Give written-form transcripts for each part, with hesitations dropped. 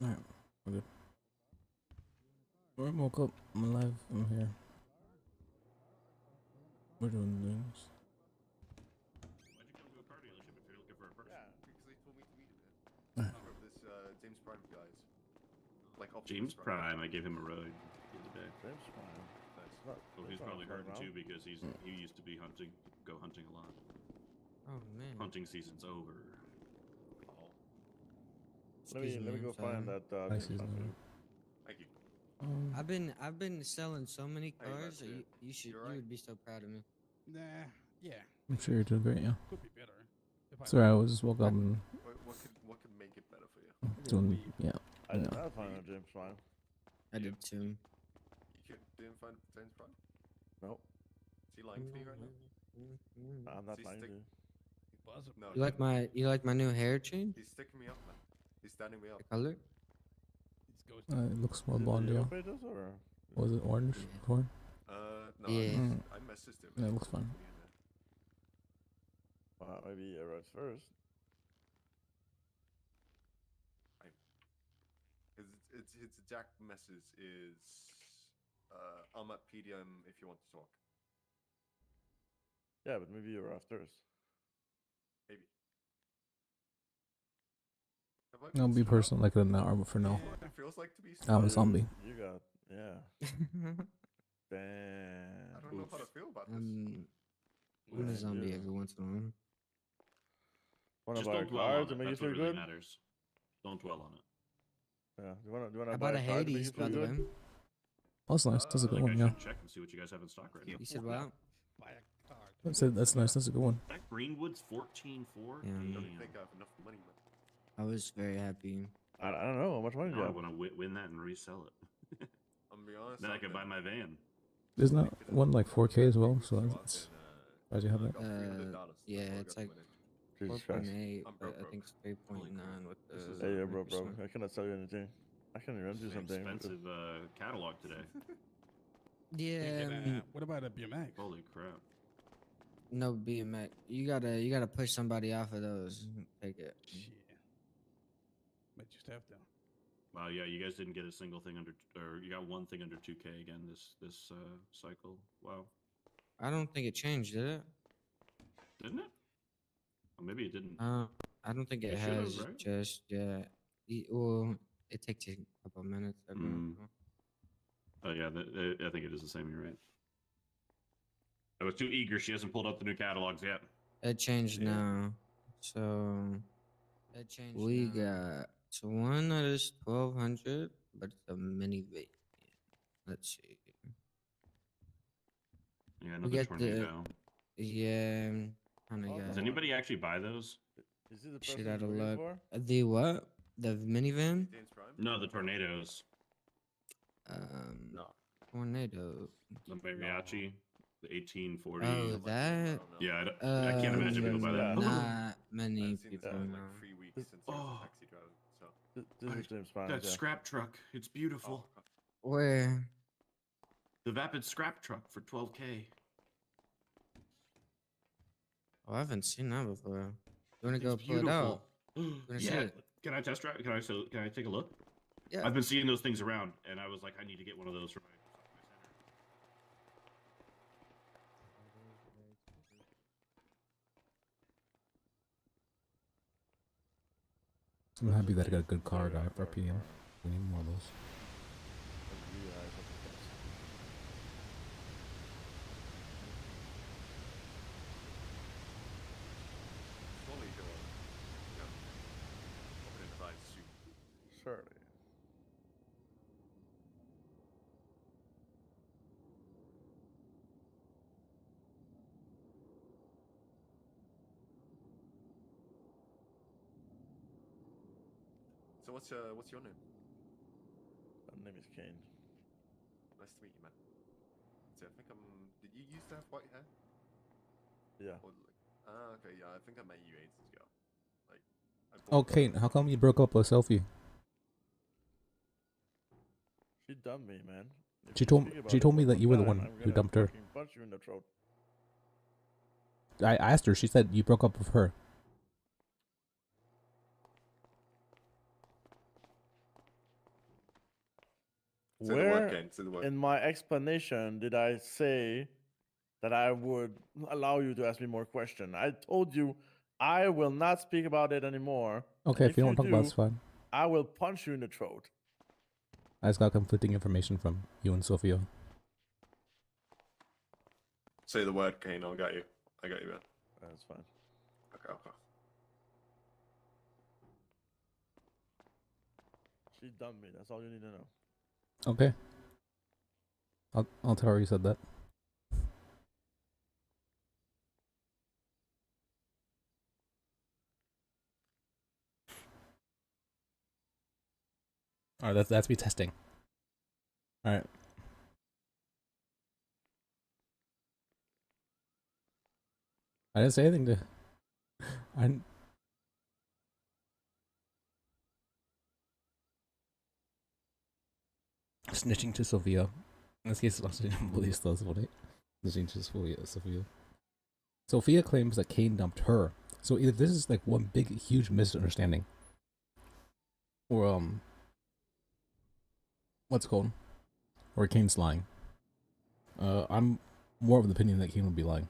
Alright, we're good. I woke up. I'm alive. I'm here. We're doing things. Why'd you come to a car dealership if you're looking for a person? Yeah, because they told me to meet him there. Alright. Of this James Prime guys. Like James Prime, I gave him a ride the other day. James Prime. Nice. Not, Well, he's probably hurting too because he used to be go hunting a lot. Oh man. Hunting season's over. Oh, Let me go find that. Nice James season. Prime. thank you. I've been selling so many Hey, cars. that's good. You should You you alright? would be so proud of me. Nah, yeah, I'm sure you're doing great, yeah. could be better. If I Sorry, I was just woke up and What could make it better for you? doing, yeah. I did Yeah. not find a James Prime. I did too. Didn't find James Prime? Nope. Is he lying to me right now? I'm not Is he lying to you. buzz No. You like my new hair chain? He's sticking me up, man. He's standing me up. The color? These ghosts. It looks more Is it blonde, the yeah. yellow pages or? Was it orange before? No, Yeah. I messaged him. Yeah, it and looks he fine. put me in there. Maybe he arrives first. His exact message is, I'm at PDM if you want to talk. Yeah, but maybe you arrive first. Maybe. Have I I'll been be stood up? personal like an hour for now. Yeah, it feels like to be stood I'm up. a zombie. You got, yeah. Damn. I don't know how to feel about this. I'm a zombie Yeah. every once in a while. Want to Just buy a don't dwell car on to it. make you That's what feel really good? matters. Don't dwell on it. Yeah. Do you wanna I buy bought a car to make you Hades, feel by the way. good? Oh, that's nice. That's a I good think I one, yeah. should check and see what you guys have in stock right now. You said what? Buy a car. That's nice. That's a good one. That Greenwood's 14.4. Yeah. I don't Damn. think I have enough money, man. I was very happy. I don't know. How much money do you Now I have? want to win that and resell it. I'm gonna be honest. Then I can buy my van. Isn't that one like 4K as well? So that's why do you have that? Yeah, it's like Jesus Christ. 4.8, I'm but I broke. think it's 3.9 with This is the. Hey, yo, bro. 3%. I cannot sell you anything. I can rent you An something. expensive catalog today. Yeah, What about a BMX? Holy crap. no BMX. You gotta push somebody off of those. Take it. Shit. Might just have to. Wow, yeah, you guys didn't get a single thing under, or you got one thing under 2K again this cycle. Wow, I don't think it changed, did it? didn't it? Or maybe it didn't. I don't think it It should've, has right? just yet. Well, it takes you a couple minutes. I don't Mm. know. Oh yeah, I think it is the same. You're right. I was too eager. She hasn't pulled up the new catalogs yet. It changed Yeah. now. So we got one that is 1200, but it's a minivan. Let's see. Yeah, We another get tornado. Yeah, kind of Oh, got Does anybody actually buy those? Is it the shit person out of you're looking luck. for? The what? The minivan? James Prime? No, the tornadoes. No. Tornado. The mariachi. The 1840. Oh, that. Yeah, I can't imagine people buy that. Not many I've seen this people guy in know. like 3 weeks This- since he was Oh. a taxi driver. So. This is James Prime. That yeah. scrap truck. It's beautiful. Oh, Where? The Vapid scrap truck for 12K. Oh, I haven't seen that before. You wanna go It's pull it out? beautiful. Wanna see Yeah. it? Can I test drive? Can I take a look? Yeah. I've been seeing those things around, and I was like, I need to get one of those for my center. I'm happy that I got a good car guy for PM. We need more of those. Surely he'll, open his eyes soon. Surely. So what's your name? My name is Kane. Nice to meet you, man. So I think did you used to have white hair? Yeah. Or like, okay, yeah. I think I met you ages ago. Like. I Oh, bought- Kate, how come you broke up with Selfie? She dumped me, man. If She you told- speak about she it told me one that you were the more one time, I'm who gonna dumped her. fucking punch you in the throat. I asked her. She said you broke up with her. Say the word, Where Kane. Say the word. in my explanation did I say that I would allow you to ask me more questions? I told you I will not speak about it anymore. Okay, and if you don't want to talk about it, it's fine. I will punch you in the throat. I just got conflicting information from you and Sophia. Say the word, Kane. I got you. I got you, man. That's fine. Okay, okay. She dumped me. That's all you need to know. Okay. I'll tell her you said that. Alright, that's me testing. Alright. I didn't say anything to... I didn't... Snitching to Sophia. In this case, it's not bully stuff, funny. Snitching to Sophia. Sophia claims that Kane dumped her. So either this is like one big, huge misunderstanding. Or, what's it called? Or Kane's lying. I'm more of the opinion that Kane would be lying.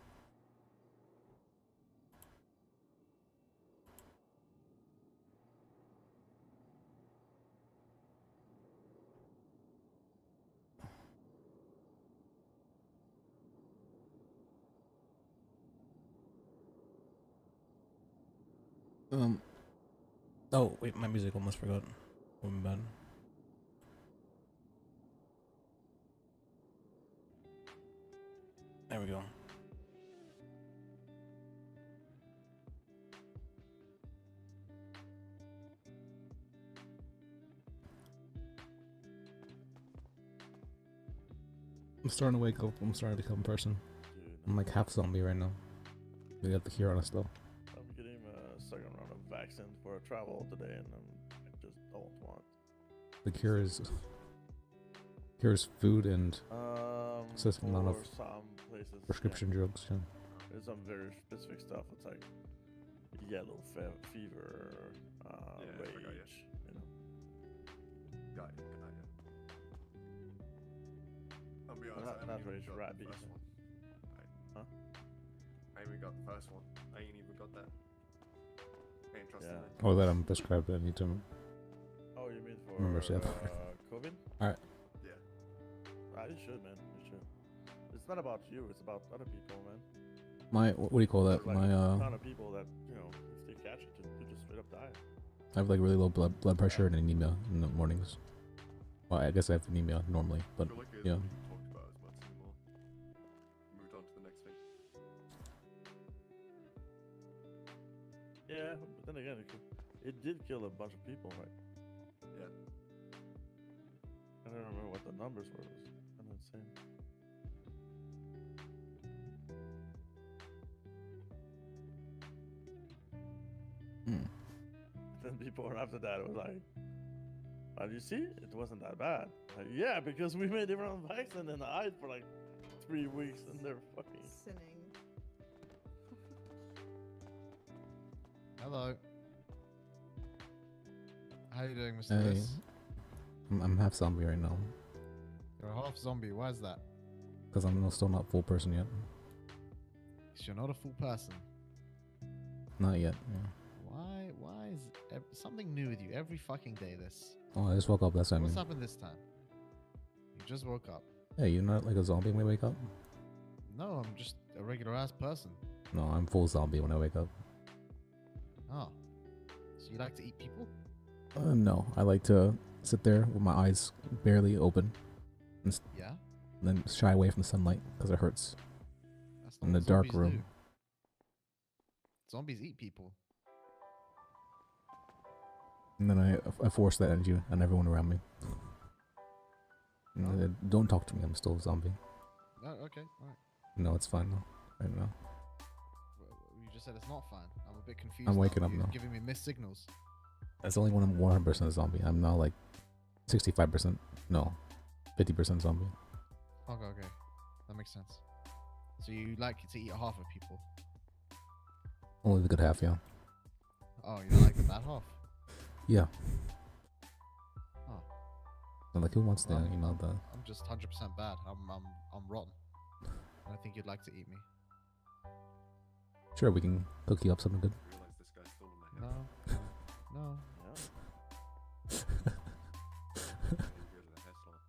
Oh, wait, my music almost forgot. I'm bad. There we go. I'm starting to wake up. I'm starting to become a person. Dude, I'm like half zombie right now. We got the cure on us though. I'm getting a second round of vaccine for travel today, and I just don't want. The cure is food and System amount of for some places, prescription drugs. Yeah. there's some very specific stuff. It's like yellow fever, Yeah, I forgot, yeah. rage. You know. Got you. I'll be honest. Not I haven't rage, even got the rabies. first one. Huh? I ain't even got the first one. I ain't even got that. I ain't trusting Yeah. it. Or that I'm prescribed. I need to. Oh, you mean for Membership. COVID? Yeah. You should, man. You should. It's not about you. It's about other people, man. My what do you call that? Like My a ton of people that if they catch it, they just straight up die. I have like really low blood pressure and anemia in the mornings. Well, I guess I have anemia normally, but I feel like it yeah. isn't being talked about as much anymore. Moved on to the next thing. Yeah, but then again, it did kill a bunch of people, right? Yeah. I don't remember what the numbers were. It was kind of insane. Hmm. Then before after that, it was like, you see, it wasn't that bad. Like, yeah, because we made everyone vaccine and hide for like 3 weeks, and they're fucking. Sinning. Hello. How you doing, Mr. Hey. Lewis? I'm half zombie right now You're a half zombie. Why is that? because I'm still not full person yet. 'Cause you're not a full person. Not yet. Yeah. Why is something new with you every fucking day? This. Oh, I just woke up. That's what I What's mean. happened this time? You just woke up. Hey, you're not like a zombie when I wake up? No, I'm just a regular ass person. No, I'm full zombie when I wake up. Oh. So you like to eat people? No, I like to sit there with my eyes barely open Yeah. and then shy away from the sunlight because it hurts. That's not In the what dark zombies room. do. Zombies eat people. And then I force that energy on everyone around me. And then, don't talk to me. I'm still a zombie. Oh, okay. All right. No, it's fine now. Right now. You just said it's not fine. I'm a bit confused. I'm waking up You're now. giving me missed signals. That's only when I'm 100% a zombie. I'm now like 65%. No, 50% zombie. Okay. That makes sense. So you like to eat half of people? Only the good half, yeah. Oh, you don't like the bad half? Yeah. Oh. So, like, who wants to Well, email the? I'm just 100% bad. I'm rotten. I don't think you'd like to eat me. Sure, we can cook you up something good. I realize this guy's still in my No. head. No. Maybe go to the hair salon.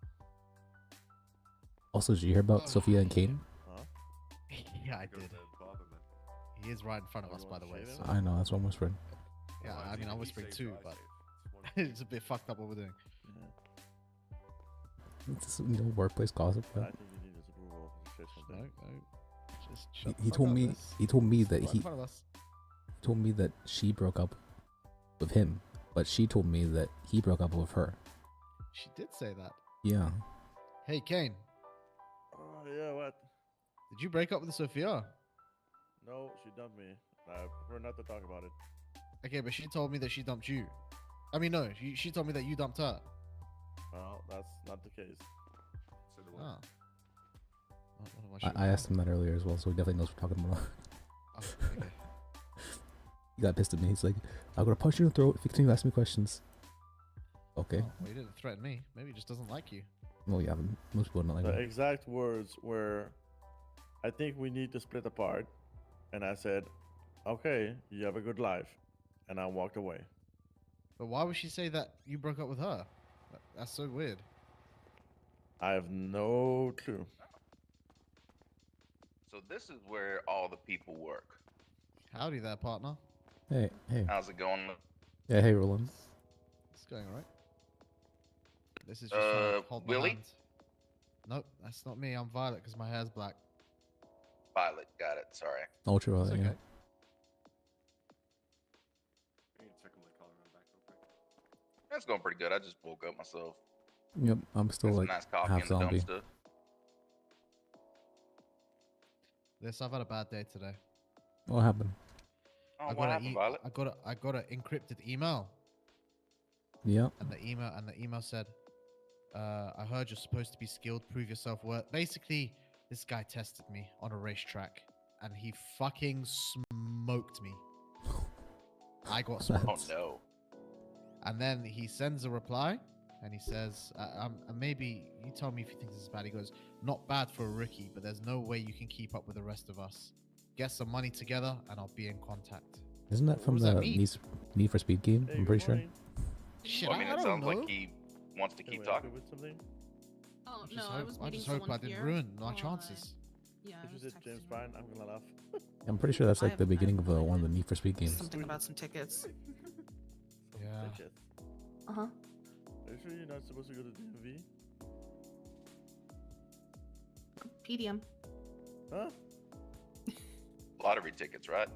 Also, did you hear about Sophia and Kane? Huh? Yeah, I Go to did. the barber, man. He is right in front of Oh, us, you by wanna the way. shave So, him? I know, that's what I'm whispering. yeah, Well, I mean, either I'm he whispering saves too, or I but save. It's one- it's a bit fucked up what we're doing. It's just, workplace gossip. I Right? think you need his approval to say No, something. no. Just He, shut the he fuck told up, me. Liz. He told me It's that right in front of us. told me that she broke up with him, but she told me that he broke up with her. She did say that. Yeah. Hey, Kane, Oh yeah, what? did you break up with Sophia? No, she dumped me. I prefer not to talk about it. Okay, but she told me that she dumped you. I mean, no, she told me that you dumped her. Well, that's not the case. So the Oh. one. I asked him that earlier as well, so he definitely knows what we're talking about. Oh, okay. He got pissed at me. He's like, "I'm gonna punch you in the throat if you continue to ask me questions." Okay. Oh, well, he didn't threaten me. Maybe he just doesn't like you. Well, yeah, most people don't like The me. exact words were, "I think we need to split apart," and I said, "Okay, you have a good life," and I walked away. But why would she say that you broke up with her? That's so weird. I have no clue. So this is where all the people work. Howdy there, partner. Hey. How's it going? Yeah, hey, Roland. It's going alright. This is just trying to hold my Willie? hand. Nope, that's not me. I'm Violet because my hair's black. Violet, got it. Sorry. Ultra, It's yeah. okay. I need to check on my collar on back real quick. That's going pretty good. I just woke up myself. Yep, I'm still Got some like nice coffee half in the zombie. dumpster. This I've had a bad day today. What happened? Oh, what happened, Violet? I got an encrypted email, Yeah. and the email said, "I heard you're supposed to be skilled. Prove yourself worth." Basically, this guy tested me on a racetrack, and he fucking smoked me. I got smoked. Oh no. And then he sends a reply, and he says, "Maybe you tell me if you think this is bad." He goes, "Not bad for a rookie, but there's no way you can keep up with the rest of us. Get some money together, and I'll be in contact." Isn't that What from does the that mean? Need for Speed game? Hey, I'm good pretty sure. morning. Shit, Well, I mean, it don't sounds know. like he wants to Can keep we help you talking. with something? Oh I just no, hope, I was I meeting just hope someone I didn't here. ruin my on- chances. Yeah, I If you was said texting James him. Bryan, I'm gonna laugh. I'm pretty sure that's I like the have- beginning of one of the Need for Speed games. Something about some tickets. Yeah. Ticket. Uh huh. Are you sure you're not supposed to go to DMV? PDM. Huh? Lottery tickets, right?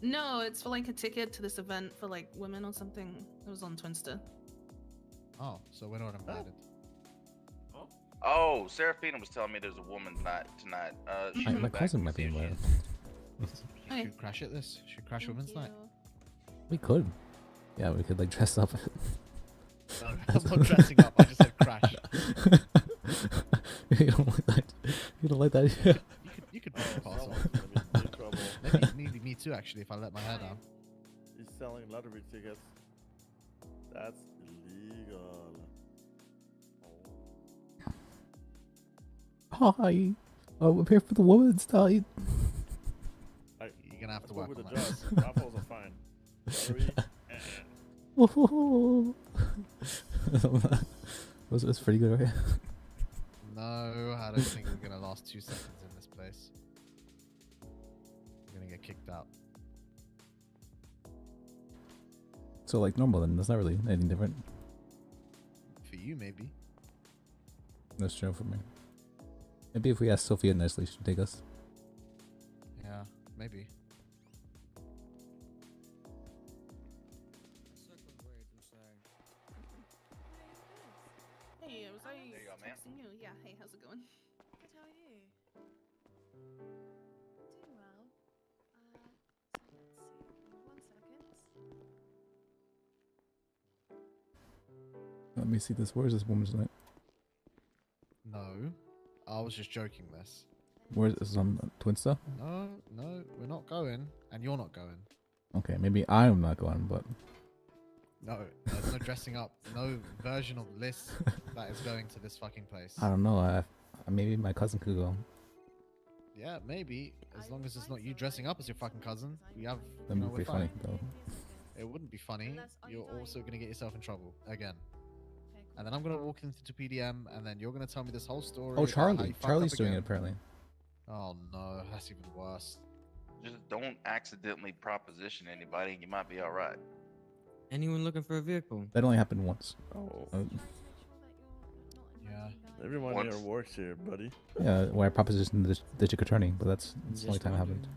No, it's for like a ticket to this event for like women or something. It was on Twinster. Oh, so we're not invited. Oh, Seraphina was telling me there's a woman night tonight. She's My back cousin to might be see if invited. she's- Okay. Should we crash at this? Should we crash Women's Night? We could. Yeah, we could like dress up. No, I'm not dressing up. I just said crash. You don't like that? You don't like that? Yeah. You could Oh, pass someone's off. gonna be in trouble. Maybe me too. Actually, if I let my hair down. He's selling lottery tickets. That's illegal. Hi. I'm here for the woman's night. You're gonna have to Let's work go with on the that. judge. Raffles are fine. Lottery, Whoa. was pretty good, right? No, I don't think we're gonna last 2 seconds in this place. We're gonna get kicked out. So like normal then. That's not really anything different. For you, maybe. That's true for me. Maybe if we ask Sophia nicely, she'll take us. Yeah, maybe. Hey, was I There you go, ma'am. texting you? Yeah. Hey, how's it going? Good, how are you? Doing well. So let's see. 1 second. Let me see this. Where is this woman's night? No, I was just joking. This. Where is this on Twinsta? No, we're not going, and you're not going. Okay, maybe I'm not going, but No, there's no dressing up. No version of Liz that is going to this fucking place. I don't know. Maybe my cousin could go. Yeah, maybe. As long as it's not you dressing up as your fucking cousin. We have. That'd be We're pretty funny, fine. though. It wouldn't be funny. You're also gonna get yourself in trouble again. Okay, And then I'm gonna walk into PDM, and then you're gonna tell me this whole story. Oh, about how Charlie. you fucked Charlie's up doing it, again. apparently. Oh no, that's even worse. Just don't accidentally proposition anybody, and you might be all right. Anyone looking for a vehicle? That only happened once. Oh, Yeah. everyone Once- here works here, buddy. Yeah, where I propositioned the district attorney, but that's the Just only time it wondering. happened.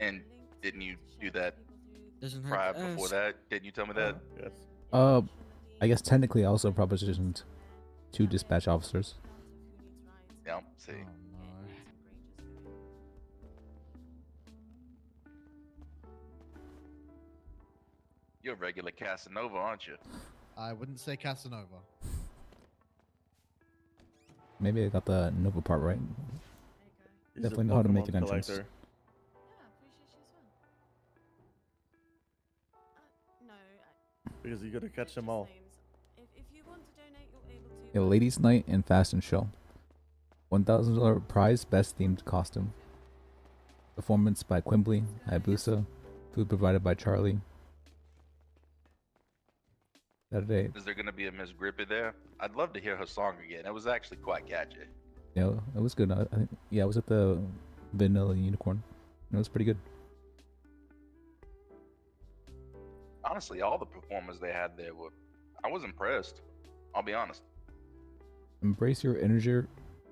And didn't you do that Doesn't hurt prior to before ask. that? Didn't you tell me that? Yes. I guess technically I also propositioned 2 dispatch officers. Yeah, see. Oh no. You're a regular Casanova, aren't you? I wouldn't say Casanova. Maybe I got the Nova part right. He's a Definitely know how to make Pokemon an entrance. collector. Yeah, appreciate you as well. No, Because you gotta catch them all. if you want to donate, you're able to. A ladies' night and fashion show. $1,000 prize, best themed costume. Performance by Quimbley, Hayabusa. Food provided by Charlie. Saturday. Is there gonna be a Miss Grippy there? I'd love to hear her song again. It was actually quite catchy. Yeah, it was good. I think, yeah, I was at the Vanilla Unicorn. It was pretty good. Honestly, all the performers they had there were. I was impressed. I'll be honest. Embrace your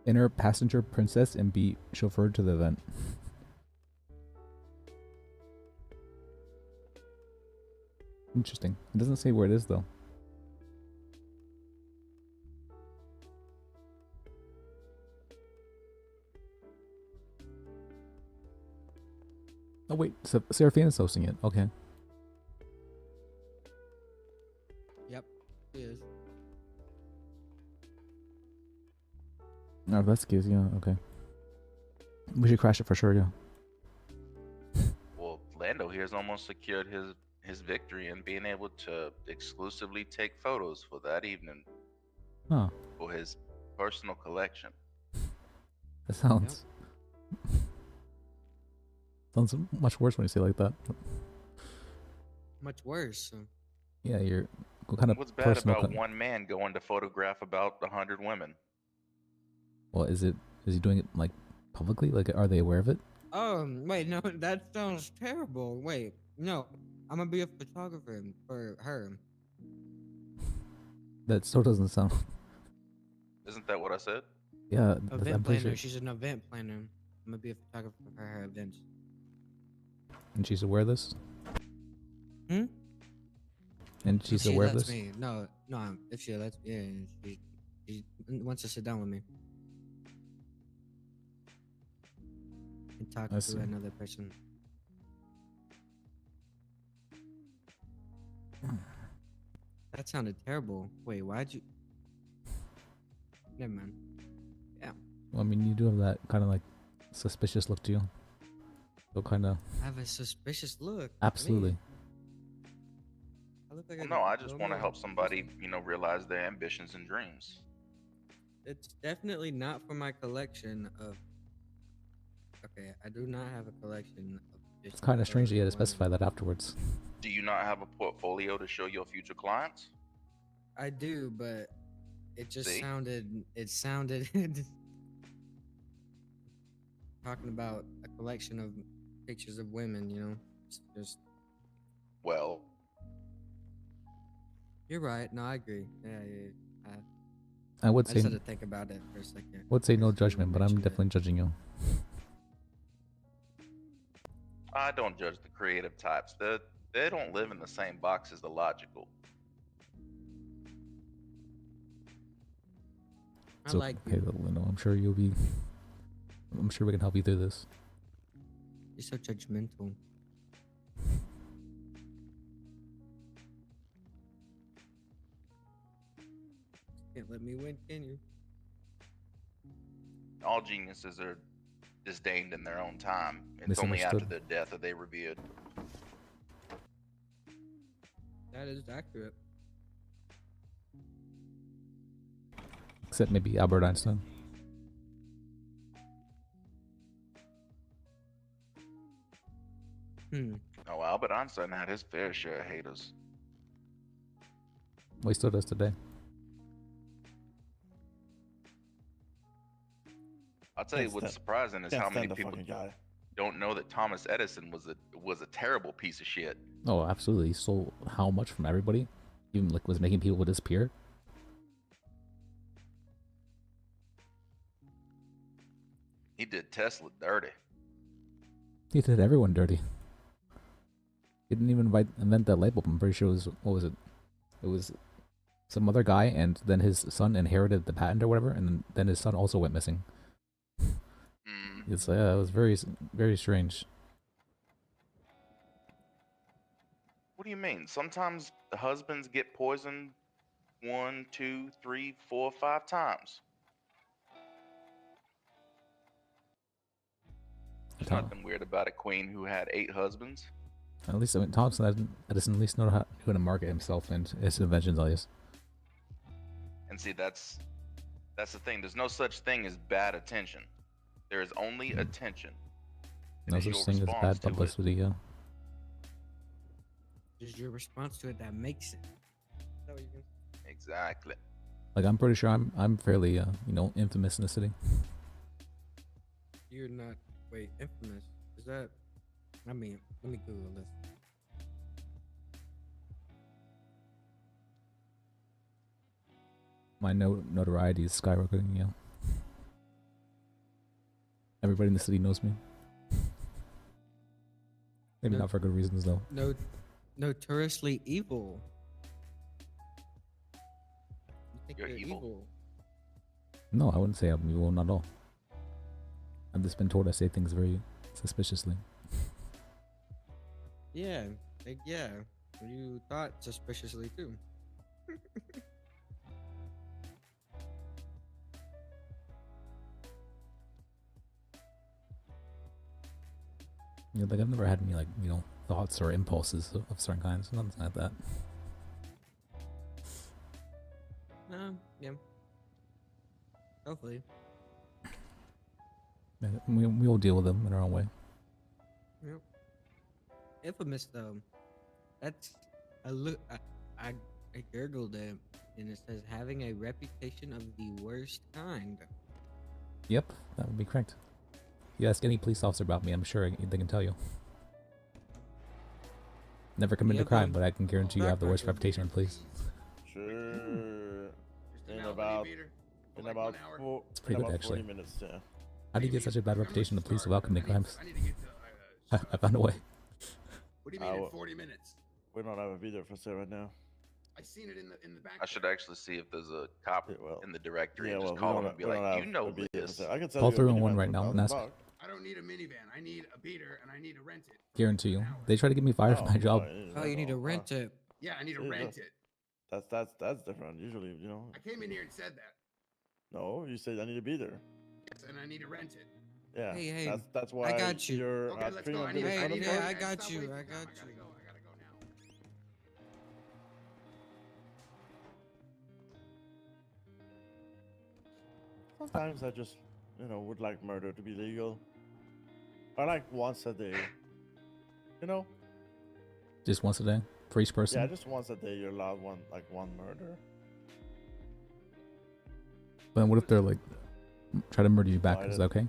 inner passenger princess and be chauffeured to the event. Interesting. It doesn't say where it is though. Oh wait, Seraphina's hosting it. Okay. Yep, it is. No, that's the case. Yeah. Okay. We should crash it for sure. Yeah. Well, Lando here has almost secured his victory in being able to exclusively take photos for that evening Huh. for his personal collection. That sounds sounds much worse when you say it like that. Much worse. Yeah, you're what kind of What's bad personal. about one man going to photograph about 100 women? Well, is he doing it like publicly? Like, are they aware of it? Oh, wait, no, that sounds terrible. Wait, no, I'm gonna be a photographer for her. That still doesn't sound. Isn't that what I said? Yeah, Event I'm pretty planner. sure. She's an event planner. I'm gonna be a photographer for her events. And she's aware of this. Hmm? And If she's she aware of lets this. me. No, if she lets me, yeah, she wants to sit down with me and talk I to see. another person. That sounded terrible. Wait, why'd you? Never mind. Well, I mean, you do have that kind of like suspicious look to you. So kind of I have a suspicious look. absolutely. Me. I look like Well, a no, I just want to normal help somebody, person. realize their ambitions and dreams. It's definitely not for my collection of. Okay, I do not have a collection of. It's kind of strange that you had to women. specify that afterwards. Do you not have a portfolio to show your future clients? I do, but it just See? sounded. It sounded. Talking about a collection of pictures of women, it's just. Well, You're right. No, I agree. Yeah. I would I say just had to think about it for a second. would say no First, you judgment, but I'm mentioned it. definitely judging you. I don't judge the creative types. They don't live in the same box as the logical. I So like okay, you. little Lino. I'm sure you'll be. I'm sure we can help you through this. You're so judgmental. Can't let me win, can you? All geniuses are disdained in their own time. It's only after Misunderstood. their death are they revered. That That is accurate. Except maybe Albert Einstein. Oh, Albert Einstein had his fair share of haters. Well, he still does today. I'll tell you Can't what's stand- surprising is Can't how many stand the people fucking guy. don't know that Thomas Edison was a terrible piece of shit. Oh, absolutely. He stole how much from everybody? Even like was making people disappear. He did Tesla dirty. He did everyone dirty. He didn't even invent that light bulb. I'm pretty sure it was, what was it? It was some other guy, and then his son inherited the patent or whatever, and then his son also went missing. It's it was very, very strange. What do you mean? Sometimes the husbands get poisoned 1, 2, 3, 4, 5 times. There's nothing weird about a queen who had 8 husbands. At least I mean, Thomas Edison at least know how to market himself and his inventions, I guess. And see, that's the thing. There's no such thing as bad attention. There is only attention. No such thing as bad publicity, yeah. Just your response to it that makes it. That what you mean? Exactly. Like I'm pretty sure I'm fairly infamous in the city. You're not. Wait, infamous. Is that? I mean, let me Google this. My notoriety is skyrocketing, yeah. Everybody in the city knows me. Maybe not for good reasons though. Notoriously evil. You think You're evil. No, I wouldn't say I'm evil, not at all. I've just been told I say things very suspiciously. Yeah, like, yeah. You thought suspiciously too. Yeah, like I've never had any thoughts or impulses of certain kinds, nothing like that. Yeah. Hopefully. Yeah, we will deal with them in our own way. Yep. Infamous though. That's I googled it and it says having a reputation of the worst kind. Yep, that would be correct. If you ask any police officer about me, I'm sure they can tell you. Never committed a crime, but I can guarantee you I have the worst reputation in police. Sure. In about It's pretty good, actually. 40 minutes, yeah. How do you get such a bad reputation in the police without committing crimes? I found a way. What do you mean in 40 minutes? We don't have a video for sale right now. I seen it in the back. I should actually see if there's a cop in the directory and just we call don't him and be we don't like, have you know a video for this. sale. I can sell Call you a 311 minivan right for now and ask. $1,000. I don't need a minivan. I need a beater and I need to rent it. Guarantee you. They try to get me fired from my job. Oh, you need to rent it. Yeah, I need to rent it. That's different. Usually, I came in here and said that. No, you said I need a beater. Yes, and I need to rent it. Yeah. Hey, that's why I got you. You're Okay, let's go. I premium need bidder to- for the yeah, first- I got Stop you. wasting I time. got I you. gotta go now. Sometimes I just, would like murder to be legal. I like once a day. Just once a day for each person. Yeah, just once a day you're allowed one murder. But then what if they're try to murder you back? Is that okay?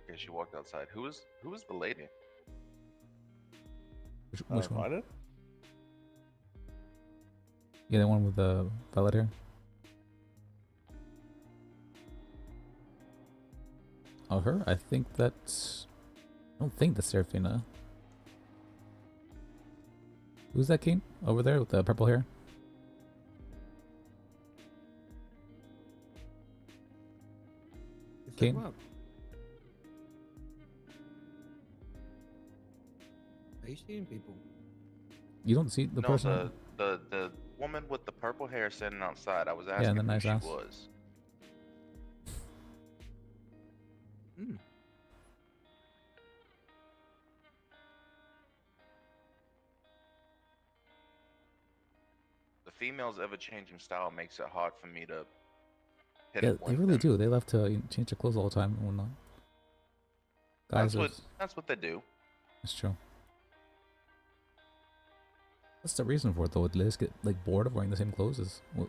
Okay, she walked outside. Who was the lady? Which one? Violet? Yeah, the one with the violet hair. Oh, her? I don't think that's Serafina. Who's that, Kane? Over there with the purple hair? Kane? Are you seeing people? You don't see the No, person? the woman with the purple hair standing outside. I was asking the who nice she ass. was. female's ever-changing style makes it hard for me to Yeah, pinpoint they really them. do. They love to change their clothes all the time and whatnot. Guys, That's what they do. That's true. What's the reason for it though? Did they just get like bored of wearing the same clothes as? What?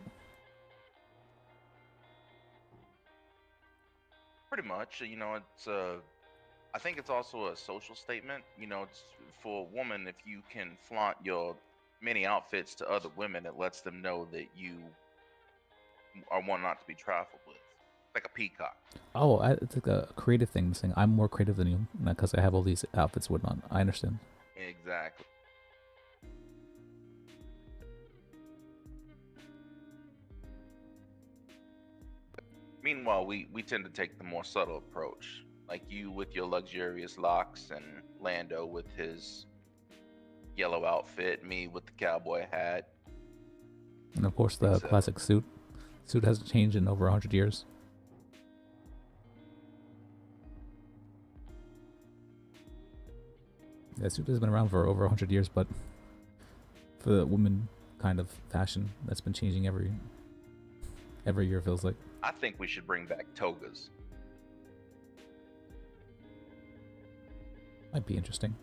Pretty much, you know, it's I think it's also a social statement. You know, it's for a woman, if you can flaunt your many outfits to other women, it lets them know that you are one not to be trifled with. Like a peacock. Oh, it's like a creative thing. Saying I'm more creative than you because I have all these outfits, and whatnot. I understand. Exactly. Meanwhile, we tend to take the more subtle approach, like you with your luxurious locks, and Lando with his yellow outfit, me with the cowboy hat. And of course, the classic suit. Suit hasn't changed in over 100 years. Yeah, suit has been around for over 100 years, but for the woman kind of fashion, that's been changing every year, feels like. I think we should bring back togas. Might be interesting.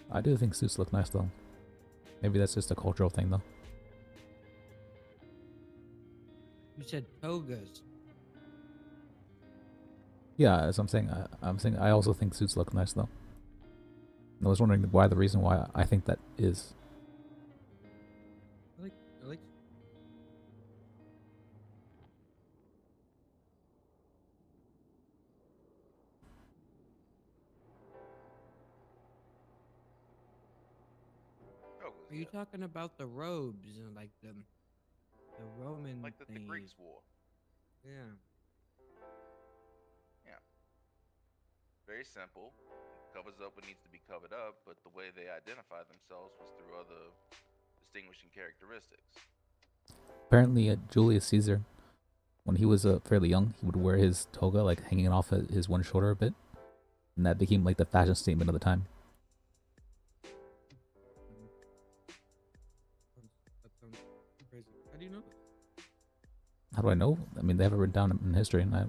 I do think suits look nice though. Maybe that's just a cultural thing though. You said togas. Yeah, as I'm saying, I also think suits look nice though. I was wondering why the reason why I think that is. I like. Are you talking about the robes and like the Roman like that the thingies? Greeks wore? Yeah. Yeah. Very simple. Covers up what needs to be covered up, but the way they identify themselves was through other distinguishing characteristics. Apparently, Julius Caesar, when he was fairly young, he would wear his toga like hanging off his one shoulder a bit, and that became like the fashion statement of the time. That sounds crazy. How do you know? How do I know? I mean, they have it written down in history, and I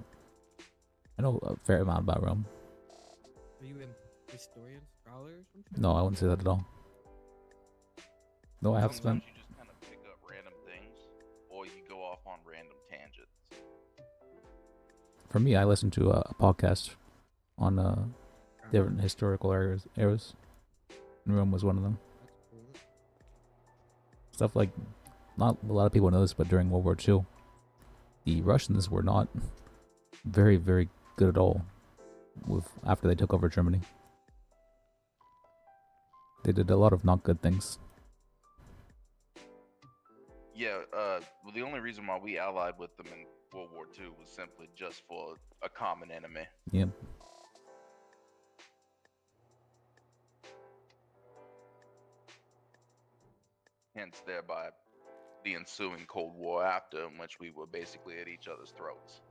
know a fair amount about Rome. Are you an historian, scholar, or something? No, I wouldn't say that at all. No, I have spent. Sometimes you just kind of pick up random things, or you go off on random tangents. For me, I listen to a podcast on different historical eras. And Rome was one of them. Stuff like, not a lot of people know this, but during World War II, the Russians were not very, very good at all after they took over Germany. They did a lot of not good things. Yeah, well, the only reason why we allied with them in World War II was simply just for a common enemy. Yeah. Hence, thereby, the ensuing Cold War after, in which we were basically at each other's throats.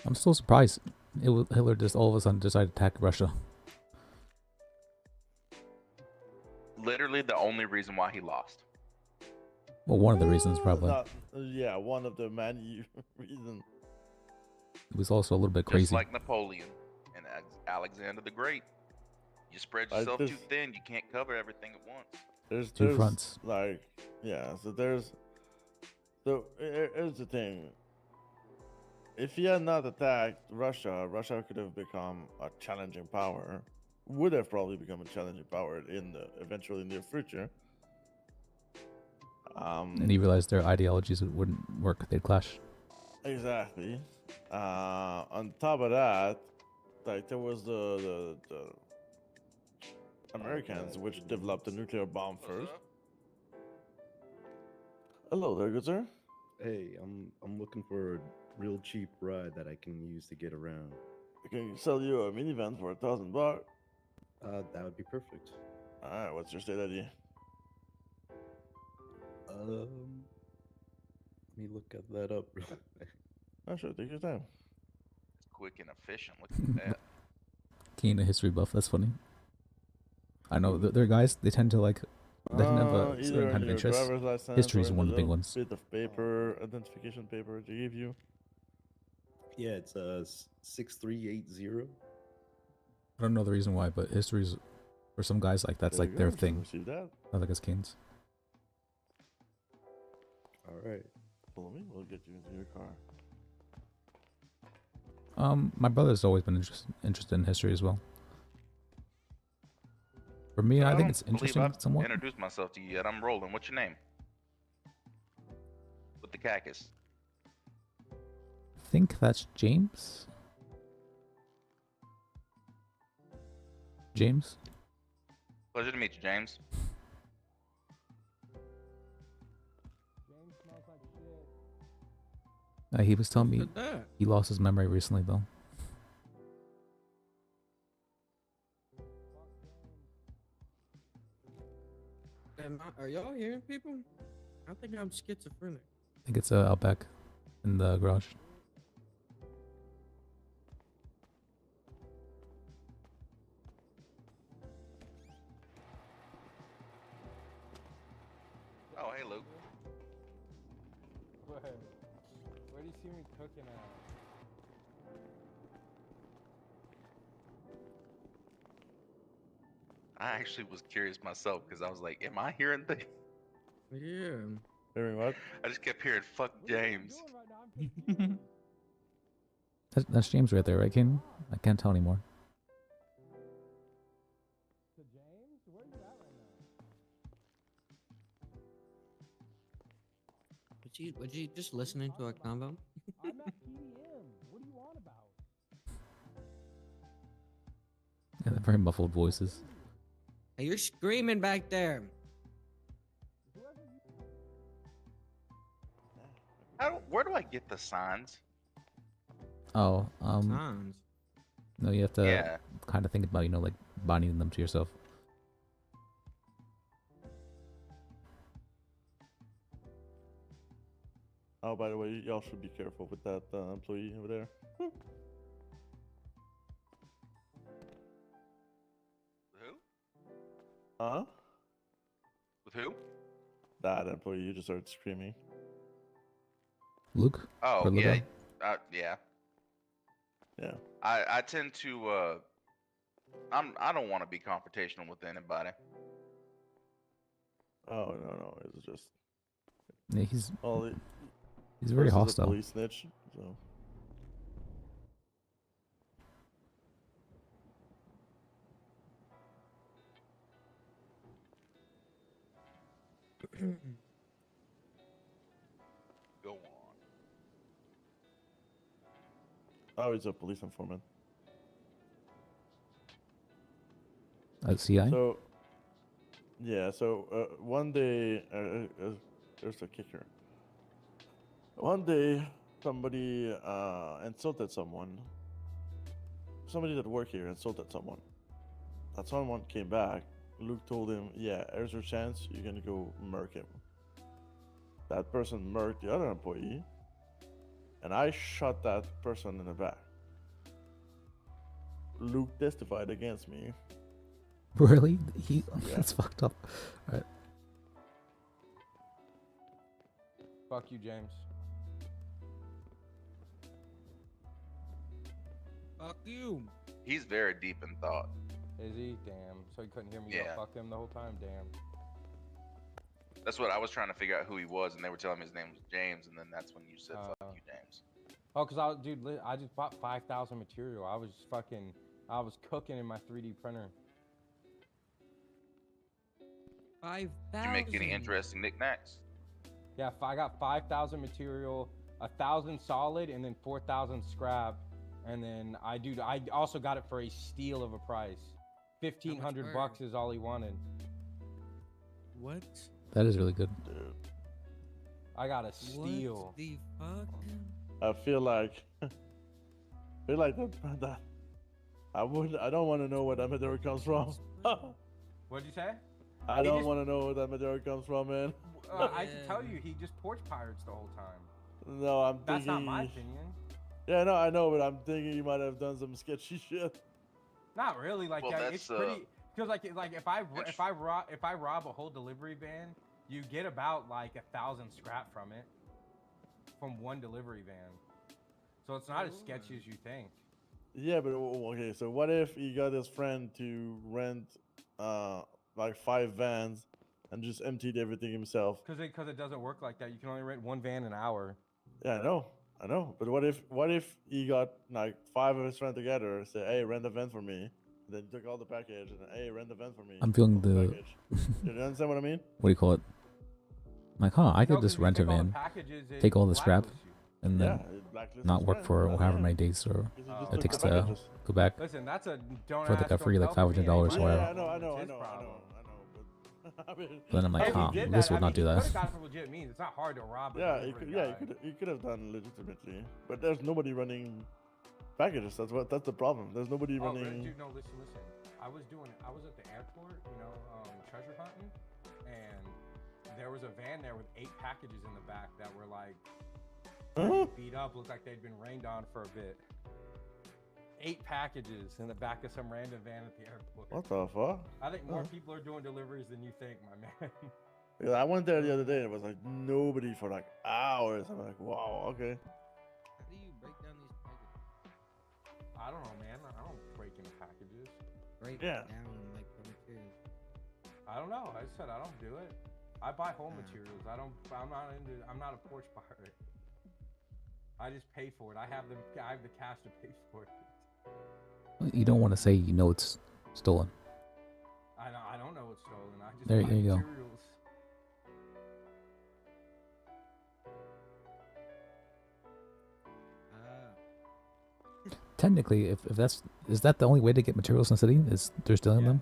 I'm still surprised Hitler just all of a sudden decided to attack Russia. Literally the only reason why he lost. Well, one of the reasons probably. Yeah, one of the many reasons. It was also a little bit Just crazy. like Napoleon and Alexander the Great. You spread yourself too thin, you can't cover everything at once. There's Two fronts. Like, yeah, here's the thing. If he had not attacked Russia, Russia could have become a challenging power. Would have probably become a challenging power in the eventually near future. And he realized their ideologies wouldn't work; they'd clash. Exactly. On top of that, like there was the Americans which developed a nuclear bomb first. Hello there, good sir. Hey, I'm looking for a real cheap ride that I can use to get around. I can sell you a minivan for $1,000. That would be perfect. All right, what's your state ID? Let me look at that up. Oh, sure, take your time. It's quick and efficient. Look at that. Keen a history buff. That's funny. I know they're guys. They tend to like. They tend to have a Either certain kind of in your interest. driver's license History or is in one of the big little ones. bit of paper, identification paper they give you. Yeah, it's 6380. I don't know the reason why, but history is for some guys like that's There like you their go, you thing. receive that. I like as Canes. All right. Follow me. We'll get you into your car. My brother's always been interested in history as well. For me, I think it's don't believe interesting I've somewhat. introduced myself to you yet. I'm rolling. What's your name? With the cactus. I think that's James. James? Pleasure to meet you, James. He was telling me Look at that. he lost his memory recently, though. Are y'all hearing people? I think I'm schizophrenic. I think it's out back in the garage. Oh, hey, Luke. Where do you see me cooking at? I actually was curious myself because I was like, am I hearing things? Yeah. Hearing what? I just kept hearing, fuck James. That's James right there, right, Kane? I can't tell anymore. So James, where are you at right now? Was you just listening to a combo? I'm at PDM. What do you want about? Yeah, they're very muffled voices. Hey, you're screaming back there. Where do I get the signs? Oh, Signs. no, you have to Yeah. kind of think about, like binding them to yourself. Oh, by the way, y'all should be careful with that employee over there. Who? Huh? With who? That employee, you just started screaming. Luke? Oh, Or yeah. Lugo? Yeah. Yeah. I tend to, I don't want to be confrontational with anybody. Oh, no, it's just... Yeah, he's Well, he's very this is a hostile. police snitch, so... Go on. Oh, he's a police informant. CI? So, yeah, so one day, there's a kicker. One day, somebody insulted someone. Somebody that worked here insulted someone. That someone came back. Luke told him, yeah, there's your chance, you're gonna go murk him. That person murked the other employee, and I shot that person in the back. Luke testified against me. Really? Yeah. That's fucked up. All right. Fuck you, James. Fuck you. He's very deep in thought. Is he? Damn. So he couldn't hear me Yeah. go fuck him the whole time? Damn. That's what I was trying to figure out who he was, and they were telling me his name was James, and then that's when you said, fuck you, James. Oh, because I just bought 5,000 material. I was cooking in my 3D printer. 5,000. Did you make any interesting knickknacks? Yeah, I got 5,000 material, 1,000 solid, and then 4,000 scrap. And then I also got it for a steal of a price. 1,500 bucks is all he wanted. What? That is really good. Dude. I got a steal. What the fuck? I feel like that I don't want to know where that material comes from. What'd you say? I don't want to know where that material comes from, man. I can tell you, he just porch pirates the whole time. No, I'm thinking. That's not my opinion. Yeah, no, I know, but I'm thinking he might have done some sketchy shit. Not really. Like Well, that. that's, It's pretty. Because like if I rob a whole delivery van, you get about like 1,000 scrap from it, from one delivery van. So it's not as sketchy as you think. Yeah, but okay. So what if he got his friend to rent like 5 vans and just emptied everything himself? Because it doesn't work like that. You can only rent one van an hour. Yeah, I know. But what if he got like 5 of his friends together, say, hey, rent a van for me, then took all the package and hey, rent a van for me. I'm feeling all the. package. You understand what I mean? What do you call it? Like, huh? I could No, just 'cause you rent a take all the van, packages, it take all the scrap, blacklists you. and then Yeah, it blacklists not his work friend. for Yeah, however yeah. many days or Because he Oh. just it took takes the to packages. go back. Listen, that's a don't For like ask, a don't free, like, tell for me. $500 Ain't or my whatever. Yeah, I problem. know. It's his But I mean, But then I'm like, Hey, if huh? he did This that, would not do he that. could've got it for legit means. It's not hard to rob a yeah, delivery guy. he could have done legitimately, but there's nobody running packages. That's the problem. There's nobody Oh, running. dude, no, listen. I was at the airport, treasure hunting, and there was a van there with 8 packages in the back that were like Huh? beat up, looked like they'd been rained on for a bit. 8 packages in the back of some random van at the airport. What the fuck? I think more people are doing deliveries than you think, my man. Yeah, I went there the other day and it was like nobody for like hours. I'm like, wow, okay. How do you break down these packages? I don't know, man. I don't break into packages. Break Yeah. down like the materials. I don't know. I said I don't do it. I buy home materials. I'm not a porch pirate. I just pay for it. I have the cash to pay for it. You don't want to say you know it's stolen. I don't know it's stolen. I just There buy you go. materials. Technically, if is that the only way to get materials in the city? Is they're stealing them?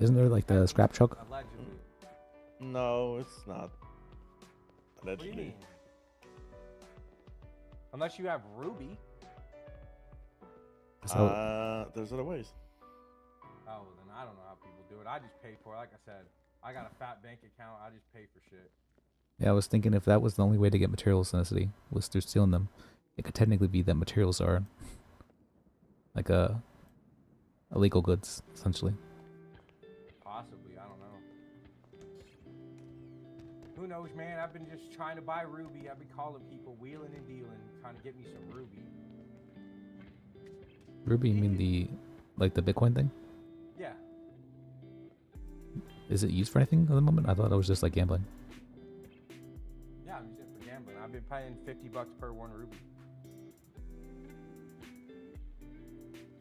Isn't there like the scrap truck? Allegedly. No, it's not. What do you Allegedly. mean? Unless you have Ruby. There's other ways. Oh, then I don't know how people do it. I just pay for it. Like I said, I got a fat bank account. I just pay for shit. Yeah, I was thinking if that was the only way to get materials in the city was through stealing them, it could technically be that materials are like illegal goods, essentially. Possibly, I don't know. Who knows, man? I've been just trying to buy Ruby. I've been calling people, wheeling and dealing, trying to get me some Ruby. Ruby, you mean the Bitcoin thing? Yeah. Is it used for anything at the moment? I thought it was just like gambling. Yeah, I'm using it for gambling. I've been paying $50 per 1 Ruby.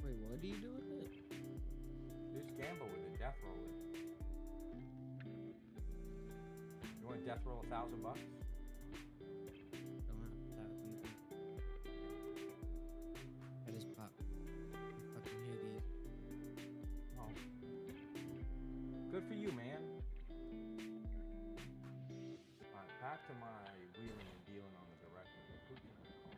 Wait, what do you do with it? Just gamble with it, death roll it. You want to death roll $1,000? Don't have 1,000. I just pop. Fucking hear these. Oh. Good for you, man. Alright, back to my wheeling and dealing on the director. Who can I call?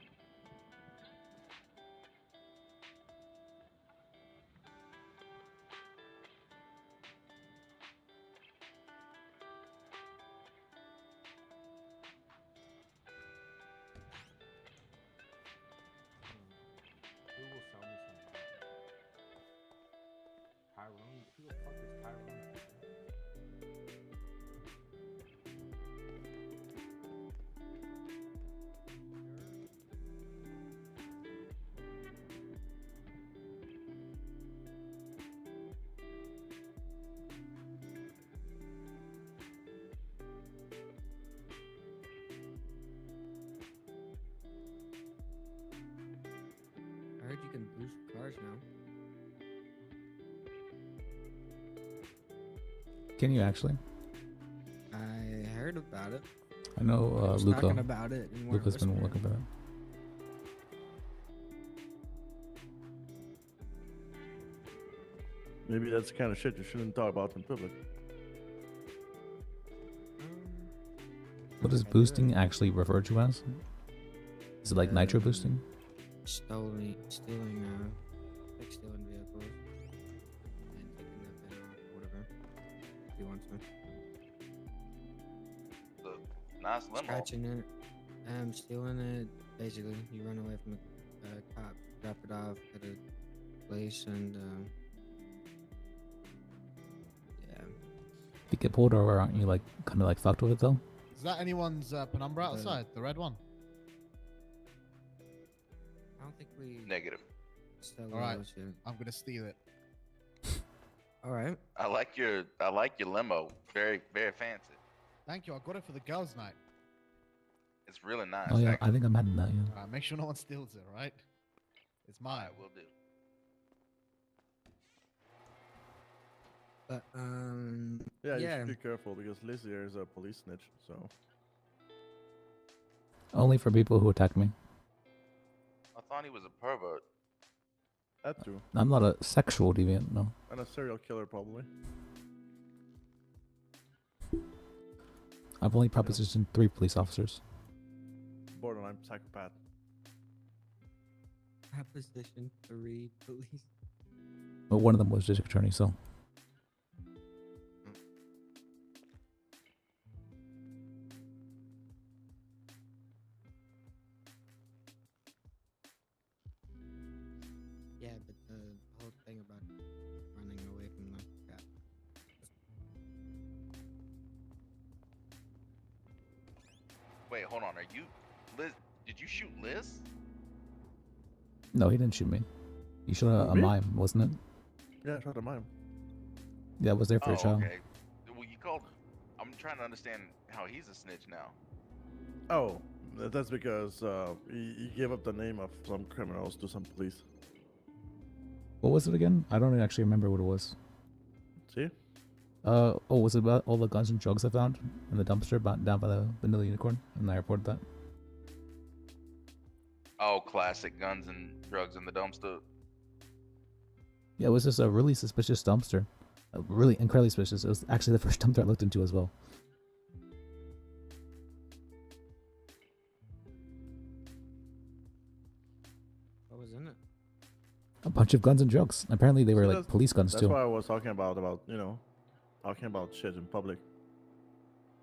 Who will sell me something? Tyrone? Who the fuck is Tyrone? I heard you can boost cars now. Can you actually? I heard about it. I know I was Luca. talking about it and weren't Luca's been listening. looking for that. Maybe that's the kind of shit you shouldn't talk about in public. What does boosting actually refer to as? Is it like nitro boosting? Stealing like stealing vehicles and taking that van off, whatever. If you want to. Nice limo. Scratching it, stealing it. Basically, you run away from a cop, drop it off at a place, and you get pulled over, aren't you like kind of like fucked with it though? Is that anyone's penumbra outside? The red one? I don't think we. Negative. All right, I'm gonna steal it. All right. I like your limo. Very fancy. Thank you. I got it for the girls' night. It's really nice. Oh yeah, actually. I think I'm adding that. Yeah. All right, make sure no one steals it. All right? It's mine. Alright, will do. But Yeah, you yeah. should be careful because Lizzie here is a police snitch. So Only for people who attack me. I thought he was a pervert. that too, I'm not a sexual deviant, no. and a serial killer probably. I've only propositioned 3 police officers. Borderline psychopath. Proposition 3 police. But one of them was district attorney, so. Yeah, but the whole thing about running away from the cop. Wait, hold on. Are you Liz? Did you shoot Liz? No, he didn't shoot me. He shot a Me? mime, wasn't it? Yeah, shot a mime. Yeah, I was there for Oh, a child. okay. Well, you called. I'm trying to understand how he's a snitch now. Oh, that's because he gave up the name of some criminals to some police. What was it again? I don't actually remember what it was. See? Oh, was it about all the guns and drugs I found in the dumpster down by the Vanilla Unicorn? And I reported that. Oh, classic guns and drugs in the dumpster. Yeah, it was just a really suspicious dumpster. Really incredibly suspicious. It was actually the first dumpster I looked into as well. What was in it? A bunch of guns and drugs. Apparently they were See, like that's- police guns That's too. why I was talking about talking about shit in public.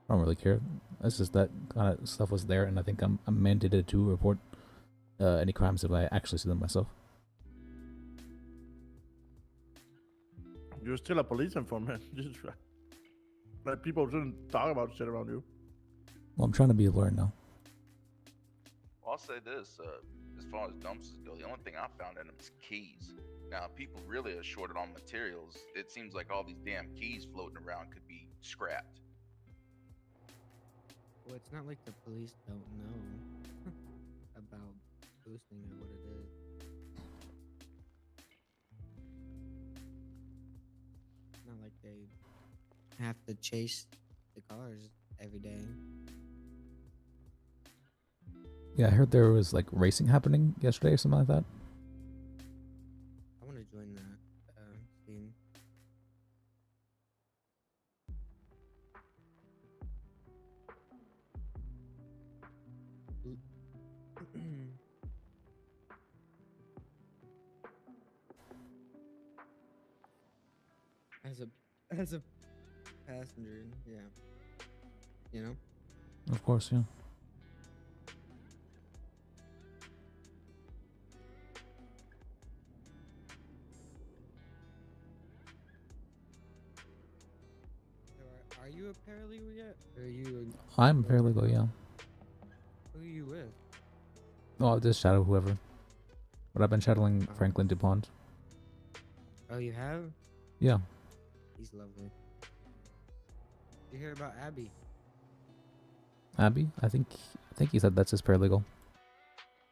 I don't really care. It's just that kind of stuff was there, and I think I'm mandated to report any crimes if I actually see them myself. You're still a police informant. Like people shouldn't talk about shit around you. Well, I'm trying to be a lawyer now. Well, I'll say this: as far as dumpsters go, the only thing I found in them is keys. Now, if people really are shorted on materials, it seems like all these damn keys floating around could be scrapped. Well, it's not like the police don't know about boosting or what it is. It's not like they have to chase the cars every day. Yeah, I heard there was like racing happening yesterday or something like that. I want to join that team. As a passenger, yeah. You know? Of course, yeah. So are you a paralegal yet? Or are you I'm paralegal, yeah. who are you with? Oh, I'll just shadow whoever. But I've been shadowing Franklin DuPont. Oh, you have? Yeah. He's lovely. You hear about Abby? Abby? I think he said that's his paralegal.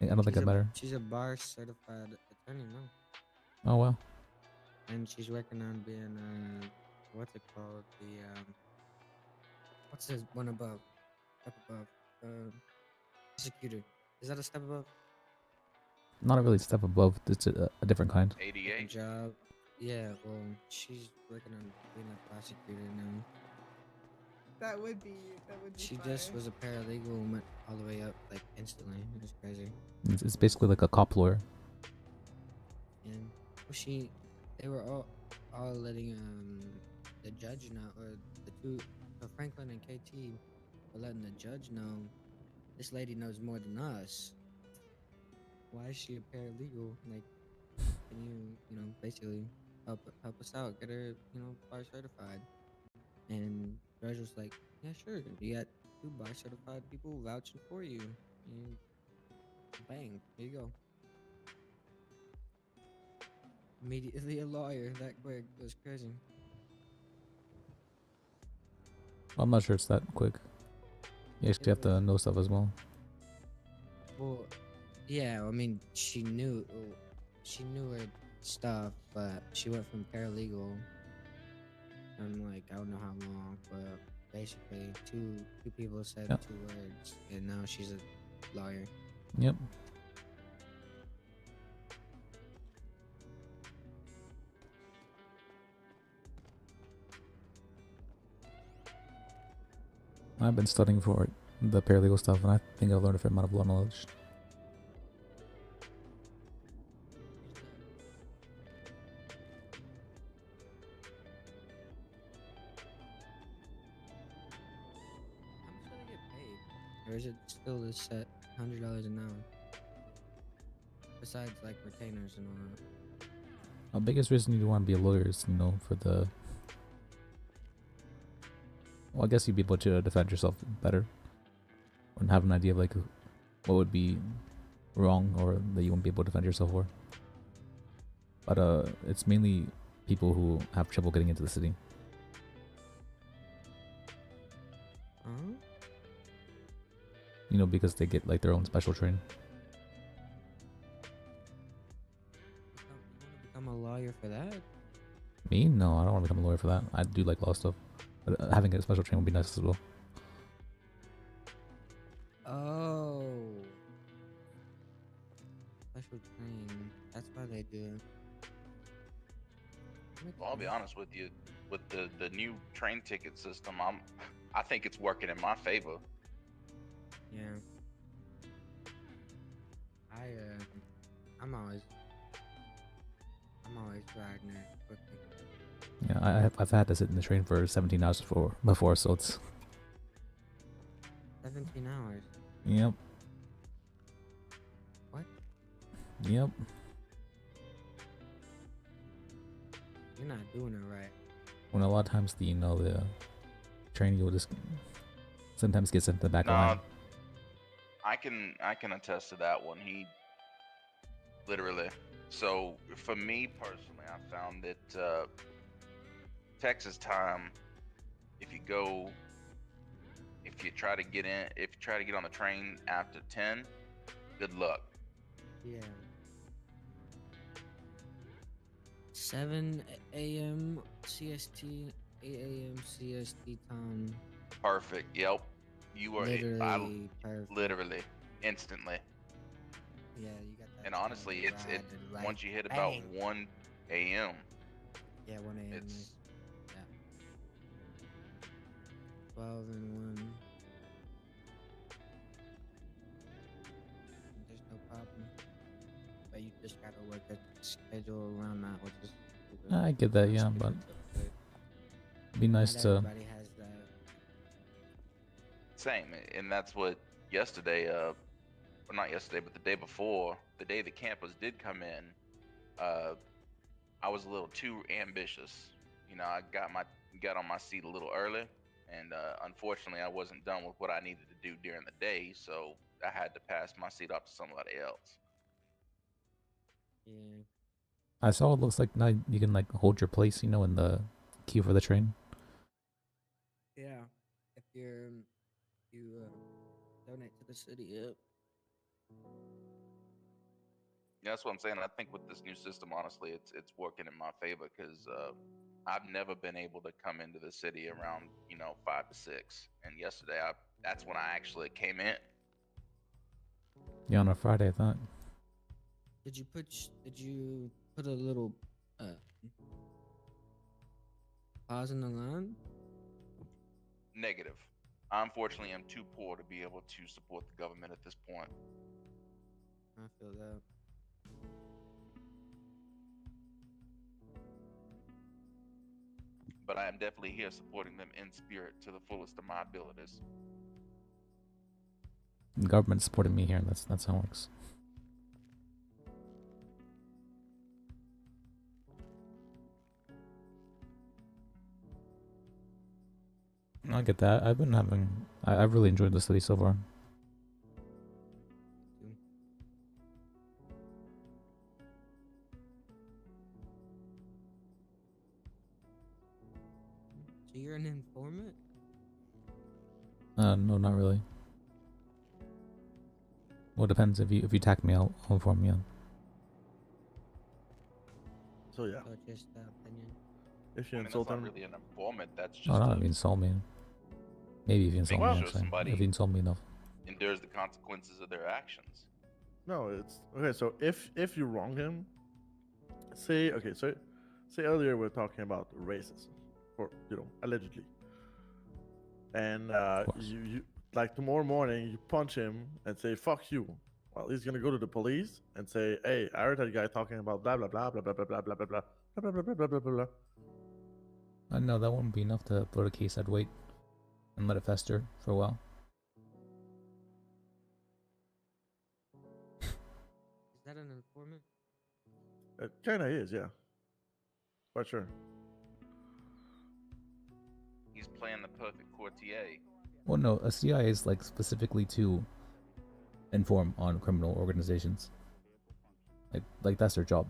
I don't think it matter. She's a bar certified attorney now. Oh wow. And she's working on being what's it called? What's this one above? Step above. Prosecutor. Is that a step above? Not a really step above. It's a different kind. Different job. Yeah, well, she's working on being a prosecutor now. That would be She just was a paralegal and went all the way up like instantly. It was crazy. It's basically like a cop lawyer. And well, they were all letting the judge know, or the two, so Franklin and KT were letting the judge know this lady knows more than us. Why is she a paralegal? Like, can you basically help us out, get her bar certified? And judge was like, yeah, sure. You got 2 bar certified people vouching for you. And bang, here you go. Immediately a lawyer that quick. It was crazy. I'm not sure it's that quick. You actually have to know stuff as well. Well, yeah, I mean, she knew her stuff, but she went from paralegal. I'm like, I don't know how long, but basically, two people said Yep. 2 words, and now she's a lawyer. Yep. I've been studying for the paralegal stuff, and I think I've learned a fair amount of law knowledge. How much do they get paid? Or is it still the set $100 an hour? Besides, like, retainers and all that. The biggest reason you want to be a lawyer is, for the... Well, I guess you'd be able to defend yourself better. And have an idea of, like, what would be wrong or that you won't be able to defend yourself for. But, it's mainly people who have trouble getting into the city. Huh? Because they get, like, their own special train. You want to become a lawyer for that? Me? No, I don't want to become a lawyer for that. I do like law stuff. But having a special train would be nice as well. Oh. Special train. That's why they do it. Well, I'll be honest with you. With the new train ticket system, I think it's working in my favor. Yeah. I'm always riding it quickly. Yeah, I've had to sit in the train for 17 hours before, so it's... 17 hours. Yep. What? Yep. You're not doing it right. When a lot of times the train will just sometimes get sent to the back of the line. I can attest to that one. He literally. So for me personally, I found that Texas time, if you try to get on the train after 10, good luck. Yeah. 7 a.m. CST, 8 a.m. CST time. Perfect. Yep. You are Literally perfect. literally instantly. Yeah, you got that. And honestly, it's right once you hit about bang. 1 a.m. Yeah, 1 a.m. It's is, yeah. 12 and 1. There's no problem. But you just gotta work a schedule around that, which is stupid. I get that, yeah, but it'd be nice Not to... everybody has that. Same, and that's what yesterday, or not yesterday, but the day before, the day the campers did come in, I was a little too ambitious. I got on my seat a little early, and unfortunately, I wasn't done with what I needed to do during the day, so I had to pass my seat off to somebody else. Yeah. I saw it looks like now you can, like, hold your place, in the queue for the train. Yeah. If you donate to the city, yep. Yeah, that's what I'm saying. I think with this new system, honestly, it's working in my favor because I've never been able to come into the city around 5 to 6, and yesterday that's when I actually came in. Yeah, on a Friday, I thought. Did you put a little pause in the line? Negative. I unfortunately am too poor to be able to support the government at this point. I feel that. But I am definitely here supporting them in spirit to the fullest of my abilities. The government supported me here, and that's how it works. I get that. I've been having. I've really enjoyed the city so far. So you're an informant? No, not really. Well, it depends. If you attack me, I'll inform you. So yeah, So just opinion. if you I mean, that's insult not him, really an informant. That's just No, not if you insult me. Maybe if you insult me, making sure actually. somebody If you insult me enough. endures the consequences of their actions. no, it's okay. So if you wrong him, say okay. So say earlier we are talking about racism, or allegedly, and you like tomorrow morning you punch him and say fuck you. Well, he's gonna go to the police and say, hey, I heard that guy talking about blah blah blah blah blah blah blah blah blah blah blah blah blah blah blah blah blah. No, that wouldn't be enough to upload a case. I'd wait and let it fester for a while. Is that an informant? It kind of is, yeah. For sure. He's playing the perfect courtier. Well, no, a CIA is like specifically to inform on criminal organizations. Like that's their job.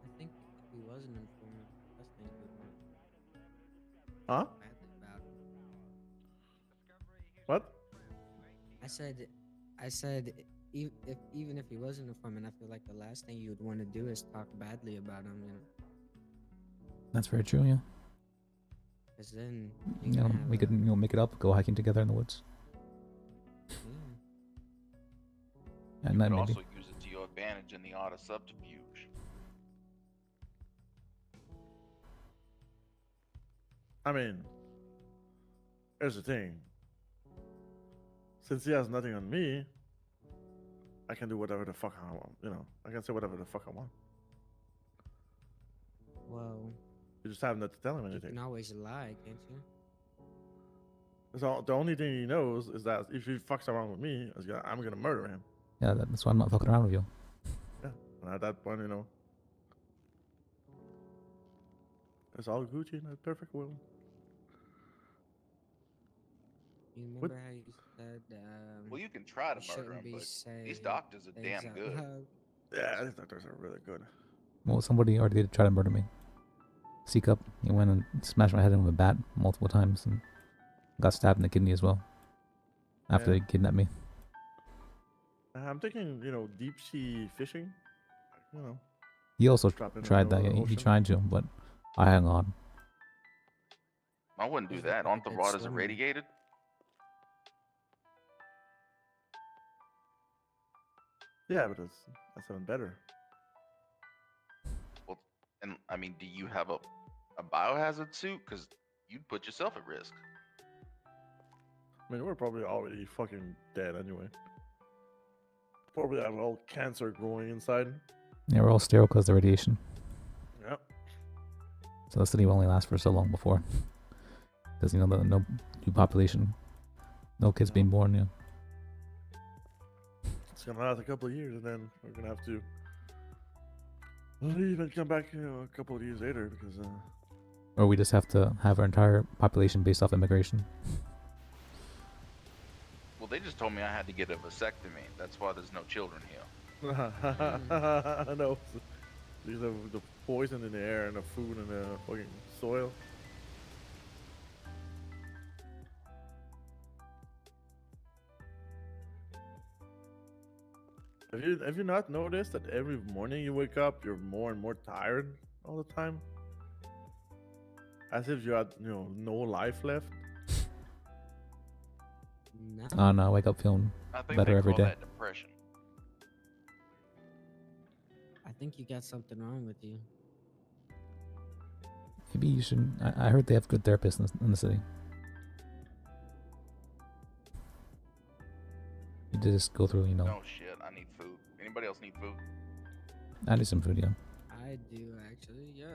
I think if he was an informant, that's the thing he would want. Huh? Badly about it. What? I said, even if he was an informant, I feel like the last thing you would want to do is talk badly about him, That's very true. Yeah. Because then We could make it up, go hiking together in the woods. And You then could maybe. also use it to your advantage in the art of subterfuge. I mean, here's the thing. Since he has nothing on me, I can do whatever the fuck I want. I can say whatever the fuck I want. Well, You just have not to tell him you anything. can always lie, can't you? So the only thing he knows is that if he fucks around with me, I'm gonna murder him. Yeah, that's why I'm not fucking around with you. Yeah. And at that point, it's all Gucci in a perfect world. You remember how you said, Well, you can try to you murder shouldn't him, be but these saying doctors are things damn out good. loud? Yeah, these doctors are really good. Well, somebody already did try to murder me. Seek up. He went and smashed my head in with a bat multiple times and got stabbed in the kidney as well. After Yeah. they kidnapped me. I'm thinking, deep sea fishing. He also Drop in the tried that. middle Yeah, of the he ocean. tried to, but I hung on. I wouldn't do He's that. like Aren't the a good waters swimmer. irradiated? Yeah, but that's even better. Well, and I mean, do you have a biohazard suit? Because you'd put yourself at risk. I mean, we're probably already fucking dead anyway. Probably have all cancer growing inside. Yeah, we're all sterile because of the radiation. Yep. So the city will only last for so long before. Because, no new population. No kids being born, yeah. It's gonna last a couple of years, and then we're gonna have to leave and come back, a couple of years later because. Or we just have to have our entire population based off immigration. Well, they just told me I had to get a vasectomy. That's why there's no children here. No, because of the poison in the air and the food and the fucking soil. Have you not noticed that every morning you wake up, you're more and more tired all the time? As if you had, no life left. No. Oh no, I wake up feeling I think better they every call day. that depression. I think you got something wrong with you. Maybe you should. I heard they have good therapists in the city. You just go through, No shit, I need food. Anybody else need food? I need some food, yeah. I do actually, yeah.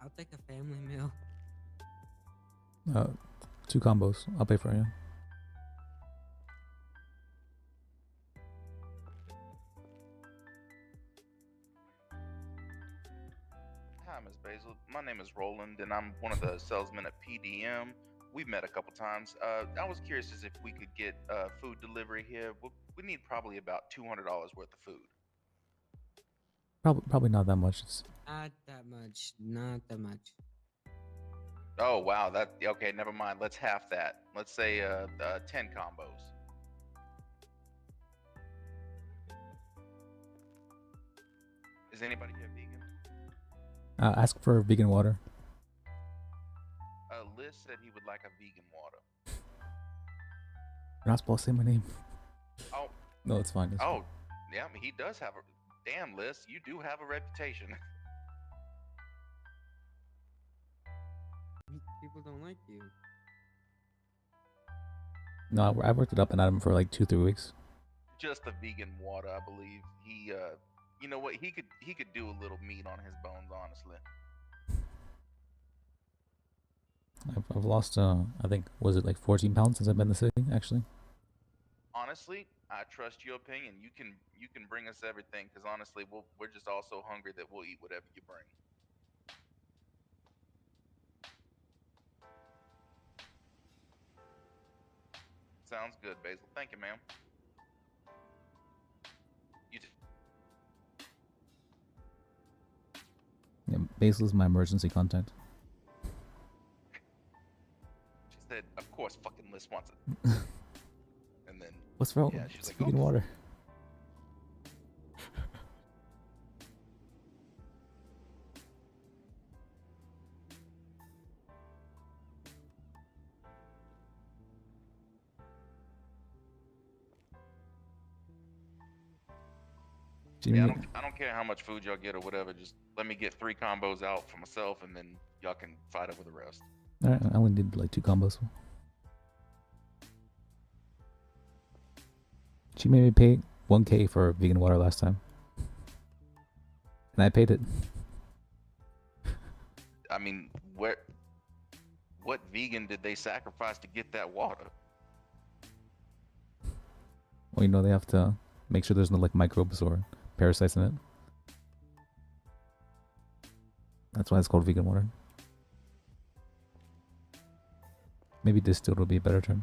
I'll take a family meal. 2 combos. I'll pay for it, yeah. Raymond, and I'm one of the salesmen at PDM. We've met a couple times. I was curious as if we could get food delivery here. We need probably about $200 worth of food. Probably not that much. It's, Not that much. Not that much. Oh wow, okay. Never mind. Let's half that. Let's say 10 combos. Is anybody here vegan? ask for vegan water. Liz said he would like a vegan water. You're not supposed to say my name. Oh. No, it's fine. It's fine. Oh, yeah. I mean, he does have a. Damn, Liz, you do have a reputation. People don't like you. No, I worked it up and at him for like 2-3 weeks. Just the vegan water, I believe. He, you know what? He could do a little meat on his bones, honestly. I've lost, I think, was it like 14 pounds since I've been in the city, actually? Honestly, I trust your opinion. You can bring us everything, because honestly, we're just all so hungry that we'll eat whatever you bring. Sounds good, Basil. Thank you, ma'am. You Yeah, Basil is my emergency contact. She said, "Of course, fucking Liz wants it." And then What's wrong? Yeah, she's It's like, vegan "Oh." water. Yeah, I don't care how much food y'all get or whatever. Just let me get 3 combos out for myself, and then y'all can fight over the rest. Alright, I only did like 2 combos. She made me pay 1K for vegan water last time. And I paid it. I mean, what vegan did they sacrifice to get that water? Well, you know, they have to make sure there's no like microbes or parasites in it. That's why it's called vegan water. Maybe distilled would be a better term.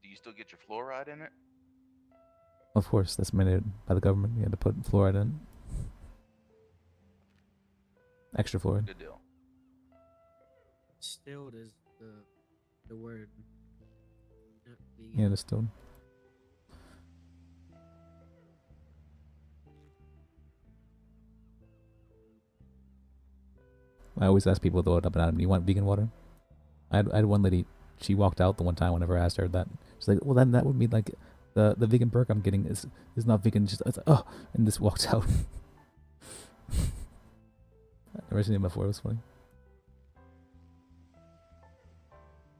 Do you still get your fluoride in it? Of course, that's mandated by the government. You had to put fluoride in. Extra fluoride. Good deal. Distilled is the word. Not vegan. Yeah, distilled. I always ask people to throw it up and at them, you want vegan water? I had one lady, she walked out the one time whenever I asked her that. She's like, well, then that would mean like the vegan burger I'm getting is not vegan. Just it's like, oh, and just walked out. I've never seen it before. It was funny.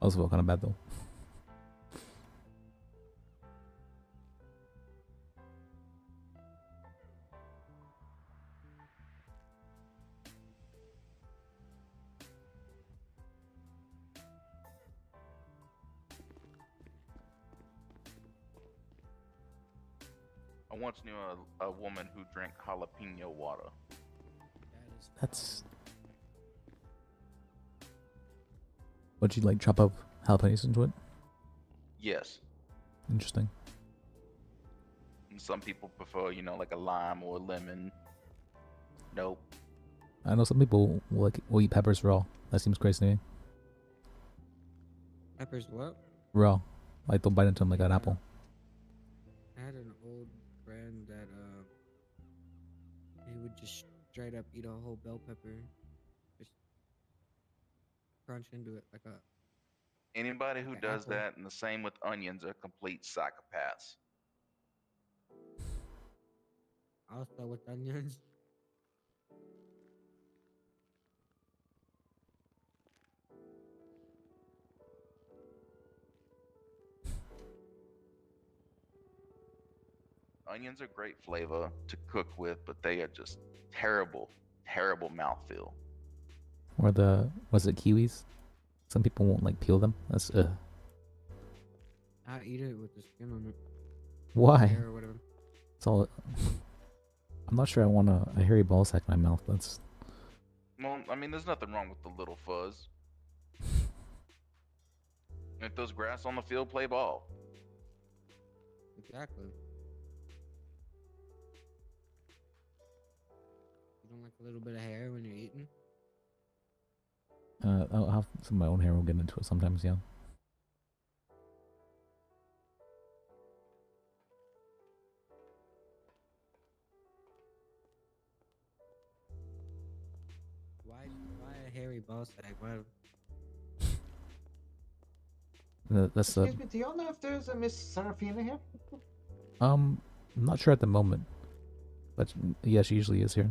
I also felt kind of bad though. I once knew a woman who drank jalapeno water. That's. Would you like chop up jalapenos into it? Yes. Interesting. And some people prefer, like a lime or a lemon. Nope. I know some people will eat peppers raw. That seems crazy to me. Peppers what? Raw. Like don't bite into them like an apple. I had an old friend that he would just straight up eat a whole bell pepper, just crunch into it like a. Anybody who Like does apple. that, and the same with onions, are complete psychopaths. Also with onions. Onions are great flavor to cook with, but they are just terrible, terrible mouthfeel. Or was it kiwis? Some people won't like peel them. That's I eat it with the skin on it. Why? Hair or whatever. It's all. I'm not sure I want a hairy ball sack in my mouth. That's. Well, I mean, there's nothing wrong with the little fuzz. If there's grass on the field, play ball. Exactly. You don't like a little bit of hair when you're eating? I'll have some of my own hair. We'll get into it sometimes. Yeah. Why a hairy ball sack? Why? That's the. Excuse me, do y'all know if there's a Miss Serafina here? I'm not sure at the moment, but yeah, she usually is here.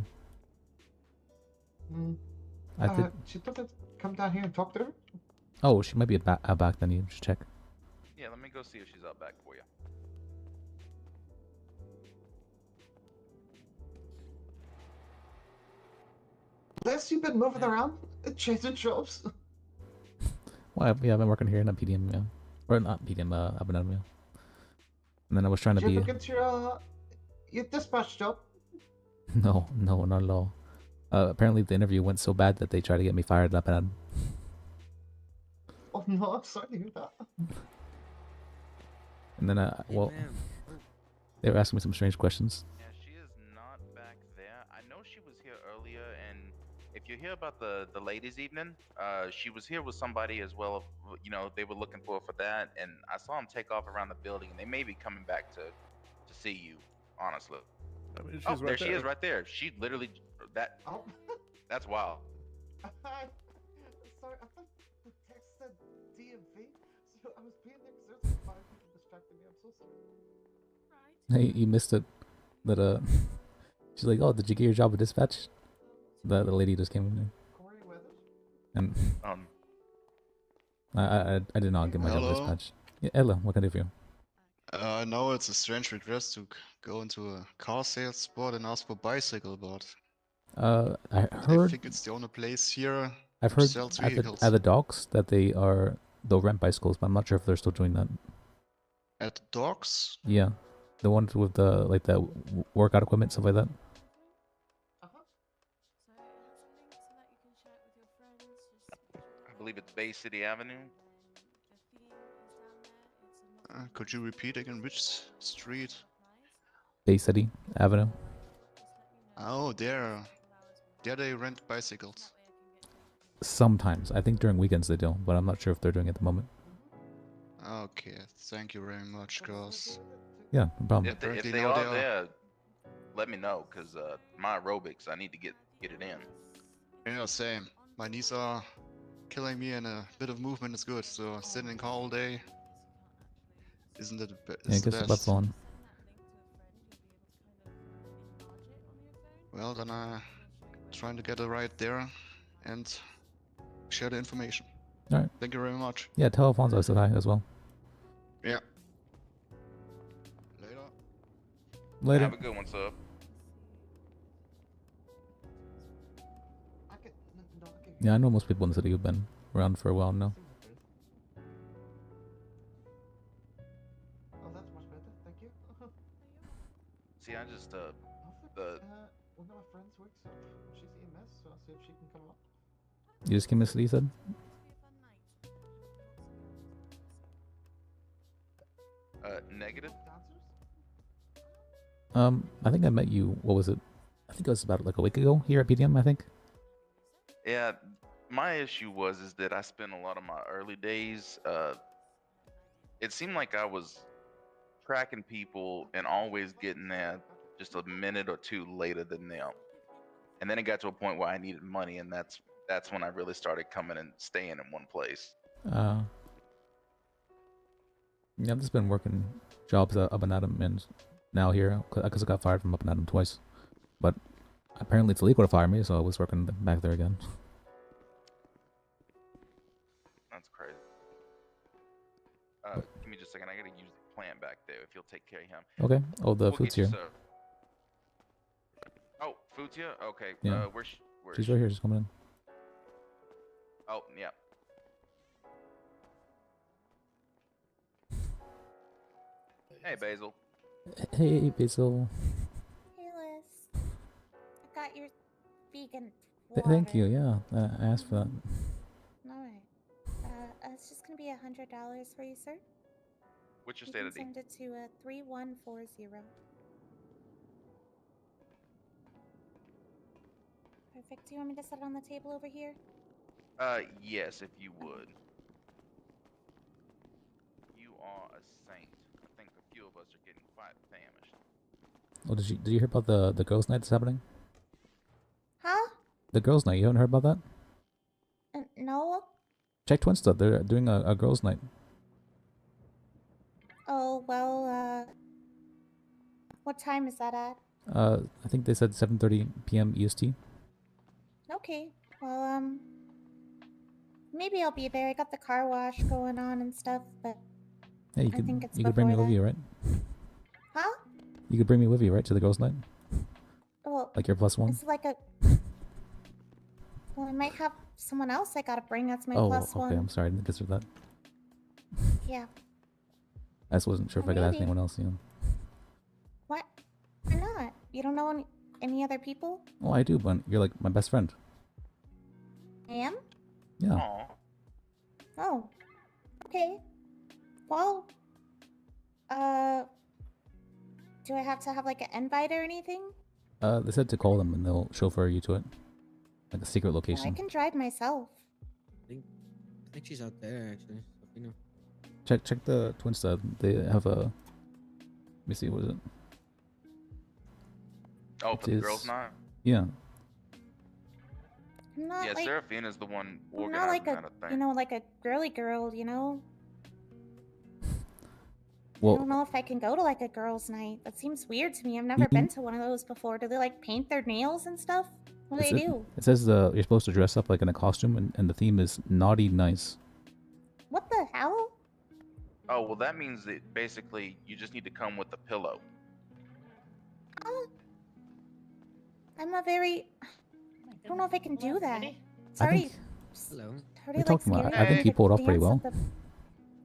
I think. She doesn't come down here and talk to her? Oh, she might be at back. Then you should check. Yeah, let me go see if she's out back for you. Les, you've been moving around, changing jobs. Well, yeah, I've been working here in a PDM, yeah, or not PDM, Abanam, yeah. And then I was trying to Did you be. ever get your dispatch job? No, not at all. Apparently the interview went so bad that they tried to get me fired up and. Oh no, I'm sorry to hear that. And then well, they were asking me some strange questions. Yeah, she is not back there. I know she was here earlier, and if you hear about the ladies' evening, she was here with somebody as well. You know, they were looking for her for that, and I saw them take off around the building, and they may be coming back to see you. Honestly. I mean, Oh, she's there right she is, right there. She literally that. Oh. That's wild. Sorry, I thought the text said DMV, so I was being there because there's like 5 people distracting me. I'm so sorry. Hey, you missed it. That she's like, oh, did you get your job at dispatch? The lady just came in there. And I did not get my job at Hello? dispatch. Yeah, Ella, what can I do for you? I know it's a strange request to go into a car sales spot and ask for bicycle, but I I heard. think it's the only place here I've which heard sells at vehicles. the docks that they'll rent bicycles, but I'm not sure if they're still doing that. At the docks? Yeah, the ones with the workout equipment, stuff like that. I believe it's Bay City Avenue. Could you repeat again which street? Bay City Avenue. Oh, there they rent bicycles. Sometimes, I think during weekends they do, but I'm not sure if they're doing it at the moment. Okay, thank you very much, guys. Yeah, no problem. If Apparently they now are there, let me know, cause my aerobics, I need to get it in. Yeah, same. My knees are killing me, and a bit of movement is good. So sitting in car all day isn't it Yeah, is the get some best. butt on. Well, then trying to get it right there and share the information. All right. Thank you very much. Yeah, tell Alfonso I said hi as well. Yeah. Later. Later. Have a good one, sub. Yeah, I know most people in the city who've been around for a while now. Oh, that's much better. Thank you. See, I just One of my friends works up. She's EMS, so I'll see if she can come up. You just came to the city, you said? Negative. I think I met you. What was it? I think it was about like a week ago here at PDM. I think. Yeah, my issue is that I spent a lot of my early days. It seemed like I was tracking people and always getting there just a minute or two later than them. And then it got to a point where I needed money, and that's when I really started coming and staying in one place. Yeah, I've just been working jobs up and Adam, and now here because I got fired from up and Adam twice, but apparently it's illegal to fire me, so I was working back there again. That's crazy. Give me just a second. I gotta use the plant back there. If you'll take care of him. Okay. Oh, the We'll food's get you, here. sir. Oh, food's here. Okay. Yeah. Where's She's right here. Just coming in. Oh, yeah. Hey, Basil. Hey, Basil. Hey, Liz. I got your vegan Thank you. Yeah, I asked for that. Alright. It's just gonna be $100 for you, sir. What's your You state can ID? send it to 3140. Perfect. Do you want me to set it on the table over here? Yes, if you would. You are a saint. I think a few of us are getting quite famished. Oh, did you hear about the girls' night that's happening? Huh? The girls' night. You haven't heard about that? No. Check Twinsta. They're doing a girls' night. Oh, well, what time is that at? I think they said 7:30 p.m. EST. Okay. Well, maybe I'll be there. I got the car wash going on and stuff, but Hey, I think it's you could bring me before with that. you, right? Huh? You could bring me with you, right, to the girls' night? Well, Like your +1? it's like a. Well, I might have someone else I gotta bring. That's my Oh, plus okay. one. I'm sorry. I didn't consider that. Yeah. I just wasn't sure if I could ask Maybe. anyone else. You know. What? Why not? You don't know any other people? Oh, I do, but you're like my best friend. I am? Yeah. Aw. Oh. Okay. Well, do I have to have like an invite or anything? They said to call them and they'll chauffeur you to it, like a secret Well, I location. can drive myself. I think she's out there actually. So, you know. Check the Twinsta. They have a. Let me see. What is it? Oh, It for the is- girls' night? Yeah. I'm not Yeah, like Seraphina's the one I'm not organizing like that, a I think. like a girly girl, you know? I Well, don't know if I can go to like a girls' night. That seems weird to me. I've never been to one of those before. Do they like paint their nails and stuff? What do they do? It says you're supposed to dress up like in a costume, and the theme is naughty nice. What the hell? Oh, well, that means that basically you just need to come with a pillow. I'm a very. I don't know if I can do that. It's I already. think- Hello. It's already You're like talking about- scary I think to he pulled off pretty dance well. at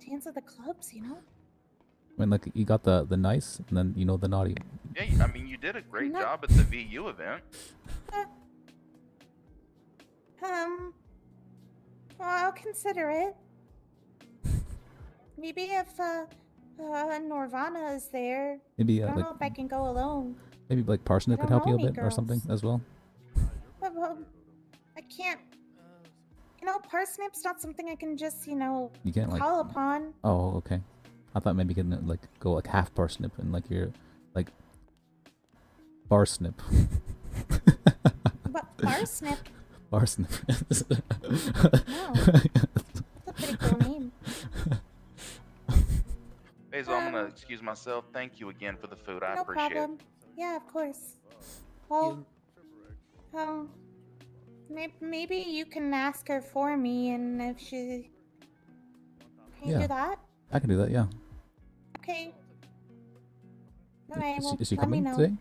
dance at the clubs, you know? I mean, like you got the nice, and then the naughty. Yeah, I mean, you did a great not- job at the VU event. Well, I'll consider it. Maybe if Norvana is there. Maybe I don't like know if I can go alone. maybe like Parsnip I could don't help you a know any bit or something girls. as well. But, I can't. Parsnip's not something I can just, You can't like. call upon. Oh, okay. I thought maybe you could like go like half parsnip and like you're like barsnip. But Parsnip? Barsnip. No. That's a pretty cool name. Hazel, I'm gonna excuse myself. Thank you again for the food. I No appreciate problem. it. Yeah, of course. Well, maybe you can ask her for me, and if she can you Yeah. do that? I can do that. Yeah. Okay. All right. Is Well, she, is she let me coming know. today?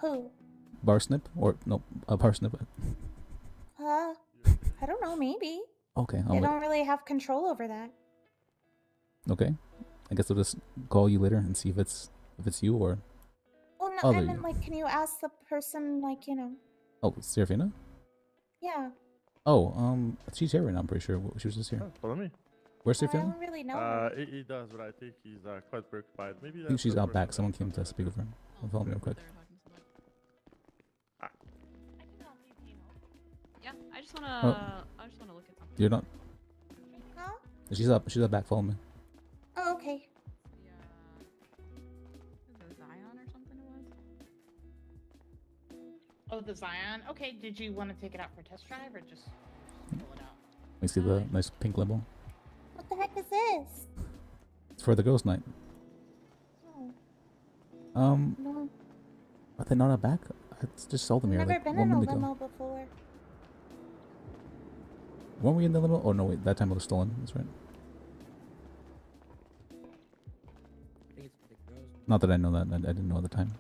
Who? Barsnip or no? Parsnip. I don't know. Maybe. Okay. I don't really have control over that. Okay. I guess I'll just call you later and see if it's you or. Well, no, I Other meant you. like, can you ask the person, like, Oh, Serafina. Yeah. Oh, she's here right now. I'm pretty sure she was just here. Follow me. Where's I Serafina? don't really know. He does, but I think he's quite preoccupied. Maybe I think she's out back. Someone came to speak with her. I'll follow me real quick. Yeah, I just Oh. wanna look at something. You're not. Huh? She's up. She's up back. Follow me. Oh, okay. The Zion or something it was. Oh, the Zion. Okay, did you want to take it out for a test drive or just pull it out? Let me see the nice pink limo. What the heck is this? It's for the girls' night. Oh, no. Are they not out back? I just saw them I've here never like been 1 in a minute limo ago. before. Weren't we in the limo? Oh no, wait. That time it was stolen. That's right. I think it's for the girls. Not that I know that. I didn't know at the time.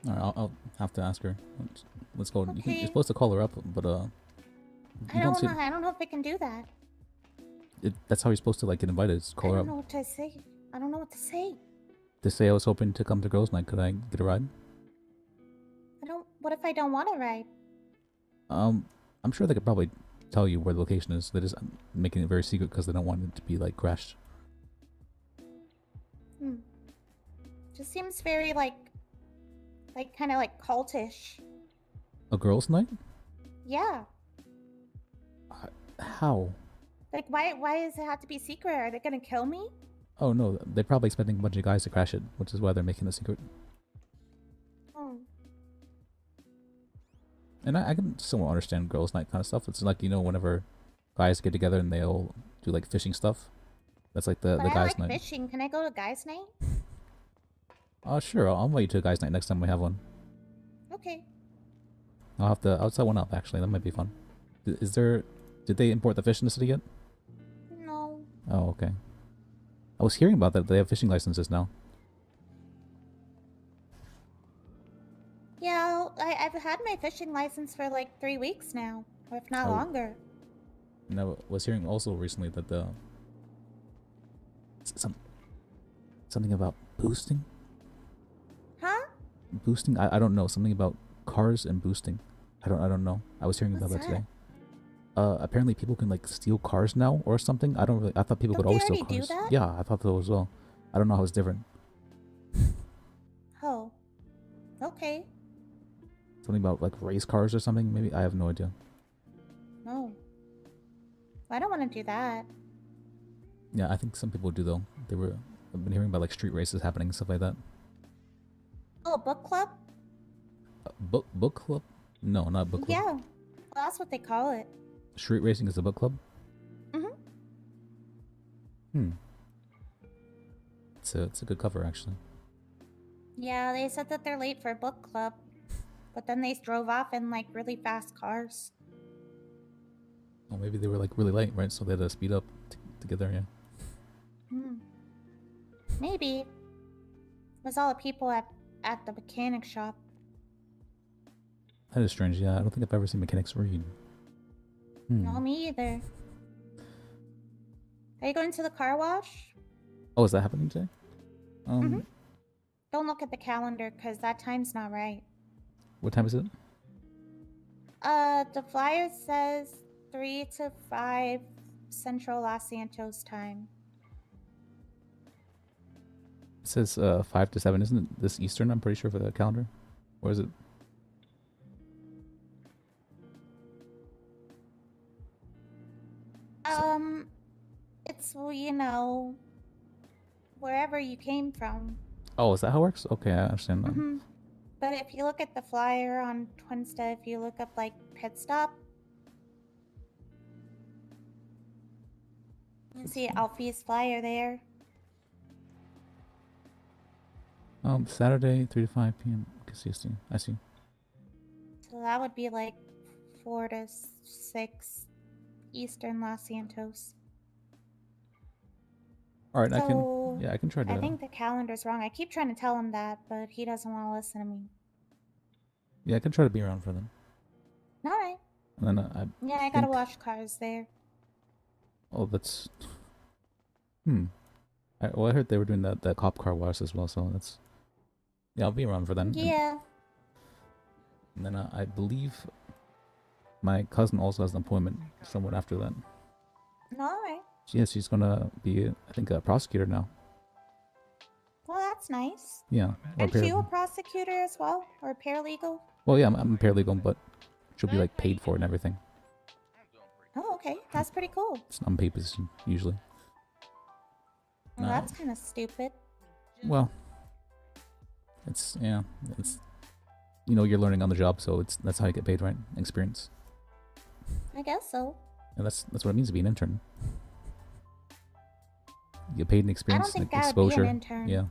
Alright, I'll have to ask her. Let's go. You're Okay. supposed to call her up, but you I don't see. know. I don't know if I can do that. That's how you're supposed to like get invited. Is call I her don't up. know what to say. I don't know what to say. to say I was hoping to come to girls' night. Could I get a ride? What if I don't want to ride? I'm sure they could probably tell you where the location is. They're just making it very secret because they don't want it to be like crashed. Just seems very kind of like cultish. A girls' night? Yeah. How? Like, why does it have to be secret? Are they gonna kill me? Oh no, they're probably expecting a bunch of guys to crash it, which is why they're making it secret. Oh. And I can somewhat understand girls' night kind of stuff. It's like, you know, whenever guys get together and they'll do like fishing stuff. That's like the But I guys' like night. fishing. Can I go to guys' night? Sure, I'll invite you to a guys' night next time we have one. Okay. I'll set one up actually. That might be fun. Did they import the fish in the city yet? No. Oh, okay. I was hearing about that. They have fishing licenses now. Yeah, I've had my fishing license for like 3 weeks now, or if not Oh. longer. And I was hearing also recently that something about boosting. Huh? Boosting? I don't know. Something about cars and boosting. I don't know. I was hearing about that today. Apparently people can like steal cars now or something. I thought people could always steal already do cars. that? Yeah, I thought that as well. I don't know how it's different. Oh. Okay. Something about like race cars or something. Maybe I have no idea. No. I don't want to do that. Yeah, I think some people do though. I've been hearing about like street races happening and stuff like that. Oh, book club? Book club? No, not book club. Yeah. Well, that's what they call it. Street racing is a book club? It's a good cover actually. Yeah, they said that they're late for book club, but then they drove off in like really fast cars. Oh, maybe they were like really late, right? So they had to speed up to get there, yeah. Maybe. It was all the people at the mechanic shop. That is strange, yeah. I don't think I've ever seen mechanics read. No, me either. Are you going to the car wash? Oh, is that happening today? Don't look at the calendar, because that time's not right. What time is it? The flyer says 3 to 5 Central Los Santos time. It says 5 to 7. Isn't it this Eastern? I'm pretty sure for the calendar. Or is it? It's, you know, wherever you came from. Oh, is that how it works? Okay, I understand that. But if you look at the flyer on Twinsta, if you look up, like, pit stop, you can see Alfie's flyer there. Saturday, 3 to 5 p.m. Okay, I see. So that would be, like, 4 to 6 Eastern Los Santos. Alright, So, I can try to... I think the calendar's wrong. I keep trying to tell him that, but he doesn't want to listen to me. Yeah, I can try to be around for them. Alright. And then Yeah, I gotta wash cars there. Oh, that's... Well, I heard they were doing that cop car wash as well, so that's... Yeah, I'll be around for them. Yeah. And then I believe my cousin also has an appointment somewhat after that. Alright. Yeah, she's gonna be, I think, a prosecutor now. Well, that's nice. Yeah. Or Aren't you a prosecutor as well? Or a paralegal? Well, yeah, I'm a paralegal, but she'll be like paid for it and everything. Oh, okay. That's pretty cool. It's an unpaid position, usually. Well, that's kind of stupid. Well, it's, yeah, it's, you know, you're learning on the job, so that's how you get paid, right? Experience. I guess so. And that's what it means to be an intern. You get paid in experience, think like I would be an exposure. intern. Yeah.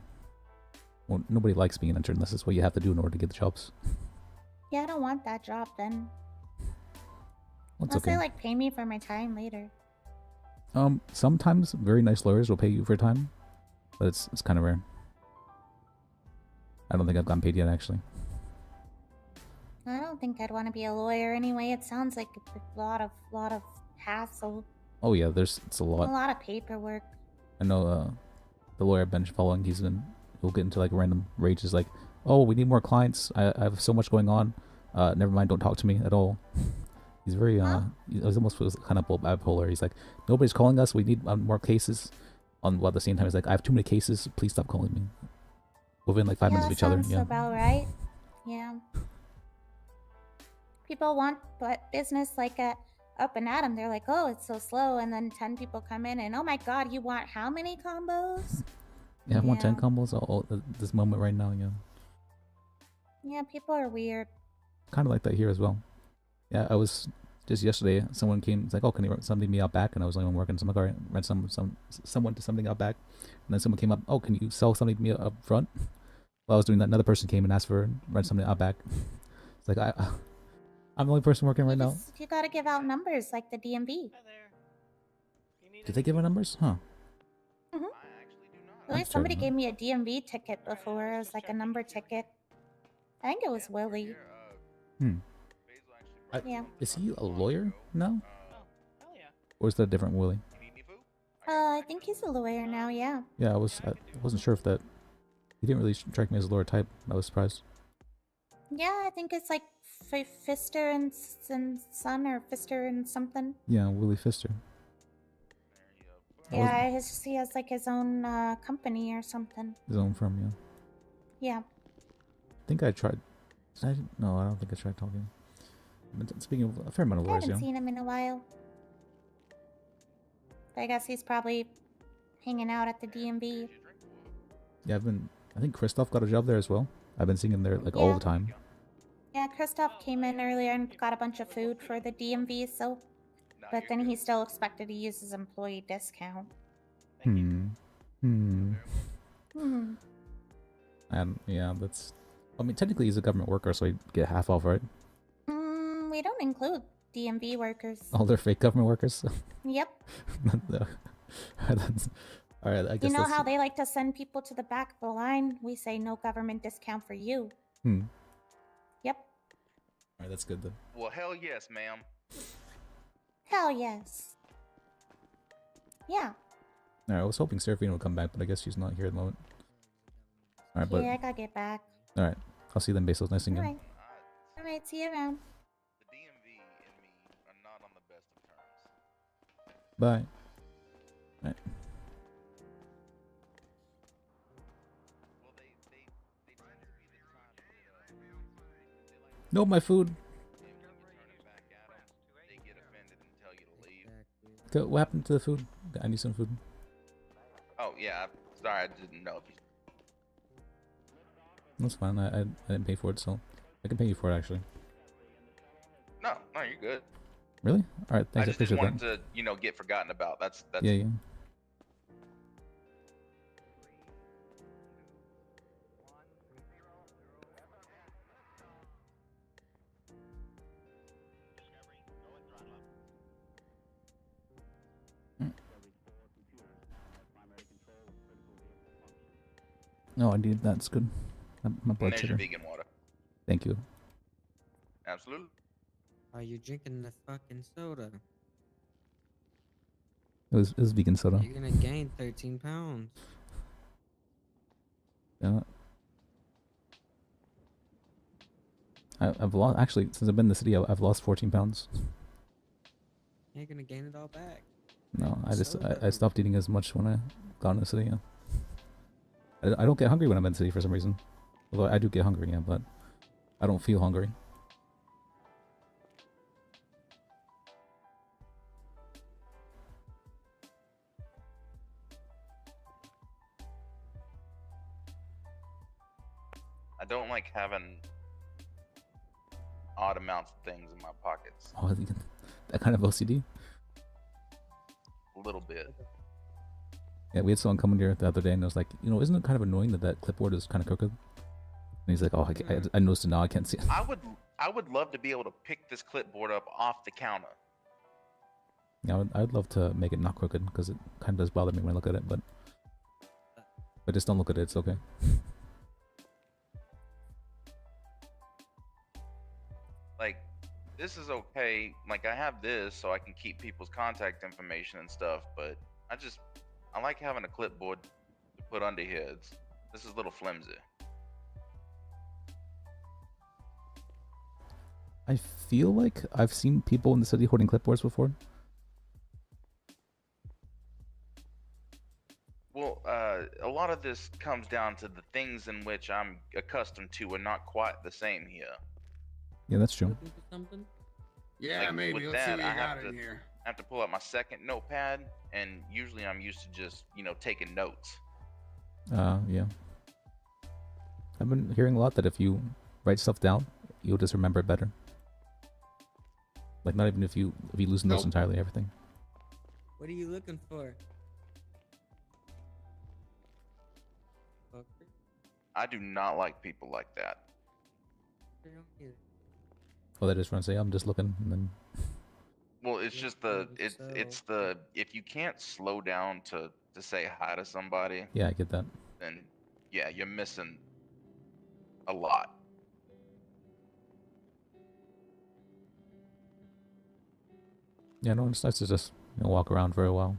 Well, nobody likes being an intern. This is what you have to do in order to get the jobs. Yeah, I don't want that job then. That's Unless okay. they like pay me for my time later. Sometimes very nice lawyers will pay you for time, but it's kind of rare. I don't think I've gotten paid yet, actually. I don't think I'd want to be a lawyer anyway. It sounds like a lot of hassle. Oh yeah, it's a A lot. lot of paperwork. I know the lawyer I've been following, he's been he'll get into like random rages, like, "Oh, we need more clients. I have so much going on. Never mind. Don't talk to me at all." He's very he's almost kind of bipolar. He's like, "Nobody's calling us. We need more cases." While at the same time, he's like, "I have too many cases. Please stop calling me." Within like 5 minutes of each other. Sounds Yeah. about right. Yeah. People want business like up and at them. They're like, oh, it's so slow, and then 10 people come in and, oh my god, you want how many combos? Yeah, I want 10 combos at this moment right now. Yeah. Yeah, people are weird. Kind of like that here as well. Yeah, I was just yesterday. Someone came. It's like, "Oh, can you rent something me out back?" And I was like, "I'm working." So I'm like, "All right, rent someone to something out back." And then someone came up. "Oh, can you sell something to me up front?" While I was doing that, another person came and asked for rent something out back. It's like I'm the only person working right now. You gotta give out numbers like the DMV. Did they give our numbers? Huh? At least somebody gave me a DMV ticket before. It was like a number ticket. I think it was Willie. Yeah. Is he a lawyer now? Or is that a different Willie? I think he's a lawyer now. Yeah. Yeah, I wasn't sure if that. He didn't really strike me as a lawyer type. I was surprised. Yeah, I think it's like Fister and Son or Fister and something. Yeah, Willie Fister. Yeah, he has like his own company or something. His own firm, yeah. Yeah. I think I tried. No, I don't think I tried talking. But speaking of a fair amount of I lawyers, haven't yeah. seen him in a while. But I guess he's probably hanging out at the DMV. Yeah, I think Christoph got a job there as well. I've been seeing him there like all the time. Yeah, Christoph came in earlier and got a bunch of food for the DMV, so... But then he still expected to use his employee discount. And yeah, that's... I mean, technically he's a government worker, so he'd get half off, right? We don't include DMV workers. All they're fake government workers? Yep. Alright, I guess You know how they like to send people to the back of the line? We say no government discount for you. Yep. Alright, that's good then. Well, hell yes, ma'am. Hell yes. Yeah. Alright, I was hoping Seraphina would come back, but I guess she's not here at the moment. Alright, but... Yeah, I gotta get back. Alright, I'll see you then, Basil. Nice seeing you. Alright. Alright, see you around. Bye. Alright. No, my food. What happened to the food? I need some food. Oh yeah, sorry, I didn't know. That's fine. I didn't pay for it, so I can pay you for it actually. No, you're good. Really? All right. Thanks. I just didn't appreciate want that. it to, get forgotten about. That's. Yeah. No, I need that's good. My blood There's sugar. your vegan water. Thank you. Absolutely. Are you drinking the fucking soda? It was vegan soda. You're gonna gain 13 pounds. Yeah. I've lost actually since I've been in the city. I've lost 14 pounds. You're gonna gain it all back. No, I stopped eating as much when I got in the city. Yeah. I don't get hungry when I'm in the city for some reason. Although I do get hungry, yeah, but I don't feel hungry. I don't like having odd amounts of things in my pockets. Oh, that kind of OCD. A little bit. Yeah, we had someone come in here the other day and I was like, isn't it kind of annoying that clipboard is kind of crooked? And he's like, oh, I noticed it now. I can't see it. I would love to be able to pick this clipboard up off the counter. Yeah, I'd love to make it not crooked because it kind of does bother me when I look at it, but just don't look at it. It's okay. Like, this is okay. Like, I have this so I can keep people's contact information and stuff, but I like having a clipboard to put under here. This is a little flimsy. I feel like I've seen people in the city holding clipboards before. Well, a lot of this comes down to the things in which I'm accustomed to are not quite the same here. Yeah, that's true. Looking for something? Yeah, Like, maybe. with Let's see that, what you I got have in to here. I have to pull out my second notepad, and usually I'm used to just, you know, taking notes. Yeah. I've been hearing a lot that if you write stuff down, you'll just remember it better. Like not even if you lose notes Nope. entirely, everything. What are you looking for? Fucker. I do not like people like that. I don't either. Well, they just run and say, I'm just looking, and then Well, it's just it's the if you can't slow down to say hi to somebody, yeah, I get that. then yeah, you're missing a lot. Yeah, no, it's nice to just walk around for a while.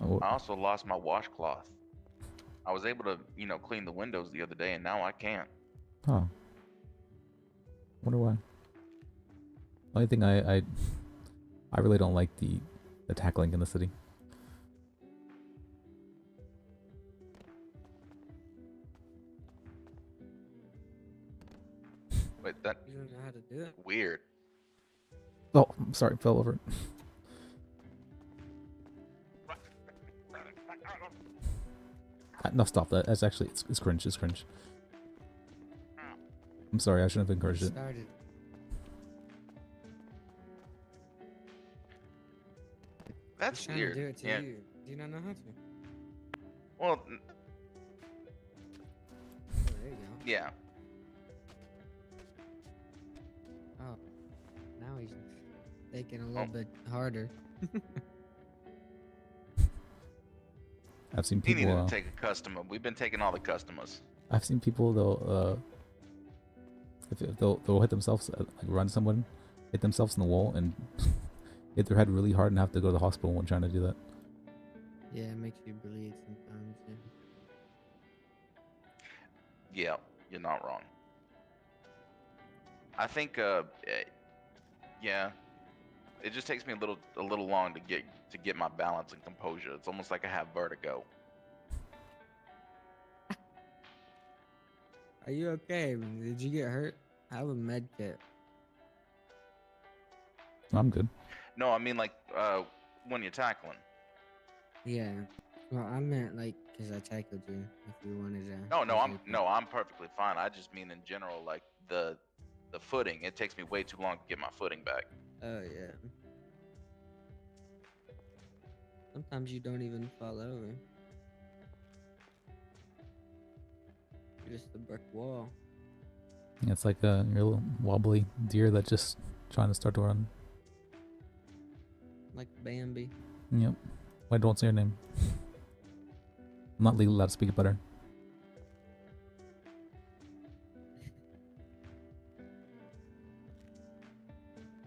Oh, I also lost my washcloth. I was able to, you know, clean the windows the other day, and now I can't. huh. Wonder why. Only thing I really don't like the tackling in the city. Wait, that You don't know how to do it. weird. Oh, I'm sorry, fell over. No, stop that. That's actually it's cringe. It's cringe. I'm sorry. I shouldn't have encouraged it. Started. That's He's trying weird. to do it to Yeah. you. Do you not know how to? Well, Oh, there you go. yeah. Oh, now he's thinking a little bit harder. I've seen He needed people. to take a customer. We've been taking all the customers. I've seen people though. If they'll hit themselves, like run someone, hit themselves in the wall, and hit their head really hard and have to go to the hospital when trying to do that. Yeah, it makes you bleed sometimes. Yeah. Yeah, you're not wrong. I think, yeah, it just takes me a little long to get my balance and composure. It's almost like I have vertigo. Are you okay? Did you get hurt? I have a med kit. I'm good. No, I mean like when you're tackling. Yeah. Well, I meant like because I tackled you. If you wanted to. I'm perfectly fine. I just mean in general, like the footing. It takes me way too long to get my footing back. Oh yeah. Sometimes you don't even fall over. You're just a brick wall. Yeah, it's like your little wobbly deer that just trying to start to run. Like Bambi. Yep. Why don't say her name? I'm not legally allowed to speak about her.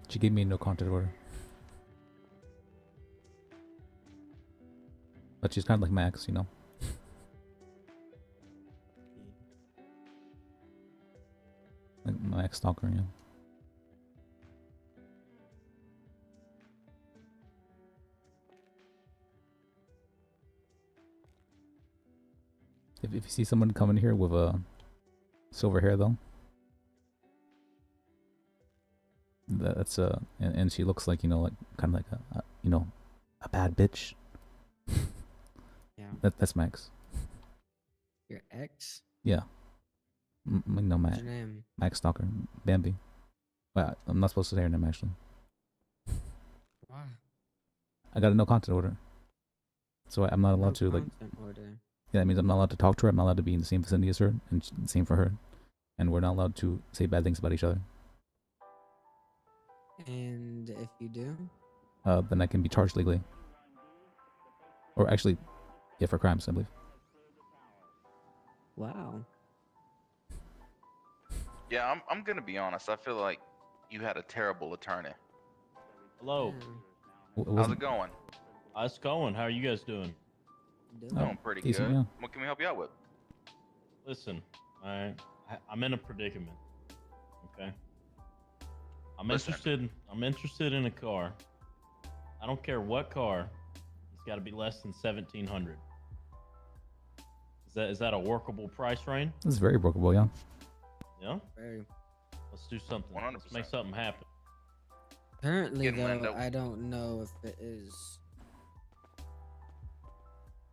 She gave me a no contact order. But she's kind of like Max, you know? Like Max Stalker, yeah. If you see someone coming here with silver hair though, that's and she looks like, you know, like kind of like a bad bitch. Yeah. That's Max. Your ex? Yeah. No, What's Max. your name? Max Stalker, Bambi. Well, I'm not supposed to say her name actually. Why? I got a no contact order, so I'm not allowed to like. Content order. Yeah, that means I'm not allowed to talk to her. I'm not allowed to be in the same vicinity as her, and same for her. And we're not allowed to say bad things about each other. And if you do? Then I can be charged legally. Or actually, yeah, for crimes, I believe. Wow. Yeah, I'm gonna be honest. I feel like you had a terrible attorney. Hello. How's it going? It's going. How are you guys doing? Doing pretty decent, good. yeah. What can we help you out with? Listen, I'm in a predicament. Okay. I'm Listen. interested in a car. I don't care what car. It's got to be less than 1,700. Is that a workable price range? This is very workable, yeah. Yeah. Very. Let's do something. 100%. Let's make something happen. Currently, Getting lined though, up. I don't know if it is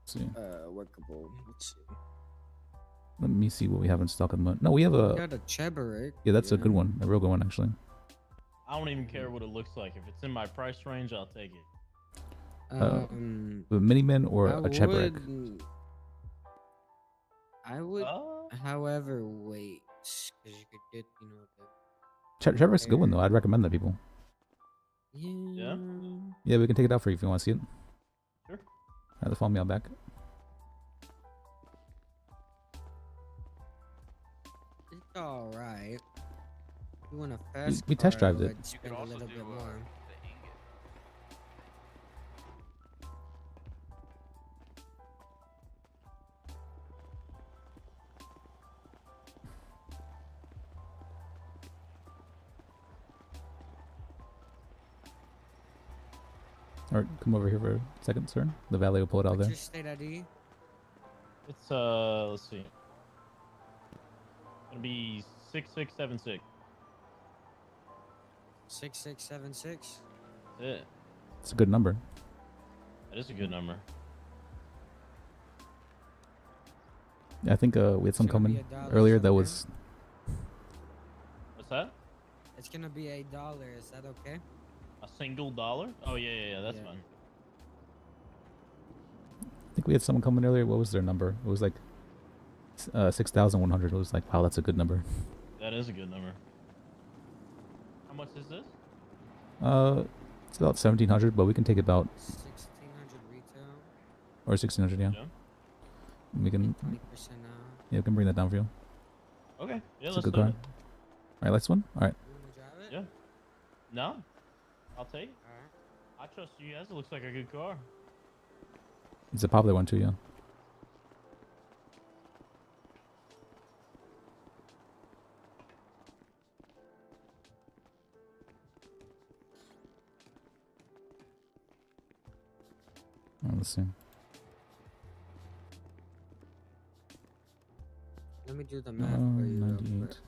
Let's see. workable. Let's see. Let me see what we have in stock at the moment. No, we have We a. got a Cheburek. Yeah, that's a good one. A real good one, actually. I don't even care what it looks like. If it's in my price range, I'll take it. A Miniman or a Cheburek? I would, however, wait, because you could get, the Cheburek's a good one, though. I'd recommend that people. Yeah? Yeah, we can take it out for you if you want to see it. Sure. Alright, follow me out back. It's all right. You want a fast We test car, drived it. I'd spend a little bit more. Alright, come over here for a second, sir. The valet will pull it out What's there. your state ID? It's let's see. Gonna be 6676. 6676. That's it. It's a good number. That is a good number. Yeah, I think we had some It's gonna be coming $1 earlier that somewhere. was. What's that? It's gonna be $8. Is that okay? A single dollar? Oh yeah, that's Yeah. fine. I think we had someone coming earlier. What was their number? It was like 6,100. It was like, wow, that's a good number. That is a good number. How much is this? It's about 1,700, but we can take about 1600 retail. or 1,600, yeah. We can. 20% Yeah, we can bring that down for you. Okay. Yeah, It's let's a good do car. it. All right, last one. All right. You wanna drive it? Yeah. No, I'll take it. I trust you guys. It looks like a good car. It's a popular one too, yeah. Let's see. Let me do the math for you real quick. 98.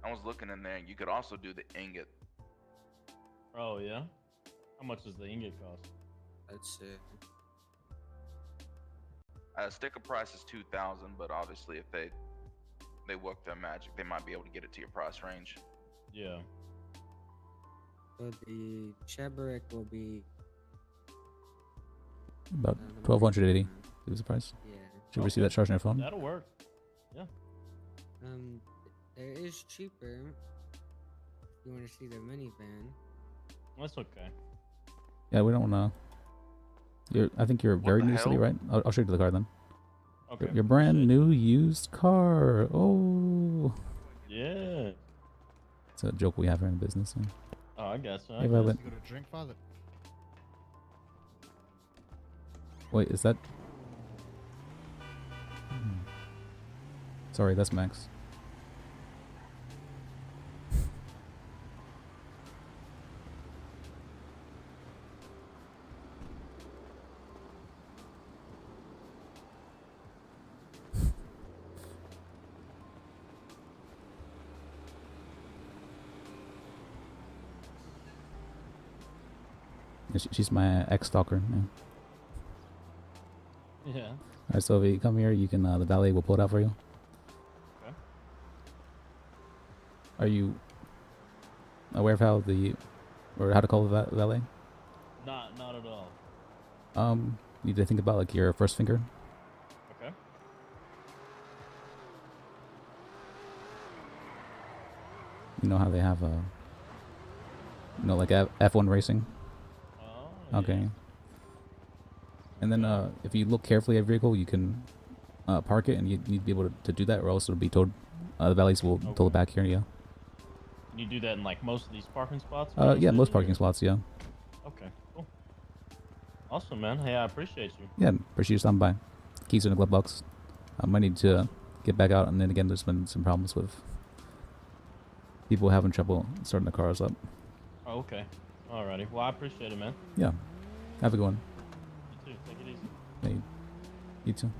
I was looking in there. You could also do the ingot. Oh yeah. How much does the ingot cost? Let's see. Sticker price is 2,000, but obviously if they work their magic, they might be able to get it to your price range. Yeah. So the Cheburek will be About 1,280. It was the price. Yeah. Should we receive that charge on your phone? That'll work. Yeah. There is cheaper. If you want to see the minivan. That's okay. Yeah, we don't want to. I think you're very the new to the city, hell? right? I'll show you the car then. Okay. Your brand new used car. Oh. Yeah. It's a joke we have here in the business. So. Oh, I guess. Hey, Violet. You got a drink, Father? Wait, is that? Sorry, that's Max. She's my ex-stalker. Yeah. Yeah. Alright, so if you come here, you can, the valet will pull it out for you. Okay. Are you aware of how how to call the valet? Not at all. You need to think about like your first finger. Okay. You know how they have You know, like F1 racing. Oh, Okay. And then if you look carefully at your vehicle, you can park it, and you need to be able to do that, or else it'll be towed. The valleys will tow it back here. Yeah. Can you do that in like most of these parking spots? Yeah, most parking spots. Yeah. Okay, cool. Awesome, man. Hey, I appreciate you. Yeah, appreciate you stopping by. Keys in the glove box. I might need to get back out, and then again, there's been some problems with people having trouble starting the cars up. Oh, okay. Alrighty. Well, I appreciate it, man. Yeah. Have a good one. You too. Take it easy. Hey, you too.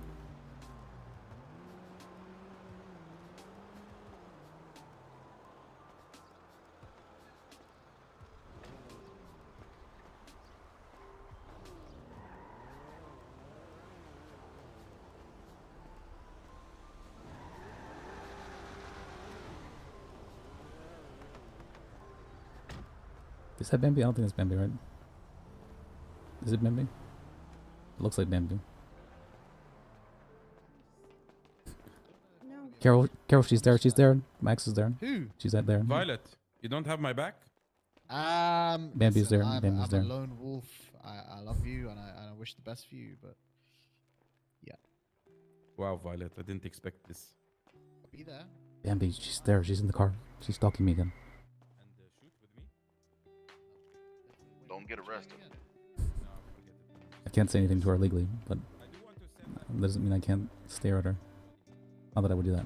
Is that Bambi? I don't think that's Bambi, right? Is it Bambi? It looks like Bambi. No. Carol, she's there. She's there. Max is there. Who? She's out there. Violet, you don't have my back? Bambi's listen, there. I'm Bambi's there. a lone wolf. I love you, and I wish the best for you, but yeah. Wow, Violet, I didn't expect this. Be there. Bambi, she's there. She's in the car. She's stalking me again. Don't get arrested. I can't say anything to her legally, but that doesn't mean I can't stare at her. Not that I would do that.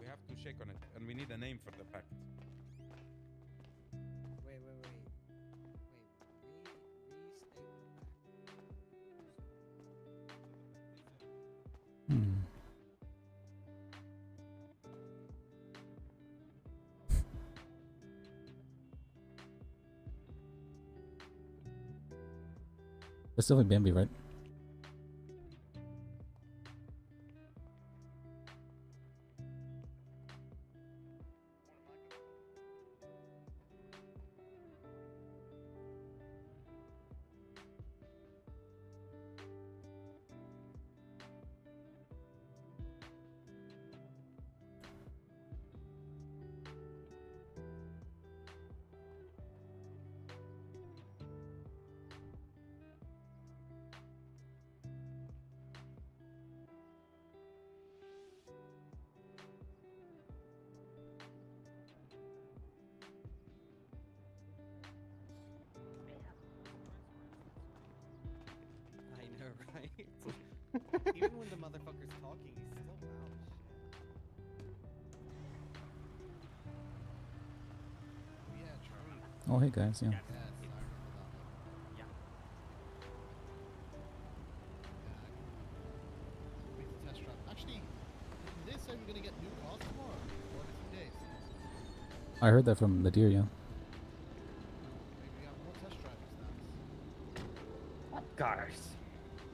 We have to shake on it, and we need a name for the pact. Wait. Hmm. That's still like Bambi, right? I know, right? Even when the motherfucker's talking, he's still loud as shit. Yeah, true. Oh, hey guys, yeah. Yes, I remember that. Yeah. Wait for test drive. Actually, did they say we're gonna get new cars tomorrow or in a few days? I heard that from the deer, yeah. Maybe we have more test driving stats. What cars?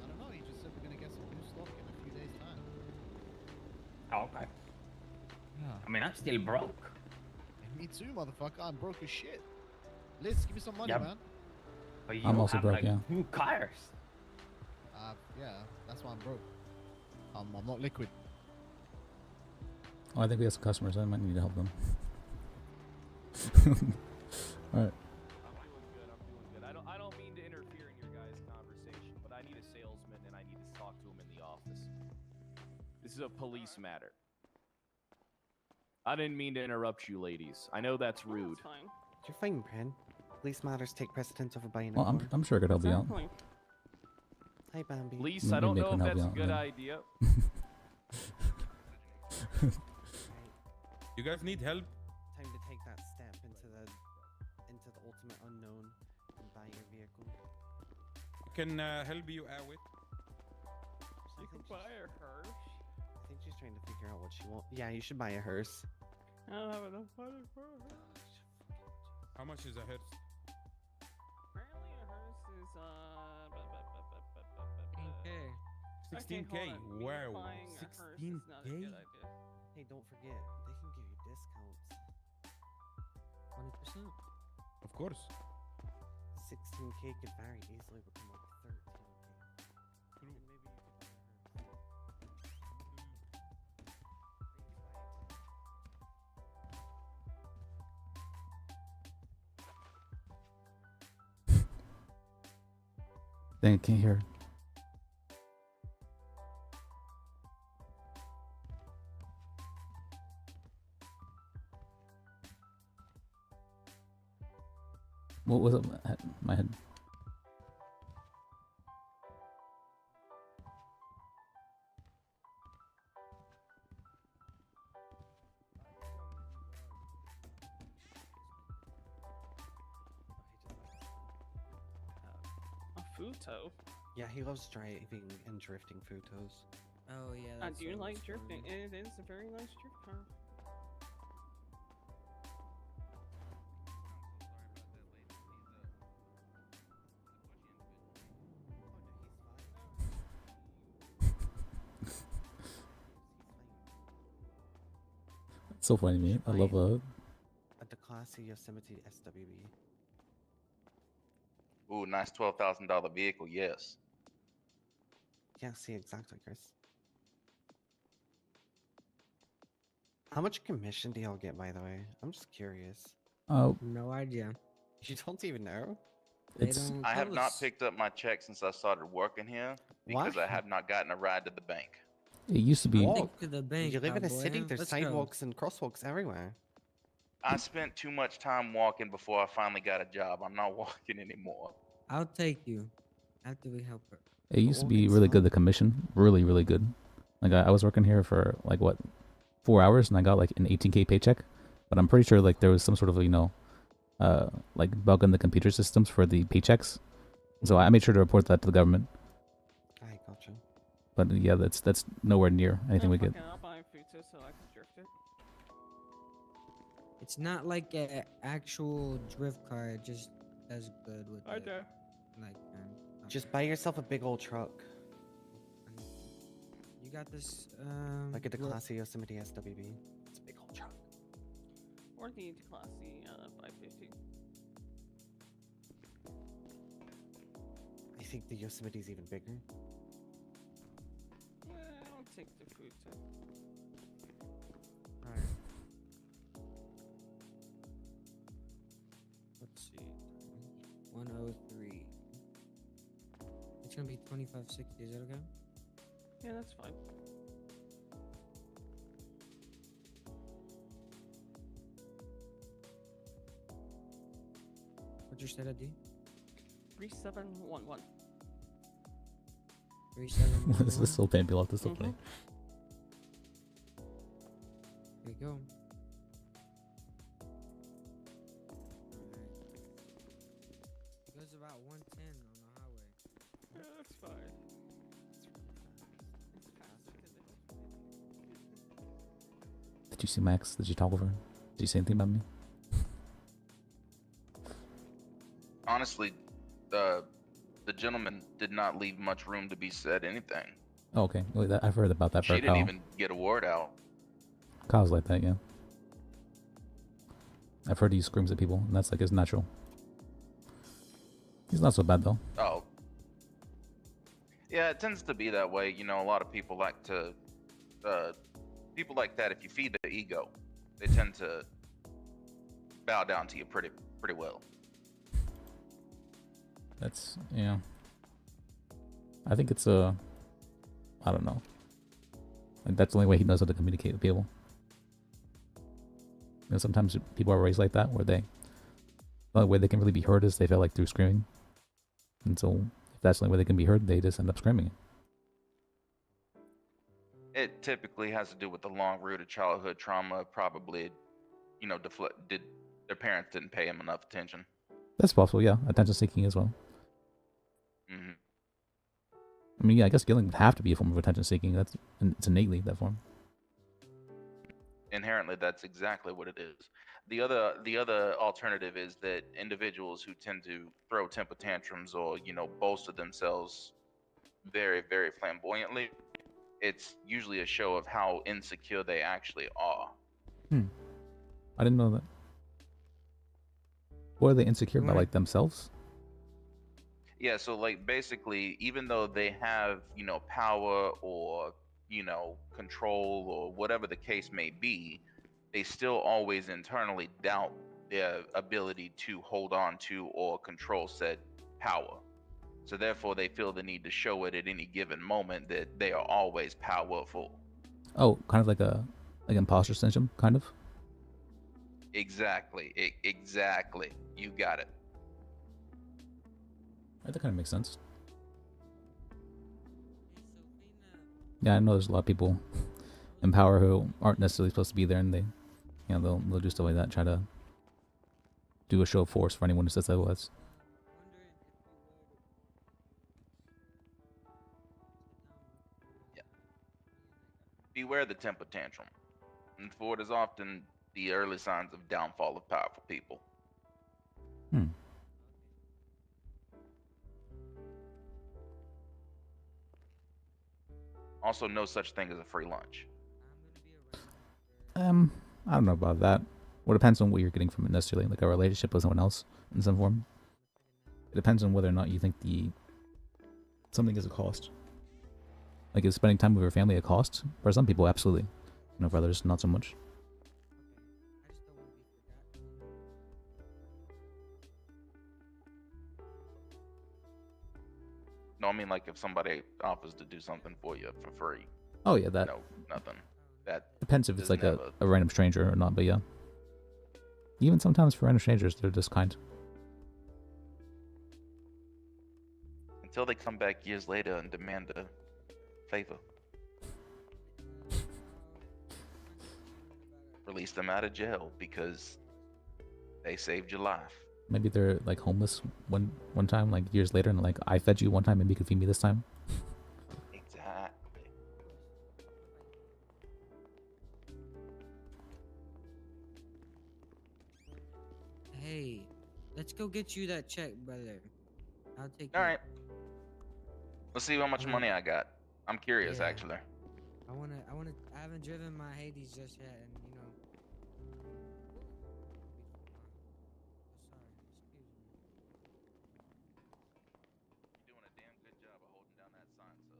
I don't know. He just said we're gonna get some new stock in a few days' time. Oh, okay. Yeah. I mean, I'm still broke. Me too, motherfucker. I'm broke as shit. Liz, give me some money, Yep. man. But you I'm also have, broke, like, yeah. new cars. Yeah, that's why I'm broke. I'm not liquid. Oh, I think we have some customers. I might need to help them. All right. I'm doing good. I don't mean to interfere in your guys' conversation, but I need a salesman and I need to talk to him in the office. This is a police matter. I didn't mean to interrupt you, ladies. I know that's rude. You're fine, Bren. Police matters take precedence over buying a Well, car. I'm sure I could help you out. Hi, Bambi. Lise, I don't Maybe I know can if help you that's a out, good yeah. idea. You guys need help? Time to take that step into the ultimate unknown and buy your vehicle. Can help you out with? You can buy a hearse. I think she's trying to figure out what she wants. Yeah, you should buy a hearse. I don't have enough money for it. How much is a head? Apparently a hearse is 16K. 16K. Wow. Buying a hearse is not a good idea. Hey, don't forget, they can give you discounts. 20%. Of course. 16K could very easily become like 13K. True. Maybe you could buy a hearse. Dang, I can't hear. What was up my head? A futo. Yeah, he loves driving and drifting futos. Oh yeah. I that's do what like it's drifting. for. It is a very nice drift car. It's so funny, man. I love At the classy Yosemite SWB. Ooh, nice $12,000 vehicle. Yes. Yeah, see, exactly, Chris. How much commission do y'all get, by the way? I'm just curious. No idea. You don't even know? It's I have not picked up my check since I started working here because I What? have not gotten a ride to the bank. it used to be. Walk. to the bank, You live in a cowboy. city, there's Let's go. sidewalks and crosswalks everywhere. I spent too much time walking before I finally got a job. I'm not walking anymore. I'll take you after we help her. It used to be Walking's really fun. good. The commission, really, really good. Like I was working here for like what, 4 hours, and I got like an 18K paycheck. But I'm pretty sure like there was some sort of like bug in the computer systems for the paychecks. So I made sure to report that to the government. I gotcha. But yeah, that's nowhere near anything we get. I'll buy a futo so I can drift it. It's not like an actual drift car. It just does good with I it. know. Like, Just buy yourself a big old truck. you got this. Like at the look- classy Yosemite SWB. It's a big old truck. Or the classy 550. I think the Yosemite's even bigger. I'll take the futo. Alright. Let's see. 103. It's gonna be 2560. Is that okay? Yeah, that's fine. What's your state ID? 3711. 3711. This is so painful. This is so funny. There you go. It goes about 110 on the highway. Yeah, that's fine. Did you see Max? Did you talk over? Did you say anything about me? Honestly, the gentleman did not leave much room to be said anything. Oh, okay. Wait, I've heard about that. She For didn't Kyle. even get a word out. Kyle's like that, yeah. I've heard he screams at people, and that's like his natural. He's not so bad though. Oh. Yeah, it tends to be that way. You know, a lot of people like to, people like that. If you feed their ego, they tend to bow down to you pretty well. That's yeah. I think it's I don't know. Like that's the only way he knows how to communicate with people. You know, sometimes people are raised like that, where the only way they can really be heard is they feel like through screaming. And so, if that's the only way they can be heard, they just end up screaming. It typically has to do with the long-rooted childhood trauma. Probably, you know, their parents didn't pay him enough attention. That's possible, yeah. Attention seeking as well. Hmm. I mean, yeah, I guess yelling would have to be a form of attention seeking. It's innately that form. Inherently, that's exactly what it is. The other alternative is that individuals who tend to throw temper tantrums or bolster themselves very very flamboyantly, it's usually a show of how insecure they actually are. I didn't know that. What are they insecure about, wanna- like themselves? Yeah, so like basically, even though they have, power or, control or whatever the case may be, they still always internally doubt their ability to hold on to or control said power. So therefore they feel the need to show it at any given moment that they are always powerful. Oh, kind of like imposter syndrome, kind of. Exactly. Exactly. You got it. That kind of makes sense. Yeah, I know there's a lot of people in power who aren't necessarily supposed to be there, and they, they'll do stuff like that, try to do a show of force for anyone who says otherwise. Beware the temper tantrum, and for it is often the early signs of downfall of powerful people. Also, no such thing as a free lunch. I don't know about that. Well, it depends on what you're getting from it necessarily, like a relationship with someone else in some form. It depends on whether or not you think something is a cost. Like, is spending time with your family a cost? For some people, absolutely. For others, not so much. No, I mean like if somebody offers to do something for you for free. Oh yeah, that. No, nothing. That depends if it's is like never- a random stranger or not, but yeah. Even sometimes for random strangers, they're just kind. Until they come back years later and demand a favor. Release them out of jail because they saved your life. Maybe they're like homeless one time, like years later, and like, I fed you one time, maybe you could feed me this time. Exactly. Hey, let's go get you that check, brother. I'll take All you. right. Let's see how much money I got. I'm curious, Yeah. actually. I haven't driven my Hades just yet, and You're doing a damn good job of holding down that sign, so.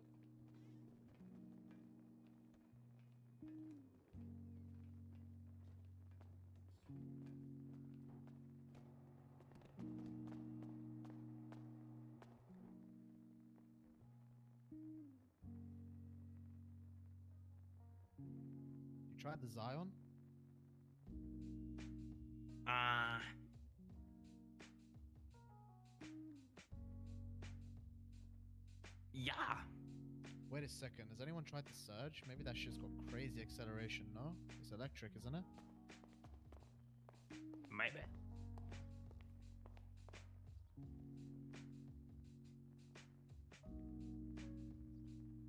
You tried the Zion? Yeah. Wait a second. Has anyone tried the Surge? Maybe that shit's got crazy acceleration, no? It's electric, isn't it? Maybe.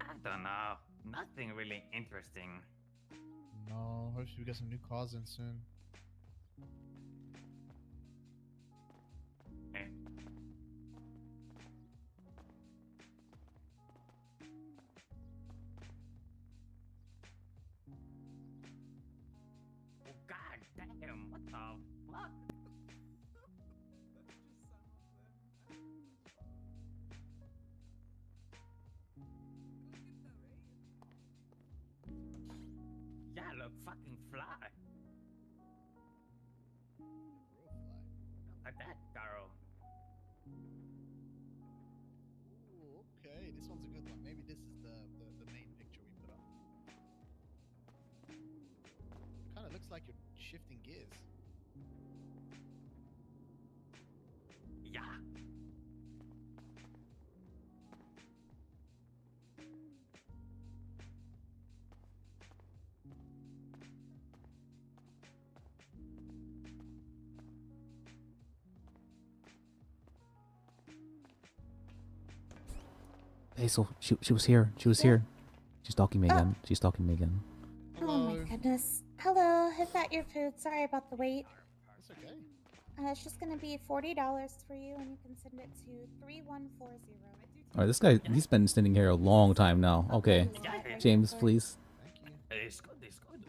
I don't know. Nothing really interesting. No. Hopefully we get some new cars in soon. Oh, god damn, what the fuck? Yeah, look, fucking fly. Look at that girl. Ooh, okay. This one's a good one. Maybe this is the main picture we put up. Kind of looks like you're shifting gears. Yeah. Basil, she was here. She was here. She's stalking me again. She's stalking me again. Oh my goodness. Hello. Is that your food? Sorry about the wait. That's okay. It's just gonna be $40 for you, and you can send it to 3140. All right, this guy, he's been standing here a long time now. Okay, James, please. It's good, it's good.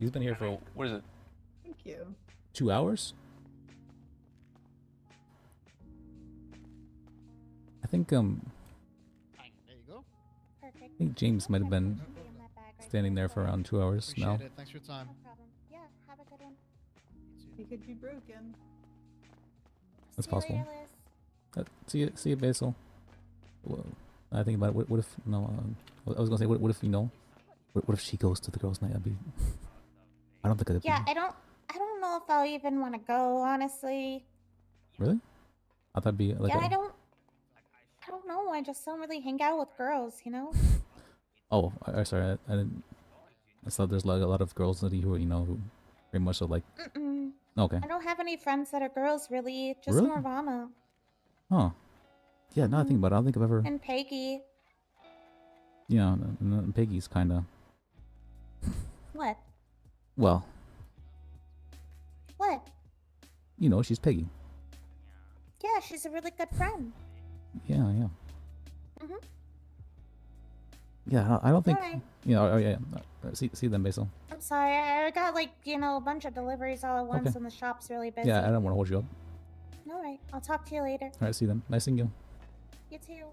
He's been here for What is it? Thank you. 2 hours. I think There you go. Perfect. I think James might have been standing there for around 2 hours now. Appreciate it. Thanks for your time. Yeah, have a good one. He could be broken. That's See you possible. later, Liz. See you, Basil. Well, I think about it. What if no? I was gonna say, what if what if she goes to the girls' night? I'd be. I don't think I'd. Yeah, I don't know if I'll even want to go, honestly. Really? I thought it'd be like. Yeah, I don't know. I just don't really hang out with girls, you know. Oh, sorry. I didn't. I thought there's like a lot of girls that who who very much are like. Mm-mm. Okay. I don't have any friends that are girls, really. Just Really? Nirvana Huh. Yeah. Now I think about it, I don't think I've ever. and Peggy. Yeah, and Peggy's kind of. What? Well, What? she's Peggy. Yeah, she's a really good friend. Yeah. Mhm. Yeah, I don't think. Alright. Oh yeah. See you then, Basil. I'm sorry. I got like a bunch of deliveries all at once, Okay. and the shop's really busy. Yeah, I don't want to hold you up. All right. I'll talk to you later. All right, see you then. Nice seeing you. You too.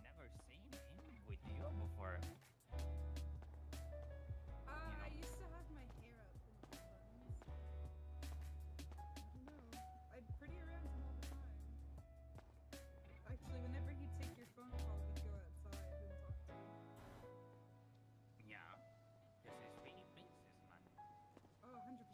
Never seen him with you before. I used to have my hair up in buns. I don't know. I'd pretty around him all the time. Actually, whenever he'd take your phone call, we'd go outside and talk to him. Yeah. This is really princess, man. Oh, 100%.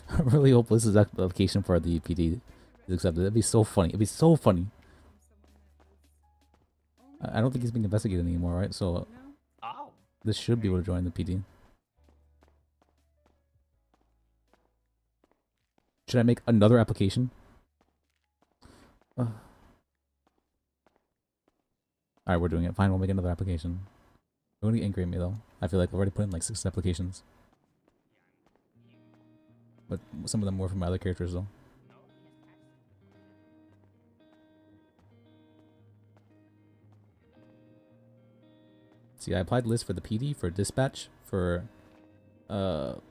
I really hope this is application for the PD is accepted. It'd be so funny. It'd be so funny. I don't think he's being investigated anymore, right? So Oh. this should be able to join the PD. Should I make another application? Alright, we're doing it. Fine, we'll make another application. Don't get angry at me though. I feel like I've already put in like 6 applications. But some of them were from my other characters though. See, I applied list for the PD, for dispatch, for lore.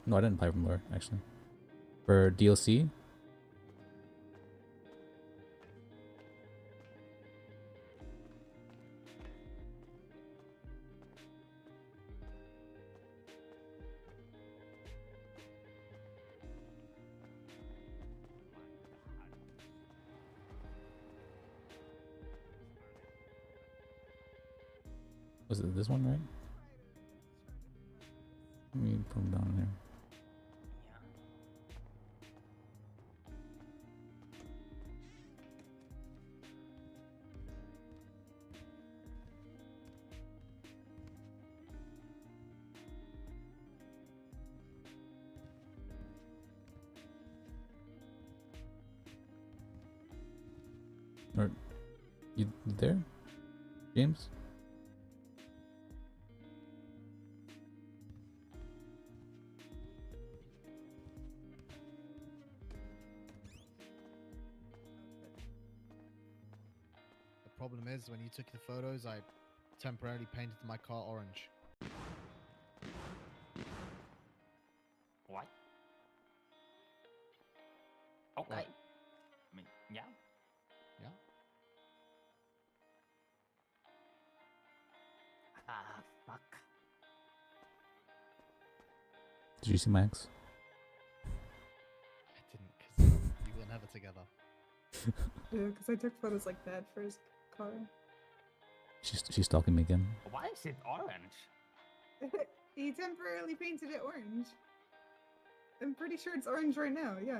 No, I didn't apply from lore actually. For DLC. Was it this one, right? Let me put them down there. Or you there, James? is, when you took the photos, I temporarily painted my car orange. What? Okay. What? I mean, yeah. Yeah. Ah, fuck. Did you see Max? I didn't, because you were never together. Yeah, because I took photos like that for his car. She's stalking me again. Why is it orange? He temporarily painted it orange. I'm pretty sure it's orange right now, yeah.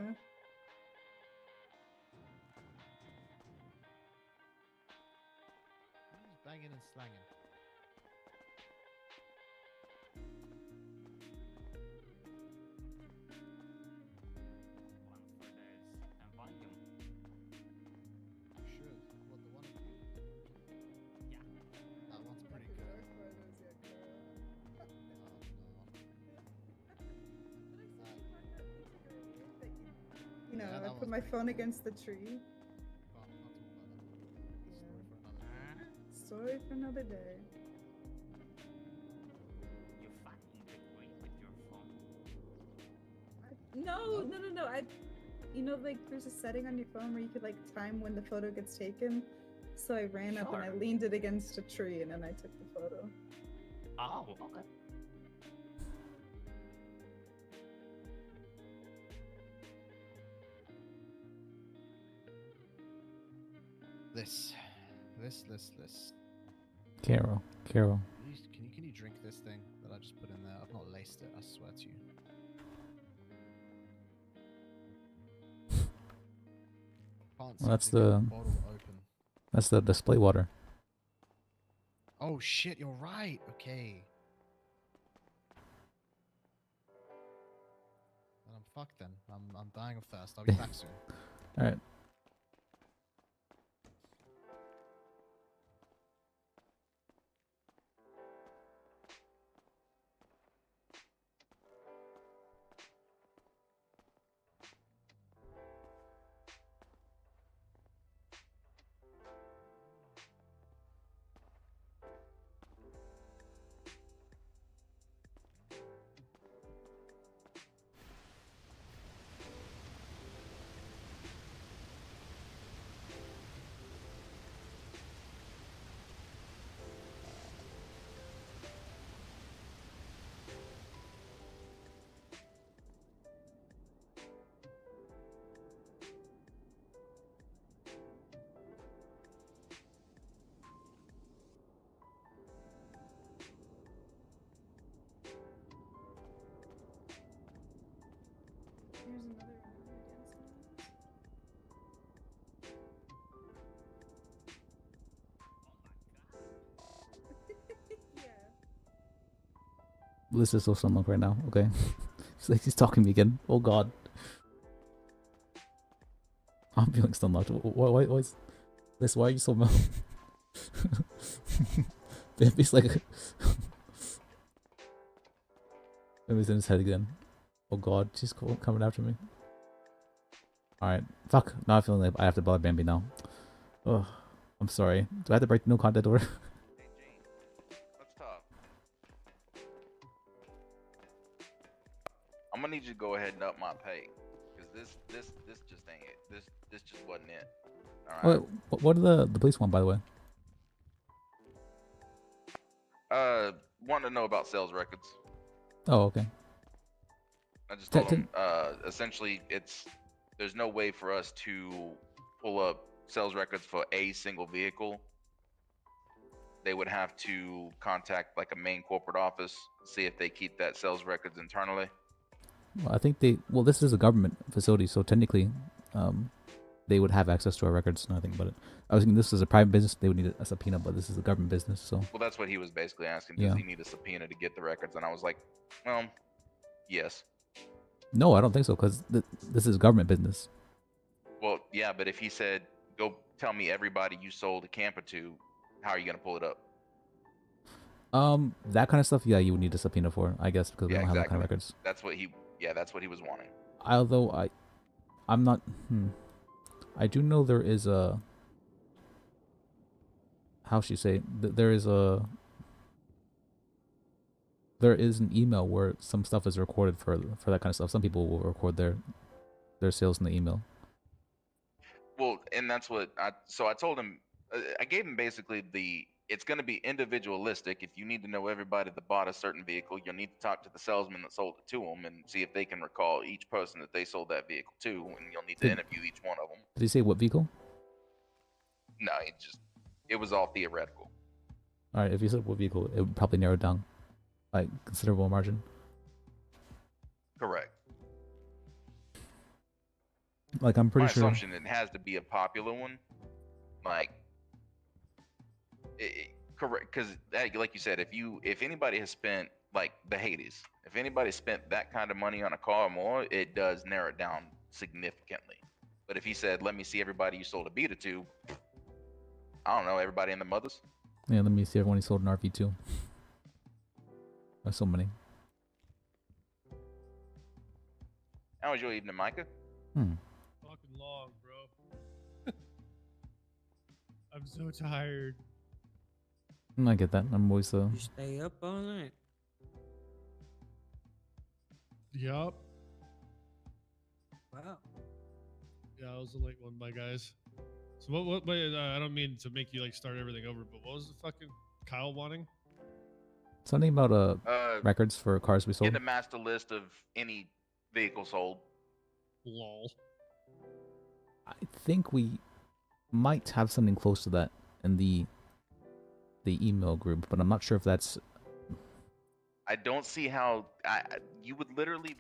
Who's banging and slanging? And find him. Sure. What, the one of you? Yeah. That one's pretty good. You know, Yeah, I that put one's my pretty phone cool. against the tree. Can't talk about that. Story for another day. You fucking degree with your phone. No. You know, like, there's a setting on your phone where you could, like, time when the photo gets taken. So I ran up and I Sure. leaned it against a tree and then I took the photo. Oh, okay. This. Carol. Can you drink this thing that I just put in there? I've not laced it, I swear to you. Can't Well, that's seem to get the bottle open. that's the display water. Oh shit, you're right. Okay. Well, I'm fucked then. I'm dying of thirst. I'll be back soon. All right. Here's another one against it. Yeah. Bliss is so stomach right now. Okay. She's talking to me again. Oh god. I'm feeling stomach. Why is Bliss, why are you so mad? Baby's like Baby's in his head again. Oh god, she's coming after me. Alright. Fuck. Now I feel like I have to bother Bambi now. Oh, I'm sorry. Do I have to break the no contact order? Hey, Gene, let's talk. I'm gonna need you to go ahead and up my pay, cause this just ain't it. This just wasn't it. All right. Wait, what are the police want, by the way? Wanted to know about sales records. Oh, okay. I just told them, essentially, there's no way for us to pull up sales records for a single vehicle. They would have to contact like a main corporate office, see if they keep that sales records internally. Well, I think this is a government facility, so technically, they would have access to our records. Nothing but it. I was thinking this is a private business; they would need a subpoena, but this is a government business, so. Well, that's what he was basically asking. Does Yeah. he need a subpoena to get the records? And I was like, well, yes. No, I don't think so, because this is government business. Well, yeah, but if he said, go tell me everybody you sold a camper to, how are you going to pull it up? That kind of stuff, yeah, you would need a subpoena for, I guess, because we don't have that kind of records. That's what he was wanting. Although I'm not. I do know there is a. how she say there is an email where some stuff is recorded for that kind of stuff. Some people will record their sales in the email. Well, and that's what I told him. I gave him basically it's going to be individualistic. If you need to know everybody that bought a certain vehicle, you'll need to talk to the salesman that sold it to them and see if they can recall each person that they sold that vehicle to, and you'll need to interview each one of them. Did he say what vehicle? No, it was all theoretical. All right, if you said what vehicle, it would probably narrow it down by considerable margin. Correct. Like I'm pretty My sure. assumption it has to be a popular one, like correct, because like you said, if anybody has spent like the Hades, if anybody spent that kind of money on a car or more, it does narrow it down significantly. But if he said, "Let me see everybody you sold a beta to," I don't know, everybody in the mothers. Yeah, let me see everyone he sold an RV to. There's so many. How was your evening, Micah? Fucking long, bro. I'm so tired. I get that. I'm always You stay up all night. Yup. Wow. Yeah, I was a late one, my guys. So what I don't mean to make you like start everything over, but what was the fucking Kyle wanting? something about records for cars we sold. Get a master list of any vehicle sold. Lol. I think we might have something close to that in the email group, but I'm not sure if that's. I don't see how you would literally.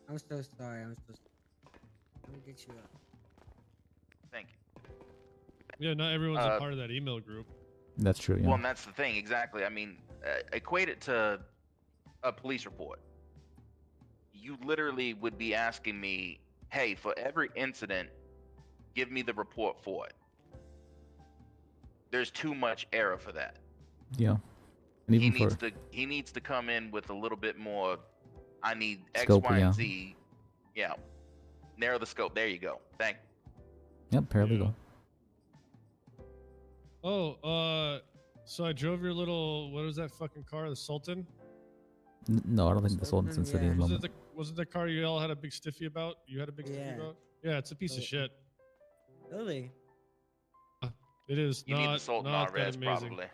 I'm so sorry. I'm so sorry. Let me get you up. Thank you. Yeah, not everyone's a part of that email group. That's true. Yeah. Well, and that's the thing. Exactly. I mean, equate it to a police report. You literally would be asking me, "Hey, for every incident, give me the report for it." There's too much error for that. Yeah. And even He needs to come in with a little bit more. I need X, Scope, Y, yeah. and Z. Yeah. Narrow the scope. There you go. Thank you. Yep, paralegal. Oh, so I drove your little, what was that fucking car, the Sultan? No, I don't think the Sultan's in city at the moment. Was it the car you all had a big stiffy about? You had a big stiffy about? Yeah, it's a piece of shit. Really? It is You not, need the Sultan not that RS amazing. probably.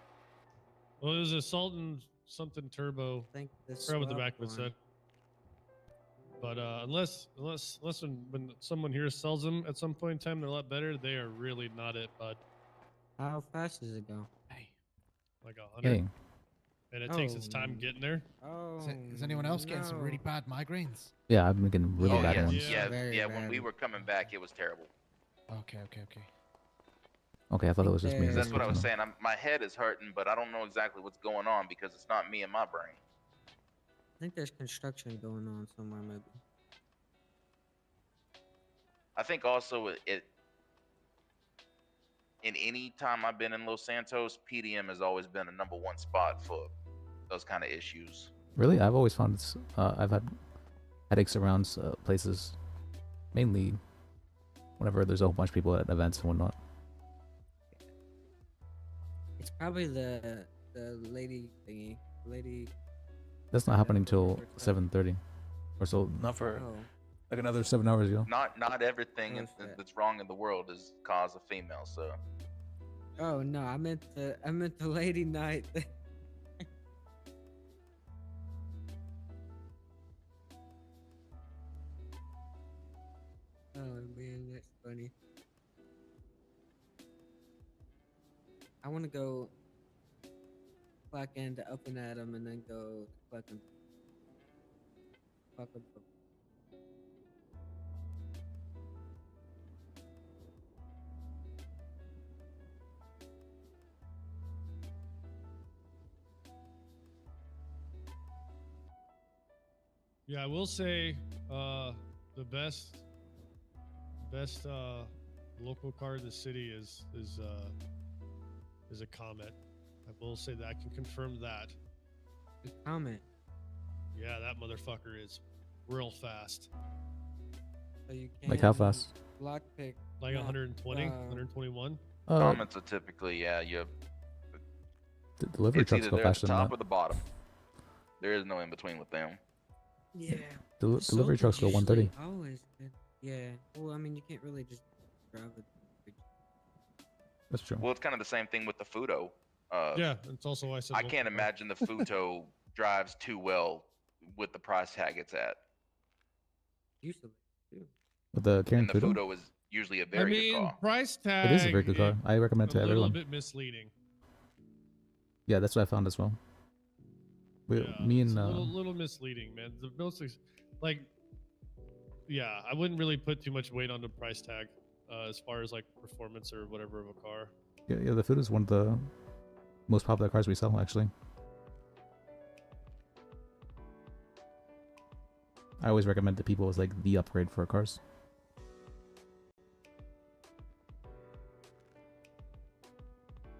Well, it was a Sultan something turbo. I think the forgot what the swap back of it one. said. But unless when someone here sells them at some point in time, they're a lot better. They are really not it, bud. How fast does it go? Like 100. Hey. And it takes its time getting there. Oh. Is anyone else getting some really no. bad migraines? Yeah, I've been getting really Oh bad yes, ones. yeah. When we were coming back, it was terrible. Okay. Okay, I thought it was just me. That's what I was saying. My head is hurting, but I don't know exactly what's going on because it's not me and my brain. I think there's construction going on somewhere, maybe. I think also in any time I've been in Los Santos, PDM has always been a #1 spot for those kind of issues. Really, I've always found I've had headaches around places, mainly whenever there's a whole bunch of people at events and whatnot. It's probably the lady thingy. Lady. That's not happening till 7:30, or so. Not for like another 7 hours, you know. Not everything that's wrong in the world is cause of female. So Oh no, I meant the lady night. Oh man, that's funny. I want to go clock into Up and Atom and then go clock in. Yeah, I will say the best local car in the city is a Comet. I will say that I can confirm that. The Comet. Yeah, that motherfucker is real fast. So you Like how fast? Lockpick. Like no, 120, 121. Comments are typically you. The delivery It's trucks either go they're at faster the than top that. or the bottom. There is no in between with them. Yeah. Delivery trucks go 130. Always good. Yeah. Well, I mean, you can't really just drive it. That's true. Well, it's kind of the same thing with the Futo. Yeah, it's also why I said. I can't imagine the Futo drives too well with the price tag it's at. Usually, too. With the Karen And the Futo? Futo is usually a very good car. price tag. It is a very good car. I recommend it to a little everyone. bit misleading. Yeah, that's what I found as well. Me It's and a little misleading, man. The most yeah, I wouldn't really put too much weight on the price tag as far as like performance or whatever of a car. yeah, the Futo is one of the most popular cars we sell, actually. I always recommend to people as like the upgrade for cars.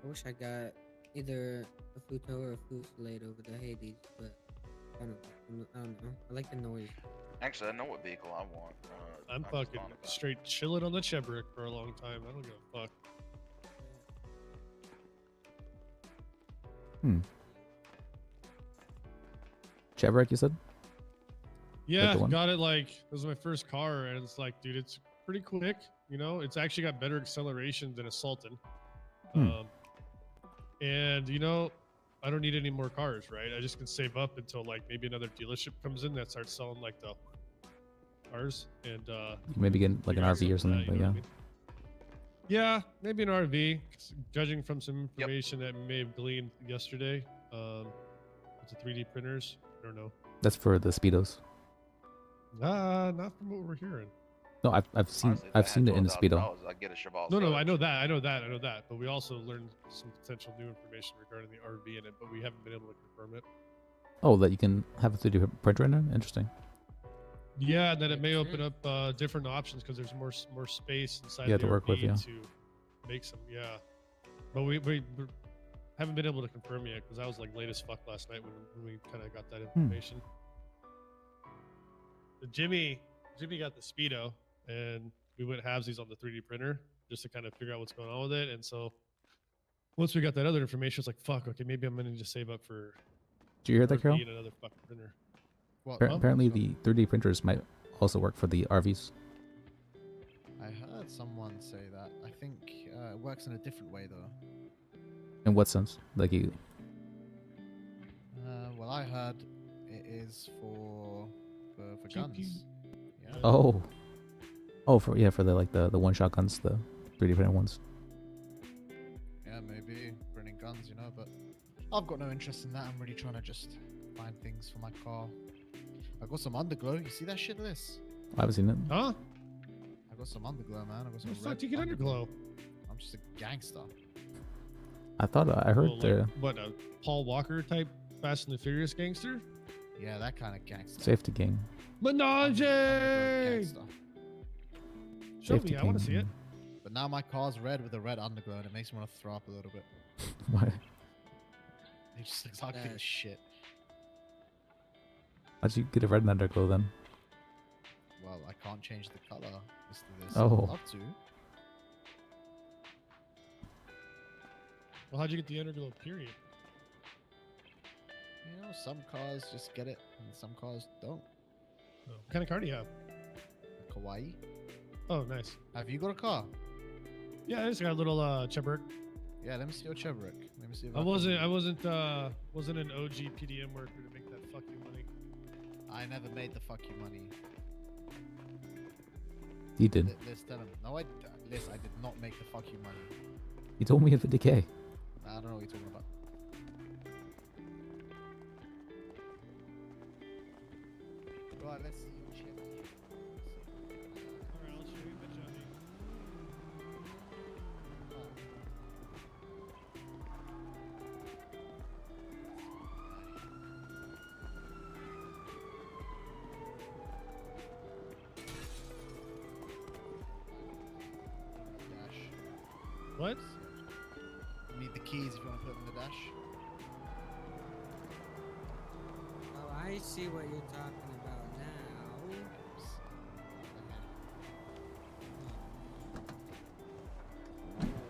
I wish I got either a Futo or a Fusillade over the Hades, but I don't know. I like the noise. Actually, I know what vehicle I want. I'm just fucking thought about it. straight chilling on the Chevrolet for a long time. I don't give a fuck. Chevrolet, you said? Yeah, the one? got it like it was my first car, and it's like, dude, it's pretty quick. You know, it's actually got better acceleration than a Sultan. And you know, I don't need any more cars, right? I just can save up until like maybe another dealership comes in that starts selling like the cars, and Maybe get like an figure out RV or some of something, that, you but know yeah. what I mean? Yeah, maybe an RV. Judging from some information that may have gleaned yesterday, it's a 3D printers. I don't know. That's for the Speedos. Not from what we're hearing. No, I've seen Honestly, if I I've had seen it in the Speedo. $12,000, I'd get a Chevrolet. No, I know that. But we also learned some potential new information regarding the RV in it, but we haven't been able to confirm it. Oh, that you can have a 3D printer in there? Interesting. Yeah, that it may open up different options because there's more space inside Yeah, the to work with, RV yeah. to make some. Yeah, but we haven't been able to confirm yet because I was like late as fuck last night when we kind of got that information. Jimmy got the Speedo, and we went halvesies on the 3D printer just to kind of figure out what's going on with it. And so once we got that other information, it's like, fuck, okay, maybe I'm gonna just save up for. Did you hear that, RV Carol? and another fucking printer. Apparently, the 3D printers might also work for the RVs. I heard someone say that. I think it works in a different way though. In what sense? Like you? Well, I heard it is for guns. Yeah. Oh, for the like the one shot guns, the 3D printed ones. Yeah, maybe printing guns, you know, but I've got no interest in that. I'm really trying to just find things for my car. I got some underglow. You see that shit, Liz? I haven't seen it. Huh? I got some underglow, man. I got some. What the fuck red do you get underglow? I'm just a gangster. I thought I heard Like, what, a Paul Walker type Fast and the Furious gangster? Yeah, that kind of gangster. Safety gang. Menage! Gangster. Show Safety me, I want to king. see it. But now my car's red with a red underglow, and it makes me want to throw up a little bit. Why? It just looks ugly as shit. How'd you get a red underglow then? Well, I can't change the color. This. Oh. I'd love to. Well, how'd you get the underglow, period? You know, some cars just get it, and some cars don't. Oh, what kind of car do you have? A Kawaii. Oh, nice. Have you got a car? Yeah, I just got a little Chevrolet. Yeah, let me see your Chevrolet. Let me see. If I wasn't an OG PDM worker to make that fuck you money. I never made the fuck you money. You did. Liz, tell him. No, Liz, I did not make the fuck you money. You told me at 50K. I don't know what you're talking about. Right, let's see your Chevrolet. Alright, I'll show you the Chevy. Dash. What? You need the keys if you want to put them in the dash. Oh, I see what you're talking about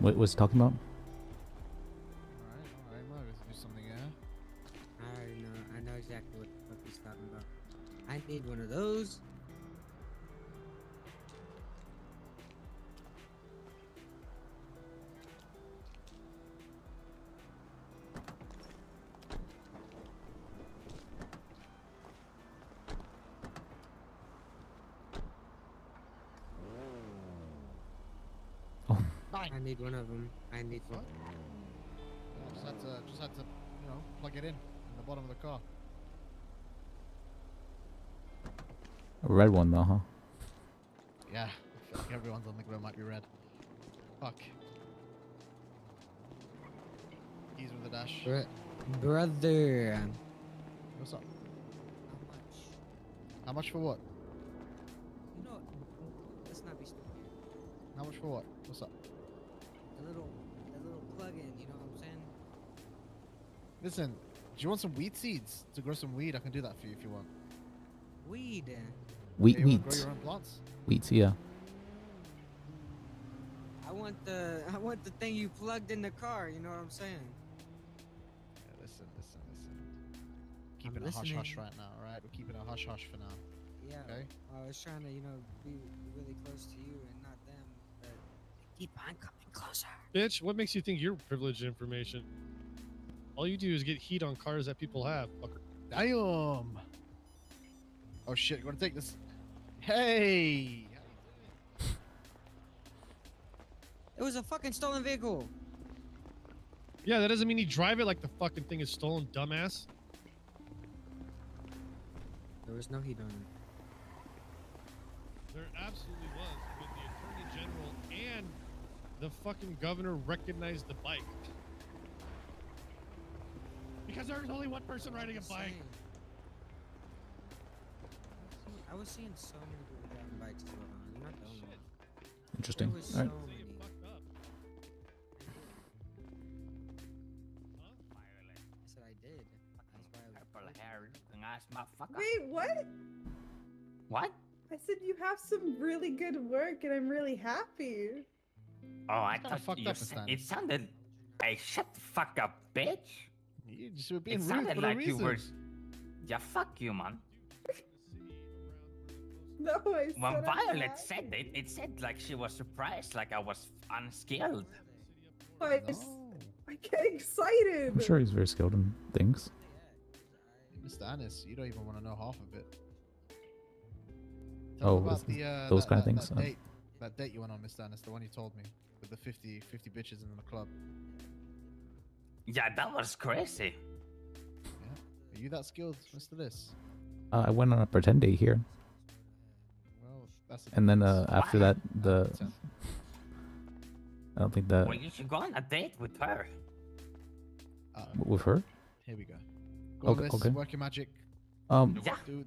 now. What was he talking about? Alright, might have to do something here. I already know. I know exactly what the fuck he's talking about. I need one of those. I need one of them. I need one. Yeah, just had to, you know, plug it in the bottom of the car. A red one though, huh? Yeah, I feel like everyone's on the grill might be red. Fuck. Keys with the dash. Brother. What's up? How much? How much for what? You know, let's not be stupid. How much for what? What's up? The little plug-in. You know what I'm saying? Listen, do you want some weed seeds to grow some weed? I can do that for you if you want. Weed. Wheat, Yeah, you wanna wheat. grow your own plants? Wheat, yeah. I want the thing you plugged in the car. You know what I'm saying? Yeah, listen. Keeping I'm a hush-hush listening. right now, alright? We're keeping a hush-hush for now. Yeah. Okay? I was trying to, you know, be really close to you and not them, but they keep on coming closer. Bitch, what makes you think you're privileged information? All you do is get heat on cars that people have. Fucker. Damn! Oh shit, you wanna take this? Hey! It was a fucking stolen vehicle. Yeah, that doesn't mean you drive it like the fucking thing is stolen, dumbass. There was no heat on it. There absolutely was. But the Attorney General and the fucking governor recognized the bike. Because there's only one person riding a bike. I was seeing so many people driving bikes as well. You're not the only one. Interesting. There was All right. so many. I said I did. That's why I was. Purple hair, looking ass motherfucker. Wait, what? What? I said you have some really good work, and I'm really happy. Oh, I kinda thought fucked you up, said, Stan. it sounded. Hey, shut the fuck up, bitch. You just were being It rude sounded for like no you reason. were. Yeah, fuck you, man. No, I said When I'm Violet not. said it, it said like she was surprised, like I was unskilled. I get excited. I'm sure he's very skilled in things. Mr. Annis, you don't even want to know half of it. Oh, Tell me about is- the, those that, kind of that- things. That date you went on, Mr. Annis, the one you told me, with the 50 bitches in the club. Yeah, that was crazy. Yeah. Are you that skilled, Mr. This? I went on a pretend date here, Well, that's a and then difference. after that, the I don't think that Well, you should go on a date with her. with her. Here we go. Go on, Okay, Liz, okay. work your magic. Yeah.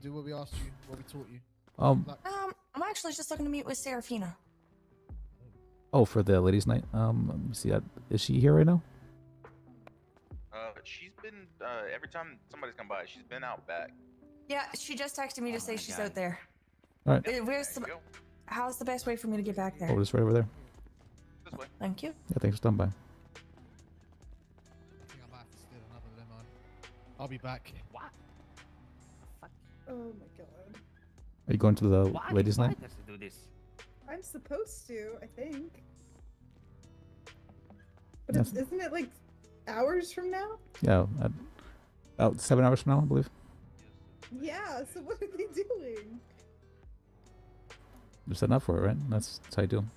Do what we asked you, what we taught you. Um. I'm actually just looking to meet with Serafina. Oh, for the ladies' night. Let me see that. Is she here right now? She's been every time somebody's come by, she's been out back. Yeah, she just texted me to say she's out there. All right. Where's the? How's the best way for me to get back there? Oh, just right over there. This way. Thank you. Yeah, thanks for stopping by. I think I might have to steal another limo. I'll be back. What? Oh my god. Are you going to the Why? ladies' Why night? does it do this? I'm supposed to, I think. But Yes. isn't it like hours from now? Yeah, about 7 hours from now, I believe. Yeah, so what are they doing? They're setting up for it, right? That's how you do 'em.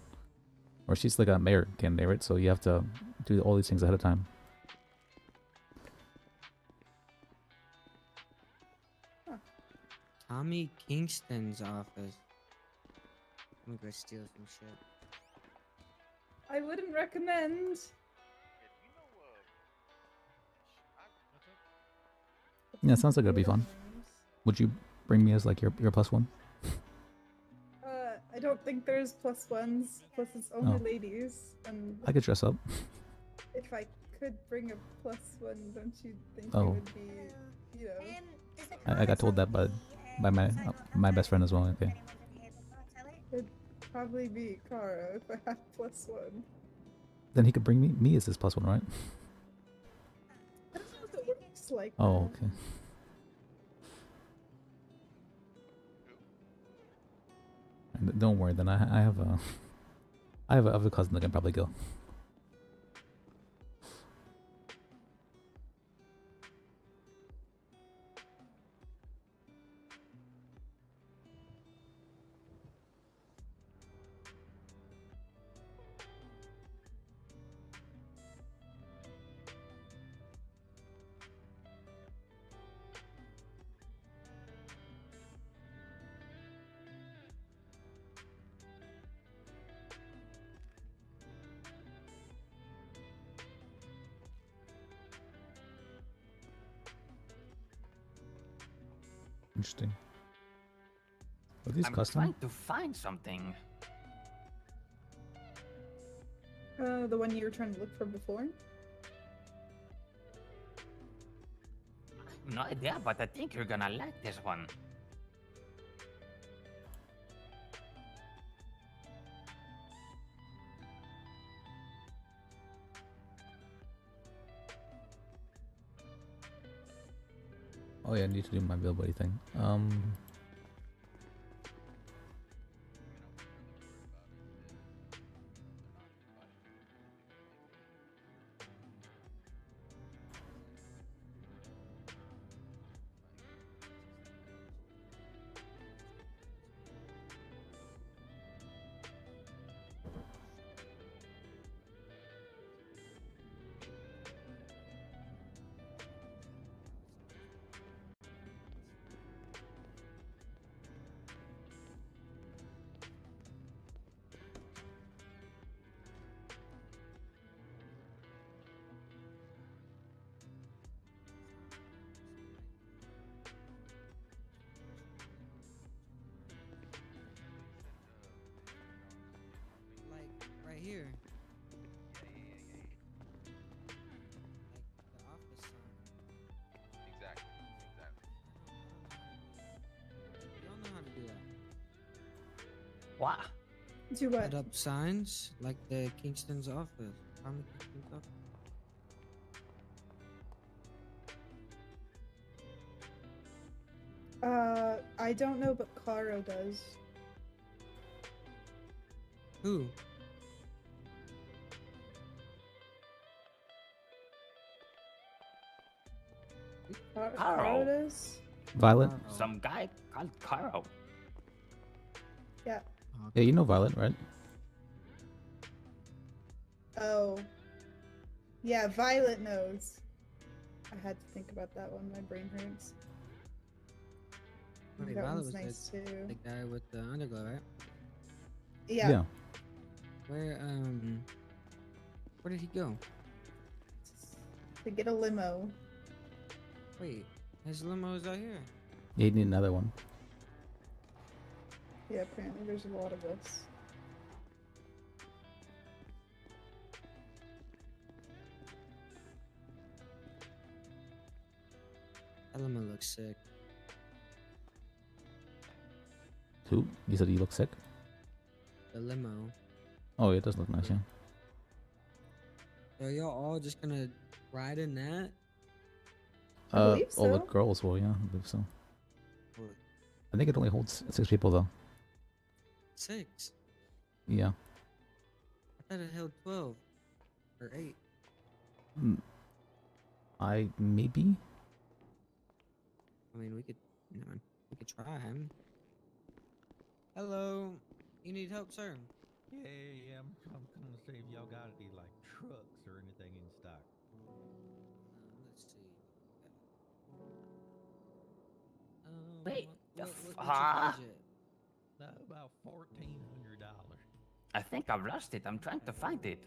Or she's like a mayor candidate, right? So you have to do all these things ahead of time. Tommy Kingston's office. I'm gonna go steal some shit. I wouldn't recommend. Yeah, it sounds like it'd be fun. Would you bring me as like your plus one? I don't think there's plus ones. Plus, it's only Oh. ladies. And I could dress up. if I could bring a plus one, don't you think Oh. it would be, you know? I got told that by my best friend as well. Okay. It'd probably be Kara if I had plus one. Then he could bring me as his +1, right? I don't know if it works like Oh, that. okay. Don't worry. Then I have a I have a cousin that can probably go. Interesting. Are these I'm custom? trying to find something. The one you were trying to look for before? No idea, but I think you're gonna like this one. Oh yeah, I need to do my Bill Buddy thing. Like right here. Like the office sign. Exactly. Exactly. Y'all know how to do that. What? Do what? Put up signs like the Kingston's office. Carmen Kingston's office. I don't know, but Caro does. Who? Caro. Caro does? Violet? Some guy called Caro. Yeah. Yeah, you know Violet, right? Oh. Yeah, Violet knows. I had to think about that one. My brain hurts. Wait, That Violet one's was nice the too. guy with the underglow, right? Yeah. Where did he go? To get a limo. Wait, his limo is out here. Yeah, you need another one. Yeah, apparently there's a lot of us. That limo looks sick. Who? You said you look sick? The limo. Oh, yeah, it does look nice, yeah. Are y'all all just gonna ride in that? believe All the so. girls will, yeah, I believe so. Or I think it only holds 6 people, though. 6? Yeah. I thought it held 12 or 8. Maybe? I mean, we could try him. Hello, you need help, sir? Yeah, I'm coming to see if y'all got any like trucks or anything in stock. Let's see. Wait, what's your budget? About $1,400. I think I've lost it. I'm trying to find it.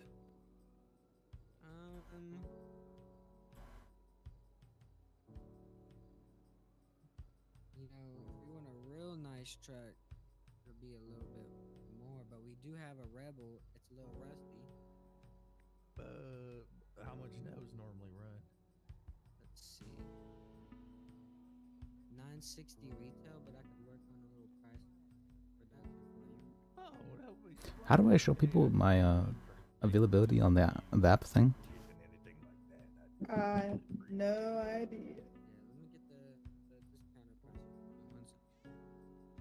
You know, if you want a real nice truck, it'll be a little bit more, but we do have a Rebel. It's a little rusty. How much those normally run? Let's see. 960 retail, but I could work on a little price reduction for you. Oh, that would be How do I show people my availability on the app thing? No idea.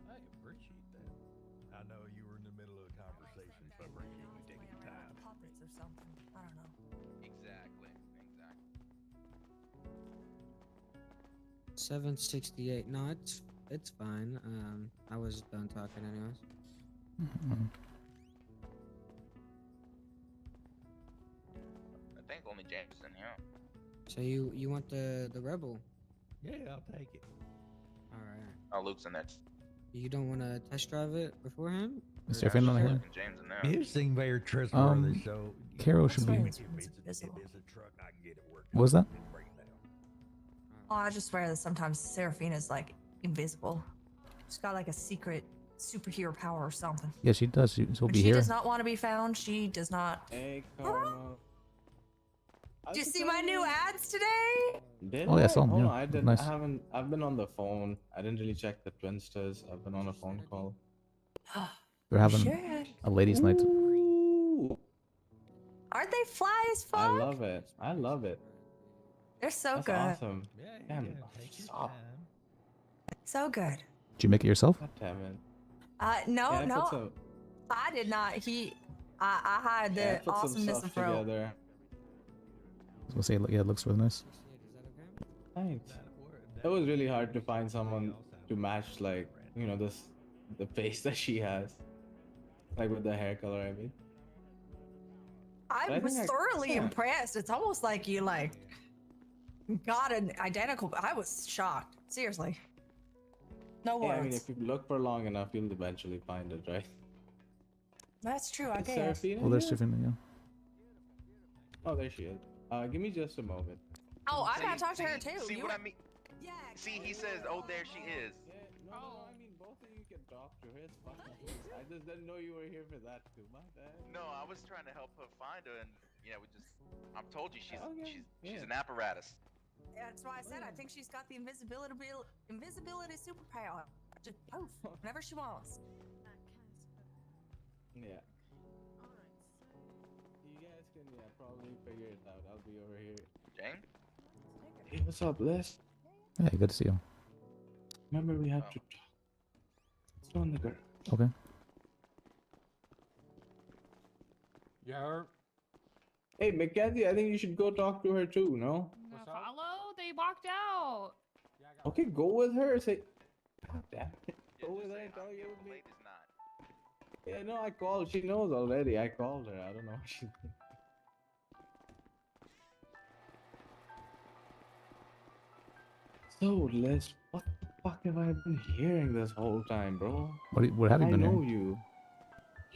I appreciate that. I know you were in the middle of a conversation, so I appreciate you taking the time. Puppets or something. I don't know. Exactly. 768. No, it's fine. I was done talking anyways. I think only James is in here. So you want the rebel? Yeah, I'll take it. All right. Oh, Luke's in there. You don't want to test drive it beforehand? Is Seraphina not here? James in there. You seem very trustworthy, so. Carol should be. If it's a truck, I can get it working. What was that? Oh, I just swear that sometimes Seraphina's like invisible. She's got like a secret superhero power or something. Yeah, she does. She'll When be she here. does not want to be found, she does not. Hey, Karma. Did you see my new ads today? Did Oh, yeah, I saw 'em, Hold yeah. on, I did. Nice. I haven't. I've been on the phone. I didn't really check the Twinsters. I've been on a phone call. We're having Shit. a ladies' night. Aren't they fly as fuck? I love it. I love it. They're so That's good. awesome. Damn. Stop. So good. Did you make it yourself? God damn it. No, Yeah, I put no. some- I did not. I had the yeah, I put some awesomeness stuff of Fro. together. I was gonna say, yeah, it looks really nice. Thanks. It was really hard to find someone to match, like, you know, the face that she has, like with the hair color. I mean, But I I was think thoroughly yeah. impressed. It's almost like you like got an identical. I was shocked. Seriously. No yeah, words. I mean, if you look for long enough, you'll eventually find it, right? That's true. I Is guess. Seraphina Oh, there's here? Seraphina, yeah. Oh, there she is. Give me just a moment. Oh, I gotta talk to her too. See You what were- I mean? See, he says, "Oh, there she is." No, I mean, both of you can talk to her. It's fine. I just didn't know you were here for that too. My bad. No, I was trying to help her find her, and yeah, we just. I've told you she's Okay, she's yeah. an apparatus. That's why I said I think she's got the invisibility superpower. Just poof whenever she wants. Yeah. You guys can probably figure it out. I'll be over here. James? Hey, what's up, Les? Yeah, good to see you. Remember we had to talk. Let's go in the girl. Okay. Yeah. Hey, Mackenzie, I think you should go talk to her too, no? Follow? They walked out. Okay, go with her. Say, God damn it. Go with her and tell her you with me. Yeah, no, I called. She knows already. I called her. I don't know what she. So, Les, what the fuck have I been hearing this whole time, bro? What have you been I know hearing? you.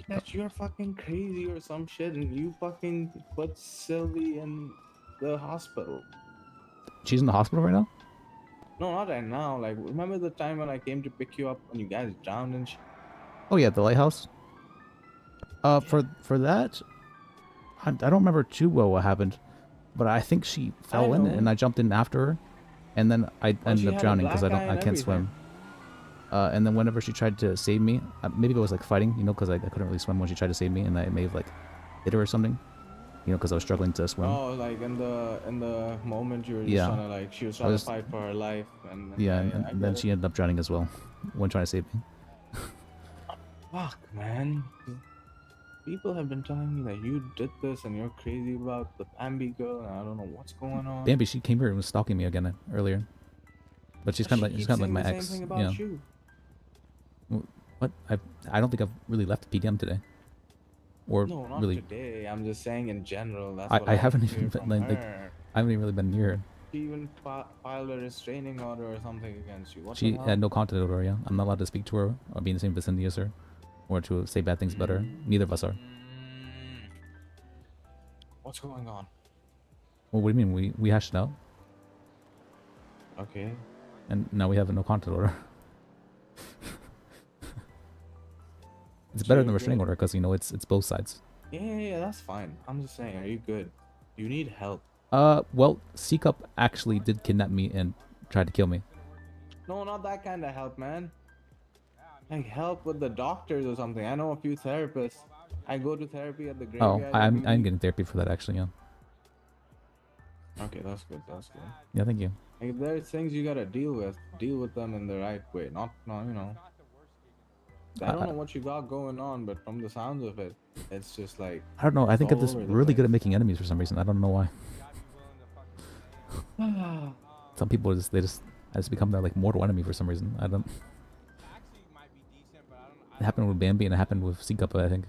That you're fucking crazy or some shit, and you fucking put Sylvie in the hospital. She's in the hospital right now? No, not right now. Like, remember the time when I came to pick you up when you guys drowned and shit? Oh yeah, the lighthouse. For that, I don't remember too well what happened, but I think she fell in know. and I jumped in after her, and then I Well, ended she up had a drowning because black eye I and can't swim. And then whenever she tried to save me, maybe it was like fighting, you know, because I couldn't really swim when she tried to save me, and I may have like hit her or something, you know, because I was struggling to swim. Oh, like in the moment you were just Yeah. trying to like she was I trying was- to fight for her life, and Yeah, I and then get she it. ended up drowning as well when trying to save me. Fuck, man. People have been telling me that you did this and you're crazy about the Bambi girl, and I don't know what's going on. Bambi, she came here and was stalking me again earlier, but she's But kind of she like she's keeps kind of like saying my the same ex. thing about Yeah. you. What? I don't think I've really left PDM today, or No, not really. today. I'm just saying in general. That's I, what I haven't hear even from been like her. I haven't even really been near her. She even filed a restraining order or something against you. What She the hell? had no contact order. Yeah, I'm not allowed to speak to her or be in the same vicinity as her, or to say bad things about her. Neither of us are. What's going on? Well, what do you mean? We hashed it out, Okay. and now we have a no contact order. It's better than the restraining order because you know it's both sides. Yeah, that's fine. I'm just saying, are you good? You need help. Well, C Cup actually did kidnap me and tried to kill me. No, not that kind of help, man. Like help with the doctors or something. I know a few therapists. I go to therapy at the Oh, graveyard. I'm every week. getting therapy for that actually. Yeah. Okay, that's good. That's good. Yeah, thank you. Like, if there's things you gotta deal with them in the right way. Not, you know. I don't know what you got going on, but from the sounds of it, it's just like I don't know. I it's think I'm all just over the really good place. at making enemies for some reason. I don't know why. Some people just I just become their like mortal enemy for some reason. I don't. It happened with Bambi and it happened with Seagup, I think.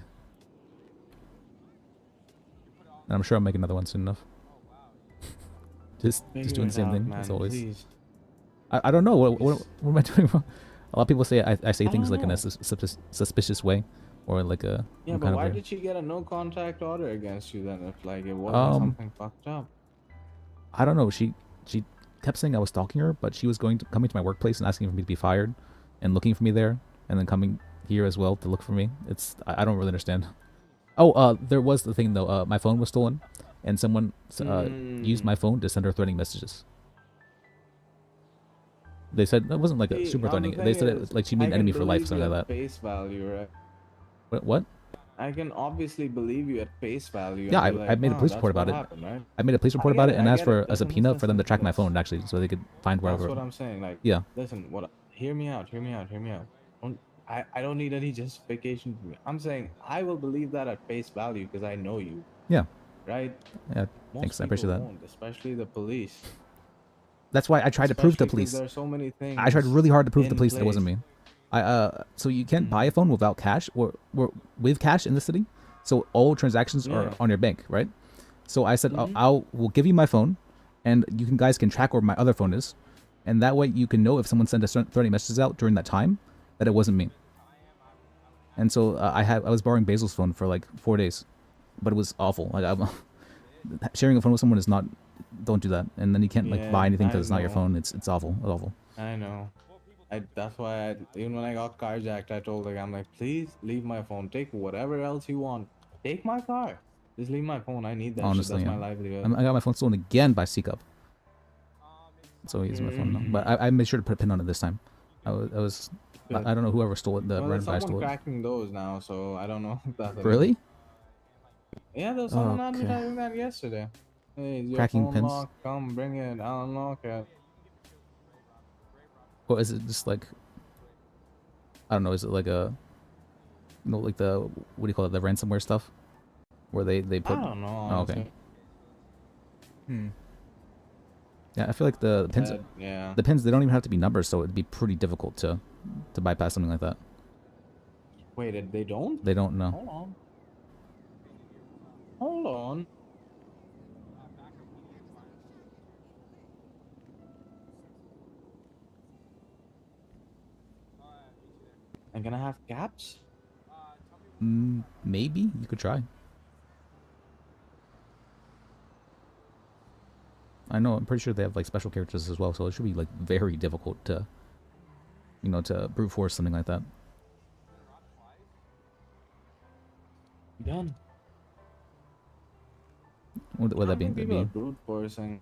And I'm sure I'll make another one soon enough. just Figure doing the it same out, thing man, as always. please. I don't know what am I doing wrong? A lot of people say I say I things don't like in know. a suspicious way, or like a Yeah, I'm but kind why of did she get a no contact order against you then? If like it a, wasn't something fucked up. I don't know. She kept saying I was stalking her, but she was coming to my workplace and asking for me to be fired, and looking for me there, and then coming here as well to look for me. I don't really understand. Oh, there was the thing though. My phone was stolen, and someone used my phone to send her threatening messages. They said it wasn't like a See, super now the threatening. They thing said is, it, like she made I an can enemy for life, believe something you like at that. face value, right? What? I can obviously believe you at face value. Yeah, and be I like, made a "Huh, police that's report about what it. happened, right?" I made a police I report get about it it, and I asked get it. for a Listen, subpoena listen, for them to listen, track my listen. phone actually, so they could find That's wherever. what I'm saying. Like, Yeah. listen, hear me out, hear me out, hear me out. I don't need any justification from you. I'm saying I will believe that at face value because I know you. Yeah. Right? Yeah. Most Thanks. I people appreciate that. won't, especially the police. That's why I tried to prove to Especially the 'cause police. there are so many I tried things really hard to prove to the in police that it wasn't place. me. So you can't buy a phone without cash or with cash in the city. So all transactions are Yeah. on your bank, right? So I said Mhm. we'll give you my phone, and you guys can track where my other phone is, and that way you can know if someone sent a certain 30 messages out during that time that it wasn't me. And so I was borrowing Basil's phone for like 4 days, but it was awful. Like sharing a phone with someone is not. Don't do that, and then you can't like Yeah, buy anything I because it's not your know. phone. It's awful. It's awful. I know. That's why even when I got carjacked, I told the guy, I'm like, please leave my phone. Take whatever else you want. Take my car. Just leave my phone. I need that shit. Honestly, That's yeah. my livelihood. I got my phone stolen again by Seagup. So he's my phone now. But I made sure to put a pin on it this time. I Good. don't know whoever stole it. The Well, random there's guy someone stole it. cracking those now, so I don't know if that's Really? Yeah, there was someone Okay. advertising that yesterday. Hey, is your Cracking phone pins? locked? Come bring it. I'll unlock it. Or is it just like, I don't know, is it like a, like the, what do you call it, the ransomware stuff? Where they put... I don't know, Oh, okay. honestly. Yeah, I feel like the pins, yeah. the pins, they don't even have to be numbers, so it'd be pretty difficult to bypass something like that. Wait, they don't? They don't know. Hold on. Hold on. I'm gonna have caps? Maybe you could try. I know. I'm pretty sure they have like special characters as well, so it should be like very difficult to, to brute force something like that. Done. What would that be? People are brute forcing.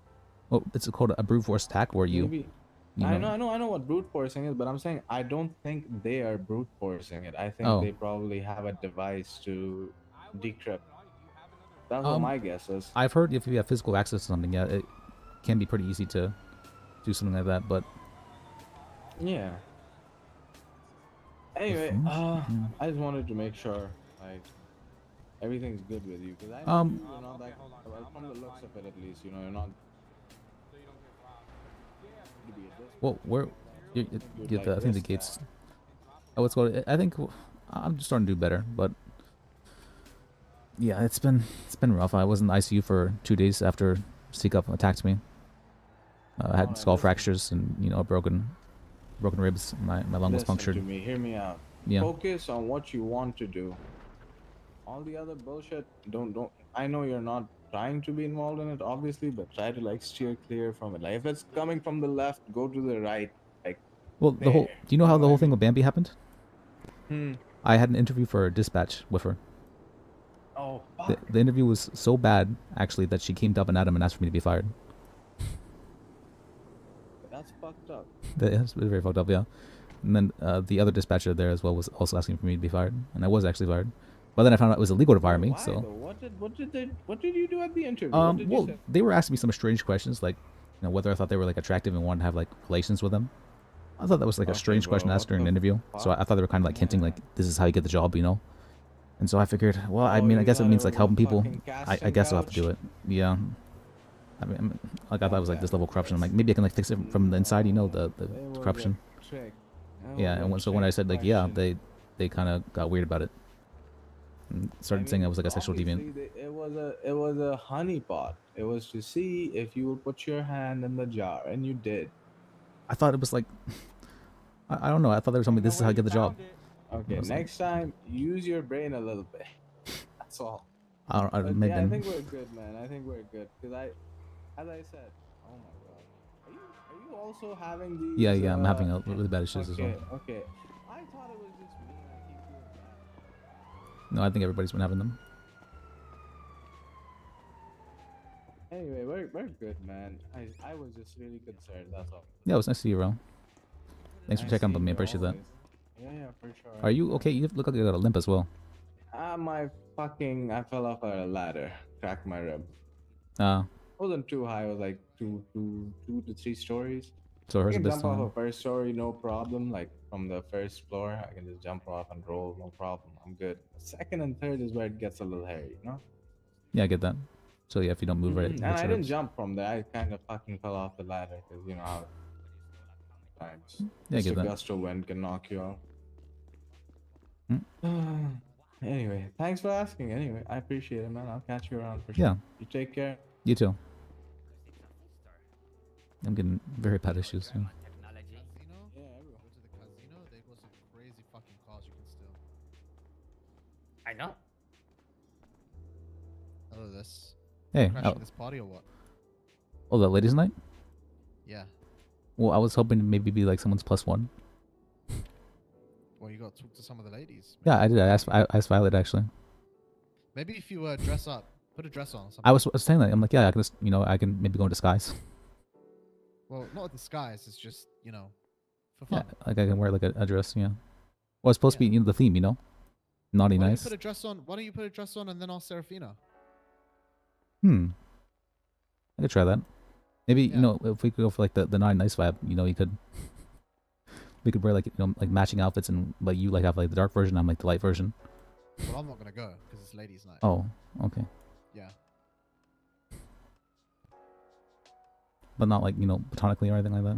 Well, it's called a brute force attack, where you. Maybe. You I know what brute forcing is, but I'm saying I don't think they are brute forcing it. I think Oh. they probably have a device to decrypt. That's what my guess is. I've heard if you have physical access to something, yeah, it can be pretty easy to do something like that. But Yeah. Anyway, I just wanted to make sure like everything's good with you because I know you're not that. Well, from the looks of it, at least, you're not. well, where I think the risk gates. Oh, it's called. I think I'm just starting to do better, but yeah, it's been rough. I was in the ICU for 2 days after Seagup attacked me. I had skull fractures and broken ribs. My lung was Listen punctured. to me. Hear me out. Yeah. Focus on what you want to do. All the other bullshit, don't. I know you're not trying to be involved in it, obviously, but try to like steer clear from it. Like if it's coming from the left, go to the right. Like. Well, the whole. Do you know how the whole thing with Bambi happened? Hmm. I had an interview for a dispatch with her. Oh. The interview was so bad, actually, that she came up and at him and asked for me to be fired. That's fucked up. That's very fucked up, yeah. And then the other dispatcher there as well was also asking for me to be fired, and I was actually fired. But then I found out it was illegal to fire me. Why So, though? What did you do at the interview? What did you well, say? they were asking me some strange questions, like, whether I thought they were like attractive and wanted to have like relations with them. I thought that was like a Okay, strange question to bro, ask what during the an interview. So I thought they were kind of like hinting like this is how you get the job, And so I figured, well, I mean, I you guess it thought means it like was a helping people. fucking I casting guess I'll have to couch? do it. Yeah. I mean, like I thought it was like this level of corruption. I'm like, maybe I can like fix it from the inside, the corruption. Trick. Yeah, and so when I said like, yeah, they kind of got weird about it. And started saying I was like a sexual deviant. Obviously, it was a honeypot. It was to see if you would put your hand in the jar, and you did. I thought it was like, I don't know. I thought they were telling me this is how you get the job. Okay, I was like- next time use your brain a little bit. That's all. I don't. But Maybe. yeah, I think we're good, man. I think we're good because as I said, oh my god, are you also having these? Yeah, I'm having a really bad issues as well. Okay. I thought it was just me. And I keep doing that. No, I think everybody's been having them. Anyway, we're good, man. I was just really concerned. That's all. Yeah, it was nice to see you, bro. Thanks for Nice checking on seeing me. I you appreciate that. always. Yeah, for sure. Are you okay? You look like you got a limp as well. I fell off a ladder, cracked my rib. Uh, Wasn't too high. It was like two to three stories. So I hers can a bit jump off smaller. a first story, no problem. Like from the first floor, I can just jump off and roll, no problem. I'm good. Second and third is where it gets a little hairy, Yeah, I get that. So yeah, if you don't move right, it And hurts I your didn't ribs. jump from there. I kind of fucking fell off the ladder because how times Yeah, I just get a that. gust of wind can knock you off. Hmm. Anyway, thanks for asking. Anyway, I appreciate it, man. I'll catch you around for sure. Yeah. You take care. You too. I'm getting very bad issues. Yeah. Go to the casino. They got some crazy fucking cars you can steal. I know. Hello, this. Hey, Crashing oh. this party or what? Oh, that ladies' night? Yeah. Well, I was hoping to maybe be like someone's +1. Well, you got to talk to some of the ladies. Yeah, I did. I asked Violet actually. Maybe if you dress up, put a dress on. Or something. I was saying that. I'm like, yeah, I can just, I can maybe go in disguise. Well, not a disguise. It's just for Yeah, fun. like I can wear like a dress. Yeah. Well, it's supposed to be the theme, Naughty, Why don't nice. you put a dress on? Why don't you put a dress on and then ask Serafina? I could try that. Maybe Yeah. if we could go for like the naughty nice vibe, you could. We could wear like like matching outfits and like you like have like the dark version, I'm like the light version. Well, I'm not gonna go because it's ladies' night. Oh, okay. Yeah. But not like platonically or anything like that.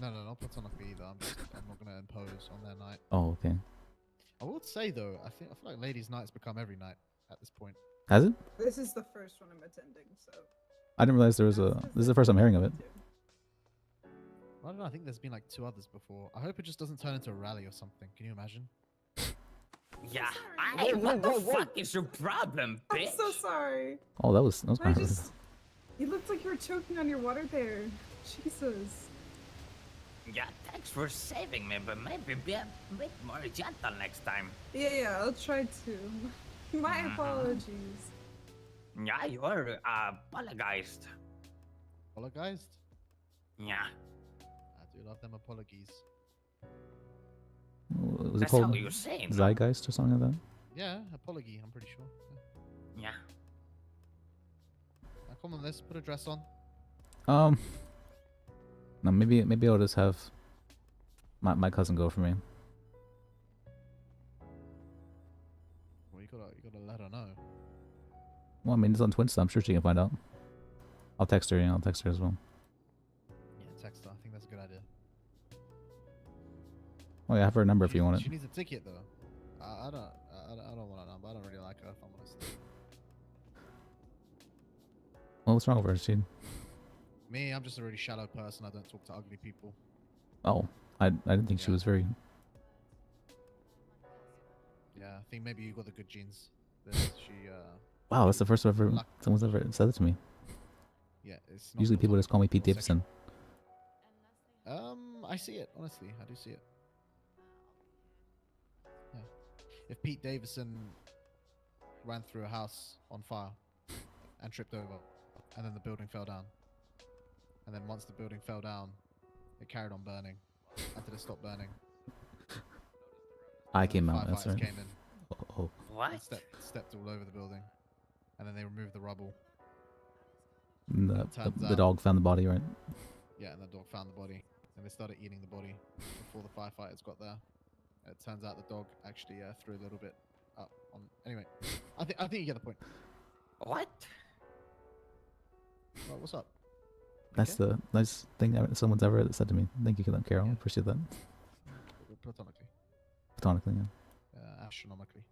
No, not platonically either. I'm not gonna impose on their night. Oh, okay. I would say though, I feel like ladies' nights become every night at this point. Has it? This is the first one I'm attending, so. I didn't realize there was a. This is the first I'm hearing of it. I don't know. I think there's been like 2 others before. I hope it just doesn't turn into a rally or something. Can you imagine? Yeah. Hey, what the fuck is your problem, bitch? I'm so sorry. Oh, that was I kind of. just. You looked like you were choking on your water there. Jesus. Yeah, thanks for saving me, but maybe be a bit more gentle next time. Yeah, I'll try to. My apologies. Yeah, you're apologized. Apologized? Yeah. I do love them apologies. Was it That's called how you're saying, no? Zeitgeist or something like that? Yeah, apology. I'm pretty sure. Yeah. Now, come on, let's put a dress on. No, maybe I'll just have my cousin go for me. Well, you gotta let her know. Well, I mean, it's on Twitch, so I'm sure she can find out. I'll text her. I'll text her as well. Yeah, text her. I think that's a good idea. Oh yeah, I have her number if you want She it. needs a ticket though. I don't want a number. I don't really like her, if I'm honest. Well, what's wrong with her? She. Me, I'm just a really shallow person. I don't talk to ugly people. Oh, I didn't think she was very. Yeah, I think maybe you got the good genes. Wow, that's the first time someone's ever said that to me. Yeah, it's not Usually people just call me Pete Davidson. I see it, honestly. I do see it. Yeah. If Pete Davidson ran through a house on fire and tripped over, and then the building fell down, and then once the building fell down, it carried on burning until it stopped burning. I And then came the out, that's firefighters right. came in, Oh. What? Stepped all over the building, and then they removed the rubble. And And it turns the out- dog found the body, right? Yeah, and the dog found the body, and they started eating the body before the firefighters got there. And it turns out the dog actually threw a little bit up on. Anyway, I think you get the point. What? Well, what's up? That's the nice thing that someone's ever said to me. Thank you, Carol. I appreciate that. Platonically. Platonically, yeah. Astronomically.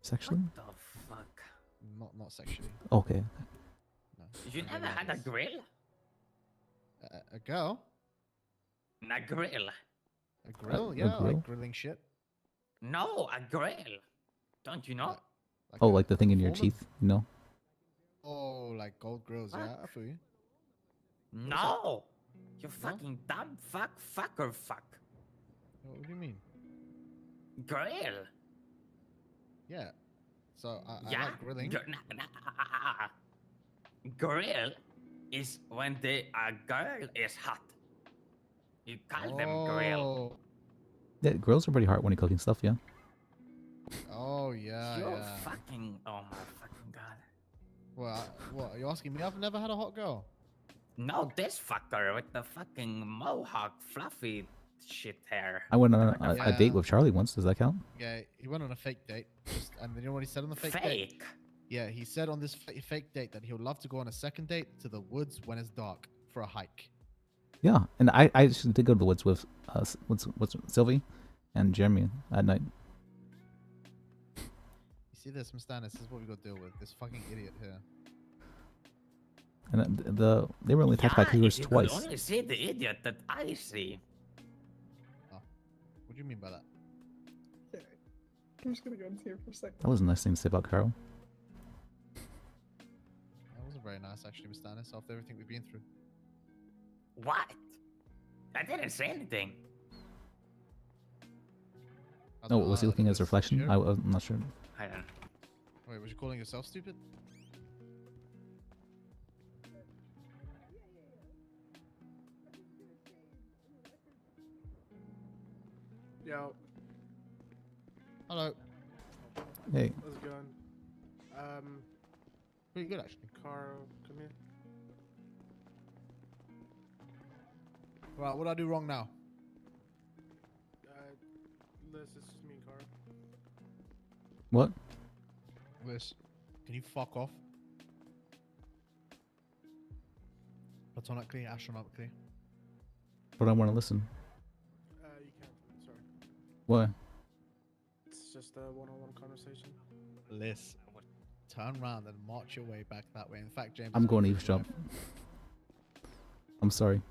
Sexually? What the fuck? Not sexually. Okay. No. You never had a grill? A girl? A grill? A grill? A Yeah, I grill? like grilling shit. No, a grill. Don't you know? Oh, like the thing in your teeth, you know? Oh, like gold grills. Yeah, I feel you. No! You fucking dumb fucker. What do you mean? Grill. Yeah. So I Yeah? like grilling. Grill is when the girl is hot. You call them grill. Yeah, grills are pretty hard when you're cooking stuff, yeah. Oh yeah, You're yeah. fucking. Oh my fucking god. Well, what are you asking me? I've never had a hot girl. No, this fucker with the fucking mohawk, fluffy shit hair. I went on a Yeah. date with Charlie once. Does that count? Yeah, he went on a fake date, and you know what he said on the fake date? Fake. Yeah, he said on this fake date that he would love to go on a second date to the woods when it's dark for a hike. Yeah, and I actually did go to the woods with what's Sylvie and Jeremy at night. You see this, Mr. Stannis? This is what we got to deal with. This fucking idiot here. And they were only attacked by cougars You twice. could only see the idiot that I see. What do you mean by that? I'm just gonna go into here for a second. That was a nice thing to say about Carol. That wasn't very nice, actually, Mr. Stannis, after everything we've been through. What? I didn't say anything. Oh, was he looking at his reflection? I'm not sure. I don't. Wait, was you calling yourself stupid? Yo. Hello. Hey. How's it going? Pretty good, actually. Carl, come here. Right, what do I do wrong now? Liz, this is me and Carl. What? Liz, can you fuck off? Platonically, astronomically. But I want to listen. You can't. Sorry. Why? It's just a one-on-one conversation. Liz, turn around and march your way back that way. In fact, James, I'm is going to for your eavesdrop. life. I'm sorry.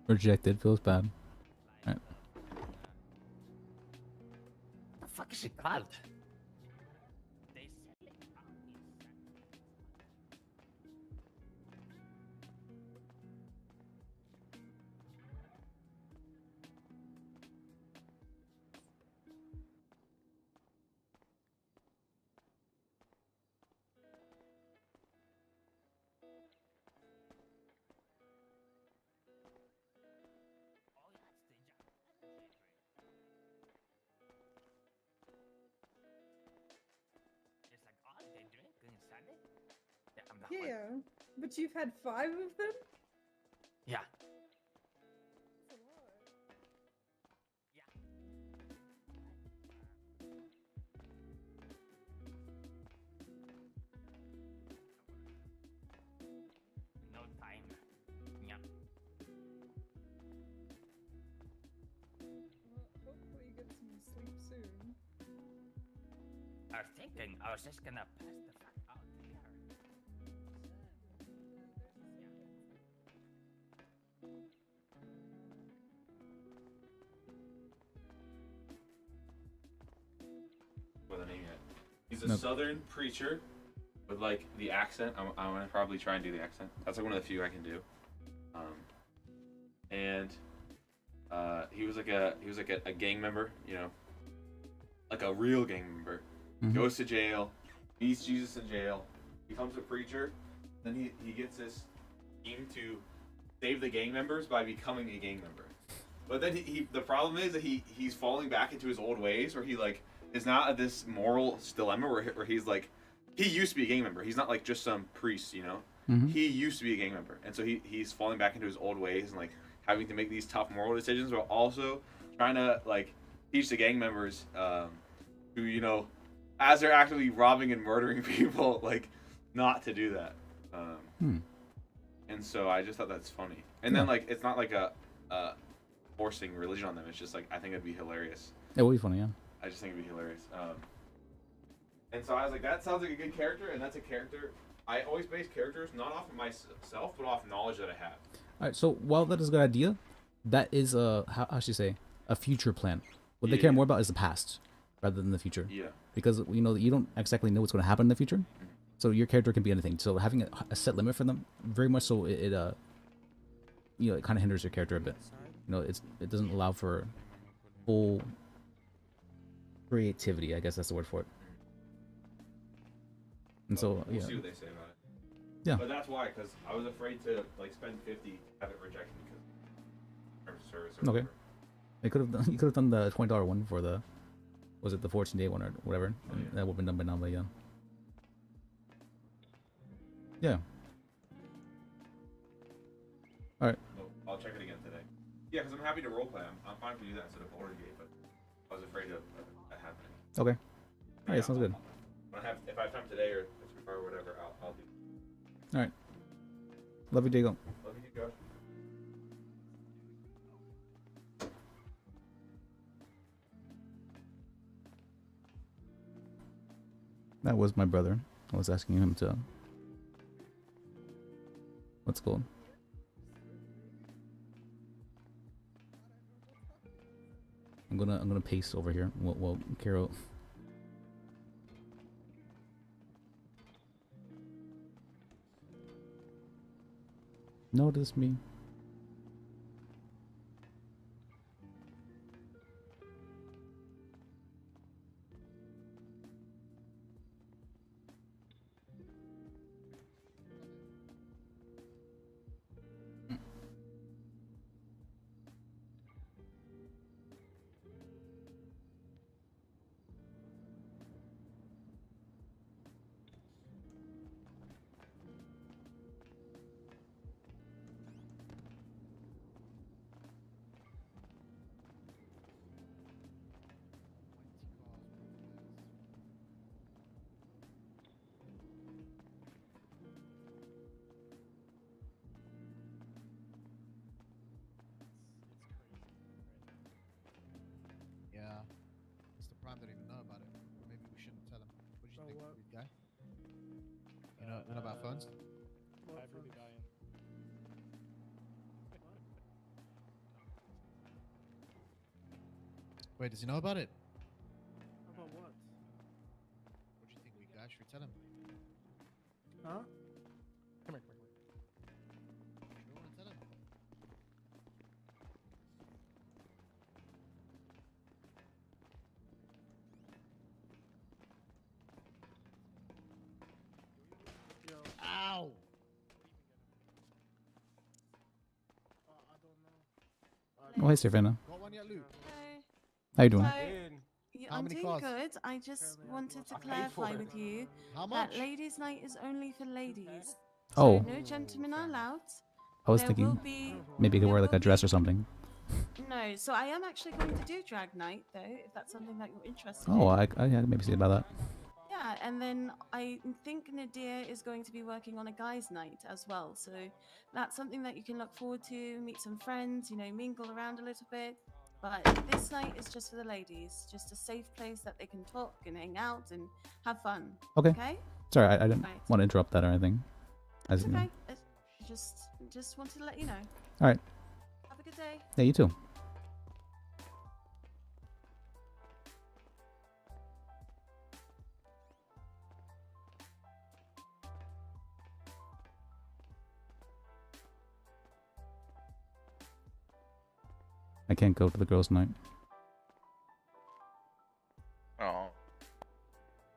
Rejected feels bad. Right. The fuck is it called? Yeah, but you've had 5 of them? Yeah. No time. Yeah. Well, hopefully you get some sleep soon. I was thinking I was just gonna pass the fuck out here. With a name yet. He's a No. southern preacher with like the accent. I'm gonna probably try and do the accent. That's like one of the few I can do. was like a gang member, you know, like a real gang member. Mhm. Goes to jail, meets Jesus in jail, becomes a preacher, then he gets this scheme to save the gang members by becoming a gang member. But then the problem is that he's falling back into his old ways, where he like is not at this moral dilemma where he's like, he used to be a gang member. He's not like just some priest, you know. Mhm. He used to be a gang member, and so he's falling back into his old ways and like having to make these tough moral decisions, while also trying to like teach the gang members who, you know, as they're actively robbing and murdering people, like not to do that. And so I just thought that's funny. And then like it's not like a forcing religion on them. It's just like, I think it'd be hilarious. It would be funny, yeah. I just think it'd be hilarious. And so I was like, that sounds like a good character, and that's a character. I always base characters not off of myself, but off knowledge that I have. All right. So while that is a good idea, that is how should you say, a future plan. What they Yeah, care yeah. more about is the past rather than the future. Yeah. Because you know you don't exactly know what's going to happen in the future, so your character can be anything. So having a set limit for them, very much so, it you know, it kind of hinders your character a bit. You know, it doesn't allow for full creativity. I guess that's the word for it. And so We'll yeah. see what they say about it. Yeah. But that's why, because I was afraid to like spend 50, have it rejected because terms of service. Or Okay. You could have done the $20 one for the, was it the 14-day one or whatever? Oh, And that would have been done by now, but yeah. Yeah. All right. I'll check it again today. Yeah, because I'm happy to roleplay. I'm fine to do that instead of Baldur's Gate, but I was afraid of that happening. Okay. All right. Sounds good. If I have time today or tomorrow or whatever, I'll do. All right. Love you, Diego. Love you, Josh. That was my brother. I was asking him to. What's it called? I'm gonna paste over here. Well, Carol. Notice me. Yeah. Mr. Prime don't even know about it. Maybe we shouldn't tell him. What do you think, what? rude guy? You know about phones? I'd really dying. Wait, does he know about it? About what? What do you think, rude guy? Should we tell him? Huh? Come here, come here. You don't want to tell him? Yo. Ow! I don't know. Oh, hey, Serafina. Got one yet, Luke? How you doing? How I'm many doing cars? good. I just wanted to I paid clarify for it. with you How that much? ladies' night is only for ladies. Oh. So no gentlemen are allowed. I was There thinking will be maybe you could there wear like will a dress be- or something. No, so I am actually going to do drag night though, if that's something that you're interested Oh, in. I can maybe see about that. Yeah, and then I think Nadir is going to be working on a guys' night as well. So that's something that you can look forward to, meet some friends, you know, mingle around a little bit. But this night is just for the ladies, just a safe place that they can talk and hang out and have fun. Okay. Okay? Sorry, I didn't Right. want to interrupt that or anything. As It's you know. okay. Just wanted to let you know. All right. Have a good day. Yeah, you too. I can't go to the girls' night. Oh.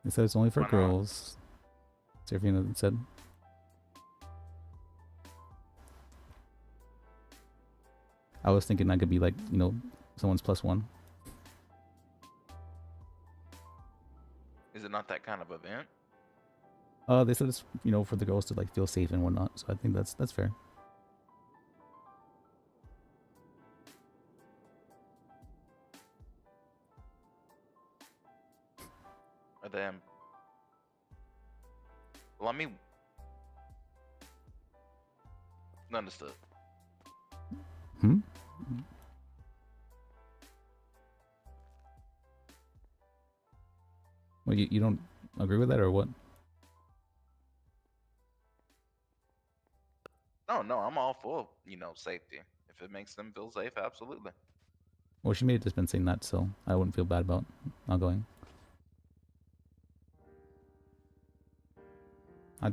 It said it's only for Why not? girls. Serafina said. I was thinking I could be like, you know, someone's +1. Is it not that kind of event? They said it's, you know, for the girls to like feel safe and whatnot. So I think that's fair. Or them? Let me. Understood. Hmm. Well, you don't agree with that or what? No, I'm all for, you know, safety. If it makes them feel safe, absolutely. Well, she may have just been saying that, so I wouldn't feel bad about not going.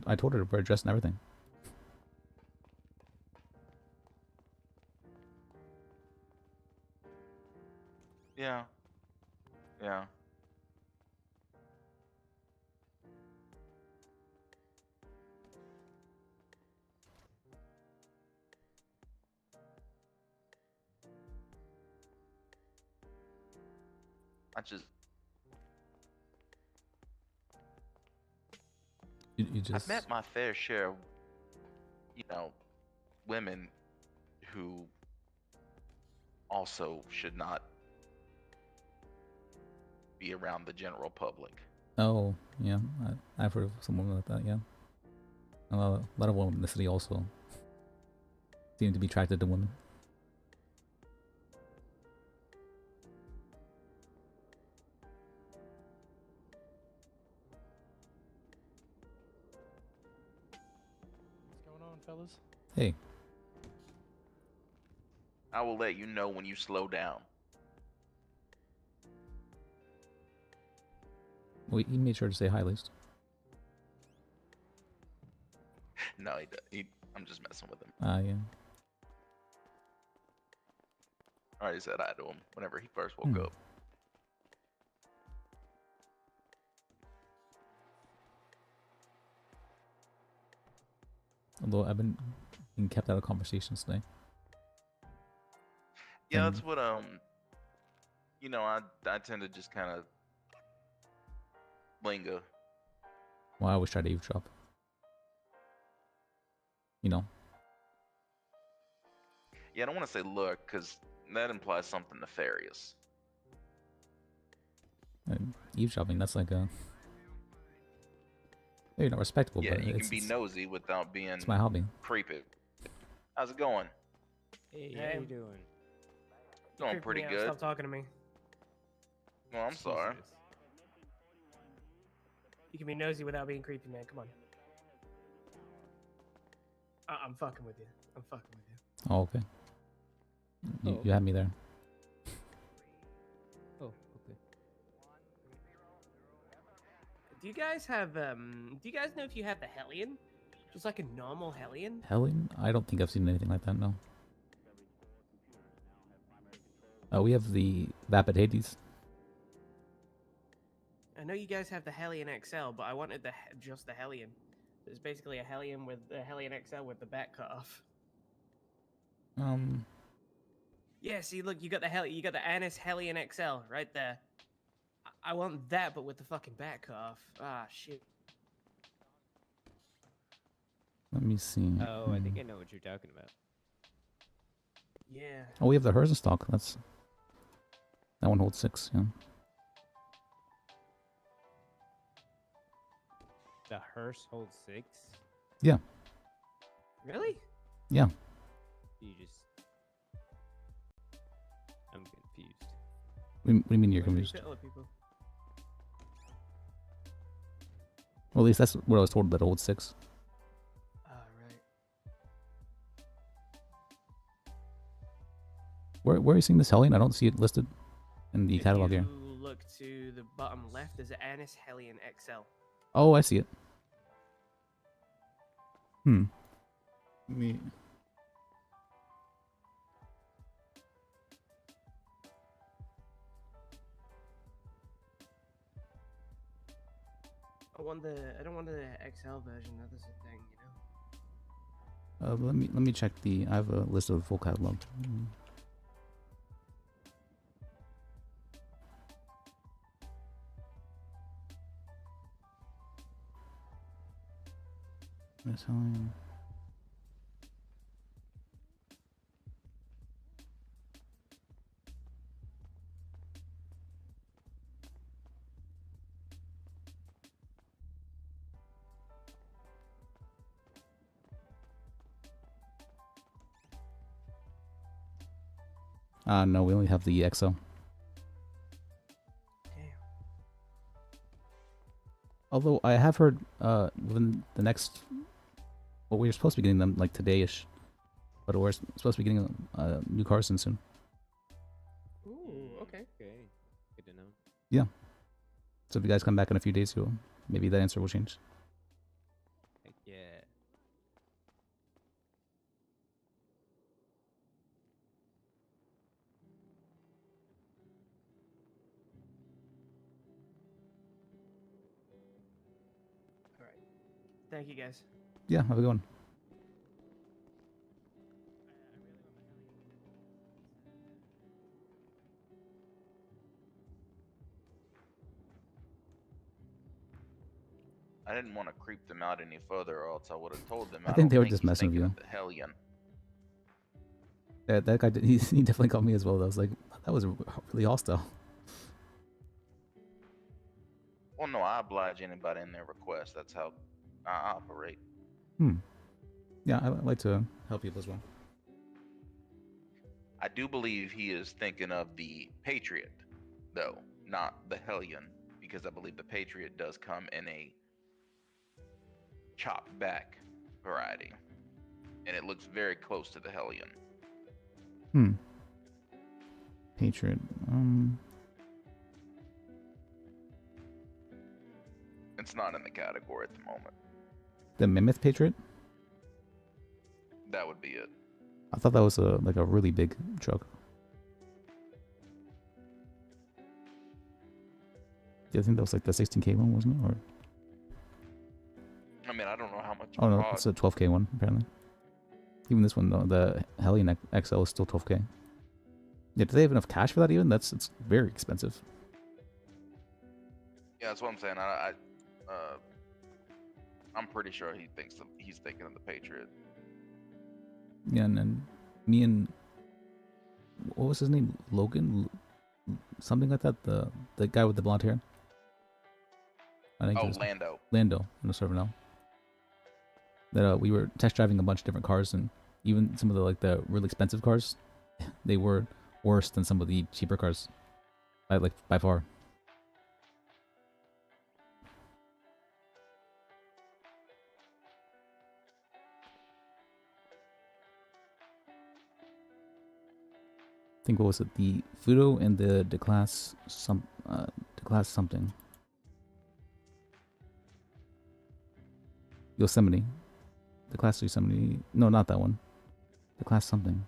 I told her to wear a dress and everything. Yeah. Yeah. I just. You just. I've met my fair share of, you know, women who also should not be around the general public. Oh, yeah. I've heard of someone like that, yeah. A lot of women in the city also seem to be attracted to women. What's going on, fellas? Hey. I will let you know when you slow down. Well, he made sure to say hi at least. No, I'm just messing with him. Yeah. I already said hi to him whenever he first woke up. Although I've been being kept out of conversations today. Yeah, that's what you know, I tend to just kind of linger. Well, I always try to eavesdrop. You know. Yeah, I don't want to say look, because that implies something nefarious. Eavesdropping, that's like a... Maybe not respectable, Yeah, but you it's, can be nosy without being it's my hobby. creepy. How's it going? Hey, Hey. how you doing? Going Creeping pretty me out, good. Stop talking to me. Well, I'm sorry. Jesus. You can be nosy without being creepy, man. Come on. I'm fucking with you. I'm fucking with you. Oh, okay. You had me there. Oh, okay. Do you guys have do you guys know if you have the Hellion? Just like a normal Hellion? Hellion? I don't think I've seen anything like that, no. We have the Vapid Hades. I know you guys have the Hellion XL, but I wanted just the Hellion. It's basically a Hellion with a Hellion XL with the back cut off. Yeah, see, look, you got the Annis Hellion XL right there. I want that, but with the fucking back cut off. Ah, shit. Let me see. Oh, I think I know what you're talking about. Yeah. Oh, we have the hers in stock. That one holds 6, yeah. The hearse holds 6? Yeah. Really? Yeah. You just... I'm confused. What do you mean you're confused? Other people. Well, at least that's what I was told, that it holds 6. Right. Where are you seeing this Hellion? I don't see it listed in the catalog here. You look to the bottom left, there's an Annis Hellion XL. Oh, I see it. Let me... I don't want the XL version. That is the thing, you know. Let me check the. I have a list of the full catalog. Miss Helen. No, we only have the XL. Although I have heard within the next, well, we're supposed to be getting them like today-ish, but we're supposed to be getting new cars soon. Ooh, okay. Okay. Good to know. Yeah. So if you guys come back in a few days, maybe that answer will change. Heck yeah. All right. Thank you, guys. Yeah, have a good one. I didn't want to creep them out any further, or else I would have told them. I think they were don't just he's messing with thinking you. of the Hellion. Yeah, that guy did, he definitely called me as well. I was like, that was really hostile. Well, no, I oblige anybody in their request. That's how I operate. Yeah, I like to help people as well. I do believe he is thinking of the Patriot, though, not the Hellion, because I believe the Patriot does come in a chopped back variety, and it looks very close to the Hellion. Patriot. It's not in the category at the moment. The Mammoth Patriot? That would be it. I thought that was a really big truck. Yeah, I think that was like the 16K one, wasn't it? Or I mean, I don't know how much. oh no, it it's a 12K one apparently. Even this one, though, the Hellion XL is still 12K. Yeah, do they have enough cash for that? Even it's very expensive. Yeah, that's what I'm saying. I'm pretty sure he's thinking of the Patriot. Yeah, and then me and what was his name? Logan, something like that. The guy with the blonde hair. I think it was Lando. Lando in the server now. That we were test driving a bunch of different cars, and even some of the really expensive cars, they were worse than some of the cheaper cars, by far. I think what was it? The Fudo and the class something. Yosemite. The class Yosemite. No, not that one. The class something.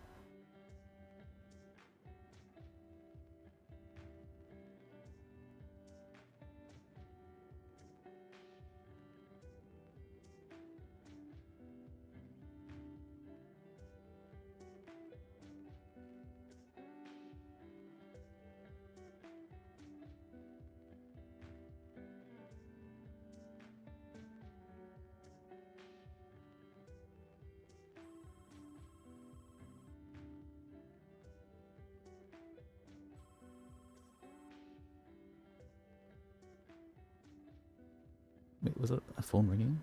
Wait, was it a phone ringing?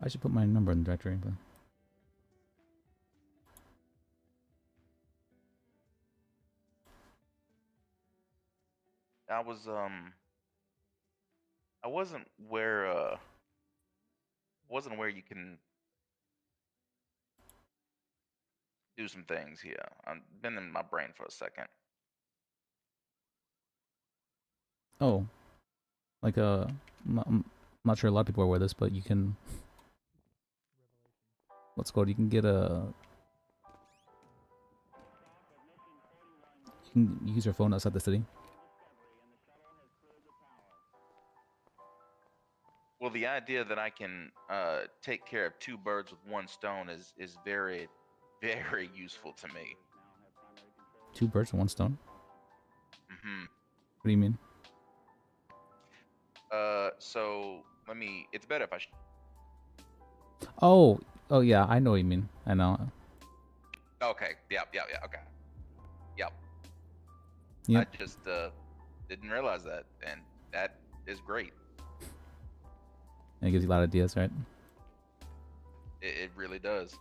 I should put my number in the directory, but I wasn't where you can do some things here. I've been in my brain for a second. oh, I'm not sure a lot of people are aware of this, but you can. what's it called? You can get a. You can use your phone outside the city. Well, the idea that I can take care of two birds with one stone is very, very useful to me. 2 birds with 1 stone. Hmm. What do you mean? So let me. It's better if I. Oh, oh yeah, I know what you mean. I know. Okay. Yep. Okay. Yep. Yep. I just didn't realize that, and that is great. It gives you a lot of ideas, right? It really does.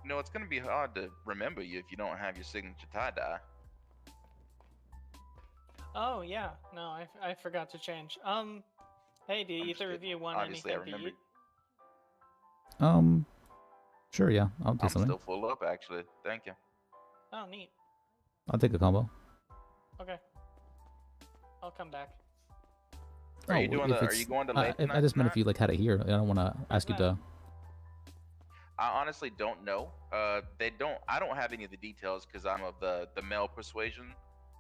You know, it's gonna be hard to remember you if you don't have your signature tie-dye. Oh yeah, no, I forgot to change. Hey, do either of you want Obviously, I anything to remembered. eat? Sure, yeah, I'll take I'm something. still full up, actually. Thank you. Oh, neat. I'll take a combo. Okay. I'll come back. Are you Oh, doing if the? Are it's- you going to I late I just meant if you like had it here. I don't want to ask you to. I honestly don't know. They don't. I don't have any of the details because I'm of the male persuasion.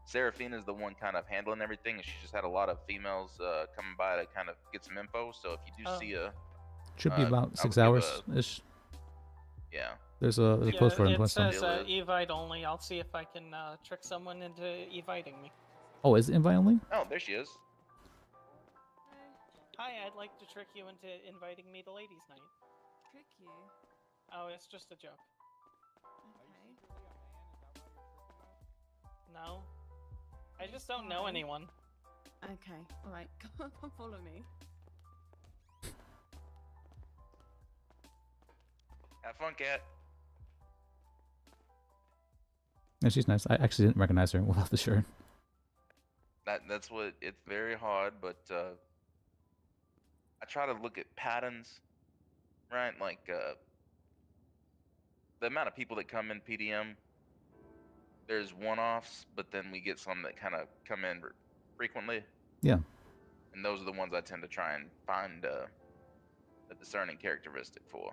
Seraphina's the one kind of handling everything, and she just had a lot of females coming by to kind of get some info. So if you do Oh. see a, Should be I about would 6 give hours ish. Yeah. There's a post for it on it Twinstone. says Evite only. I'll see if I can trick someone into eviting me. Oh, is it invite only? Oh, there she is. Hi, I'd like to trick you into inviting me to ladies' night. Trick you? Oh, it's just a joke. Okay. No. I just don't know anyone. Okay, alright, come follow me. Have fun, cat. Yeah, she's nice. I actually didn't recognize her without the shirt. That's what. It's very hard, but I try to look at patterns, right? Like the amount of people that come in PDM. There's one-offs, but then we get some that kind of come in frequently. Yeah. And those are the ones I tend to try and find a discerning characteristic for.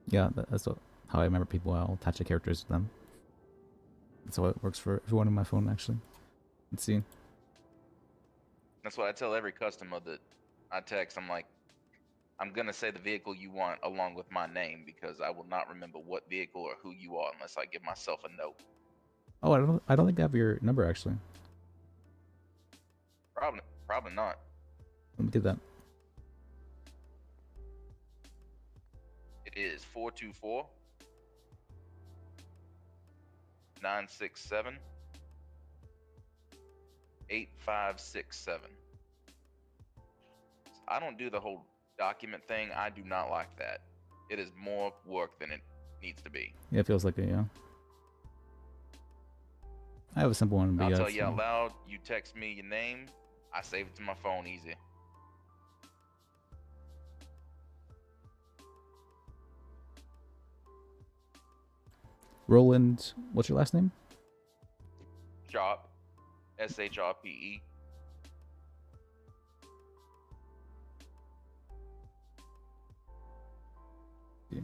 Yeah, that's how I remember people. I'll attach the characters to them. That's how it works for everyone on my phone, actually. Let's see. That's what I tell every customer that I text. I'm like, I'm gonna say the vehicle you want along with my name because I will not remember what vehicle or who you are unless I give myself a note. Oh, I don't think I have your number actually. Probably not. Let me get that. It is 424 967 8567. I don't do the whole document thing. I do not like that. It is more work than it needs to be. Yeah, it feels like it. Yeah. I have a simple one, but I'll yeah. tell you out loud. You text me your name. I save it to my phone easy. Roland, what's your last name? Sharp. SHRPE. Yeah.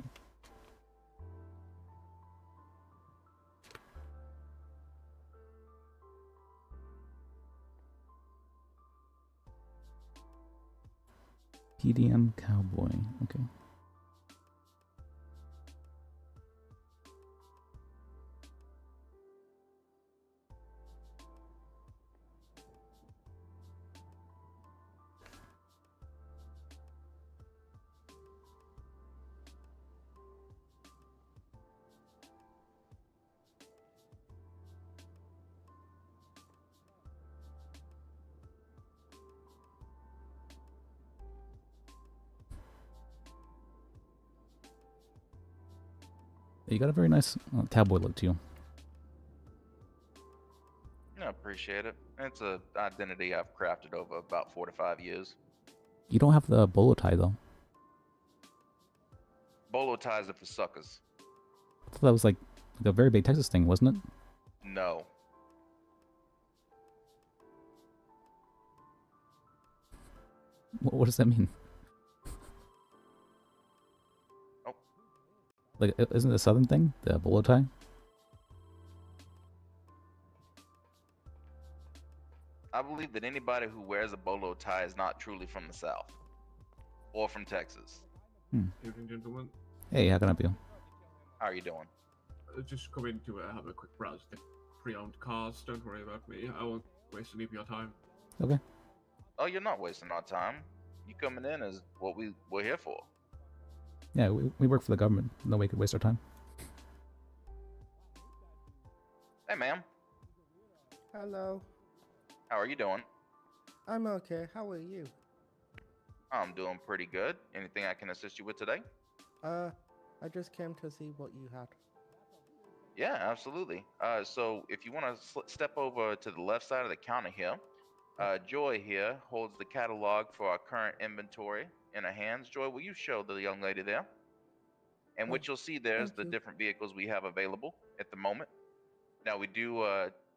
PDM Cowboy. Okay. You got a very nice cowboy look to you. I appreciate it. It's a identity I've crafted over about 4 to 5 years. You don't have the bolo tie though. Bolo ties are for suckers. I thought that was like a very big Texas thing, wasn't it? No. What does that mean? Oh. Like, isn't it a southern thing? The bolo tie? I believe that anybody who wears a bolo tie is not truly from the South or from Texas. Evening, gentlemen. Hey, how can I help you? How are you doing? Just come in to have a quick browse of the pre-owned cars. Don't worry about me. I won't waste any of your time. Okay. Oh, you're not wasting our time. You coming in is what we're here for. Yeah, we work for the government. No way could waste our time. Hey, ma'am. Hello. How are you doing? I'm okay. How are you? I'm doing pretty good. Anything I can assist you with today? I just came to see what you had. Yeah, absolutely. So if you want to step over to the left side of the counter here, Joy here holds the catalog for our current inventory in her hands. Joy, will you show the young lady there? And what you'll see there is the different vehicles we have available at the moment. Now, we do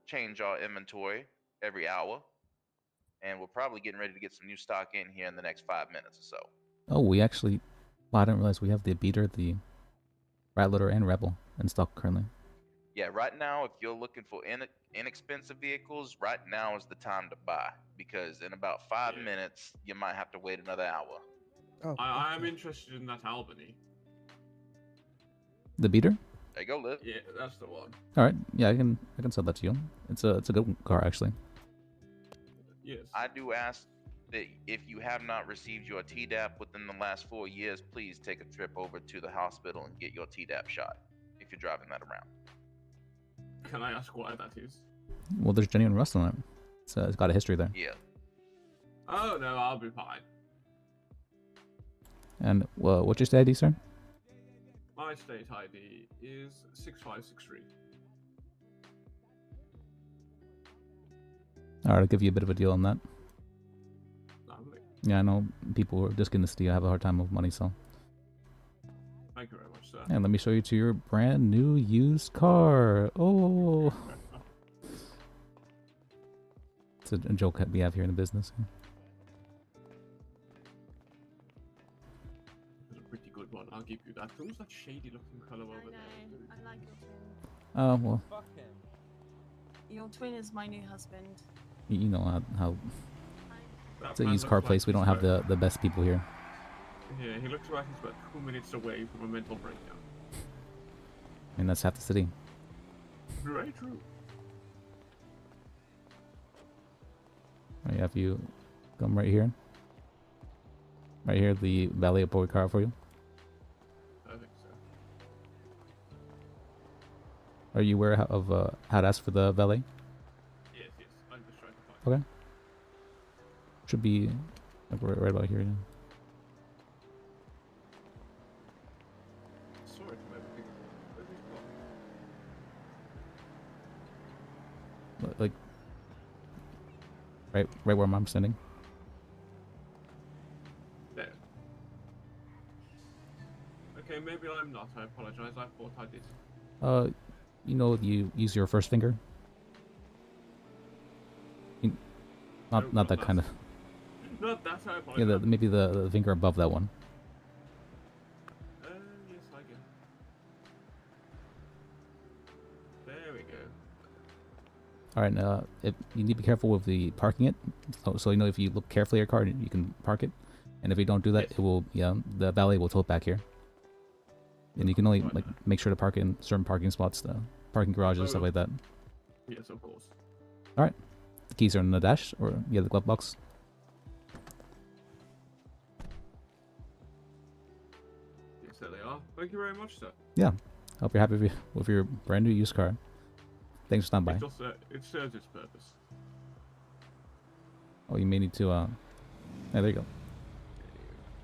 change our inventory every hour, and we're probably getting ready to get some new stock in here in the next 5 minutes or so. Oh, we actually... Well, I didn't realize we have the Beater, the Rattler, and Rebel in stock currently. Yeah, right now, if you're looking for inexpensive vehicles, right now is the time to buy, because in about 5 minutes, you might have to wait another hour. Oh, I am interested in that Albany. The Beater? There you go, Liv. Yeah, that's the one. All right. Yeah, I can sell that to you. It's a good car actually. Yes. I do ask that if you have not received your Tdap within the last 4 years, please take a trip over to the hospital and get your Tdap shot if you're driving that around. Can I ask why that is? Well, there's genuine rust on it. It's got a history there. Yeah. Oh no, I'll be fine. And what's your state ID, sir? My state ID is 6563. All right, I'll give you a bit of a deal on that. Lovely. Yeah, I know people who are just getting this deal have a hard time with money, so. Thank you very much, sir. And let me show you to your brand new used car. Oh. It's a joke that we have here in the business. It's a pretty good one, I'll give you that. Who's that shady looking fellow over there? I like your twin. Oh, well, Your twin is my new husband. you know how That it's a man used looks car like place. We he's don't have about- the best people here. Yeah, he looks like he's about 2 minutes away from a mental breakdown. I mean, that's half the city. Very true. I have you come right here. Right here, the valet will car for you. Perfect, sir. Are you aware of how to ask for the valet? Yes, I'm just trying to find Okay. Should be like right about here. Yeah. Sorry for everything. Like right where I'm standing. There. Okay, maybe I'm not. I apologize. I thought I did. You know, you use your first finger. Not that kind of. Not that, I apologize. Yeah, maybe the finger above that one. Yes, I get it. There we go. All right. If you need to be careful with the parking it. So you know, if you look carefully at your car, you can park it. And if you don't do that, it will. Yeah, the valet will tow it back here. And you can only like make sure to park in certain parking spots, parking garages, stuff like that. Yes, of course. All right. The keys are in the dash, or the glove box. Yes, there they are. Thank you very much, sir. Yeah. Hope you're happy with your brand new used car. Thanks for stopping by. It serves its purpose. Oh, you may need to. Yeah, there you go.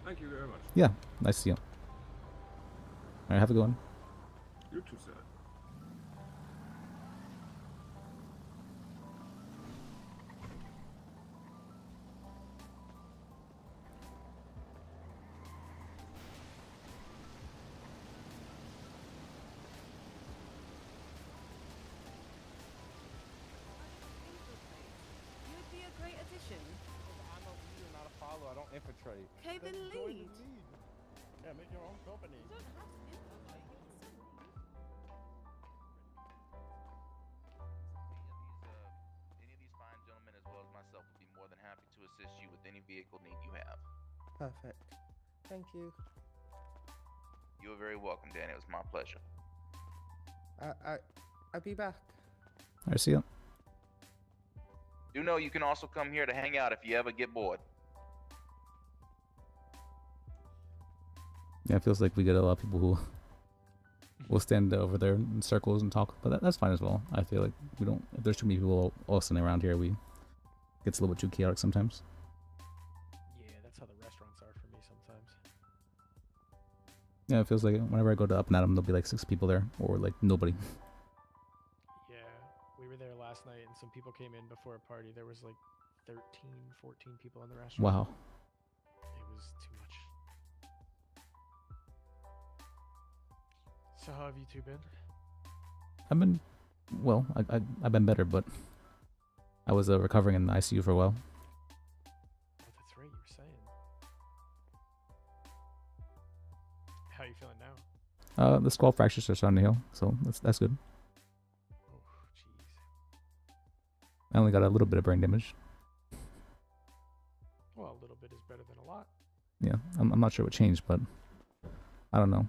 Thank you very much. Yeah. Nice to see you. All right. Have a good one. You too, sir. infiltrate. Okay, then Join the lead. lead. Yeah, make your own company. You don't have to infiltrate. You can still lead. Any of these fine gentlemen, as well as myself, would be more than happy to assist you with any vehicle need you have. Perfect. Thank you. You are very welcome, Danny. It was my pleasure. I'll be back. I see it. Do know you can also come here to hang out if you ever get bored. Yeah, it feels like we get a lot of people who will stand over there in circles and talk, but that's fine as well. I feel like we don't. If there's too many people all standing around here, we gets a little bit too chaotic sometimes. Yeah, that's how the restaurants are for me sometimes. Yeah, it feels like whenever I go to Up and Adam, there'll be like 6 people there, or like nobody. Yeah, we were there last night and some people came in before a party. There was like 13, 14 people in the restaurant. Wow. It was too much. So how have you two been? I've been, well, I've been better, but I was recovering in the ICU for a while. Oh, that's right, you were saying. How are you feeling now? The skull fractures are starting to heal, so that's good. Oh, jeez. I only got a little bit of brain damage. Well, a little bit is better than a lot. Yeah, I'm not sure what changed, but I don't know.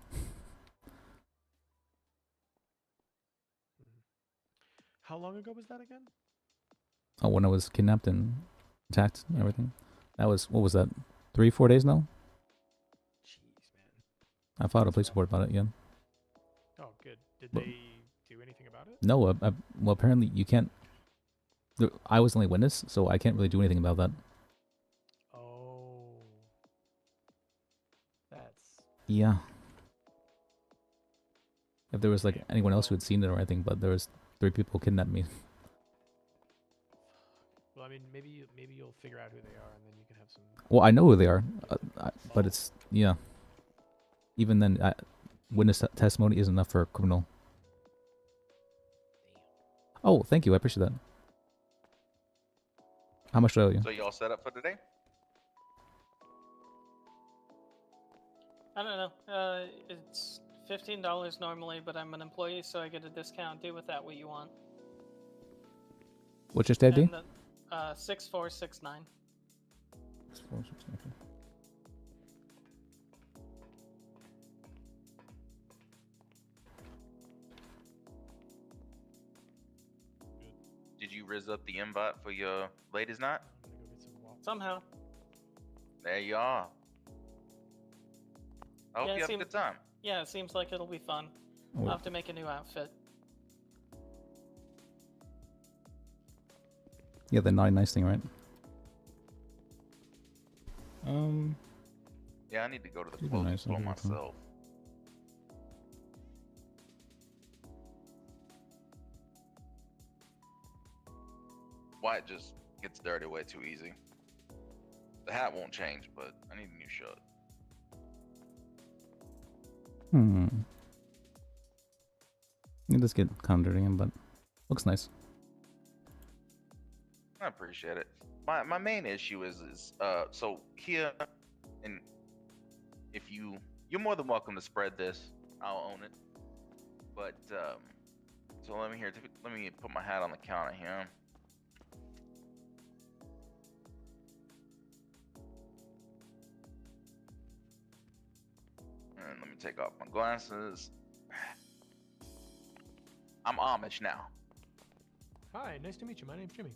How long ago was that again? Oh, when I was kidnapped and attacked and everything. That was, what was that, 3-4 days now? Jeez, man. I filed a police report about it, yeah. Oh, good. Did But- they do anything about it? No, well, apparently you can't. I was the only witness, so I can't really do anything about that. Oh. That's... Yeah. If there was like anyone else who had seen it or anything, but there was 3 people kidnapped me. Well, I mean, maybe you'll figure out who they are, and then you can have some... Well, I know who they are, but it's, yeah. Even then, witness testimony isn't enough for a criminal. Oh, thank you. I appreciate that. How much do I owe you? So you all set up for today? I don't know. It's $15 normally, but I'm an employee, so I get a discount. Do with that what you want. What's your state ID? And 6469. 6469. Did you rizz up the invite for your ladies' night? Somehow. There you are. I hope Yeah, you have a good time. Yeah, it seems like it'll be fun. Oh. I'll have to make a new outfit. Yeah, the naughty nice thing, right? Yeah, I need to go to the Super clothing nice, store okay, cool. myself. White just gets dirty way too easy. The hat won't change, but I need a new shirt. It does get kind of dirty, but looks nice. I appreciate it. My main issue is so here, and if you're more than welcome to spread this, I'll own it. But so let me put my hat on the counter here. And let me take off my glasses. I'm Amish now. Hi, nice to meet you. My name's Jimmy.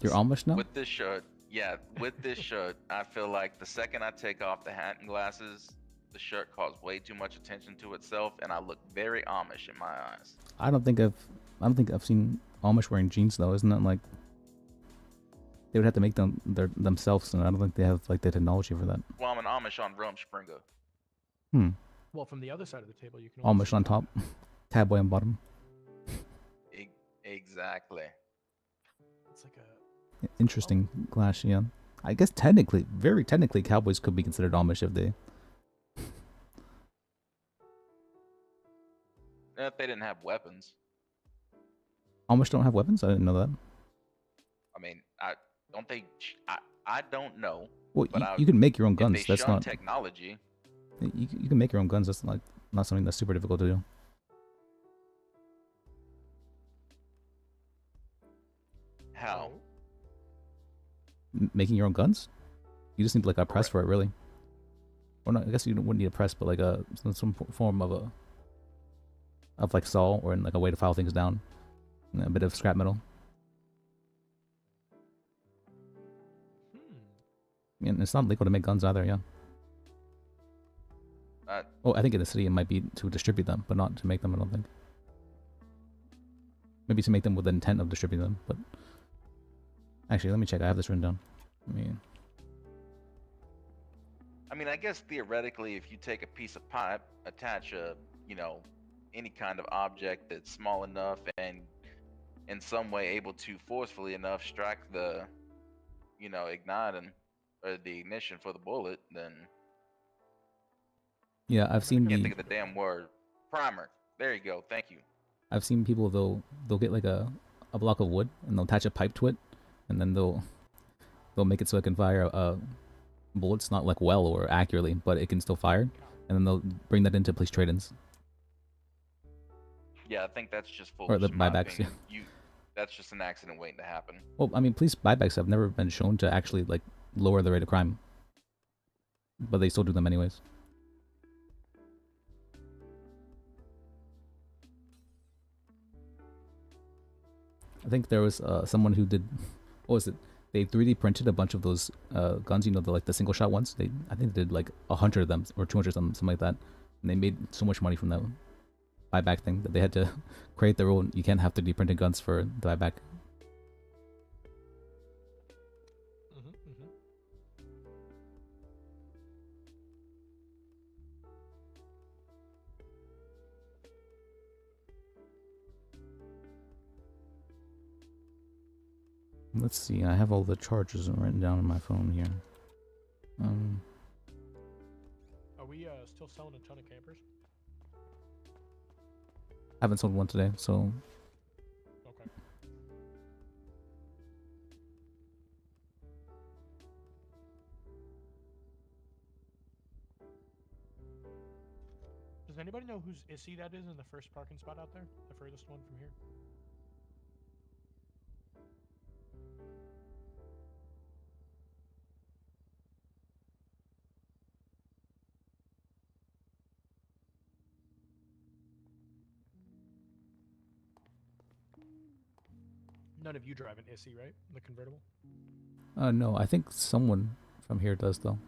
You're Amish now? With this shirt, I feel like the second I take off the hat and glasses, the shirt calls way too much attention to itself, and I look very Amish in my eyes. I don't think I've seen Amish wearing jeans though. Isn't that like they would have to make them themselves, and I don't think they have like the technology for that. Well, I'm an Amish on Rumspringa. Well, from the other side of the table, you can Amish on top, cowboy on bottom. Exactly. It's like a Interesting clash, yeah. I guess technically, very technically, cowboys could be considered Amish if they. If they didn't have weapons. Amish don't have weapons? I didn't know that. Don't they? I don't know. Well, but you can make your own if guns. They That's shun not. technology. You can make your own guns. That's not something that's super difficult to do. How? Making your own guns? You just need like a press for it, really. Or not? I guess you wouldn't need a press, but like some form of like saw or like a way to file things down, and a bit of scrap metal. And it's not legal to make guns either. Yeah. Oh, I think in the city it might be to distribute them, but not to make them. I don't think. Maybe to make them with the intent of distributing them, but actually, let me check. I have this written down. I mean, I guess theoretically, if you take a piece of pipe, attach a, any kind of object that's small enough and in some way able to forcefully enough strike the, igniting or the ignition for the bullet, then. Yeah, I've seen I can't think of the damn word. Primer. There you go. Thank you. I've seen people they'll get like a block of wood and they'll attach a pipe to it, and then they'll make it so it can fire bullets not like well or accurately, but it can still fire, and then they'll bring that into police trade-ins. Yeah, I think that's just full. Or the buybacks. Yeah. That's just an accident waiting to happen. Well, I mean, police buybacks have never been shown to actually like lower the rate of crime, but they still do them anyways. I think there was someone who did, what was it? They 3D printed a bunch of those guns, the single shot ones. I think they did like 100 of them or 200 of them, something like that. And they made so much money from that buyback thing that they had to create their own. You can't have 3D printed guns for the buyback. Let's see, I have all the charges written down on my phone here. Are we still selling a ton of campers? I haven't sold one today, so. Okay. Does anybody know whose ISI that is in the first parking spot out there? The furthest one from here? None of you drive an ISI, right? The convertible? No, I think someone from here does though.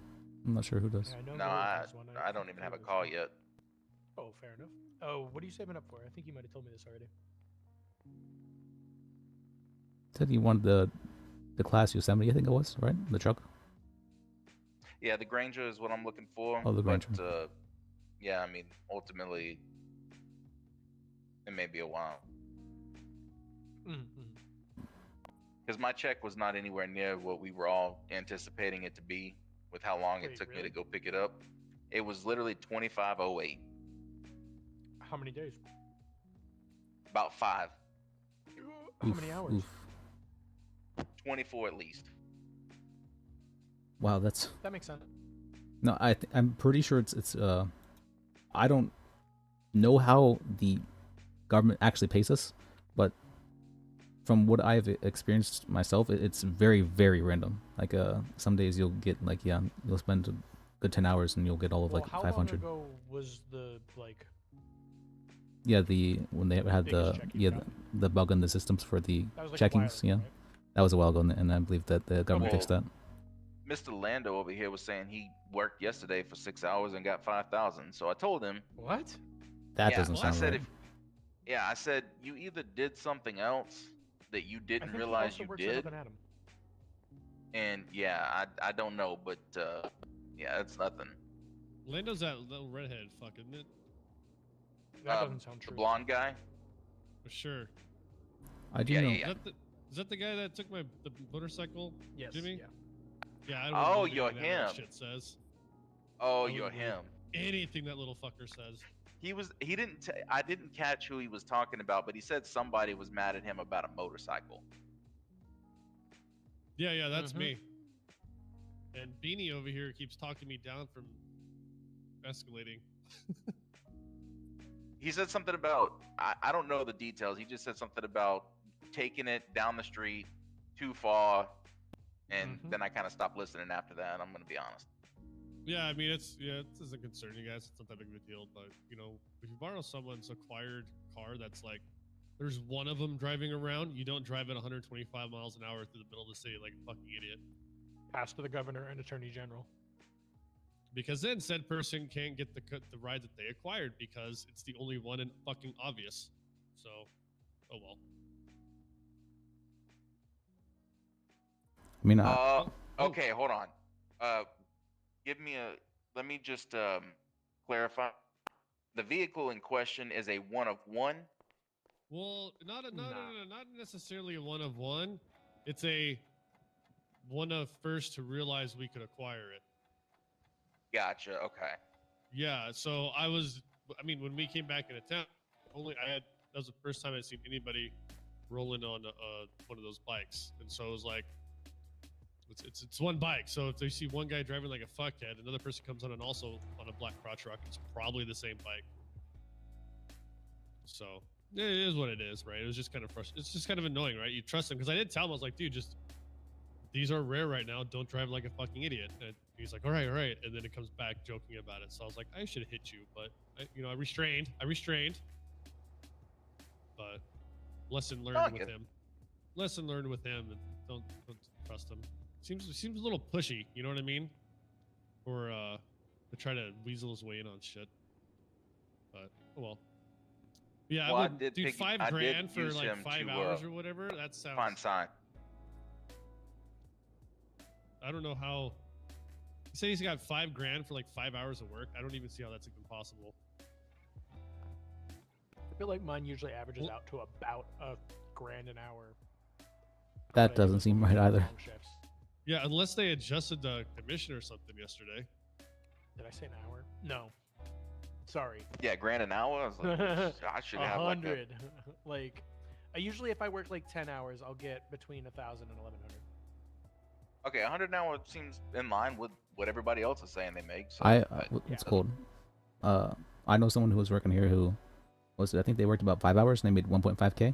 I'm not sure who does. Yeah, I know No, Lord I has one. don't even have a call yet. Oh, fair enough. Oh, what are you saving up for? I think you might have told me this already. Said you wanted the class Yosemite, I think it was, right? The truck. Yeah, the Granger is what I'm looking for. Oh, the Granger. But, yeah, I mean, ultimately, it may be a while. Because my check was not anywhere near what we were all anticipating it to be with how long it took me to go pick it up. It was literally 2508. How many days? About 5. How many hours? 24 at least. Wow, that makes sense. No, I'm pretty sure it's I don't know how the government actually pays us, but from what I've experienced myself, it's very, very random. Like some days you'll get you'll spend a good 10 hours and you'll get all of like 500. How long ago was the Yeah, when they had the bug in the systems for the checkings. Yeah, that was a while ago, and I believe that the government fixed that. Mr. Lando over here was saying he worked yesterday for 6 hours and got 5,000. So I told him, what? That doesn't sound right. I said you either did something else that you didn't realize you did. And yeah, I don't know, but yeah, it's nothing. Lando's that little redhead fuck, isn't it? That doesn't sound true. The blonde guy? For sure. I do know. Yeah. Is that the guy that took the motorcycle? Yes. Jimmy? Yeah. Yeah. I don't Oh, believe you're anything him. that shit says. Oh, I don't you're believe him. Anything that little fucker says. I didn't catch who he was talking about, but he said somebody was mad at him about a motorcycle. Yeah, that's me. And Beanie over here keeps talking me down from escalating. He said something about I don't know the details. He just said something about taking it down the street too far, and then I kind of stopped listening after that. I'm gonna be honest. Yeah, I mean, it doesn't concern you guys. It's not that big of a deal. But, you know, if you borrow someone's acquired car that's like, there's one of them driving around, you don't drive at 125 miles an hour through the middle of the city like a fucking idiot. Pass to the governor and attorney general. Because then said person can't get the ride that they acquired because it's the only one and fucking obvious. So, oh well. I mean, Okay, hold on. Let me just clarify. The vehicle in question is a one of one. Well, not necessarily a one of one. It's a one of first to realize we could acquire it. Gotcha. Okay. Yeah. So I mean, when we came back into town, that was the first time I'd seen anybody rolling on one of those bikes, and so it was like, it's one bike. So if they see one guy driving like a fuckhead, another person comes on and also on a black crotch rock, it's probably the same bike. So it is what it is, right? It was just kind of frustrating. It's just kind of annoying, right? You trust him because I did tell him, I was like, dude, just these are rare right now. Don't drive like a fucking idiot. And he's like, all right. And then it comes back joking about it. So I was like, I should have hit you, but I restrained. But lesson learned with him. Lesson learned with him, and don't trust him. Seems a little pushy. You know what I mean? Or to try to weasel his way in on shit. But oh well. Yeah, Well, I would, dude, $5,000 for like 5 hours or whatever. That sounds fine sign. I don't know how. You say he's got $5,000 for like 5 hours of work. I don't even see how that's even possible. I feel like mine usually averages out to about $1,000 an hour. that doesn't seem right either. Long shifts. Yeah, unless they adjusted the commission or something yesterday. Did I say an hour? No. Sorry. Yeah, $1,000 an hour. I was like, I should have 100. Like, I usually if I work like 10 hours, I'll get between 1,000 and 1,100. Okay, $100 an hour seems in line with what everybody else is saying they make. So It's cool. I know someone who was working here who I think they worked about 5 hours and they made 1.5K.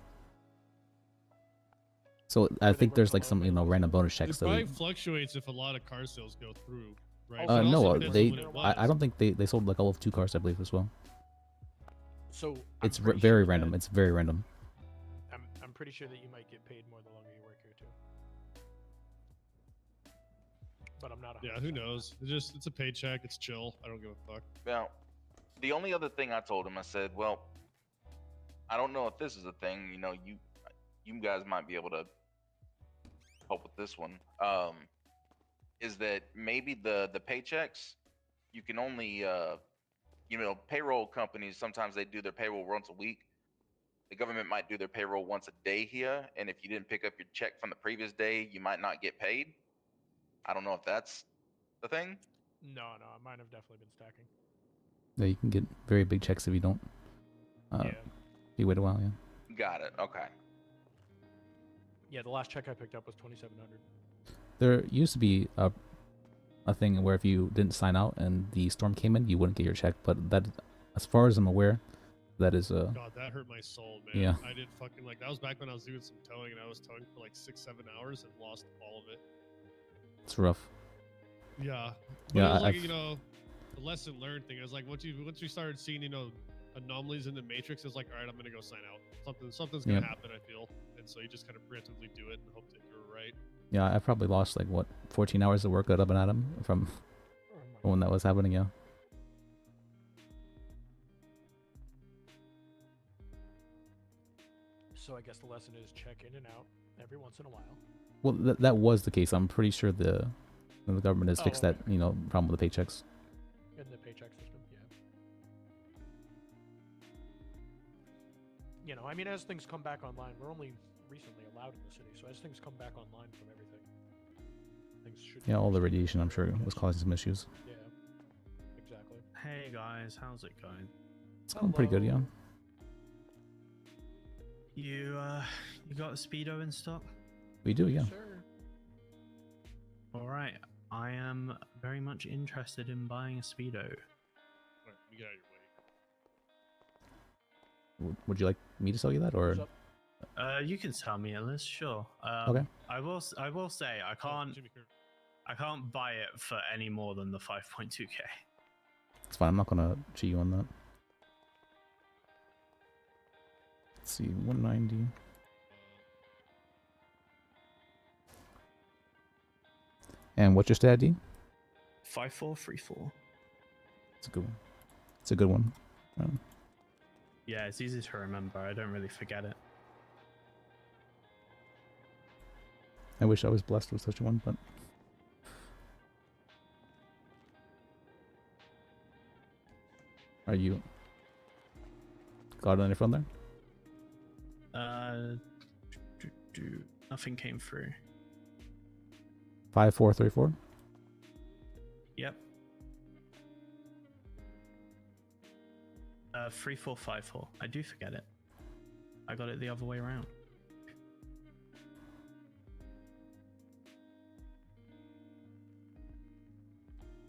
So I think there's like some random bonus checks. It probably fluctuates if a lot of car sales go through, right? No, I don't think they sold like all of 2 cars, I believe, as well. So it's very random. It's very random. I'm pretty sure that you might get paid more the longer you work here too. But I'm not. Yeah, who knows? It's a paycheck. It's chill. I don't give a fuck. Now, the only other thing I told him, I said, well, I don't know if this is a thing. You guys might be able to help with this one. Is that maybe the paychecks? You can only payroll companies, sometimes they do their payroll once a week. The government might do their payroll once a day here, and if you didn't pick up your check from the previous day, you might not get paid. I don't know if that's the thing. No, mine have definitely been stacking. Yeah, you can get very big checks if you don't. You wait a while, yeah. Got it. Okay. Yeah, the last check I picked up was 2,700. There used to be a thing where if you didn't sign out and the storm came in, you wouldn't get your check. But that, as far as I'm aware, that is God, that hurt my soul, man. Yeah. I did fucking that was back when I was doing some towing, and I was towing for like 6-7 hours and lost all of it. It's rough. Yeah. Yeah, it was like, the lesson learned thing. It was like once you started seeing, anomalies in the matrix, it's like, all right, I'm gonna go sign out. Something's gonna happen, I feel. And so you just kind of preemptively do it and hope that you're right. Yeah, I probably lost 14 hours of work at Up and Atom from when that was happening, yeah. So I guess the lesson is check in and out every once in a while. Well, that was the case. I'm pretty sure the government has fixed that, problem with the paychecks. In the paycheck system, yeah. I mean, as things come back online, we're only recently allowed in the city, so as things come back online from everything, things should. Yeah, all the radiation, I'm sure, was causing some issues. Yeah, exactly. Hey guys, how's it going? It's going pretty good, yeah. You got a speedo in stock? We do, yeah. Sure. All right. I am very much interested in buying a speedo. Alright, let me get out of your way. Would you like me to sell you that, or? You can sell me a list, sure. Okay. I will say I can't. Jimmy Kerr. I can't buy it for any more than the 5.2k. It's fine. I'm not gonna cheat you on that. Let's see, 190. And what's your stat ID? 5434. It's a good one. It's a good one. Yeah, it's easy to remember. I don't really forget it. I wish I was blessed with such a one, but are you got it on your phone there? Nothing came through. 5434. Yep. 3454. I do forget it. I got it the other way around.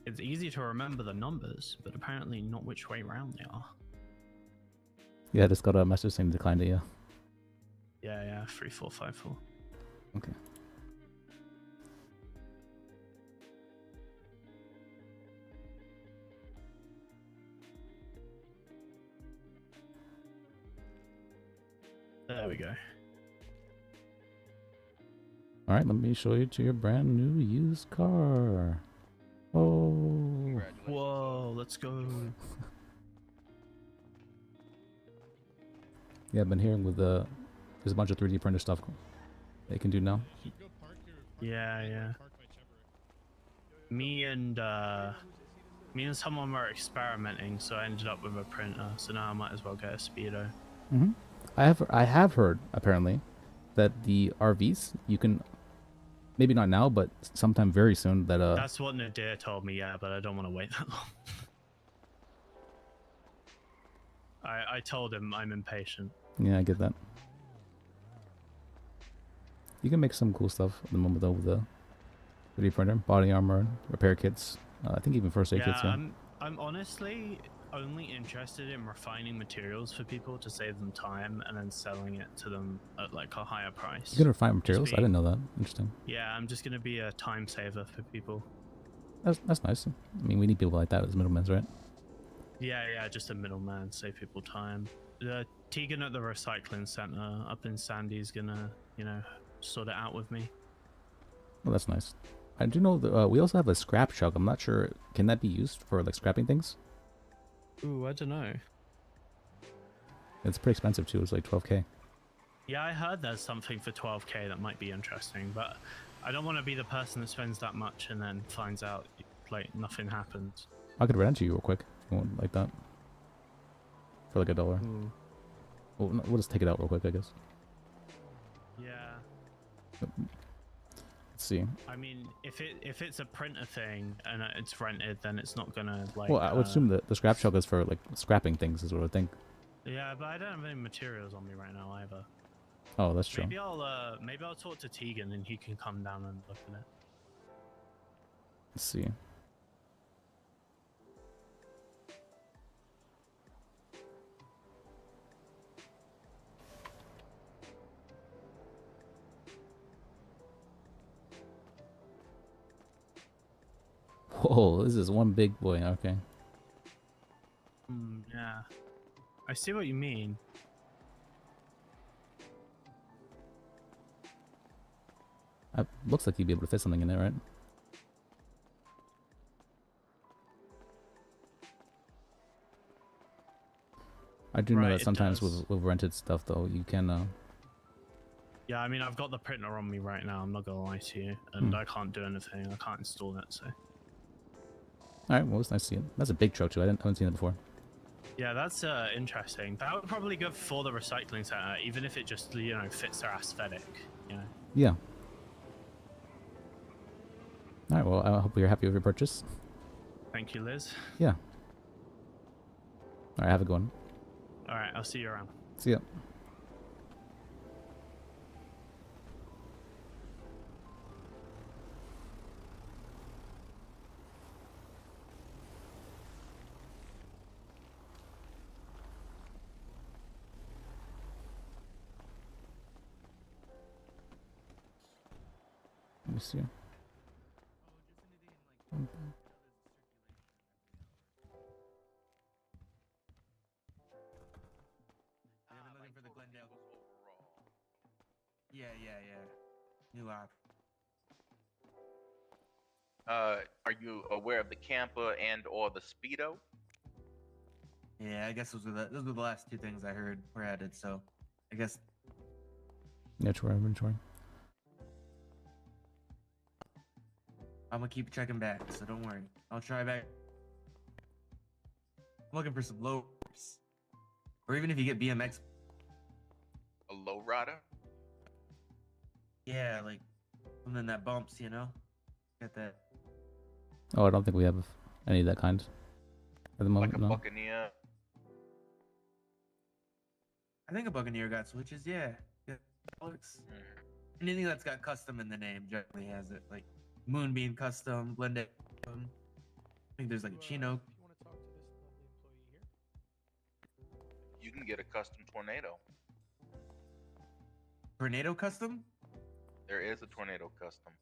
It's easy to remember the numbers, but apparently not which way around they are. Yeah, I just got a message saying declined it, yeah. Yeah, 3454. Okay. There we go. Alright, let me show you to your brand new used car. Oh. Whoa, let's go. Yeah, I've been hearing with there's a bunch of 3D printer stuff they can do now. Yeah. Me and someone were experimenting, so I ended up with a printer. So now I might as well get a speedo. Mm-hmm. I have heard apparently that the RVs you can, maybe not now, but sometime very soon that That's what Nadir told me, yeah, but I don't want to wait that long. I told him I'm impatient. Yeah, I get that. You can make some cool stuff at the moment though with the 3D printer, body armor, repair kits. I think even first aid kits. Yeah. I'm honestly only interested in refining materials for people to save them time and then selling it to them at like a higher price. You can refine materials. I didn't know that. Interesting. Yeah, I'm just gonna be a time saver for people. That's nice. I mean, we need people like that as middlemen, right? Yeah, just a middleman, save people time. Tegan at the recycling center up in Sandy's gonna, sort it out with me. Well, that's nice. I do know that we also have a scrap truck. I'm not sure. Can that be used for like scrapping things? Ooh, I don't know. It's pretty expensive too. It's like 12k. Yeah, I heard there's something for 12k that might be interesting, but I don't want to be the person that spends that much and then finds out like nothing happens. I could rent you real quick if you want like that. For like $1. Ooh. Well, we'll just take it out real quick, I guess. Yeah. Let's see. I mean, if it's a printer thing and it's rented, then it's not gonna like. Well, I would assume that the scrap truck is for like scrapping things, is what I would think. Yeah, but I don't have any materials on me right now either. Oh, that's true. Maybe I'll talk to Tegan and he can come down and look at it. Let's see. Whoa, this is one big boy. Okay. Yeah. I see what you mean. Looks like you'd be able to fit something in there, right? I do know that sometimes with rented stuff, though, you can. Yeah, I mean, I've got the printer on me right now. I'm not gonna lie to you, and I can't do anything. I can't install it, so. All right, well, it's nice to see it. That's a big truck too. I haven't seen it before. Yeah, that's interesting. That would probably go for the recycling center, even if it just fits their aesthetic. Yeah. All right. Well, I hope you're happy with your purchase. Thank you, Liz. Yeah. All right. Have a good one. All right, I'll see you around. See ya. me see. For the Glendale. Yeah. New lab. Are you aware of the camper and or the speedo? Yeah, I guess those were the last two things I heard were added. So, I guess Yeah, to our inventory. I'm gonna keep checking back. So don't worry. I'll try back. I'm looking for some low, or even if you get BMX. A low rider? Yeah, like something that bumps. Get that. Oh, I don't think we have any of that kind at the moment. Like a No. Buccaneer? I think a Buccaneer got switches. Yeah. Alex. Anything that's got custom in the name generally has it. Like Moonbeam Custom, Glendale. I think there's like a Chinook. You can get a custom Tornado. Tornado Custom? There is a Tornado custom.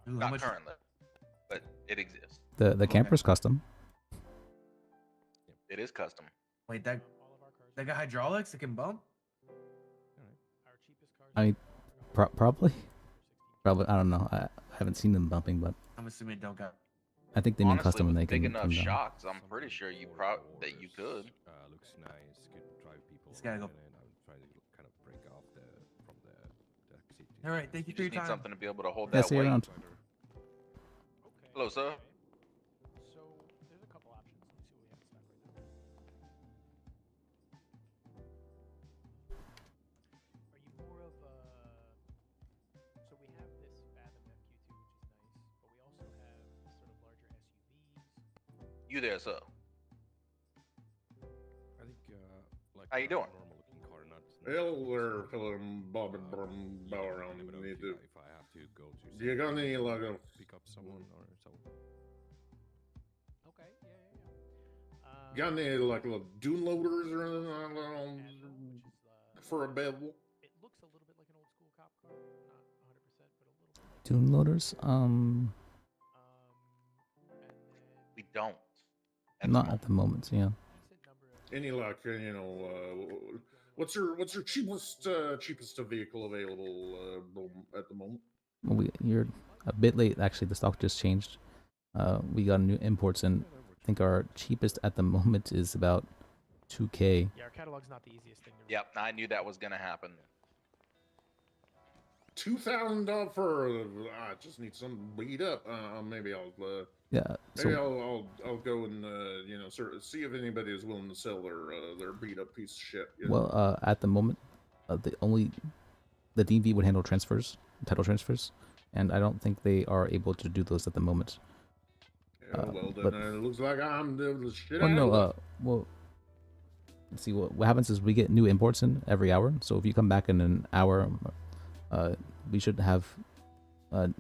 Ooh, how Not much? currently, but it exists. The camper's custom. It is custom. Wait, that got hydraulics? It can bump? I mean, probably. Probably. I don't know. I haven't seen them bumping, but I'm assuming it don't got. I think they mean Honestly, custom and with they big can enough come down. shocks, I'm pretty sure you that you could. Looks nice. Could drive people. Just gotta go. And I'm trying to kind of break off from the city. All right, thank you for You your just need time. something to be able to hold Yeah, that see you weight. around. Hello, sir. So there's a couple options. Let me see what we have in stock right now. Are you more of a? So we have this Fathom MQ2, which is nice, but we also have sort of larger SUVs. You there, sir? I think like How you doing? normal looking car, not. Hello there, Bob and Bauer on Let me know me if too. if I have to go to. Do you got any like a pick up someone or so? Okay, yeah. got any like little dune loaders or anything for a bevel? It looks a little bit like an old school cop car, not 100%, but a little bit. Dune loaders? We don't. Not at the moment. Yeah. Any like what's your cheapest vehicle available at the moment? Well, you're a bit late. Actually, the stock just changed. We got new imports, and I think our cheapest at the moment is about 2K. Yeah, our catalog's not the easiest thing to Yep, I knew that was gonna happen. $2,000 for I just need something beat up. Maybe I'll Yeah. maybe So I'll go and sort of see if anybody is willing to sell their beat up piece of shit. well, at the moment, the DV would handle transfers, title transfers, and I don't think they are able to do those at the moment. Yeah, well then but- it looks like I'm doing the shit Well, out no. of it. Well, let's see. What happens is we get new imports in every hour. So if you come back in an hour, we should have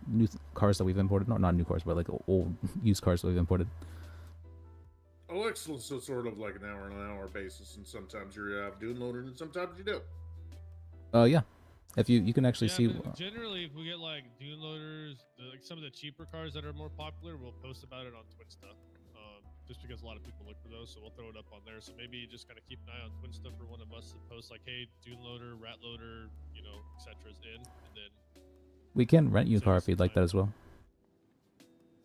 new cars that we've imported. Not new cars, but like old used cars that we've imported. Oh, excellent. So sort of like an hour basis, and sometimes you have dune loader, and sometimes you do. Yeah. If you can actually Yeah, see. but generally, if we get like dune loaders, like some of the cheaper cars that are more popular, we'll post about it on Twinsta. Just because a lot of people look for those, so we'll throw it up on there. So maybe just kind of keep an eye on Twinsta for one of us to post like, hey, dune loader, rat loader, etc. is in, and then We can rent you a car if you'd like that as well.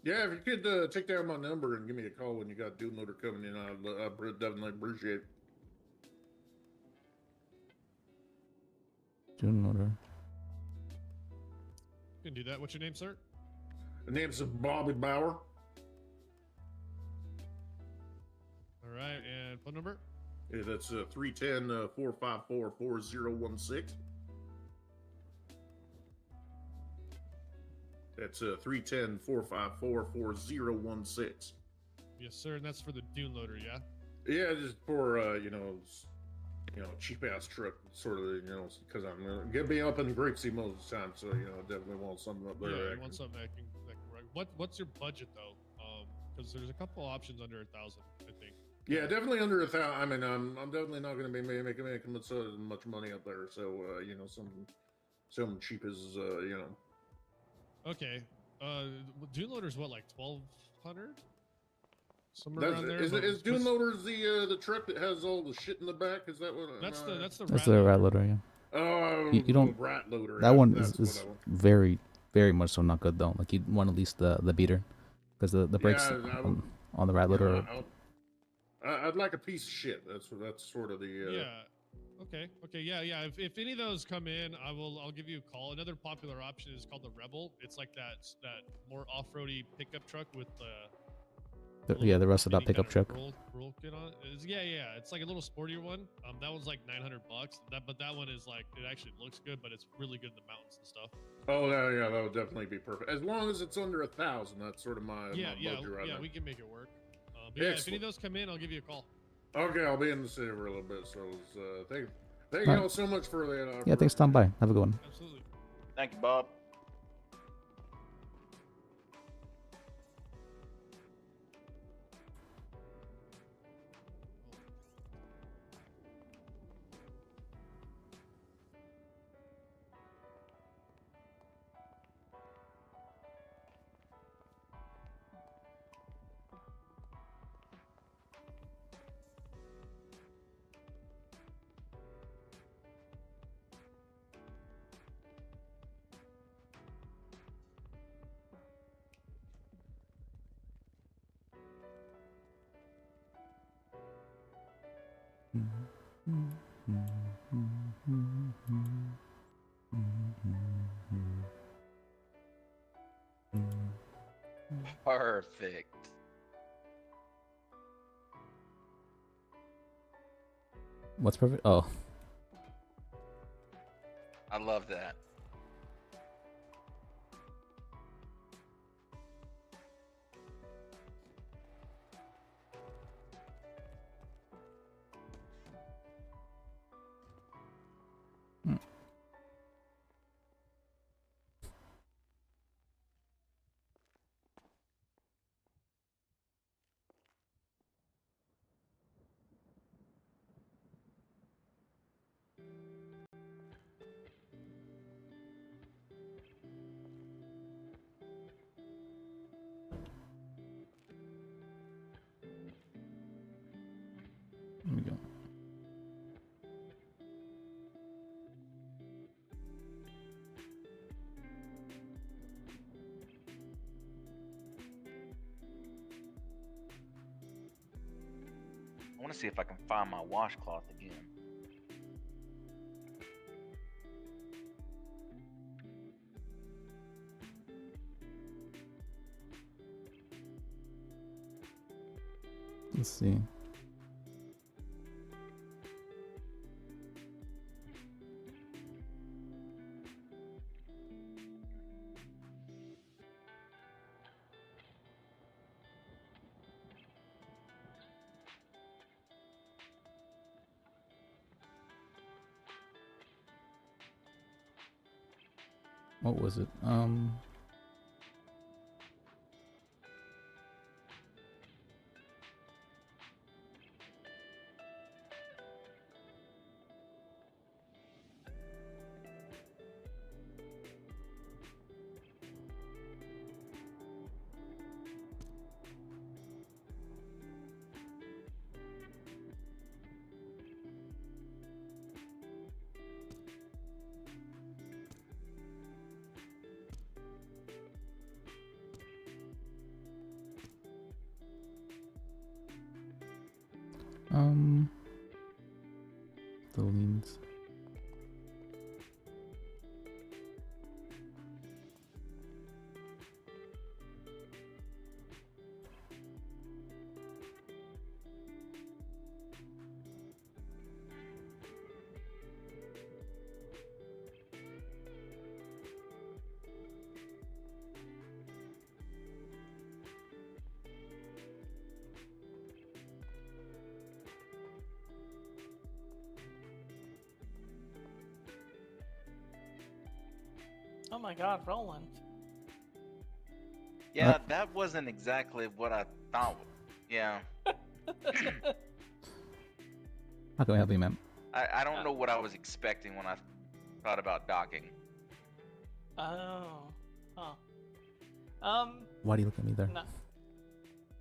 Yeah, if you could take down my number and give me a call when you got dune loader coming in, I'd definitely appreciate it. Dune loader. you can do that. What's your name, sir? The name's Bobby Bauer. All right, and phone number? Yeah, that's 310-454-4016. That's 310-454-4016. Yes, sir, and that's for the dune loader, yeah? Yeah, just for cheap ass truck, sort of, because I'm gonna be up in Grapeseed most of the time, so definitely want something up there. Yeah, that you can- want something that can run. What's your budget though? Because there's a couple options under 1,000, I think. Yeah, definitely under 1,000. I mean, I'm definitely not going to be making much money up there. So something cheap is Okay. Dune Loader's what, like 1,200? Somewhere That's, around there. is but Dune was- Loader's the truck that has all the shit in the back? Is that what? That's the That's rat the rat loader. loader, yeah. Oh, You don't. rat loader. That one that's is what I want. very, very much so not good though. Like you'd want at least the beater, because the brakes Yeah, on the rat loader. I'd like a piece of shit. That's sort of the. Yeah. Okay. Okay. Yeah. Yeah. If any of those come in, I'll give you a call. Another popular option is called the Rebel. It's like that more off-roady pickup truck with The rusted out pickup truck. roll kit on it. Yeah. It's like a little sportier one. That one's like $900. But that one is like, it actually looks good, but it's really good in the mountains and stuff. Oh yeah, that would definitely be perfect. As long as it's under 1,000, that's sort of my Yeah. mojo right now. We can make it work. But yeah, if any of those come in, I'll give you a call. Okay, I'll be in the city for a little bit. So thank you Alright. all so much for that. Yeah, thanks for stopping by. Have a good one. Absolutely. Thank you, Bob. Perfect. What's perfect? Oh, I love that. there we go. I want to see if I can find my washcloth again. Let's see. What was it? The leans. Oh my God, Roland. Yeah, that wasn't exactly what I thought. Yeah. How can I help you, ma'am? I don't know what I was expecting when I thought about docking. Oh. Huh. Why do you look at me there? No.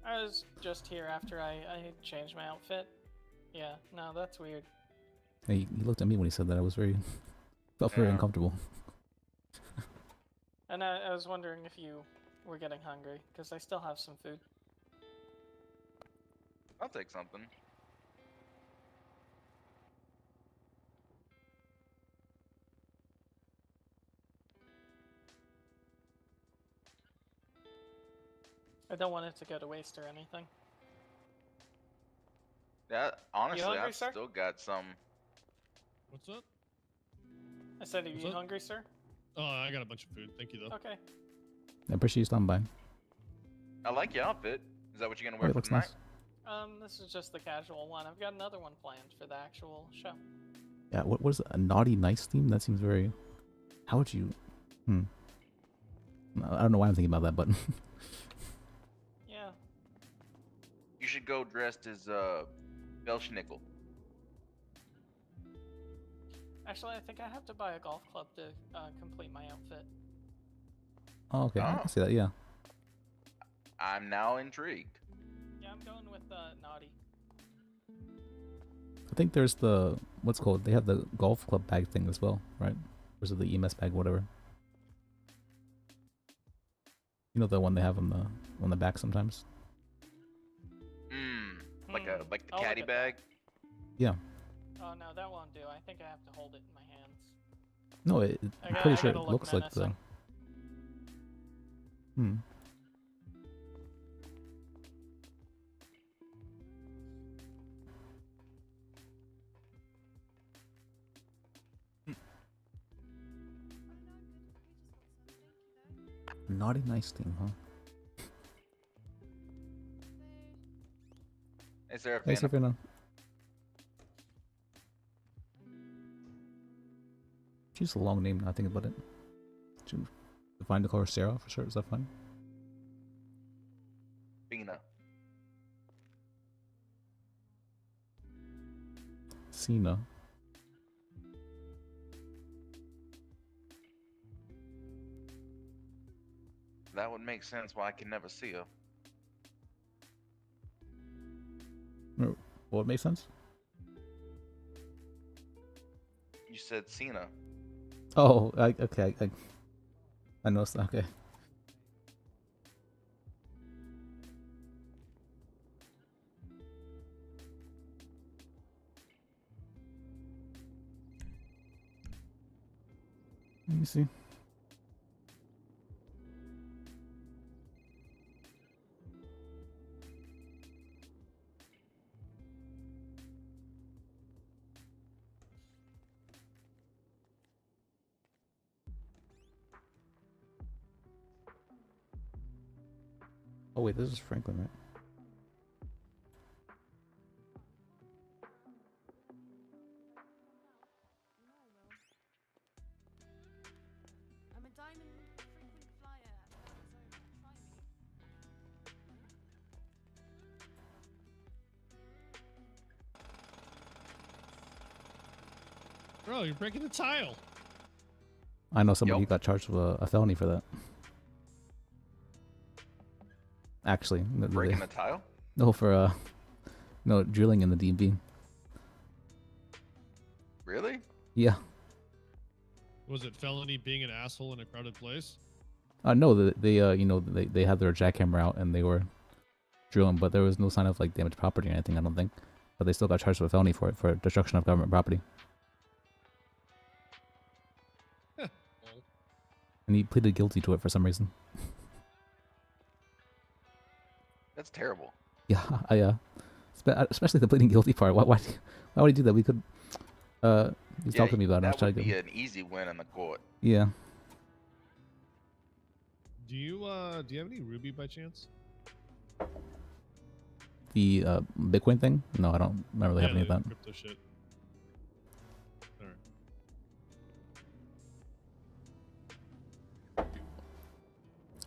I was just here after I changed my outfit. Yeah, no, that's weird. Hey, he looked at me when he said that. I was very felt very Yeah. uncomfortable. And I was wondering if you were getting hungry, because I still have some food. I'll take something. I don't want it to go to waste or anything. Yeah, honestly, hungry, I've sir? still got some. What's up? I said, are What's you up? hungry, sir? Oh, I got a bunch of food. Thank you, though. Okay. I appreciate you stopping by. I like your outfit. Is that what you're gonna Oh, wear it for looks tonight? nice. This is just the casual one. I've got another one planned for the actual show. Yeah, what is it? A naughty nice theme? That seems very. How would you? I don't know why I'm thinking about that, but Yeah. You should go dressed as Belschnickel. Actually, I think I have to buy a golf club to complete my outfit. oh, okay, I Oh. can see that. Yeah, I'm now intrigued. Yeah, I'm going with naughty. I think there's the what's called. They have the golf club bag thing as well, right? Or is it the EMS bag, whatever? You know the one they have on the back sometimes. Like the I'll look caddy at bag. Yeah. Oh no, that won't do. I think I have to hold it in my hands. No, I'm pretty sure it gotta look looks like the. menacing. Naughty nice thing, huh? Hey, Serafina. Hey, Serafina. She's a long name. Now I think about it. Should define the color Sarah for sure. Is that fine? Fina. Cena. That would make sense why I can never see her. What makes sense? You said Cena. Oh, okay. I know. Okay. Let me see. Oh wait, this is Franklin, right? I'm a diamond frequent flyer at Arizona. Try me. Bro, you're breaking the tile. I know somebody who got charged with a felony for that. Actually, Breaking the tile? No, for no drilling in the DB. Really? Yeah. Was it felony being an asshole in a crowded place? No, they they had their jackhammer out and they were drilling, but there was no sign of like damaged property or anything. I don't think, but they still got charged with a felony for it for destruction of government property. And he pleaded guilty to it for some reason. That's terrible. Yeah, especially the pleading guilty part. Why would he do that? We could. He's talking to me about it. I was That trying would to be get. an easy win in the court. Yeah. Do you have any Ruby by chance? The Bitcoin thing? No, I don't really have any of the that. crypto shit. Alright.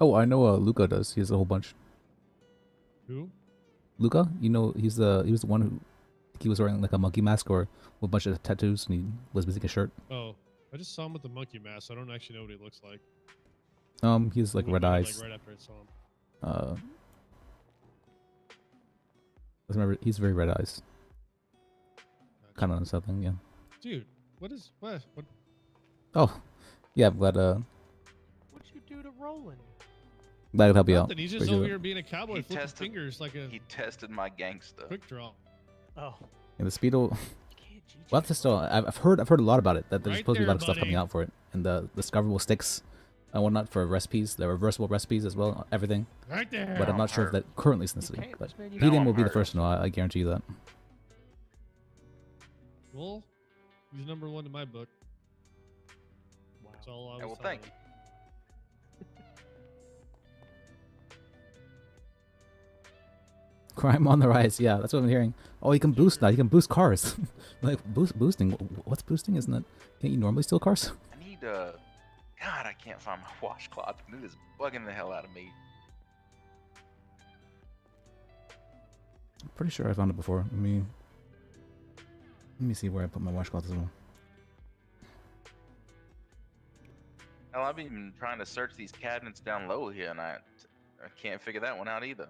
Oh, I know. Luca does. He has a whole bunch. Who? Luca, you know, he was the one who he was wearing like a monkey mask or with a bunch of tattoos, and he was missing a shirt. Oh, I just saw him with the monkey mask. I don't actually know what he looks like. He's like When- red when, eyes. Like right after I saw him. I remember he's very red eyes. Kind of unsettling, yeah. Dude, what? Oh, yeah. I'm glad. What'd you do to Roland? Glad I could help you out. Nothing. He's just Appreciate over it. here being a cowboy, He flipping tested- fingers like a He tested my gangsta. quick draw. Oh. Yeah, the Speedo. Well, that's still. I've heard a lot about it. That there's Right supposed to be a lot of there, stuff coming buddy. out for it, and the discoverable sticks and whatnot for recipes, the reversible recipes as well, everything. Right there. But I'm not sure if that currently is in the city. But Hayden will be the first to know. I guarantee you that. Well, he's number one in my book. That's all I was Yeah, well, telling thank him. Crime on the rise. Yeah, that's what I'm hearing. Oh, you can boost now. You can boost cars. Like boosting. What's boosting? Isn't that? Can't you normally steal cars? I need God, I can't find my washcloth. And it is bugging the hell out of me. I'm pretty sure I found it before. Let me see where I put my washcloth as well. Hell, I've been trying to search these cabinets down low here, and I can't figure that one out either.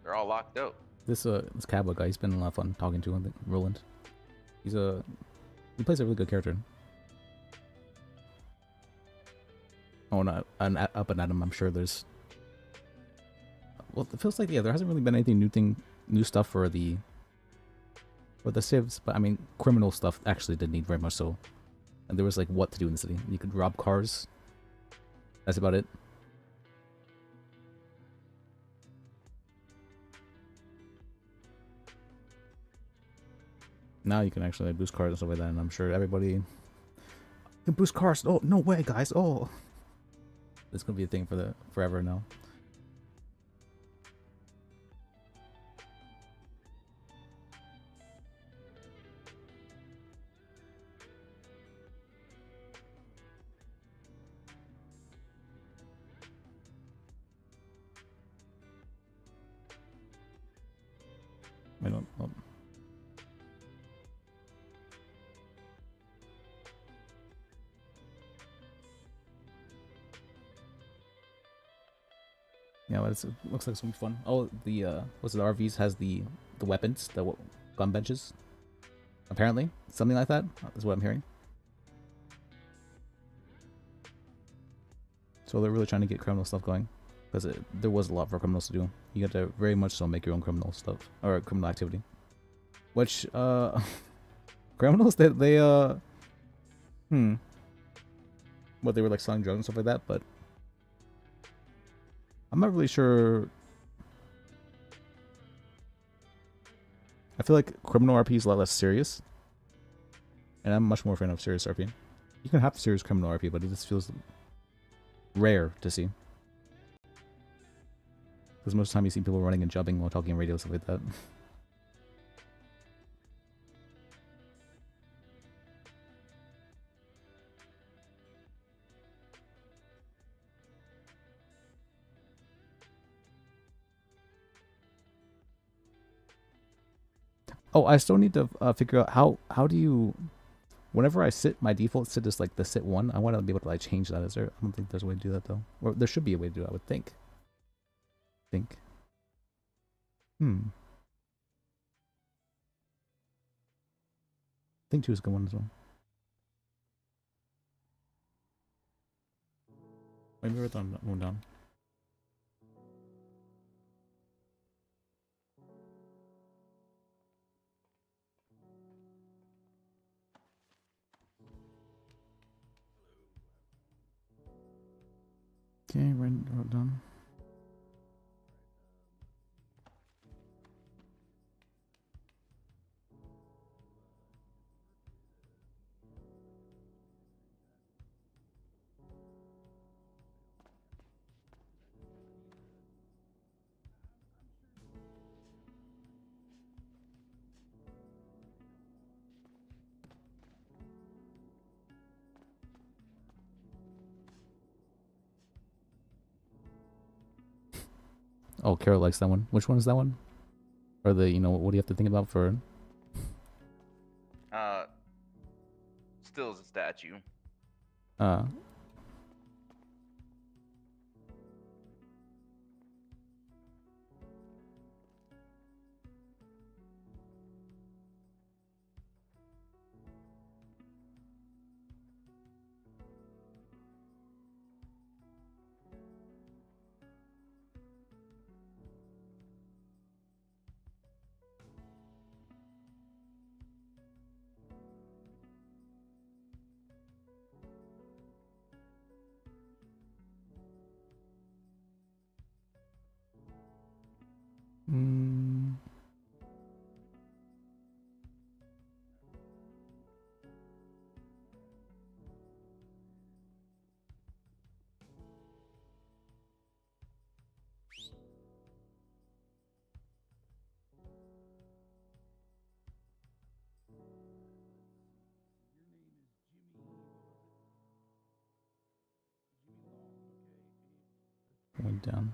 They're all locked up. This cowboy guy, he's been a lot of fun talking to him. Roland. He plays a really good character. Oh, no, up and at him. I'm sure there's. Well, it feels like there hasn't really been anything new stuff for the civs, but I mean criminal stuff actually did need very much so. And there was like what to do in the city. You could rob cars. That's about it. Now you can actually boost cars and stuff like that, and I'm sure everybody can boost cars. Oh, no way, guys. Oh, it's gonna be a thing for forever now. I don't. Oh. Yeah, but it looks like it's gonna be fun. Oh, the what's it? The RVs has the weapons, the gun benches. Apparently, something like that is what I'm hearing. So they're really trying to get criminal stuff going, because there was a lot for criminals to do. You got to very much so make your own criminal stuff or criminal activity, which criminals they what, they were like selling drugs and stuff like that, but I'm not really sure. I feel like criminal RP is a lot less serious, and I'm much more a fan of serious RP. You can have serious criminal RP, but it just feels rare to see. Because most of the time you see people running and jumping while talking on radio, stuff like that. Oh, I still need to figure out how do you, whenever I sit, my default sit is like the sit one. I want to be able to like change that. Is there? I don't think there's a way to do that though. Or there should be a way to do it, I would think. I think 2 is a good one as well. Maybe we're done. One down. Okay, we're done. Oh, Carol likes that one. Which one is that one? Or the, what do you have to think about for? Still as a statue. Went down.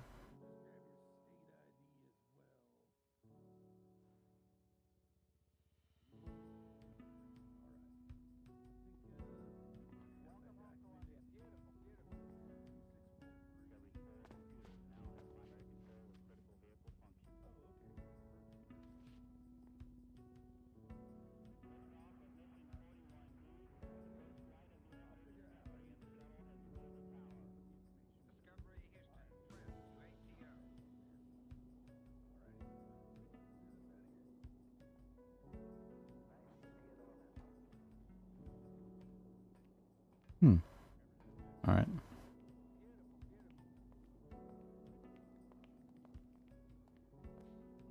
All right.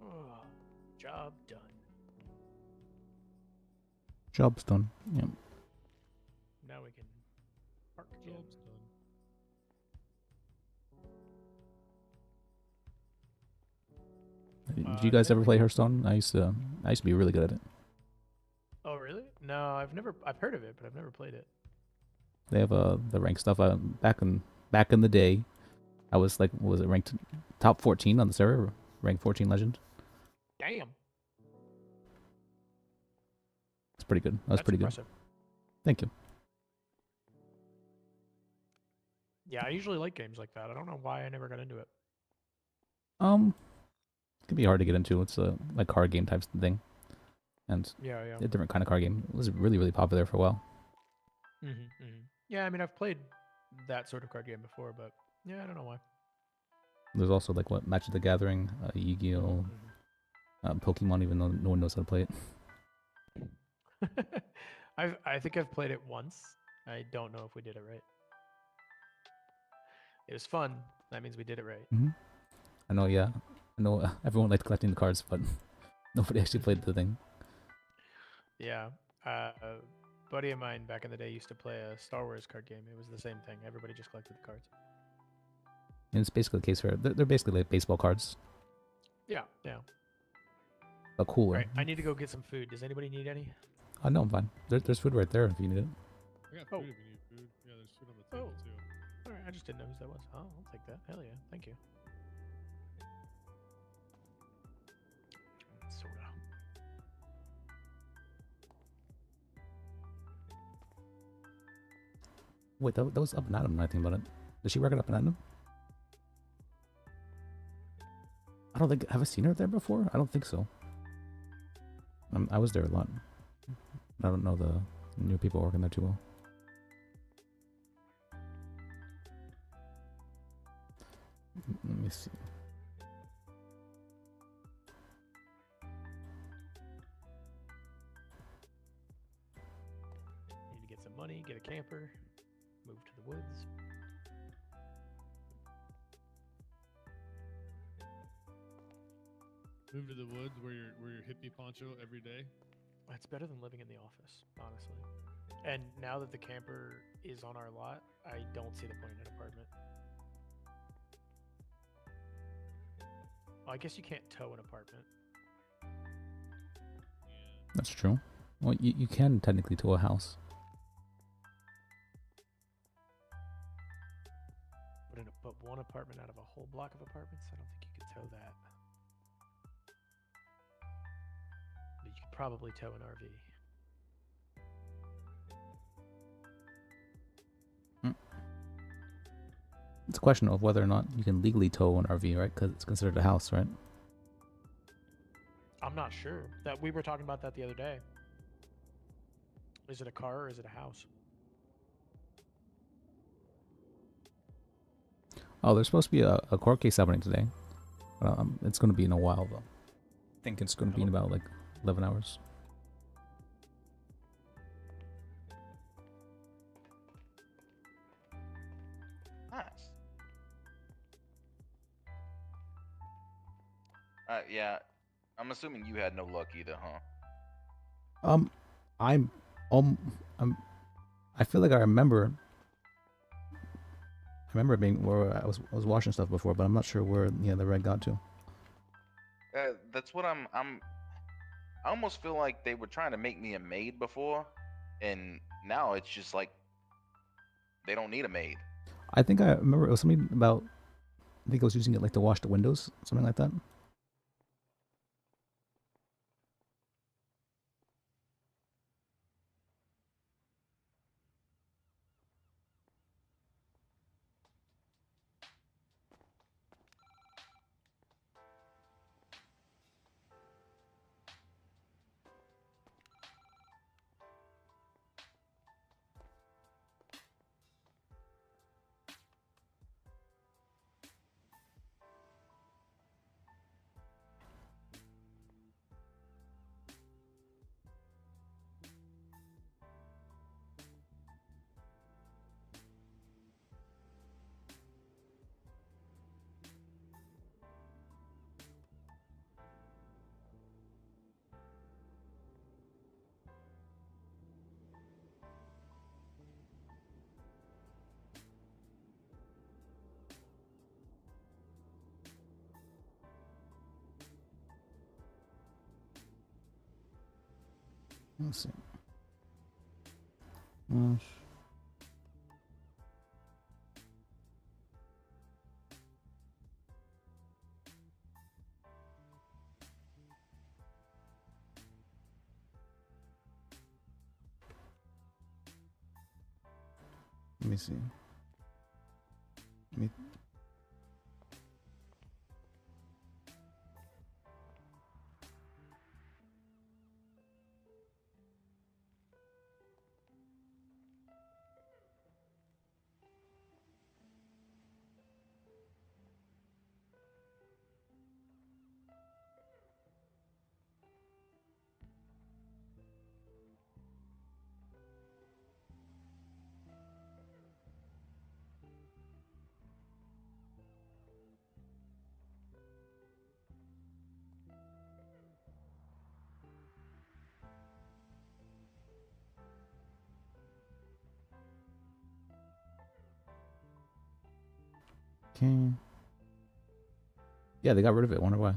Oh, job done. Job's done. Yep. Now we can park jobs done. Did you guys ever play Hearthstone? I used to be really good at it. Oh really? No, I've heard of it, but I've never played it. They have the rank stuff. Back in the day, I was like, what was it, ranked top 14 on the server, ranked 14 legend. Damn. It's pretty good. That was That's pretty impressive. good. Thank you. Yeah, I usually like games like that. I don't know why I never got into it. It can be hard to get into. It's a like card game type thing, and Yeah, yeah. a different kind of card game. It was really popular for a while. Yeah, I mean, I've played that sort of card game before, but yeah, I don't know why. There's also like what Magic the Gathering, Yu-Gi-Oh, Pokemon, even though no one knows how to play it. I think I've played it once. I don't know if we did it right. It was fun. That means we did it right. I know, yeah. I know everyone liked collecting the cards, but nobody actually played the thing. Yeah. A buddy of mine back in the day used to play a Star Wars card game. It was the same thing. Everybody just collected the cards. And it's basically the case for they're basically like baseball cards, Yeah, yeah. but cooler. Right. I need to go get some food. Does anybody need any? No, I'm fine. There's food right there if you need it. I got food if you need food. Yeah, there's food on the table too. All right. I just didn't know who that was. Oh, I'll take that. Hell yeah. Thank you. Soda. Wait, that was Up and Atom. Now I think about it. Did she work at Up and Atom? I don't think. Have I seen her there before? I don't think so. I was there a lot. I don't know the new people working there too well. Let me see. Need to get some money, get a camper, move to the woods. Move to the woods, wear your hippie poncho every day. It's better than living in the office, honestly. And now that the camper is on our lot, I don't see the point in an apartment. Well, I guess you can't tow an apartment. That's true. Well, you can technically tow a house. But one apartment out of a whole block of apartments, I don't think you could tow that. But you could probably tow an RV. It's a question of whether or not you can legally tow an RV, right? Because it's considered a house, right? I'm not sure. That we were talking about that the other day. Is it a car or is it a house? Oh, there's supposed to be a court case happening today. It's going to be in a while, though. I think it's going to be in about like 11 hours. Nice. Yeah, I'm assuming you had no luck either, huh? I feel like I remember being where I was watching stuff before, but I'm not sure where the red got to. That's what I almost feel like they were trying to make me a maid before, and now it's just like they don't need a maid. I think I remember it was something about I think I was using it like to wash the windows, something like that. Let's see. Wash. Let me see. Let me... Okay. Yeah, they got rid of it. Wonder why.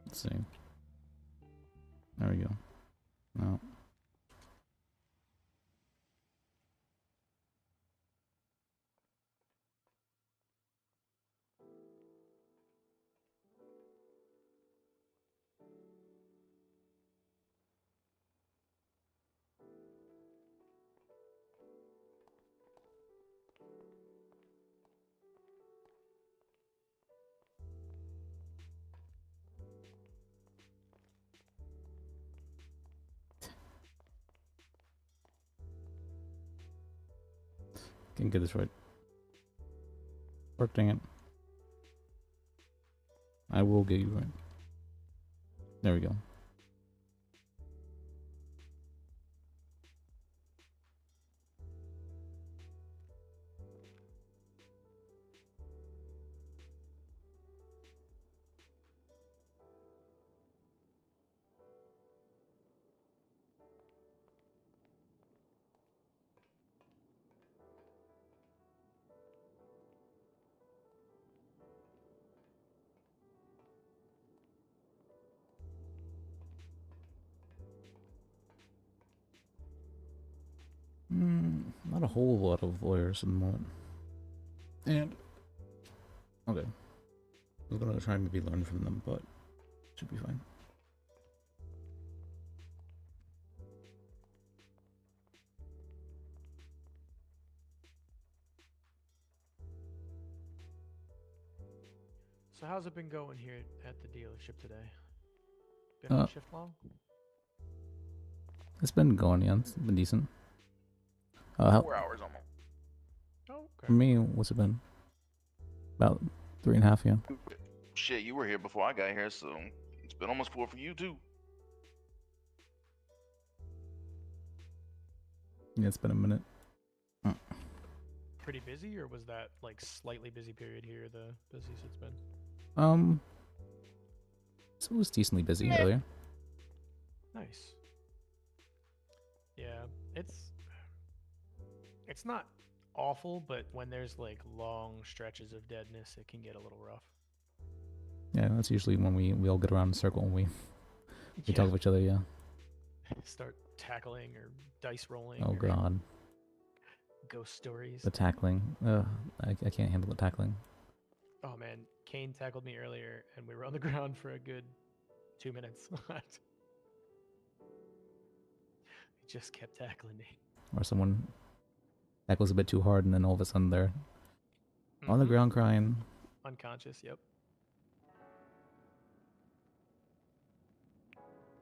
Let's see. There we go. No. Can't get this right. Fuck, dang it. I will get you right. There we go. Not a whole lot of lawyers in the moment. And okay, I was gonna try and maybe learn from them, but should be fine. So how's it been going here at the dealership today? Been Uh, on shift long? It's been going, yeah. It's been decent. How, 4 hours almost. Oh, for me, what's it been? About 3.5, yeah. Shit, you were here before I got here, so it's been almost 4 for you too. Yeah, it's been a minute. Pretty busy, or was that like slightly busy period here the busiest it's been? So it was decently busy earlier. Nice. Yeah, it's not awful, but when there's like long stretches of deadness, it can get a little rough. Yeah, that's usually when we all get around in a circle and we talk to each other, yeah. Start tackling or dice rolling. Oh or god. Ghost stories. The tackling. I can't handle the tackling. Oh man, Kane tackled me earlier, and we were on the ground for a good 2 minutes. He just kept tackling me. Or someone tackles a bit too hard and then all of a sudden they're on the ground crying. Unconscious, yep.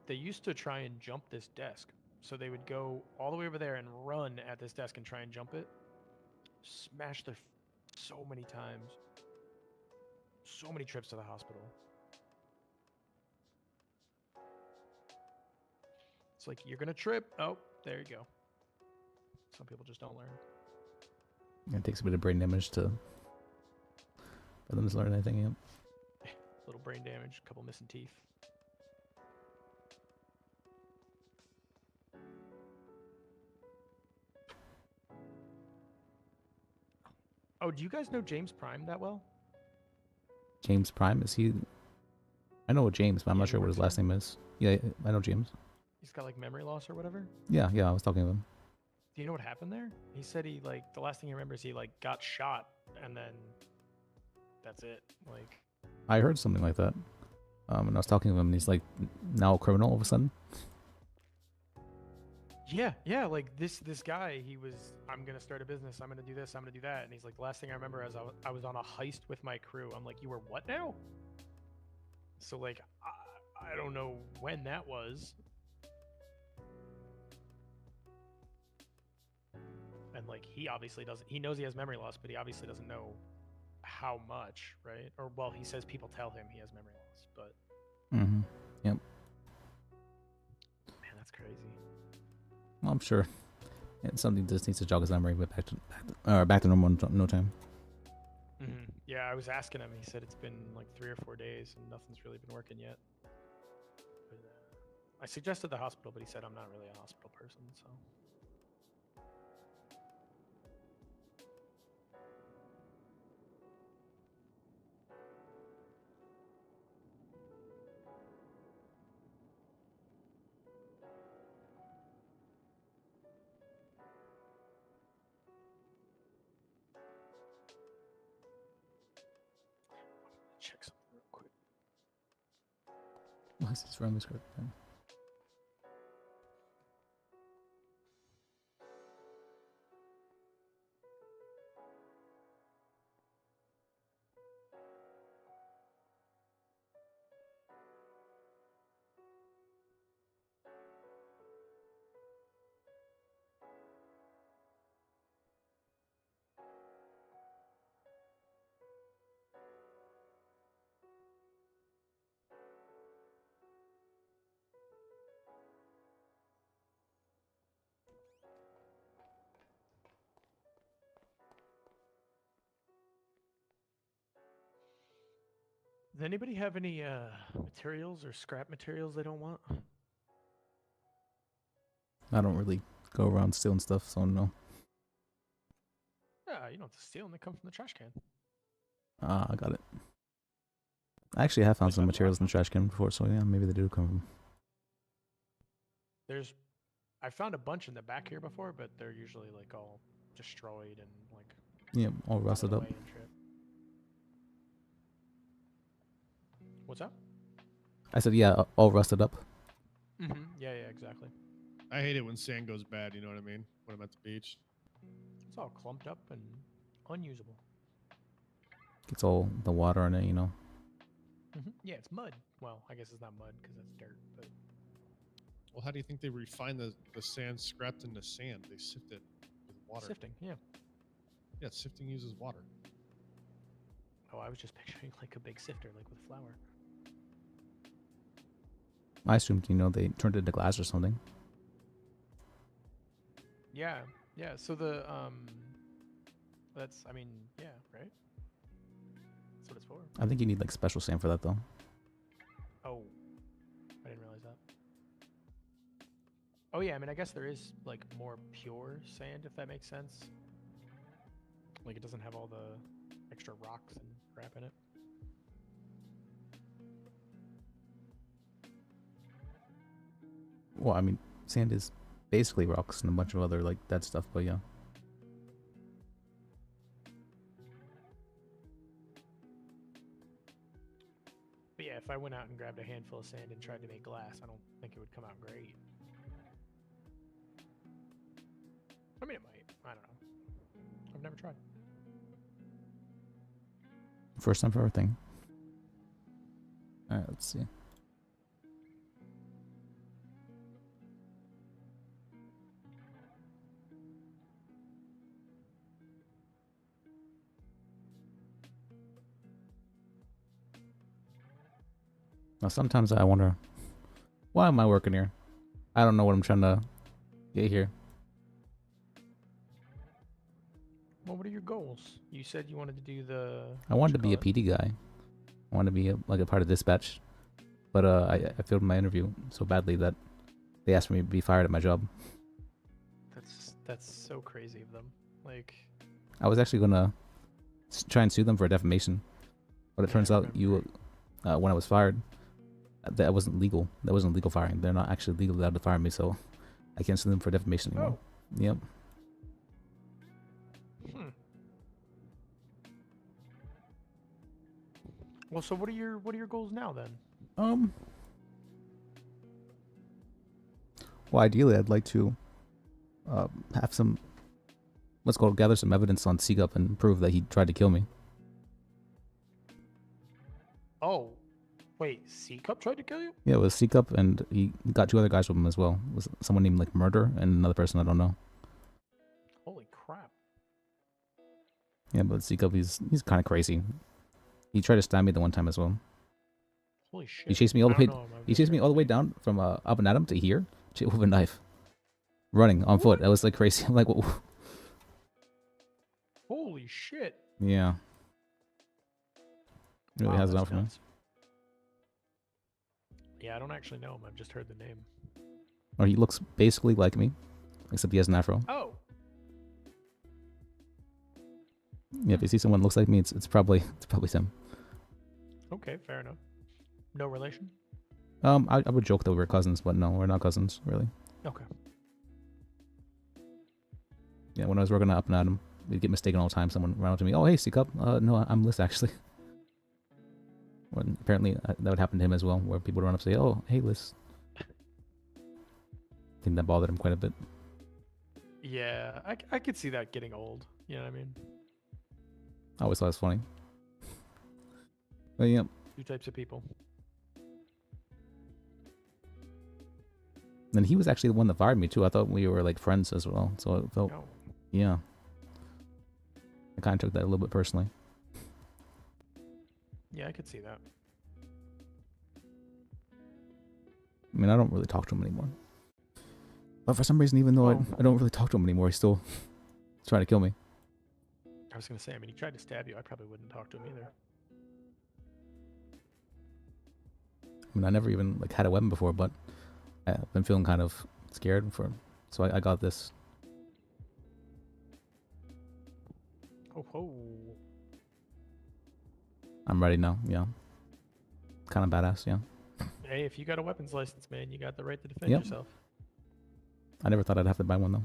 They used to try and jump this desk. So they would go all the way over there and run at this desk and try and jump it. Smash their so many times. So many trips to the hospital. It's like, you're gonna trip. Oh, there you go. Some people just don't learn. It takes a bit of brain damage for them to learn anything, yeah. Little brain damage, a couple missing teeth. Oh, do you guys know James Prime that well? James Prime, is he? I know James, but I'm Yeah, not he sure what his works last name is. Yeah, I know James. He's got like memory loss or whatever. Yeah, I was talking to him. Do you know what happened there? He said he like the last thing he remembers he like got shot and then that's it. Like I heard something like that. And I was talking to him and he's like now a criminal all of a sudden. yeah, like this guy, he was, I'm gonna start a business, I'm gonna do this, I'm gonna do that, and he's like, the last thing I remember is I was on a heist with my crew. I'm like, you were what now? So like, I don't know when that was. And like, he obviously doesn't, he knows he has memory loss, but he obviously doesn't know how much, right? Or well, he says people tell him he has memory loss, but Yep. man, that's crazy. Well, I'm sure it's something that just needs to jog his memory, but back to normal in no time. Yeah, I was asking him. He said it's been like 3 or 4 days and nothing's really been working yet. But, I suggested the hospital, but he said I'm not really a hospital person, so. Check something real quick. Why is this wrong script? Does anybody have any materials or scrap materials they don't want? I don't really go around stealing stuff, so no. Yeah, you don't have to steal them. They come from the trash can. I got it. I actually have found some materials in the trash can before, so yeah, maybe they do come from. I found a bunch in the back here before, but they're usually like all destroyed and like. Yeah, all rusted up. What's up? I said, yeah, all rusted up. Yeah, exactly. I hate it when sand goes bad, you know what I mean? When I'm at the beach. It's all clumped up and unusable. Gets all the water in it, you know. Yeah, it's mud. Well, I guess it's not mud because it's dirt, but Well, how do you think they refine the sand scrapped into sand? They sift it with water. sifting. Yeah. Yeah, sifting uses water. Oh, I was just picturing like a big sifter, like with flour. I assumed, they turned it into glass or something. Yeah, yeah. So the that's I mean, yeah, right. That's what it's for. I think you need like special sand for that though. Oh, I didn't realize that. Oh yeah, I mean, I guess there is like more pure sand, if that makes sense. Like it doesn't have all the extra rocks and crap in it. Well, I mean, sand is basically rocks and a bunch of other like dead stuff, but yeah. But yeah, if I went out and grabbed a handful of sand and tried to make glass, I don't think it would come out great. I mean, it might. I don't know. I've never tried. First time for everything. Alright, let's see. Now sometimes I wonder, why am I working here? I don't know what I'm trying to get here. Well, what are your goals? You said you wanted to do the. I wanted to be a PD guy. I wanted to be like a part of dispatch, but I failed my interview so badly that they asked me to be fired at my job. That's so crazy of them. Like. I was actually gonna try and sue them for defamation, but it turns out when I was fired, that wasn't legal. That wasn't legal firing. They're not actually legally allowed to fire me, so I can't sue them for defamation anymore. Yep. Well, so what are your goals now then? Well, ideally, I'd like to have some, gather some evidence on Seagup and prove that he tried to kill me. Oh, wait, C-Cup tried to kill you? Yeah, it was Seagup, and he got 2 other guys with him as well. It was someone named like Murder and another person I don't know. Holy crap! Yeah, but Seagup, he's kind of crazy. He tried to stab me the one time as well. Holy shit! He chased me all the way. He chased me all the way down from up and Adam to here with a knife, running on foot. That was like crazy. I'm like, what? Holy shit! Yeah. Really has it that's out for me. nuts. Yeah, I don't actually know him. I've just heard the name. Or he looks basically like me, except he has an afro. Oh. Yeah, if you see someone who looks like me, it's probably him. Okay, fair enough. No relation? I would joke that we were cousins, but no, we're not cousins, really. Okay. Yeah, when I was working at Up and Adam, we'd get mistaken all the time. Someone ran up to me, "Oh, hey, Seacup." No, I'm Liz, actually. When apparently that would happen to him as well, where people would run up and say, "Oh, hey, Liz." I think that bothered him quite a bit. Yeah, I could see that getting old. You know what I mean? I always thought it was funny. But yeah. 2 types of people. And he was actually the one that fired me too. I thought we were like friends as well, so it felt, yeah. I kind of took that a little bit personally. Yeah, I could see that. I mean, I don't really talk to him anymore. But for some reason, even though I don't really talk to him anymore, he's still trying to kill me. I was gonna say, I mean, he tried to stab you. I probably wouldn't talk to him either. I mean, I never even like had a weapon before, but I've been feeling kind of scared so I got this. Oh ho! I'm ready now. Yeah. Kind of badass. Yeah. Hey, if you got a weapons license, man, you got the right to defend Yep. yourself. I never thought I'd have to buy one though.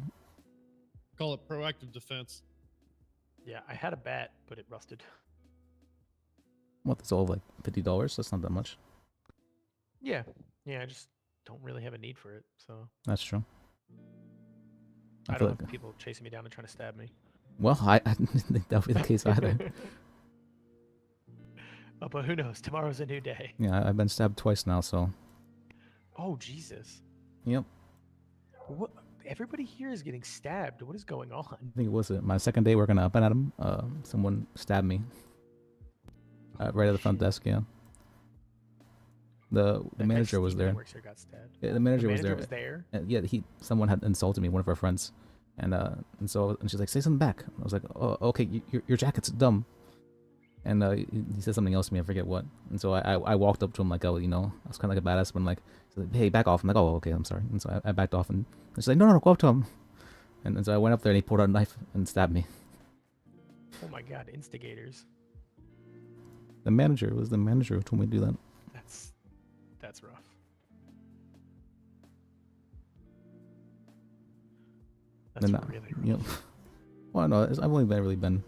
Call it proactive defense. Yeah, I had a bat, but it rusted. What? It's all like $50. That's not that much. Yeah, I just don't really have a need for it, so. That's true. I feel don't like have people chasing me down and trying to stab me. Well, I didn't think that would be the case either. Oh, but who knows? Tomorrow's a new day. Yeah, I've been stabbed twice now, so. Oh, Jesus. Yep. What? Everybody here is getting stabbed. What is going on? I think it was it. My second day working up and at him. Someone stabbed me. Right at the front desk. Yeah. The manager was there. Works here got stabbed. Yeah, the manager was there. Was there? Yeah, someone had insulted me, one of our friends, and she's like, say something back. I was like, oh, okay, your jacket's dumb. And he said something else to me, I forget what. And so I walked up to him like, I was kind of like a badass, but like, hey, back off. I'm like, oh, okay, I'm sorry. And so I backed off, and she's like, no, go up to him. And so I went up there, and he pulled out a knife and stabbed me. Oh my God, instigators. The manager who told me to do that. That's rough. That's Then, really rough. you know, well, no, I've only been.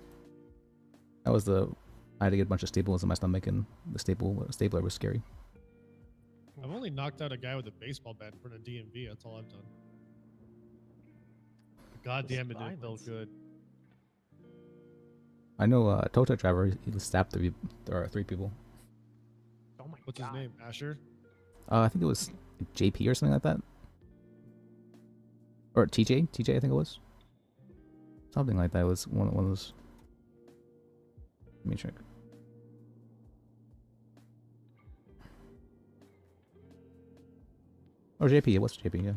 That was I had to get a bunch of staples in my stomach, and the stapler was scary. I've only knocked out a guy with a baseball bat in front of DMV. That's all I've done. God damn it, it felt good. I know a tow truck driver. He stabbed three people. Oh my What's his name? Asher? I think it was JP or something like that. Or TJ, I think it was. Something like that. It was one of those. Let me check. Or JP, it was JP, yeah.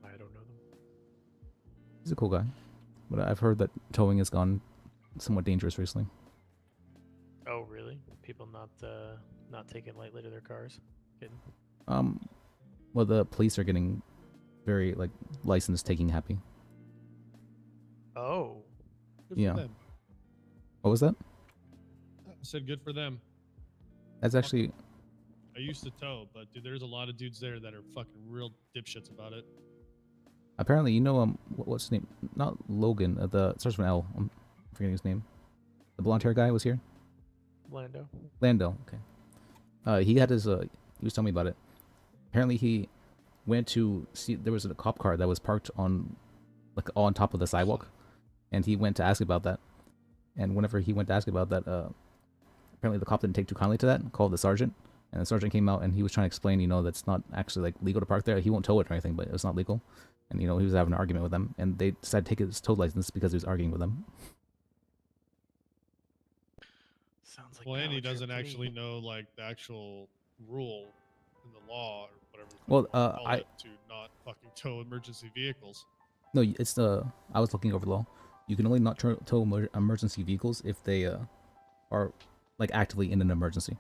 I don't know them. He's a cool guy. But I've heard that towing has gone somewhat dangerous recently. Oh, really? People not taking lightly to their cars? Kidding. Well, the police are getting very license taking happy. Oh. Good Yeah. for them. What was that? I said good for them. That's actually. I used to tow, but dude, there's a lot of dudes there that are fucking real dipshits about it. Apparently, what's his name? Not Logan. The it starts with an L. I'm forgetting his name. The blonde hair guy was here. Lando. Okay. He had his. He was telling me about it. Apparently, he went to see. There was a cop car that was parked on top of the sidewalk, and he went to ask about that. And whenever he went to ask about that, apparently the cop didn't take too kindly to that. Called the sergeant, and the sergeant came out and he was trying to explain, that's not actually legal to park there. He won't tow it or anything, but it's not legal. And he was having an argument with them, and they decided to take his tow license because he was arguing with them. Sounds Well, and he doesn't actually know the actual rule in the law or whatever. Well, to not fucking tow emergency vehicles. No, it's I was looking over the law. You can only not tow emergency vehicles if they are actively in an emergency.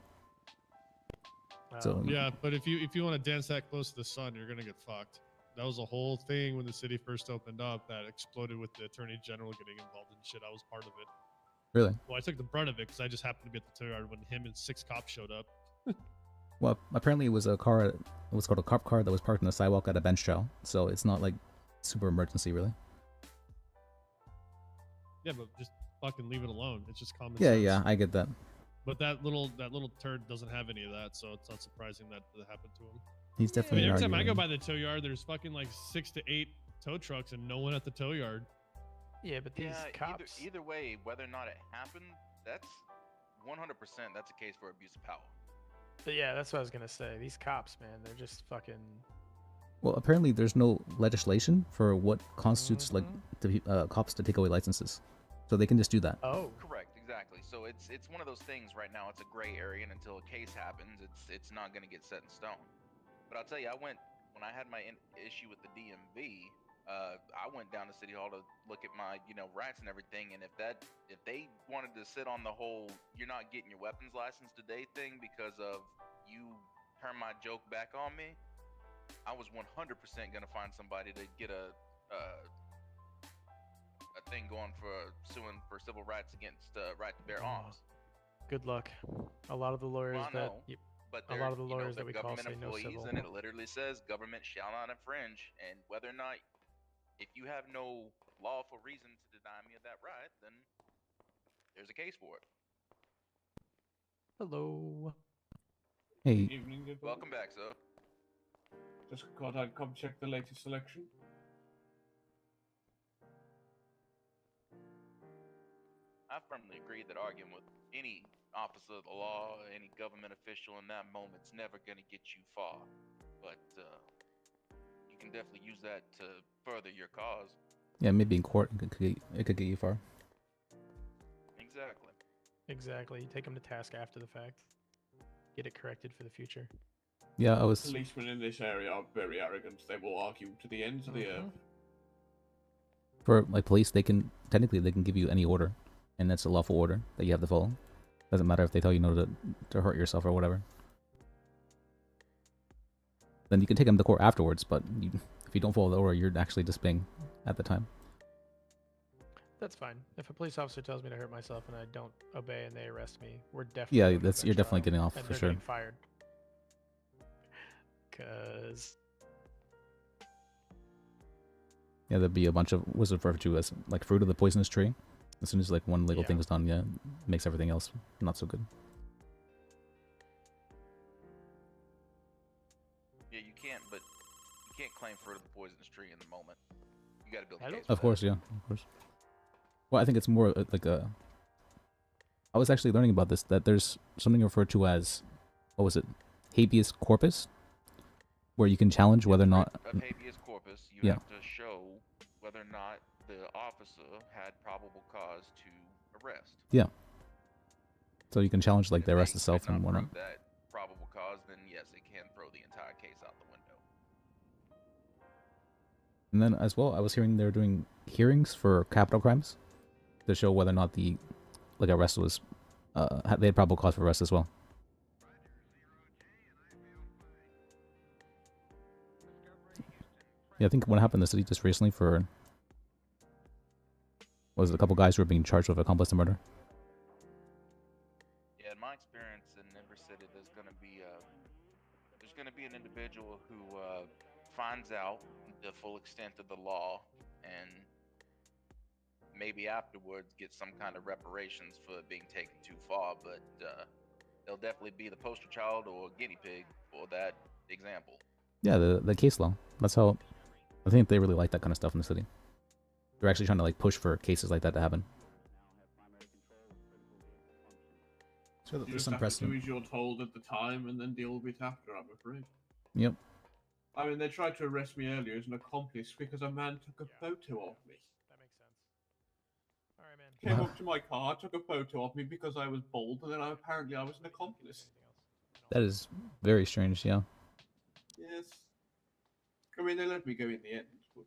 So yeah, but if you want to dance that close to the sun, you're gonna get fucked. That was a whole thing when the city first opened up that exploded with the attorney general getting involved in shit. I was part of it. Really? Well, I took the brunt of it because I just happened to be at the tow yard when him and 6 cops showed up. Well, apparently it was a car. It was called a cop car that was parked on the sidewalk at a bench trail. So it's not super emergency, really. Yeah, but just fucking leave it alone. It's just common Yeah, sense. yeah, I get that. But that little turd doesn't have any of that, so it's not surprising that happened to him. He's definitely. Every time I arguing. go by the tow yard, there's fucking 6 to 8 tow trucks and no one at the tow yard. Yeah, but these cops. Either way, whether or not it happened, that's 100%. That's a case for abuse of power. But yeah, that's what I was gonna say. These cops, man, they're just fucking. Well, apparently there's no legislation for what constitutes cops to take away licenses, so they can just do that. Oh, correct, exactly. So it's one of those things right now. It's a gray area, and until a case happens, it's not going to get set in stone. But I'll tell you, when I had my issue with the DMV, I went down to City Hall to look at my rights and everything. And if they wanted to sit on the whole "you're not getting your weapons license today" thing because of you turn my joke back on me, I was 100% gonna find somebody to get a thing going for suing for civil rights against right to bear arms. Good luck. A lot of the lawyers Well, I know, but a lot of the lawyers they're that we call government say no employees, civil. and it literally says government shall not infringe. And whether or not, if you have no lawful reason to deny me of that right, then there's a case for it. Hello. Hey. Evening, good Welcome back, sir. Just thought I'd come check the latest selection. I firmly agree that arguing with any officer of the law, or any government official in that moment's never gonna get you far. But you can definitely use that to further your cause. Yeah, maybe in court it could get you far. Exactly. Exactly. You take them to task after the fact. Get it corrected for the future. Yeah, I was. Policemen in this area are very arrogant. They will argue to the ends of the earth. For like police, they can technically give you any order, and that's a lawful order that you have to follow. Doesn't matter if they tell you no to hurt yourself or whatever. Then you can take them to court afterwards, but if you don't follow the order, you're actually disobeying at the time. That's fine. If a police officer tells me to hurt myself and I don't obey and they arrest me, we're definitely going to you're bench definitely trial, getting off and for they're sure. getting fired. Cause Yeah, there'd be a bunch of what's referred to as like fruit of the poisonous tree. As soon as like one legal thing is done, yeah, it makes everything else not so good. Yeah, you can't claim fruit of the poisonous tree in the moment. You gotta build a case. Of course, yeah, of course. Well, I think it's more like a. I was actually learning about this, that there's something referred to as, what was it, habeas corpus, where you can challenge whether or not. Of habeas corpus, you Yeah. have to show whether or not the officer had probable cause to arrest. Yeah. So you can challenge like the arrest If itself they and could not whatnot. prove that probable cause, then yes, it can throw the entire case out the window. And then as well, I was hearing they're doing hearings for capital crimes to show whether or not the like arrest was they had probable cause for arrest as well. Yeah, I think what happened in the city just recently for was it a couple guys who were being charged with accomplice to murder. Yeah, in my experience in every city, there's gonna be an individual who finds out the full extent of the law and maybe afterwards get some kind of reparations for being taken too far, but they'll definitely be the poster child or guinea pig for that example. Yeah, the case law. That's how I think they really like that kind of stuff in the city. They're actually trying to like push for cases like that to happen. So You there's just some have to precedent. do as you're told at the time and then deal with it after, I'm afraid. Yep. I mean, they tried to arrest me earlier as an accomplice because a man took a photo of me. that makes sense. All right, man. Came up to my car, took a photo of me because I was bald, and then apparently I was an accomplice. That is very strange, yeah. Yes. I mean, they let me go in the end, but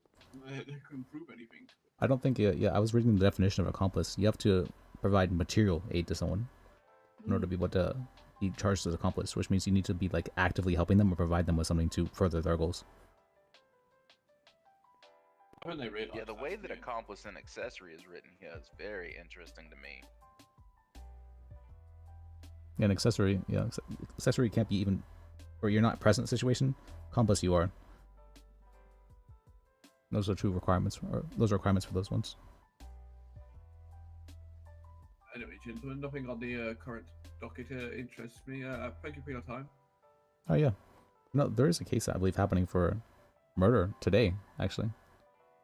they couldn't prove anything. I don't think, yeah, I was reading the definition of accomplice. You have to provide material aid to someone in order to be able to be charged as accomplice, which means you need to be like actively helping them or provide them with something to further their goals. When they realize Yeah, the way that accomplice and accessory is written here is very interesting to me. Yeah, an accessory, yeah, accessory can't be even, or you're not present situation. Accomplice you are. Those are two requirements, or those are requirements for those ones. Anyway, gentlemen, nothing on the current docket interests me. Thank you for your time. Oh yeah, no, there is a case I believe happening for murder today, actually,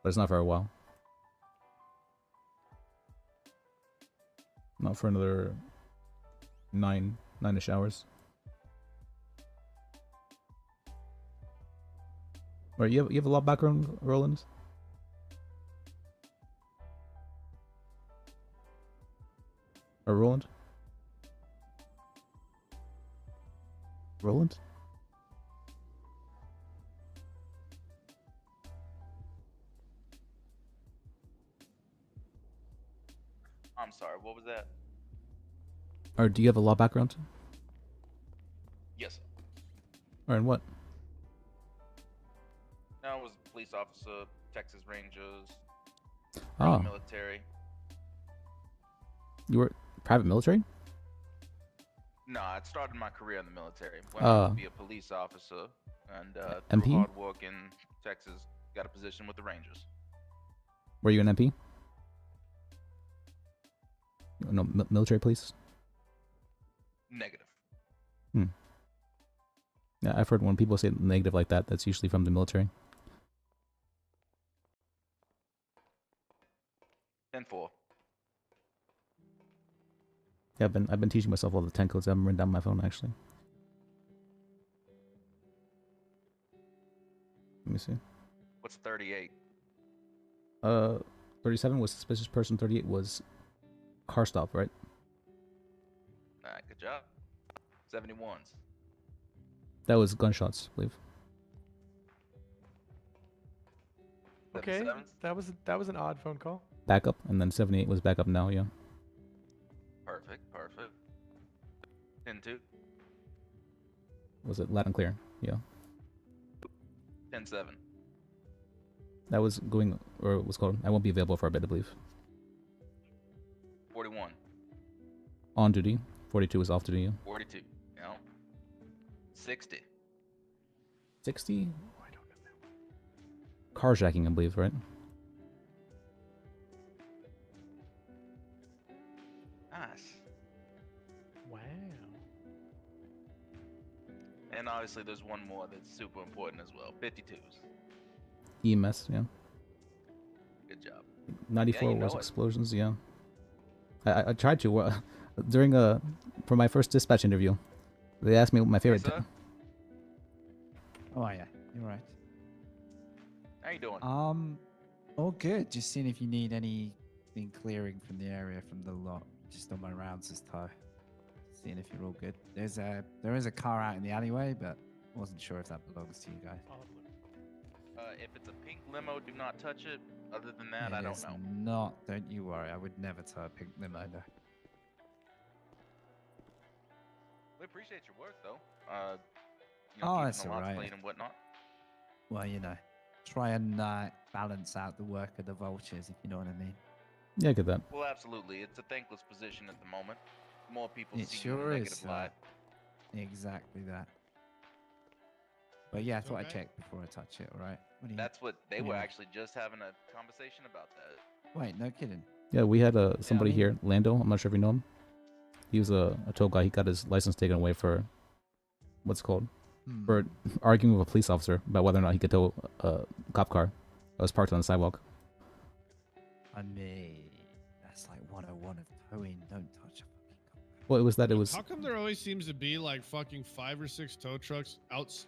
but it's not for a while. Not for another 9-ish hours. Right, you have a lot of background, Roland? Or Roland? Roland? I'm sorry, what was that? Or do you have a law background? Yes, sir. Or in what? No, I was a police officer, Texas Rangers, Ah. military. You were private military? No, I started my career in the military. Went on to be a police officer, and MP? through hard work in Texas, got a position with the Rangers. Were you an MP? No, military police? Negative. Yeah, I've heard when people say negative like that, that's usually from the military. 10-4. Yeah, I've been teaching myself all the 10 codes. I haven't written down my phone actually. Let me see. What's 38? 37 was suspicious person. 38 was car stop, right? Alright, good job. 71s. That was gunshots, I believe. Okay, 77s? that was an odd phone call. Backup, and then 78 was backup now. Yeah. Perfect. 10-2. Was it loud and clear? Yeah. 10-7. That was going, or it was called. I won't be available for a bit, I believe. 41. On duty. 42 was off duty. Yeah. 42. No. 60. 60. Carjacking, I believe, right? Nice. Wow. And obviously, there's one more that's super important as well. 52s. EMS, yeah. Good job. 94 Yeah, you was know it. explosions, yeah. I tried to during for my first dispatch interview. They asked me what my favorite. Sir? Oh yeah, you're right. How you doing? All good. Just seeing if you need anything clearing from the area from the lot. Just on my rounds this time. Seeing if you're all good. There is a car out in the alleyway, but wasn't sure if that belongs to you guys. If it's a pink limo, do not touch it. Other than that, I It don't is know. Not. Don't you worry. I would never tow a pink limo. No. We appreciate your work, though. Oh, keeping that's the lots alright. clean and whatnot. Well, try and balance out the work of the vultures, if you know what I mean. Yeah, I get that. Well, absolutely. It's a thankless position at the moment. More people It see you in sure a is. negative light. Exactly that. But yeah, I thought I'd Okay. check before I touch it. All right. What do you? That's what they what do were you- actually just having a conversation about that. Wait, no kidding. Yeah, we had somebody mean- here, Lando. I'm not sure if you know him. He was a tow guy. He got his license taken away for what's it called for arguing with a police officer about whether or not he could tow a cop car that was parked on the sidewalk. I mean, that's like 101 of towing. Don't touch a Well, it was that it was How come there always seems to be like fucking 5 or 6 tow trucks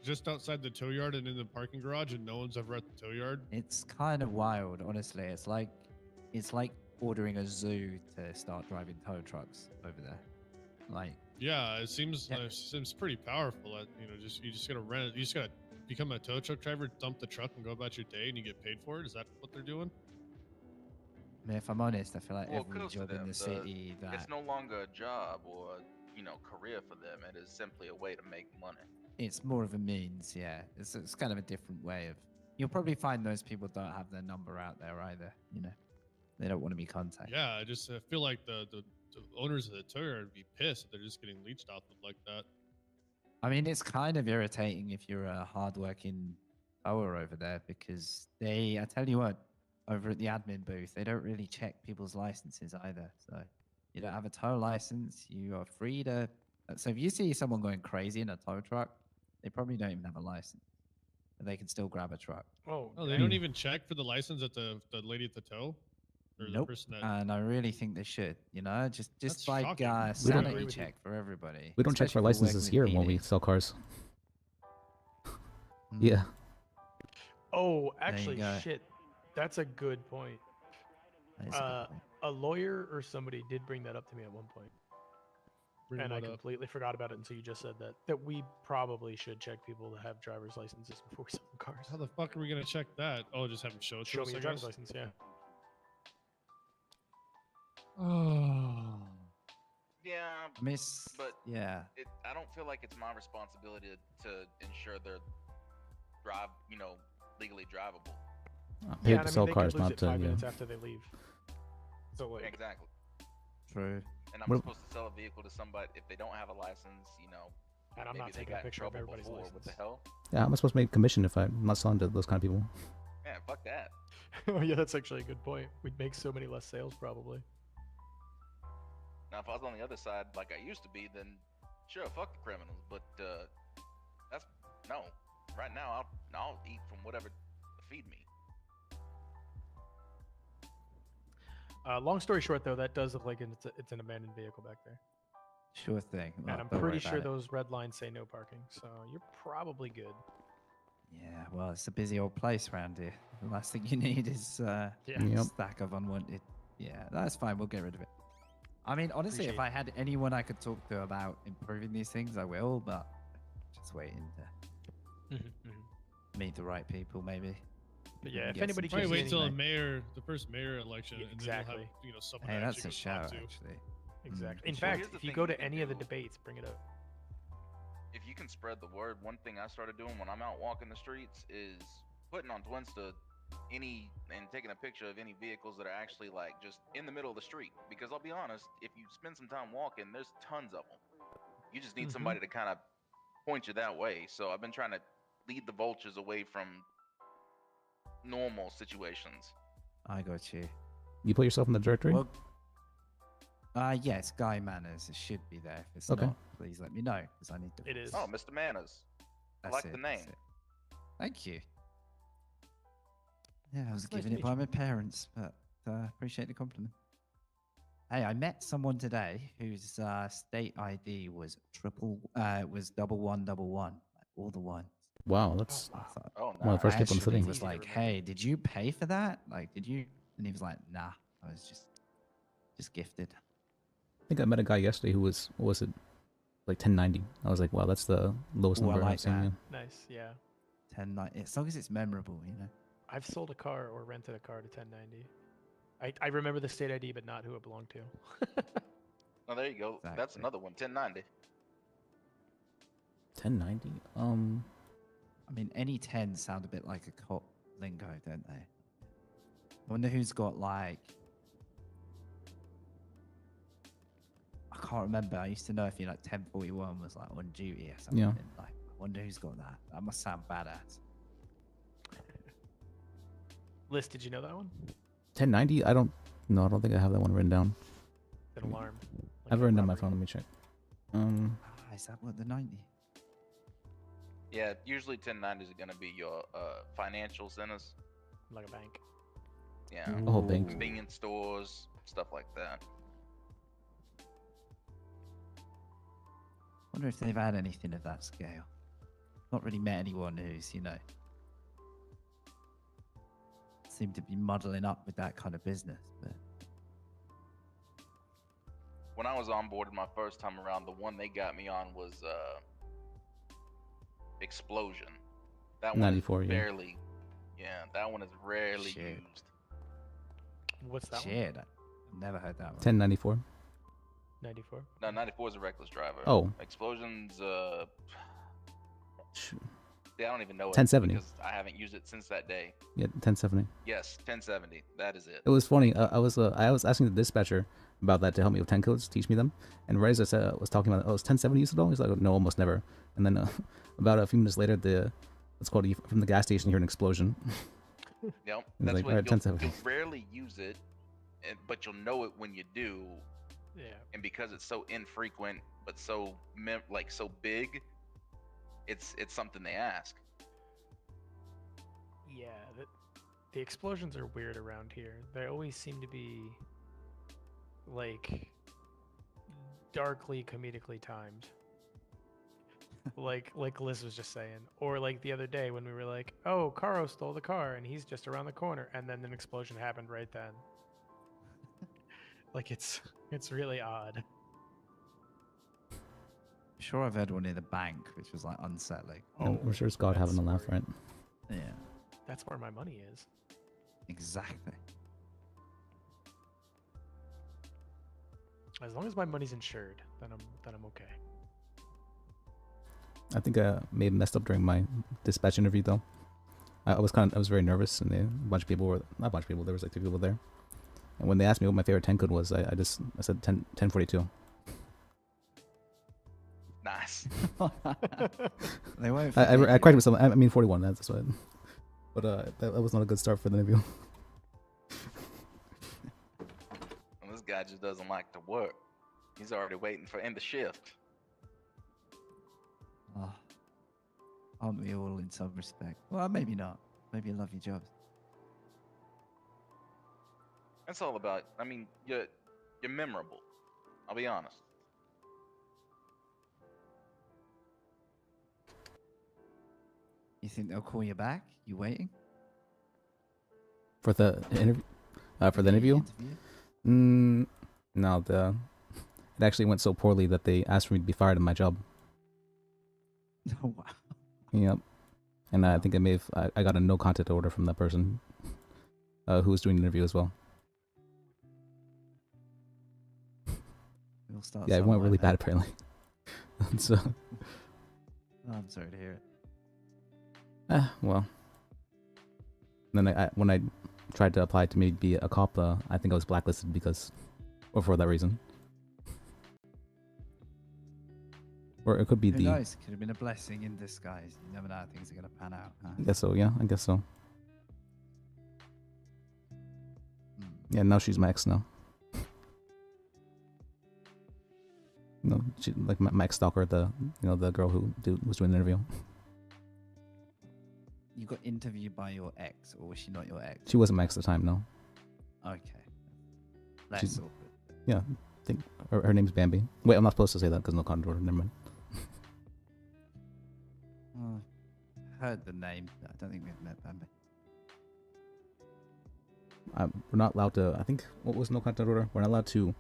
just outside the tow yard and in the parking garage, and no one's ever at the tow yard? It's kind of wild, honestly. It's like ordering a zoo to start driving tow trucks over there. Like, Yeah, it seems pretty powerful. That you just gotta rent it. You just gotta become a tow truck driver, dump the truck, and go about your day, and you get paid for it. Is that what they're doing? I mean, if I'm honest, I feel like Well, every kudos to job in them. the city that It's no longer a job or career for them. It is simply a way to make money. it's more of a means, yeah. It's kind of a different way of. You'll probably find those people don't have their number out there either. They don't want to be contacted. Yeah, I just feel like the owners of the tow yard would be pissed if they're just getting leached off of like that. I mean, it's kind of irritating if you're a hardworking tower over there because I tell you what, over at the admin booth, they don't really check people's licenses either. So you don't have a tow license, you are free to. So if you see someone going crazy in a tow truck, they probably don't even have a license, but they can still grab a truck. Oh, they don't even check for the license at the lady at the tow, or the Nope. person that. And I really think they should. Just That's like shocking. We don't- sanity check for everybody. we don't check for especially if we're licenses working with here when PD. we sell cars. Yeah. Oh, There you actually, go. shit. That's a good point. That is a good point. A lawyer or somebody did bring that up to me at one point. Bring And I what up? completely forgot about it until you just said that we probably should check people that have driver's licenses before we sell them cars. How the fuck are we gonna check that? Oh, just have them show it to Show us, me I your driver's guess? license, yeah. Oh. Yeah, but yeah. I don't feel like it's my responsibility to ensure they're legally drivable. I'm paid to sell they cars, could lose not it to. 5 Yeah. minutes after they leave. So like, Exactly. True. And I'm What- supposed to sell a vehicle to somebody if they don't have a license. And I'm maybe not they taking a got in picture of trouble everybody's before. license. What the hell? Yeah, how am I supposed to make commission if I'm not selling to those kind of people? Man, fuck that. Oh yeah, that's actually a good point. We'd make so many less sales probably. Now, if I was on the other side like I used to be, then sure, fuck the criminals. But that's no. Right now, I'll eat from whatever they feed me. Long story short, though, that does look like it's an abandoned vehicle back there. Sure thing. Well, And I'm don't worry pretty sure about it. those red lines say no parking, so you're probably good. Yeah, well, it's a busy old place around here. The last thing you need is a Yep. stack of unwanted. Yeah, that's fine. We'll get rid of it. I mean, honestly, if Appreciate I had anyone I could talk to about improving these things, I will, but just waiting to meet the right people, maybe. But We yeah, can if get anybody some gives Probably you wait till any, the first mayor election, and then exactly. you'll have someone Hey, to that's actually a go shout, talk to. actually. Exactly. In Well, fact, here's the if you thing go you to can any of the do. debates, bring it up. If you can spread the word, one thing I started doing when I'm out walking the streets is putting on Twinsta any and taking a picture of any vehicles that are actually like just in the middle of the street. Because I'll be honest, if you spend some time walking, there's tons of them. You just need somebody to kind of point you that way. So I've been trying to lead the vultures away from normal situations. I got you. You put yourself in the directory? Well, yes, Guy Manners. It should be there. If it's Okay. not, please let me know because I need to. It is. Oh, Mr. Manners. I That's like it, the that's name. it. Thank you. Yeah, I was It's nice to given it meet by you. my parents, but appreciate the compliment. Hey, I met someone today whose state ID was double one double one, like all the ones. Wow, that's Oh, one of the first I people in the actually city. was like, "Hey, did you pay for that? Like, did you?" And he was like, "Nah, I was just gifted." I think I met a guy yesterday who was, what was it, like 1090. I was like, wow, that's the lowest Ooh, I number like I've seen. that. Yeah. Nice, yeah. 1090. As long as it's memorable, you know. I've sold a car or rented a car to 1090. I remember the state ID, but not who it belonged to. Oh, there you go. That's Exactly. another one. 1090. 1090? I mean, any 10 sound a bit like a cop lingo, don't they? I wonder who's got like. I can't remember. I used to know if you like 1041 was like on duty or something. Yeah. Like, I wonder who's got that. That must sound badass. Liz, did you know that one? 1090? I don't think I have that one written down. An alarm. I have it written on my phone. Let me check. Is that what the 90? Yeah, usually 1090s are going to be your financial centers. Like a bank. Yeah. A whole bank. Convenience stores, stuff like that. Wonder if they've had anything of that scale. Not really met anyone who's, seem to be muddling up with that kind of business. But When I was on board my first time around, the one they got me on was Explosion. That one 94, is yeah. barely. Yeah, that one is rarely Shit. used. What's that shit, I've never heard that one. 1094. one? 94. No, 94 is a reckless driver. Oh. Explosion's Sh- yeah, I don't even know it 1070. because I haven't used it since that day. Yeah, 1070. Yes, 1070. That is it. It was funny. I was asking the dispatcher about that to help me with 10 codes, teach me them. And right as I said, was talking about, oh, is 1070 used at all? He's like, no, almost never. And then about a few minutes later, let's call it from the gas station, hear an explosion. Yep, He's that's like, what all right, you'll 1070. rarely use it, but you'll know it when you do. Yeah. And because it's so infrequent, but so so big, it's something they ask. Yeah, the explosions are weird around here. They always seem to be like darkly comedically timed. like Liz was just saying. Or like the other day when we were like, oh, Caro stole the car and he's just around the corner, and then an explosion happened right then. Like it's really odd. I'm sure I've heard one near the bank, which was like unsettling. I'm sure it's God having a laugh, right? Yeah, That's where my money is. exactly. As long as my money's insured, then I'm okay. I think I may have messed up during my dispatch interview though. I was very nervous, and a bunch of people were, not a bunch of people, there was like 2 people there. And when they asked me what my favorite 10 code was, I said 1042. Nice. They won't. I forget you. corrected myself. I mean 41. That's what. But that was not a good start for the interview. And this guy just doesn't like to work. He's already waiting for end of shift. Oh, aren't we all in some respect? Well, maybe not. Maybe you love your jobs. That's all about. I mean, you're memorable. I'll be honest. You think they'll call you back? You waiting? For the interview? For the interview? No, it actually went so poorly that they asked for me to be fired in my job. Oh, wow. Yep. And I think I got a no contact order from that person who was doing the interview as well. We'll start Yeah, it went somewhere, really mate. bad apparently. So, Oh, I'm sorry to hear it. well. Then when I tried to apply to maybe be a cop, I think I was blacklisted for that reason. Or it could be Who the. knows? Could have been a blessing in disguise. You never know how things are going to pan out. Huh? I guess so. Yeah, I guess so. Yeah, now she's my ex now. No, she like my ex stalker, the girl who was doing the interview. You got interviewed by your ex, or was she not your ex? She wasn't my ex at the time, no. Okay. That's She's- awkward. Yeah, I think her name's Bambi. Wait, I'm not supposed to say that because no contact order. Never mind. Oh, heard the name. I don't think we've met Bambi. We're not allowed to. I think what was no contact order? We're not allowed to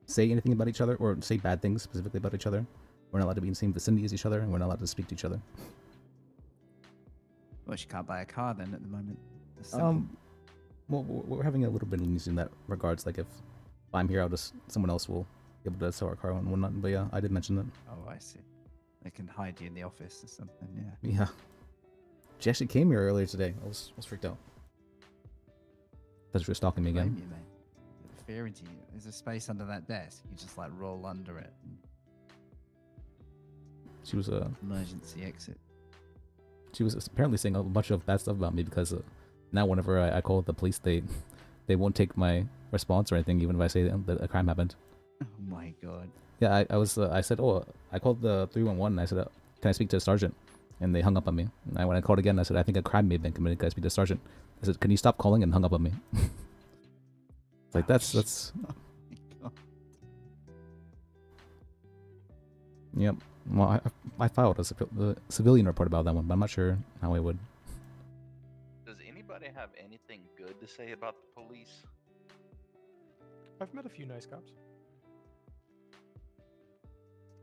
say anything about each other or say bad things specifically about each other. We're not allowed to be in the same vicinity as each other, and we're not allowed to speak to each other. Well, she can't buy a car then at the moment. There's something- Well, we're having a little bit of leniency in that regards. Like if I'm here, someone else will be able to sell our car and whatnot. But yeah, I did mention that. Oh, I see. They can hide you in the office or something. Yeah. Yeah. She actually came here earlier today. I was freaked out. Because she was stalking me Blame again. you, mate. Fear into you. There's a space under that desk. You just like roll under it. She was Emergency exit. She was apparently saying a bunch of bad stuff about me because now whenever I call the police, they won't take my response or anything, even if I say that a crime happened. Oh my god. Yeah, I said, I called the 311 and I said, can I speak to a sergeant? And they hung up on me. And when I called again, I said, I think a crime may have been committed. Can I speak to a sergeant? I said, can you stop calling? And hung up on me. It's like, that's. Yep. Well, I filed a civilian report about that one, but I'm not sure how I would. Does anybody have anything good to say about the police? I've met a few nice cops.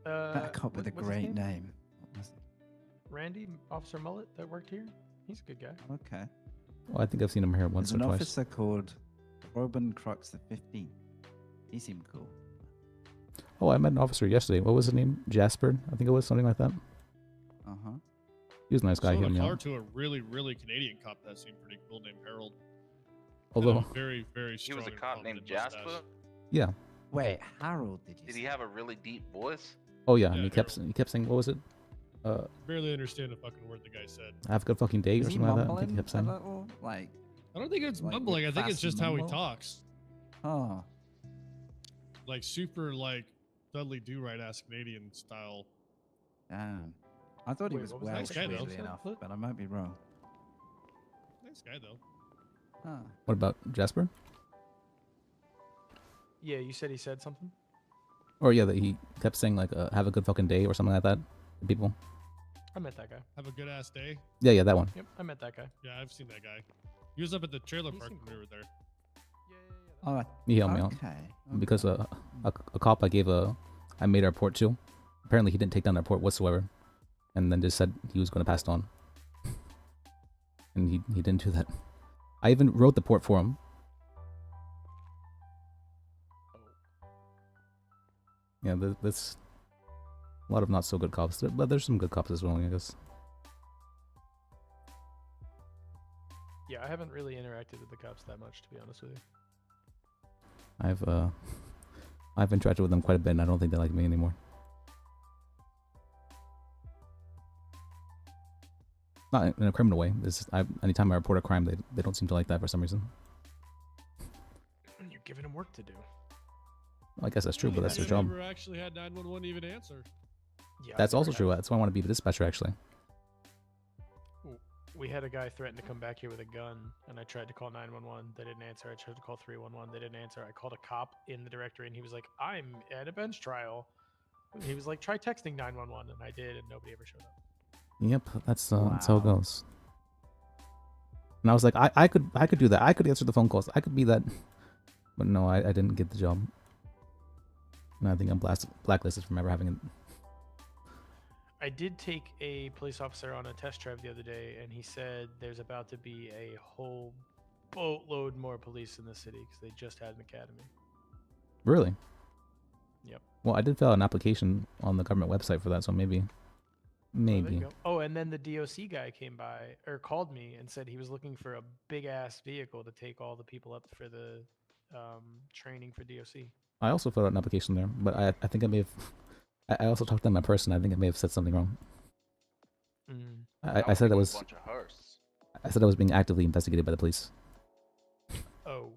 That cop with a what's his great name. What was it? Randy, Officer Mullet, that worked here. He's a good guy. Okay. Well, I think I've seen him here once There's or an twice. officer called Robin Crux the 15th. He seemed cool. Oh, I met an officer yesterday. What was his name? Jasper? I think it was something like that. Uh-huh. He was a nice guy. He Sold hit a me car out. to a really, really Canadian cop that seemed pretty cool named Harold. Although, Had a very, very He strong. was a and cop named confident mustache. Jasper. yeah. Wait, Harold, did you Did he have a really deep voice? Oh yeah, and Yeah, he kept saying, what was it? Barely understand a fucking word the guy said. Have a good fucking day or Was he something like that. I think mumbling he kept a saying. little? Like, I don't think it's Like, mumbling. I with think it's fast just how he mumble? talks. oh. Like super like Dudley Do Right ass Canadian style. Damn. I thought he Wait, was what was that Welsh, guy, though? weirdly enough, but I might be wrong. Nice guy though. Ah. What about Jasper? Yeah, you said he said something? Or yeah, that he kept saying like, have a good fucking day or something like that to people. I met that guy. Have a good ass day. Yeah, that one. Yep, I met that guy. Yeah, I've seen that guy. He was up at the trailer He park seemed when we were there. Oh, He helped me out. okay. Because a cop I made a report to, apparently he didn't take down the report whatsoever, and then just said he was going to pass it on. And he didn't do that. I even wrote the report for him. Yeah, there's a lot of not so good cops, but there's some good cops as well, I guess. Yeah, I haven't really interacted with the cops that much, to be honest with you. I've interacted with them quite a bit, and I don't think they like me anymore. Not in a criminal way. It's just, anytime I report a crime, they don't seem to like that for some reason. You're giving him work to do. I guess that's true, but that's their job. Never actually had 911 even answer. Yeah, That's I've also never true. had- That's why I want to be the dispatcher, actually. We had a guy threaten to come back here with a gun, and I tried to call 911. They didn't answer. I tried to call 311. They didn't answer. I called a cop in the directory, and he was like, "I'm at a bench trial." And he was like, "Try texting 911," and I did, and nobody ever showed up. Yep, that's how it goes. And I was like, I could do that. I could answer the phone calls. I could be that. But no, I didn't get the job. And I think I'm blacklisted from ever having it. I did take a police officer on a test drive the other day, and he said there's about to be a whole boatload more police in the city because they just had an academy. Really? Yep. Well, I did fill out an application on the government website for that, so maybe. Oh, there you Maybe. go. Oh, and then the DOC guy came by or called me and said he was looking for a big ass vehicle to take all the people up for the training for DOC. I also filled out an application there, but I think I may have. I also talked to my person. I think I may have said something wrong. Mm. I said I was. bunch of hearse. I said I was being actively investigated by the police. Oh.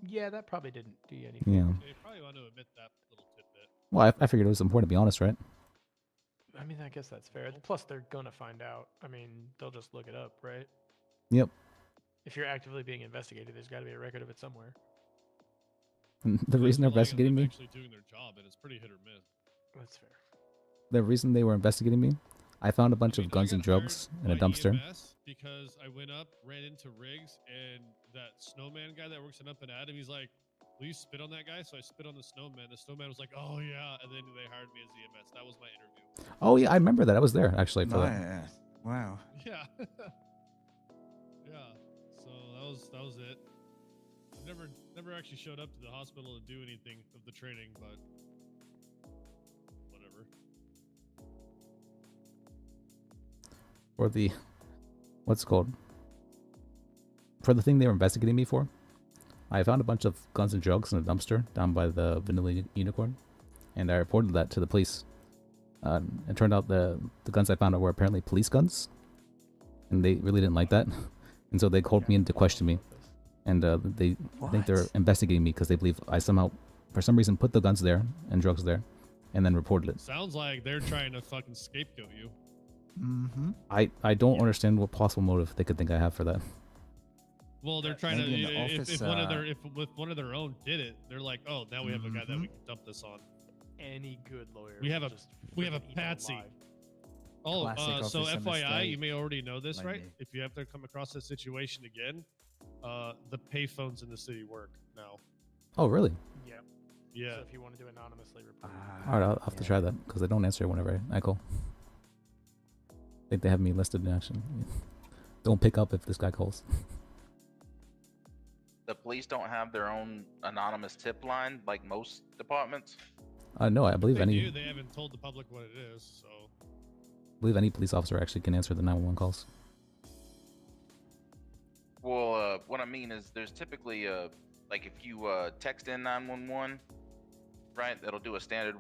Yeah, that probably didn't do you any Yeah. favors. They probably want to admit that little tidbit. Well, I figured it was important to be honest, right? I mean, I guess that's fair. Plus, they're gonna find out. I mean, they'll just look it up, right? Yep. If you're actively being investigated, there's got to be a record of it somewhere. And the reason they're investigating me. Actually doing their job, and it's pretty hit or miss. That's fair. The reason they were investigating me, I found a bunch of guns and drugs in a dumpster. EMS because I went up, ran into Riggs, and that snowman guy that works in Up and Adam, he's like, "Will you spit on that guy?" So I spit on the snowman. The snowman was like, "Oh yeah," and then they hired me as EMS. That was my interview. Oh yeah, I remember that. I was there actually for that. Nice. Wow. Yeah. Yeah. So that was it. Never actually showed up to the hospital to do anything of the training, but whatever. For the, what's it called? For the thing they were investigating me for, I found a bunch of guns and drugs in a dumpster down by the Vanilla Unicorn, and I reported that to the police. It turned out the guns I found were apparently police guns, and they really didn't like that, and so they called me in to question me, and I think they're investigating me because they believe I somehow, for some reason, put the guns there and drugs there, and then reported it. Sounds like they're trying to fucking scapegoat you. Mm-hmm. I don't understand what possible motive they could think I have for that. Well, they're trying Maybe to. an If one of their own did it, they're like, "Oh, now we have a guy that we can dump this on." Any good lawyer. We have will a just we have a friggin' eat that patsy. alive. Oh, Classic so officer FYI, you mistake. may already know this, Like right? me. If you have to come across this situation again, the payphones in the city work now. Oh really? Yeah. Yeah. So if you want to do anonymously report. All right, I'll have to try that because they don't answer whenever I call. I think they have me listed in action. Don't pick up if this guy calls. The police don't have their own anonymous tip line like most departments. No, I believe They any. do. They haven't told the public what it is, so. I believe any police officer actually can answer the 911 calls. Well, what I mean is there's typically like if you text in 911, right? That'll do a standard.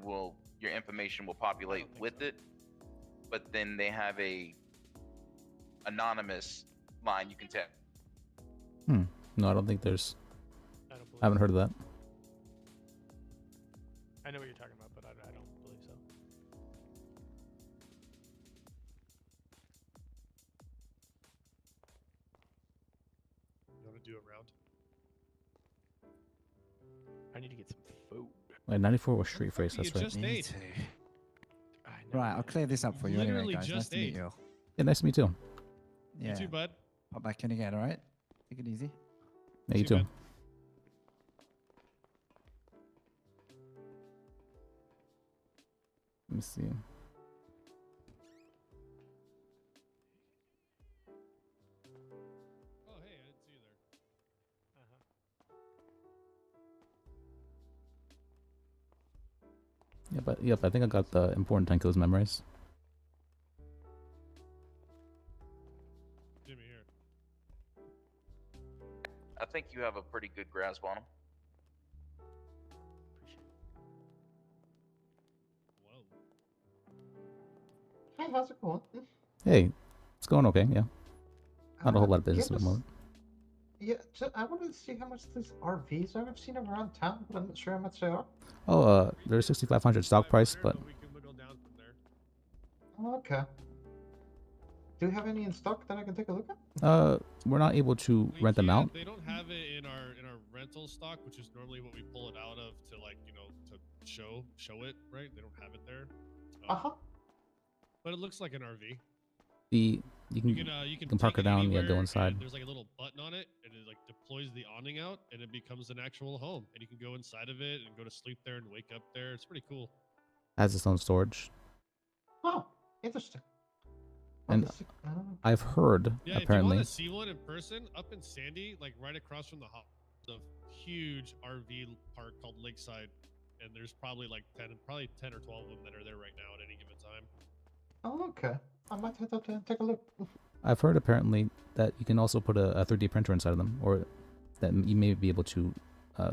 Your information will populate with it, but then they have a anonymous line you can tap. No, I don't think there's. I don't believe I haven't heard of that. I know what you're talking about, but I don't believe so. You want to do a round? I need to get some food. Wait, 94 was street phrase. You That's right. just Me ate. too. Right, I'll clear this up for you anyway, Literally guys. Nice just to meet ate. you. Yeah, nice to meet you too. Yeah. You too, bud. Pop back in again, alright? Take it easy. Yeah, you too, too. man. Let me see. Oh, hey, I didn't see you there. Yep, I think I got the important time kills memorized. Jimmy here. I think you have a pretty good grasp on them. Hey, how's it going? Hey, it's going okay. Yeah, not a whole lot of business give at the us- moment. Yeah, I wanted to see how much these RVs are. I've seen them around town, but I'm not sure how much they are. Oh, they're 6,500 stock price, but Oh, okay. Do you have any in stock that I can take a look at? we're not able to rent them out. They don't have it in our rental stock, which is normally what we pull it out of to to show it, right? They don't have it there. Uh-huh. but it looks like an RV. You can park take her it down. Yeah, anywhere, go and inside. there's like a little button on it, and it like deploys the awning out, and it becomes an actual home. And you can go inside of it and go to sleep there and wake up there. It's pretty cool. Has its own storage. Oh, interesting. And I've heard Yeah, if you apparently. want to see one in person, up in Sandy, like right across from the a huge RV park called Lakeside, and there's probably like 10 or 12 of them that are there right now at any given time. Oh, okay. I might head out there and take a look. I've heard apparently that you can also put a 3D printer inside of them, or that you may be able to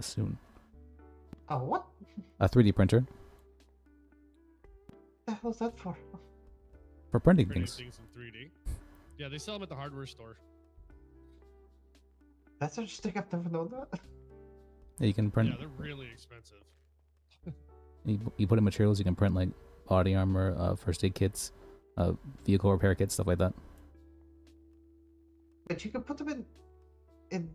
soon. A what? A 3D printer The hell is that for? for printing Printing things. things in 3D. Yeah, they sell them at the hardware store. That's interesting. I've never known that. Yeah, you can print. Yeah, they're really expensive. You put in materials. You can print like body armor, first aid kits, vehicle repair kits, stuff like that. But you can put them in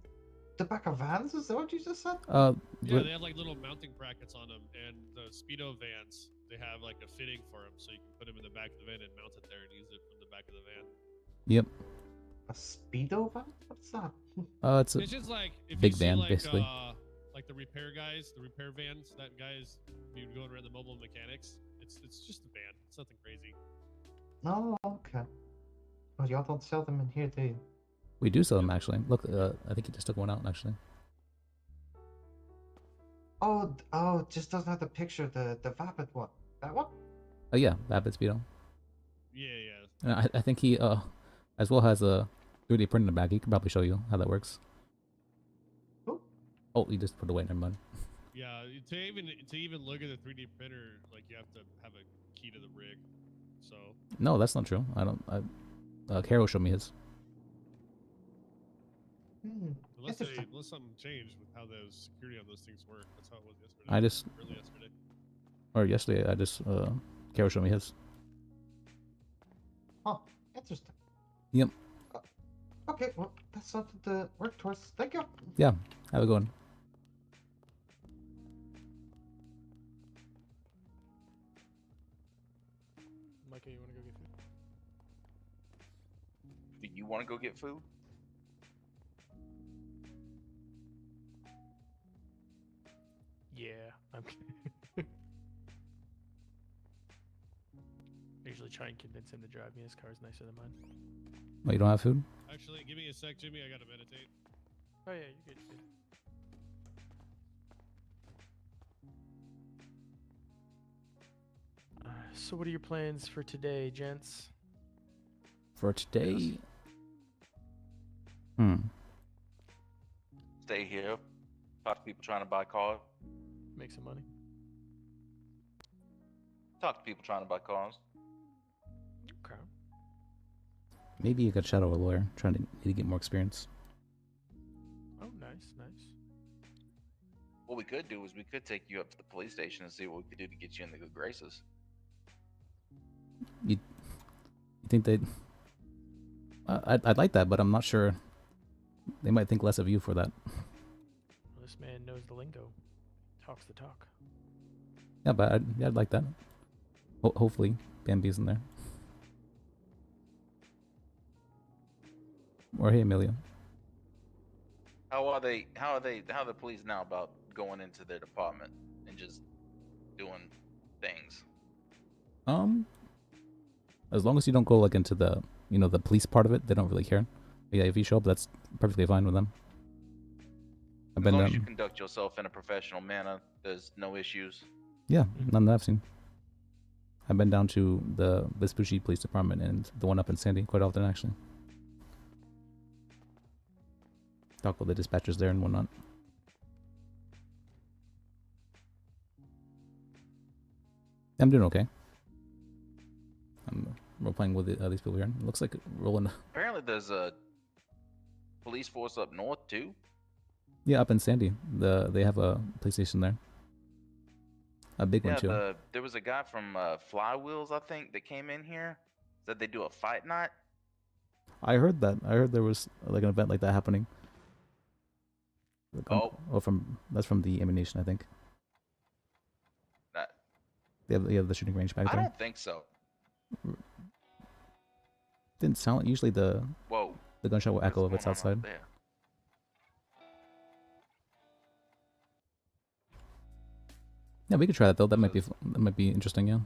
the back of vans. Is that what you just said? Yeah, they have like little mounting brackets on them, and the Speedo vans, they have like a fitting for them, so you can put them in the back of the van and mount it there and use it from the back of the van. Yep. A speedo van? What's that? It's just like if big you see, van, like, basically. Like the repair guys, the repair vans, that guys be going around the mobile mechanics. It's just a van. It's nothing crazy. Oh, okay. Well, y'all don't sell them in here, do you? We do sell them actually. Look, I think you just took one out actually. Oh, it just doesn't have the picture, the Vapid one. That one? Oh yeah, Vapid Speedo. Yeah, yeah. And I think he as well has a 3D printer in the back. He can probably show you how that works. Oh, he just put it away. Never mind. Yeah, to even look at the 3D printer, like you have to have a key to the rig. So No, that's not true. I don't. Carol showed me his. unless something changed with how the security on those things work, that's how it was yesterday. I just early yesterday. Or yesterday, I just Carol showed me his. Oh, interesting. Yep. Okay, well, that's something to work towards. Thank you. Yeah. Have a good one. Micah, you want to go get food? Do you want to go get food? Yeah, I'm. I usually try and convince him to drive me. His car's nicer than mine. Oh, you don't have food? Actually, give me a sec, Jimmy. I gotta meditate. Oh yeah, you're good. So what are your plans for today, gents? For today. Stay here. Talk to people trying to buy cars. Make some money. Talk to people trying to buy cars. Okay. Maybe you could shadow a lawyer, trying to get more experience. Oh, nice, nice. What we could do is we could take you up to the police station and see what we could do to get you in the good graces. You think they'd? I'd like that, but I'm not sure. They might think less of you for that. Well, this man knows the lingo. Talks the talk. Yeah, but I'd like that. Hopefully, Bambi's in there. Or hey, Amelia. How are the police now about going into their department and just doing things? As long as you don't go like into the the police part of it, they don't really care. But yeah, if you show up, that's perfectly fine with them. I've As been long as you conduct yourself in a professional manner, there's no issues. yeah, none that I've seen. I've been down to the Vespucci Police Department and the one up in Sandy quite often actually. Talk with the dispatchers there and whatnot. I'm doing okay. I'm role-playing with these people here. It looks like rolling. Apparently, there's a police force up north too. Yeah, up in Sandy. They have a police station there. A big one too. There was a guy from Flywheels, I think, that came in here. Said they do a fight night. I heard that. I heard there was like an event like that happening. That's from the Ammunition, I think. That They have the shooting range back I there. don't think so. Didn't sound like usually the Whoa. gunshot will echo if it's going on out outside. there? Yeah, we could try that though. That might be interesting. Yeah.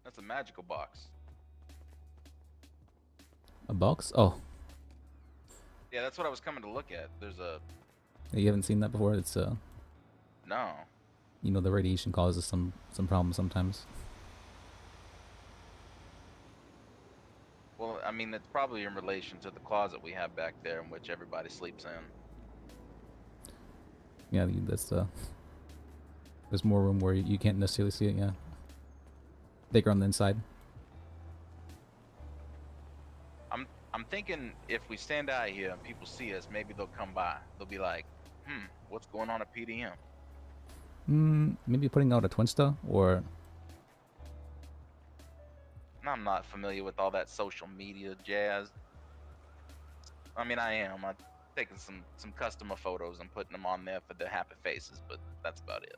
That's a magical box. A box? Oh, Yeah, that's what I was coming to look at. There's a you haven't seen that before? It's no. you know, the radiation causes some problems sometimes. Well, I mean, it's probably in relation to the closet we have back there, in which everybody sleeps in. Yeah, that's there's more room where you can't necessarily see it. Yeah, bigger on the inside. I'm thinking if we stand out here and people see us, maybe they'll come by. They'll be like, what's going on at PDM? Maybe putting out a Twinsta or I'm not familiar with all that social media jazz. I mean, I am. I'm taking some customer photos and putting them on there for the happy faces, but that's about it.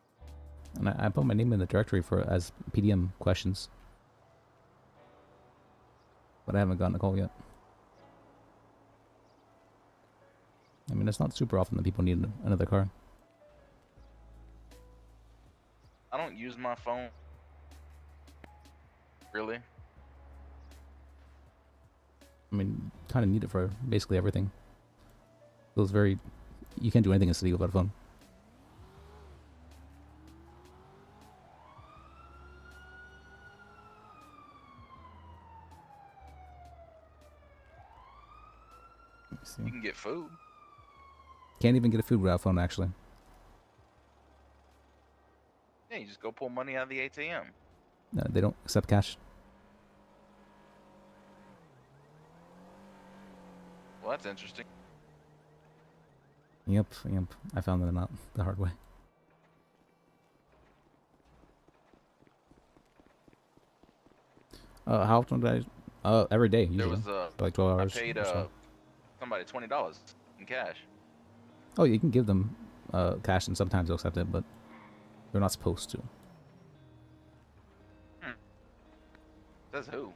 and I put my name in the directory for as PDM questions, but I haven't gotten a call yet. I mean, it's not super often that people need another car. I don't use my phone. Really? I mean, kind of need it for basically everything. Feels very. You can't do anything in the city without a phone. Let me see. You can get food. Can't even get a food without a phone, actually. Yeah, you just go pull money out of the ATM. No, they don't accept cash. Well, that's interesting. Yep. I found that out the hard way. How often did I? Every day usually. There was for like 12 hours. I paid or so. somebody $20 in cash. Oh, you can give them cash, and sometimes they'll accept it, but they're not supposed to. Says who?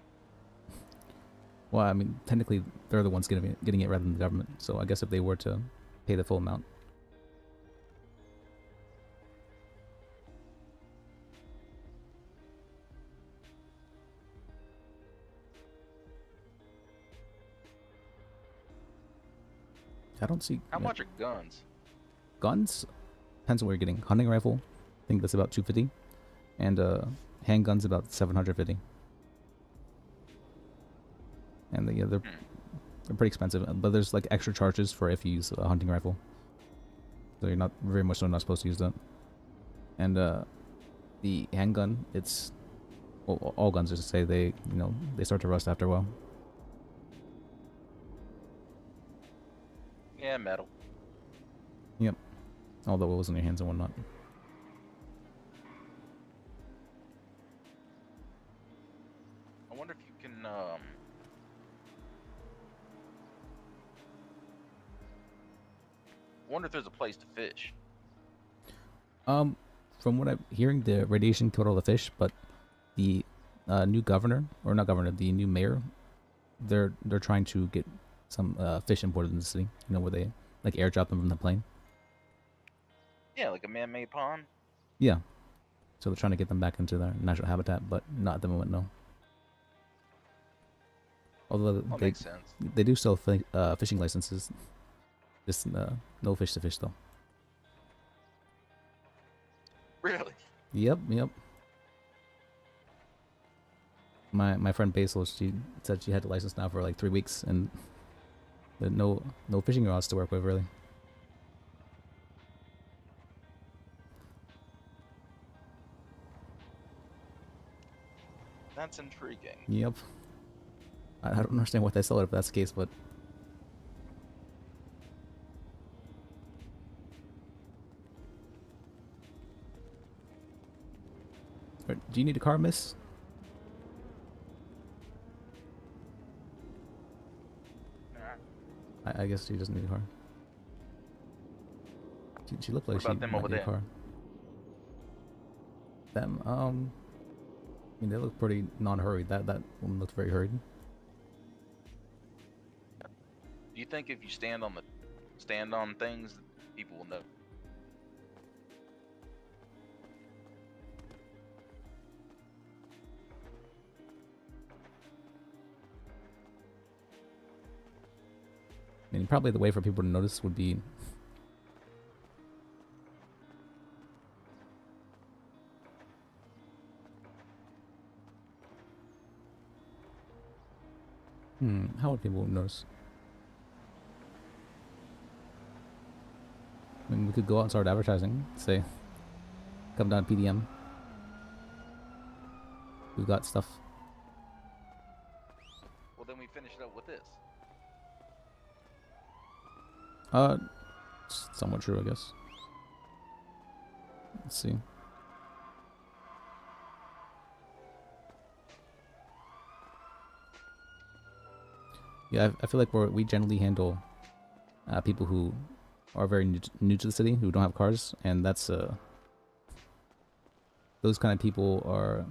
Well, I mean, technically, they're the ones getting it rather than the government. So I guess if they were to pay the full amount. I don't see. How much are guns? Guns? Depends on what you're getting. Hunting rifle, I think that's about 250, and handguns about 750. And they're pretty expensive, but there's like extra charges for if you use a hunting rifle. So you're not very much so not supposed to use that. And the handgun, it's all guns, just to say, they they start to rust after a while. Yeah, metal. Yep. All the oils in your hands and whatnot. I wonder if you can. I wonder if there's a place to fish. From what I'm hearing, the radiation killed all the fish, but the new governor, or not governor, the new mayor, they're trying to get some fish imported in the city. You know, where they like airdrop them from the plane. Yeah, like a man-made pond. Yeah. So they're trying to get them back into their natural habitat, but not at the moment, no. Although That makes sense. they do sell fishing licenses. Just no fish to fish though. Really? Yep. My friend Basil, she said she had the license now for like 3 weeks, and no fishing rods to work with really. That's intriguing. Yep. I don't understand what they sell it if that's the case, but Do you need a car, miss? I guess she doesn't need a car. She looked like What she about them might over need a there? car. Them, I mean, they look pretty non-hurried. That woman looked very hurried. Do you think if you stand on things, people will know? I mean, probably the way for people to notice would be how would people notice? I mean, we could go out and start advertising. Say, come down to PDM. We've got stuff. Well, then we finish it up with this. Somewhat true, I guess. Let's see. Yeah, I feel like we generally handle people who are very new to the city, who don't have cars, and that's those kind of people are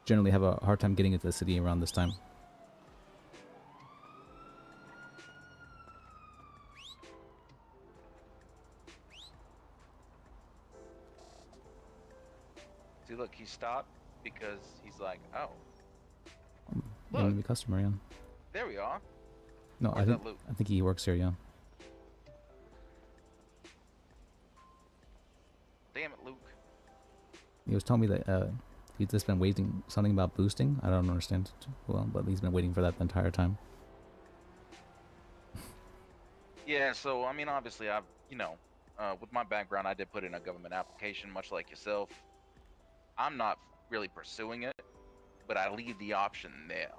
generally have a hard time getting into the city around this time. See, look, he stopped because he's like, oh, Maybe customer, yeah. there we are. No, Where's that Luke? I think he works here, yeah. Damn it, Luke. He was telling me that he's just been waiting something about boosting. I don't understand too well, but he's been waiting for that the entire time. Yeah, so I mean, obviously, with my background, I did put in a government application, much like yourself. I'm not really pursuing it, but I leave the option there.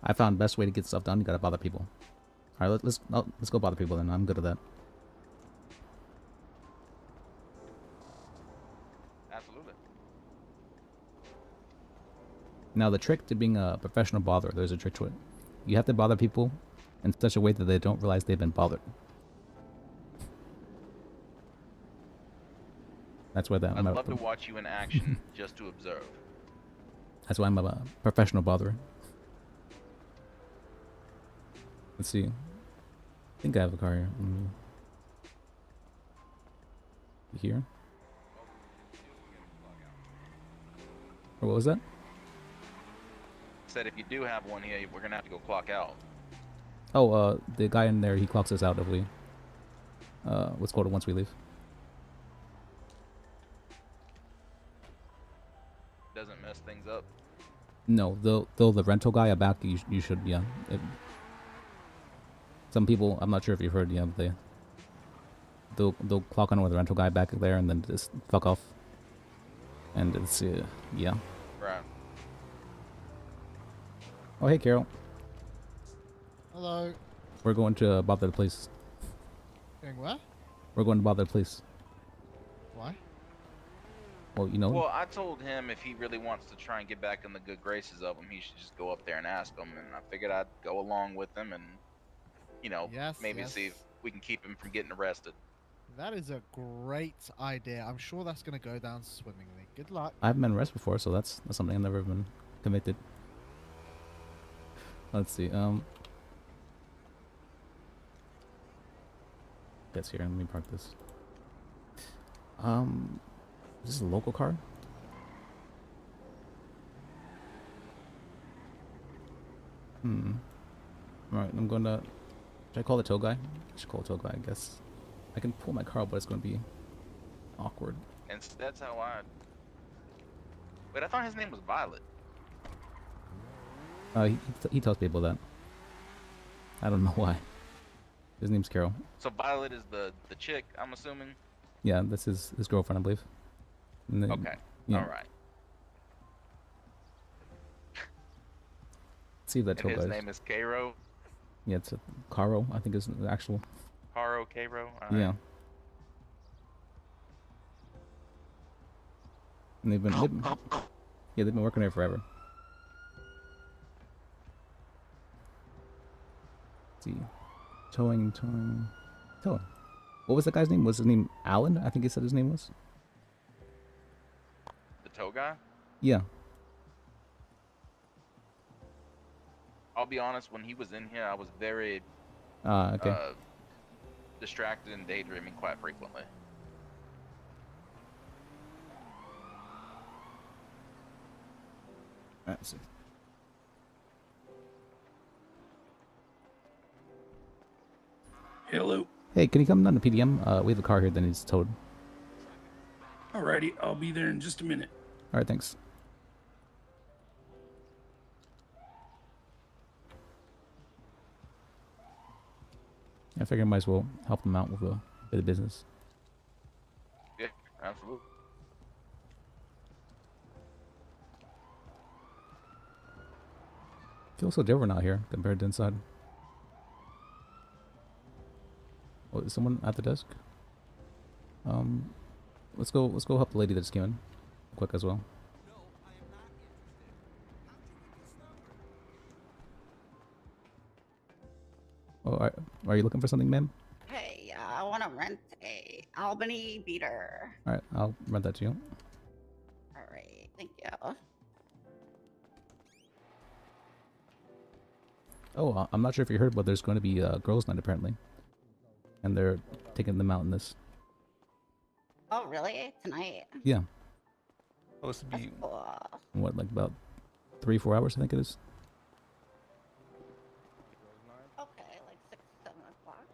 I found best way to get stuff done. You gotta bother people. All right, let's go bother people then. I'm good at that. Absolutely. Now the trick to being a professional bother, there's a trick to it. You have to bother people in such a way that they don't realize they've been bothered. That's why I'd love to watch you in action just to observe. That's why I'm a professional botherer. Let's see. I think I have a car here. Here? Or what was that? Said if you do have one here, we're gonna have to go clock out. Oh, the guy in there, he clocks us out if we let's go to once we leave. Doesn't mess things up. No, though the rental guy back, you should, yeah. Some people, I'm not sure if you've heard, yeah, they'll clock on with the rental guy back there and then just fuck off. And it's yeah. Right. Oh hey Carol, Hello. we're going to bother the police. Doing what? We're going to bother the police. Why? Well, you know. Well, I told him if he really wants to try and get back in the good graces of him, he should just go up there and ask him. And I figured I'd go along with him and, maybe see if we can keep him from getting arrested. That is a great idea. I'm sure that's going to go down swimmingly. Good luck. I haven't been arrested before, so that's something I've never been convicted. Let's see. Gets here. Let me park this. Is this a local car? Alright, I'm gonna... Should I call the tow guy? I should call the tow guy, I guess. I can pull my car, but it's gonna be awkward. And that's how Wait, I thought his name was Violet. He tells people that. I don't know why. His name's Carol. So Violet is the chick, I'm assuming? Yeah, that's his girlfriend, I believe. And then- Okay, yeah. alright. See if that tow And his guy. name is Cairo? Yeah, it's a Caro, I think is the actual. Caro, Cairo? Yeah. And they've been working there forever. Let's see, towing. What was that guy's name? Was his name Alan? I think he said his name was. The tow guy? Yeah. I'll be honest, when he was in here, I was very Okay. distracted and daydreaming quite frequently. Let's see. Hello. Hey, can you come down to PDM? We have a car here that needs towed. Alrighty, I'll be there in just a minute. All right, thanks. I figure I might as well help them out with a bit of business. Yeah, absolutely. Feels so different out here compared to inside. Oh, is someone at the desk? Let's go help the lady that just came in quick as well. Oh, are you looking for something, ma'am? Hey, I want to rent a Albany beater. All right, I'll rent that to you. All right, thank you. Oh, I'm not sure if you heard, but there's going to be a girls' night apparently, and they're taking them out in this. Oh, really? Tonight? Yeah. Supposed to be. Cool. What, like about 3-4 hours, I think it is. Okay, like 6, 7 o'clock.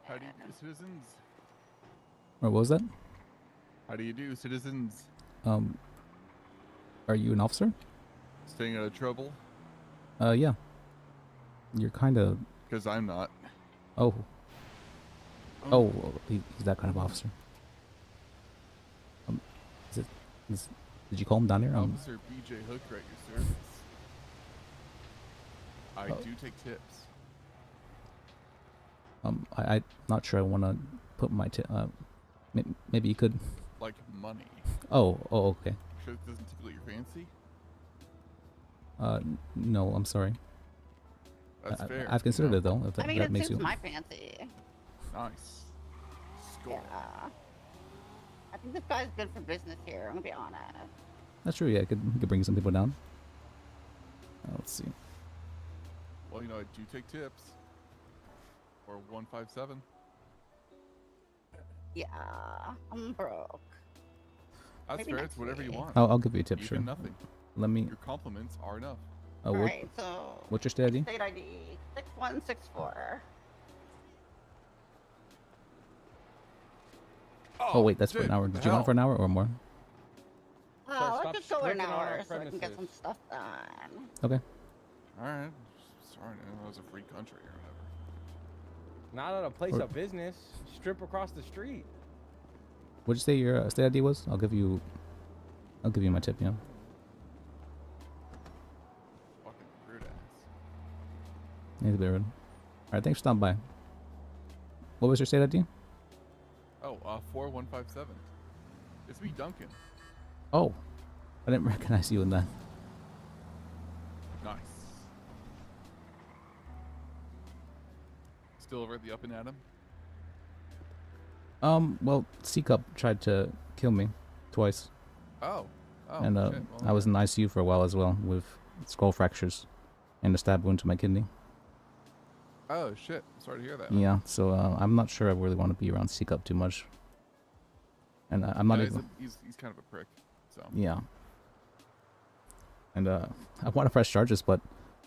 How do you do, citizens? Or what was that? How do you do, citizens? Are you an officer? Staying out of trouble? Yeah. You're kind of. Because I'm not. Oh. Oh, he's that kind of officer. Did you call him down here? Officer BJ Hooker at your service. I do take tips. I'm not sure I want to put my tip. Maybe you could. Like money. Oh, okay. Sure this doesn't tickle your fancy? No, I'm sorry. That's fair. I've considered it though. If that, I mean, that it makes suits you. my fancy. Nice. Yeah. I think this guy's good for business here. I'm gonna be honest. That's true. Yeah, he could bring some people down. Let's see. Well, you know, I do take tips. Or 157. Yeah, I'm broke. That's Maybe fair. next It's whatever you week. want. I'll give you a tip. Even Sure. nothing. Let me. Your compliments are enough. Alright, so. What's your state ID? State ID 6164. Oh wait, that's for an hour. Did you want it for an hour or more? Let's just go an stripping on our hour so I can get premises. some stuff done. Okay. Alright. Sorry, man. That was a free country or whatever. Not at a place Or- of business. Strip across the street. What'd you say your state ID was? I'll give you my tip. Yeah. Fucking rude ass. He's a bit rude. All right, thanks for stopping by. What was your state ID? Oh, 4157. It's me, Duncan. Oh, I didn't recognize you in that. Nice. Still over at the Up and Atom? Well, C-Cup tried to kill me twice. Oh. Oh, and shit. Well, I was in the ICU for a while as well with skull fractures and a stab wound to my kidney. Oh, shit. Sorry to hear that. Yeah, so I'm not sure I really want to be around C-Cup too much. And I'm not Yeah, even. he's kind of a prick. So. Yeah. And I want to press charges, but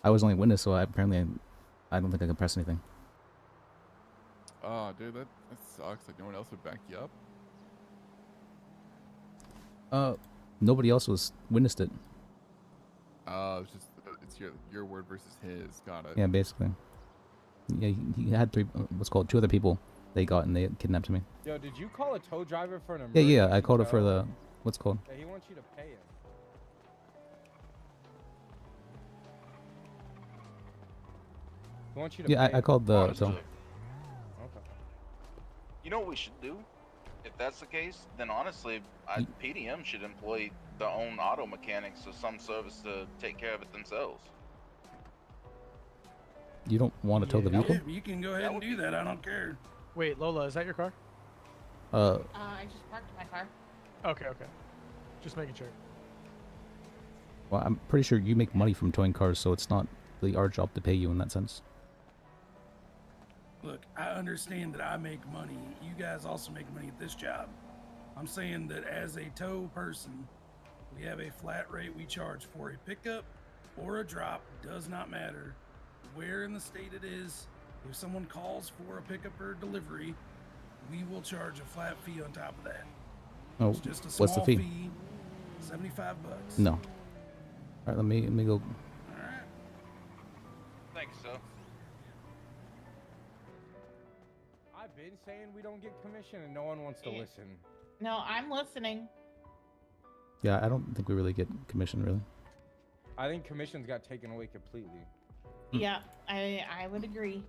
I was only witness, so I don't think I can press anything. Oh, dude, that sucks. Like no one else would back you up. Nobody else was witnessed it. It's just it's your word versus his. Got it. Yeah, basically. Yeah, he had two other people they got and they kidnapped me. Yo, did you call a tow driver for an Yeah, emergency? I called it for tow? the what's it called. Yeah, he wants you to pay him. He wants you to Yeah, pay I him. called the Honestly. so. Okay. You know what we should do? If that's the case, then honestly, PDM should employ their own auto mechanics or some service to take care of it themselves. You don't want to tow the vehicle? You can go ahead and do that. I don't care. Wait, Lola, is that your car? I just parked my car. Okay, okay. Just making sure. Well, I'm pretty sure you make money from towing cars, so it's not really our job to pay you in that sense. Look, I understand that I make money. You guys also make money at this job. I'm saying that as a tow person, we have a flat rate we charge for a pickup or a drop. Does not matter where in the state it is. If someone calls for a pickup or delivery, we will charge a flat fee on top of that. Oh, It's just a small what's the fee? $75. No. All right, let me go. Thanks, sir. I've been saying we don't get commission and no one wants to listen. No, I'm listening. Yeah, I don't think we really get commission, really. I think commissions got taken away completely. Yeah, I would agree.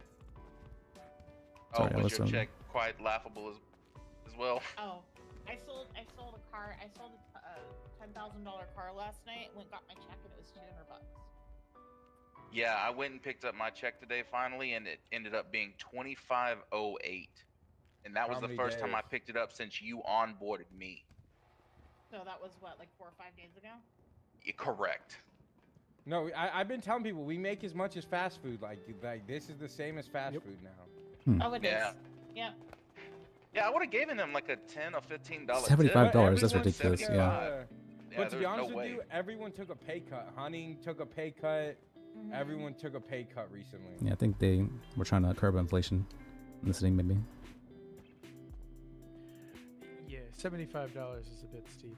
Sorry, I was was your check quite laughable as well? Oh, I sold a car. I sold a $10,000 car last night. Went got my check and it was $200. Yeah, I went and picked up my check today finally, and it ended up being $25.08, and that was How the many first time I days? picked it up since you onboarded me. So that was what, like 4 or 5 days ago? Correct. No, I've been telling people we make as much as fast food. Like this is the same as fast food now. Oh, it is. Yeah. Yeah. Yeah, I would have given him like a $10 or $15 $75, that's Everyone ridiculous, took, yeah. Yeah, But to be there's honest no with way. you, everyone took a pay cut. Hunting took a pay cut. Everyone took a pay cut recently. Yeah, I think they were trying to curb inflation in the city, maybe. Yeah, $75 is a bit steep.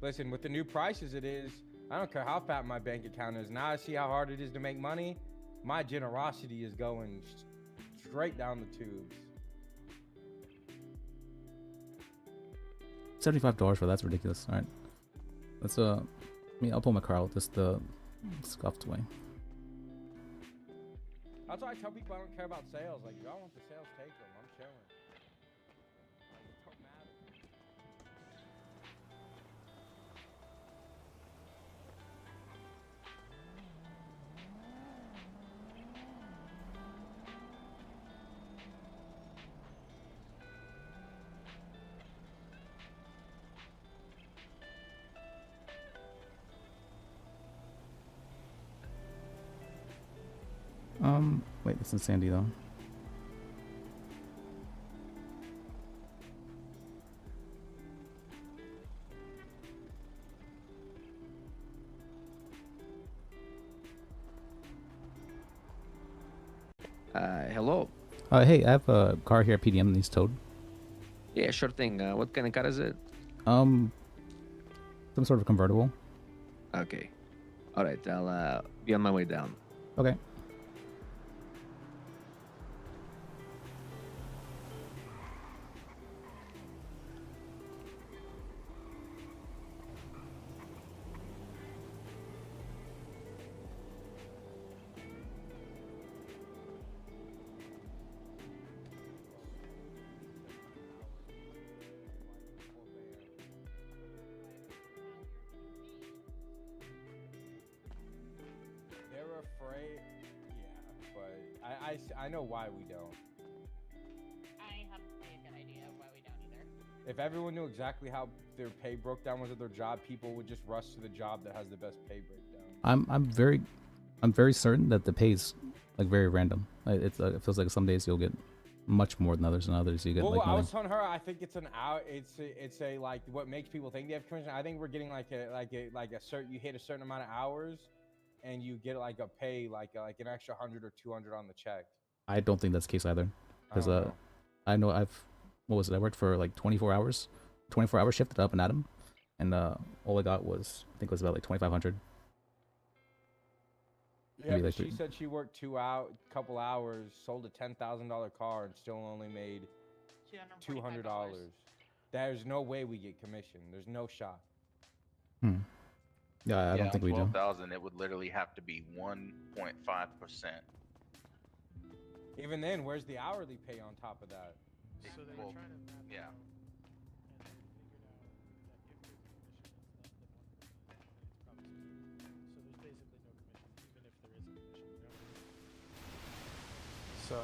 Listen, with the new prices, it is. I don't care how fat my bank account is. Now I see how hard it is to make money. My generosity is going straight down the tubes. $75 for that's ridiculous. All right, let's I'll pull my car out. Just scuffed away. That's why I tell people I don't care about sales. Like, y'all want the sales, take them. I'm chilling. Like, it don't matter. Wait, this is Sandy though. Hello. Hey, I have a car here at PDM that needs towed. Yeah, sure thing. What kind of car is it? Some sort of convertible. Okay. All right, I'll be on my way down. Okay. They're afraid. Yeah, but I know why we don't. I have a good idea of why we don't either. If everyone knew exactly how their pay broke down was at their job, people would just rush to the job that has the best pay breakdown. I'm very certain that the pay is like very random. It feels like some days you'll get much more than others, and others you get Well, like I nothing. was telling her I think it's an hour. It's a like what makes people think they have commission. I think we're getting like a certain, you hit a certain amount of hours, and you get like a pay like an extra 100 or 200 on the check. I don't think that's the case either, because don't know. I know what was it? I worked for like 24 hours, 24 hour shifted up and at 'em, and all I got was I think it was about like 2,500. Yeah, Maybe but like she said she worked couple hours, sold a $10,000 car, and still only made $200. There's no way we get commission. There's no shot. Yeah, I don't think we do. 12,000, it would literally have to be 1.5%. Even then, where's the hourly pay on top of that? So they were trying to map yeah. out and then figured out that So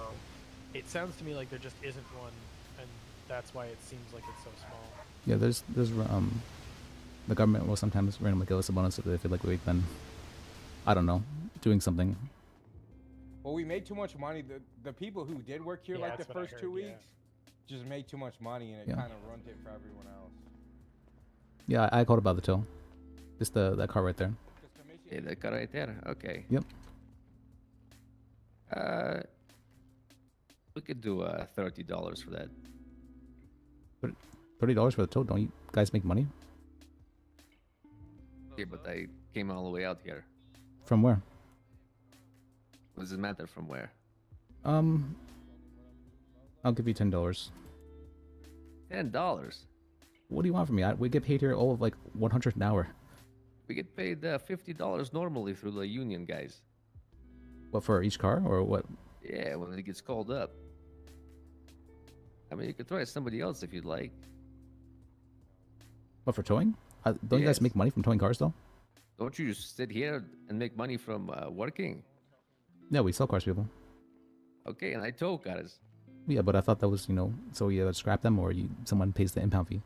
it sounds to me like there just isn't one, and that's why it seems like it's so small. Yeah, there's the government will sometimes randomly give us a bonus if they feel like we've been, I don't know, doing something. Well, we made too much money. The people who did work here Yeah, like the that's what I first 2 heard, yeah. weeks just made too much money, and it Yeah. kind of ruined it for everyone else. Yeah, I called about the tow. Just that car right there. Yeah, that car right there. Okay. Yep. We could do $30 for that. $30 for the tow. Don't you guys make money? Yeah, but I came all the way out here. From where? What does it matter from where? I'll give you $10. $10. What do you want from me? We get paid here all of like 100 an hour. We get paid $50 normally through the union guys. What, for each car or what? Yeah, when it gets called up. I mean, you could try somebody else if you'd like. What, for towing? Don't you guys Yes. make money from towing cars though? Don't you just sit here and make money from working? Yeah, we sell cars to people. Okay, and I tow cars. Yeah, but I thought that was, so you scrap them or someone pays the impound fee.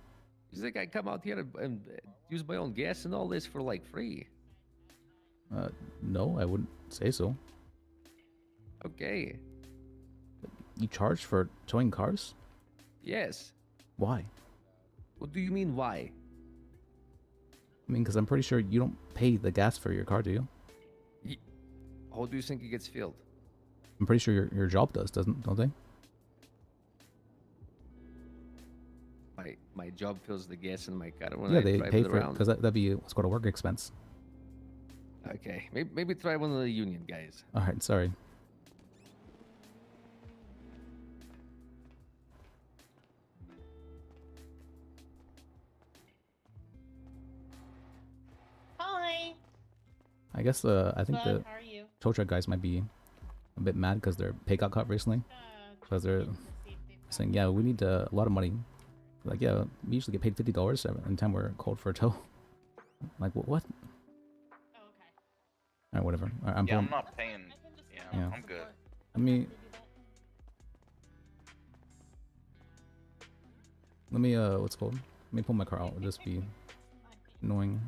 You think I come out here and use my own gas and all this for like free? No, I wouldn't say so. Okay. You charge for towing cars? Yes. Why? What do you mean, why? I mean, because I'm pretty sure you don't pay the gas for your car, do you? How do you think it gets filled? I'm pretty sure your job does, don't they? My job fills the gas in my car when Yeah, I they drive pay it for it around. because that'd be what's called a work expense. Okay, maybe try one of the union guys. All right, sorry. Hi. I guess I think Good, the how are you? tow truck guys might be a bit mad because their pay got cut recently. Because they're saying, yeah, we need a lot of money. Like, yeah, we usually get paid $50 every time we're called for a tow. Like, what? All right, whatever. All right, I'm Yeah, I'm pulling. not paying. Yeah, Yeah. I'm good. Let me what's it called? Let me pull my car out. It'll just be annoying.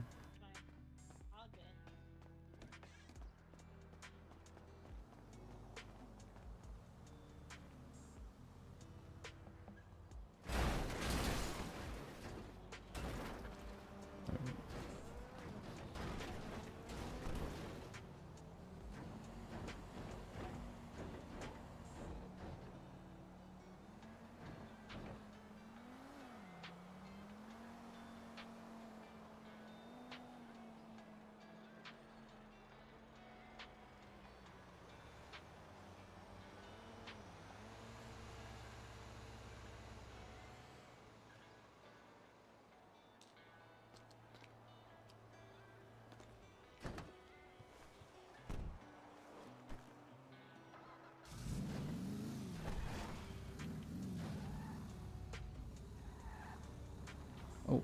Oh.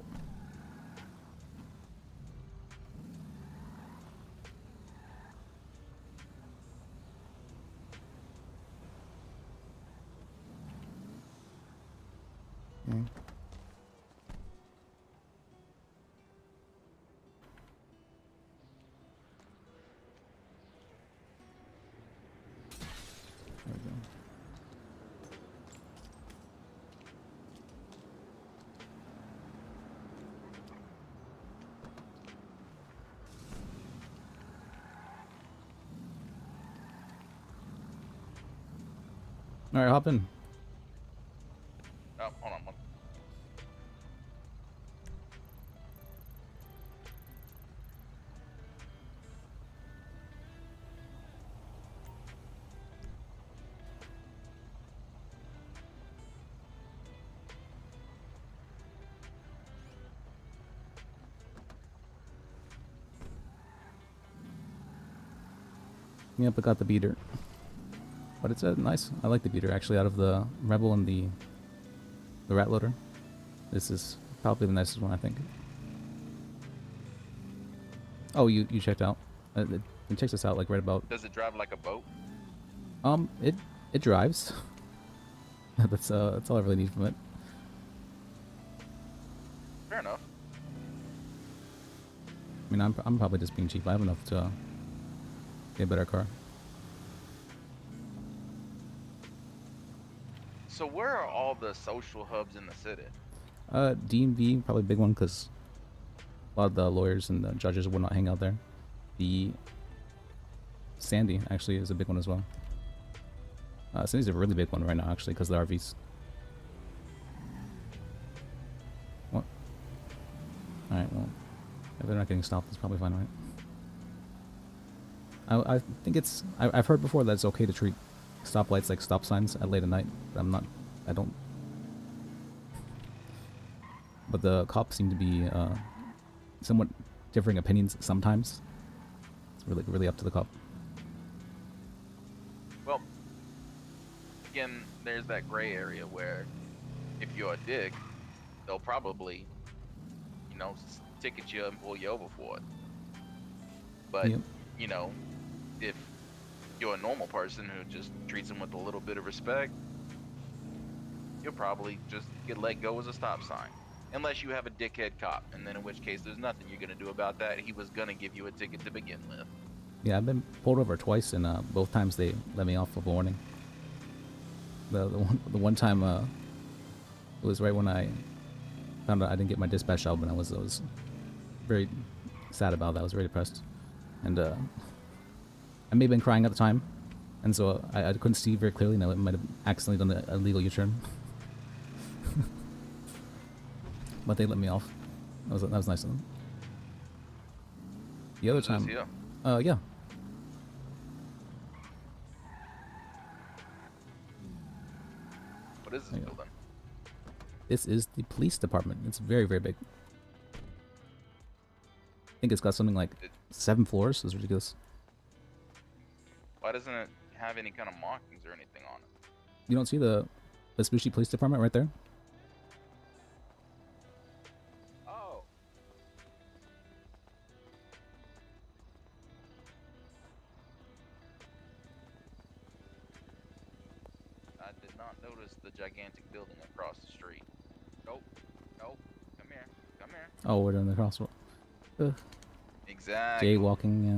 Okay. There we go. All right, hop in. Oh, hold on. Yep, I got the beater. But it's nice. I like the beater actually. Out of the Rebel and the Rat Loader, this is probably the nicest one, I think. Oh, you checked out. It checks us out like right about. Does it drive like a boat? It It drives. That's all I really need from it. Fair enough. I mean, I'm probably just being cheap. I have enough to get a better car. So where are all the social hubs in the city? DMV, probably a big one because a lot of the lawyers and the judges would not hang out there. The Sandy actually is a big one as well. Sandy's a really big one right now actually because of the RVs. What? Alright, well, if they're not getting stopped, it's probably fine, right? I think it's... I've heard before that it's okay to treat stoplights like stop signs at late at night, but I don't... But the cops seem to be somewhat differing opinions sometimes. It's really up to the cop. Well, again, there's that gray area where if you're a dick, they'll probably, you know, ticket you and pull you over for it. But, Yep. you know, if you're a normal person who just treats them with a little bit of respect, you'll probably just get let go as a stop sign. Unless you have a dickhead cop, and then in which case there's nothing you're going to do about that. He was going to give you a ticket to begin with. Yeah, I've been pulled over twice, and both times they let me off with a warning. The one time, it was right when I found out I didn't get my dispatch job, and I was very sad about that. I was very depressed, and I may have been crying at the time, and so I couldn't see very clearly, and I might have accidentally done a illegal U-turn. But they let me off. That was nice of them. The other time, yeah. What is this building? This is the police department. It's very, very big. I think it's got something like 7 floors. It's ridiculous. Why doesn't it have any kind of markings or anything on it? You don't see the Vespucci Police Department right there? Oh. I did not notice the gigantic building across the street. Nope. Nope. Come here. Come here. Oh, we're down the crossroad. Exactly. Jaywalking. Yeah.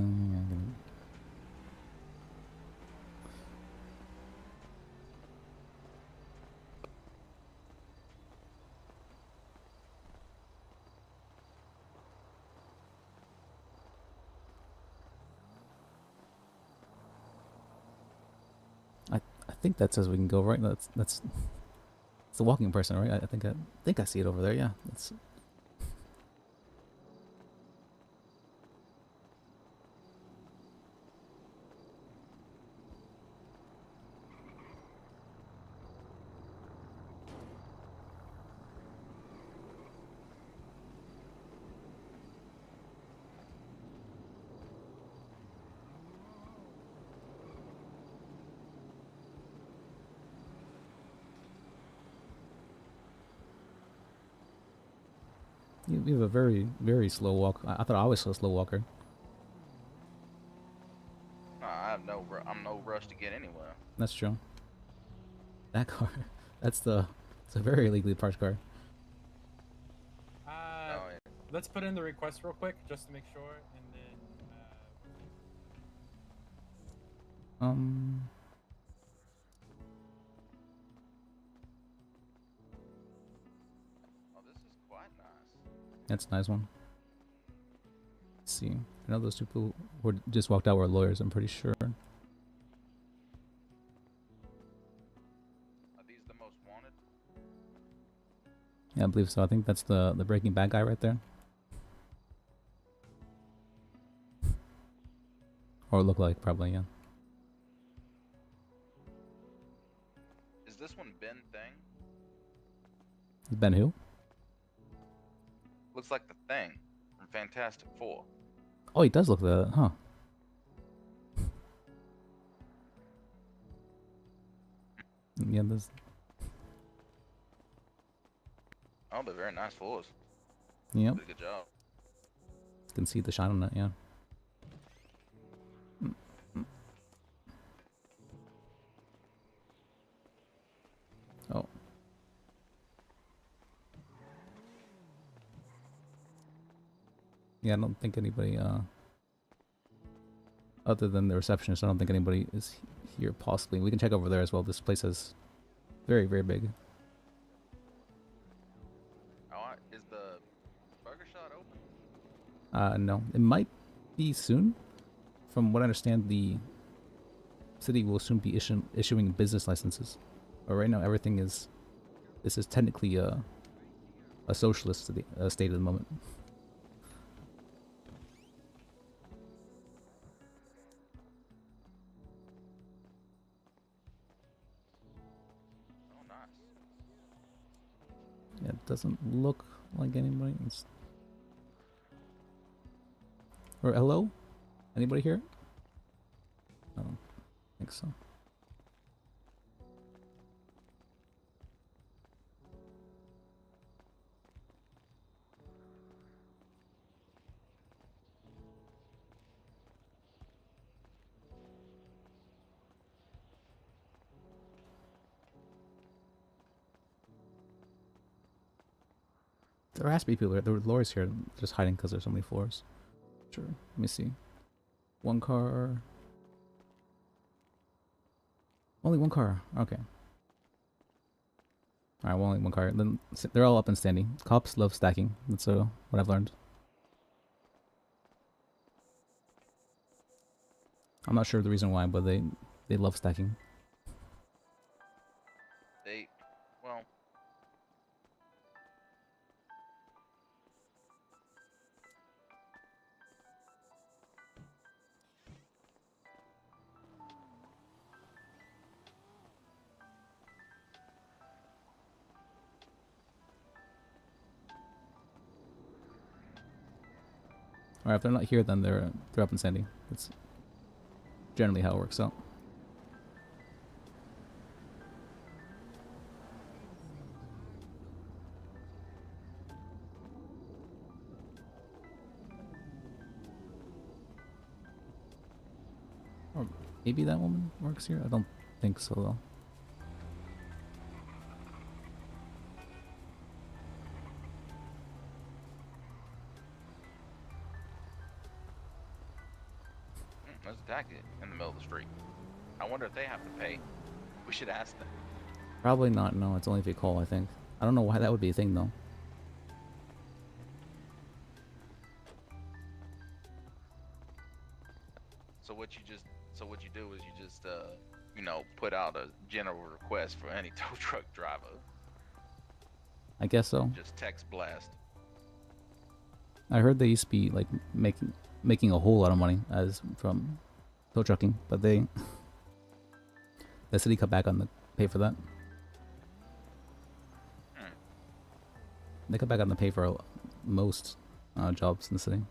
I think that says we can go, right? That's it's a walking person, right? I think I see it over there. Yeah, that's. You have a very, very slow walk. I thought I was a slow walker. I'm no rush to get anywhere. That's true. That car, it's a very illegally parked car. Let's put in the request real quick, just to make sure, and then. Oh, this is quite nice. That's a nice one. Let's see. I know those two people who just walked out were lawyers, I'm pretty sure. Are these the most wanted? Yeah, I believe so. I think that's the Breaking Bad guy right there. Or look like, probably, yeah. Is this one Ben Thing? Ben who? Looks like the Thing from Fantastic Four. Oh, he does look the, huh. Yeah, this. Oh, they're very nice floors. Yep. Did a good job. You can see the shine on it, yeah. Yeah, I don't think anybody, other than the receptionist, I don't think anybody is here possibly. We can check over there as well. This place is very, very big. Oh, is the burger shot open? No. It might be soon. From what I understand, the city will soon be issuing business licenses. But right now, everything is... This is technically a socialist city, state at the moment. Oh, nice. Yeah, it doesn't look like anybody. Or hello? Anybody here? I don't think so. There has to be people here. There were lawyers here just hiding because there's so many floors. Sure. Let me see. One car. Only one car. Okay. Alright, well, only one car. Then they're all up and standing. Cops love stacking. That's what I've learned. I'm not sure the reason why, but they love stacking. Well, Alright, if they're not here, then they're up and standing. That's generally how it works out. Or maybe that woman works here? I don't think so, though. let's attack it in the middle of the street. I wonder if they have to pay. We should ask them. Probably not, no. It's only if you call, I think. I don't know why that would be a thing, though. So what you do is you just you know, put out a general request for any tow truck driver. I guess so. Just text blast. I heard they used to be like making a whole lot of money as from tow trucking, but the city cut back on the pay for that. They cut back on the pay for most jobs in the city.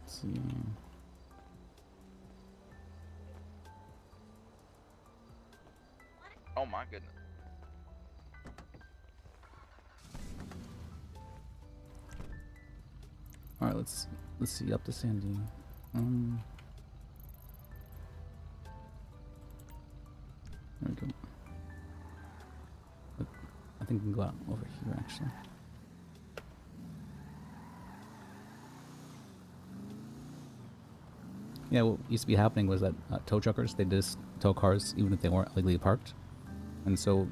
See. Oh my goodness. All right, let's see up to Sandy. There we go. But I think we can go out over here actually. Yeah, what used to be happening was that tow truckers, they just tow cars even if they weren't legally parked. And so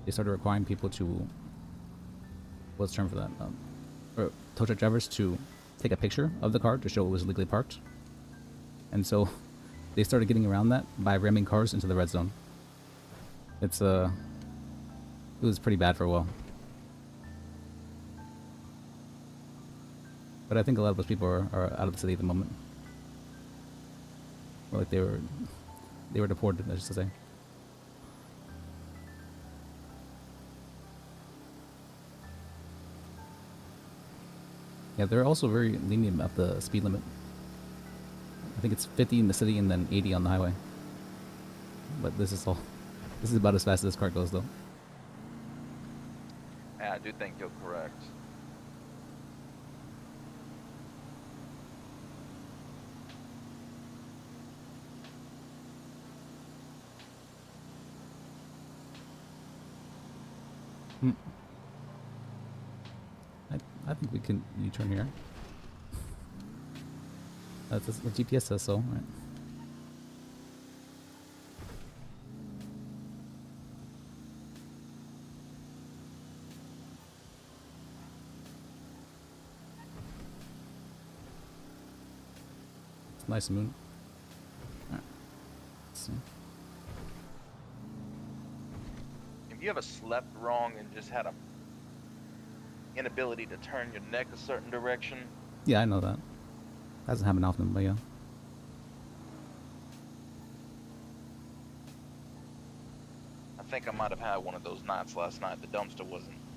they started requiring people to, what's the term for that? Or tow truck drivers to take a picture of the car to show it was legally parked. And so they started getting around that by ramming cars into the red zone. It was pretty bad for a while. But I think a lot of those people are out of the city at the moment. Or like they were deported, I should say. Yeah, they're also very lenient about the speed limit. I think it's 50 in the city and then 80 on the highway. But this is all This is about as fast as this car goes, though. Yeah, I do think you're correct. Hmm. I think we can U-turn here. That's what GPS says so, right? It's a nice moon. Alright. Let's see. Have you ever slept wrong and just had a inability to turn your neck a certain direction? Yeah, I know that. Doesn't happen often, but yeah. I think I might have had one of those nights last night. The dumpster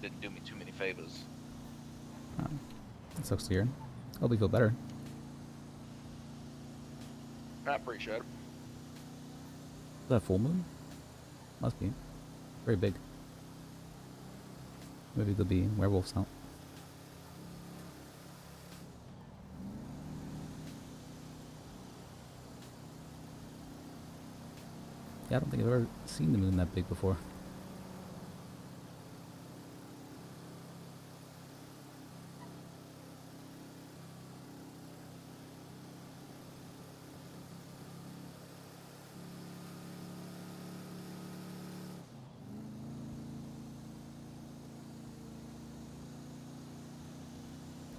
didn't do me too many favors. That sucks to hear. Hope you feel better. I appreciate it. Is that a full moon? Must be. Very big. Maybe there'll be werewolves out. Yeah, I don't think I've ever seen the moon that big before.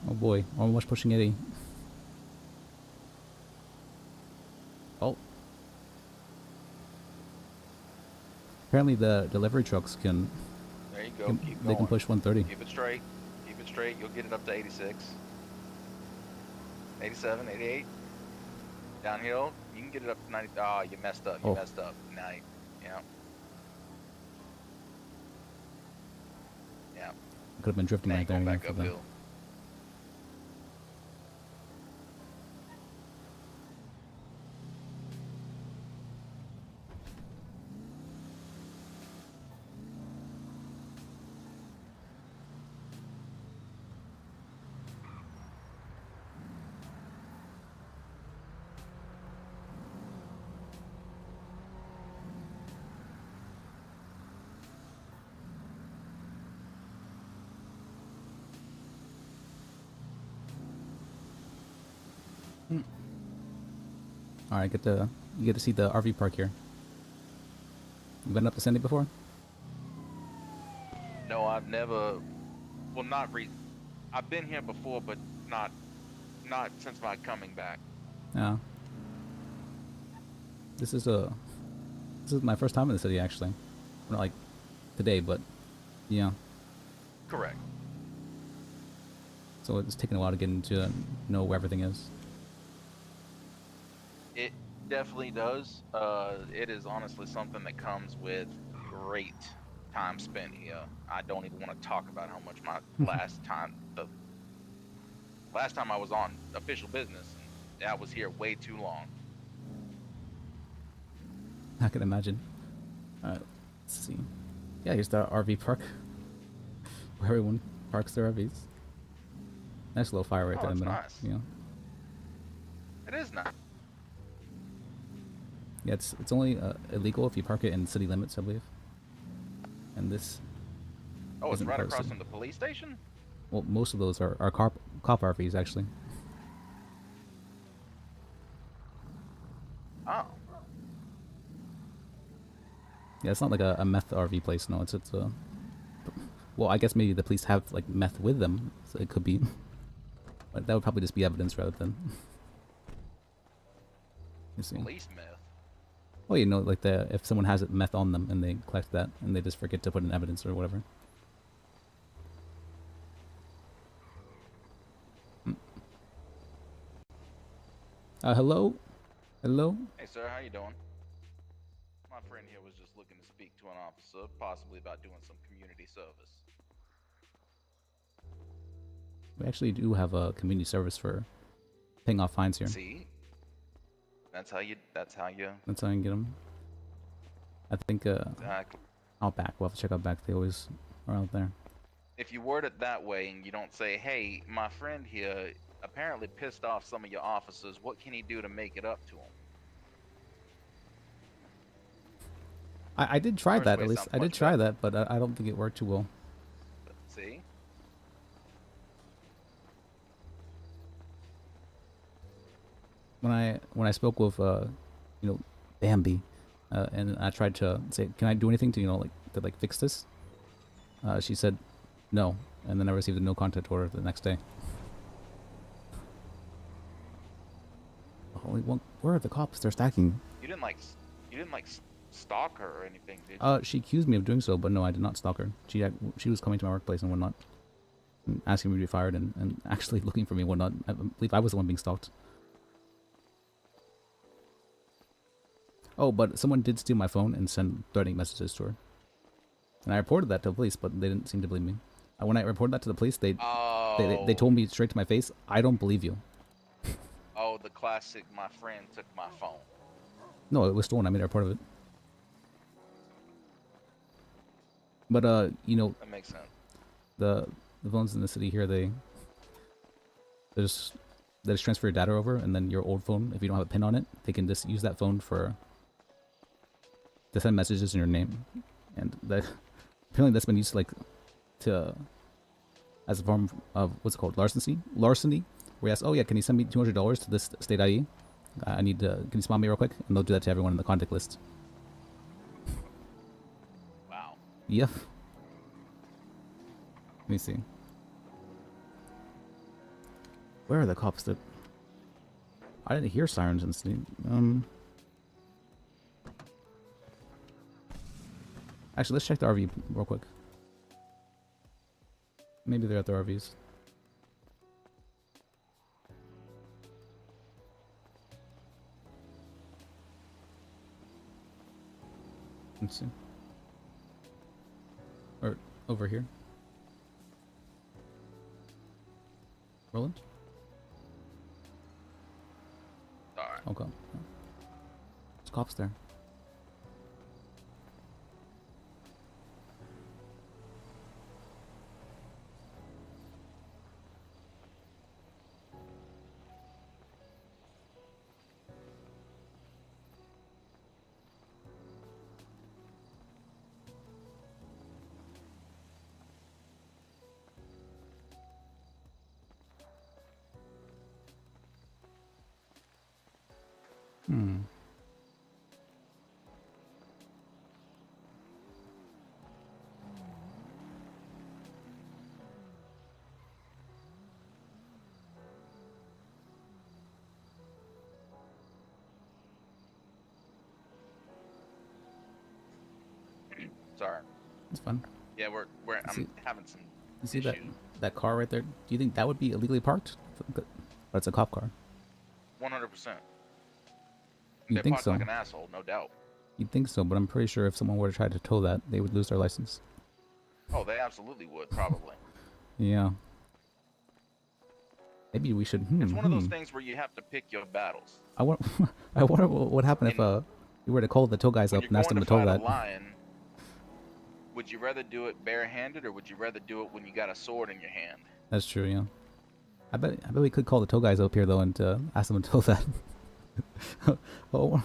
Oh boy, almost pushing 80. Oh. Apparently the delivery trucks can... There you go. Keep going. They can push 130. Keep it straight. Keep it straight. You'll get it up to 86. 87, 88. Downhill, you can get it up to 90. Oh, you messed up. You Oh. messed up. 90. Yeah. Yeah. Could have been drifting Now right you're there. going yeah, back for the- uphill. Alright, you get to see the RV park here. You been up to Sandy before? No, I've never. Well, I've been here before, but not since my coming back. Yeah. This is my first time in the city actually. Not like today, but yeah. Correct. So it's taken a while to get into know where everything is. It definitely does. It is honestly something that comes with great time spent here. I don't even want to talk about how much my last time I was on official business, I was here way too long. I can imagine. Let's see. Yeah, here's the RV park where everyone parks their RVs. Nice little fire right there in the middle. Nice. Yeah. It is nice. Yeah, it's only illegal if you park it in city limits, I believe. And this. Oh, it's isn't right part of across city. from the police station? Well, most of those are cop RVs actually. Oh. Yeah, it's not like a meth RV place. No, it's a. Well, I guess maybe the police have like meth with them, so it could be. But that would probably just be evidence rather than. You see. Police meth. Well, you know, like if someone has meth on them and they collect that and they just forget to put in evidence or whatever. Hello? Hello? Hey, sir, how you doing? My friend here was just looking to speak to an officer, possibly about doing some community service. We actually do have a community service for paying off fines here. See? That's how you That's how you get them. I think Exactly. out back. We'll have to check out back. They always are out there. If you word it that way and you don't say, "Hey, my friend here apparently pissed off some of your officers. What can he do to make it up to him?" I did try First that way at least. sounds I did much try better. that, but I don't think it worked too well. See? When I spoke with Bambi, and I tried to say, can I do anything to like fix this? She said no, and then I received a no contact order the next day. Holy one! Where are the cops? They're stacking. You didn't like stalk her or anything, did you? She accused me of doing so, but no, I did not stalk her. She was coming to my workplace and whatnot, and asking me to be fired, and actually looking for me and whatnot. I believe I was the one being stalked. Oh, but someone did steal my phone and send threatening messages to her. And I reported that to the police, but they didn't seem to believe me. When I reported that to the police, they told me straight to my face, "I don't believe you." Oh, the classic, my friend took my phone. No, it was stolen. I made a report of it. But That makes sense. the phones in the city here, they just transfer your data over, and then your old phone, if you don't have a pin on it, they can just use that phone to send messages in your name, and that apparently that's been used as a form of what's it called, larceny, where you ask, oh yeah, can you send me $200 to this state ID? Can you spam me real quick? And they'll do that to everyone in the contact list. Wow. Yep. Let me see. Where are the cops that... I didn't hear sirens in the city. Actually, let's check the RV real quick. Maybe they're at the RVs. Let's see. Or over here. Roland? Alright. Okay. There's cops there. Sorry. It's fun. Yeah, I'm having some You see issues. that car right there? Do you think that would be illegally parked? But it's a cop car. 100%. You They think parked so? like an asshole, no doubt. You'd think so, but I'm pretty sure if someone were to try to tow that, they would lose their license. Oh, they absolutely would, probably. Yeah. Maybe we should. It's one of those things where you have to pick your battles. I wonder what would happen if you were to call the tow guys When up you're and ask going them to to tow fight that. a lion, would you rather do it barehanded or would you rather do it when you got a sword in your hand? That's true. Yeah. I bet we could call the tow guys up here though and ask them to tow that. Oh,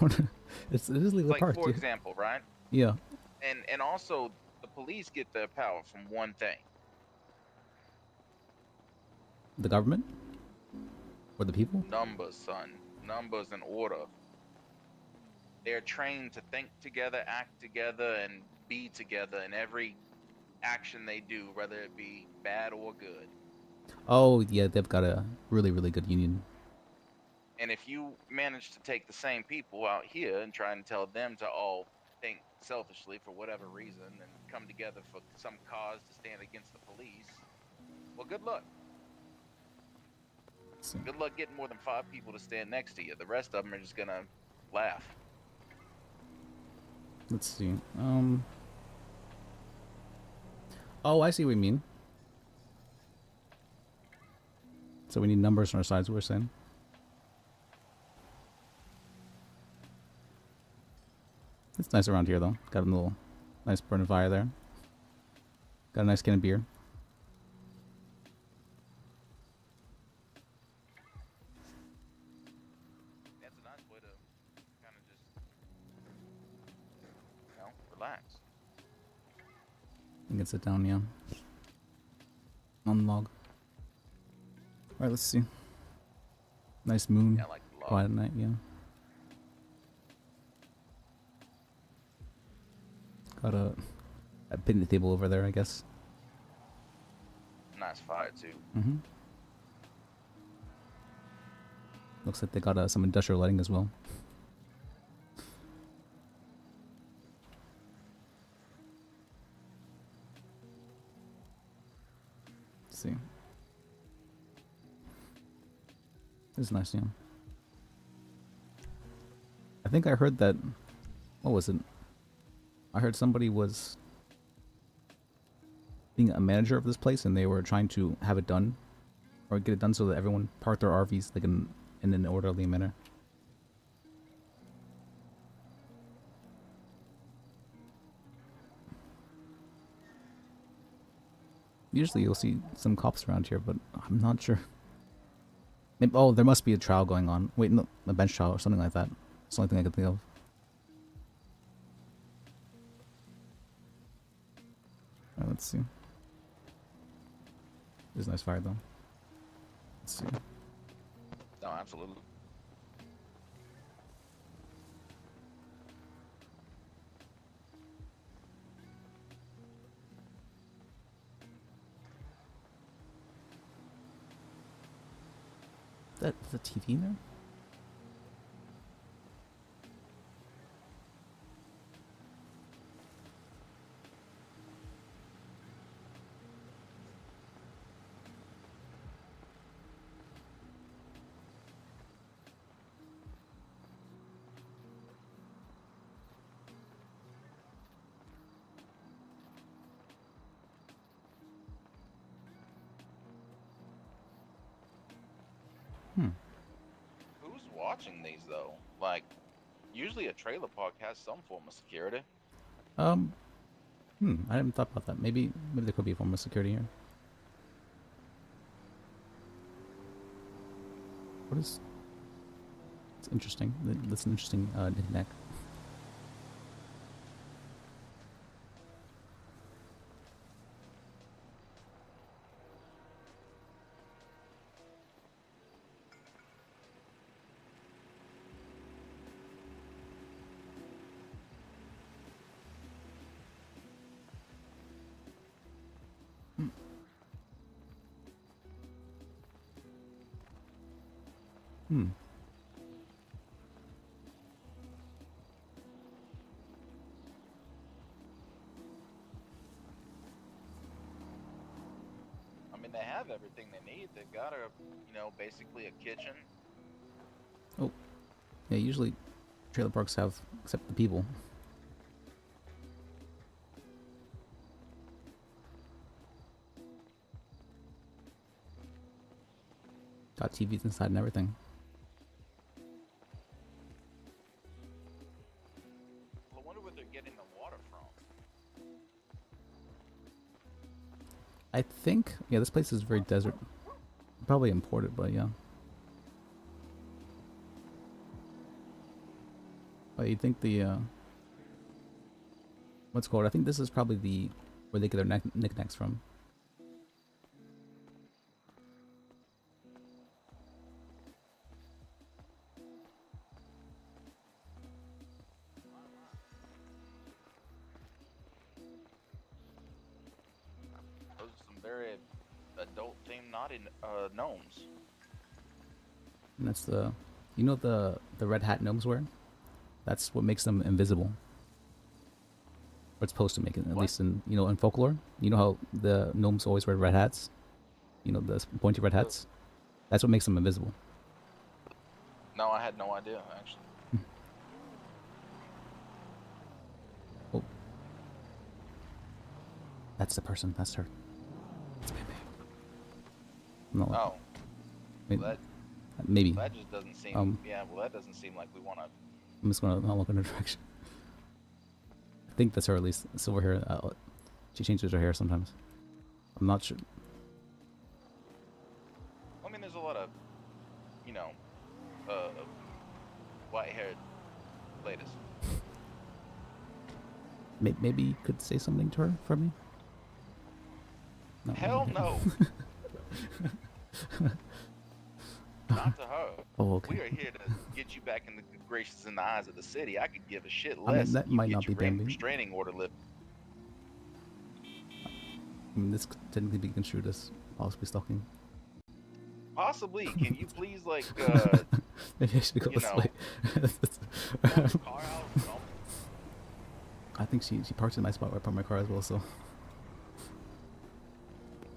it is legally Like, parked. for Yeah. example, right? Yeah. And also, the police get their power from one thing. The government or the people? Numbers, son. Numbers and order. They're trained to think together, act together, and be together in every action they do, whether it be bad or good. Oh yeah, they've got a really good union. And if you manage to take the same people out here and try and tell them to all think selfishly for whatever reason and come together for some cause to stand against the police, well, good luck. Good luck getting more than 5 people to stand next to you. The rest of them are just gonna laugh. Let's see. Oh, I see what you mean. So we need numbers on our sides, we're saying. It's nice around here though. Got a little nice burning fire there. Got a nice can of beer. That's a nice way to kind of just, relax. You can sit down, yeah. On the log. Alright, let's see. Nice moon. Yeah, like the log. Quiet night, yeah. Got a picnic table over there, I guess. Nice fire too. Mm-hmm. Looks like they got some industrial lighting as well. Let's see. This is nice, yeah. I think I heard that. What was it? I heard somebody was being a manager of this place, and they were trying to have it done, or get it done so that everyone parked their RVs like in an orderly manner. Usually you'll see some cops around here, but I'm not sure. Maybe, oh, there must be a trial going on. Wait, no, a bench trial or something like that. That's the only thing I could think of. Alright, let's see. There's a nice fire though. Let's see. No, absolutely. Is that the TV in there? Who's watching these though? Like, usually a trailer park has some form of security. I haven't thought about that. Maybe there could be a form of security here. What is? It's interesting. That's an interesting knick-knack. I mean, they have everything they need. They've got basically a kitchen. Oh, yeah. Usually, trailer parks have, except the people. Got TVs inside and everything. I wonder where they're getting the water from. I think, yeah, this place is very desert. Probably imported, but yeah. But you think the what's it called? I think this is probably where they get their knickknacks from. Those are some very adult-themed naughty gnomes. And that's you know the red hat gnomes wear? That's what makes them invisible. Or it's supposed to make it, at least in in folklore. You know how the gnomes always wear red hats? You know, the pointy red hats? That's what makes them invisible. No, I had no idea, actually. Oh. That's the person, that's her. It's Pepe. No. Oh. Wait, Well, maybe. That just doesn't seem. Yeah, well, that doesn't seem like we want to. I'm just gonna not look in her direction. think that's her at least. Silver hair. She changes her hair sometimes. I'm not sure. I mean, there's a lot of, you know, white-haired ladies. Maybe you could say something to her for me. No. Hell no. Not to her. Oh, okay. We are here to get you back in the good graces in the eyes of the city. I could give a shit I mean, less that if you might get not your be Bambi. restraining order lifted. I mean, this could technically be construed as possibly stalking. Possibly. Can you please, like, Maybe I should go you this know, way. pull the car out or something? I think she parks in my spot where I park my car as well. So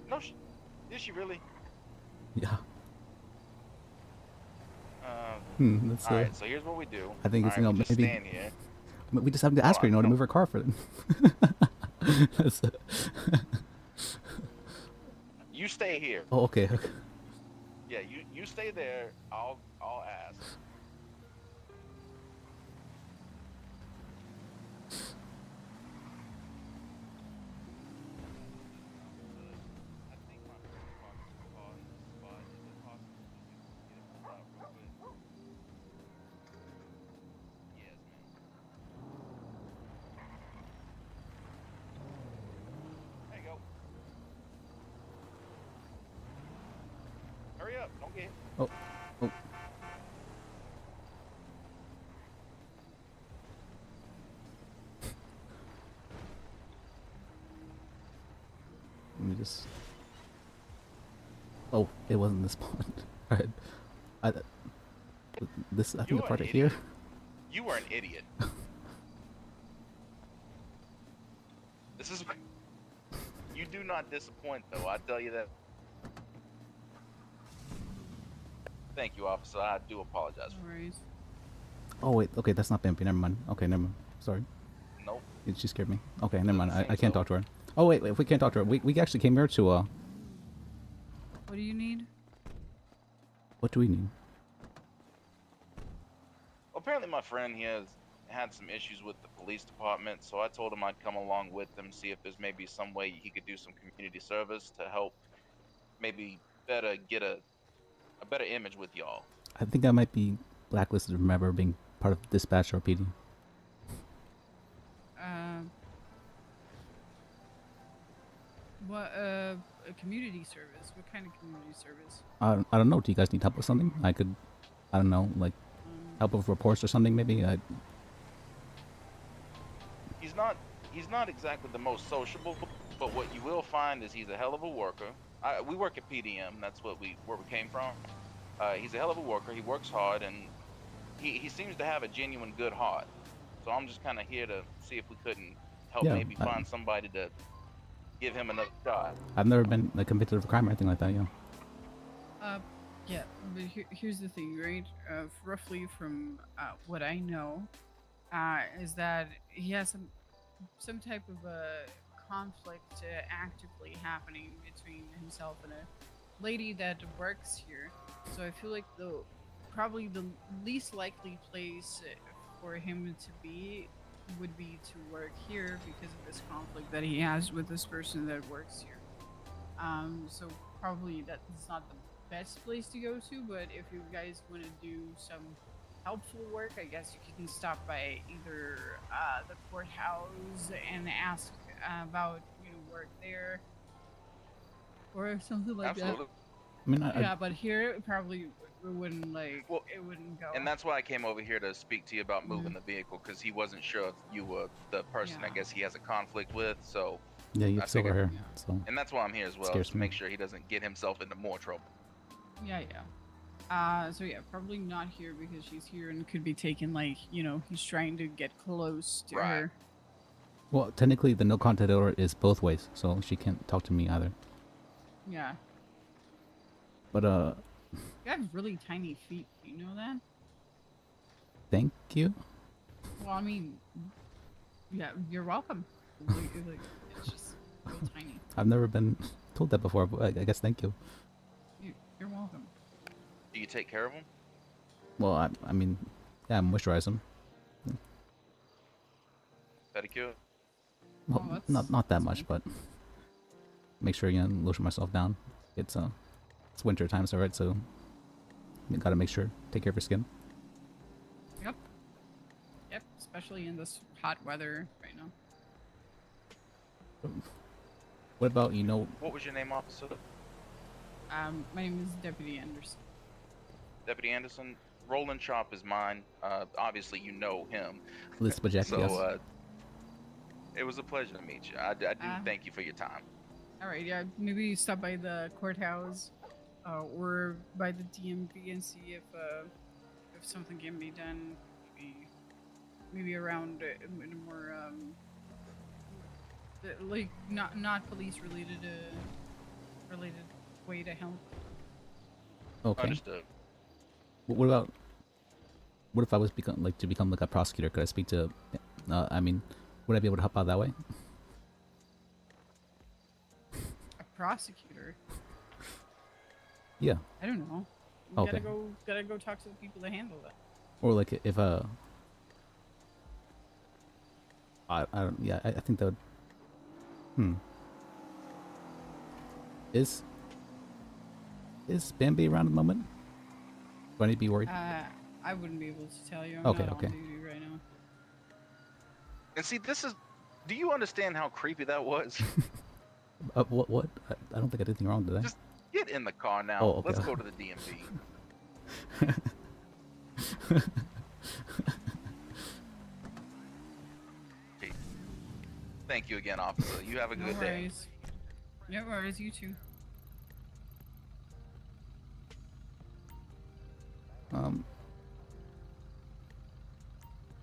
No, is she really? yeah. That's, all right, so here's what we do. I think it's, All right, you know, we just maybe stand here. we just have to ask her, you know, to move her car for them. That's it. You stay here. Oh, okay. Yeah, you stay there. I'll ask. There you go. Hurry up! Don't get hit. Oh. Let me just. Oh, it wasn't this pond. Alright. This, I think the part right here. You are an idiot. This is. You do not disappoint, though. I tell you that. Thank you, officer. I do apologize. No worries. Oh wait, okay, that's not Bambi. Never mind. Okay, never mind. Sorry. Nope. She scared me. Okay, never mind. I can't talk to her. Oh wait, if we can't talk to her, we actually came here to What do you need? What do we need? Well, apparently, my friend here has had some issues with the police department, so I told him I'd come along with him, see if there's maybe some way he could do some community service to help, maybe better get a better image with y'all. I think I might be blacklisted from ever being part of dispatch or PD. What a community service? What kind of community service? I don't know. Do you guys need help with something? I could, I don't know, like help with reports or something maybe. He's not exactly the most sociable, but what you will find is he's a hell of a worker. We work at PDM. That's where we came from. He's a hell of a worker. He works hard, and he seems to have a genuine good heart. So I'm just kind of here to see if we couldn't help maybe find somebody to give him another shot. I've never been like convicted of a crime or anything like that. Yeah. Yeah, but here's the thing, right? Roughly from what I know, is that he has some type of a conflict actively happening between himself and a lady that works here. So I feel like probably the least likely place for him to be would be to work here because of this conflict that he has with this person that works here. So probably that's not the best place to go to, but if you guys want to do some helpful work, I guess you can stop by either the courthouse and ask about work there or something like that. I mean, yeah, but here it probably wouldn't it wouldn't go. And that's why I came over here to speak to you about moving the vehicle, because he wasn't sure if you were the person I guess he has a conflict with. So yeah, you I have silver hair. figured- So. And that's why I'm here as well, Scares to me. make sure he doesn't get himself into more trouble. Yeah. So yeah, probably not here because she's here and could be taken he's trying to get close to her. Well, technically, the no contact order is both ways, so she can't talk to me either. Yeah. But You have really tiny feet. Do you know that? thank you. Well, I mean, yeah, you're welcome. It's just real tiny. I've never been told that before, but I guess thank you. You're welcome. Do you take care of him? Well, I mean, yeah, I moisturize them. Pedicure? Well, not that much, but make sure you lotion myself down. It's winter time, so right, so you gotta make sure take care of your skin. Yep. Yep. Especially in this hot weather right now. What about What was your name, officer? My name is Deputy Anderson. Deputy Anderson. Roland Chop is mine. Obviously, you know him. Elizabeth Jack, So, yes. it was a pleasure to meet you. I do thank you for your time. All right, yeah, maybe stop by the courthouse, or by the DMV and see if something can be done. Maybe around in a more like not police related way to help. Okay. Understood. What about? What if I was become like a prosecutor? Could I speak to? I mean, would I be able to help out that way? A prosecutor? Yeah. I don't know. You Okay. gotta go talk to the people that handle that. Or like if I don't, yeah, I think that would. Is Bambi around at the moment? Do I need to be worried? I wouldn't be able to tell you. I'm Okay, not okay. on duty right now. And see, this is. Do you understand how creepy that was? What? I don't think I did anything wrong, did I? Just get in the car now. Oh, okay. Let's go to the DMV. Okay. Thank you again, officer. You have a No good day. worries. No worries. You too.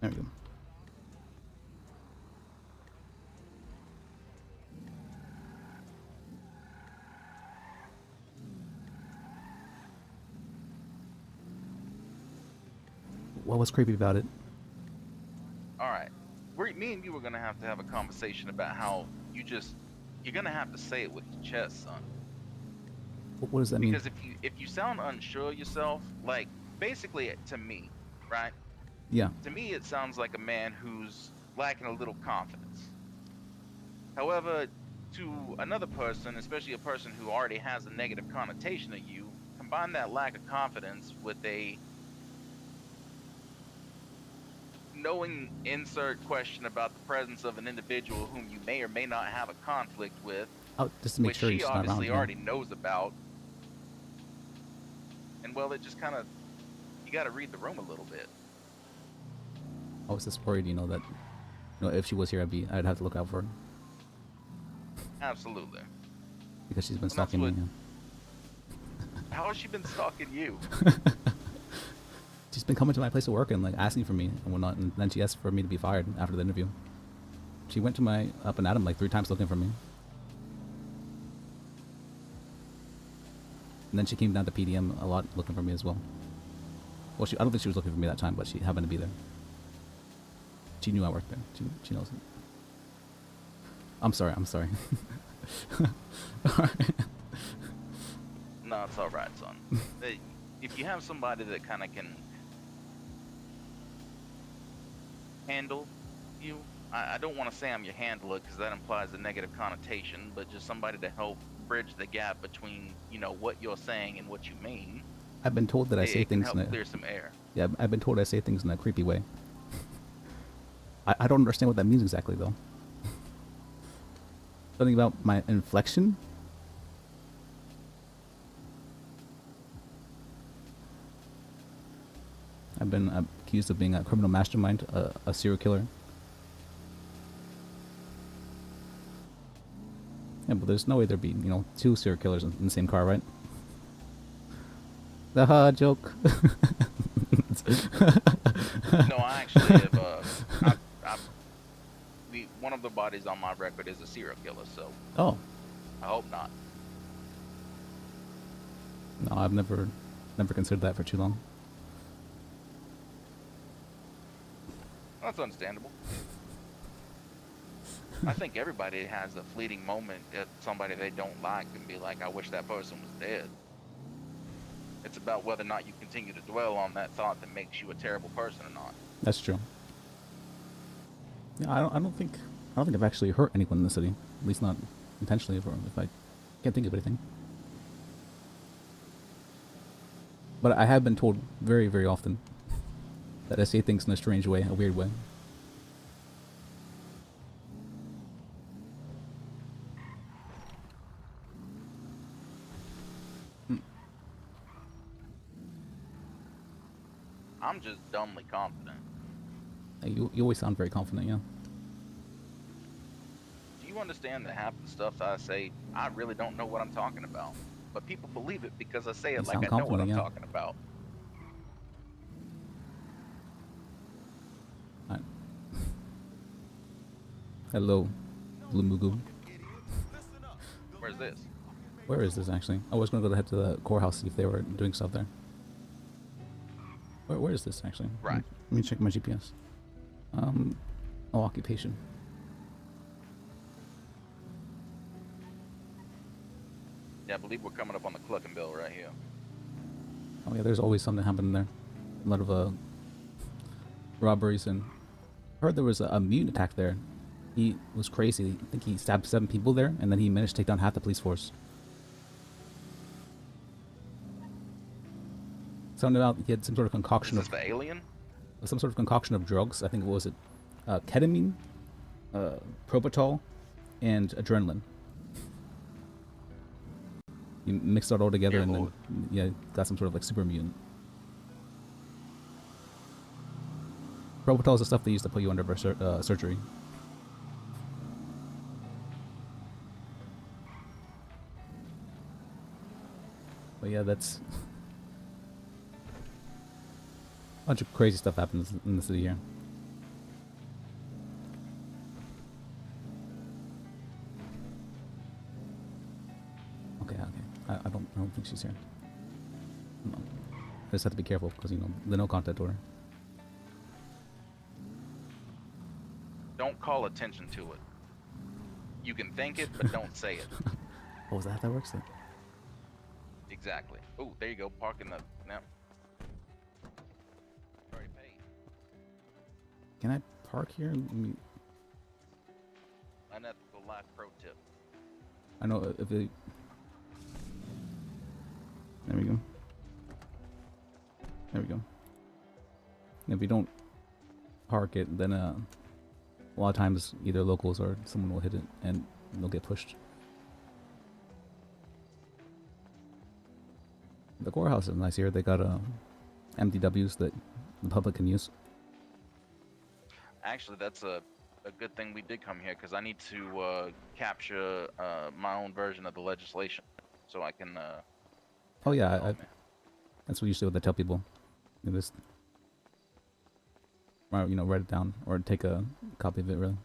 There we go. What was creepy about it? All right. Me and you were gonna have to have a conversation about how you're gonna have to say it with your chest, son. What does that mean? Because if you sound unsure of yourself, like basically to me, right? Yeah. To me, it sounds like a man who's lacking a little confidence. However, to another person, especially a person who already has a negative connotation of you, combine that lack of confidence with a knowing insert question about the presence of an individual whom you may or may not have a conflict with, Oh, just to make which sure she he's not around. obviously Yeah. already knows about. And well, it just kind of, you got to read the room a little bit. I was just worried, that, if she was here, I'd have to look out for her Absolutely. because she's been And that's stalking me. what- Yeah. How has she been stalking you? She's been coming to my place of work and like asking for me and whatnot, and then she asked for me to be fired after the interview. She went to my Up and Atom like 3 times looking for me. And then she came down to PDM a lot looking for me as well. Well, I don't think she was looking for me that time, but she happened to be there. She knew I worked there. She knows it. I'm sorry. No, it's all right, son. If you have somebody that kind of can handle you, I don't want to say I'm your handler because that implies a negative connotation, but just somebody to help bridge the gap between, what you're saying and what you mean. I've been told that I say It can things help in a, clear some air. Yeah, I've been told I say things in a creepy way. I don't understand what that means exactly, though. Something about my inflection? I've been accused of being a criminal mastermind, a serial killer. Yeah, but there's no way there'd be, 2 serial killers in the same car, right? The joke. No, I actually have. One of the bodies on my record is a serial killer, so. Oh. I hope not. No, I've never considered that for too long. That's understandable. I think everybody has a fleeting moment at somebody they don't like and be like, I wish that person was dead. It's about whether or not you continue to dwell on that thought that makes you a terrible person or not. That's true. Yeah, I don't think I don't think I've actually hurt anyone in the city. At least not intentionally, if I can't think of anything. But I have been told very, very often that I say things in a strange way, a weird way. I'm just dumbly confident. You always sound very confident, yeah. Do you understand that half the stuff I say, I really don't know what I'm talking about? But people believe it because I say it You like sound I know what confident, I'm yeah. talking about. Alright. Hello, Lumugu. Where's this? Where is this actually? I was gonna go head to the courthouse see if they were doing stuff there. Where is this actually? Right. Let me check my GPS. Oh, occupation. Yeah, I believe we're coming up on the Cluckenbill right here. Oh yeah, there's always something happening there. A lot of robberies, and I heard there was a mutant attack there. He was crazy. I think he stabbed 7 people there, and then he managed to take down half the police force. Something about he had some sort of concoction Is this the alien? some sort of concoction of drugs. I think what was it? Ketamine, Propital, and adrenaline. You mixed it all together and then yeah, got some sort of like super mutant. Propital is the stuff they used to put you under for surgery. But yeah, that's a bunch of crazy stuff happens in the city here. Okay. I don't think she's here. No. I just have to be careful because, you know, the no contact order. Don't call attention to it. You can think it, but don't say it. Oh, is that how that works then? Exactly. Oh, there you go. Park in the... Now. Already paid. Can I park here? Let me... Unethical life pro tip. I know if it... There we go. There we go. If you don't park it, then a lot of times either locals or someone will hit it and they'll get pushed. The courthouse is nice here. They got MDWs that the public can use. Actually, that's a good thing we did come here, because I need to capture my own version of the legislation so I can... Oh yeah, that's what usually what they tell people. You just, you know, write it down or take a copy of it. Really.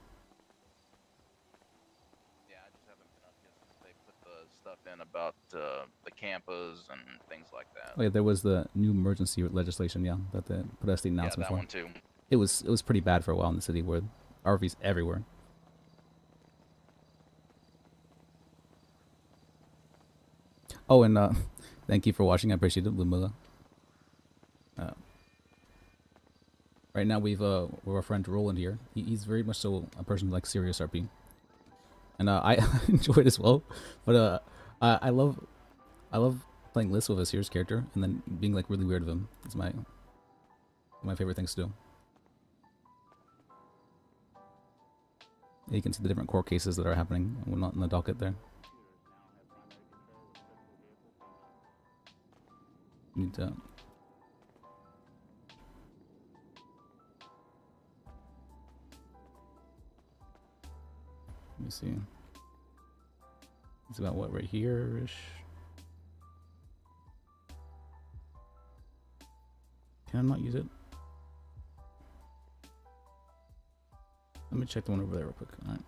Yeah, I just haven't been up here since they put the stuff in about the campus and things like that. Oh yeah, there was the new emergency legislation. Yeah, that they put out the announcement that for. one too. It was pretty bad for a while in the city, where RVs everywhere. Oh, and thank you for watching. I appreciate it, Lumula. Right now we've our friend Roland here. He's very much so a person who likes serious RP, and I enjoy it as well. But I love playing lists with a serious character and then being like really weird with him. It's my favorite things to do. You can see the different court cases that are happening and whatnot in the docket there. Need to. Let me see. It's about what, right here-ish? Can I not use it? Let me check the one over there real quick. All right.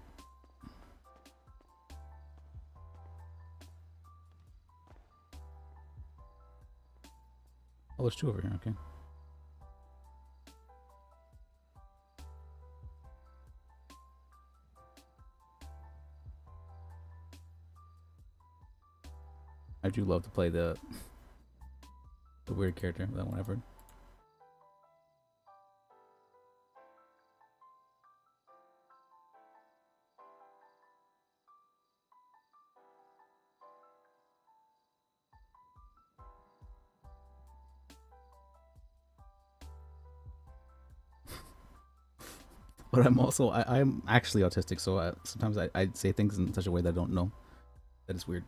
Oh, there's 2 over here. Okay. I do love to play the weird character, that one I've heard. but I'm actually autistic, so sometimes I say things in such a way that I don't know. That is weird.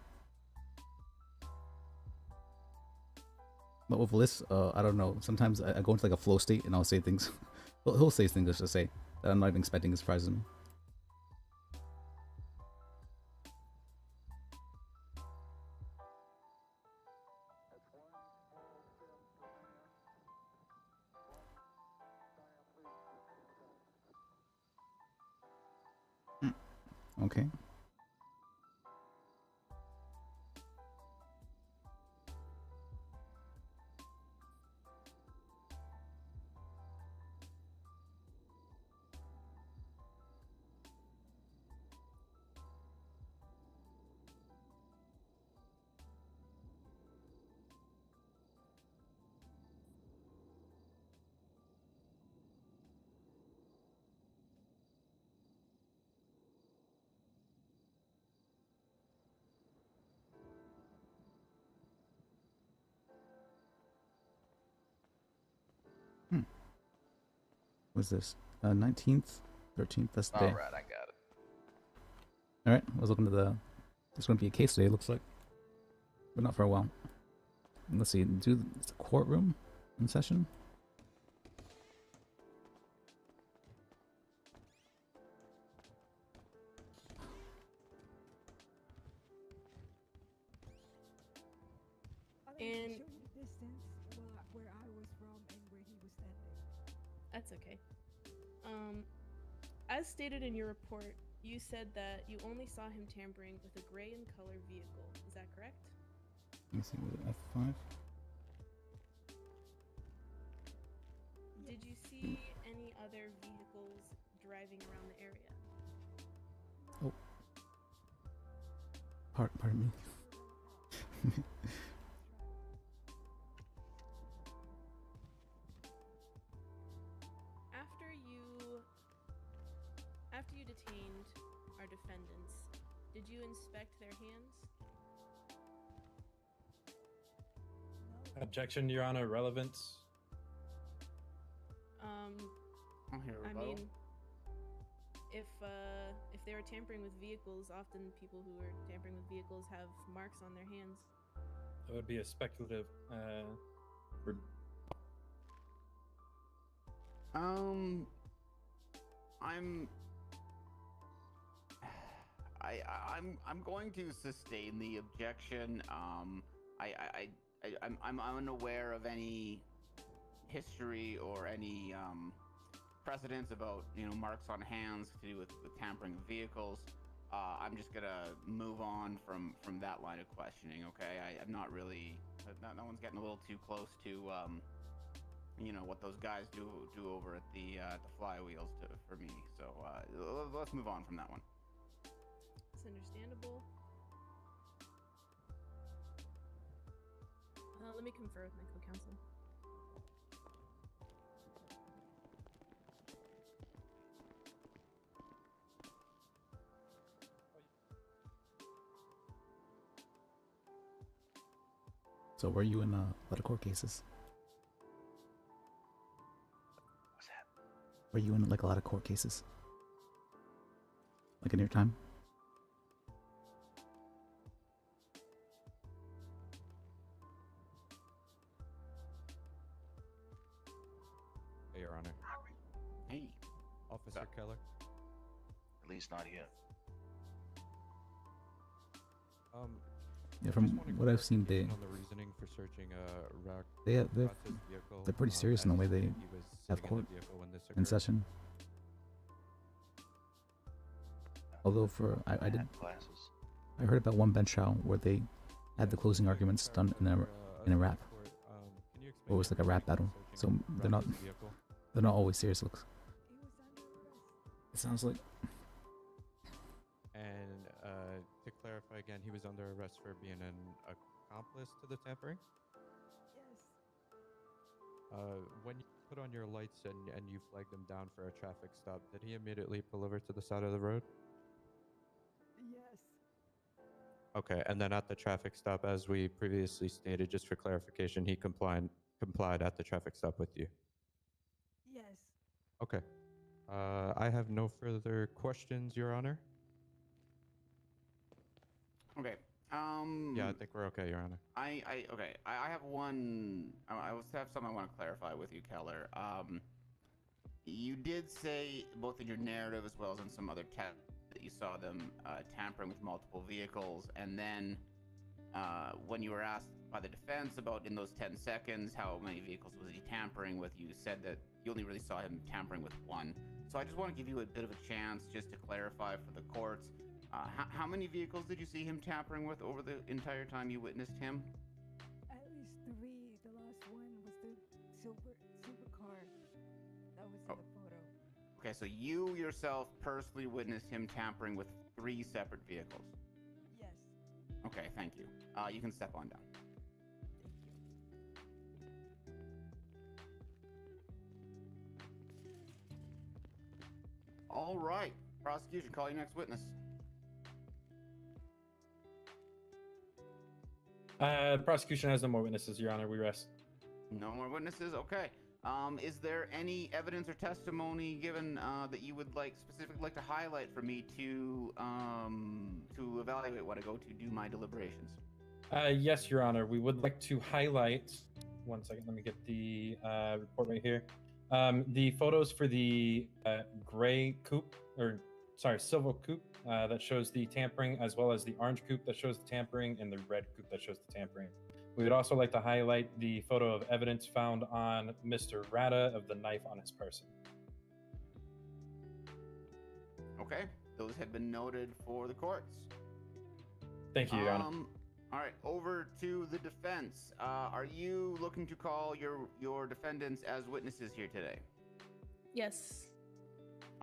But with Liz, I don't know. Sometimes I go into like a flow state and I'll say things. He'll say things, let's just say, that I'm not even expecting. It surprises me. Okay. What's this? 19th, 13th. That's the day. All right, I got it. All right. I was looking at there's going to be a case today. It looks like, but not for a while. Let's see. Is the courtroom in session? And distance where I was from and where he was standing. That's okay. As stated in your report, you said that you only saw him tampering with a gray in color vehicle. Is that correct? Let me see. Was it F5? Did you see any other vehicles driving around the area? Oh. Pardon me. After you detained our defendants, did you inspect their hands? Objection, Your Honor. Relevance. I mean, if they were tampering with vehicles, often people who are tampering with vehicles have marks on their hands. That would be a speculative. I'm going to sustain the objection. I'm unaware of any history or any precedents about marks on hands to do with tampering with vehicles. I'm just gonna move on from that line of questioning. Okay, I'm not really. No one's getting a little too close to what those guys do over at the flywheels for me. So let's move on from that one. It's understandable. Let me confer with my co-counsel. So were you in a lot of court cases? What's that? Were you in like a lot of court cases? Like in your time? Hey, Your Honor. Hey. Officer Keller. At least not yet. Yeah, from what I've seen, they on the reasoning for searching they're pretty serious in the way they have court in session. Although I heard about one bench trial where they had the closing arguments done in a rap. Or it was like a rap battle. So they're not always serious looks. It sounds like. And to clarify again, he was under arrest for being an accomplice to the tampering? Yes. When you put on your lights and you flagged him down for a traffic stop, did he immediately pull over to the side of the road? Yes. Okay, and then at the traffic stop, as we previously stated, just for clarification, he complied at the traffic stop with you? Yes. Okay. I have no further questions, Your Honor. Okay. Yeah, I think we're okay, Your Honor. Okay. I have one. I also have something I want to clarify with you, Keller. You did say both in your narrative as well as in some other text that you saw them tampering with multiple vehicles, and then when you were asked by the defense about in those 10 seconds how many vehicles was he tampering with, you said that you only really saw him tampering with one. So I just want to give you a bit of a chance just to clarify for the courts. How many vehicles did you see him tampering with over the entire time you witnessed him? At least 3. The last one was the silver car that was in the photo. Okay, so you yourself personally witnessed him tampering with 3 separate vehicles. Yes. Okay, thank you. You can step on down. All right, prosecution, call your next witness. Prosecution has no more witnesses, Your Honor. We rest. No more witnesses? Okay. Is there any evidence or testimony given that you would specifically like to highlight for me to evaluate what I go to do my deliberations? Yes, Your Honor. We would like to highlight. One second. Let me get the report right here. The photos for the gray coupe, or sorry, silver coupe that shows the tampering, as well as the orange coupe that shows the tampering, and the red coupe that shows the tampering. We would also like to highlight the photo of evidence found on Mr. Rada of the knife on his person. Okay, those have been noted for the courts. Thank you, Your Honor. All right, over to the defense. Are you looking to call your defendants as witnesses here today? Yes.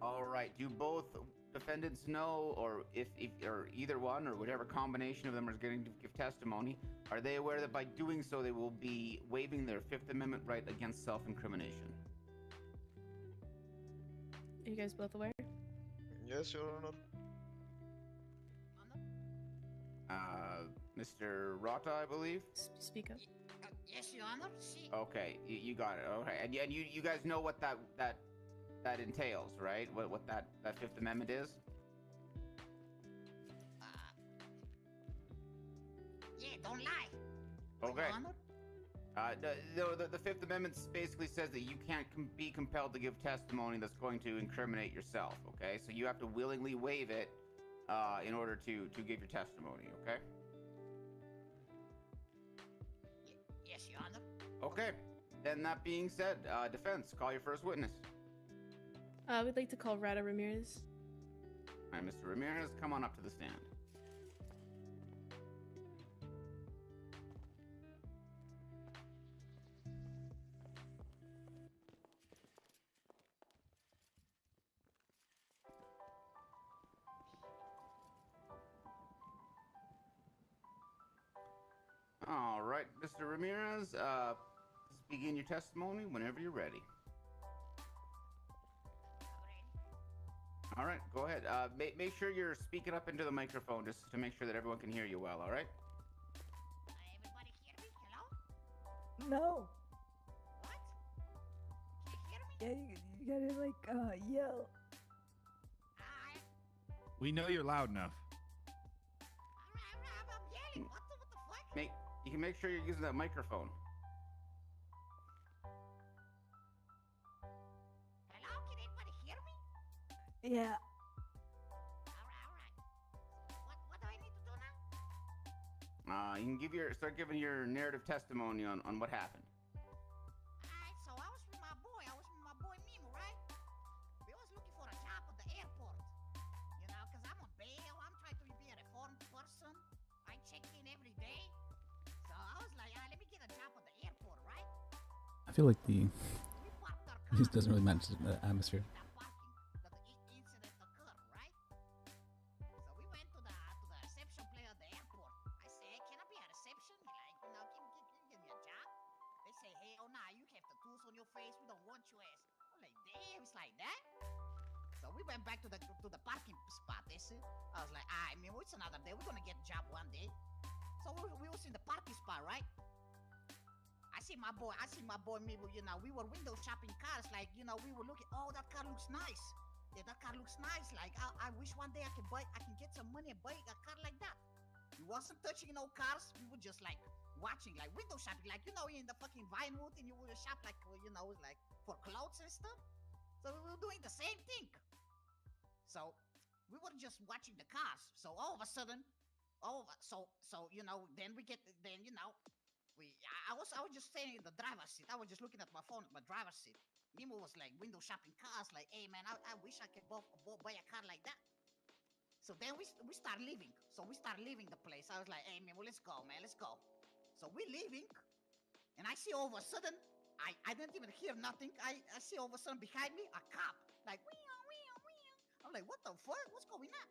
All right. Do both defendants know, or if or either one, or whatever combination of them is getting to give testimony, are they aware that by doing so they will be waiving their Fifth Amendment right against self-incrimination? Are you guys both aware? Yes, Your Honor. Mr. Rata, I believe. Speak up. Yes, Your Honor. Sí. Okay, you got it. Okay, and you guys know what that entails, right? What that Fifth Amendment is? Yeah, don't lie. Okay. Your Honor. The Fifth Amendment basically says that you can't be compelled to give testimony that's going to incriminate yourself. Okay, so you have to willingly waive it in order to give your testimony. Okay. Yes, Your Honor. Okay. Then that being said, defense, call your first witness. We'd like to call Rada Ramirez. All right, Mr. Ramirez, come on up to the stand. All right, Mr. Ramirez, begin your testimony whenever you're ready. All right, go ahead. Make sure you're speaking up into the microphone just to make sure that everyone can hear you well, all right? Everybody hear me? Hello? No. What? Can't Yeah, hear me? you gotta yell. We know you're loud enough. I'm yelling. What the fuck? You can make sure you're using that microphone. Hello? Can anybody hear me? Yeah. What do I need to do now? You can start giving your narrative testimony on what happened. Alright, so I was with my boy. Mimo, right? We was looking for a job at the airport. You know, because I'm on bail. I'm trying to be a reformed person. I check in every day. So I was like, let me get a job at the airport, right? I feel like this doesn't really match the atmosphere. So we went back to the parking spot. They said, I was like, it's another day. We're gonna get a job one day. So we was in the parking spot, right? I see my boy Mabel, you know, we were window shopping cars, like, you know, we were looking, oh, that car looks nice. Yeah, that car looks nice. Like, I wish one day I can get some money and buy a car like that. We wasn't touching no cars. We were just like watching, like window shopping, like, you know, in the fucking Vinewood, and you would shop like, you know, like for clothes and stuff. So we were doing the same thing. So we were just watching the cars. So all of a sudden, so you know, then you know, I was just staying in the driver's seat. I was just looking at my phone at my driver's seat. Mimo was like window shopping cars, like, hey man, I wish I could buy a car like that. So then we start leaving. So we start leaving the place. I was like, hey Mimo, let's go, man, let's go. So we're leaving, and I see all of a sudden, I didn't even hear nothing. I see all of a sudden behind me a cop, like, wee. I'm like, what the fuck? What's going on?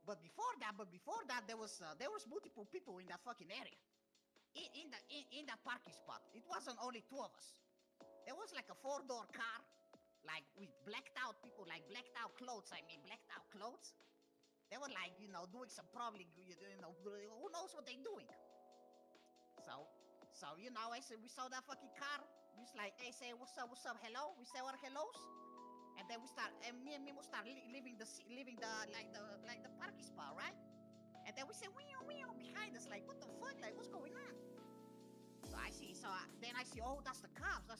But before that, there was multiple people in that fucking area. In that parking spot. It wasn't only two of us. There was like a 4-door car, like with blacked out people, like blacked out clothes. They were like, you know, doing some probably, you know, who knows what they're doing. So you know, I said, we saw that fucking car. We was like, hey, say what's up, hello. We say our hellos, and then me and Mimo start leaving the parking spot, right? And then we say, wee behind us, like, what the fuck, like, what's going on? Then I see, oh, that's the cops.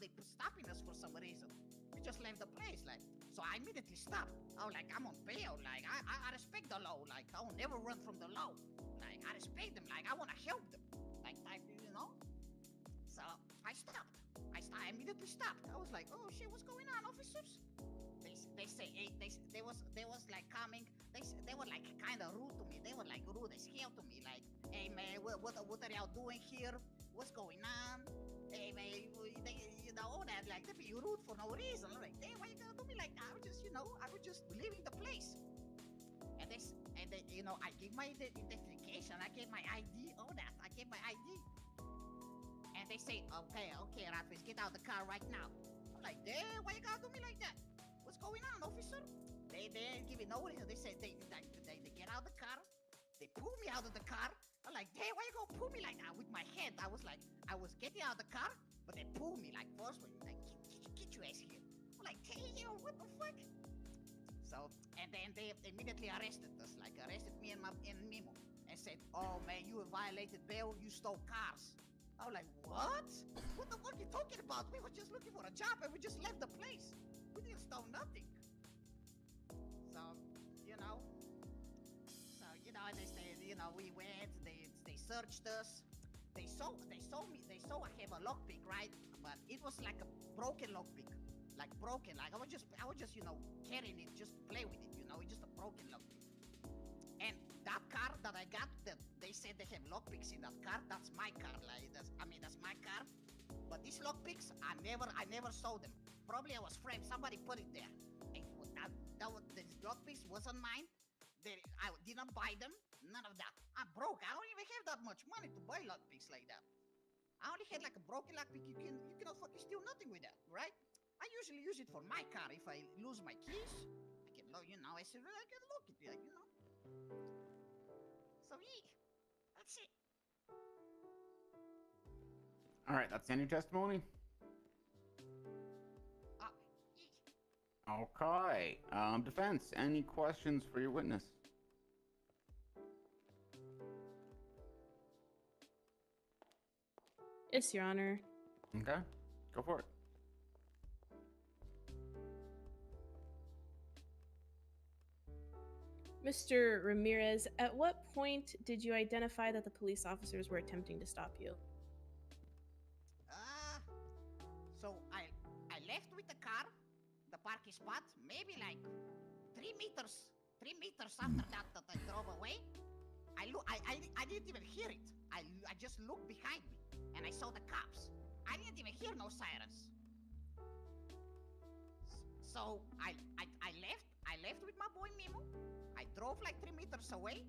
They stopping us for some reason. We just left the place, like, so I immediately stopped. I was like, I'm on bail, like, I respect the law, like, I will never run from the law. Like, I respect them, like, I want to help them, like, you know? So I stopped. I immediately stopped. I was like, oh shit, what's going on, officers? They say, hey, they was like coming. They were like kind of rude to me. They were like rude as hell to me. Like, hey man, what are y'all doing here? What's going on? Hey man, you know all that. Like, they be rude for no reason. I'm like, hey, why you gonna do me like that? I was just leaving the place. And they, you know, I gave my identification. I gave my ID. All that. I gave my ID. And they say, okay, Rafael, get out of the car right now. I'm like, damn, why you gotta do me like that? What's going on, officer? They ain't giving no reason. They said they get out of the car. They pull me out of the car. I'm like, damn, why you gonna pull me like that? With my head, I was getting out of the car, but they pulled me like forcefully, like, get your ass here. I'm like, damn, what the fuck? So, and then they immediately arrested us, like arrested me and Mimo, and said, oh man, you violated bail, you stole cars. I was like, what? What the fuck are you talking about? We were just looking for a job and we just left the place. We didn't steal nothing. So, you know, they said, you know, we went, they searched us. They saw I have a lockpick, right? But it was like a broken lockpick. Like broken. Like I was just, you know, carrying it just to play with it, you know, it's just a broken lockpick. And that car that I got, that they said they have lockpicks in that car, that's my car. Like that's my car. But these lockpicks, I never saw them. Probably I was framed. Somebody put it there. And the lockpicks wasn't mine. I didn't buy them. None of that. I'm broke. I don't even have that much money to buy lockpicks like that. I only had like a broken lockpick. You cannot fucking steal nothing with that, right? I usually use it for my car. If I lose my keys, I can, you know, I can lock it, like, you know. So yeah, that's it. All right, that's the end of your testimony. Okay. Defense, any questions for your witness? Yes, Your Honor. Okay, go for it. Mr. Ramirez, at what point did you identify that the police officers were attempting to stop you? So I left with the car, the parking spot, maybe like 3 meters after that I drove away. I didn't even hear it. I just looked behind me and I saw the cops. I didn't even hear no sirens. So I left with my boy Mimo. I drove like 3 meters away.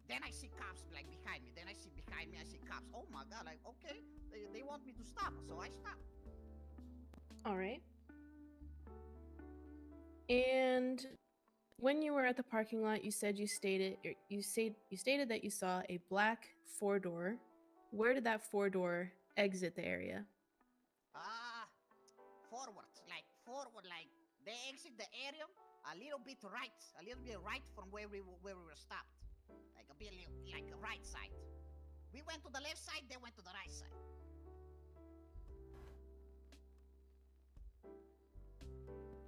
Then I see cops like behind me. Then I see behind me, I see cops. Oh my god, like, okay, they want me to stop, so I stopped. All right. And when you were at the parking lot, you said you stated that you saw a black 4-door Where did that 4-door exit the area? Forward, like they exit the area a little bit right from where we were stopped, like a bit like a right side. We went to the left side, they went to the right side.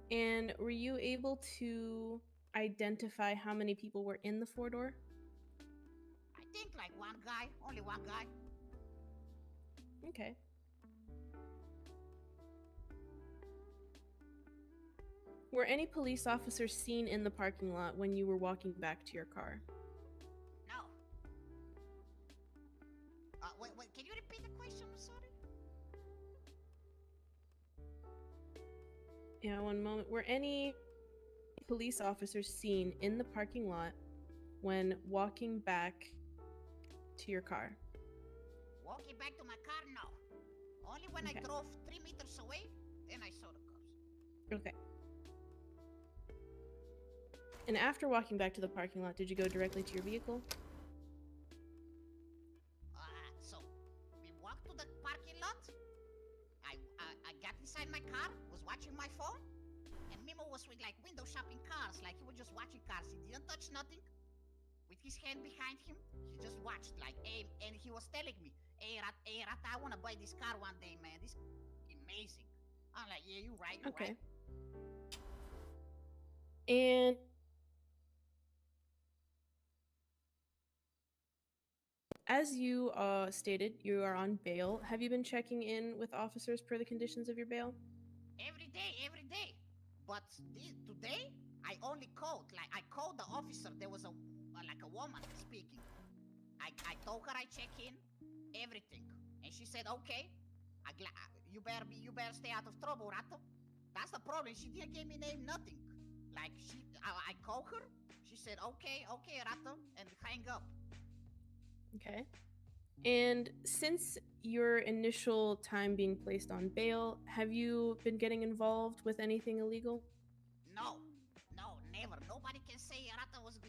And were you able to identify how many people were in the 4-door? I think like one guy, only one guy. Okay. Were any police officers seen in the parking lot when you were walking back to your car? No. Wait, can you repeat the question? I'm sorry. Yeah, one moment. Were any police officers seen in the parking lot when walking back to your car? Walking back to my car, no. Only when I drove 3 meters away, then I saw the cops. Okay. And after walking back to the parking lot, did you go directly to your vehicle? So we walked to the parking lot. I got inside my car, was watching my phone, and Mimo was with like window shopping cars, like he was just watching cars. He didn't touch nothing. With his hand behind him, he just watched, like, hey, and he was telling me, hey, Rata, I wanna buy this car one day, man. This is amazing. I'm like, yeah, you're right, you're right. And as you stated, you are on bail. Have you been checking in with officers per the conditions of your bail? Every day. But today, I only called. Like, I called the officer. There was a woman speaking. I told her I check in, everything, and she said, okay. You better stay out of trouble, Rato. That's the problem. She didn't give me name, nothing. Like I called her. She said, okay, Rato, and hang up. Okay. And since your initial time being placed on bail, have you been getting involved with anything illegal? No, never. Nobody can say Rata was,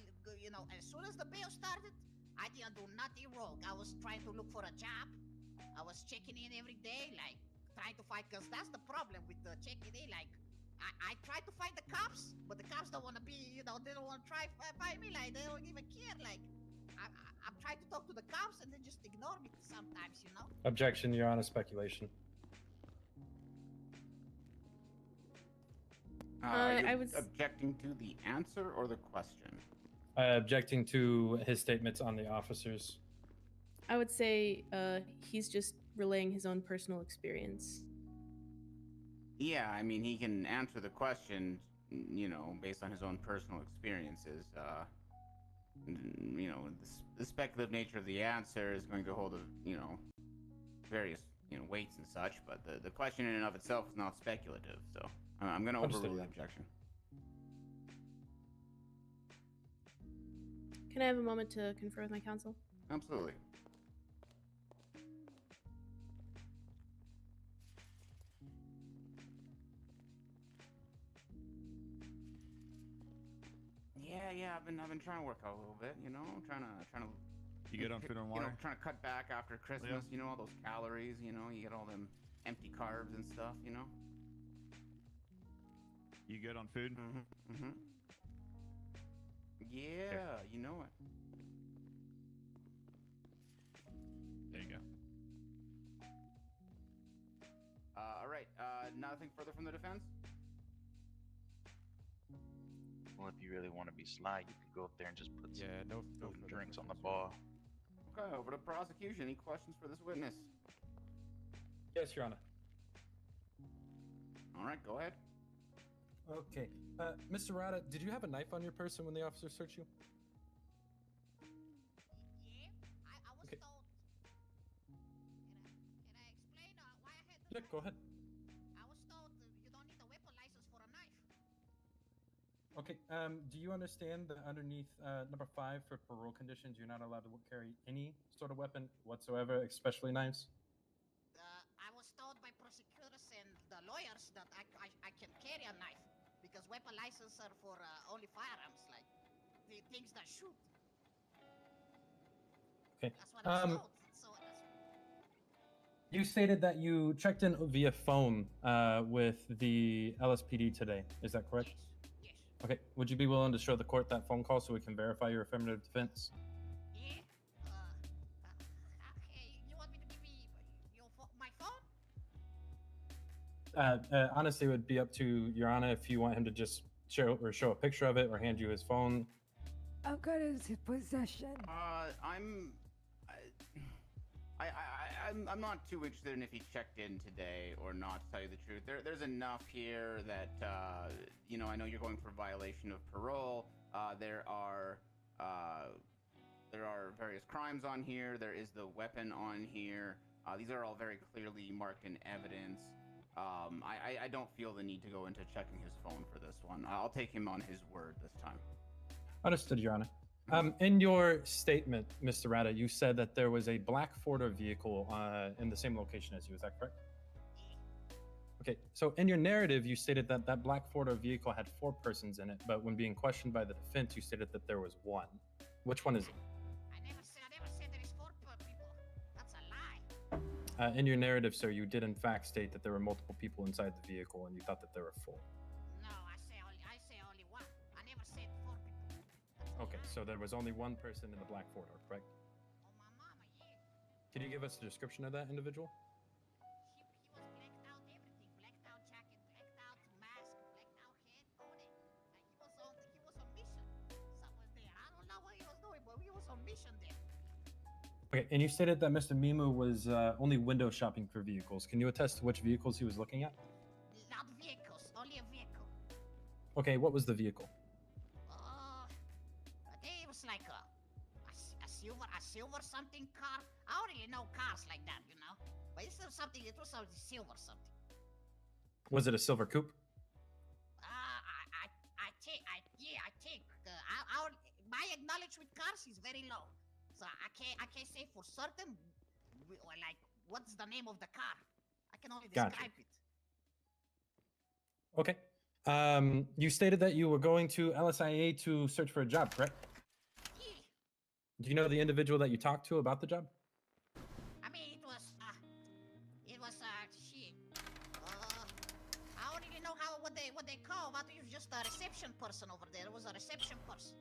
as soon as the bail started, I didn't do nothing wrong. I was trying to look for a job. I was checking in every day, like, trying to find, because that's the problem with the checking in, like, I try to find the cops, but the cops don't want to be, they don't want to try find me, like, they don't even care, like, I'm trying to talk to the cops and they just ignore me sometimes, Objection, Your Honor, speculation. Are you I was objecting to the answer or the question? Objecting to his statements on the officers. I would say he's just relaying his own personal experience. Yeah, I mean, he can answer the question, based on his own personal experiences. The speculative nature of the answer is going to hold, various, weights and such, but the question in and of itself is not speculative, so I'm going to overrule the objection. Can I have a moment to confer with my counsel? Absolutely. Yeah, I've been trying to work out a little bit, trying to. You good on food and water? Trying to cut back after Christmas, all those calories, you get all them empty carbs and stuff, You good on food? Mm-hmm. Yeah, you know it. There you go. All right. Nothing further from the defense? Well, if you really want to be sly, you could go up there and just put some no food and drinks on the bar. Okay, over to prosecution. Any questions for this witness? Yes, Your Honor. All right, go ahead. Okay. Mr. Rada, did you have a knife on your person when the officer searched you? Yeah, I was Okay. told. Can I explain why I had the Yeah, knife? go ahead. I was told you don't need a weapon license for a knife. Okay, do you understand that underneath number 5 for parole conditions, you're not allowed to carry any sort of weapon whatsoever, especially knives? I was told by prosecutors and the lawyers that I can carry a knife because weapon licenses are for only firearms, like the things that shoot. Okay. That's what I was told. So You stated that you checked in via phone with the LSPD today. Is that correct? Yes. Okay. Would you be willing to show the court that phone call so we can verify your affirmative defense? Yeah. Okay. You want me to give me my phone? Honestly, it would be up to Your Honor if you want him to just show a picture of it or hand you his phone. I've got it in possession. I'm not too interested in if he checked in today or not, to tell you the truth. There's enough here that, you know, I know you're going for violation of parole. There are various crimes on here. There is the weapon on here. These are all very clearly marked in evidence. I don't feel the need to go into checking his phone for this one. I'll take him on his word this time. Understood, Your Honor. In your statement, Mr. Rada, you said that there was a black Ford vehicle in the same location as you. Is that correct? Okay, so in your narrative, you stated that that black Ford vehicle had 4 persons in it, but when being questioned by the defense, you stated that there was 1. Which one is it? I never said there is 4 people. That's a lie. In your narrative, sir, you did in fact state that there were multiple people inside the vehicle, and you thought that there were 4. No, I say only 1. I never said 4 people. Okay, so there was only 1 person in the black Ford, correct? Oh, my mama, yeah. Could you give us a description of that individual? He was blacked out everything. Blacked out jacket, blacked out mask, blacked out head, all that. Like he was on mission somewhere there. I don't know what he was doing, but he was on mission there. Okay, and you stated that Mr. Mimu was only window shopping for vehicles. Can you attest to which vehicles he was looking at? Not vehicles, only a vehicle. Okay, what was the vehicle? I think it was like a silver something car. I don't really know cars like that, you know. But it's something. It was a silver something. Was it a silver coupe? I think. My knowledge with cars is very low, so I can't say for certain. Or like, what's the name of the car? I can only Gotcha. describe it. Okay. You stated that you were going to LSIA to search for a job, correct? Yeah. Do you know the individual that you talked to about the job? I mean, it was shit. I don't even know what they call. But it was just a reception person over there. It was a reception person.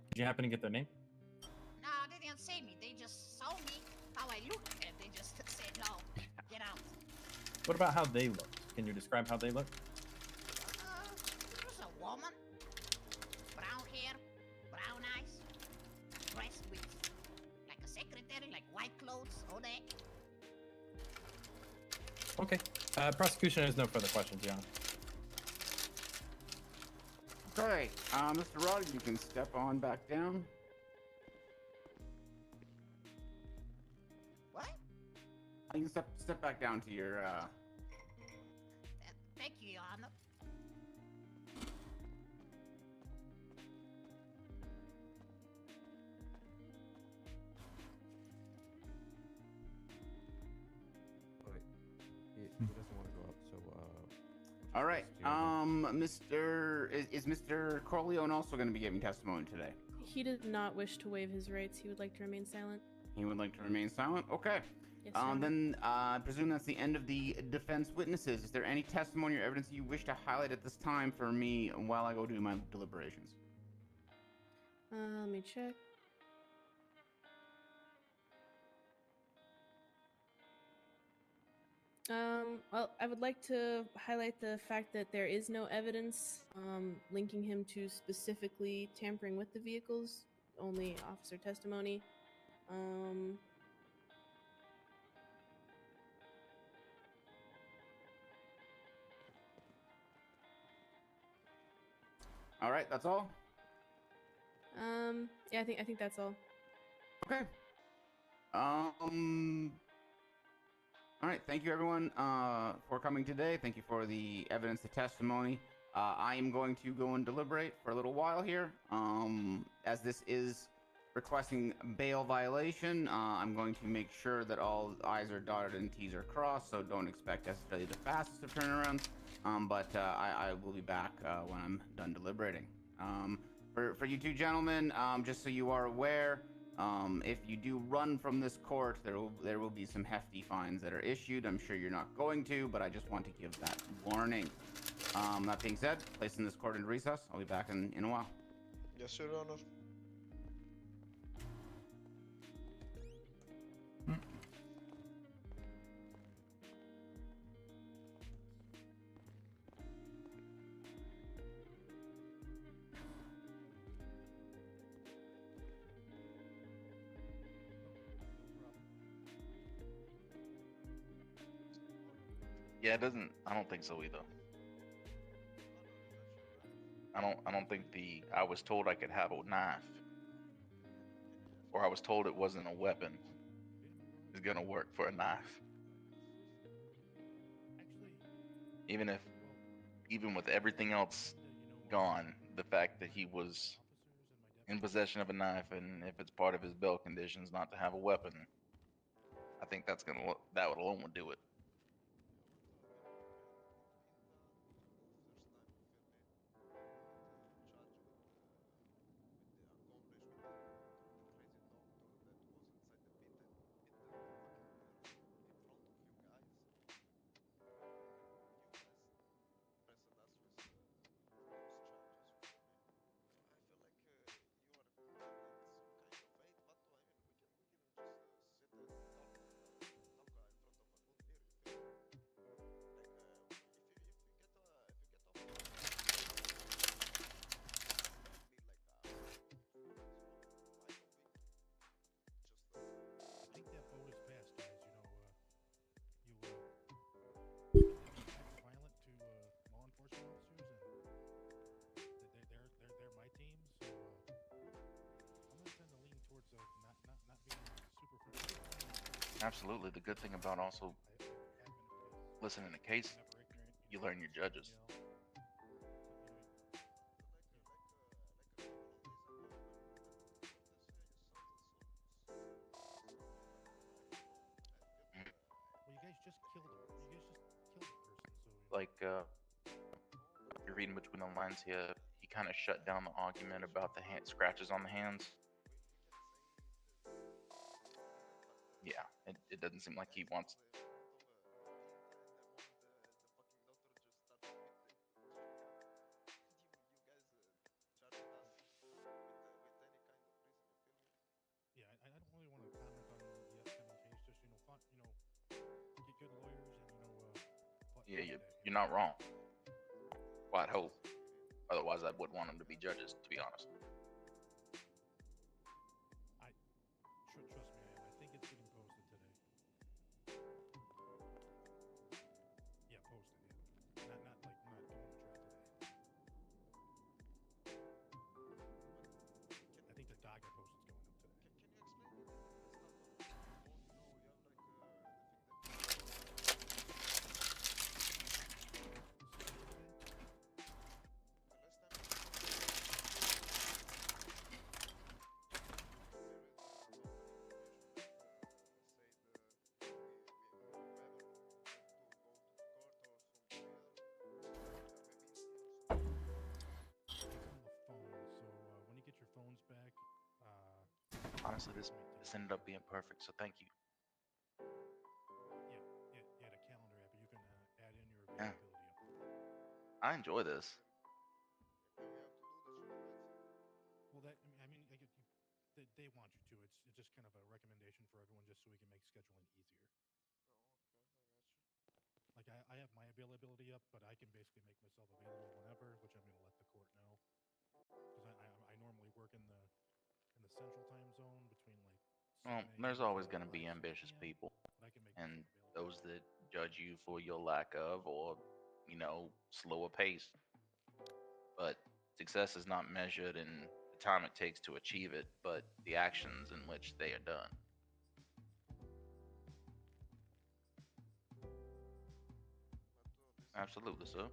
Did you happen to get their name? No, they didn't say me. They just saw me, how I looked, and they just said, no, get out. What about how they looked? Can you describe how they looked? It was a woman. Brown hair, brown eyes, dressed with like a secretary, like white clothes, all that. Okay. Prosecution has no further questions, Your Honor. Okay, Mr. Rod, you can step on back down. What? You can step back down to your Thank you, Your Honor. Wait, he doesn't want to go up, so All right. Is Mr. Corleone also going to be giving testimony today? He did not wish to waive his rights. He would like to remain silent. He would like to remain silent. Okay. Yes, Your Honor. Then I presume that's the end of the defense witnesses. Is there any testimony or evidence you wish to highlight at this time for me while I go do my deliberations? Let me check. Well, I would like to highlight the fact that there is no evidence linking him to specifically tampering with the vehicles, only officer testimony. All right, that's all. Yeah, I think that's all. Okay. All right, thank you everyone for coming today. Thank you for the evidence, the testimony. I am going to go and deliberate for a little while here. As this is requesting bail violation, I'm going to make sure that all I's are dotted and T's are crossed, so don't expect necessarily the fastest of turnarounds. But I will be back when I'm done deliberating. For you two gentlemen, just so you are aware, If you do run from this court, there will be some hefty fines that are issued. I'm sure you're not going to, but I just want to give that warning. That being said, placing this court in recess. I'll be back in a while. Yes, Your Honor. Yeah, it doesn't. I don't think so either. I don't think the I was told I could have a knife, or I was told it wasn't a weapon, is gonna work for a knife. Even with everything else gone, the fact that he was in possession of a knife, and if it's part of his bail conditions not to have a weapon, I think that would alone would do it. Absolutely. The good thing about also listening to case, you learn your judges. Like, you're reading between the lines here, he kind of shut down the argument about the scratches on the hands. Yeah, it doesn't seem like he wants. Yeah, you're not wrong. Well, I'd hope. Otherwise, I wouldn't want them to be judges, to be honest. Honestly, this ended up being perfect, so thank you. Yeah. I enjoy this. They want you to. It's just kind of a recommendation for everyone, just so we can make scheduling easier. Like I have my availability up, but I can basically make myself available whenever, which I'm going to let the court know. Because I normally work in the central time zone between like. Well, there's always going to be ambitious people, and those that judge you for your lack of, or, slower pace. But success is not measured in the time it takes to achieve it, but the actions in which they are done. Absolutely, sir.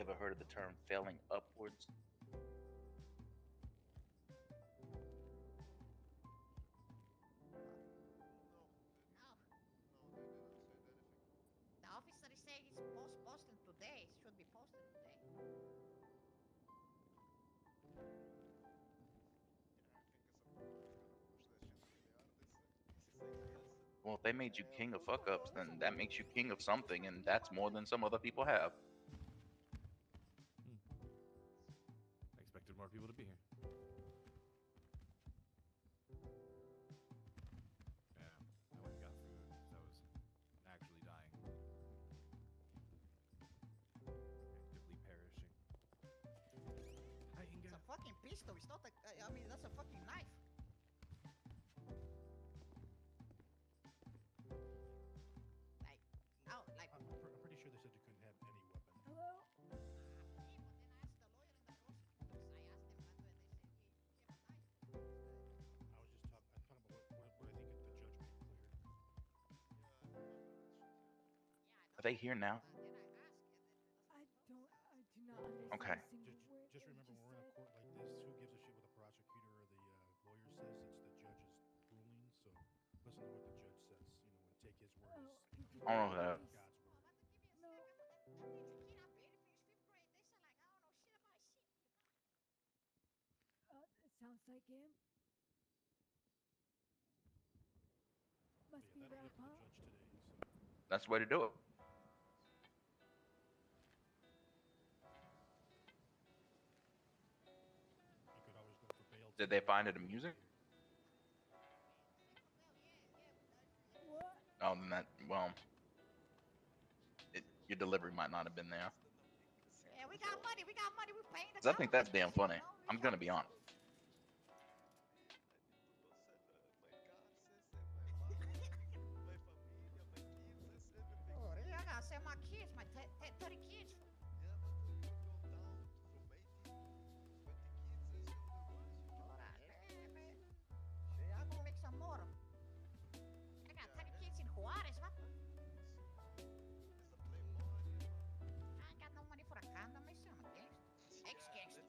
You ever heard of the term failing upwards? The officer is saying he's posting today. It should be posted today. Well, if they made you king of fuck ups, then that makes you king of something, and that's more than some other people have. I expected more people to be here. Yeah, I went and got food because I was actually dying. Actively perishing. Hi, Inga. It's a fucking pistol. It's not a. I mean, that's a fucking knife. Like, no, like. I'm pretty sure they said you couldn't have any weapon. Hello? I was just talking about what I think the judge made clear. Are they here now? I do not understand Okay. a single word. Just that you remember, when we're in a said. court like this, who gives a shit what the prosecutor or the lawyer says? It's the judge's ruling. So listen to what the judge says, you know, and take his word as I don't know that. God's word. It sounds like him. Must Yeah, be that'll wrap hear from the up. judge today. So. That's the way to do it. You could always go for bail. Did they find it amusing? What? Oh, then that, well, your delivery might not have been there. Yeah, we got money. We got money. We're paying the. 'Cause I think that's damn funny. I'm gonna be honest. Oh, yeah, I gotta sell my kids, my 30 kids. Órale, man. Yeah, I'm gonna make some more. I got 30 kids in Juarez, what? I ain't got no money for a condom, I I'm a gangster. Ex-gangster.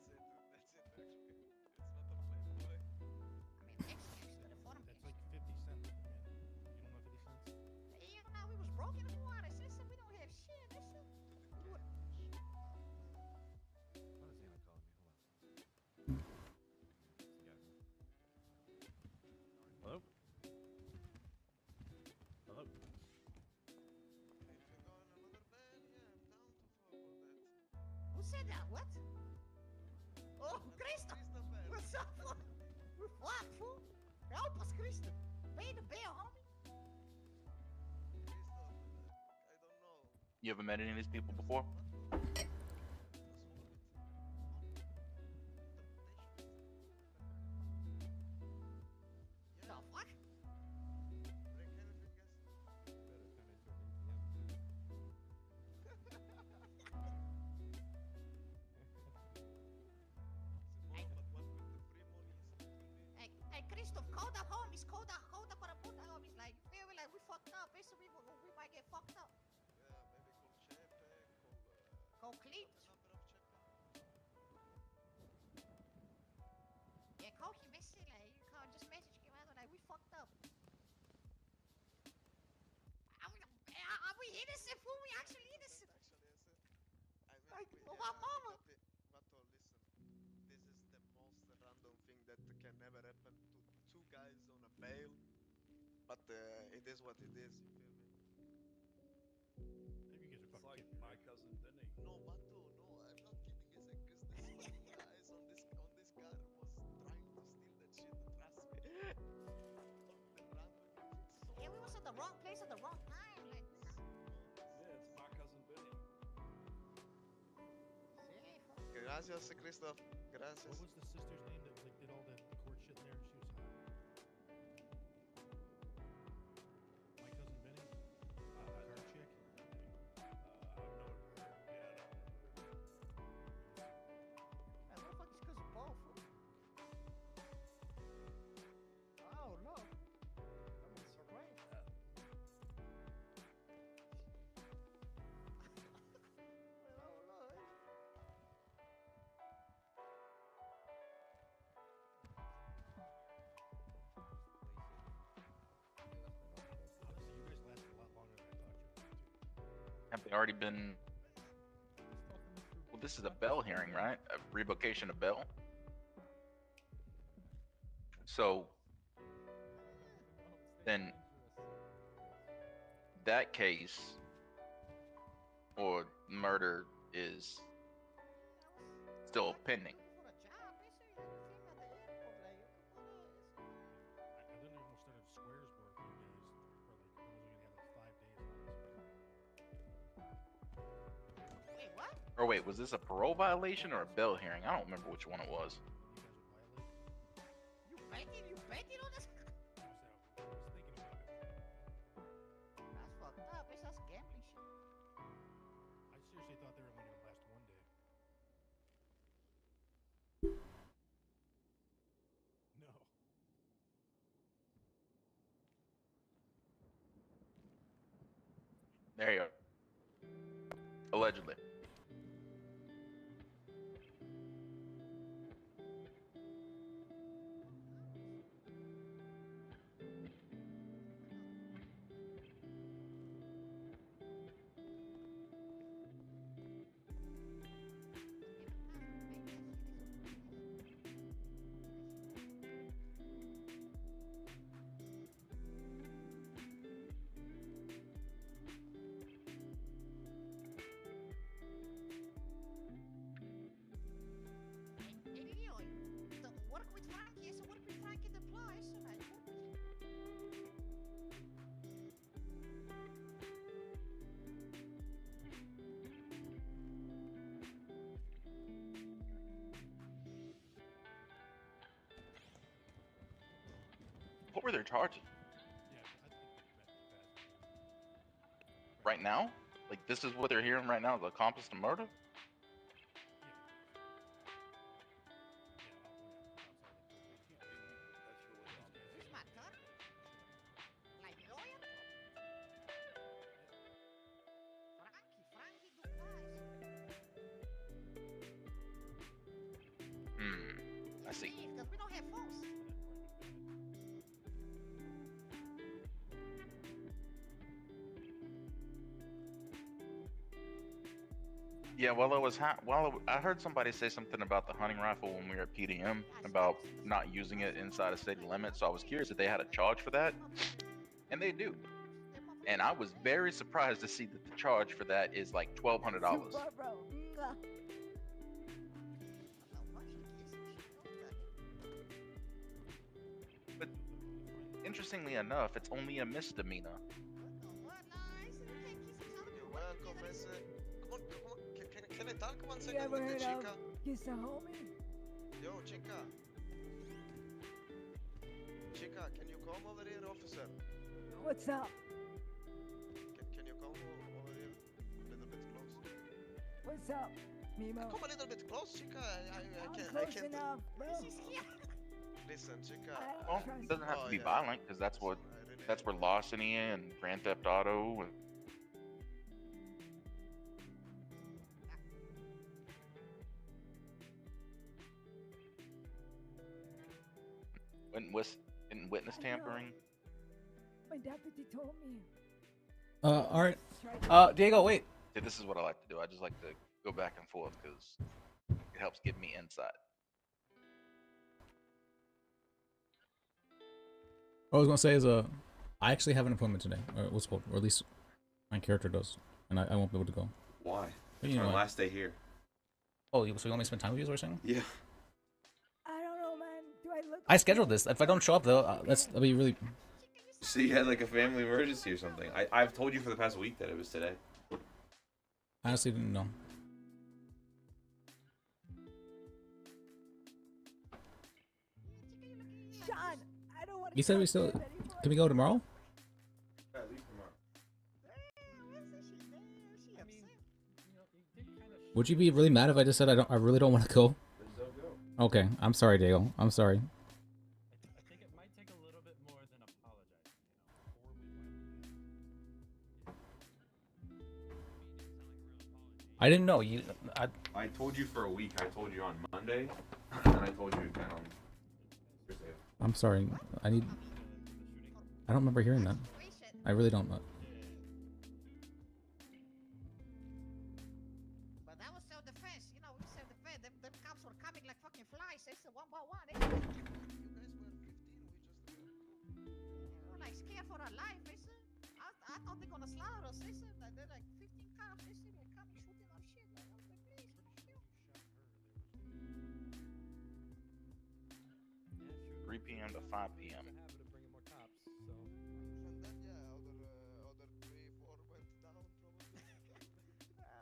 I mean, ex-gangster, the foreign That's like 50 cents, man. You don't have 50 cents? Yeah, now we was broke in Juarez. Listen, we don't have shit. Listen. What is Anna calling me? Hold on. Hello? Hello? Who said that? What? Oh, Cristo! What's up, fool? What, fool? Help us, Cristo. Pay the bill, homie. You ever met any of these people before? The fuck? Hey, Christoph, call the homies, call the para puta homies. Like, feel me? Like, we fucked up. Listen, we might get fucked up. Call Clint. Yeah, call him, message, like, you call, just message him out, like, we fucked up. Are we innocent, fool? We actually innocent. Like, oh, my mama. Vato, listen. This is the most random thing that can never happen to two guys on a bail. But it is what it is, you feel me? Maybe you guys are fucking like kidding me, my right? cousin Vinny. No, Vato, no, I'm not kidding. It's like, cause this fucking guys on this car was trying to steal that shit. Trust me. The random so Yeah, we was at the wrong place at the wrong time. Like, Yeah, it's my cousin Vinny. Gracias, Christoph. Gracias. What was the sister's name that like did all the court shit there? She was hot. My cousin Vinny? Car chick? I've known her. Yeah, man, what the fuck is cousin Paul, fool? Oh, no. I'm surprised. Oh, no. Have they already been? Well, this is a bail hearing, right? A revocation of bail. So then that case or murder is still pending. Or wait, was this a parole violation or a bail hearing? I don't remember which one it was. You baiting on this? That's fucked up. It's just gambling shit. I seriously thought they were only gonna last one day. No. There you go. Allegedly. Work with Frankie, so work with Frankie the place, and I work with him. What were their charges? Right now? Like this is what they're hearing right now, the accomplice to murder? Who's my turn? Like lawyer? Frankie Duplass. I see. Because we don't have phones. Yeah, I heard somebody say something about the hunting rifle when we were at PDM about not using it inside of city limits. So I was curious if they had a charge for that, and they do. And I was very surprised to see that the charge for that is like $1,200. But interestingly enough, it's only a misdemeanor. You're welcome, listen. Come on, can I talk 1 You second ever with the heard chica? of Kiss a Homie? Yo, chica. Chica, can you come over here, officer? What's up? Can you come over here a little bit close? What's up, Mimo? Come a little bit close, chica. I'm I close can't. enough, bro. Listen, chica. Well, it doesn't have to be violent because that's where larceny and Grand Theft Auto. In witness tampering. My deputy told me. All right. Diego, wait. See, this is what I like to do. I just like to go back and forth because it helps give me insight. What I was gonna say is, I actually have an appointment today, or what's it called, or at least my character does, and I won't be able to go. Why? But, It's my last day here. Oh, so you want me to spend time with you? Is what you're saying? Yeah. I don't know, man. Do I look? I scheduled this. If I don't show up though, that'll be really. So you had like a family emergency or something. I've told you for the past week that it was today. I honestly didn't know. Sean, I don't want. You said we still. Can we go tomorrow? Yeah, leave tomorrow. Would you be really mad if I just said I really don't want to go? Then don't go. Okay, I'm sorry, Diego. I'm sorry. I think it might take a little bit more than apologizing. I didn't know you. I told you for a week. I told you on Monday, and then I told you again on Thursday. I'm sorry. I don't remember hearing that. I really don't know. that was self-defense. You know, we self-defense. Them cops were coming like fucking flies. They said one by one. They were like scared for our life. They said, I thought they're gonna slaughter us. They said like they're like 15 cops. They said they're coming shooting our shit. Like, I was like, please, let me shoot. 3 p.m. to 5 p.m. And then yeah, other 3, 4 went down probably.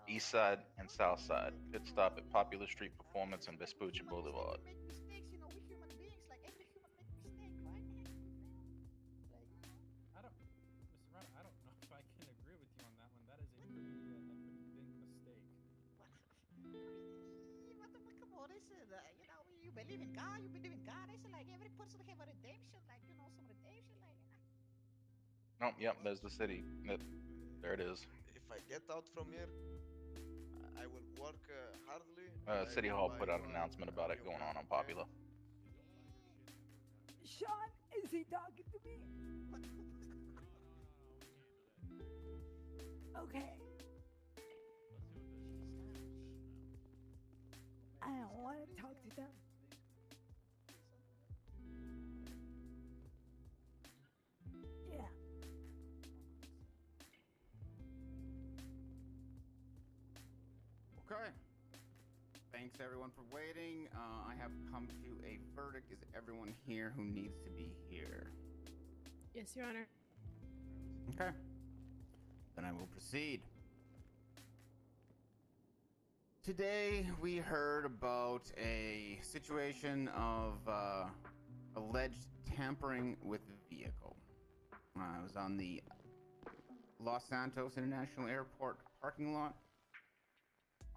East Side and South Side. Pit stop at Popular Street Performance and Vespucci Boulevard. Make mistakes, you know, we human beings. Like every human make mistake, right? I don't, Mr. Rana, I don't know if I can agree with you on that one. That is a pretty big mistake. Come on, they said, you know, you believe in God, you believe in God. They said, like, every person have a redemption, like, you know, some redemption, like, Oh, yep, there's the city. Yep, there it is. If I get out from here, I will work hardly. City Hall put out an announcement about it going on Popular. Sean, is he talking to me? Okay. I don't want to talk to them. Yeah. Okay. Thanks everyone for waiting. I have come to a verdict. Is everyone here who needs to be here? Yes, Your Honor. Okay. Then I will proceed. Today we heard about a situation of alleged tampering with the vehicle. I was on the Los Santos International Airport parking lot.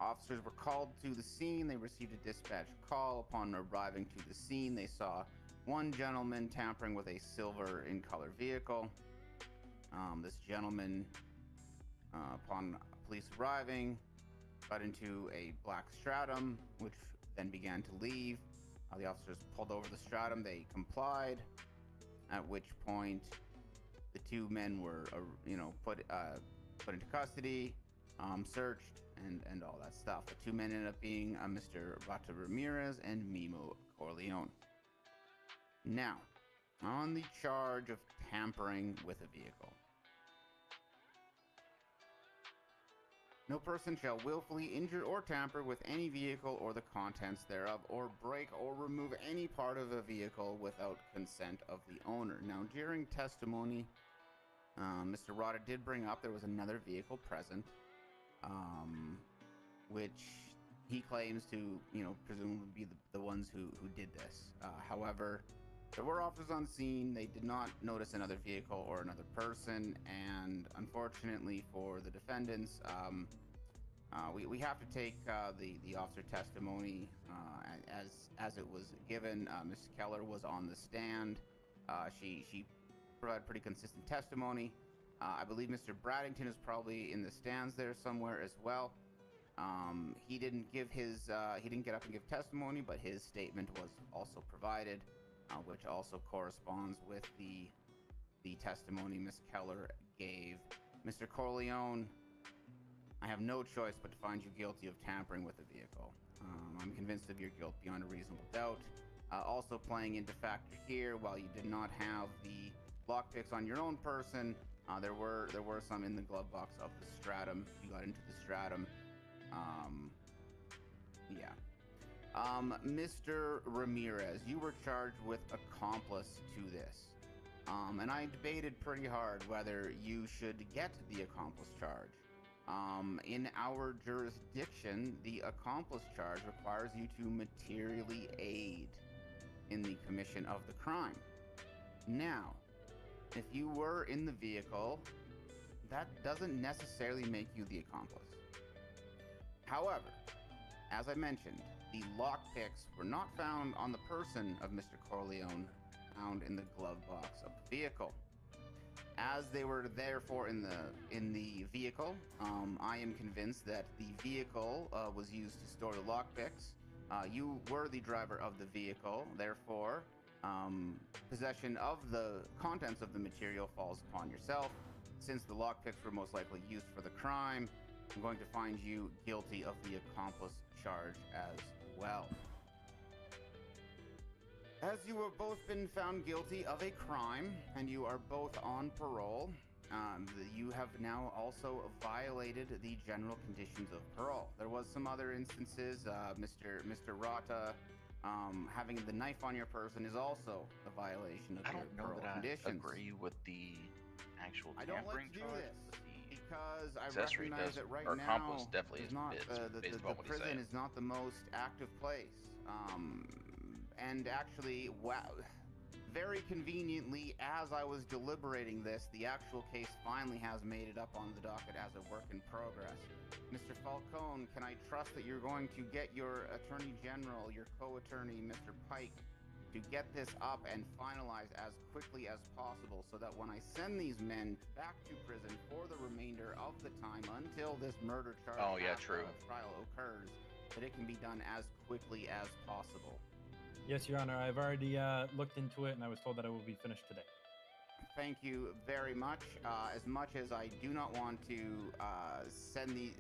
Officers were called to the scene. They received a dispatch call. Upon arriving to the scene, they saw one gentleman tampering with a silver in color vehicle. This gentleman, upon police arriving, got into a black Stratum, which then began to leave. The officers pulled over the Stratum. They complied, at which point the two men were, put into custody, searched, and all that stuff. The two men ended up being Mr. Rata Ramirez and Mimo Corleone. Now, on the charge of tampering with a vehicle. No person shall willfully injure or tamper with any vehicle or the contents thereof, or break or remove any part of a vehicle without consent of the owner. Now, during testimony, Mr. Rata did bring up there was another vehicle present, which he claims to, presumably be the ones who did this. However, there were officers on scene. They did not notice another vehicle or another person, and unfortunately for the defendants, we have to take the officer testimony as it was given. Ms. Keller was on the stand. She provided pretty consistent testimony. I believe Mr. Braddington is probably in the stands there somewhere as well. He didn't get up and give testimony, but his statement was also provided, which also corresponds with the testimony Ms. Keller gave. Mr. Corleone, I have no choice but to find you guilty of tampering with a vehicle. I'm convinced of your guilt beyond a reasonable doubt. Also playing into factor here, while you did not have the lockpicks on your own person, there were some in the glove box of the Stratum. You got into the Stratum. Mr. Ramirez, you were charged with accomplice to this. And I debated pretty hard whether you should get the accomplice charge. In our jurisdiction, the accomplice charge requires you to materially aid in the commission of the crime. Now, if you were in the vehicle, that doesn't necessarily make you the accomplice. However, as I mentioned, the lockpicks were not found on the person of Mr. Corleone, found in the glove box of the vehicle. As they were therefore in the vehicle, I am convinced that the vehicle was used to store the lockpicks. You were the driver of the vehicle, therefore, possession of the contents of the material falls upon yourself. Since the lockpicks were most likely used for the crime, I'm going to find you guilty of the accomplice charge as well. As you have both been found guilty of a crime and you are both on parole, you have now also violated the general conditions of parole. There was some other instances. Mr. Rata, having the knife on your person is also a violation of I your don't know parole that I conditions. agree with the actual I don't tampering like to do charge, this but the because I accessory recognize does, that right or now accomplice definitely is not based upon what he's prison saying. is not the most active place. And actually, wow, very conveniently, as I was deliberating this, the actual case finally has made it up on the docket as a work in progress. Mr. Falcone, can I trust that you're going to get your Attorney General, your co-attorney, Mr. Pike, to get this up and finalized as quickly as possible so that when I send these men back to prison for the remainder of the time until this murder charge trial occurs, that it can be done as quickly as possible. Yes, Your Honor. I've already looked into it, and I was told that it will be finished today. Thank you very much. As much as I do not want to send these,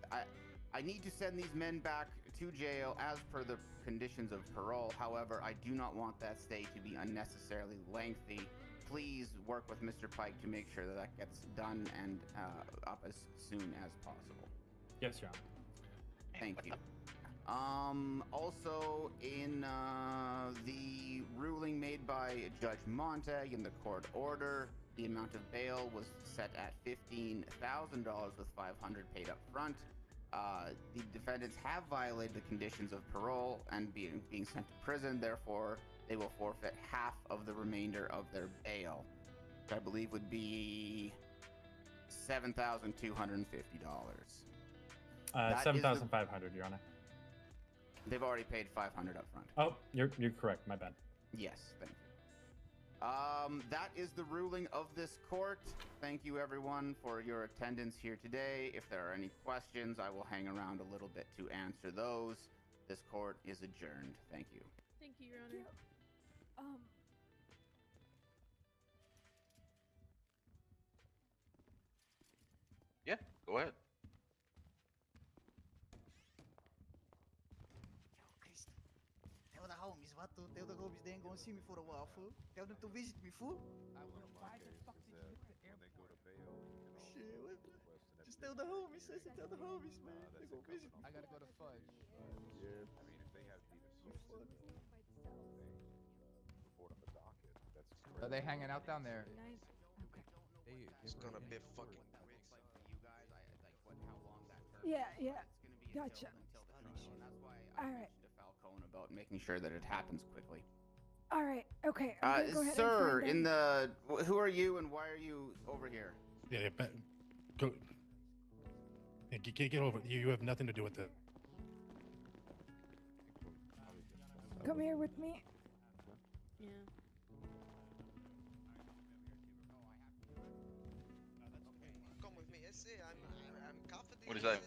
I need to send these men back to jail as per the conditions of parole. However, I do not want that stay to be unnecessarily lengthy. Please work with Mr. Pike to make sure that that gets done and up as soon as possible. Yes, Your Honor. Thank you. Also, in the ruling made by Judge Montag in the court order, the amount of bail was set at $15,000 with $500 paid up front. The defendants have violated the conditions of parole and being sent to prison. Therefore, they will forfeit half of the remainder of their bail, which I believe would be $7,250. $7,500, Your Honor. They've already paid $500 up front. Oh, you're correct. My bad. Yes, thank you. That is the ruling of this court. Thank you, everyone, for your attendance here today. If there are any questions, I will hang around a little bit to answer those. This court is adjourned. Thank you. Thank you, Your Honor. Yeah, go ahead. Tell the homies what to tell the homies they ain't gonna see me for a while, fool. Tell them to visit me, fool. Why the fuck did you look at the airport? Shit, what the? Just tell the homies, sis, tell the homies, man. They gonna visit me. I gotta go to Fudge. Yeah, I mean, if they have need of sources, report on the docket. That's. Are they hanging out down there? It's gonna be fucking Yeah, gotcha. All right. Falcone about making sure that it happens quickly. All right. Okay. I'm gonna go ahead Sir, and find who are you and why are you over here? Yeah, go. Yeah, get over. You have nothing to do with it. Come here with me. Yeah. Come with me. I say I'm confident. What is that?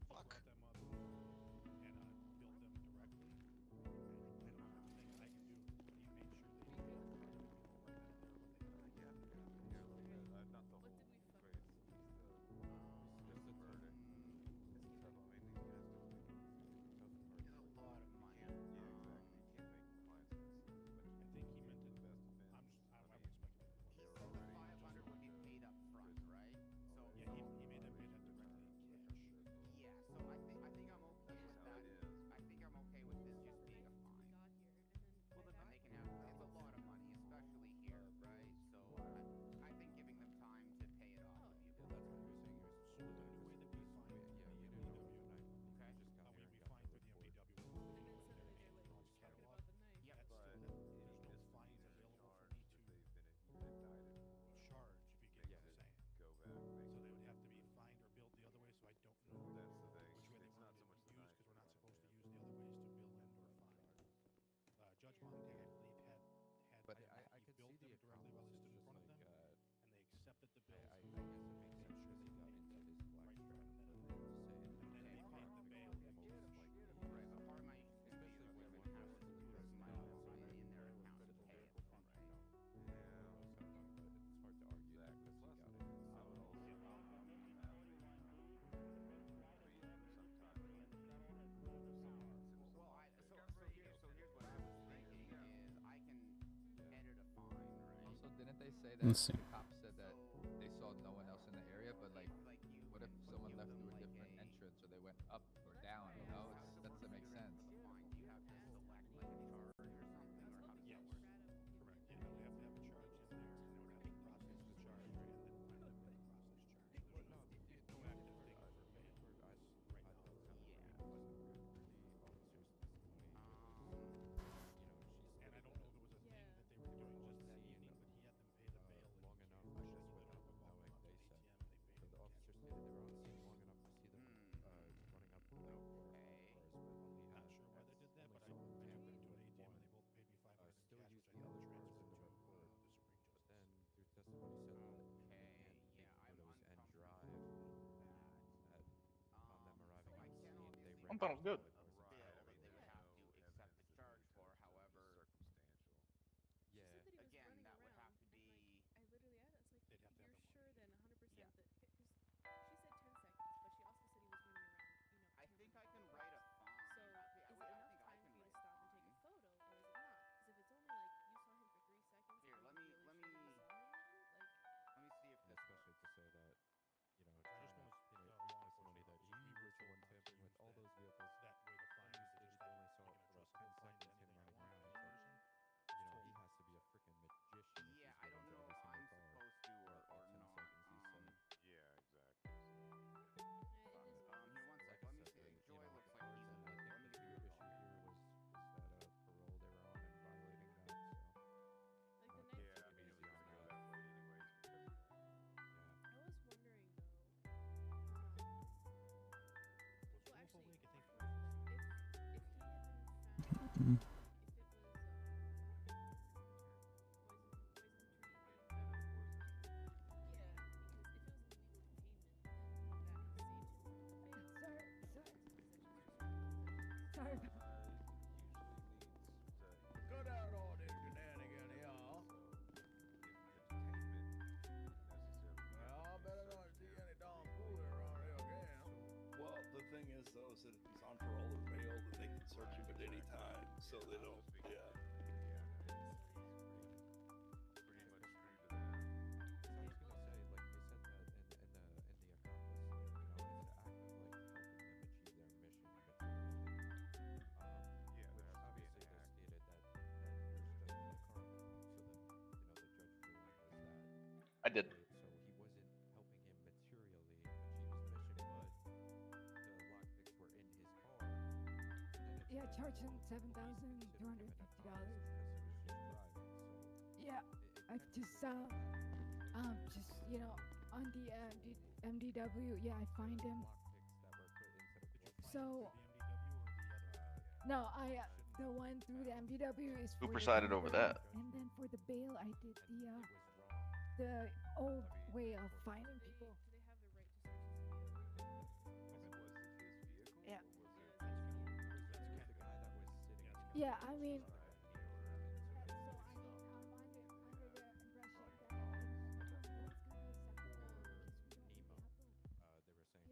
Fuck. say that Let's see. the cops said that they saw no one else in the area, but like, what if someone left through a different entrance or they went up or down? You know, that doesn't make sense. You have to select like a charge or something, or how does that work? Correct. Yeah, they would have to have a charge in there, and they would have to process the charge, and then process charge. So there's no active thing for bail right now. And I don't know if it was a thing that they were doing just that evening, but he had them pay the bail long like enough, just just split without up a knowing, ATM, they and said. they paid So him the cash. officer stated they were on scene long enough to see them running up without order from the cars, but only Not sure why they did that, but I took them to an ATM and they both paid me $500 in still cash, used which I the then other cars transferred in the to report. the Supreme But Justice. then through testimony said that they can't take photos and drive at, upon them arriving on scene. They I ran thought it was good. the cars Bail themselves. that they would have to accept the charge for. However, circumstantial. She said that he was again, running that would around, have to and be. like I literally asked, I was like, They'd have to have "You're the sure then, 100% Yeah. that?" Because she said 10 seconds, but she also said he was running around. You know, I think I can tampering with write a cars. fine. So I is think it enough I time can for you to write a stop and take a fine. photo, or is it not? Because if it's only like you saw him for 3 seconds, Here, and let you're me- really let sure me- you saw him, like Let me see if And this especially to say that, you know, I just trying know to as pin it law with enforcement testimony that officers, he we were was the told one not to tampering with use all that- those vehicles. that way to find And you you, stated just you that only saw you it can for like address it 10 and find seconds, him anything I running want around. to It's any like, person. you know, told he me. has to be a freaking magician if Yeah, he's I getting don't to know every if single I'm car. supposed to at or 10 not. seconds, he said. Yeah, exactly. Here, one Like sec. I Let me said, see. you Joy know, looks the like cards, he's and I available. think Let me the get bigger your issue call. here was that parole they were on and violating that. So, Like not the night Yeah, I mean, it was easy on gonna go that. that way anyways because of that. Yeah. I was wondering though. Well, actually, awake, I think. if he had been found, Mm. if it was yeah, because if it was illegal detainment, then that saves him from the bail. Sorry. Cut out all this shenanigan, y'all. Well, I better not see any darn fooling around here again. Well, the thing is, though, is that if he's on parole or bail, then they can search him at any time, so they don't. Yeah. Pretty much true to that. So I was gonna say, like they said that in the accomplice, you know, it's the act of like helping them achieve their mission materially. Yeah, Which there has to be obviously an they act. stated that here's just what the car so then, you know, the judge ruling was that I did. okay, so he wasn't helping him materially achieve his mission, but the lockpicks were in his car. And then it Yeah, said, charge him well, police consider him an $7,250. accomplice because he was just driving. So Yeah, I just you know, on the MDW, yeah, I find him. lockpicks that were put into the car. So The MDW or the other? no, the one through the MDW is Who for the presided over tampering, that? and then for the bail, I did And it was wrong. the old way of finding people. Do they have the right to search his vehicle? Was it his vehicle? Yeah. Or was it? It was the guy that was sitting in the Yeah, I mean. car. Nemo. They were saying because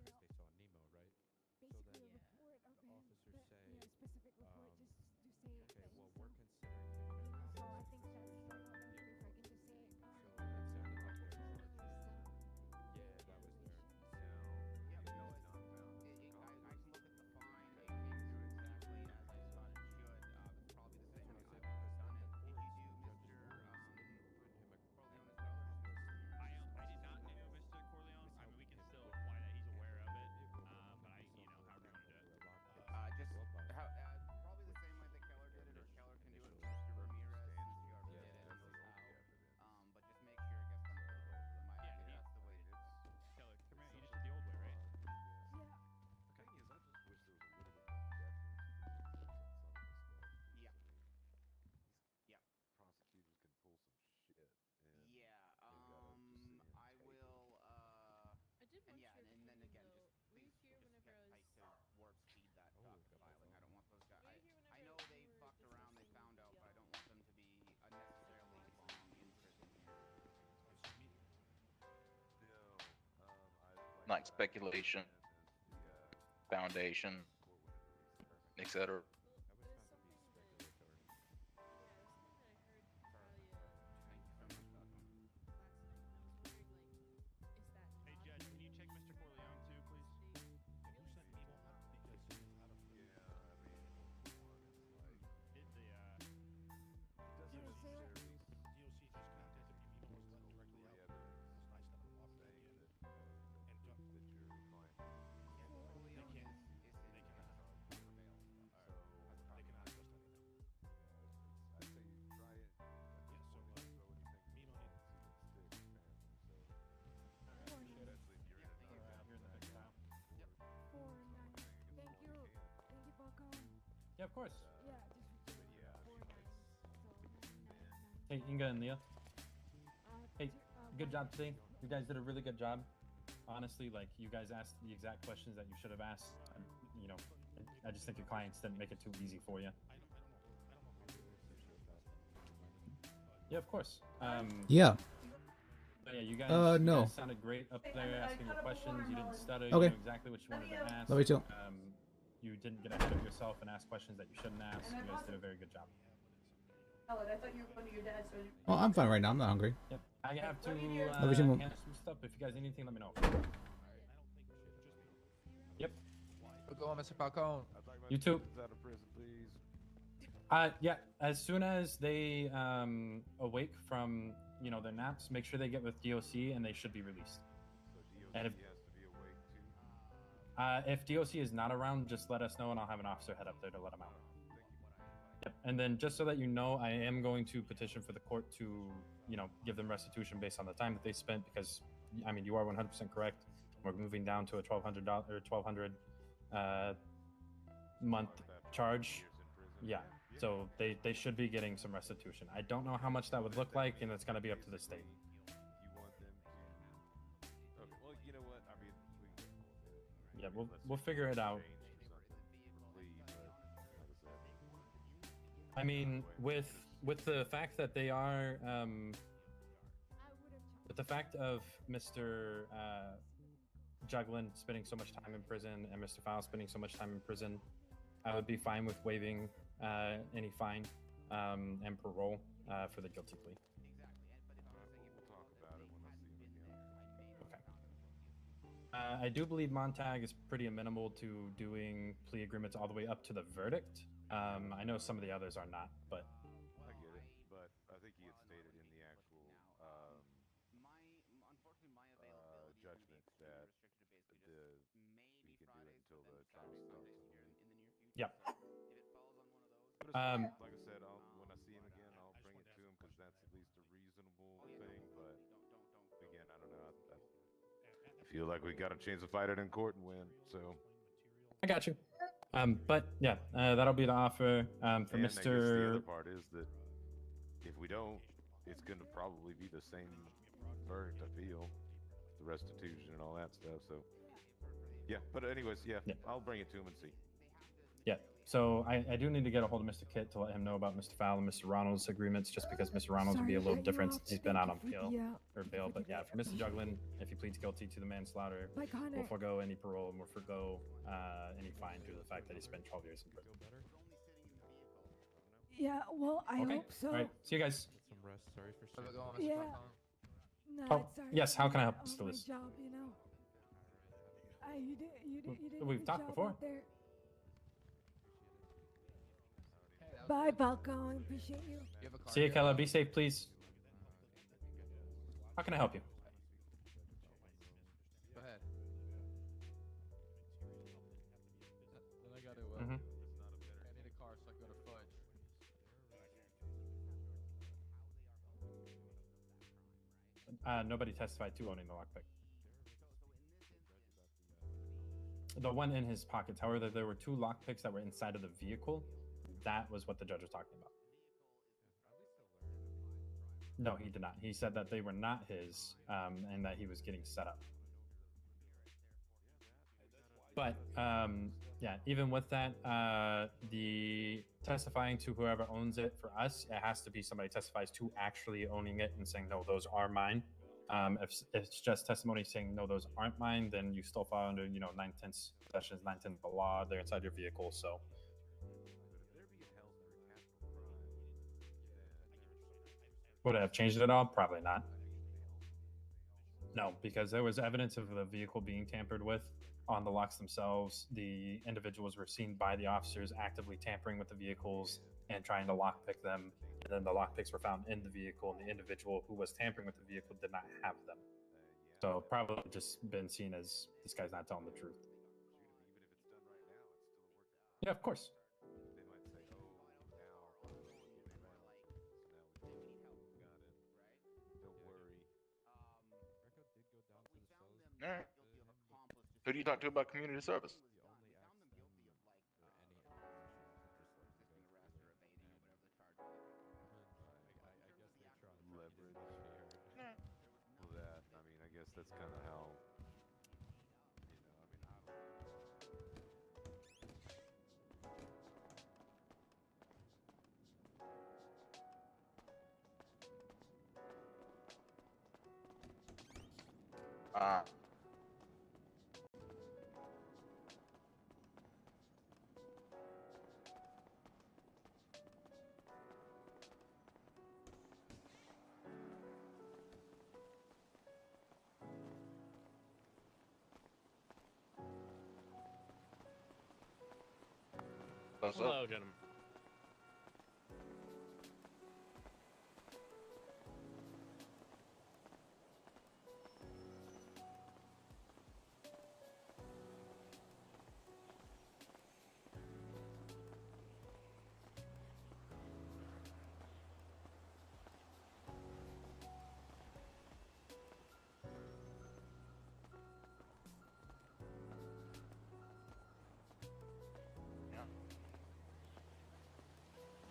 they saw Nemo, right? So then Basically, a report of the him, officers say, specific report, just to say okay, that well, he's we're some- considering him an accomplice So I think because that's he was driving the if vehicle. I can just say, So it sounded like there was yeah, that was their Yep, no, I can look at the fine. It came through exactly as I thought it should. That's probably the same way I would have done it. Did you do Mr. Corleone's brother? I did not do Mr. Corleone. I mean, we can still apply that. He's aware of it. But I, you know, however you want to do it. Just probably the same way that Keller did it, or Keller can do it with Mr. Ramirez since you already did it and knows how. But just make sure it gets done for both of them. I think that's the way to do it. Keller, come here. You just did the old way, right? Thing is, I just wish there was a little bit more deference to the defense on some of this stuff. because, Yeah. I mean, Yep. prosecutors can pull some shit. And Yeah. they've gotta just sit here and I take will. I did And want yeah, your and then opinion, again, though. just Were you please here just whenever get I tight was? to warp speed that Oh, docket got filing. I don't want those guys. Were you here whenever I know we they were fucked around. They discussing found out, the, but I don't want them to be unnecessarily long in prison here. No, like Like I said, I speculation, as the foundation, court when it released the etc. That was found to be speculatory. Yeah, it was something that I heard Talia trying to course. Yeah, just Hey, Inga and Leah. Hey, good job today. You guys did a really good job. Honestly, like you guys asked the exact questions that you should have asked. And, you know, I just think your clients didn't make it too easy for you. Yeah, of course. Yeah. But yeah, you guys, no. you guys sounded great up there asking your questions. You didn't stutter. You Okay. knew exactly what you wanted to ask. Love you too. You didn't get ahead of yourself and ask questions that you shouldn't ask. You guys did a very good job. I thought you were going to your dad's. Well, I'm fine right now. I'm not hungry. Yep. I have to Love you handle too, Mom. some stuff. If you guys need anything, let me know. Yep. We're going, Mr. Falcone. You too. Out of prison, please. Yeah. As soon as they awake from their naps, make sure they get with DOC and they should be released. And if DOC is not around, just let us know and I'll have an officer head up there to let them out. Yep. And then just so that you know, I am going to petition for the court to, give them restitution based on the time that they spent because, I mean, you are 100% correct. We're moving down to a $1,200 month charge. Yeah. So they should be getting some restitution. I don't know how much that would look like, and it's going to be up to the state. You want them to? Okay. Well, you know what? I mean, Yeah, we'll figure it out. I mean, with the fact that they are, with the fact of Mr. Juglin spending so much time in prison and Mr. Fowl spending so much time in prison, I would be fine with waiving any fine and parole for the guilty plea. We'll talk about it when I see him again. Okay. I do believe Montag is pretty amenable to doing plea agreements all the way up to the verdict. I know some of the others are not, but I get it, but I think he had stated in the actual judgment that he can do it until the trial starts. Yep. But like I said, when I see him again, I'll bring it to him because that's at least a reasonable thing. But again, I don't know. I feel like we got a chance to fight it in court and win. So I got you. But yeah, that'll be the offer for and I guess the Mr. other part is that if we don't, it's going to probably be the same verdict. I feel the restitution and all that stuff. So yeah, but anyways, yeah, I'll bring it to him and see. Yeah, so I do need to get a hold of Mr. Kit to let him know about Mr. Fowl and Mr. Ronald's agreements, just because Mr. Ronald's would be a little different since he's been out on bail. But yeah, for Mr. Juglin, if he pleads guilty to the manslaughter, we'll forego any parole and we'll forego any fine due to the fact that he spent 12 years in prison. Yeah, well, I Okay. hope so. All right, see you guys. Some rest. Sorry for How's it stressing. going, Mr. Yeah. Falcone? No, Oh, it's alright. yes, how can I help, On Mr. my Liz? job, you did We've a good talked job before. out there. Hey, that was Bye, good. Falcone. Appreciate you. You have a car See you, here? Kella. Be safe, please. How can I help you? Go ahead. Then I gotta, Mhm. I need a car so I can go to Fudge. Nobody testified to owning the lockpick. The one in his pockets. However, there were 2 lockpicks that were inside of the vehicle. That was what the judge was talking about. No, he did not. He said that they were not his, and that he was getting set up. But yeah, even with that, the testifying to whoever owns it for us, it has to be somebody testifies to actually owning it and saying, no, those are mine. If it's just testimony saying, no, those aren't mine, then you still fall under, 9/10 possessions, 9/10 the law. They're inside your vehicle. So would it have changed it at all? Probably not. No, because there was evidence of the vehicle being tampered with on the locks themselves. The individuals were seen by the officers actively tampering with the vehicles and trying to lockpick them. And then the lockpicks were found in the vehicle, and the individual who was tampering with the vehicle did not have them. So probably just been seen as this guy's not telling the truth. Yeah, of course. All right. Who do you talk to about community service? that's kind of how. Hello, gentlemen.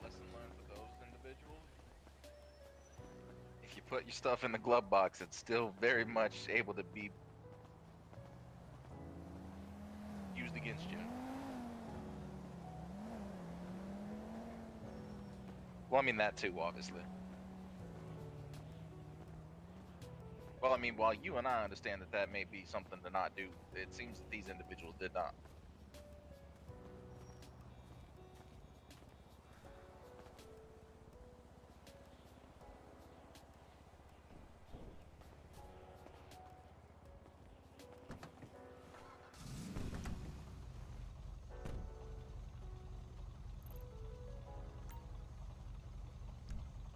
Lesson learned for those individuals. If you put your stuff in the glove box, it's still very much able to be used against you. Well, I mean that too, obviously. Well, I mean, while you and I understand that that may be something to not do, it seems that these individuals did not.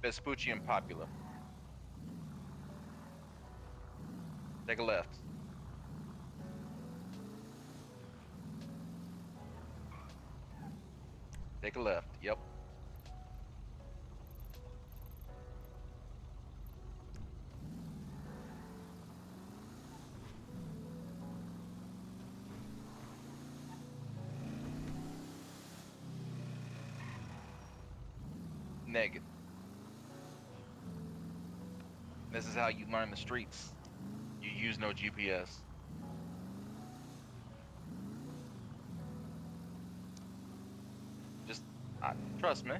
Vespucci and Popular. Take a left. Take a left. Yep. Negative. This is how you learn the streets. You use no GPS. Just trust me.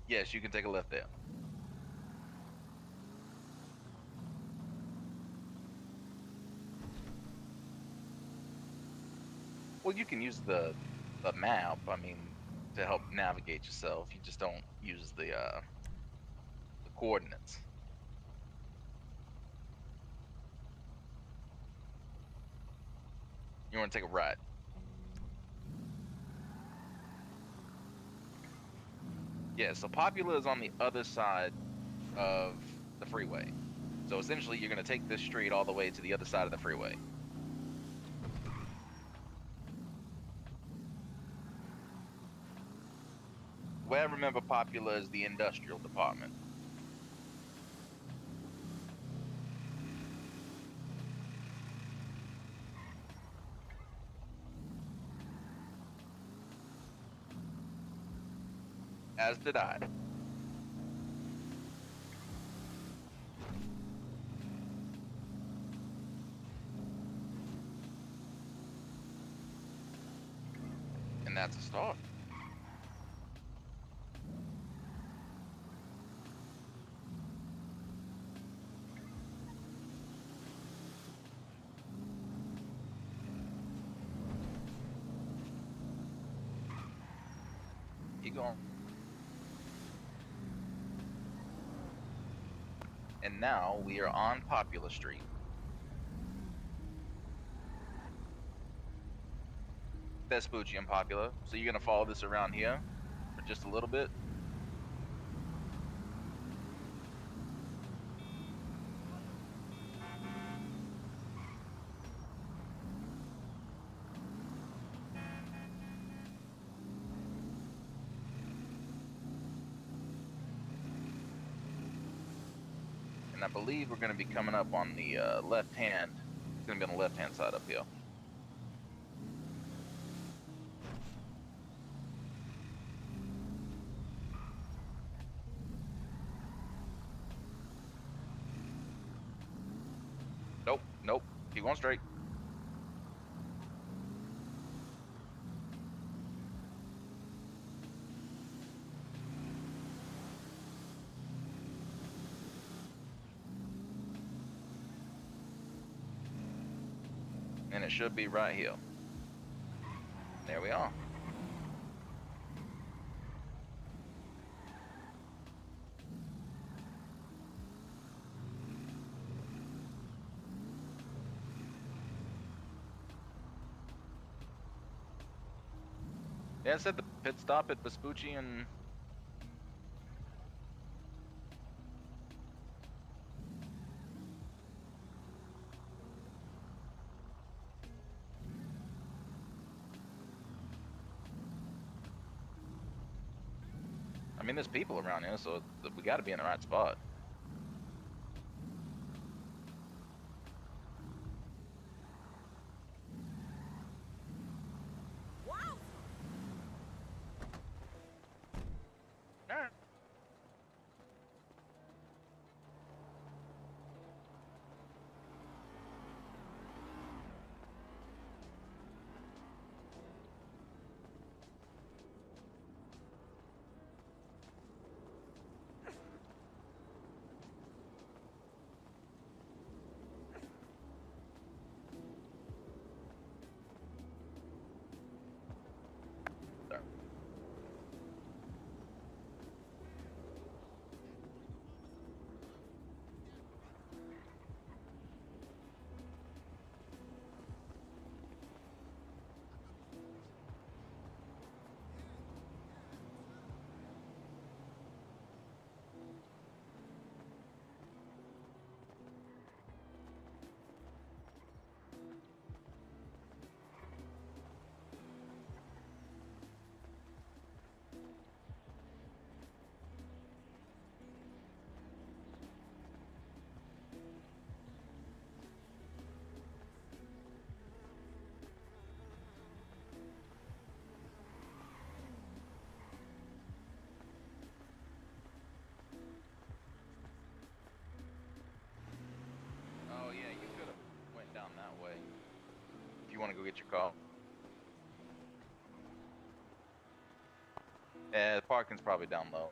Yes, you can take a left there. Well, you can use the map, I mean, to help navigate yourself. You just don't use the coordinates. You want to take a right. Yeah, so Popular is on the other side of the freeway. So essentially, you're going to take this street all the way to the other side of the freeway. The way I remember Popular is the industrial department. As did I. And that's a start. Keep going. And now we are on Popular Street. Vespucci and Popular. So you're gonna follow this around here for just a little bit. And I believe we're gonna be coming up on the left hand. It's gonna be on the left hand side up here. Keep going straight. And it should be right here. There we are. Yeah, it said the pit stop at Vespucci and... I mean, there's people around here, so we gotta be in the right spot. Alright. Oh yeah, you could have went down that way. If you want to go get your car. Yeah, the parking's probably down low.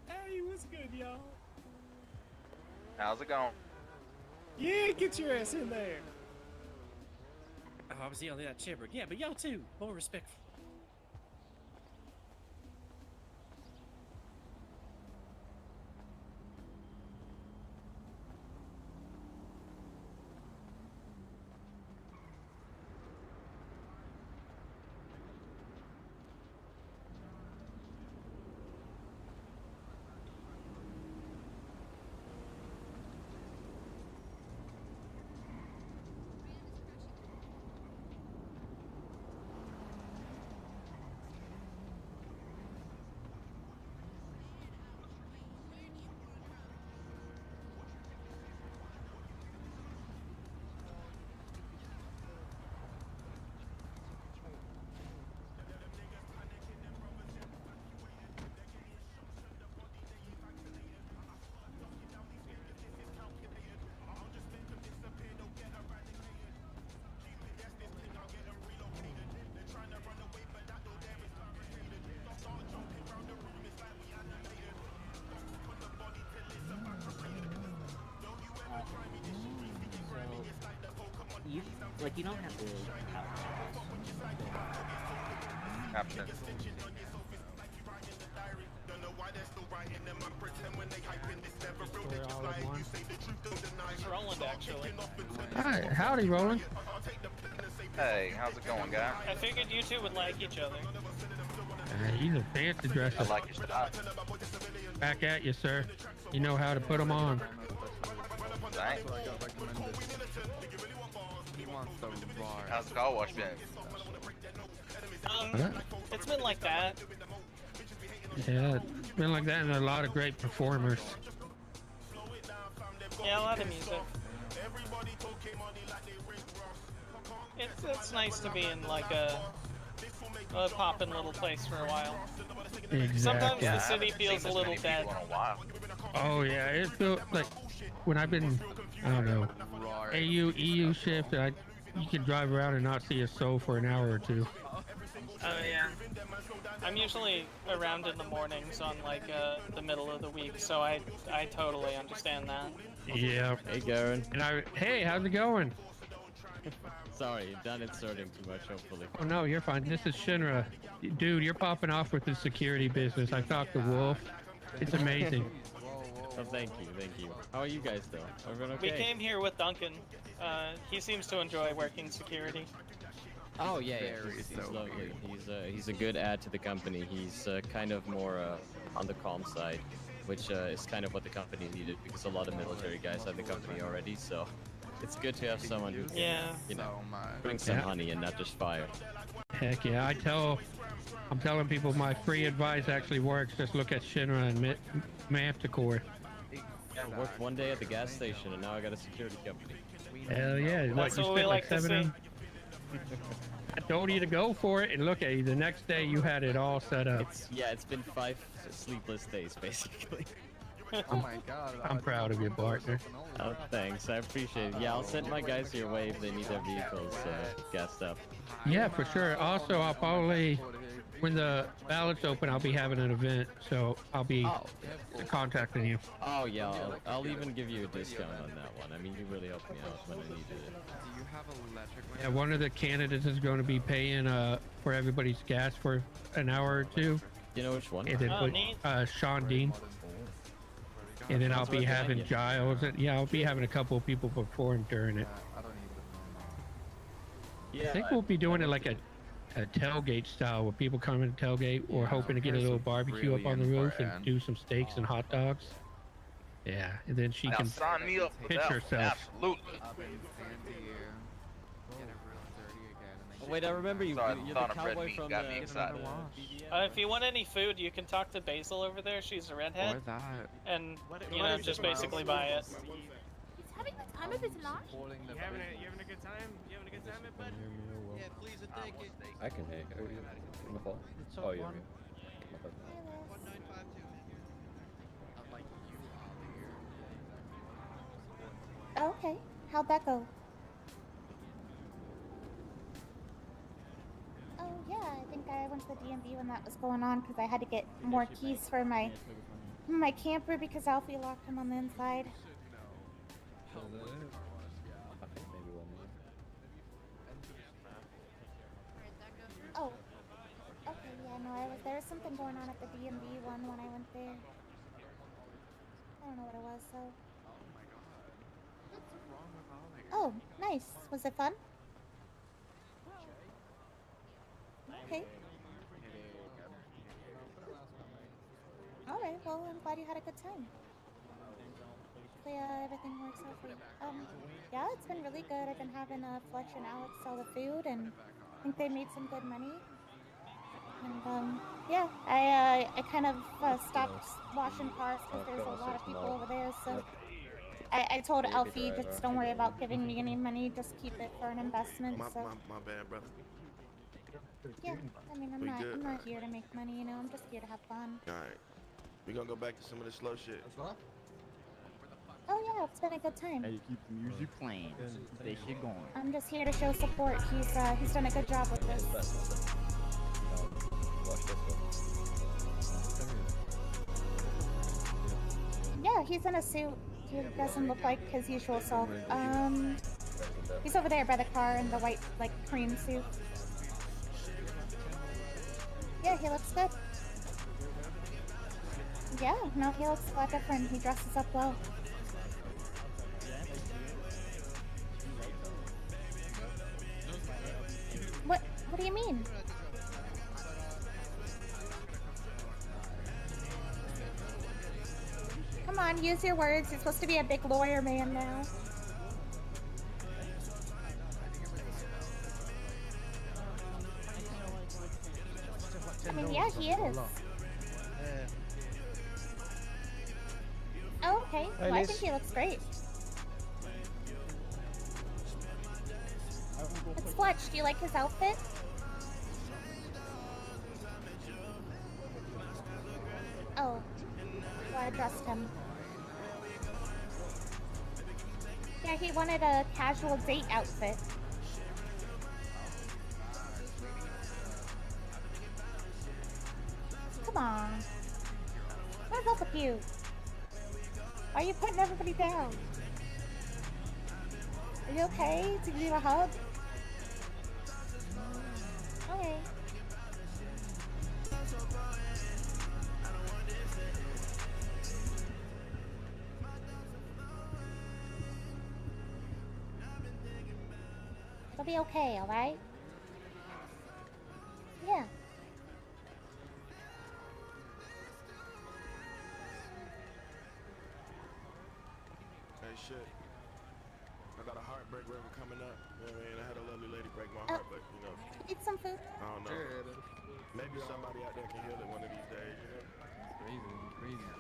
Hey, what's good, y'all? How's it going? Yeah, get your ass in there. Oh, I was yelling at Chipper. Yeah, but y'all too. More respectful. You don't have to Captain. Roland, actually. Hi, howdy, Roland. Hey, how's it going, guy? I figured you two would like each other. He's a fancy dresser. I like your style. Back at you, sir. You know how to put them on. Thanks. He wants the raw. How's the car wash been? It's been like that. Yeah, it's been like that, and a lot of great performers. Yeah, a lot of music. It's nice to be in like a poppin' little place for a while. Exactly. Sometimes Yeah, the city feels a little dead. Oh yeah, it feels like when I've been, I don't know, AU EU shift. You can drive around and not see a soul for an hour or two. Oh yeah. I'm usually around in the mornings on like the middle of the week, so I totally understand that. Yeah. Hey, Garen. And hey, how's it going? Sorry, you're done inserting too much, hopefully. Oh no, you're fine. This is Shinra. Dude, you're popping off with the security business. I talked to Wolf. It's amazing. Oh, thank you. How are you guys, though? Everyone okay? We came here with Duncan. He seems to enjoy working security. Oh yeah, he's lovely. He's a good add to the company. He's kind of more on the calm side, which is kind of what the company needed because a lot of military guys have the company already. So it's good to have someone who can, you know, bring some honey and not just fire. Heck yeah, I'm telling people my free advice actually works. Just look at Shinra and Manticore. I worked one day at the gas station and now I got a security company. Hell yeah, That's you what we spent like to 7 of them. I told you to go for it, and look at you. The next day, you had it all set up. It's been 5 sleepless days, basically. Oh my God! I'm proud of you, partner. Oh, thanks. I appreciate it. Yeah, I'll send my guys your way if they need their vehicles gassed up. Yeah, for sure. Also, I'll probably, when the ballots open, I'll be having an event, so I'll be contacting you. Oh yeah, I'll even give you a discount on that one. I mean, you really helped me out when I needed it. Do you have electric? Yeah, one of the candidates is going to be paying for everybody's gas for an hour or two. You know which one? And then Sean Dean. And then I'll be having Giles. I'll be having a couple of people perform during it. I think we'll be doing it like a tailgate style, where people come in tailgate. Or hoping to get a little barbecue up on the roof and do some steaks and hot dogs. Yeah, and then she can sign me up for pitch that. herself. Absolutely. Oh, wait, I remember you. Sorry, You're the the thought of red cowboy meat from got me excited. If you want any food, you can talk to Basil over there. She's a redhead. Or that. And, you know, just basically buy it. He's having the time of his life. You having a good time? You having a good time, bud? Yeah, please and thank you. I can hang. Are you in the fall? Oh, yeah. 1952. Okay, how'd that go? Oh yeah, I think I went to the DMV when that was going on because I had to get more keys for my camper because Alfie locked him on the inside. Oh, okay, yeah, no, there was something going on at the DMV one when I went there. I don't know what it was, so. Oh, nice. Was it fun? Okay. Alright, well, I'm glad you had a good time. Hopefully, everything works out for you. Yeah, it's been really good. I've been having Fletch and Alex sell the food, and I think they made some good money. And, yeah, I kind of stopped washing cars because there's a lot of people over there, so I told Alfie, just don't worry about giving me any money, just keep it for an investment, so. My bad, brother. Yeah, I mean, I'm not here to make money, you know, I'm just here to have fun. Alright. We're gonna go back to some of the slow shit. Oh yeah, it's been a good time. Hey, keep the music playing. Keep that shit going. I'm just here to show support. He's done a good job with this. Yeah, he's in a suit. He doesn't look like his usual self. He's over there by the car in the white, like, cream suit. Yeah, he looks good. Yeah, no, he looks a lot different. He dresses up well. What do you mean? Come on, use your words. You're supposed to be a big lawyer man now. I mean, yeah, he is. Oh, okay. Well, I think he looks great. It's Fletch. Do you like his outfit? I dressed him. Yeah, he wanted a casual date outfit. Come on. What's up with you? Why are you putting everybody down? Are you okay? To give you a hug? Okay. It'll be okay, alright? Yeah. Hey, shit. I got a heartbreak river coming up. You know what I mean? I had a lovely lady break my heart, but, you know. Eat some food. I don't know. Maybe somebody out there can heal it one of these days, you know? Crazy, crazy.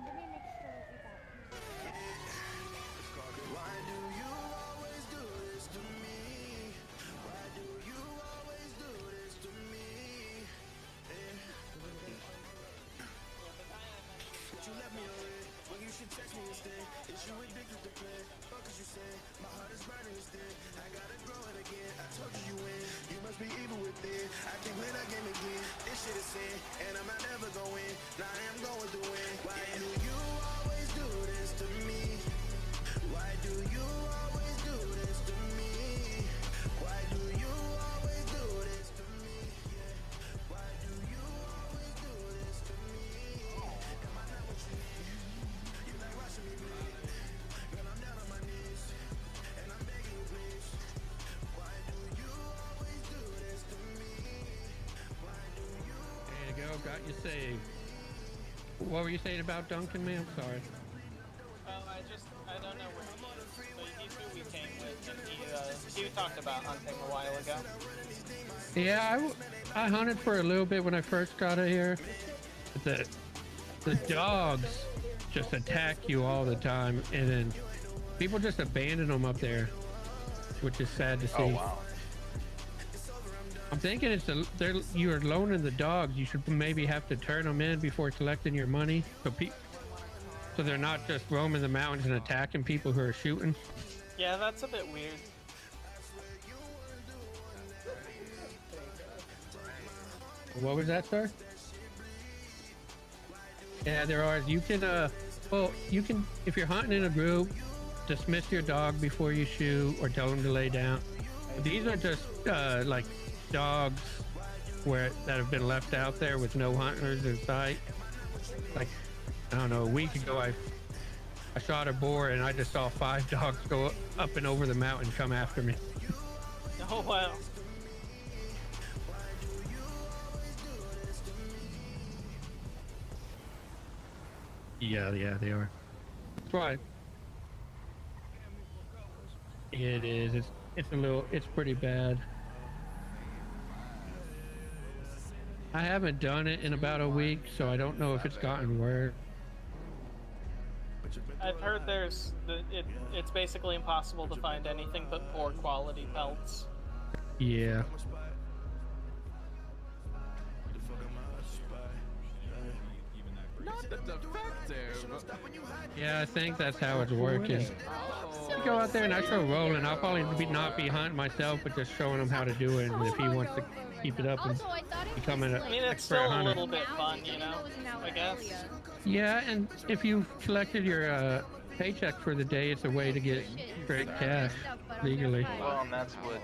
Let me make sure you got Why do you always do this to me? Why do you always do this to me? But you left me away when you should text me instead. Is you addicted to play? Fuck as you say. My heart is burning instead. I gotta grow it again. I told you you win. You must be evil with it. I can play that game again. This shit is sin, and I'm not ever going. Now I am going through it. Why do you always do this to me? Why do you always do this to me? Why do you always do this to me? Yeah. Why do you always do this to me? Am I not what you need? You like watching me bleed. Girl, I'm down on my knees, and I'm begging you, please. Why do you always do this to me? Why do you? There you go, got you saved. What were you saying about Duncan, man? Sorry. I don't know where he's who we came with, and he talked about hunting a while ago. Yeah, I hunted for a little bit when I first got out here. But the dogs just attack you all the time, and then people just abandon them up there, which is sad to see. Oh wow. I'm thinking you're loaning the dogs. You should maybe have to turn them in before collecting your money, so they're not just roaming the mountains and attacking people who are shooting. Yeah, that's a bit weird. What was that, sir? Yeah, there are. You can, if you're hunting in a group, dismiss your dog before you shoot or tell them to lay down. These are just like dogs that have been left out there with no hunters in sight. Like, I don't know, a week ago I shot a boar and I just saw 5 dogs go up and over the mountain come after me. Oh wow. Yeah, they are. That's right. It is. It's pretty bad. I haven't done it in about a week, so I don't know if it's gotten worse. I've heard it's basically impossible to find anything but poor quality pelts. Yeah. Not the defective. Yeah, I think that's how it's working. I go out there and I start rolling. I'll probably not be hunting myself, but just showing him how to do it. And if he wants to keep it up and become an I mean, it's expert still a hunter. little bit fun, you know, I guess. Yeah, and if you collected your paycheck for the day, it's a way to get straight cash legally. Well, and that's what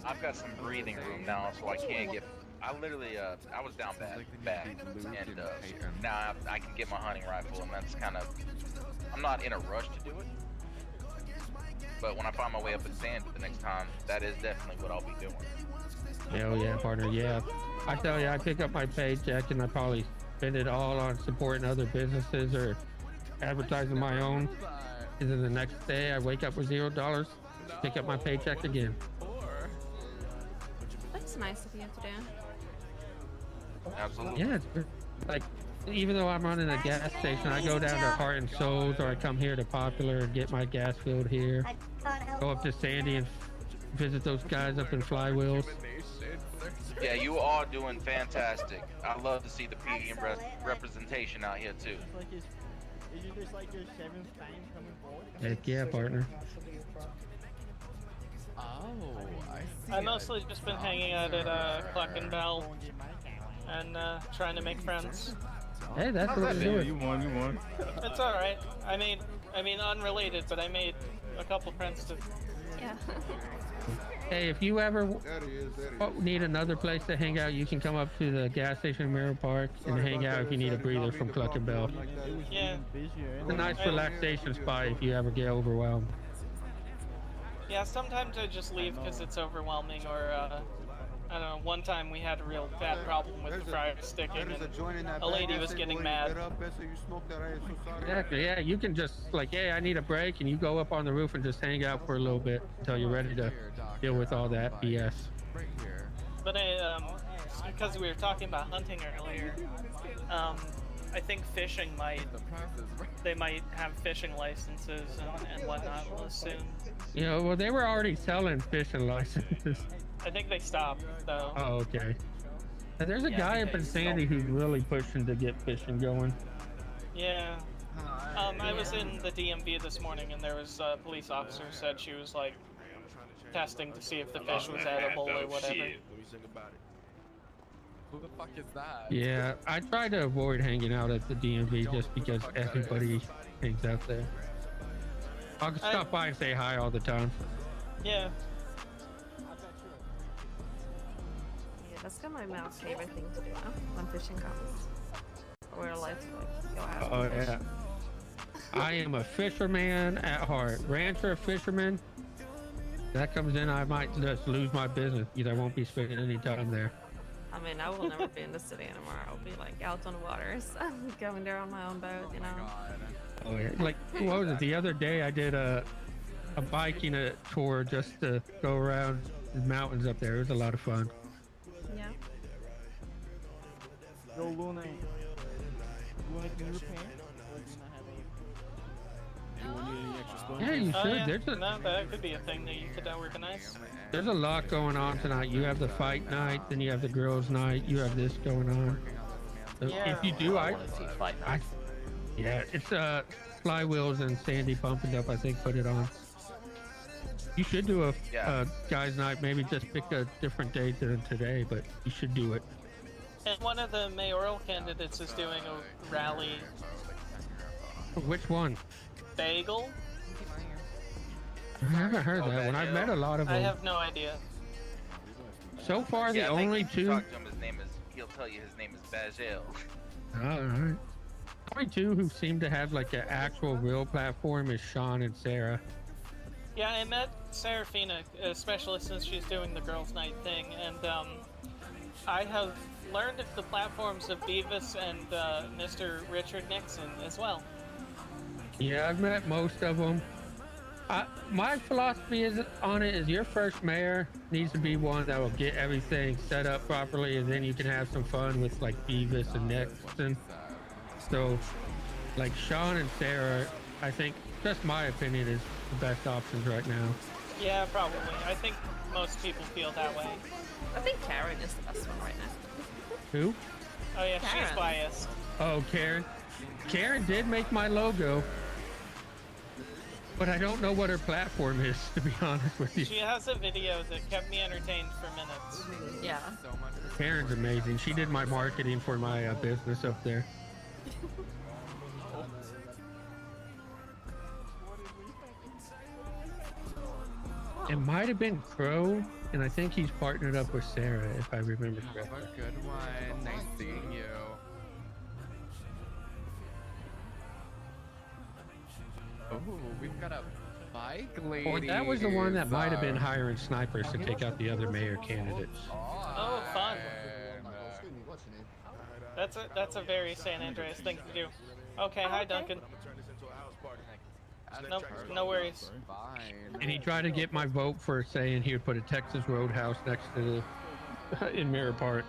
I've got some breathing room now, so I can't get. I literally, I was down bad, and now I can get my hunting rifle, and that's kind of. I'm not in a rush to do it, but when I find my way up in sand the next time, that is definitely what I'll be doing. Hell yeah, partner, yeah. I tell you, I pick up my paycheck and I probably spend it all on supporting other businesses or advertising my own. And then the next day I wake up with $0, pick up my paycheck again. That's nice of you to do. Absolutely. Yeah, it's like, even though I'm running a gas station, I go down to Heart and Souls or I come here to Popular and get my gas filled here. Go up to Sandy and visit those guys up in Flywheels. Yeah, you are doing fantastic. I love to see the PDM representation out here too. Is it just like your 7th time coming forward? Heck yeah, partner. Oh, I see. I mostly just been hanging out at Cluck and Bell and trying to make friends. Hey, that's what we're doing. You won. It's all right. I mean, unrelated, but I made a couple friends too. Yeah. Hey, if you ever need another place to hang out, you can come up to the gas station in Mirror Park and hang out if you need a breather from Cluck and Bell. Yeah. It's a nice relaxation spot if you ever get overwhelmed. Yeah, sometimes I just leave because it's overwhelming, or I don't know. One time we had a real bad problem with the fryer sticking, and a lady was getting mad. Exactly. Yeah, you can just like, hey, I need a break, and you go up on the roof and just hang out for a little bit until you're ready to deal with all that BS. But because we were talking about hunting earlier, I think fishing might have fishing licenses and whatnot soon. You know, well, they were already selling fishing licenses. I think they stopped though. Oh, okay. And there's a Yeah, guy up in because- Sandy who's really pushing to get fishing going. Yeah. I was in the DMV this morning, and there was a police officer who said she was like testing to see if the fish was edible or whatever. Who the fuck is that? Yeah, I try to avoid hanging out at the DMV just because everybody hangs out there. I'll stop by and say hi all the time. Yeah. Yeah, that's kind of my favorite thing to do when fishing comes. Where I like to go out. Oh and fish. yeah. I am a fisherman at heart. Rancher, fisherman. That comes in, I might just lose my business because I won't be spending any time there. I mean, I will never be in the city anymore. I'll be like out on the waters, going there on my own boat, you know. Oh yeah. Like, what was it? The other day I did a biking tour just to go around the mountains up there. It was a lot of fun. Yeah. Yo, Luna, you want to repair? Or do you not have any? Anyone need any extra sponge? Yeah, you should. Yeah. There's No, that could be a thing that you could organize. There's a lot going on tonight. You have the fight night, then you have the girls' night. You have this going on. So Yeah. if you do, Fight night. yeah, it's Flywheels and Sandy Pumping Up. I think put it on. You should do a guys' night. Maybe just pick a different date than today, but you should do it. And one of the mayoral candidates is doing a rally. Which one? Bagel? I haven't heard that one. I've met a lot of them. I have no idea. So far, the I think only if two. you talk to him, he'll tell you his name is Bagel. All right. Only two who seem to have like an actual real platform is Sean and Sarah. Yeah, I met Serafina, especially since she's doing the girls' night thing, and I have learned of the platforms of Beavis and Mr. Richard Nixon as well. Yeah, I've met most of them. My philosophy on it is your first mayor needs to be one that will get everything set up properly, and then you can have some fun with like Beavis and Nixon. So, like Sean and Sarah, I think, just my opinion, is the best options right now. Yeah, probably. I think most people feel that way. I think Karen is the best one right now. Who? Oh yeah, Karen. she's biased. Oh, Karen. Karen did make my logo, but I don't know what her platform is, to be honest with you. She has a video that kept me entertained for minutes. Yeah. Karen's amazing. She did my marketing for my business up there. It might have been Crow, and I think he's partnered up with Sarah, if I remember correctly. Have a good one. Nice seeing you. Oh, we've got a bike lady. Or that was the one that might have been hiring snipers to take out the other mayor candidates. Oh, fun. That's a very San Andreas thing to do. Okay, hi Duncan. No worries. And he tried to get my vote for saying he would put a Texas Roadhouse next to the in Mirror Park.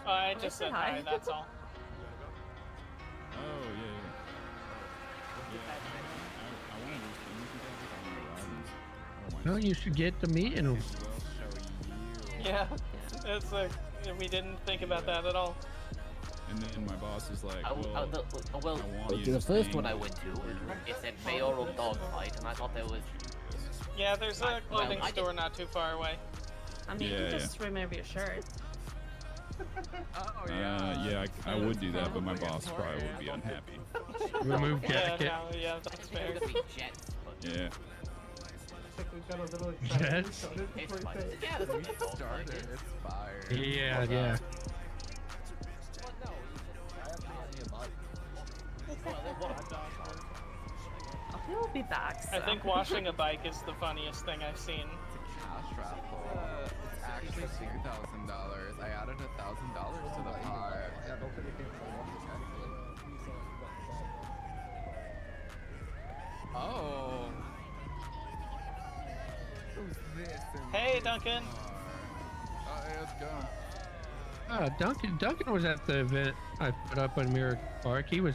I just said hi, that's all. Oh, yeah. I wanted to. I don't mind Well, you should get to meeting them. Yeah, it's like we didn't think about that at all. And then my boss is like, well, well, I want you the to first stay. one I went to, it said mayoral dogfight, and I thought there was. Yeah, there's a clothing I store not too far away. I mean, you Yeah, can just remove your shirt. Yeah, I would do that, but my boss probably would be unhappy. Remove jacket. Yeah, no, yeah, that's fair. Yeah. We got a little excited. Yeah, it's started. It's fire. Yeah, yeah. He will be back. I think washing a bike is the funniest thing I've seen. Cash raffle. It's actually $2,000. I added $1,000 to the pot. Oh. Who's this? Hey, Duncan. Oh, hey, let's go. Duncan was at the event I put up on Mirror Park. He was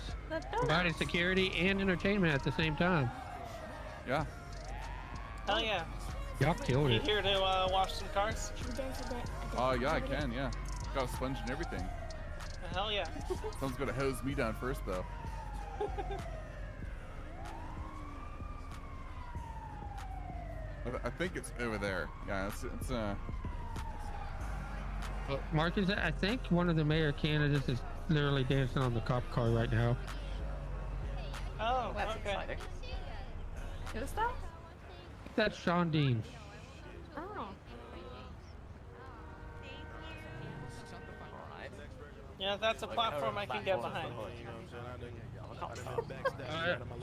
providing security and entertainment at the same time. Yeah. Hell yeah. Y'all killed You it. here to wash some cars? Oh, yeah, I can, yeah. Got a sponge and everything. Hell yeah. Someone's gonna hose me down first, though. I think it's over there. Yeah, it's Marcus, I think one of the mayor candidates is literally dancing on the cop car right now. Oh, okay. Who's that? That's Sean Dean. Oh. Yeah, that's a platform I can get behind.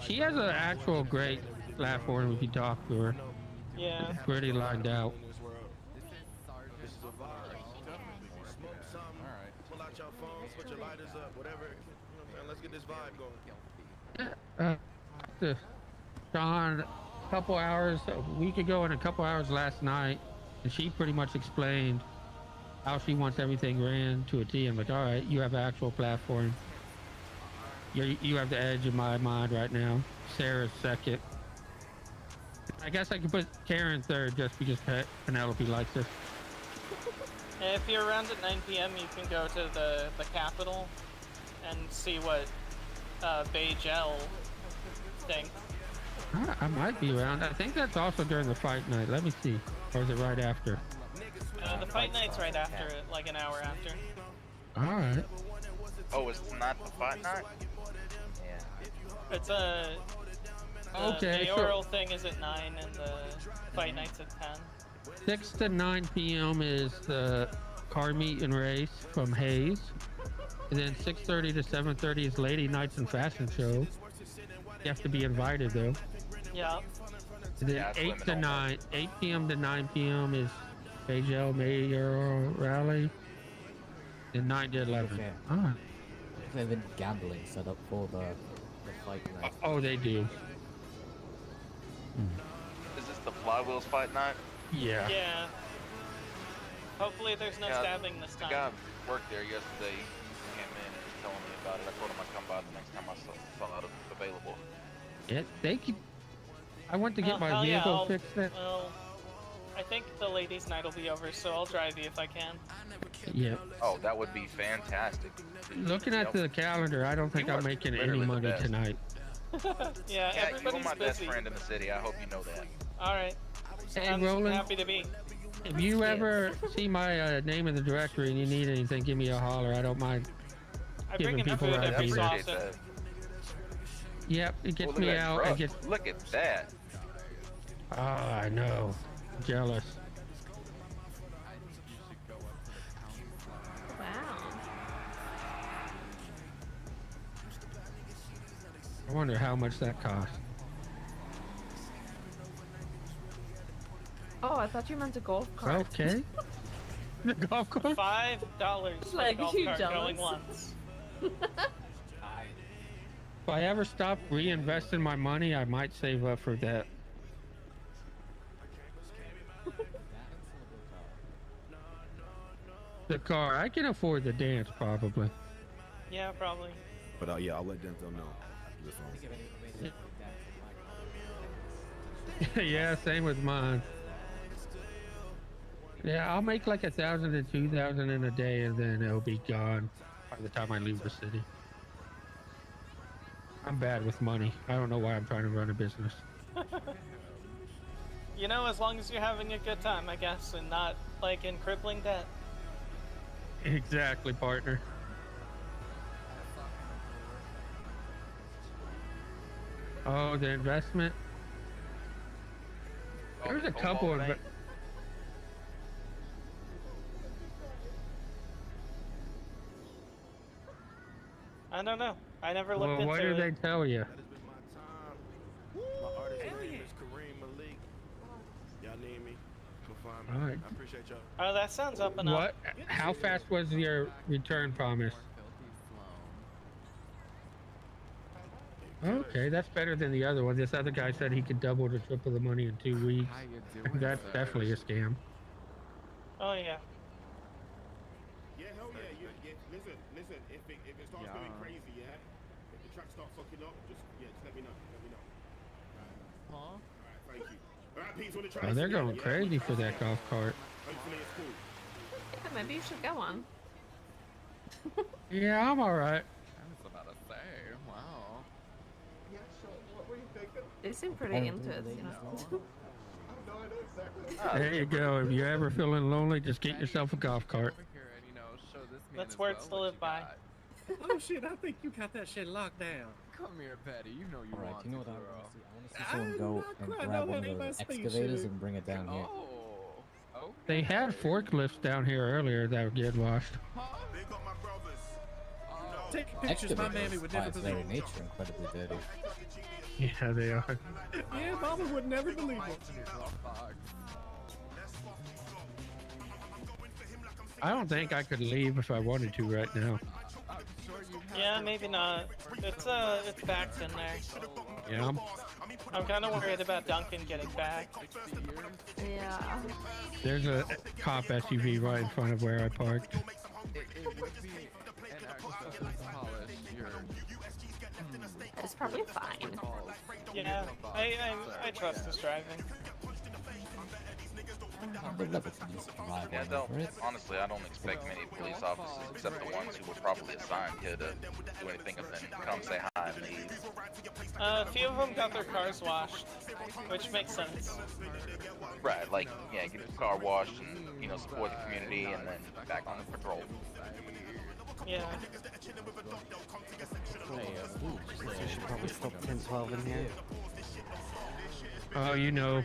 She has an actual great platform if you talk to her. Yeah. It's pretty lined out. Pull out your phones, put your lighters up, whatever. You know what I'm saying? Let's get this vibe going. Sean, a couple hours, a week ago and a couple hours last night, and she pretty much explained how she wants everything ran to a T. I'm like, all right, you have an actual platform. You have the edge in my mind right now. Sarah's second. I guess I could put Karen third just because Penelope likes her. If you're around at 9 p.m., you can go to the Capitol and see what Beigel thinks. I might be around. I think that's also during the fight night. Let me see. Or is it right after? The fight night's right after it, like an hour after. All right. Oh, it's not the fight night? It's the Okay, mayoral thing is at 9 and the fight night's at 10. 6 to 9 p.m. is the car meet and race from Hayes. And then 6:30 to 7:30 is Lady Nights and Fashion Show. You have to be invited though. Yeah. And then 8 to 9, 8 p.m. to 9 p.m. is Beigel Mayoral Rally. And 9 to 11. Okay. Ah. There's been gambling set up for the fight night. Oh, they do. Is this the Flywheels fight night? Yeah. Yeah. Hopefully there's no stabbing this The time. guy worked there yesterday. He came in and was telling me about it. I told him I'd come by the next time I saw it available. Yeah, they keep. I went to get my hell yeah, vehicle I'll- fixed. Well, I think the ladies' night will be over, so I'll drive you if I can. Yeah. Oh, that would be fantastic. Looking at the calendar, I don't think I'm making any literally the money best. tonight. Yeah, Yeah, you're everybody's my best busy. friend in the city. I hope you know that. All right. Hey, I'm Roland. happy to be. If you ever see my name in the directory and you need anything, give me a holler. I don't mind I bring giving in people food rides every so either. often. Yep, it gets Oh, look me at that out. truck. It gets. Look at that. Oh, I know. Jealous. Wow. I wonder how much that cost. Oh, I thought you meant a golf cart. Okay. The golf cart? $5 for Like, the golf you cart going jealous? once. If I ever stop reinvesting my money, I might save up for that. The car, I can afford the dance probably. Yeah, probably. But yeah, I'll let Denzel know. This one. Yeah, same with mine. Yeah, I'll make like 1,000 to 2,000 in a day, and then it'll be gone by the time I leave the city. I'm bad with money. I don't know why I'm trying to run a business. You know, as long as you're having a good time, I guess, and not like in crippling debt. Exactly, partner. Oh, the investment. There's a couple of. I don't know. I never looked Well, into what do it. they tell you? My artist name is Kareem Malik. Y'all need me? Come find me. Alright. I appreciate y'all. Oh, that sounds up and up. What? How fast was your return promise? Okay, that's better than the other one. This other guy said he could double to triple the money in 2 weeks. That's definitely a scam. Oh yeah. Yeah, hell yeah. Listen. If it starts going crazy, yeah. If the track starts fucking up, just let me know. Huh? All right, thank you. All right, Pete, when the track. Oh, they're going crazy for that golf cart. Hopefully it's cool. Yeah, maybe you should go on. Yeah, I'm alright. I was about to say, wow. Yeah, sure. What were you thinking? They seem pretty into it, you know. I know exactly. There you go. If you're ever feeling lonely, just get yourself a golf cart. That's words to live by. Oh shit, I think you got that shit locked down. Come here, Patty. You know you Alright, want you know to, what I girl. want to see? I want to see someone go and quite grab know one that of ain't my those speed excavators shit. and bring it down here. Oh. They had forklifts down here earlier that were getting washed. Big up my brothers. Taking pictures, my mammy Excavators, would by never its very believe. nature, incredibly dirty. Yeah, they are. Yeah, mama would never believe it. I don't think I could leave if I wanted to right now. Yeah, maybe not. It's backed in there. Yeah. I'm kind of worried about Duncan getting back. Yeah. There's a cop SUV right in front of where I parked. It would be an exercise in polish. It's probably fine. Yeah, I trust his driving. Yeah, honestly, I don't expect many police officers except the ones who were probably assigned here to do anything other than come say hi and leave. A few of them got their cars washed, which makes sense. Right, like, yeah, get your car washed and, you know, support the community and then back on the patrol. Yeah. You should probably stop 10-12 in here. Oh, you know.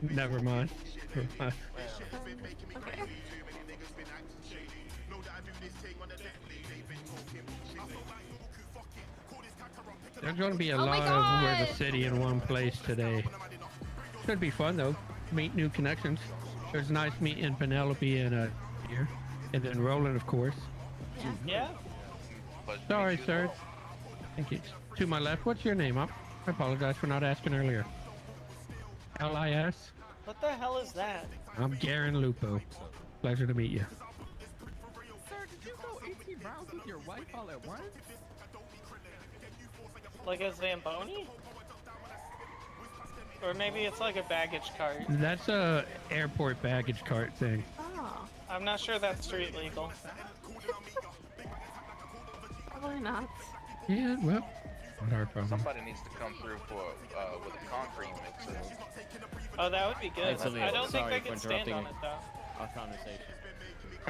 Never mind. There's going to be a lot of where the city in one place today. Should be fun though. Meet new connections. There's nice meeting Penelope and here, and then Roland, of course. Yeah. Sorry, sir. Thank you. To my left, what's your name? I apologize for not asking earlier. L.I.S. What the hell is that? I'm Garen Lupo. Pleasure to meet you. Sir, did you go 18 rounds with your wife all at once? Like a Zamboni? Or maybe it's like a baggage cart. That's a airport baggage cart thing. Oh, I'm not sure that's street legal. probably not. Yeah, well, not our problem. Somebody needs to come through for with a concrete mixer. Oh, that would be good. I don't think Sorry they for can stand on interrupting it though. our conversation.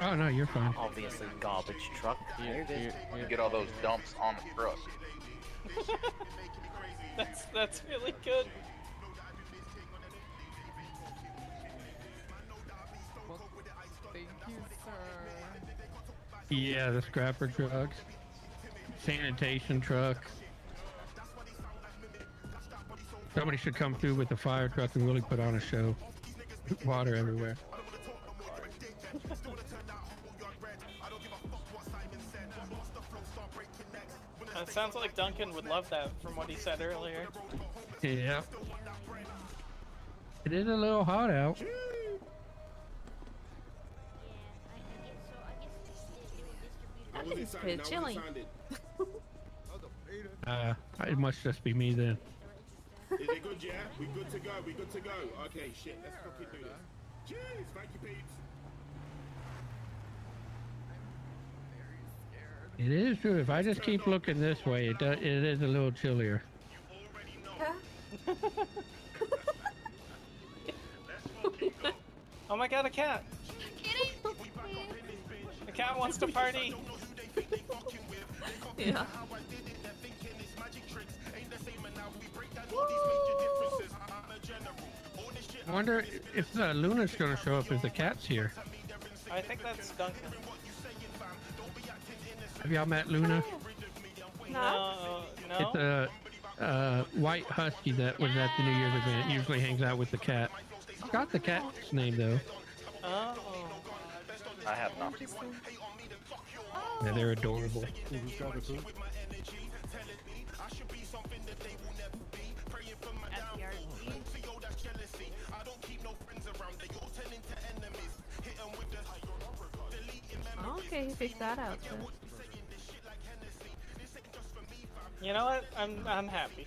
Oh no, you're fine. Obviously, garbage truck. You get all those dumps on the truck. That's really good. Well, thank you, sir. Yeah, the scrapper trucks, sanitation trucks. Somebody should come through with the fire truck and really put on a show. Water everywhere. It sounds like Duncan would love that from what he said earlier. Yeah. It is a little hot out. It's pretty chilly. It must just be me then. Is it good, yeah? We good to go, we good to go. Okay, shit, let's fucking do this. Cheers, thank you, peeps. It is true. If I just keep looking this way, it is a little chillier. Oh my god, a cat! The cat wants to party! Yeah. I wonder if Luna's gonna show up if the cat's here. I think that's Duncan. Have y'all met Luna? No. It's a white husky that was at the New Year's event. Usually hangs out with the cat. Got the cat's name though. Oh. I have not. Yeah, they're adorable. Okay, he figured that out. Then. You know what? I'm happy.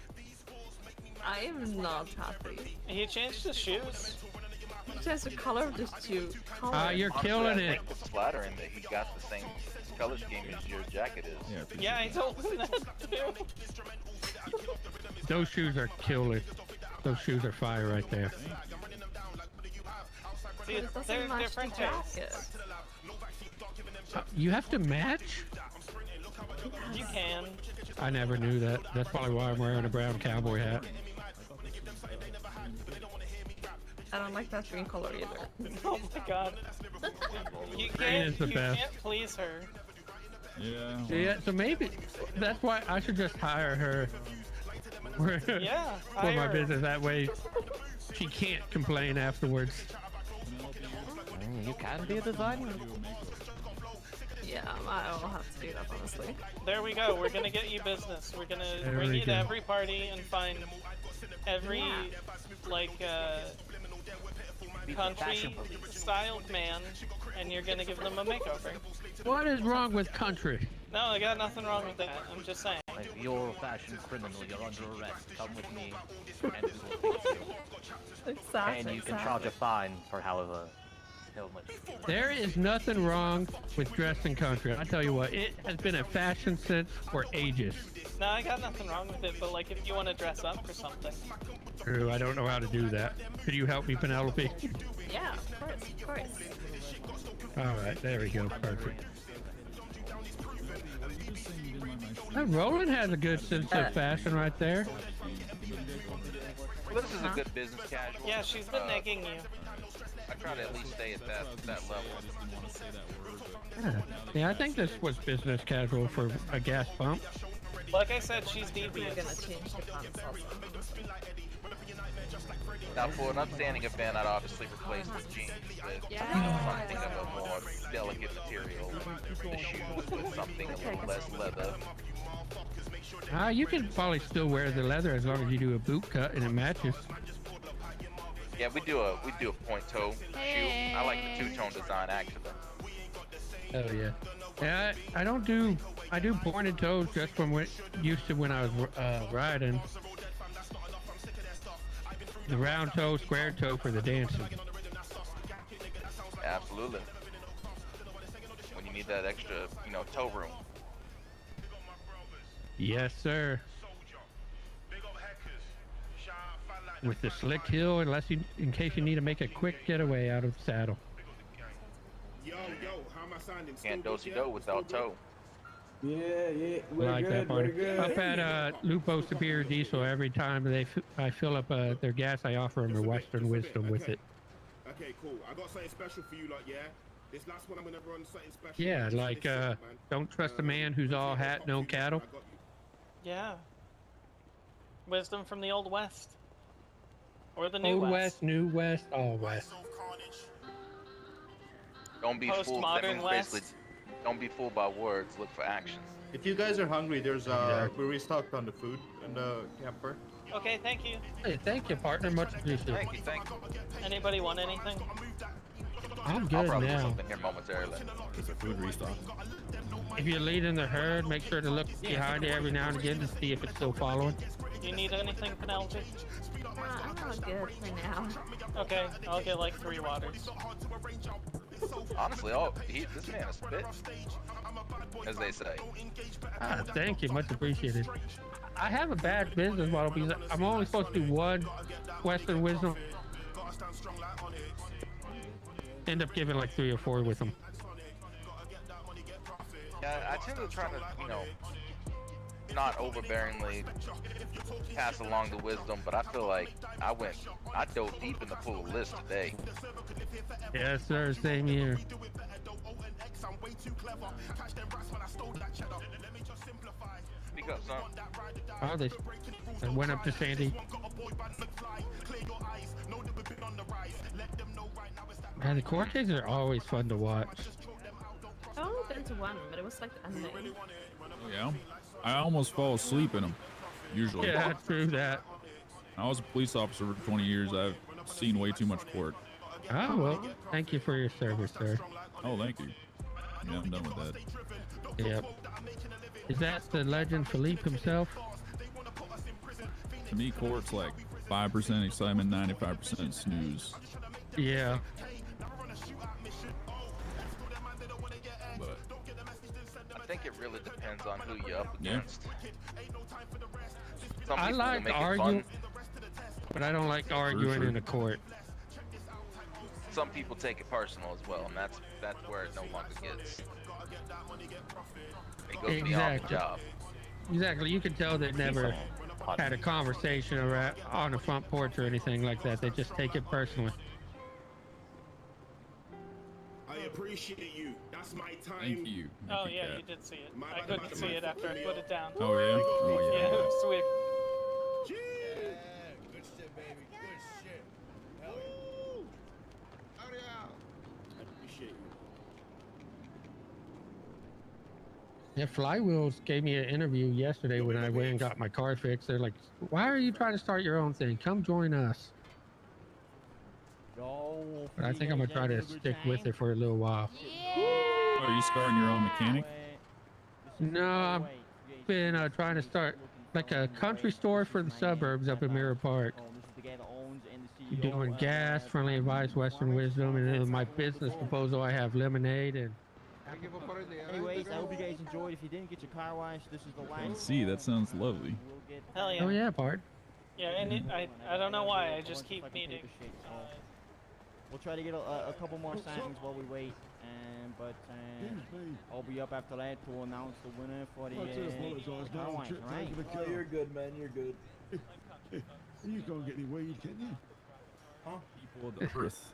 I am not happy. He changed his shoes. He changed the color of the shoe. You're killing I it. think it's flattering that he got the same color scheme as your jacket is. Yeah, I told him that too. Those shoes are killer. Those shoes are fire right there. See, they're different tastes. You have to match? You can. I never knew that. That's probably why I'm wearing a brown cowboy hat. I don't like that green color either. Oh my god. You Green is the best. can't please her. Yeah, so maybe that's why I should just hire her Yeah, for my hire her. business. That way she can't complain afterwards. You can be a designer. Yeah, I don't have to do that, honestly. There we go. We're gonna get you business. We're gonna There bring we you go. to every party and find every like country styled man, and you're gonna give them a makeover. What is wrong with country? No, I got nothing wrong with that. I'm just saying. If you're a fashion criminal, you're under arrest. Come with me, and we will fix you. Exactly. And you can charge a fine for however much. There is nothing wrong with dressing country. I tell you what, it has been a fashion sense for ages. No, I got nothing wrong with it, but like if you want to dress up for something. True, I don't know how to do that. Could you help me, Penelope? Yeah, of course, of course. All right, there we go. Perfect. Roland has a good sense of fashion right there. Well, this is a good business casual. Yeah, she's been negging you. I try to at least stay at that level. Yeah, I think this was business casual for a gas pump. Like I said, she's We're devious. gonna change the pants also. Now, for an upstanding event, I'd obviously replace the jeans with something of a more delicate material. The shoes with something a little less leather. You can probably still wear the leather as long as you do a boot cut and it matches. Yeah, we do a point toe shoe. I like the two-tone design actually. Oh yeah. Yeah, I don't do. I do pointed toes just from what used to when I was riding. The round toe, square toe for the dancing. Absolutely. When you need that extra, toe room. Yes, sir. With the slick hill, in case you need to make a quick getaway out of the saddle. Yo, how am I sounding? Can't do without toe. Yeah, Like that part. Up at Lupo Superior Diesel, every time I fill up their gas, I offer them a Western Wisdom with it. Okay, cool. I got something special for you, yeah? This last one I'm gonna run something special. Yeah, like don't trust a man who's all hat, no cattle. Yeah. Wisdom from the Old West. Or the New Old West. West, New West, all West. Don't be fooled. That Postmodern means West. basically, don't be fooled by words. Look for actions. If you guys are hungry, there's we restocked on the food in the camper. Okay, thank you. Hey, thank you, partner. Much appreciated. Thank you. Anybody want anything? I'm I'll good probably do now. something here momentarily. There's a food restock. If you're leading the herd, make sure to look behind you every now and again to see if it's still following. You need anything, Penelope? I'm all good for now. Okay, I'll get like 3 waters. Honestly, this man is spit, as they say. Ah, thank you, much appreciated. I have a bad business model because I'm only supposed to do one Western wisdom. End up giving like 3 or 4 with them. Yeah, I tend to try to, you know, not overbearingly pass along the wisdom, but I feel like I dove deep in the full list today. Yes, sir. Same here. Speak up, son. Oh, they went up to Sandy. Man, the court cases are always fun to watch. I've only been to one, but it was like the ending. Yeah. I almost fall asleep in them, usually. Yeah, true that. I was a police officer for 20 years. I've seen way too much court. Oh, well, thank you for your service, sir. Oh, thank you. Yeah, I'm done with that. Yep. Is that the legend Philippe himself? To me, court's like 5% excitement, 95% snooze. Yeah. But I think it really depends on who you're up yeah. against. Some I people like make it arguing, fun. but I don't like arguing in a court. Some people take it personal as well, and that's where it no longer gets. It goes beyond the job. Exactly. You can tell they never had a conversation or on a front porch or anything like that. They just take it personally. I appreciate you. That's my time. Thank you. Oh yeah, you did see it. I couldn't see it after I put it down. Oh yeah? Oh yeah. Yeah, sweet. Good shit, baby. Good shit. Hell yeah. Howdy out. I appreciate you. Yeah, Flywheels gave me an interview yesterday when I went and got my car fixed. They're like, "Why are you trying to start your own thing? Come join us." But I think I'm gonna try to stick with it for a little while. Oh, are you starting your own mechanic? No, I've been trying to start like a country store for the suburbs up in Mirror Park. Doing gas, friendly advice, Western wisdom, and then my business proposal, I have lemonade and. Anyways, I hope you guys enjoyed. If you didn't get your car washed, this is the last. See, that sounds lovely. Hell yeah. Oh yeah, Bart. Yeah, and I don't know why, I just keep meeting. We'll try to get a couple more signings while we wait, but I'll be up after that to announce the winner for the car wash, right? Oh, you're good, man. You're good. You can't get any weed, can you? Huh? People of the earth.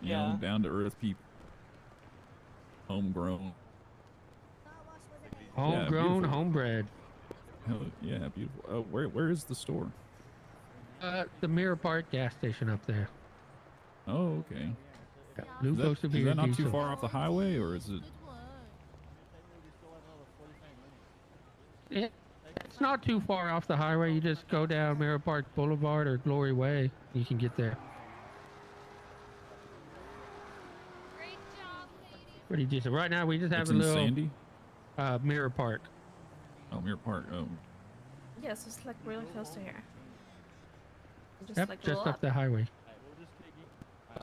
You Yeah. know, down to earth people. Homegrown. Homegrown, beautiful. homebred. Hell, yeah, beautiful. Oh, where is the store? The Mirror Park gas station up there. Oh, okay. Blue Is Coast that, will is be that not too diesel. far off the highway, or is it? It's not too far off the highway. You just go down Mirror Park Boulevard or Glory Way. You can get there. Pretty decent. Right now, we just have It's a in little Sandy? Mirror Park. Oh, Mirror Park. Oh. Yes, it's like really close to here. Just Yep, like just roll up the highway.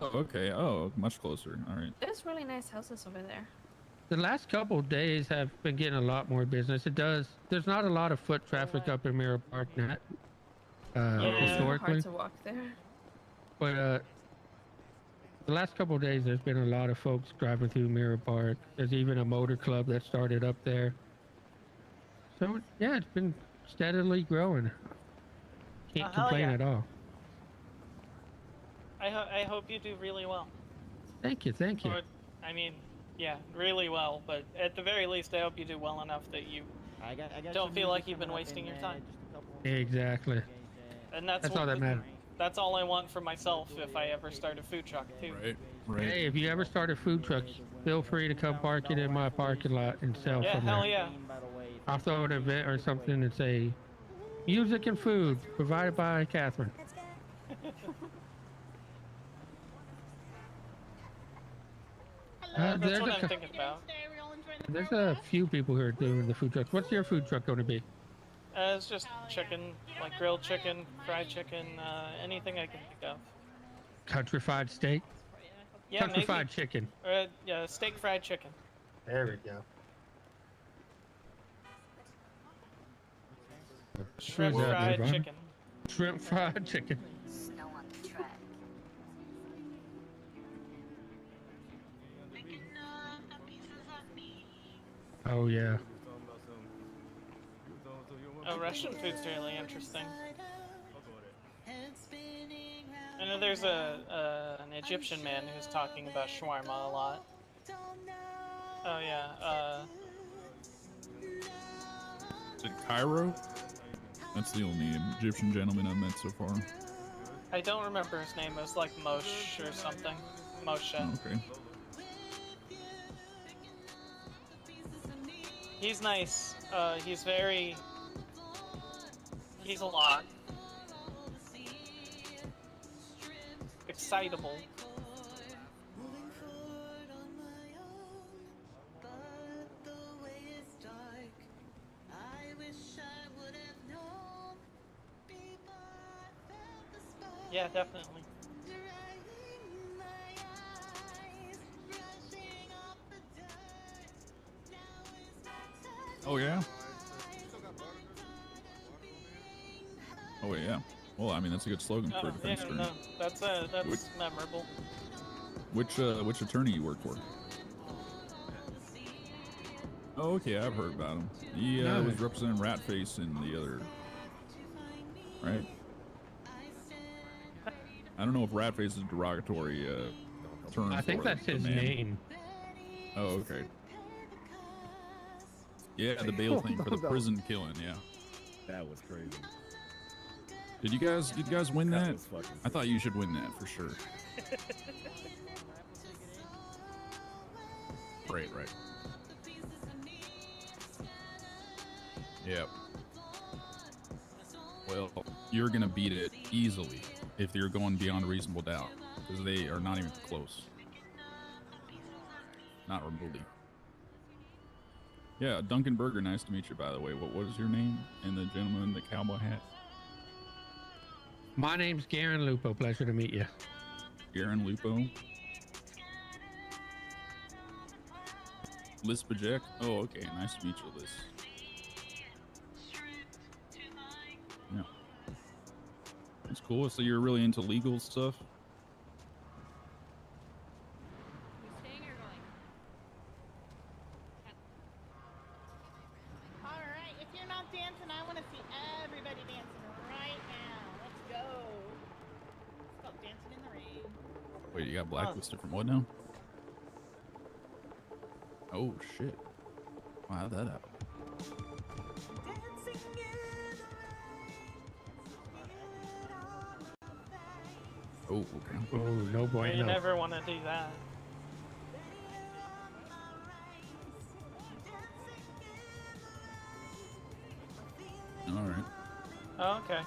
Oh, okay. Oh, much closer. All right. There's really nice houses over there. The last couple of days have been getting a lot more business. It does. There's not a lot of foot traffic up in Mirror Park now. Historically, Hard to walk there. but the last couple of days, there's been a lot of folks driving through Mirror Park. There's even a motor club that started up there. So yeah, it's been steadily growing. Can't hell complain yeah. at all. I hope you do really well. Thank you, thank you. Or, I mean, yeah, really well, but at the very least, I hope you do well enough that you I got don't some feel music like you've been coming up wasting in, your time. just a couple Exactly. And that's That's all that matters. That's all I want for myself if I ever start a food truck too. Right. Hey, if you ever start a food truck, feel free to come park it in my parking lot and sell Yeah, from hell there. yeah. I'll throw an event or something and say, music and food provided by Catherine. That's there's what a I'm cou- thinking about. There's a few people who are doing the food trucks. What's your food truck going to be? It's just chicken, like grilled chicken, fried chicken, anything I can think of. Country fried steak? Yeah, Country maybe. fried chicken. Yeah, steak fried chicken. There we go. Shrimp Who's out there, fried Ron? chicken. Shrimp fried chicken. Snow on the track. Oh yeah. Oh, Russian food's really interesting. I know there's an Egyptian man who's talking about shawarma a lot. Oh yeah. Is it Cairo? That's the only Egyptian gentleman I've met so far. I don't remember his name. It was like Moshe or something. Moshe. Oh, okay. He's nice. He's very. He's a lot. Excitable. Yeah, definitely. Oh yeah. Oh yeah. Well, I mean that's a good slogan for a defense attorney. No, that's memorable. Which attorney you work for? Oh, okay, I've heard about him. He was representing Ratface in the other, right? I don't know if Ratface is a derogatory term. I think that's his name. Oh, okay. Yeah, the bail thing for the prison killing. Yeah. That was crazy. Did you guys win that? I thought you should win that for sure. Right. Yep. Well, you're gonna beat it easily if you're going beyond reasonable doubt, because they are not even close. Not remotely. Yeah, Duncan Berger, nice to meet you, by the way. What was your name? And the gentleman in the cowboy hat? My name's Garen Lupo. Pleasure to meet you. Garen Lupo. Liz Bajek. Oh, okay. Nice to meet you, Liz. Yeah. That's cool. So you're really into legal stuff? Alright, if you're not dancing, I want to see everybody dancing right now. Let's go. It's called Dancing in the Rain. Wait, you got blacklisted from what now? Oh, shit. Wow, how'd that happen? Oh, okay. Oh, no boy. You never want to do that. All right. Oh, okay.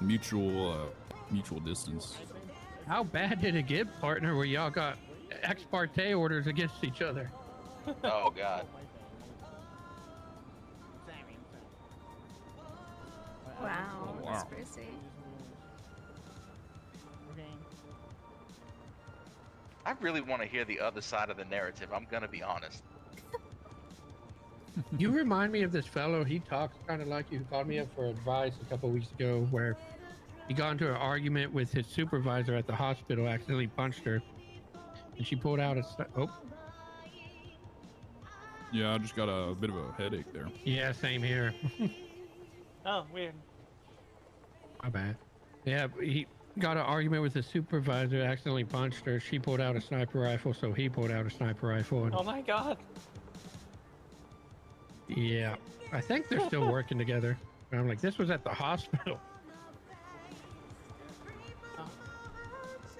Mutual distance. How bad did it get, partner, where y'all got ex parte orders against each other? Oh, God. Wow, Oh, that's wow. crazy. I really want to hear the other side of the narrative. I'm gonna be honest. You remind me of this fellow. He talks kind of like you, who called me up for advice a couple weeks ago, where he got into an argument with his supervisor at the hospital, accidentally punched her, and she pulled out a... Oh. Yeah, I just got a bit of a headache there. Yeah, same here. Oh, weird. My bad. Yeah, he got an argument with his supervisor, accidentally punched her. She pulled out a sniper rifle, so he pulled out a sniper rifle. And Oh my God. yeah, I think they're still working together. And I'm like, this was at the hospital.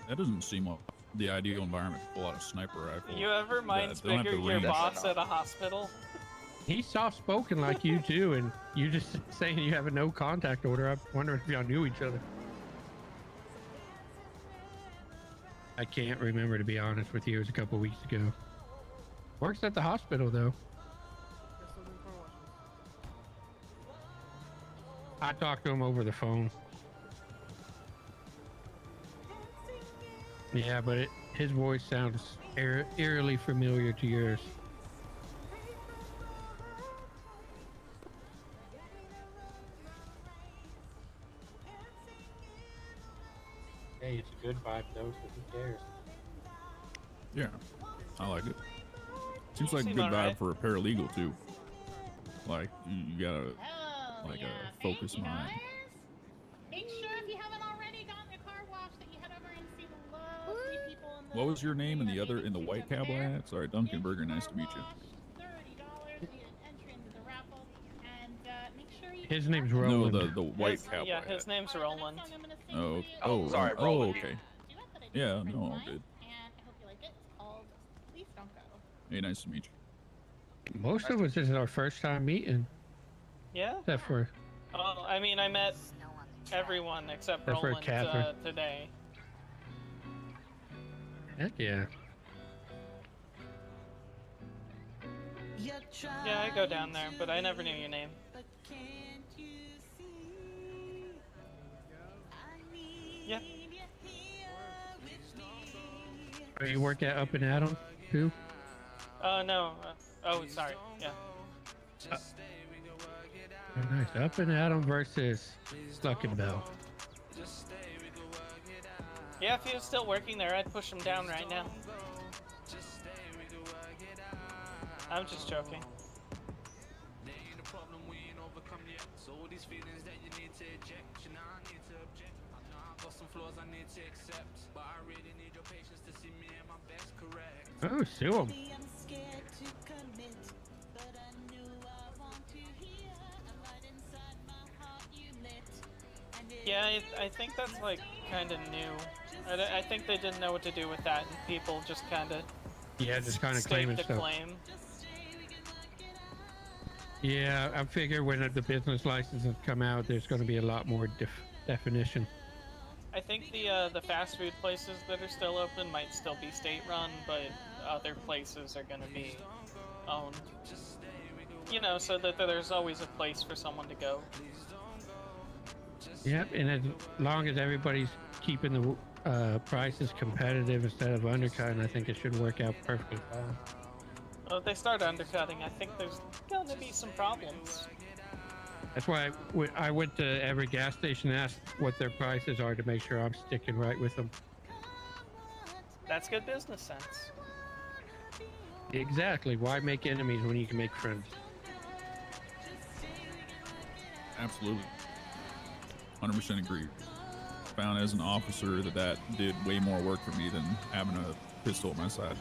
That doesn't seem like the ideal environment to pull out a sniper rifle. You ever mind They don't have bigger the your range. boss at a hospital? He's soft-spoken like you too, and you just saying you have a no contact order. I'm wondering if y'all knew each other. I can't remember, to be honest with you. It was a couple weeks ago. Works at the hospital though. I talked to him over the phone. Yeah, but his voice sounds eerily familiar to yours. Hey, it's a good vibe though, so who cares? Yeah, I like it. Seems like a Seem good vibe alright. for a paralegal too. Like you gotta like a focused mind. Make sure if you haven't already gotten your car washed that you head over and see the lovely people in the What was your name in the other in the white cab I had? Sorry, Duncan Burger. Nice to meet you. $30, you get an entry into the raffle, and make sure you His name's No, Roland. the white cab. Yeah, I had. his name's Roland. Oh, sorry, oh, Roland. okay. Yeah, no, all good. and I hope you like it. It's called Please Don't Go. Hey, nice to meet you. Most of us, this is our first time meeting. Yeah. Except for Well, I mean, I met everyone except Except for Roland Catherine. today. heck yeah. Yeah, I go down there, but I never knew your name. Yep. Oh, you work at Up and Adam too? No. Oh, sorry. Yeah. Oh, nice. Up and Adam versus Stuck and Bell. Yeah, if he was still working there, I'd push him down right now. I'm just joking. Oh, sue him. Yeah, I think that's like kind of new. I think they didn't know what to do with that, and people just kind of Yeah, just kind of claiming the stuff. claim. Yeah, I figure when the business licenses come out, there's going to be a lot more definition. I think the fast food places that are still open might still be state run, but other places are going to be owned. You know, so that there's always a place for someone to go. Yep, and as long as everybody's keeping the prices competitive instead of undercutting, I think it should work out perfectly fine. Well, if they start undercutting, I think there's going to be some problems. That's why I went to every gas station and asked what their prices are to make sure I'm sticking right with them. That's good business sense. Exactly. Why make enemies when you can make friends? Absolutely. 100% agree. Found as an officer that did way more work for me than having a pistol at my side.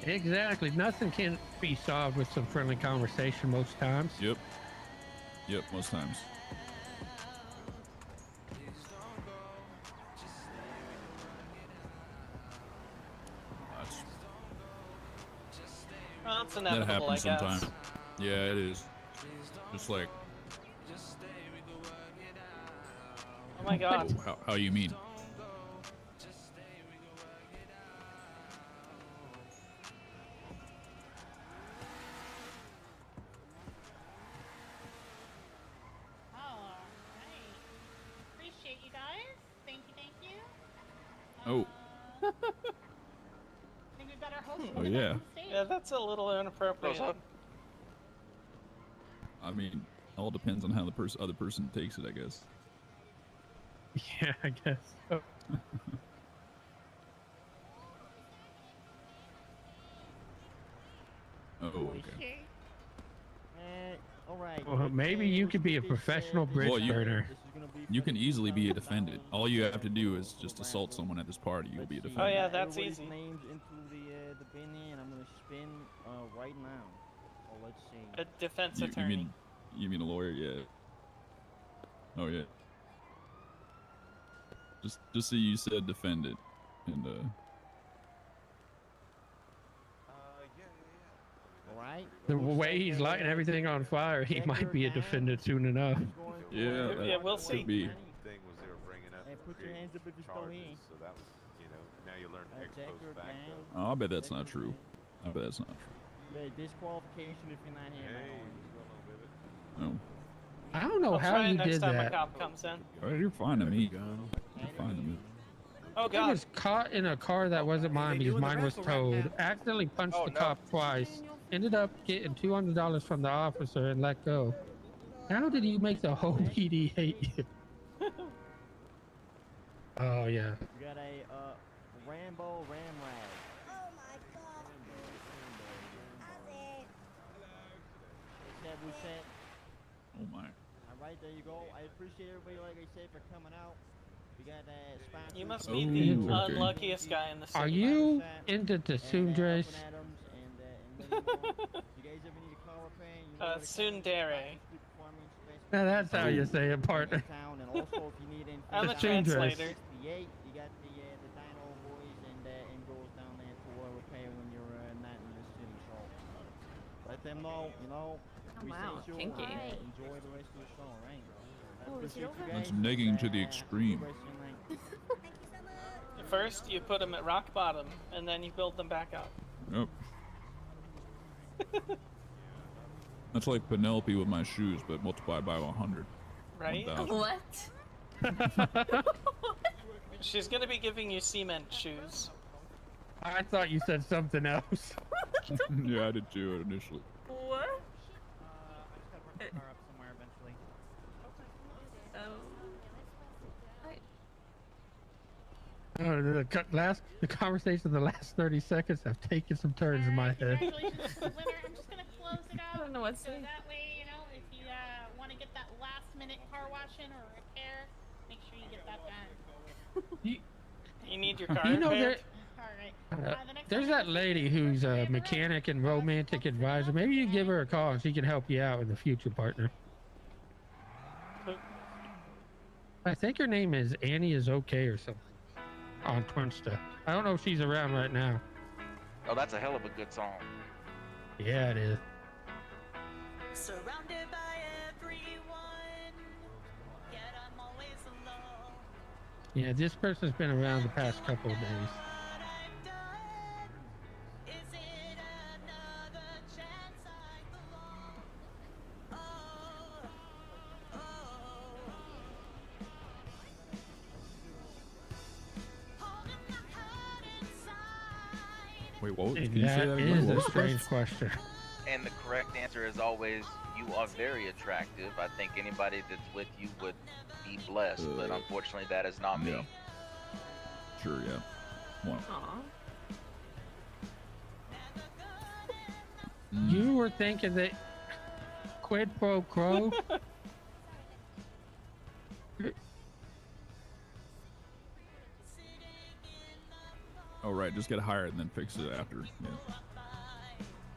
Exactly. Nothing can be solved with some friendly conversation most times. Yep. Yep, most times. Well, it's That inevitable, I happens guess. sometimes. Yeah, it is. Just like, Oh my god. how you mean? Appreciate you guys. Thank you. Oh, I think we've got our host oh yeah. Yeah, that's a little inappropriate. I mean, all depends on how the other person takes it, I guess. Yeah, I guess so. Oh, okay. All right. Well, maybe you could be a professional bridge Well, burner. you can easily be a defendant. All you have to do is just assault someone at this party. You'll be a defendant. Oh yeah, that's Everybody's easy. names into the bin here, and I'm gonna spin right now. So let's see. A defense You attorney. mean a lawyer? Yeah. Oh yeah. Just so you said defendant, and All right. The way he's lighting everything on fire, he might be a defendant soon enough. yeah, Yeah, we'll see. could be. Thing was they were bringing up Hey, put your creating hands up if you're still charges, here. so that was, you know, now you learn ex Check post your facto. bang. Oh, I bet that's not true. I bet that's not true. Yeah, disqualification if you're not here. Hey, now. what's going on, baby? No. I don't know I'll how try you it next did time a that. cop comes in. Oh, you're fine to me. You're fine to me. Oh I god. was caught in a car that wasn't mine because mine was towed. Accidentally punched Oh, the no. cop twice. Ended up getting $200 from the officer and let go. How did you make the whole PD hate you? Oh yeah. We got a Rambo Ramrad. Oh my god. We said. Oh my. All right, there you go. I appreciate everybody, like I said, for coming out. We got sponsors. You must be the okay. unluckiest guy in the city. Are you into the tsundere? You guys ever need a car repair? You know where to come. Tsundere. Now that's how you say it, partner. And also, if you need anything, I'm a The tsundere. translator. 68, you got the Dino boys and girls down there to repair when you're not in the city. So let them know, you know. Oh, wow, appreciate you, kinky. and enjoy the rest of the show, right? Oh, is it over? That's negging to the extreme. First, you put them at rock bottom, and then you build them back up. Yep. That's like Penelope with my shoes, but multiplied by 100. Right? 1,000. What? She's gonna be giving you cement shoes. I thought you said something else. Yeah, I did too initially. What? I just gotta work the car up somewhere eventually. The conversation of the last 30 seconds have taken some turns in my head. Congratulations to the winner. I'm just gonna close it out. I don't know what to So say. that way, you know, if you want to get that last minute car washing or repair, make sure you get that done. You need your car You know repaired? Alright. The next There's that lady who's a mechanic and romantic advisor. Maybe you give her a call and she can help you out in the future, partner. I think her name is Annie is okay or something on Twinsta. I don't know if she's around right now. Oh, that's a hell of a good song. Yeah, it is. Surrounded by everyone, yet I'm always alone. Yeah, this person's been around the past couple of days. Is it another chance I belong? Oh, oh. Holding my heart inside. Wait, what? Hey, Can you say that that again? is What a was the strange question? question. And the correct answer is always, you are very attractive. I think anybody that's with you would be blessed, but unfortunately that is not me. Yeah. Sure, yeah. One. You were thinking that quid pro quo? Oh, right. Just get hired and then fix it after. Yeah.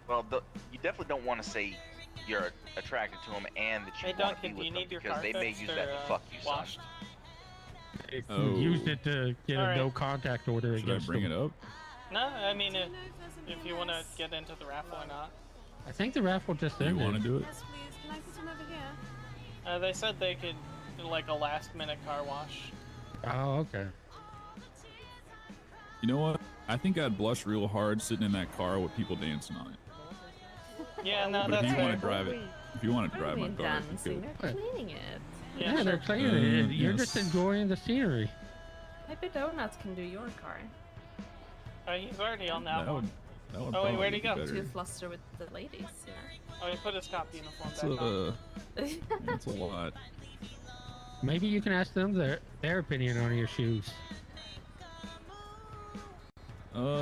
Well, you definitely don't want to say you're attracted to them and that you Hey want to be Duncan, do with you them need your because car they may fixed use or, that to fuck you, son. washed? If Oh. you used it to get a Alright. no contact order Should I against bring them. it up? No, I mean, if you want to get into the raffle or not. I think the raffle just Do you ended. want to do it? Yes, please. Can I put some over here? They said they could do like a last minute car wash. Oh, okay. You know what? I think I'd blush real hard sitting in that car with people dancing on it. Yeah, no, But that's if you fair. want to drive it, if you want to drive my car, you Dancing, could. they're cleaning it. Yeah, Yeah, they're sure. cleaning it. You're yes. just enjoying the scenery. Maybe Donuts can do your car. He's already on that That one. would Oh, wait, probably where'd he be go? better. Too flustered with the ladies, you know. Oh, he put his cop uniform It's back on. that's a lot. Maybe you can ask them their opinion on your shoes.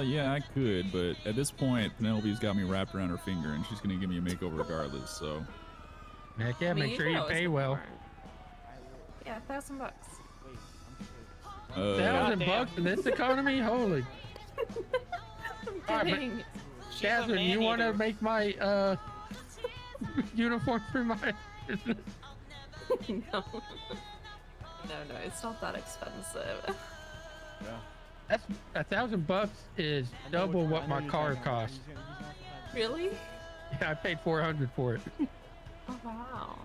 Yeah, I could, but at this point, Penelope's got me wrapped around her finger, and she's gonna give me a makeover regardless. So. Heck yeah, I mean, make you sure could you always pay get well. more. Yeah, $1,000. $1,000 in this economy? Holy. I'm Alright, but kidding. Jasmine, you want to make my uniform for my business? No. No, it's not that expensive. Yeah. That's $1,000 is double what my car costs. Really? Yeah, I paid $400 for it. Oh, wow.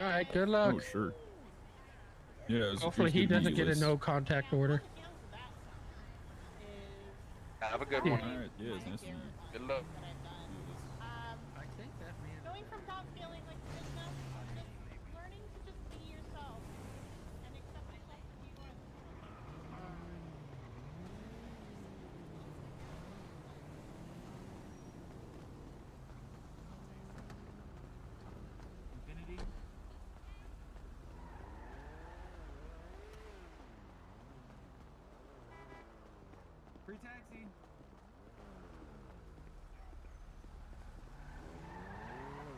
All right, good luck. Oh, sure. Yeah. Hopefully he doesn't get a no contact order. Have a good Yeah. one. All right. Yeah, it's nice to meet you. Good luck. I think that man. Going from not feeling like good enough to just learning to just be yourself and accept yourself for who you are. Infinity. Free taxi.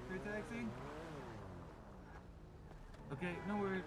Free taxi. Okay, no worries.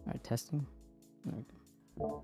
Alright, testing. There we go.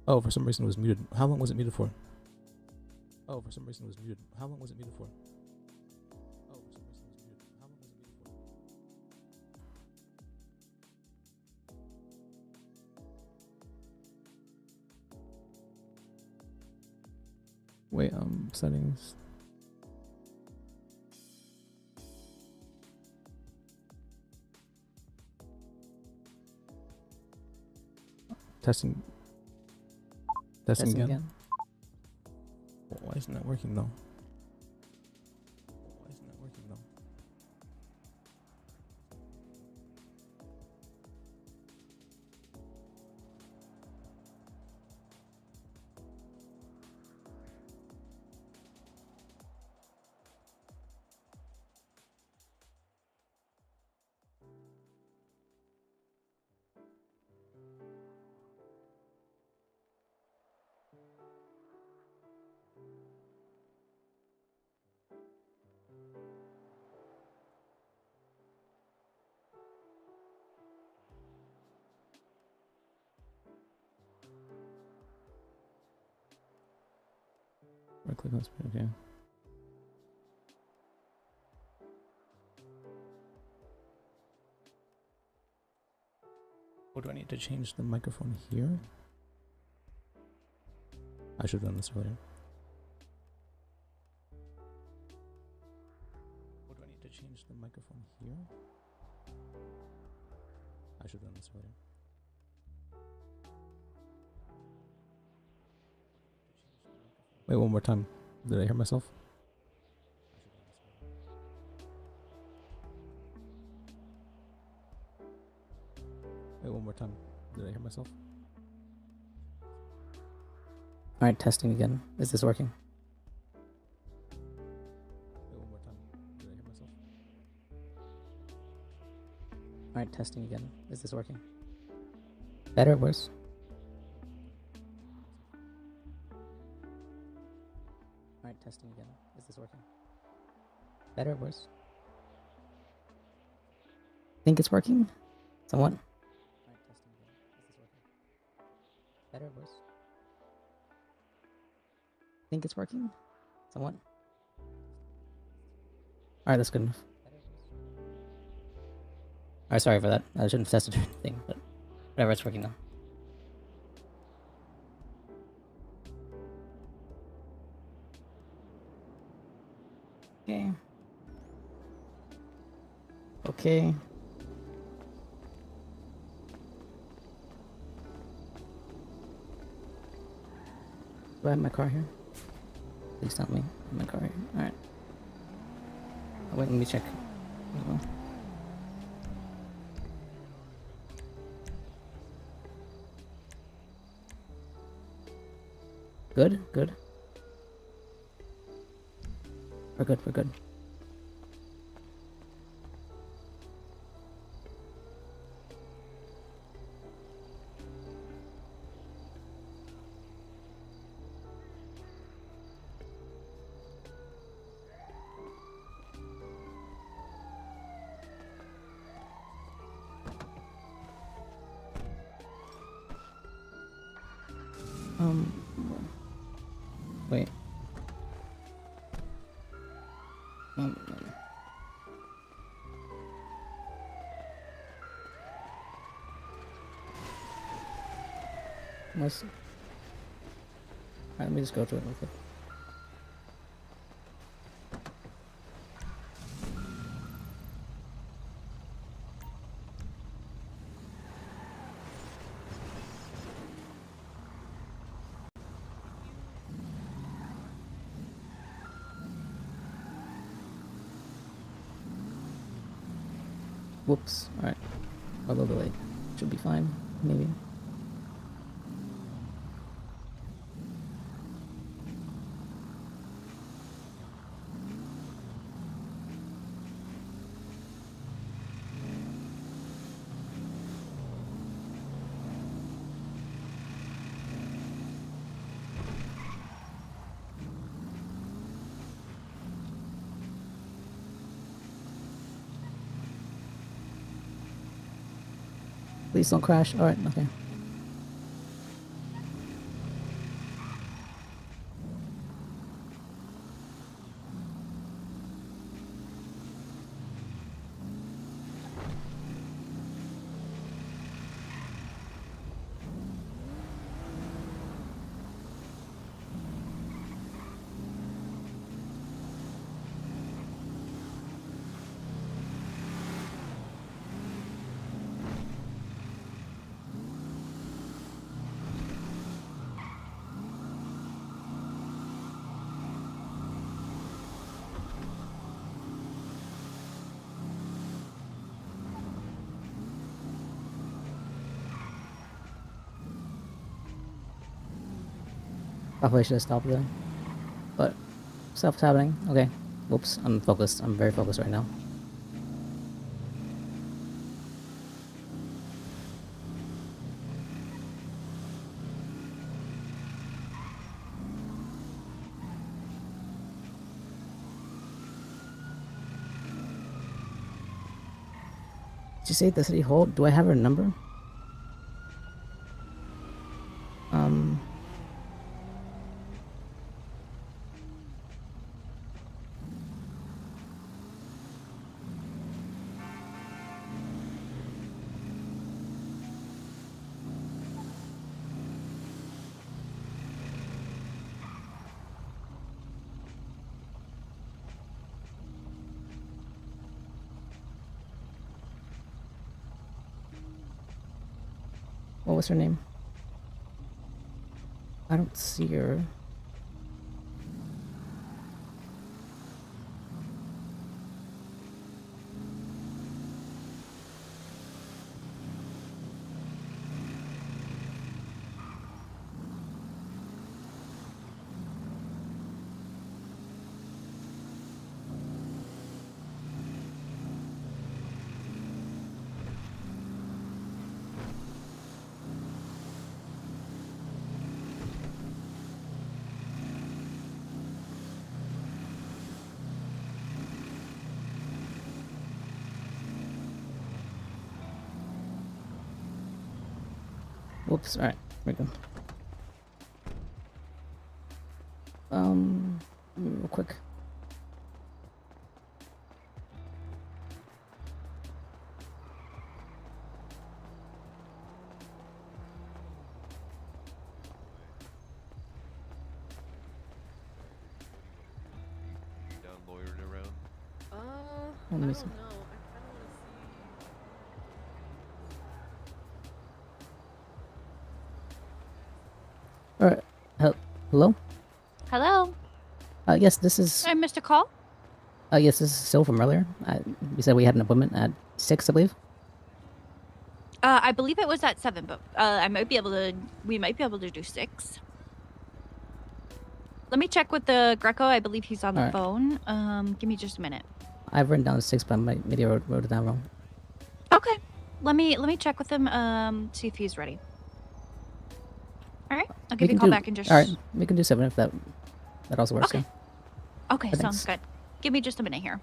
Oh, for some reason it was muted. How long was it muted for? Oh, for some reason it was muted. How long was it muted for? Oh, for some reason it was muted. How long was it muted for? Wait, settings. Testing. Testing again. Why isn't that working though? Why isn't that working though? Right click on screen, okay. What do I need to change the microphone here? I should have done this earlier. What do I need to change the microphone here? I should have done this earlier. Wait, one more time. Did I hear myself? Wait, one more time. Did I hear myself? Alright, testing again. Is this working? Wait, one more time. Did I hear myself? Alright, testing again. Is this working? Better or worse? Alright, testing again. Is this working? Better or worse? Think it's working? Somewhat? Alright, testing again. Is this working? Better or worse? Think it's working? Somewhat? Alright, that's good enough. Alright, sorry for that. I shouldn't have tested anything, but whatever, it's working now. Okay. Okay. Do I have my car here? Please tell me. I have my car here. Alright. Oh, wait, let me check as well. Good, good. We're good, we're good. Wait. Alright, let me just go to it real quick. Whoops. Alright. A little bit late. Should be fine, maybe. Please don't crash. Alright, okay. Probably should have stopped there. But stuff's happening. Okay. Whoops. I'm focused. I'm very focused right now. Did you say the city hall? Do I have her number? What was her name? I don't see her. Whoops, alright, here we go. Real quick. Down loitering around. Let me see. Alright, hello? Hello. Yes, this is... I missed a call. Yes, this is Sil from earlier. We said we had an appointment at 6, I believe. I believe it was at 7, but I might be able to. We might be able to do 6. Let me check with the Greco. I believe he's on the Alright. phone. Give me just a minute. I've written down 6, but maybe I wrote it down wrong. Okay. Let me check with him. See if he's ready. All right. I'll give you a call back in just. Alright, we can do 7 if that also works. Okay. Yeah. Okay, sounds good. Give me just a minute here.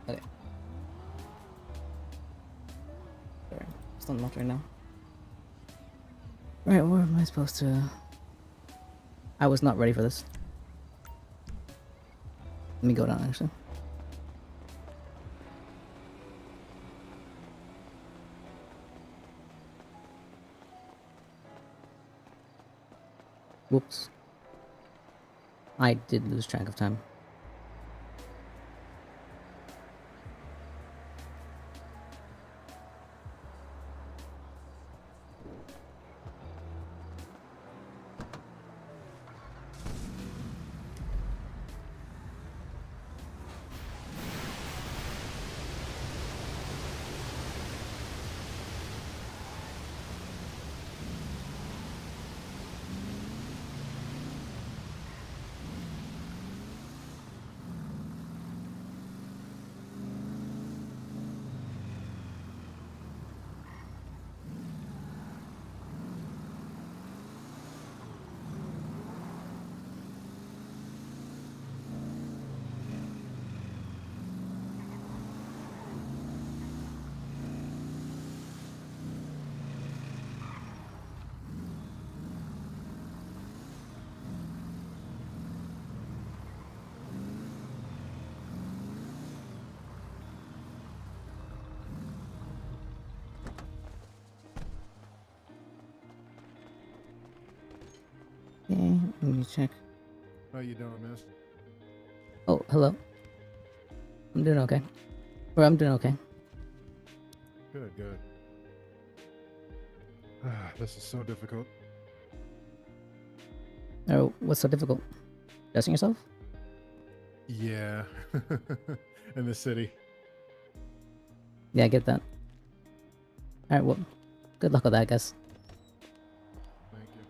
Okay. Sorry, it's not locked right now. Right, where am I supposed to... I was not ready for this. Let me go down, actually. Whoops. I did lose track of time. Okay, let me check. How you doing, miss? Oh, hello. I'm doing okay. Or I'm doing okay. Good, good. This is so difficult. Oh, what's so difficult? Dressing yourself? Yeah. In the city. Yeah, I get that. Alright, well, good luck with that, I guess. Thank you.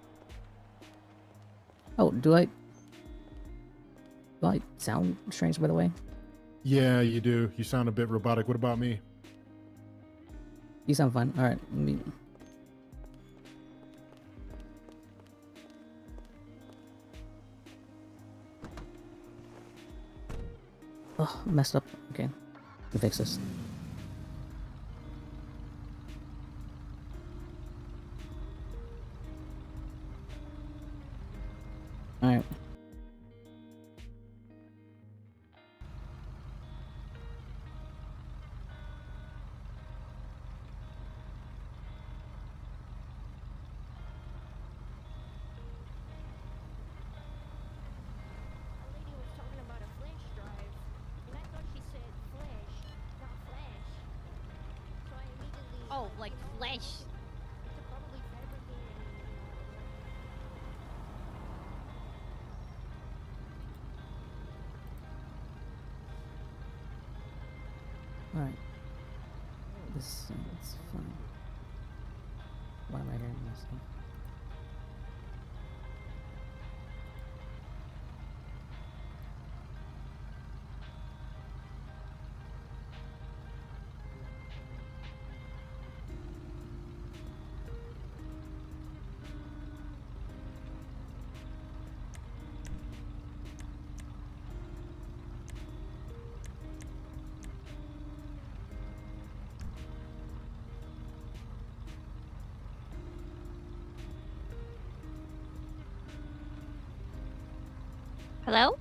Oh, do I sound strange, by the way? Yeah, you do. You sound a bit robotic. What about me? You sound fine. All right, let me. Oh, messed up. Okay, can fix this. All right. Oh, like flesh. All right. This sounds fine. Why am I hearing myself? Hello?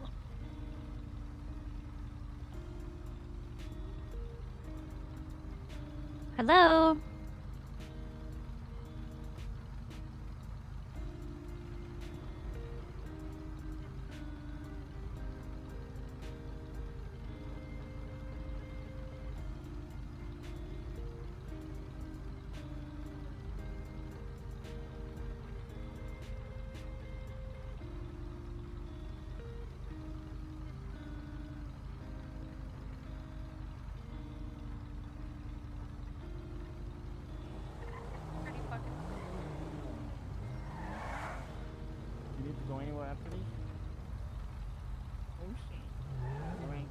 Hello? You need to go anywhere after these? Oh shit. Alright.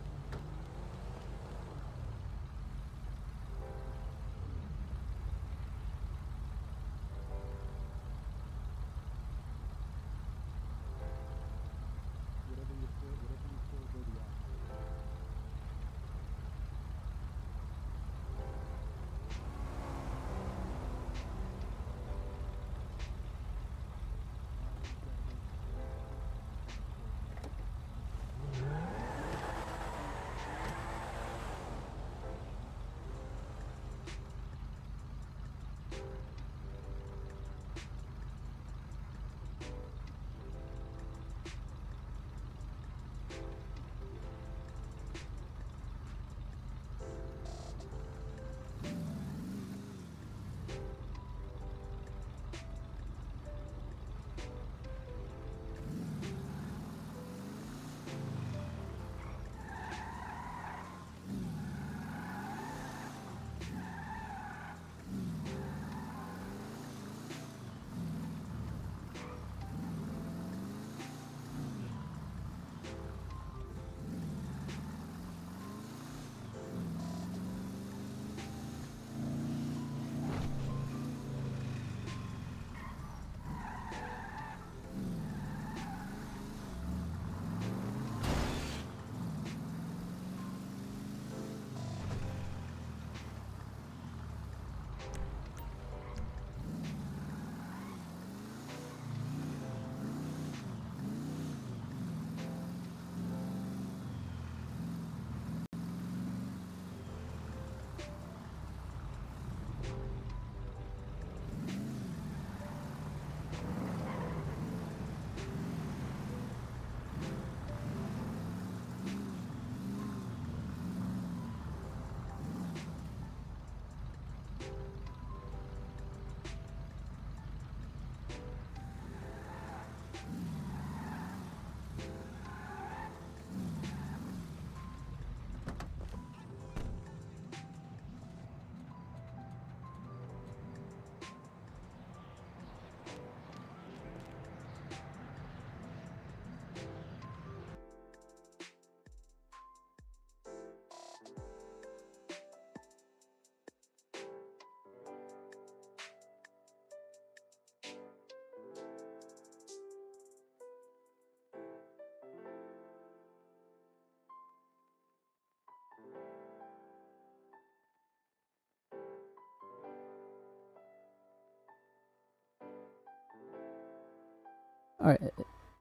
Alright,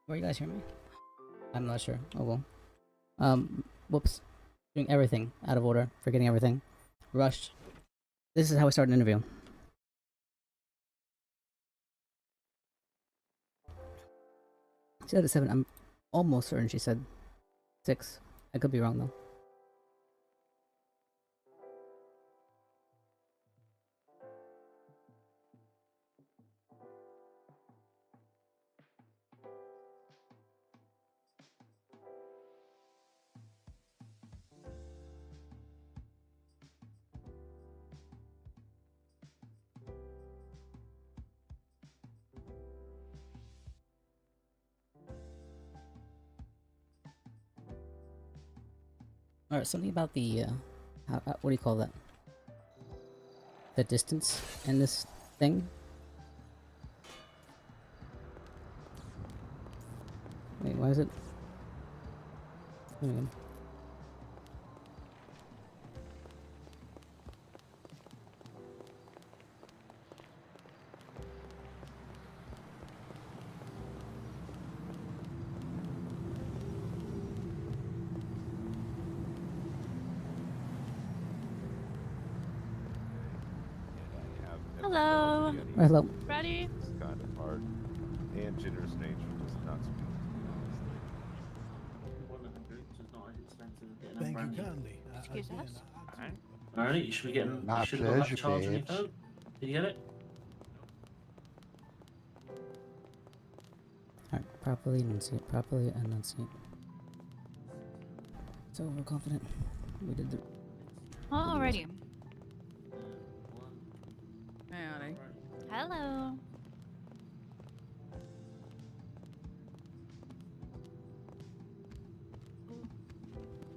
were you guys hearing me? I'm not sure. Oh well. Whoops. Doing everything out of order, forgetting everything. Rushed. This is how we start an interview. She said 7. I'm almost certain she said 6. I could be wrong though. Alright, something about the, what do you call that? The distance in this thing? Wait, why is it? There we go. Hello. Hello. Ready? It's kind of hard. And Jinner's nature just not speaking. Thank you kindly. Excuse us. Alright, you should be getting. My You should have got that pleasure, charge on your babes. phone. Did you get it? Alright, properly enunciate, properly enunciate. So we're confident. We did the. Alrighty. Howdy. Hello.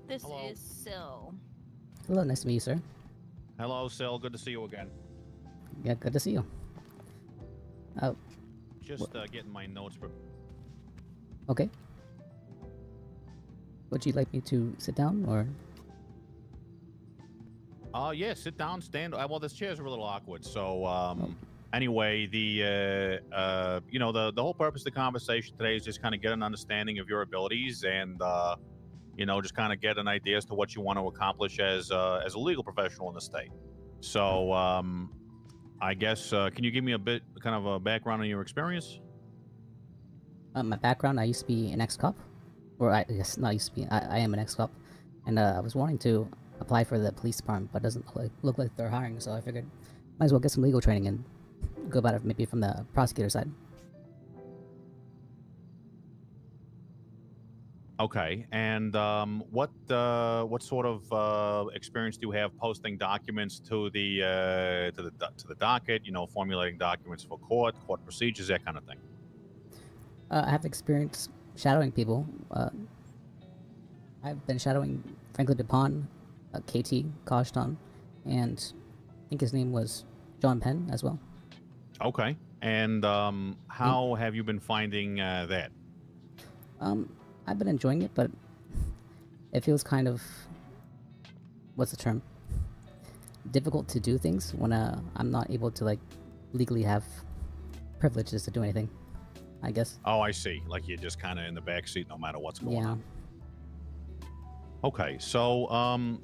This Hello. is Sil. Hello, nice to meet you, sir. Hello, Sil. Good to see you again. Yeah, good to see you. Oh, Just getting my notes. okay. Would you like me to sit down or? Yeah, sit down, stand. Well, this chair's a little awkward. So, anyway, the you know, the whole purpose of the conversation today is just kind of get an understanding of your abilities and you know, just kind of get an idea as to what you want to accomplish as a legal professional in the state. So, I guess can you give me a bit kind of a background on your experience? My background, I used to be an ex-cop, or I guess not used to be. I am an ex-cop, and I was wanting to apply for the police department, but it doesn't look like they're hiring. So I figured, might as well get some legal training and go about it maybe from the prosecutor side. Okay, and what sort of experience do you have posting documents to the docket? You know, formulating documents for court procedures, that kind of thing. I have experience shadowing people. I've been shadowing Franklin DuPont, KT, Kashtan, and I think his name was John Penn as well. Okay, and how have you been finding that? I've been enjoying it, but it feels kind of, what's the term? Difficult to do things when I'm not able to like legally have privileges to do anything, I guess. Oh, I see. Like you're just kind of in the back seat no matter what's going on. Okay, so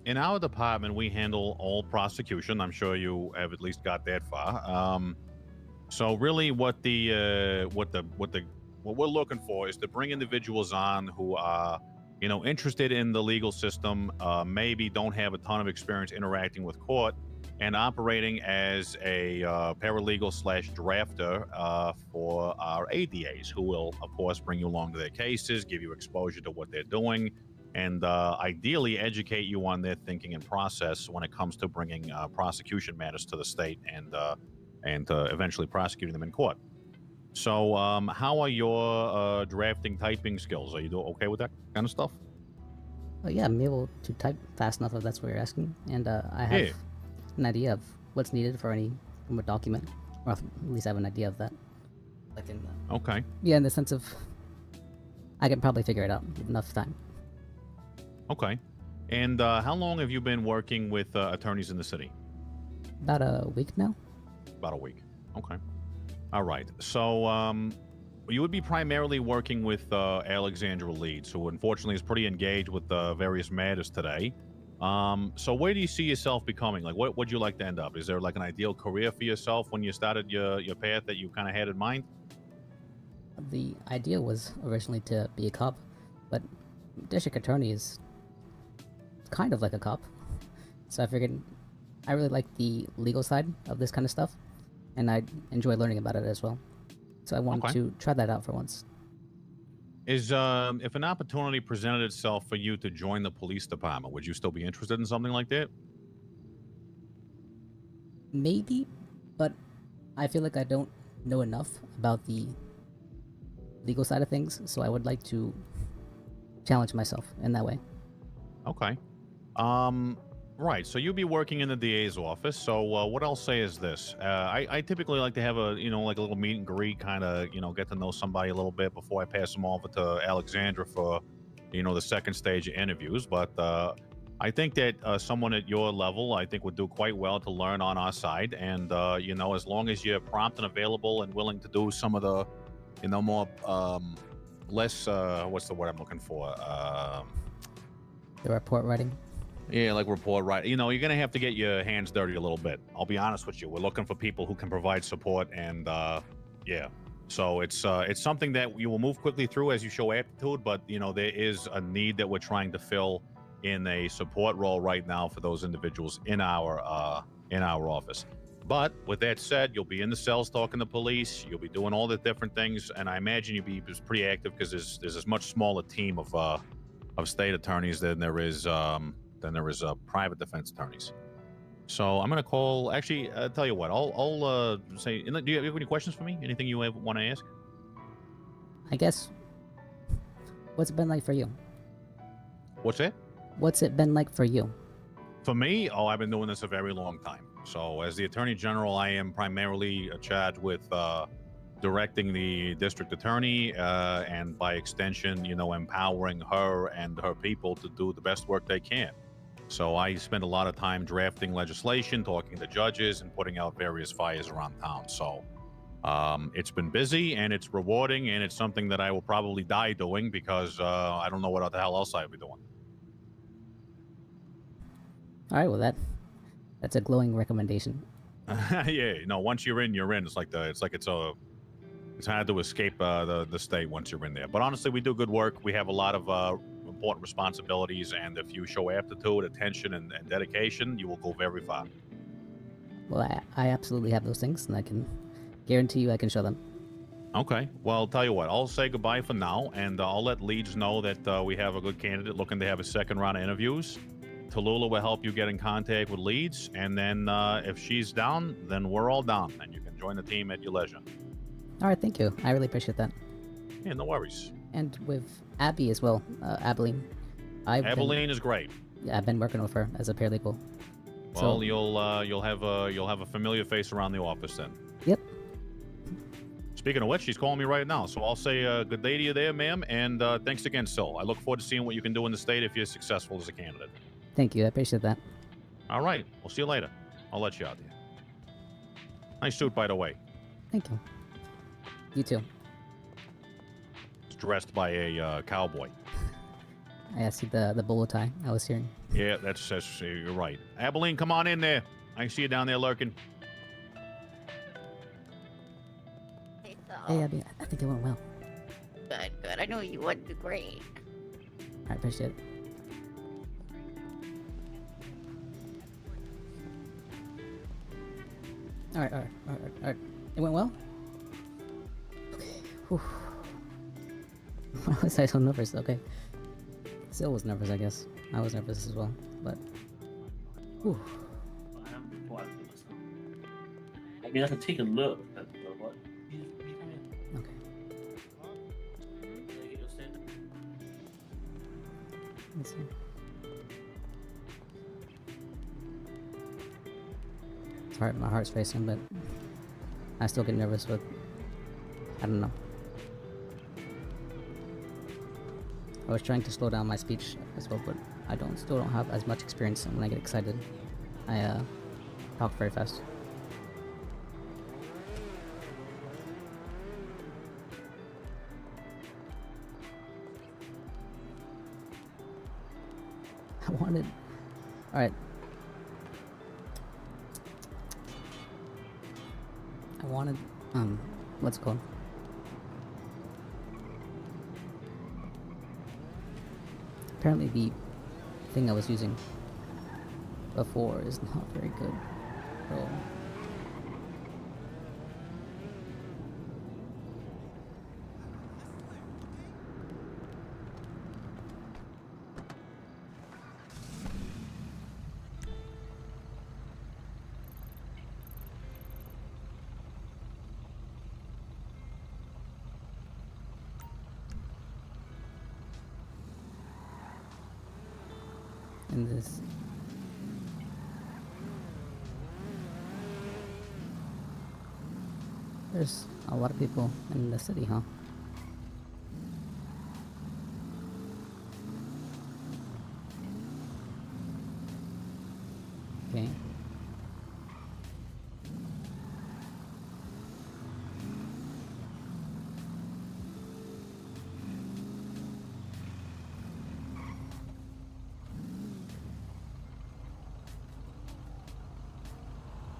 in our department we handle all prosecution. I'm sure you have at least got that far. So really, what we're looking for is to bring individuals on who are, you know, interested in the legal system, maybe don't have a ton of experience interacting with court, and operating as a paralegal / drafter for our ADAs, who will, of course, bring you along to their cases, give you exposure to what they're doing, and ideally educate you on their thinking and process when it comes to bringing prosecution matters to the state and eventually prosecuting them in court. So, how are your drafting, typing skills? Are you okay with that kind of stuff? Yeah, I'm able to type fast enough if that's what you're asking, and I have an idea of what's needed for any from a document, or at least I have an idea of that. Like in okay. Yeah, in the sense of I can probably figure it out with enough time. Okay. And how long have you been working with attorneys in the city? About a week now. About a week. Okay. All right. So, you would be primarily working with Alexandra Leeds, who unfortunately is pretty engaged with various matters today. So where do you see yourself becoming? Like, what would you like to end up? Is there like an ideal career for yourself when you started your path that you kind of had in mind? The idea was originally to be a cop, but district attorney is kind of like a cop. So I figured I really like the legal side of this kind of stuff, and I enjoy learning about it as well. So I wanted to try that out for once. Is if an opportunity presented itself for you to join the police department, would you still be interested in something like that? Maybe, but I feel like I don't know enough about the legal side of things, so I would like to challenge myself in that way. Okay. Right. So you'll be working in the DA's office. So what I'll say is this: I typically like to have a like a little meet and greet, kind of get to know somebody a little bit before I pass them over to Alexandra for the second stage of interviews. But I think that someone at your level, I think, would do quite well to learn on our side. And as long as you're prompt and available and willing to do some of the more less what's the word I'm looking for? The report writing. Yeah, like report writing. You're going to have to get your hands dirty a little bit. I'll be honest with you. We're looking for people who can provide support, and yeah. So it's something that you will move quickly through as you show aptitude, but there is a need that we're trying to fill in a support role right now for those individuals in our office. But with that said, you'll be in the cells talking to police. You'll be doing all the different things, and I imagine you'll be pretty active because there's a much smaller team of state attorneys than there is private defense attorneys. So I'm gonna call. Actually, tell you what. I'll say. Do you have any questions for me? Anything you want to ask? I guess. What's it been like for you? What's that? What's it been like for you? For me, I've been doing this a very long time. So as the Attorney General, I am primarily charged with directing the district attorney and by extension, empowering her and her people to do the best work they can. So I spend a lot of time drafting legislation, talking to judges, and putting out various fires around town. So it's been busy, and it's rewarding, and it's something that I will probably die doing because I don't know what the hell else I'll be doing. All right, well that's a glowing recommendation. Yeah, once you're in, you're in. It's hard to escape the state once you're in there. But honestly, we do good work. We have a lot of important responsibilities, and if you show aptitude, attention, and dedication, you will go very far. Well, I absolutely have those things, and I can guarantee you I can show them. Okay. Well, I'll tell you what. I'll say goodbye for now, and I'll let Leeds know that we have a good candidate looking to have a second round of interviews. Tallulah will help you get in contact with Leeds, and then if she's down, then we're all down, and you can join the team at your leisure. All right, thank you. I really appreciate that. Yeah, no worries. And with Abby as well, Abilene. Abilene is great. Yeah, I've been working with her as a paralegal. Well, so, you'll have a familiar face around the office then. Yep. Speaking of which, she's calling me right now, so I'll say good day to you there, ma'am, and thanks again, Sil. I look forward to seeing what you can do in the state if you're successful as a candidate. Thank you. I appreciate that. All right. We'll see you later. I'll let you out there. Nice suit, by the way. Thank you. You too. It's dressed by a cowboy. I see the bolo tie I was hearing. Yeah, that's you're right. Abilene, come on in there. I see you down there lurking. Hey, Abby, I think it went well. Good. I know you would do great. I appreciate it. All right. It went well? Okay. Whew. Why was I so nervous? Okay. Sil was nervous, I guess. I was nervous as well, but... Whew. I mean, I can take a look at what. Okay. Let's see. My heart's racing, but I still get nervous, but I don't know. I was trying to slow down my speech as well, but I still don't have as much experience, and when I get excited, I talk very fast. I wanted. Alright. I wanted. What's it called? Apparently, the thing I was using before is not very good. So. In this. There's a lot of people in the city, huh? Okay.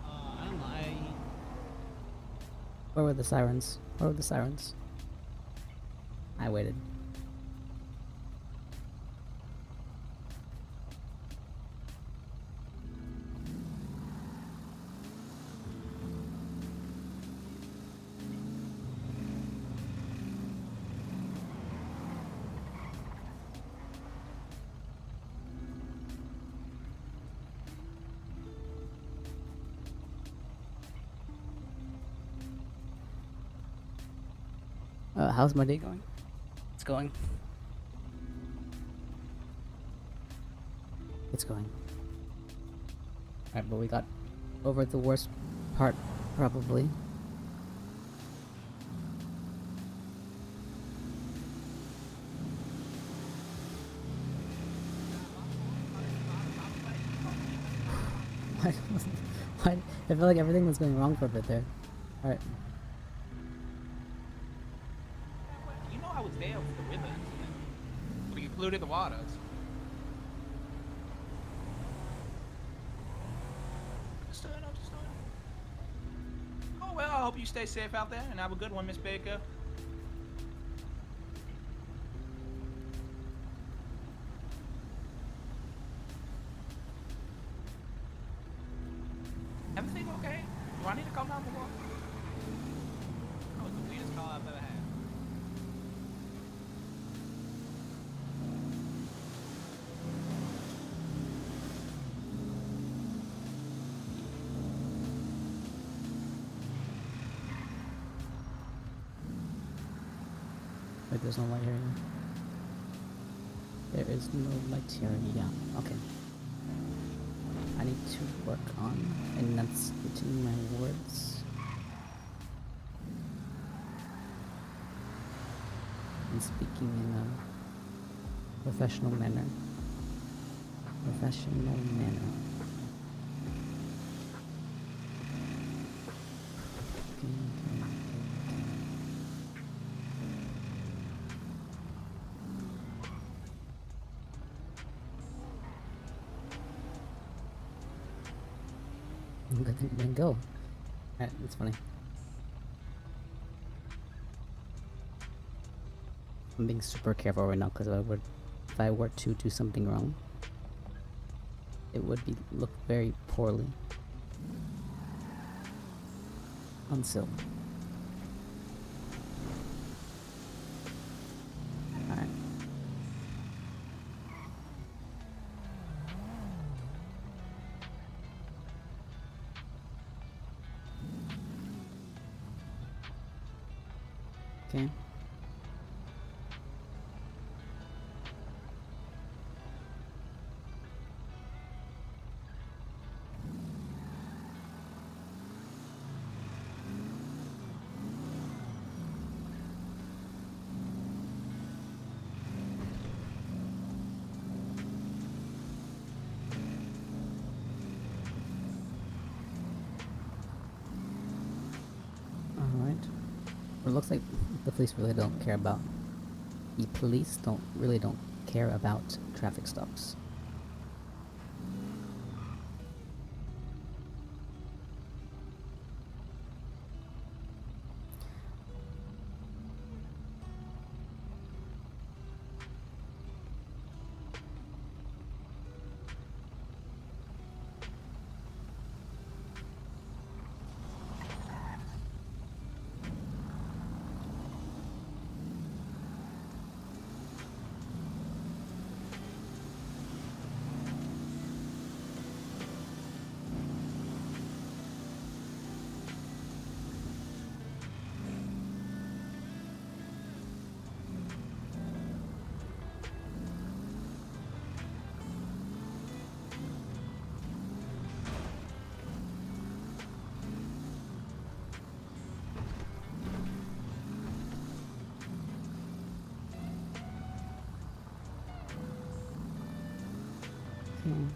I don't know. Where were the sirens? Where were the sirens? I waited. How's my day going? It's going. It's going. Alright, but we got over the worst part, probably. Why? I feel like everything was going wrong for a bit there. Alright. You know I was there with the river incident. We polluted the waters. Understood. Oh well, I hope you stay safe out there and have a good one, Miss Baker. Everything okay? Do I need to come down for what? That was the weirdest call I've ever had. Wait, there's no light here. There is no light here. Yeah, okay. I need to work on enunciating my words and speaking in a professional manner. Professional manner. Good thing it didn't go. Alright, that's funny. I'm being super careful right now because if I were to do something wrong, it would look very poorly on Sil. Alright. Okay. Alright. It looks like the police really don't care about... The police really don't care about traffic stops. Hmm.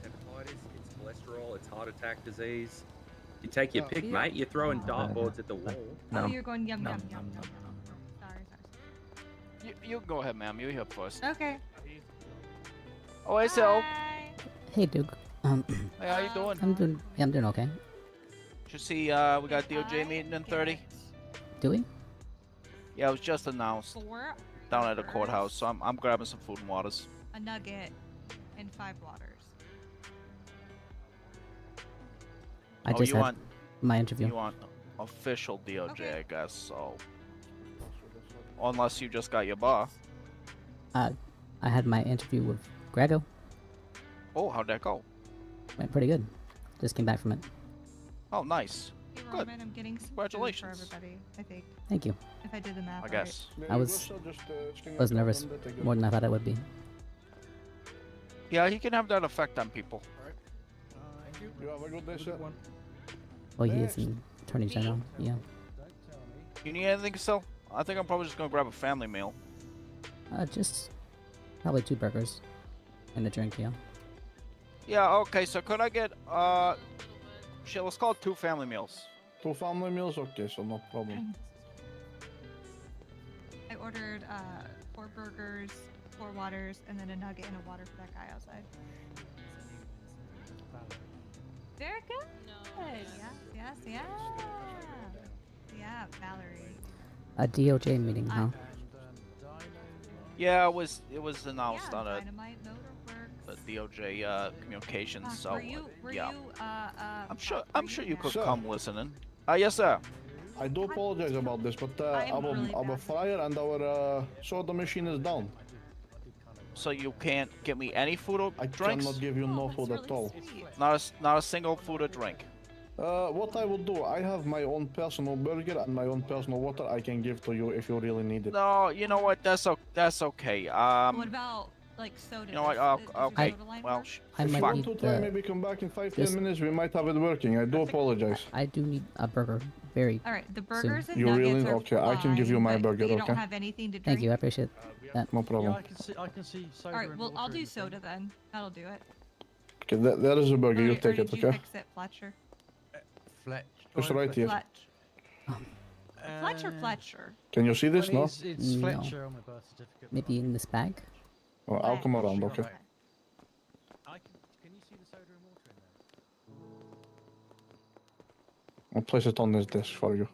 It's hepatitis, it's cholesterol, it's heart attack disease. You take your pick, Yeah. mate. You're throwing dartboards at the wall. Oh, you're going yum No, yum no, yum. no, Sorry. You go ahead, ma'am. You're here first. Okay. Oh, hey, Sil. Hey, Duke. Hey, how you doing? I'm doing okay. Did you see, we got DOJ meeting in 30? Do we? Yeah, it was just announced down at the courthouse, so I'm grabbing some food and waters. A nugget and 5 waters. I Oh, just you had want my interview. You want official DOJ, I guess, so. Unless you just got your bar. I had my interview with Grego. Oh, how'd that go? Went pretty good. Just came back from it. Oh, nice. Hey, Good. Roman, I'm getting some food Congratulations. for everybody, I think. Thank you. If I did the math I guess. I was nervous more than I thought I would be. Yeah, he can have that effect on people. You have a good day, sir. Well, he is an attorney general. Yeah. You need anything, Sil? I think I'm probably just gonna grab a family meal. Just probably 2 burgers and a drink. Yeah. Yeah, okay, so could I get, shit, let's call it 2 family meals. 2 family meals? Okay, so no problem. I ordered 4 burgers, 4 waters, and then a nugget and a water for that guy outside. Very good. Yes. Yeah, Valerie. A DOJ meeting, huh? Yeah, it was announced Yeah, on a Dynamite Motorworks. DOJ communications, so yeah. I'm sure you could Sir. come listening. Yes, sir. I do apologize about this, but our fryer and our soda machine is down. So you can't get me any food or I drinks? cannot give you no food at all. Not a single food or drink. What I will do, I have my own personal burger and my own personal water I can give to you if you really need it. No, you know what? That's okay. What about like soda? You know what? Okay. Well, I If you might want need to try, the- maybe come back in 5-10 this- minutes, we might have it working. I do apologize. I do need a burger. Very. All right, the soon. burgers and You nuggets really? are Okay, I can give you my fine, burger, but you okay? don't have anything to drink. Thank you. I appreciate that. No problem. I can see soda. All right, and well, I'll water do in the thing. soda then. That'll do it. Okay, there is a burger. Or- You or take did it, you okay? fix it, Fletcher? Fletch. It's right here. Fletch. Fletcher. Can you see this? No? It's No. Fletcher on my birth certificate. Maybe in this bag. Well, I'll come around, okay? Can you see the soda and water in there? I'll place it on this desk for you.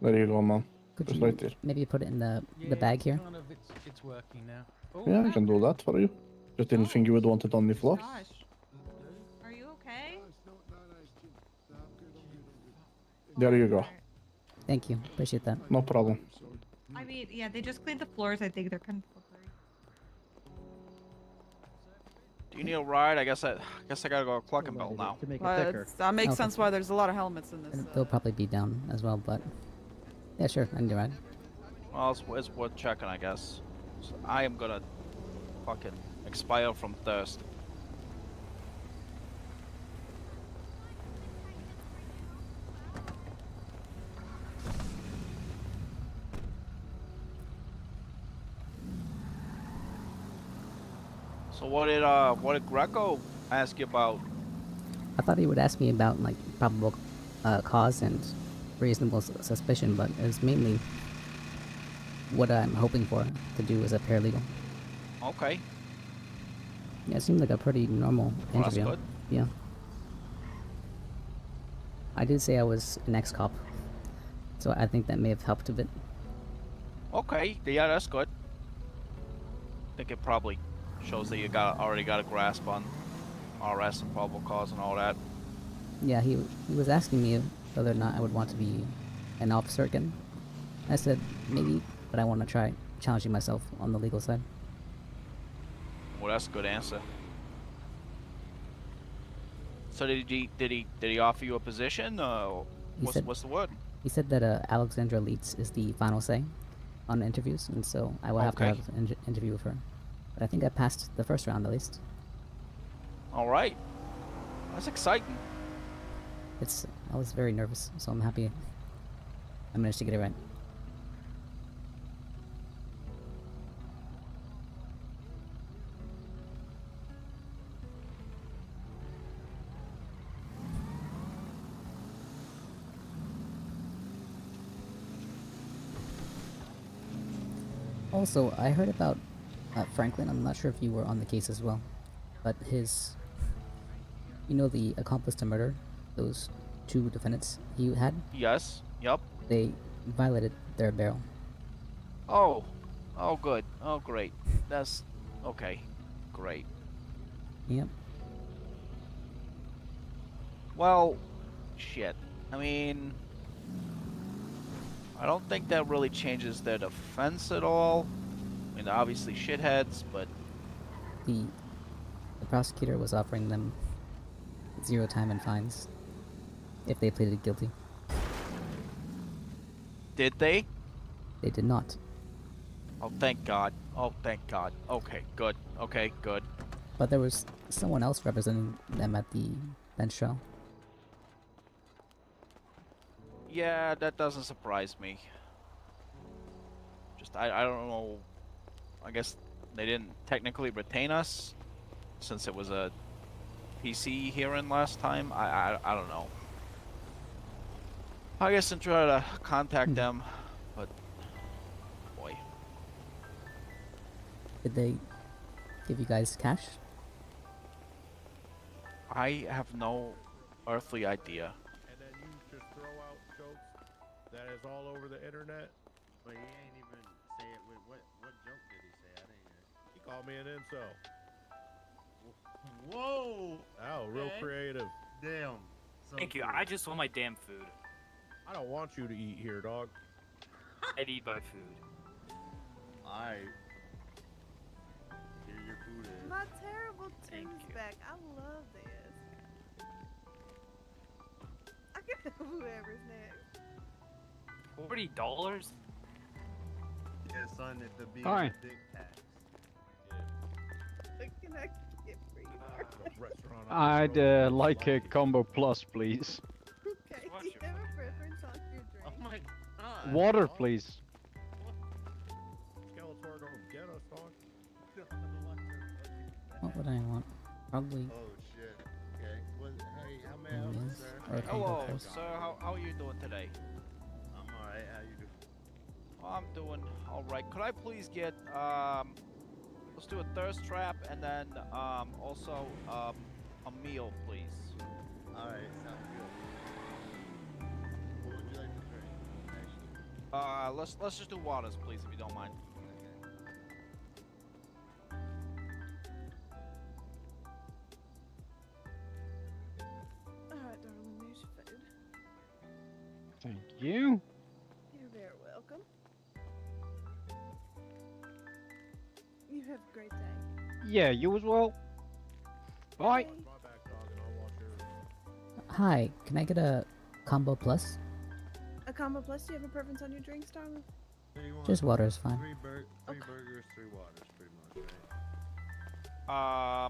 There you go, man. Could Just you right there. maybe put it in the bag here? Kind of, it's working now. Oh, Yeah, I can do that for you. Just didn't think you would want it on the floor. Gosh. Are you okay? There you go. Thank you. Appreciate that. No problem. I mean, yeah, they just cleaned the floors. I think they're kind of slippery. Do you need a ride? I guess I gotta go to Cluckenbell now. That makes Okay. sense why there's a lot of helmets in this. And they'll probably be down as well, but yeah, sure. I can do ride. Well, it's worth checking, I guess. So I am gonna fucking expire from thirst. So what did Greco ask you about? I thought he would ask me about like probable cause and reasonable suspicion, but it was mainly what I'm hoping for to do as a paralegal. Okay. Yeah, it seemed like a pretty normal Well, that's interview. good. Yeah. I did say I was an ex-cop, so I think that may have helped a bit. Okay, yeah, that's good. I think it probably shows that you already got a grasp on RS and probable cause and all that. Yeah, he was asking me whether or not I would want to be an officer again. I said maybe, but I want to try challenging myself on the legal side. Well, that's a good answer. So did he offer you a position? What's the word? He said that Alexandra Leeds is the final say on interviews, and so I will have to Okay. have an interview with her. But I think I passed the first round at least. All right. That's exciting. I was very nervous, so I'm happy I managed to get it right. Also, I heard about Franklin. I'm not sure if you were on the case as well, but his, the accomplice to murder, those two defendants he had, Yes. Yep. they violated their bail. Oh. Oh, good. Oh, great. That's okay. Great. Yep. Well, shit. I mean, I don't think that really changes their defense at all. I mean, they're obviously shitheads, but The prosecutor was offering them 0 time and fines if they pleaded guilty. did they? They did not. Oh, thank God. Oh, thank God. Okay, good. Okay, good. But there was someone else representing them at the bench trial. Yeah, that doesn't surprise me. Just, I don't know. I guess they didn't technically retain us since it was a PC hearing last time. I don't know. I guess and try to contact them, but boy. Did they give you guys cash? I have no earthly idea. And then you just throw out jokes that is all over the internet. But he ain't even say it with what joke did he say? I didn't hear. He called me an incel. Whoa! Oh, real Okay. creative. Damn. So Thank you. cool. I just want my damn food. I don't want you to eat here, dog. I'd eat my food. Alright. Here your food is. My terrible tune's back. I love this. I can have whoever's next. $40? Yeah, son, if the being Fine. dick tax. What can I get for you? Restaurant. I'd like a combo plus, please. Okay, do you have a preference on your drink? Oh my god. Water, please. Skeletor gonna get us, dog. What would I want? Probably. Oh shit. Okay. Well, hey, how may I help you, Yes. sir? Or a combo Hello, plus. sir. How are you doing today? I'm alright. How you doing? I'm doing all right. Could I please get let's do a thirst trap and then also a meal, please. Alright, sounds good. What would you like to drink? Actually. Let's just do waters, please, if you don't mind. Alright, darling, there's your food. Thank you. You're very welcome. You have a great day. Yeah, you as well. Bye. Hi, can I get a combo plus? A combo plus, do you have a preference on your drinks, darling? What do you want? Just water is fine. Three burgers, 3 waters, pretty much, right? Or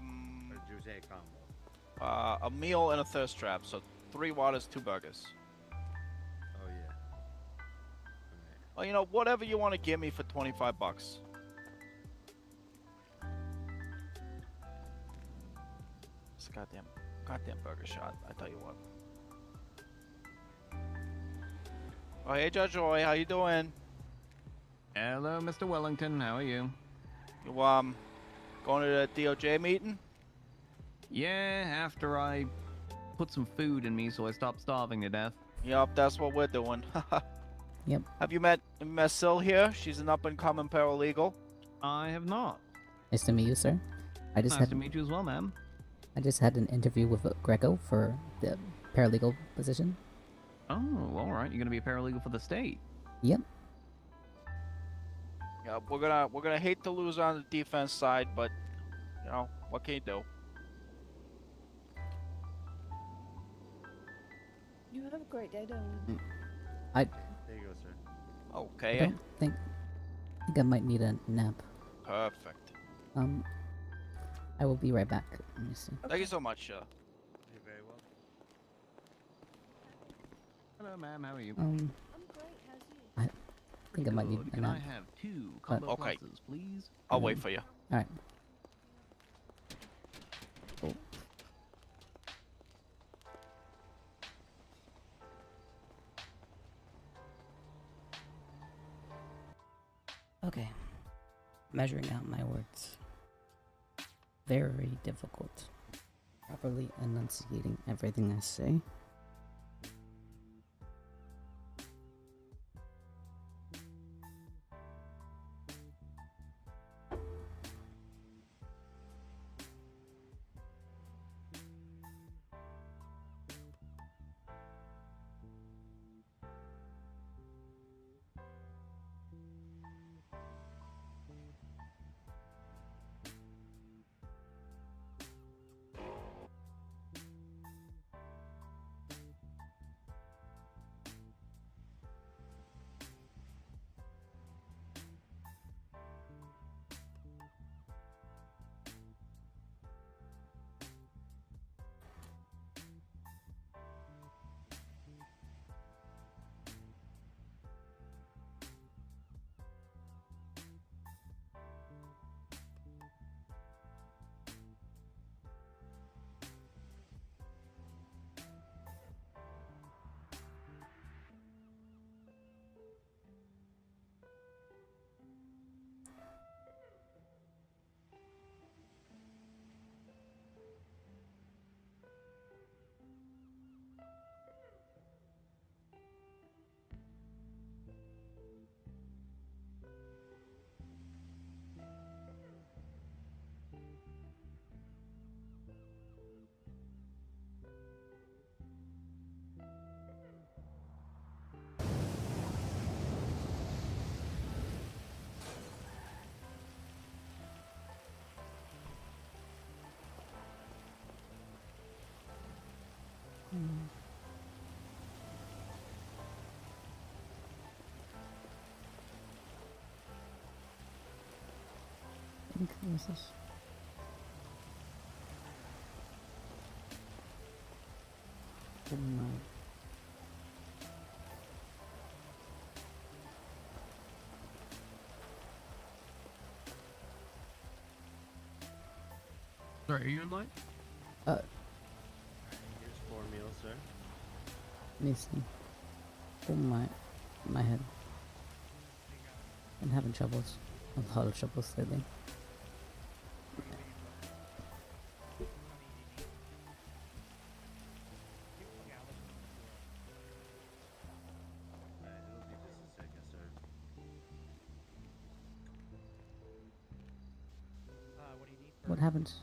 did you say combo? A meal and a thirst trap. So 3 waters, 2 burgers. Oh yeah. Well, you know, whatever you want to give me for $25. This goddamn burger shot. I tell you what. Oh, hey, Judge Roy, how you doing? Hello, Mr. Wellington. How are you? You going to the DOJ meeting? Yeah, after I put some food in me so I stopped starving to death. Yep, that's what we're doing. Yep. Have you met Sil here? She's an up-and-coming paralegal. I have not. Nice to meet you, sir. I just Nice had to meet you as well, ma'am. I just had an interview with Greco for the paralegal position. Oh, all right. You're gonna be a paralegal for the state. Yep. Yeah, we're gonna hate to lose on the defense side, but you know what can you do? You have a great day, darling. I There you go, sir. I Okay. don't think I might need a nap. Perfect. I will be right back. Let me see. Thank you so much. You're very welcome. Hello, ma'am. How are you? I'm great. How's you? I think I might need Good. a Can I nap. have 2 But- combo Okay. pluses, please? I'll wait for you. All right. Cool. Okay. Measuring out my words. Very difficult. Properly enunciating everything I say. I think this is. Good night. Sorry, are you in line? Here's 4 meals, sir. Let me see. Oh my head. I'm having troubles. A lot of troubles lately. Alright, it'll be just a second, sir. What do you need? What happens?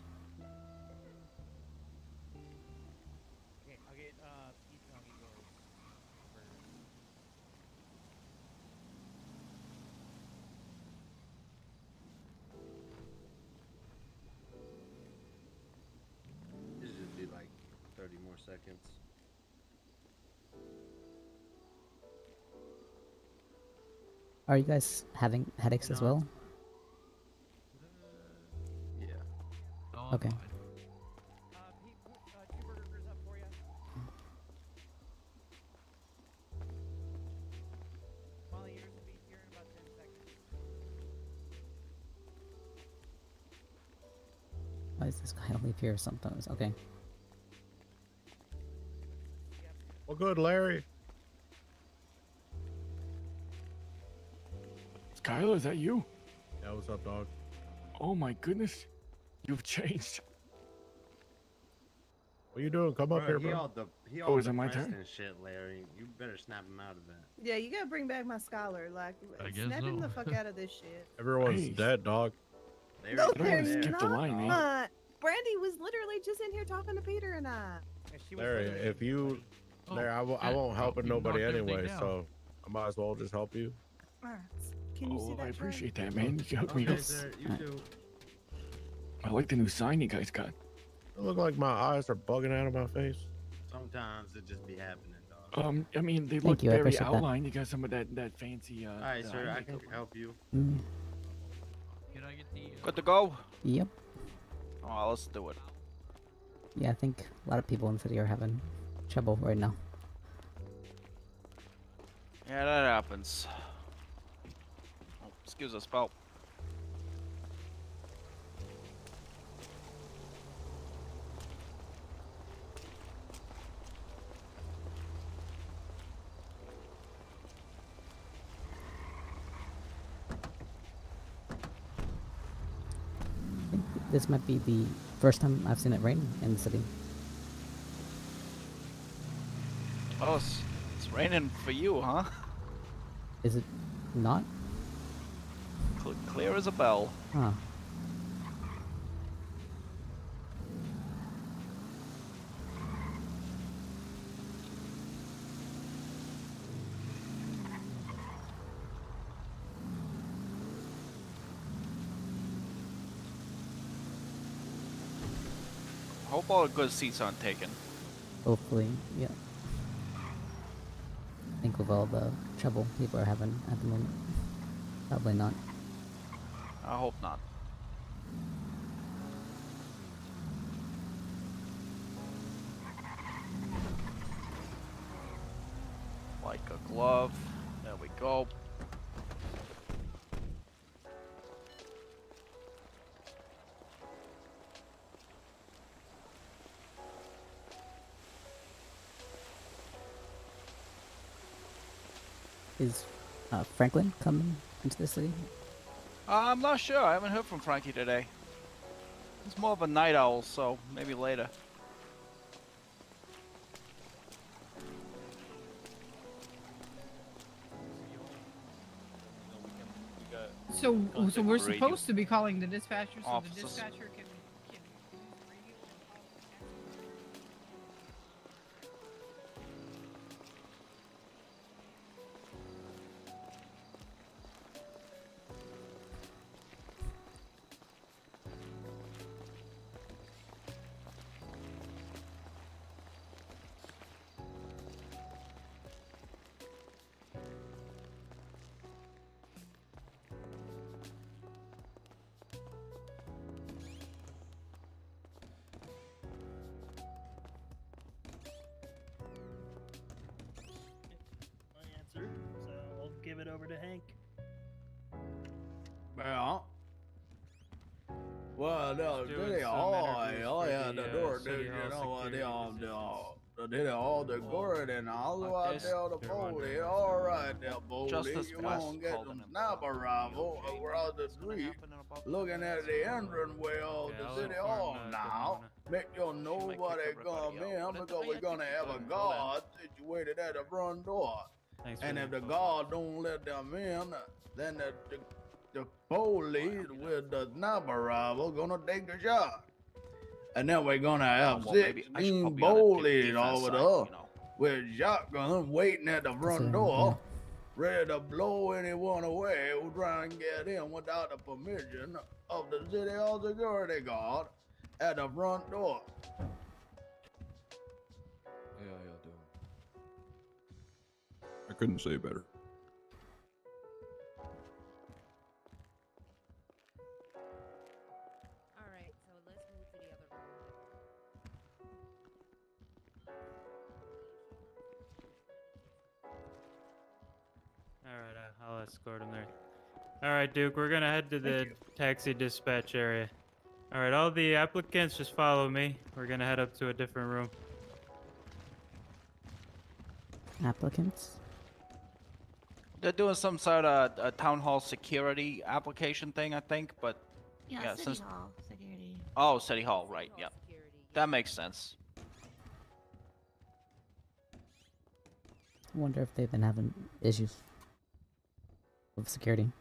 Okay, I'll get pizza and I'll get yours first. It'll just be like 30 more seconds. Are you guys having headaches as well? Yeah. Oh, Okay. Pete, 2 burgers up for you. Molly, yours will be here in about 10 seconds. Why is this guy only appear sometimes? Okay. Well, good, Larry. Skylar, is that you? Yeah, what's up, dog? Oh my goodness, you've changed. What you doing? Come up here, He bro. all he all Oh, is it my depressed turn? and shit, Larry. You better snap him out of that. Yeah, you gotta bring back my scholar. Like, I guess snap him so. the fuck out of this shit. Everyone's Hey. dead, dog. Larry's No, right they're there. skip the line, man. not. Brandy was literally just in here talking to Peter and I. Larry, if you, Oh, Larry, I shit. won't help You nobody knocked everything anyway, down. so I might as well just help you. Alright, can you see Oh, that? I Trey? appreciate that, man. You hooked me Okay, up. sir, you Alright. do. I like the new sign you guys got. It look like my eyes are bugging out of my face. Sometimes it just be happening, dog. I mean, they Thank look you, I very appreciate that. outlined. You got some of that fancy. Alright, the sir, I makeup can on. help you. Can I get the? Good to go. Yep. Oh, let's do it. Yeah, I think a lot of people in the city are having trouble right now. Yeah, that happens. Oh, excuse us, pal. I think this might be the first time I've seen it rain in the city. Oh, it's raining for you, huh? Is it not? Clear as a bell. Huh. Hope all the good seats aren't taken. Hopefully, yeah. I think with all the trouble people are having at the moment, probably not. I hope not. Like a glove. There we go. Is Franklin coming into the city? I'm not sure. I haven't heard from Frankie today. He's more of a night owl, so maybe later. So we're radio. supposed to be calling the dispatcher, so Officers. the dispatcher can. So I'll give it over to Hank. Yeah. Well, no, doing they some all, interviews oh for yeah, the, the door, City you Hall know, security they did all the good and all out there, the bully, all right, there, bully, Justice you West won't get called them an sniper rifle across the street, looking at the entranceway of the city hall now. Make sure nobody come in because we're gonna have a guard situated at the front door. And if the guard don't let them in, then the police with the sniper rifle gonna take the shot. And then we're gonna have well, maybe I should 16 probably on the bullies defense over side, there you know. with shotguns waiting at the front So, door, ready to blow anyone away who try and get in without the permission of the city hall security guard at the front door. Hey, how y'all doing? I couldn't say better. Alright, so let's move to the other room. Alright, I'll escort him there. Alright, Duke, we're gonna head to the taxi dispatch area. Alright, all the applicants just follow me. We're gonna head up to a different room. Applicants? They're doing some sort of a town hall security application thing, I think, but Yeah, City since Hall security. oh, City Hall, right? Yep, that makes sense. I wonder if they've been having issues with security.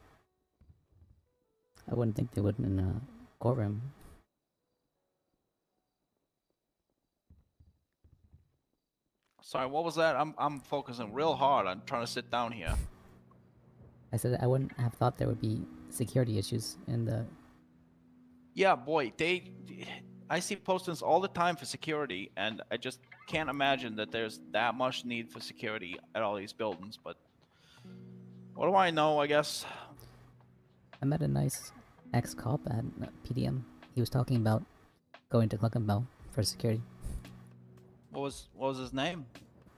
I wouldn't think they would in a courtroom. Sorry, what was that? I'm focusing real hard on trying to sit down here. I said I wouldn't have thought there would be security issues in the. Yeah, boy, I see postings all the time for security, and I just can't imagine that there's that much need for security at all these buildings. But what do I know? I guess. I met a nice ex-cop at PDM. He was talking about going to Cluckin' Bell for security. What was his name?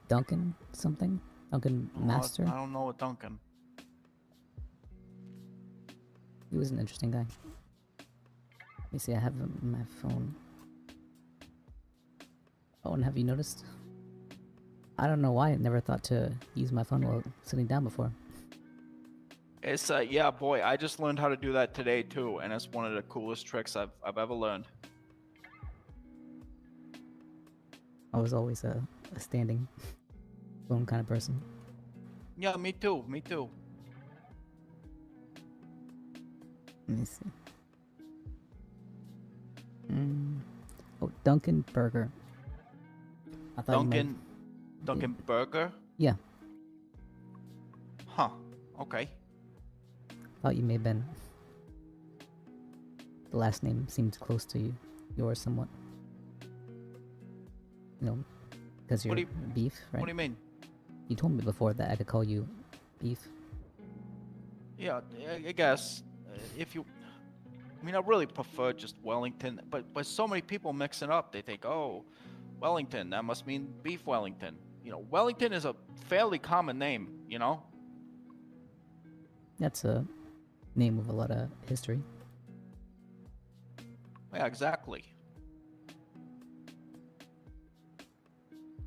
Duncan something? Duncan Master? I don't know what Duncan. He was an interesting guy. Let me see, I have him on my phone. Oh, and have you noticed? I don't know why I never thought to use my phone while sitting down before. It's yeah, boy. I just learned how to do that today too, and it's one of the coolest tricks I've ever learned. I was always a standing phone kind of person. Yeah, me too. Me too. Let me see. Oh, Duncan Burger. I thought Duncan Burger? Yeah. Huh. Okay. Thought you may have been. The last name seems close to yours somewhat. You know, because you're beef, right? What do you mean? You told me before that I could call you beef. Yeah, I guess if you. I mean, I really prefer just Wellington, but so many people mix it up. They think, oh, Wellington, that must mean beef Wellington. You know, Wellington is a fairly common name, you know? That's a name with a lot of history. Yeah, exactly.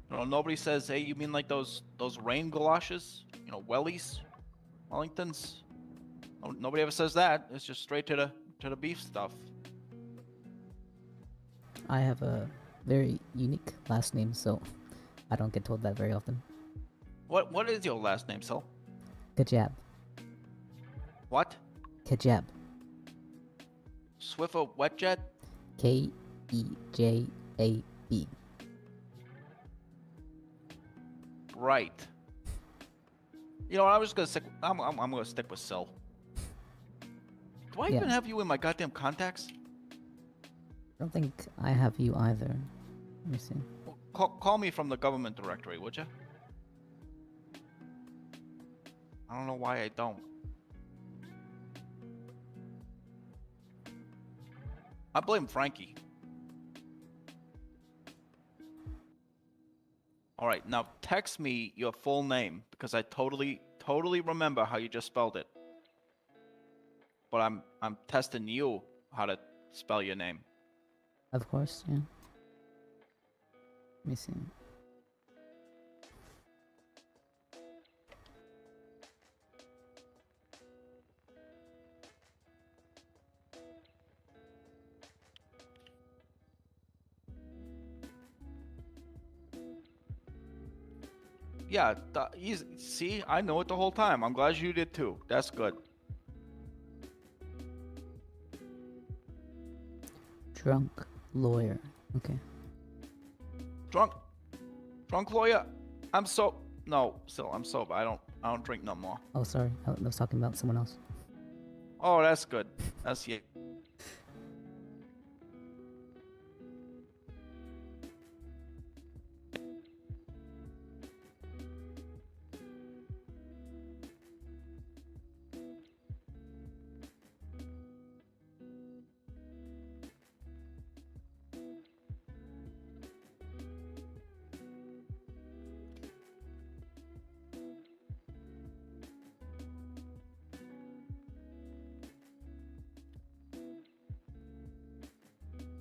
You know, nobody says, hey, you mean like those rain galoshes? You know, wellies? Wellingtons? Nobody ever says that. It's just straight to the beef stuff. I have a very unique last name, so I don't get told that very often. What is your last name, Sil? Kajab. What? Kajab. Swiffer Wetjet? K-E-J-A-B. Right. You know, I was gonna stick. I'm gonna stick with Sil. Do I even have you in my goddamn contacts? I don't think I have you either. Let me see. Well, call me from the government directory, would you? I don't know why I don't. I blame Frankie. All right, now text me your full name because I totally remember how you just spelled it. But I'm testing you how to spell your name. Of course, yeah. Let me see. Yeah, see, I know it the whole time. I'm glad you did too. That's good. Drunk lawyer. Okay. Drunk lawyer. I'm so no, still I'm sober. I don't drink no more. Oh, sorry. I was talking about someone else. Oh, that's good. That's yeah.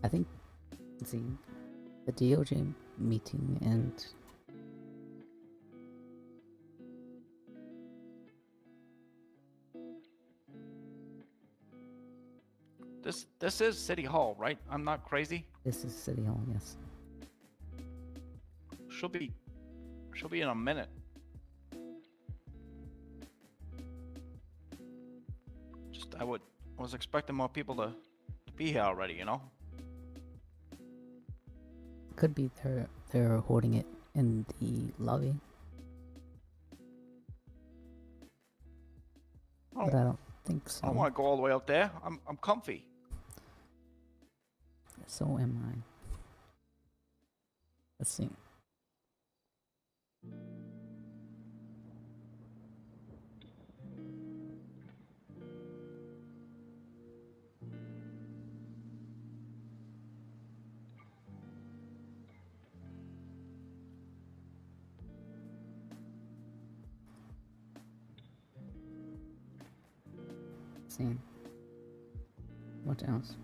I think, let's see, the DOJ meeting and This is City Hall, right? I'm not crazy. This is City Hall, yes. She'll be in a minute. I was expecting more people to be here already, you know? Could be they're holding it in the lobby. But I don't think so. I don't want to go all the way out there. I'm comfy. So am I. Let's see. See. What else?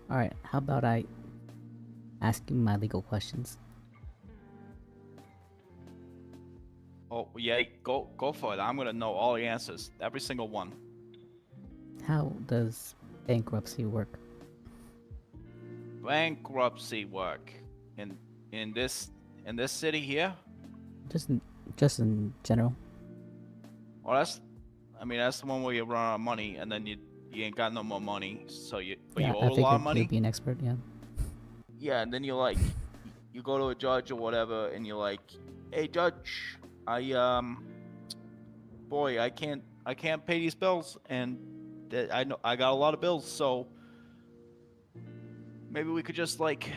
Alright, how about I ask you my legal questions? Oh yeah, go for it. I'm gonna know all the answers, every single one. How does bankruptcy work? Bankruptcy work in this city here. Just in general. Well, that's the one where you run out of money and then you ain't got no more money, so you Yeah, owe I a lot of figured money. you'd be an expert, yeah. Yeah, and then you like, you go to a judge or whatever, and you're like, "Hey, judge, boy, I can't pay these bills, and I know I got a lot of bills, so maybe we could just like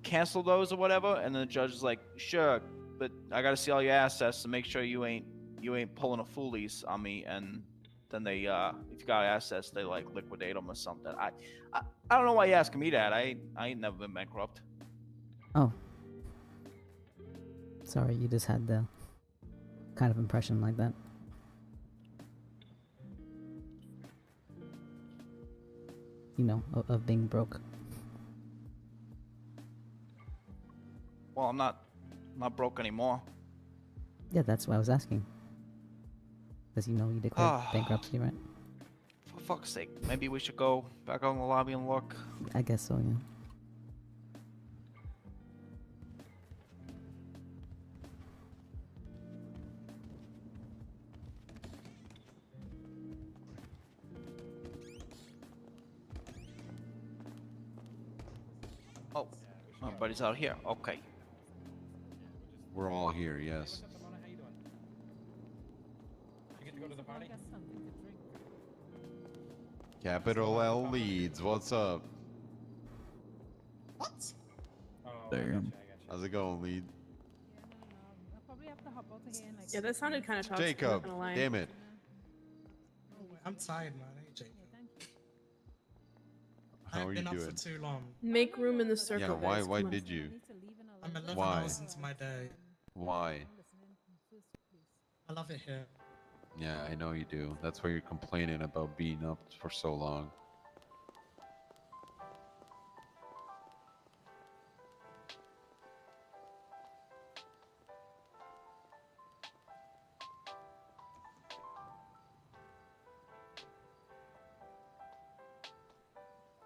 cancel those or whatever." And then the judge is like, "Sure, but I gotta see all your assets to make sure you ain't pulling a foolies on me." And then they, if you got assets, they like liquidate them or something. I don't know why you're asking me that. I ain't never been bankrupt. Oh. Sorry, you just had the kind of impression like that. You know, of being broke. Well, I'm not broke anymore. Yeah, that's why I was asking. Because you know you declared bankruptcy, right? For fuck's sake, maybe we should go back out in the lobby and look. I guess so, yeah. Oh, my buddy's out here. Okay. We're all here, yes. Capital L Leeds, what's up? What? Damn. How's it going, Lead? I'll probably have to hop out again. Like, Yeah, that sounded kind of toxic. Jacob, I'm not gonna lie. damn it. I'm tired, man. Hey, Jacob. How are I've you been up doing? for too long. Make room in the circle. Yeah, why guys. Come on. did you? I'm 11 Why? hours into my day. Why? I love it here. Yeah, I know you do. That's why you're complaining about being up for so long.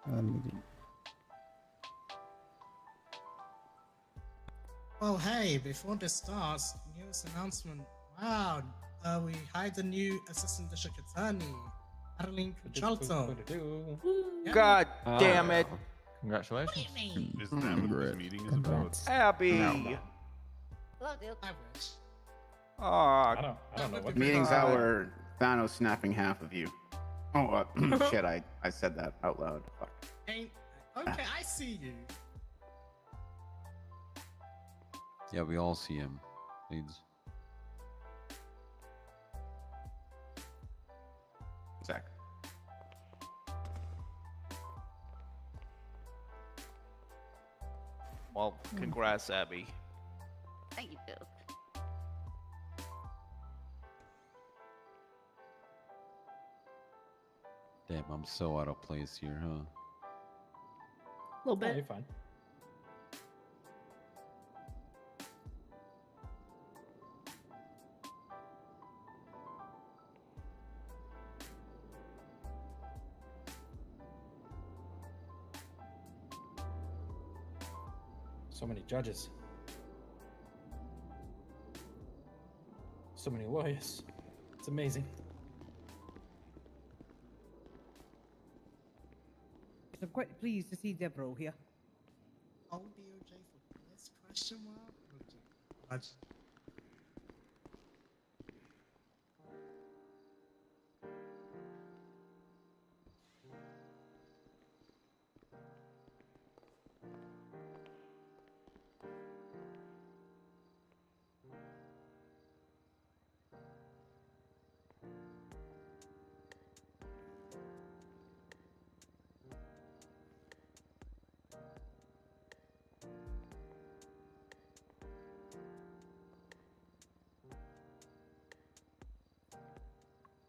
Let me do. Well, hey, before this starts, newest announcement. Wow, we hired a new assistant district attorney, Adeline Contralto. God damn it. Congratulations. Is that what this meeting is about? Abby. Hello, Duke. I wish. Aw. I don't know what Meeting's our Thanos snapping half of you. Oh, shit, I said that out loud. Fuck. Ain't okay. I see you. Yeah, we all see him. Leeds. Zach. Well, congrats, Abby. Thank you, Duke. Damn, I'm so out of place here, huh? A little bit. You're fine. So many judges. So many lawyers. It's amazing. I'm quite pleased to see Deborah here. Old DOJ for this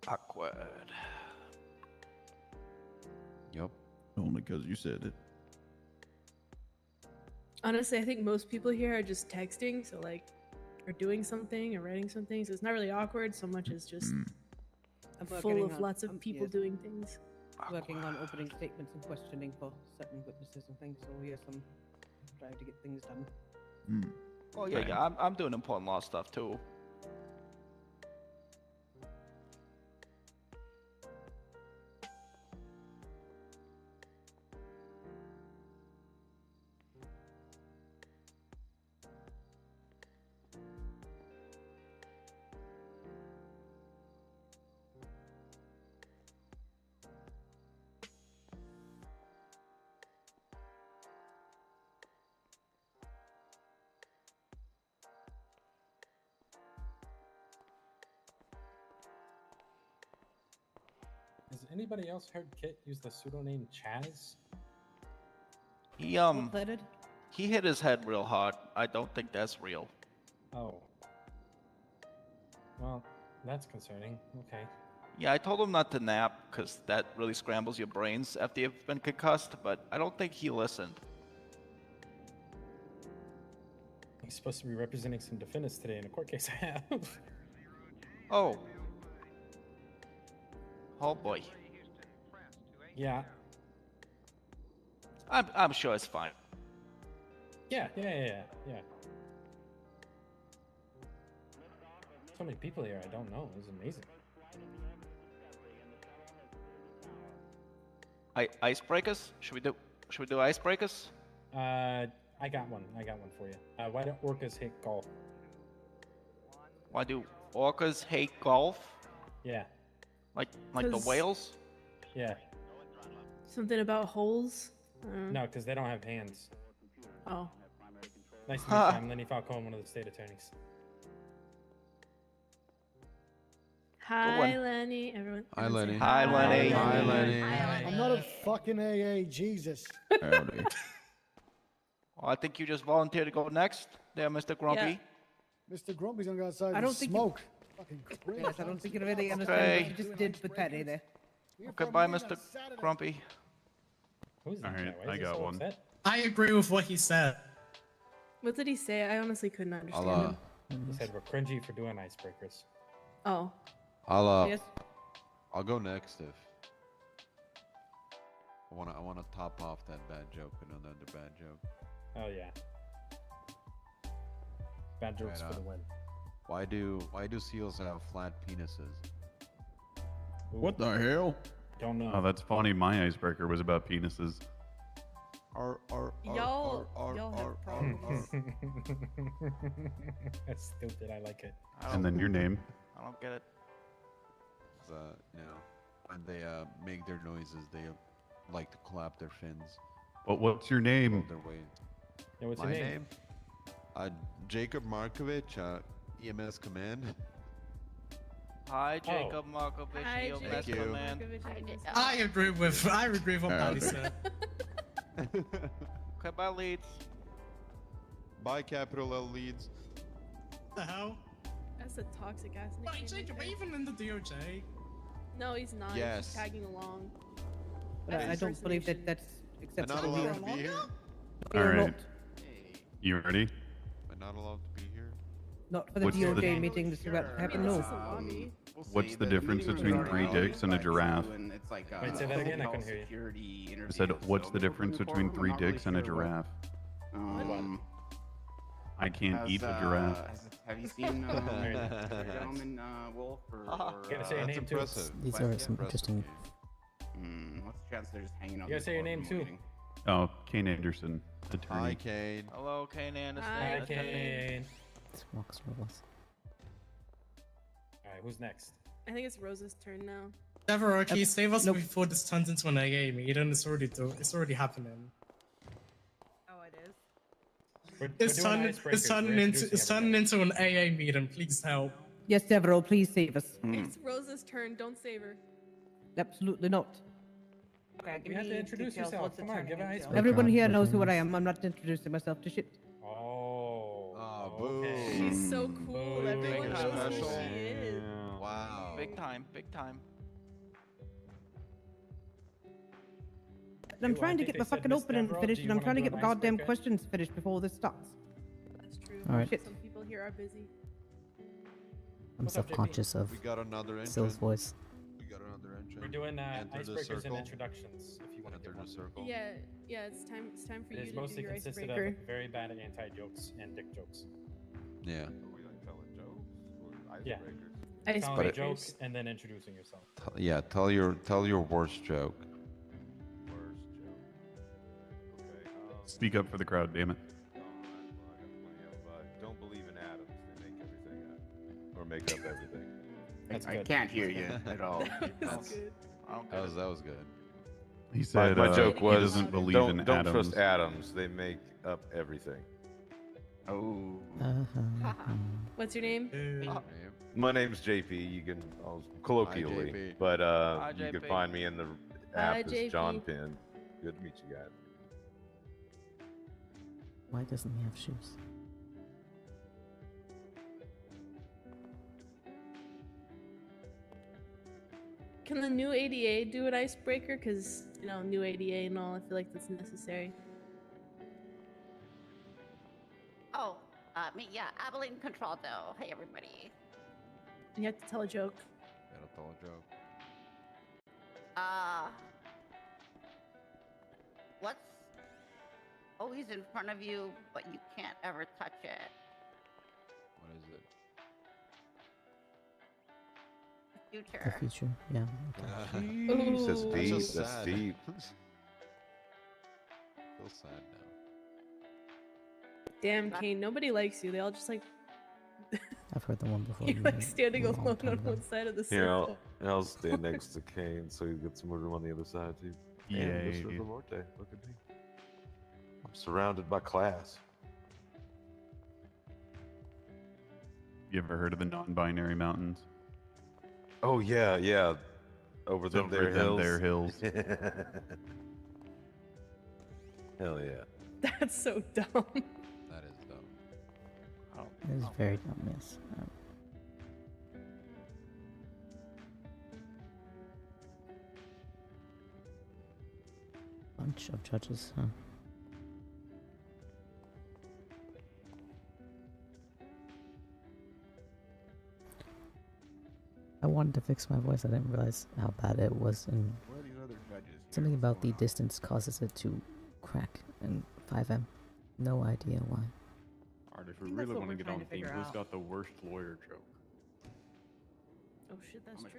Awkward. Yep. Only because you said it. Honestly, I think most people here are just texting, so like, or doing something or writing something. So it's not really awkward so much as just I'm full working of on- lots of I'm- people yes. doing things. Working on opening statements and questioning for certain witnesses and things. So yes, I'm trying to get things done. Oh yeah, yeah. I'm doing important law stuff too. Has anybody else heard Kit use the pseudonym Chaz? He he hit his head real hard. I don't think that's real. Oh. Well, that's concerning. Okay. Yeah, I told him not to nap because that really scrambles your brains after you've been concussed, but I don't think he listened. He's supposed to be representing some defendants today in a court case I have. Oh. Oh boy. Yeah. I'm sure it's fine. Yeah. So many people here I don't know. This is amazing. Icebreakers? Should we do icebreakers? I got one for you. Why do orcas hate golf? Why do orcas hate golf? Yeah. Like the 'Cause- whales? Yeah. Something about holes? I don't know. No, because they don't have hands. Oh. Nice to meet you. I'm Lenny Falcone, one of the state attorneys. Hi, Lenny. Everyone. Hi, everyone say Lenny. Hi, Lenny. Hi, Lenny. I'm not a fucking AA, Jesus. Howdy. Well, I think you just volunteered to go next, there, Mr. Grumpy. Mr. Grumpy's gonna go outside I and don't think smoke. Fucking crazy. Yes, I don't think you really understand what you just did with Patty there. Okay, bye, Mr. Grumpy. Who's All right, I got one. I agree with what he said. What did he say? I honestly couldn't understand him. He said we're cringy for doing icebreakers. Oh. I'll go next if I wanna top off that bad joke with another bad joke. Oh yeah. Bad jokes Right for the on. win. Why do seals have flat penises? What the hell? Don't know. Oh, that's funny. My icebreaker was about penises. Y'all have problems. That's stupid. I like it. And then your name. I don't get it. When they make their noises, they like to clap their fins. But what's your name? Their way. Yeah, what's My your name? Jacob Markovich, EMS Command. Hi, Jacob Markovich, Hi, EMS Thank you. Command. I agree with what Patty said. Okay, bye, Leeds. Bye, Capital L Leeds. The hell? That's a toxic ass Wait, nickname. Jacob, are you even in the DOJ? No, he's not. Yes. He's tagging along. But I don't believe that that's I'm acceptable not here. allowed to be here. All You're right. not. You ready? I'm not allowed to be here. Not for the What's the- DOJ meeting. This is about to happen. No. What's the difference between 3 dicks and a giraffe? It's like, Wait, say that again? I couldn't hear you. security I said, interviews. what's So the we're difference moving between forward. 3 We're not really dicks and a sure what- giraffe? I can't has, eat a giraffe. Have you seen Gentleman Wolf or Gotta say your That's name too. impressive. These are some interesting. What's the chance they're just hanging out? You gotta in the say your name courtroom too. waiting? Oh, Kane Anderson, attorney. Hi, Kane. Hello, Kane Anderson. Hi, Kane. Walks robots. All right, who's next? I think it's Rose's turn now. Deborah, can you save us before this turns into an AA meeting? It's already happening. Oh, it is. It's turning into an AA meeting. Please help. Yes, Devereaux, please save us. It's Rose's turn. Don't save her. Absolutely not. Okay, You have to introduce yourself. Come on, give an icebreaker. Everyone here knows who I am. I'm not introducing myself to shit. Oh, boo. She's so cool. Everyone knows who special. she is. Wow. Big time, big time. I'm trying to get my fucking opening finished, and I'm trying to get my goddamn questions finished before this starts. That's true. All right. Some people here are busy. I'm self-conscious of We got another Sil's entrant. voice. We got another entrant. We're doing Enter the icebreakers and circle. introductions. If you want to Enter give the one. circle. Yeah, it's time for It you is to do mostly your consisted icebreaker. of very bad anti-jokes and dick jokes. Yeah. Are we like telling jokes or Yeah. icebreakers? Telling a joke and then introducing yourself. Yeah. Tell your worst joke. Worst joke. Okay. Speak up for the crowd, damn it. Don't believe in atoms. They make everything up. Or make up everything. I can't hear you at all. That's good. That was good. He said my joke he was doesn't believe don't in don't atoms. trust atoms. They make up everything. Oh. What's your name? My name's JP. You can colloquially, JP. but Hi, you can JP. find me in the Hi, app as JP. John Penn. Good to meet you guys. Why doesn't he have shoes? Can the new ADA do an icebreaker? Because, new ADA and all, I feel like that's necessary. Oh, me, yeah, Abilene Control though. Hey, everybody. You have to tell a joke. Gotta tell a joke. What's always in front of you, but you can't ever touch it? What is it? The The future. future, yeah. Okay. Jeez, that's Ooh. deep. That's That's sad. deep. Feel sad now. Damn, Kane, nobody likes you. They all just I've heard the one before. you're like standing a long alone time on ago. one side of the You know, circle. and I'll stand next to Kane so you get some more room on the other side too. And Yay. Mr. Lamorte, look at me. I'm surrounded by class. You ever heard of the non-binary mountains? Oh yeah, yeah. Over them Over there them hills. there hills. Hell yeah. That's so dumb. That is dumb. It is very dumb, yes. Bunch of judges, huh? I wanted to fix my voice. I didn't realize how bad it was, and What are these other judges here? something about the distance causes it to crack in 5M. No idea why. Alright, if we think that's really what want to we're get trying on to theme, figure who's out. got the worst lawyer joke? Oh shit, that's true.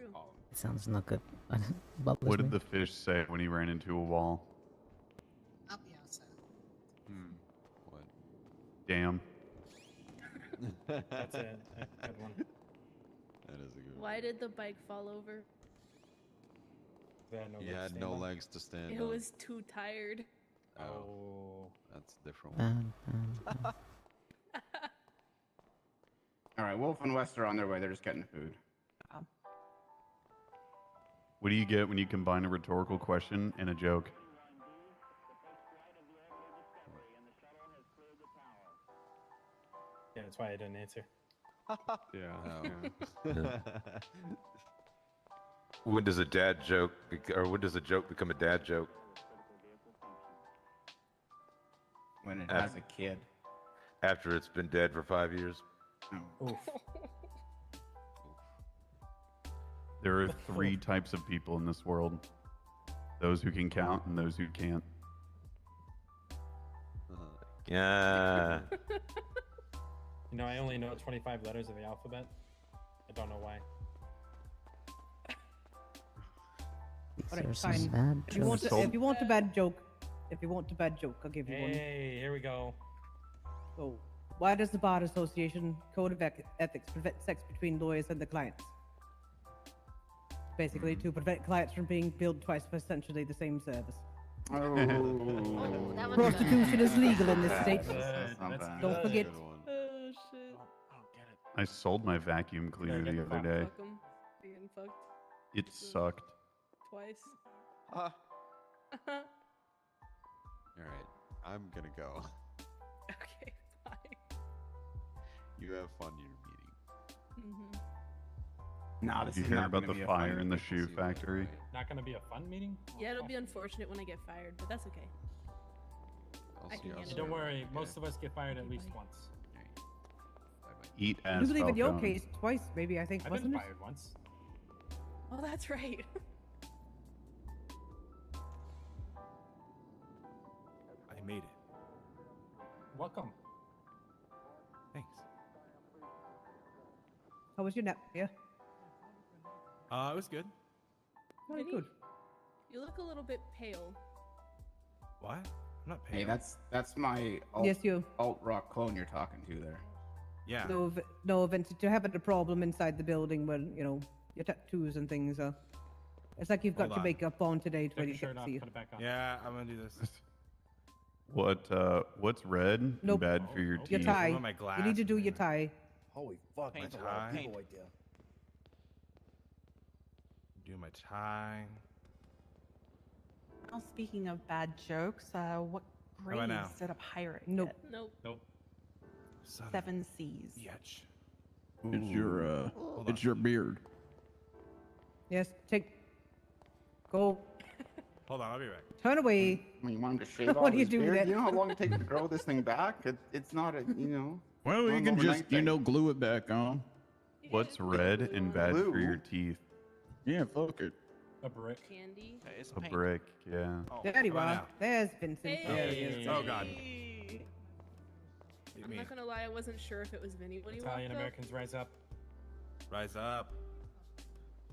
It sounds not good. What What did the fish say when he ran into a wall? I'll be outside. What? Damn. That's a good one. That is a good one. Why did the bike fall over? He had no legs to stand It on. was too tired. Oh, that's a different one. All right, Wolf and West are on their way. They're just getting food. What do you get when you combine a rhetorical question and a joke? Yeah, that's why I didn't answer. Yeah. When does a dad joke, or when does a joke become a dad joke? When it has a kid. After it's been dead for 5 years. Oof. There are 3 types of people in this world. Those who can count and those who can't. Yeah. You know, I only know 25 letters of the alphabet. I don't know why. These Alright, are some fine. bad If you, want jokes. if you want a bad joke, if you want a bad joke, I'll give you one. Hey, here we go. So, why does the Bar Association Code of Ethics prevent sex between lawyers and the clients? Basically, to prevent clients from being billed twice for essentially the same service. Oh, that was Prostitution is legal in this state. Don't forget. Oh shit. I sold my vacuum cleaner the other day. Fuck 'em. Being fucked It sucked. twice. All right, I'm gonna go. Okay, fine. You have fun in your meeting. Nah, Did this you is hear not about gonna the be a fire fun in the meeting. shoe factory? Not gonna be a fun meeting? Yeah, it'll be unfortunate when I get fired, but that's okay. I can handle Don't it. worry, most of us get fired at least once. Eat I ass do believe in your Falcone. case twice, maybe, I think, I've wasn't been it? fired once. Oh, that's right. I made it. Welcome. Thanks. How was your nap? Yeah. It was good. Very Vinny, good. You look a little bit pale. What? I'm not paying. Hey, that's my Yes, you. alt rock clone you're talking to there. Yeah. No, Vincent, you're having a problem inside the building where, you know, your tattoos and things are. It's like you've got Hold your on. makeup on today to Take really your shirt get off, to see you. put it back on. Yeah, I'm gonna do this. What's red and Nope. bad for your Your teeth? tie. Put on my You need to do glasses, your tie. Holy fuck, My that's a lot of tie. people right there. Do my tie. Well, speaking of bad jokes, what grade about now? set up hiring? Nope. Nope. Nope. Son of 7 C's. a bitch. It's your Hold it's on. your beard. Yes, go. Hold on, I'll be back. Turn away. I mean, you want him to shave What all do you his do with beard? it? You know how long it takes to grow this thing back? It's not a, you know. Well, not you an can just overnight thing. glue it back on. What's red and bad for Blue. your teeth? Yeah, fuck it. A brick. Candy. It's A brick, yeah. There you How about are. now? There's Vincent. Hey. There he is. Oh god. I'm not gonna lie, I wasn't sure if it was Vinny when he Italian walked Americans rise up. Rise up.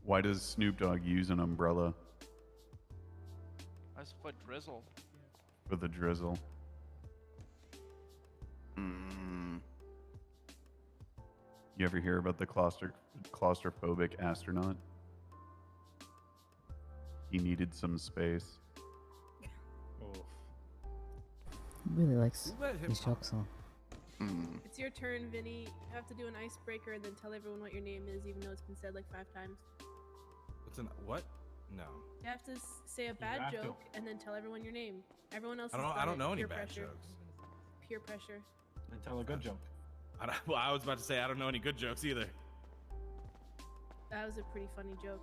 Why does Snoop Dogg use an umbrella That's for drizzle. for the drizzle? You ever hear about the claustrophobic astronaut? He needed some space. He really likes Who let him these talk? jokes, so. It's your turn, Vinny. You have to do an icebreaker and then tell everyone what your name is, even though it's been said like 5 times. What's an what? No. You have to say a bad have to. joke and then tell everyone your name. Everyone else. I has don't. I done don't it. know any Peer bad pressure. jokes. Peer pressure. Then tell a good joke. Well, I was about to say I don't know any good jokes either. That was a pretty funny joke.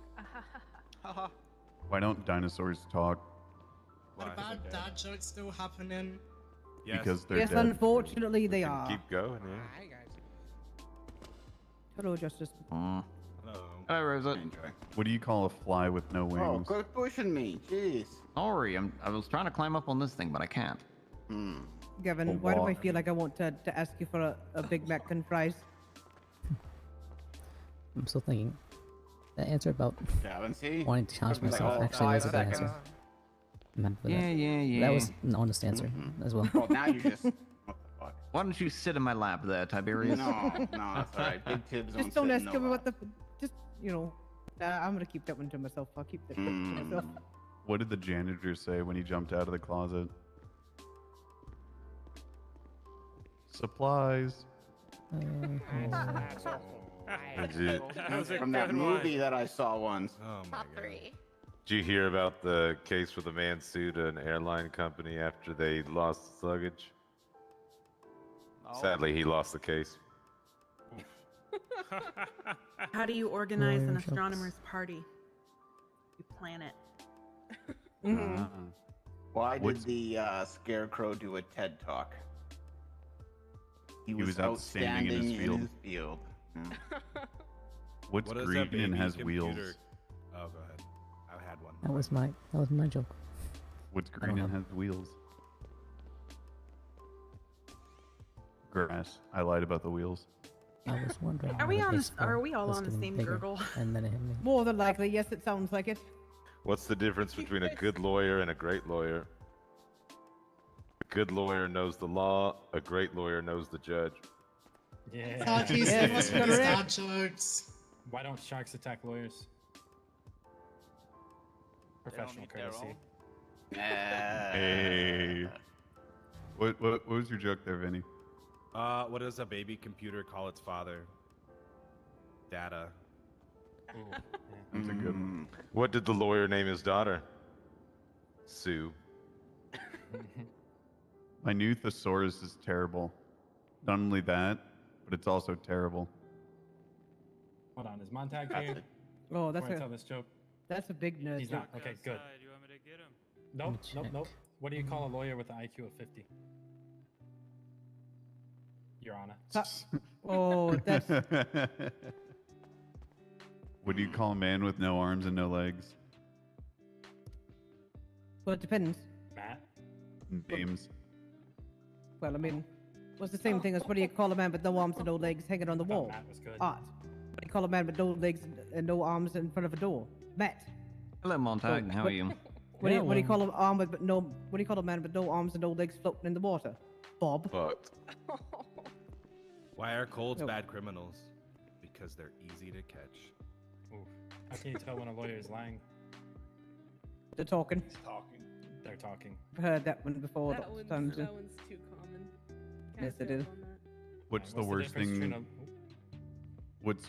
Why don't dinosaurs talk? What about dad jokes still happening? Yes. Because they're Yes, dead. unfortunately they are. Keep going, yeah. Hi guys. Hello, Justice. Hello. Hi, Rosa. What do you call a fly with no Oh, wings? quit pushing me. Jeez. Sorry, I was trying to climb up on this thing, but I can't. Gavin, A why do I walk. feel like I want to ask you for a Big Mac and fries? I'm still thinking. That answer about Gavin, see? wanting to challenge Took me like myself all actually was a 5 good answer. seconds. I'm happy with Yeah, that. yeah, That yeah. was an honest answer as well. Well, now you just. What the fuck? Why don't you sit in my lap there, Tiberius? No, that's alright. Big Tibbs Just don't don't sit ask in me no what the. Just, you know. I'm gonna keep that one to myself. I'll keep that to myself. What did the janitor say when he jumped out of the closet? Supplies. Legit. From that movie that I saw once. Oh my Top god. 3. Did you hear about the case where the man sued an airline company after they lost the luggage? Sadly, he lost the case. How do you organize an Lawyer jokes. astronomer's party? You plan it. Mm-hmm. Why did What's- the Scarecrow do a TED Talk? He was outstanding in his field. field. What's What is green that baby and has computer? wheels? Oh, go ahead. I had one. That was my joke. What's I don't green and know. has wheels? Grass. I lied about the wheels. I was wondering. Are we why on this this- are phone we all was on the getting same bigger, gurgle? And then it hit me. More than likely, yes, it sounds like it. What's the difference between a good lawyer and a great lawyer? good lawyer knows the law. A great lawyer knows the judge. Yeah. Sarkis, give us these dad jokes. Why don't sharks attack lawyers? Professional courtesy. Hey. What was your joke there, Vinny? What does a baby computer call its father? Data. That's a good one. What did the lawyer name his daughter? Sue. My new thesaurus is terrible. Not only that, but it's also terrible. Hold on, is Montag here? Oh, that's Before I a tell this joke. that's a big nerd. He's not. Okay, good. Nope, nope. What do you call a lawyer with an IQ of 50? Your Honor. Oh, that's What do you call a man with no arms and no legs? well, it depends. Matt. Names. Well, I mean, what's the same thing as what do you call a man with no arms and no legs hanging on the wall? Matt was good. Art. What do you call a man with no legs and no arms in front of a door? Matt. Hello, Montag. How are you? What do you call a what do you call a man with no arms and no legs floating in the water? Bob. But Why are colds No. bad criminals? Because they're easy to catch. Oof. How can you tell when a lawyer is lying? They're talking. They're talking. I've heard that one before. That lots of one's, times. that one's too common. Yes, it is. What's the What's the worst difference thing? between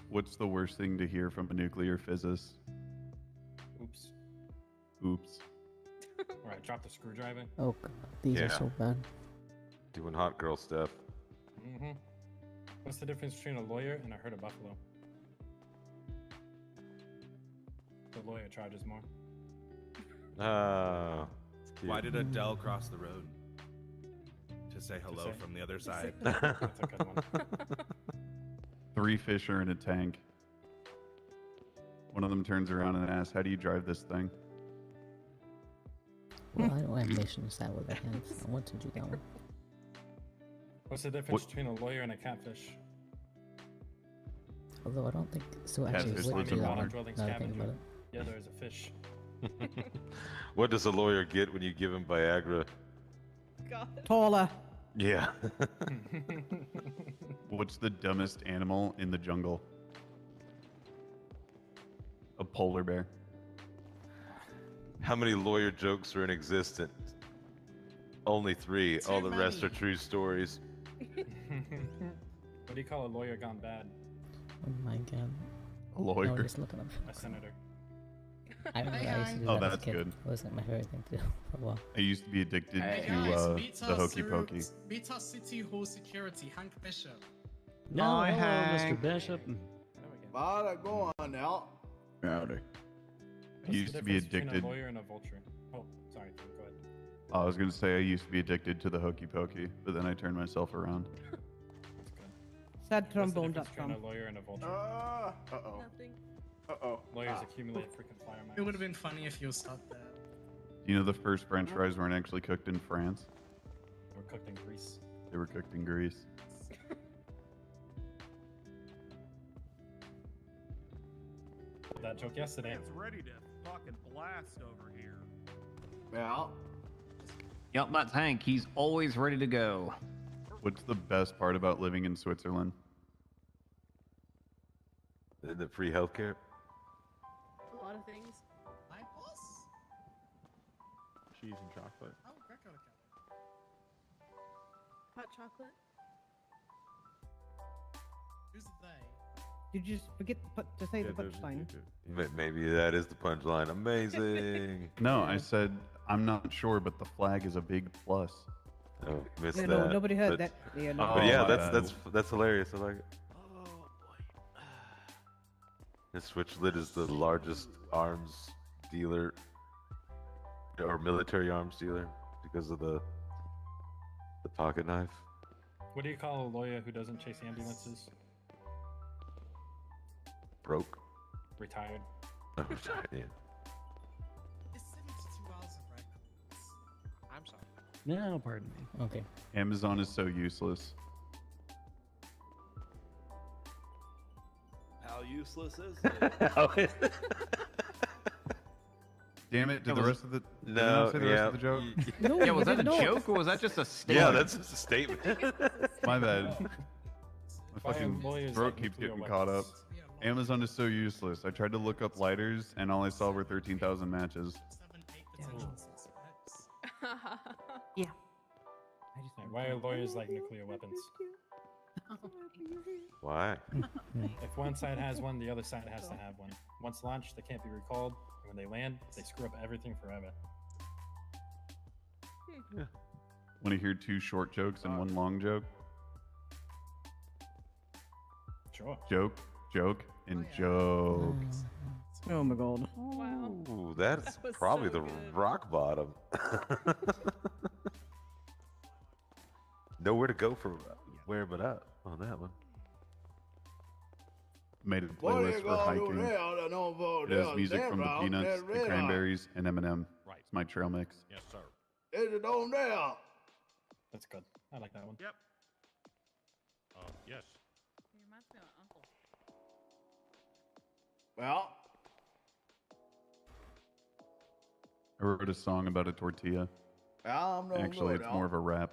What's the worst thing to hear from a nuclear physicist? Oops. Oops. Alright, drop the screwdriver. Oh god, these are so bad. Doing hot girl stuff. Mm-hmm. What's the difference between a lawyer and a herd of buffalo? The lawyer charges more. Ah. Why did Adele cross the road? To say hello say- from the other side. That's a good one. 3 fish are in a tank. One of them turns around and asks, "How do you drive this thing?" Well, I don't have missions that with a hand. I want to do that one. What's the difference between a lawyer and a catfish? Although I don't think so. Actually, Catfish it wouldn't lives in do that water. one. Dwelling Now that I think about scavenger. it. Yeah, there is a fish. What does a lawyer get when you give him Viagra? Taller. Yeah. What's the dumbest animal in the jungle? A polar bear. How many lawyer jokes are in existence? Only 3. Too All the rest are many. true stories. What do you call a lawyer gone bad? Oh my god. A No, lawyer. just looking up. A senator. I remember I used to do Oh, that as a that's kid. good. It wasn't my favorite thing to do for a while. I used to be addicted Hey to guys, meet the our hokey pokey. Meet our City Hall security, Hank Bishop. No, Hi, hello, Hank. Mr. Bishop. Bada, go on now. Howdy. I What's used the to be difference between addicted. a lawyer and a vulture. Oh, sorry. Go ahead. I was gonna say I used to be addicted to the hokey pokey, but then I turned myself around. Sad What's the trombone. difference between a lawyer and a vulture? Uh-oh. Nothing. Uh-oh. Lawyers Ah. accumulate freaking fire It would have been funny if you stopped there. You know the first French fries weren't actually cooked in France; Or cooked in grease. they were cooked in Greece. That joke yesterday. It's ready to fucking blast over here. Yeah. Yep, that's Hank. He's always ready to go. What's the best part about living in Switzerland? The free healthcare. A lot of things. Hi, boss. Cheese and chocolate. Oh, Greg got a cat. Hot chocolate. Who's they? Did you just forget to say the punchline? Maybe that is the punchline. Amazing. No, I said I'm not sure, but the flag is a big plus. Oh, missed Yeah, that. no, nobody heard but, that. Yeah, no. But yeah, my that's hilarious. I like it. This Switchlit is the largest arms dealer or military arms dealer because of the pocket knife. What do you call a lawyer who doesn't chase ambulances? Broke. Retired. Oh, retired, yeah. It's 72 hours of records. I'm sorry. No, pardon me. Okay. Amazon is so useless. How useless is it? Damn it! Did the rest of the did I No, not say the rest of the joke? No, Yeah, was that a no. joke or was that just a statement? Yeah, that's just a statement. My bad. My Why are fucking lawyers throat like keeps nuclear getting caught up. weapons? Amazon is so useless. I tried to look up lighters, and all I saw were 13,000 matches. Yeah. Why are lawyers like nuclear weapons? Why? If one side has one, the other side has to have one. Once launched, they can't be recalled. And when they land, they screw up everything forever. Want to hear two short jokes and one long joke? Sure. Joke, and joke. Oh my god. Wow. Ooh, that's That was probably so the good. rock bottom. Nowhere to go for where but up on that one. Made a What are you playlist for gonna do hiking. now to know about It has this? music from the Them Peanuts, round, the that red Cranberries, and Eminem. Right. It's my trail mix. Yes, sir. eye. Is it on there? That's good. I like that one. Yep. Yes. Well, I wrote a song about a tortilla. I'm no Actually, good, it's more of a rap.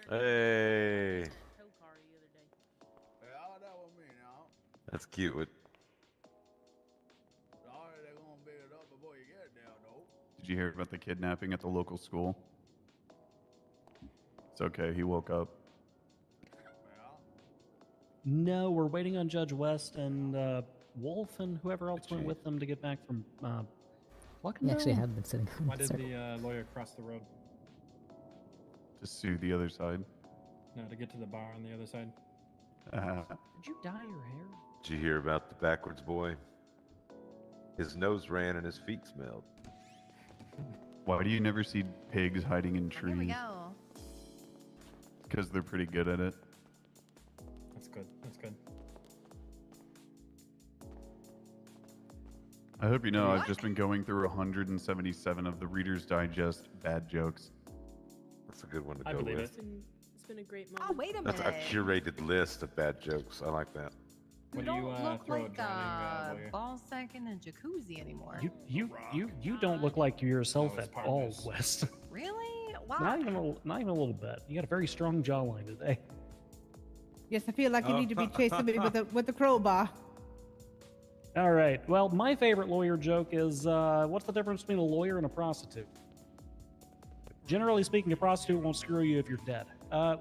Hey, Yeah, that was me now. that's cute. Sorry, they're gonna beat it up before you get there, though. Did you hear about the kidnapping at the local school? It's okay. He woke up. No, we're waiting on Judge West and Wolf and whoever else went with them to get back from We actually have been sitting on Why the did circle. the lawyer cross the road? To sue the other side. No, to get to the bar on the other side. Did you dye your hair? Did you hear about the backwards boy? His nose ran and his feet smelled. Why do you never see pigs hiding in trees? Here we go. Because they're pretty good at it. That's good. That's good. I hope you know I've just been going through 177 of the Reader's Digest bad jokes. That's a good one to I go believe with. it. It's been a great moment. Oh, wait a That's minute. a curated list of bad jokes. I like that. You What do don't you look throw like a drowning a lawyer? ball sack in a jacuzzi anymore. You don't look like yourself That was at all, partners. West. Really? Wow. Not even a little bit. You got a very strong jawline today. Yes, I feel like you need to be chasing me with the crowbar. All right. Well, my favorite lawyer joke is what's the difference between a lawyer and a prostitute? Generally speaking, a prostitute won't screw you if you're dead.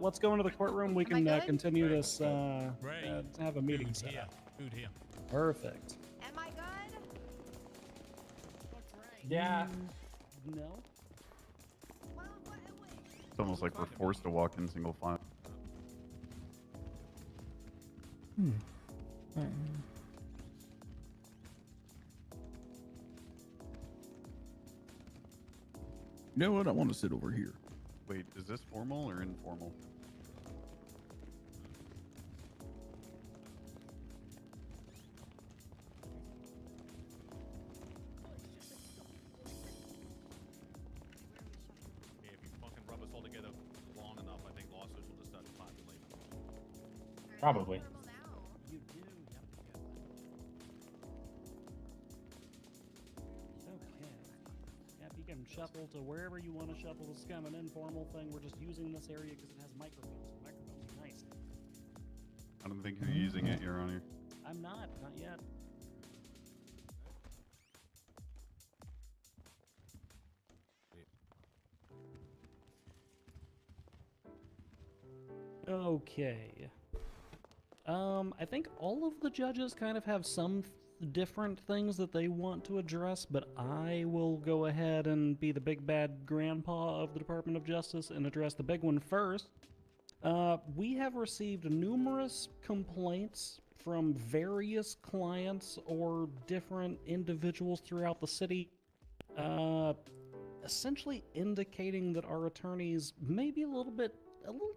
Let's go into the courtroom. We can continue this. Have a meeting set up. Who'd him? Perfect. Am I good? Yeah. No. It's almost like we're forced to walk in single file. You know what? I want to sit over here. Wait, is this formal or informal? Hey, if you fucking rub us all together long enough, I think lawsuits will just start populating. Probably. Okay. Yep, you can shuffle to wherever you want to shuffle. This is kind of an informal thing. We're just using this area because it has microphones. Microphones are nice. I don't think you're using it, Your Honor. I'm not yet. Okay. I think all of the judges kind of have some different things that they want to address, but I will go ahead and be the big bad grandpa of the Department of Justice and address the big one first. We have received numerous complaints from various clients or different individuals throughout the city, essentially indicating that our attorneys may be a little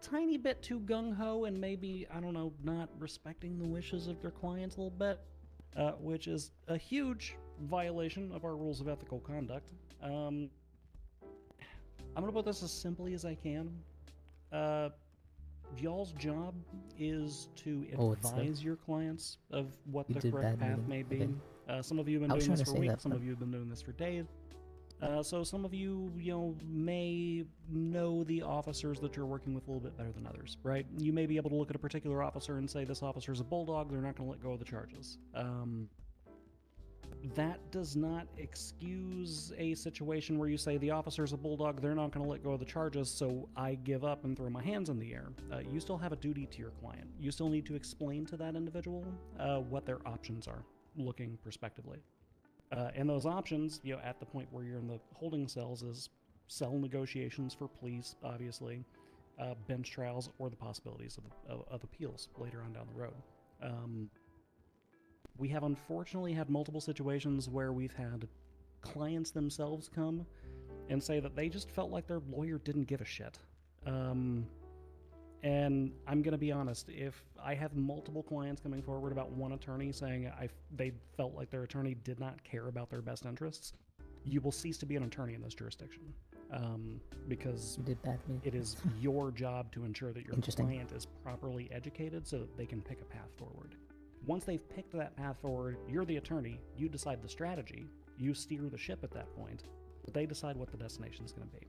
tiny bit too gung-ho and maybe, I don't know, not respecting the wishes of their clients a little bit, which is a huge violation of our rules of ethical conduct. I'm gonna put this as simply as I can. Y'all's job is to Oh, it's advise your clients of what you the did correct bad path meeting, may be. okay. Some of you have I been was doing trying this to for say weeks, that, some but- of you have been doing this for days. So some of you, may know the officers that you're working with a little bit better than others, right? You may be able to look at a particular officer and say, this officer's a bulldog, they're not going to let go of the charges. That does not excuse a situation where you say, the officer's a bulldog, they're not going to let go of the charges, so I give up and throw my hands in the air. You still have a duty to your client. You still need to explain to that individual what their options are, looking prospectively. And those options, at the point where you're in the holding cells, is cell negotiations for police, obviously, bench trials, or the possibilities of appeals later on down the road. We have unfortunately had multiple situations where we've had clients themselves come and say that they just felt like their lawyer didn't give a shit. And I'm going to be honest, if I have multiple clients coming forward about one attorney saying they felt like their attorney did not care about their best interests, you will cease to be an attorney in this jurisdiction. Because it is your job to ensure that your client is properly educated so that they can pick a path forward. Once they've picked that path forward, you're the attorney, you decide the strategy, you steer the ship at that point, but they decide what the destination is going to be.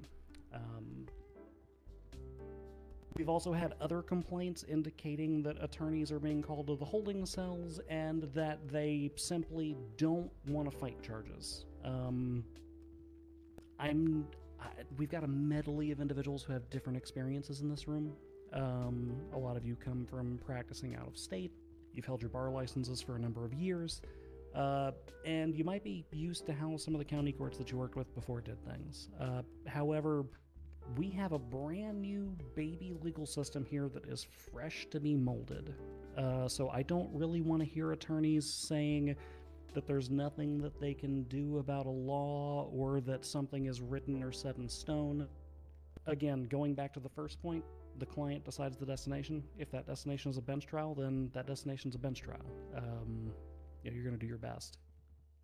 We've also had other complaints indicating that attorneys are being called to the holding cells and that they simply don't want to fight charges. We've got a medley of individuals who have different experiences in this room. A lot of you come from practicing out of state. You've held your bar licenses for a number of years. And you might be used to how some of the county courts that you worked with before did things. However, we have a brand new baby legal system here that is fresh to be molded. So I don't really want to hear attorneys saying that there's nothing that they can do about a law or that something is written or set in stone. Again, going back to the first point, the client decides the destination. If that destination is a bench trial, then that destination's a bench trial. You're going to do your best.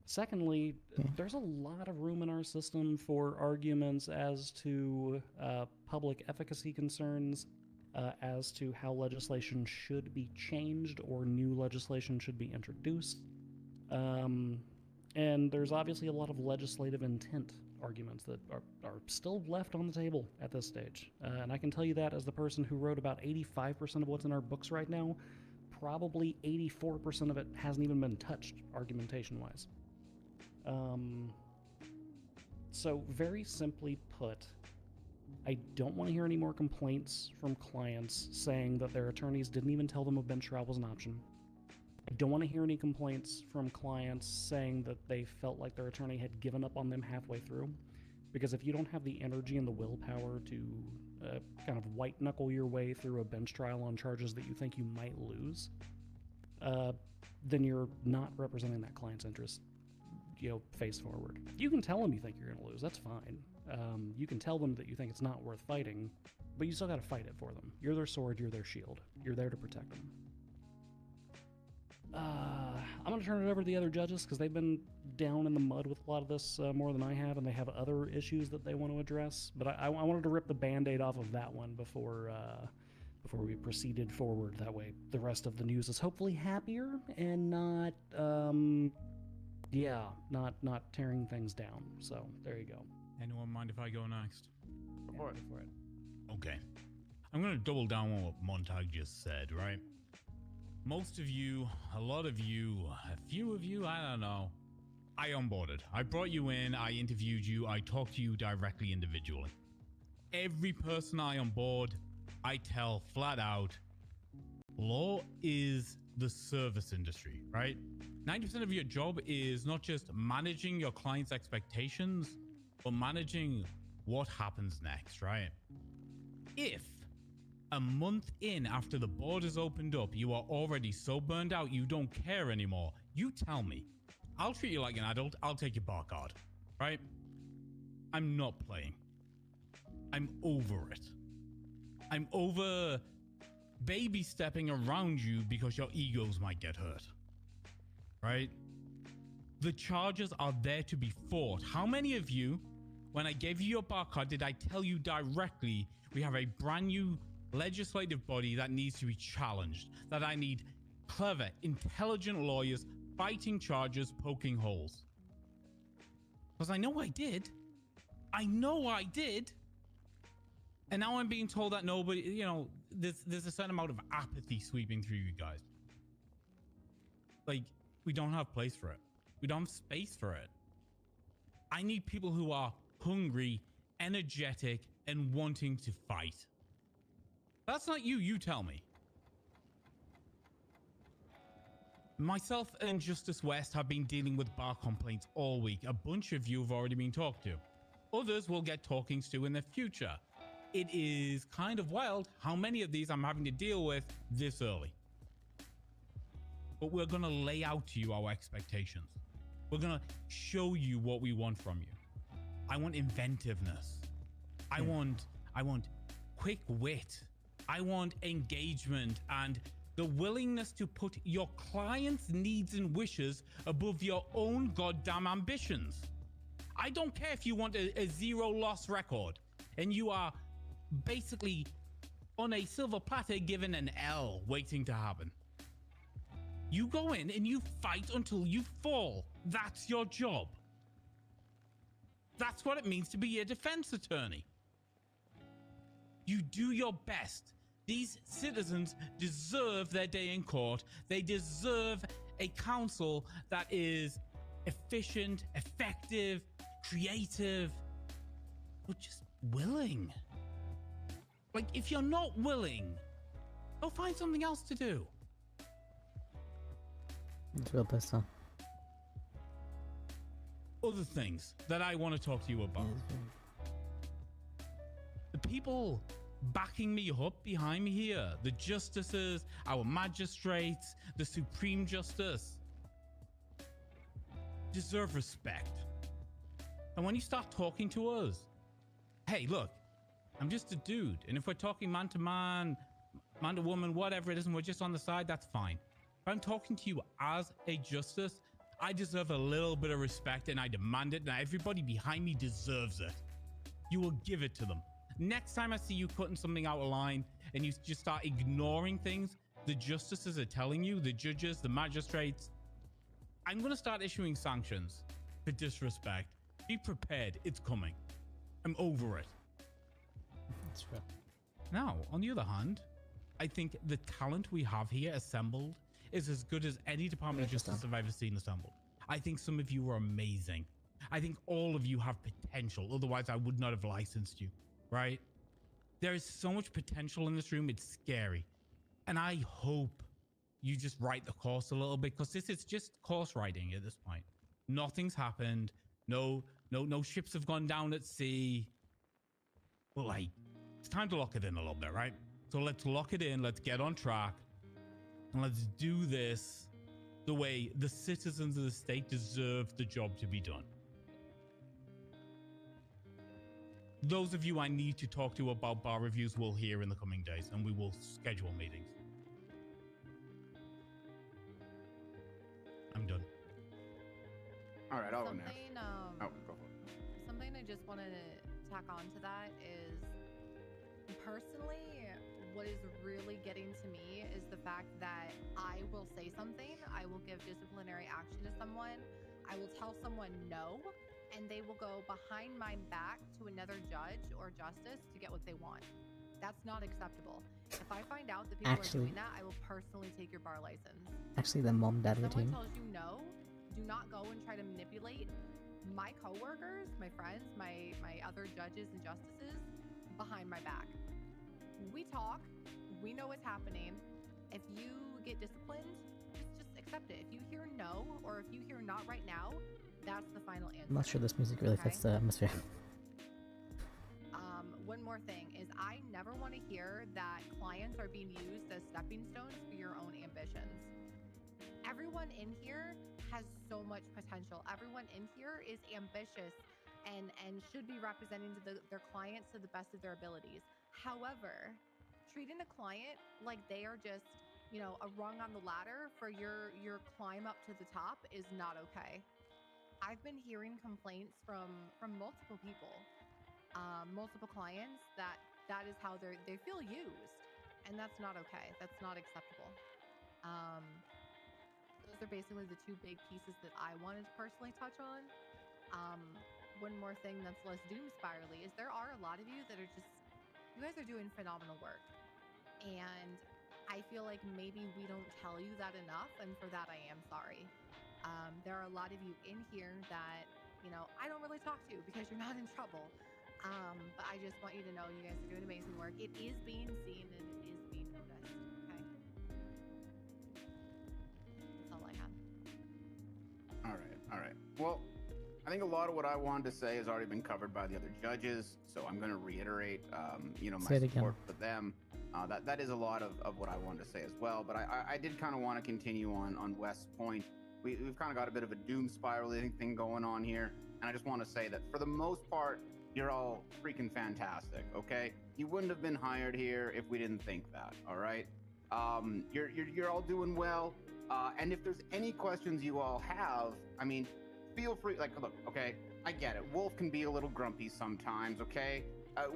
Secondly, there's a lot of room in our system for arguments as to public efficacy concerns, as to how legislation should be changed or new legislation should be introduced. And there's obviously a lot of legislative intent arguments that are still left on the table at this stage. And I can tell you that as the person who wrote about 85% of what's in our books right now, probably 84% of it hasn't even been touched argumentation-wise. So very simply put, I don't want to hear any more complaints from clients saying that their attorneys didn't even tell them a bench trial was an option. I don't want to hear any complaints from clients saying that they felt like their attorney had given up on them halfway through. Because if you don't have the energy and the willpower to kind of white-knuckle your way through a bench trial on charges that you think you might lose, then you're not representing that client's interest, face forward. You can tell them you think you're going to lose, that's fine. You can tell them that you think it's not worth fighting, but you still got to fight it for them. You're their sword, you're their shield. You're there to protect them. I'm going to turn it over to the other judges because they've been down in the mud with a lot of this more than I have, and they have other issues that they want to address. But I wanted to rip the Band-Aid off of that one before we proceeded forward. That way the rest of the news is hopefully happier and not, not tearing things down. So there you go. Anyone mind if I go next? Go for it. Okay. I'm going to double down on what Montag just said, right? Most of you, a lot of you, a few of you, I don't know. I onboarded. I brought you in, I interviewed you, I talked to you directly individually. Every person I onboard, I tell flat out, law is the service industry, right? 90% of your job is not just managing your client's expectations, but managing what happens next, right? If a month in after the borders opened up, you are already so burned out you don't care anymore, you tell me. I'll treat you like an adult, I'll take your bar card, right? I'm not playing. I'm over it. I'm over baby stepping around you because your egos might get hurt, right? The charges are there to be fought. How many of you, when I gave you your bar card, did I tell you directly we have a brand new legislative body that needs to be challenged, that I need clever, intelligent lawyers fighting charges, poking holes. Because I know I did. I know I did. And now I'm being told that nobody, you know, there's a certain amount of apathy sweeping through you guys. Like, we don't have place for it. We don't have space for it. I need people who are hungry, energetic, and wanting to fight. That's not you. You tell me. Myself and Justice West have been dealing with bar complaints all week. A bunch of you have already been talked to. Others will get talkings to in the future. It is kind of wild how many of these I'm having to deal with this early. But we're going to lay out to you our expectations. We're going to show you what we want from you. I want inventiveness. I want quick wit. I want engagement and the willingness to put your client's needs and wishes above your own goddamn ambitions. I don't care if you want a zero loss record and you are basically on a silver platter given an L waiting to happen. You go in and you fight until you fall. That's your job. That's what it means to be a defense attorney. You do your best. These citizens deserve their day in court. They deserve a counsel that is efficient, effective, creative, but just willing. Like, if you're not willing, go find something else to do. It's real pissed off. Other things that I want to talk to you about. The people backing me up behind me here, the justices, our magistrates, the Supreme Justice, deserve respect. And when you start talking to us, hey, look, I'm just a dude. And if we're talking man to man, man to woman, whatever it is, and we're just on the side, that's fine. If I'm talking to you as a justice, I deserve a little bit of respect and I demand it. Now everybody behind me deserves it. You will give it to them. Next time I see you cutting something out of line and you just start ignoring things the justices are telling you, the judges, the magistrates, I'm going to start issuing sanctions for disrespect. Be prepared. It's coming. I'm over it. That's real. Now, on the other hand, I think the talent we have here assembled is as good as any Department of Justice I've ever seen assembled. I think some of you are amazing. I think all of you have potential. Otherwise, I would not have licensed you, right? There is so much potential in this room. It's scary. And I hope you just write the course a little bit, because this is just course writing at this point. Nothing's happened. No ships have gone down at sea. But like, it's time to lock it in a little bit, right? So let's lock it in. Let's get on track. And let's do this the way the citizens of the state deserve the job to be done. Those of you I need to talk to about bar reviews will hear in the coming days, and we will schedule meetings. I'm done. All right, I'll Something, go for it. Something I just wanted to tack on to that is, personally, what is really getting to me is the fact that I will say something, I will give disciplinary action to someone, I will tell someone no, and they will go behind my back to another judge or justice to get what they want. That's not acceptable. If I find out that people are doing that, I will personally take your bar license. Actually, the mom dad If someone routine. tells you no, do not go and try to manipulate my coworkers, my friends, my other judges and justices behind my back. We talk, we know what's happening. If you get disciplined, just accept it. If you hear no, or if you hear not right now, that's the final answer. I'm not sure this music really fits the atmosphere. One more thing is, I never want to hear that clients are being used as stepping stones for your own ambitions. Everyone in here has so much potential. Everyone in here is ambitious and should be representing their clients to the best of their abilities. However, treating a client like they are just, a rung on the ladder for your climb up to the top is not okay. I've been hearing complaints from multiple people, multiple clients, that is how they feel used, and that's not okay. That's not acceptable. those are basically the two big pieces that I wanted to personally touch on. One more thing that's less doom spirally is there are a lot of you that are just, you guys are doing phenomenal work. And I feel like maybe we don't tell you that enough, and for that I am sorry. There are a lot of you in here that, you know, I don't really talk to because you're not in trouble. But I just want you to know you guys are doing amazing work. It is being seen and it is being noticed. Okay. That's all I had. All right. Well, I think a lot of what I wanted to say has already been covered by the other judges, so I'm going to reiterate, my Say it again. support for them. That is a lot of what I wanted to say as well, but I did kind of want to continue on West's point. We've kind of got a bit of a doom spiraling thing going on here, and I just want to say that for the most part, you're all freaking fantastic, okay? You wouldn't have been hired here if we didn't think that, all right? You're all doing well, and if there's any questions you all have, I mean, feel free, like, look, okay, I get it. Wolf can be a little grumpy sometimes, okay?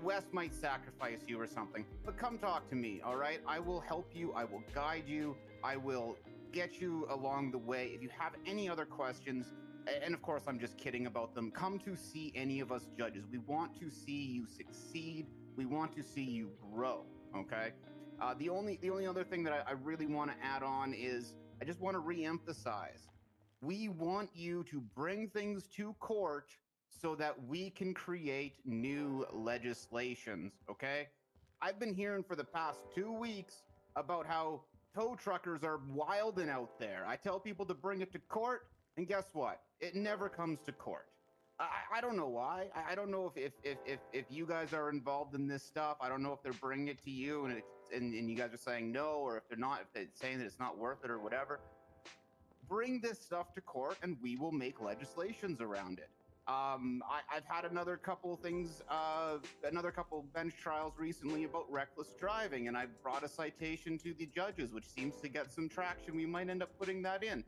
Wes might sacrifice you or something, but come talk to me, all right? I will help you. I will guide you. I will get you along the way. If you have any other questions, and of course, I'm just kidding about them, come to see any of us judges. We want to see you succeed. We want to see you grow, okay? The only other thing that I really want to add on is I just want to re-emphasize. We want you to bring things to court so that we can create new legislations, okay? I've been hearing for the past 2 weeks about how tow truckers are wilding out there. I tell people to bring it to court, and guess what? It never comes to court. I don't know why. I don't know if you guys are involved in this stuff. I don't know if they're bringing it to you and you guys are saying no, or if they're not, if they're saying that it's not worth it or whatever. Bring this stuff to court and we will make legislations around it. I've had another couple things, another couple bench trials recently about reckless driving, and I brought a citation to the judges, which seems to get some traction. We might end up putting that in.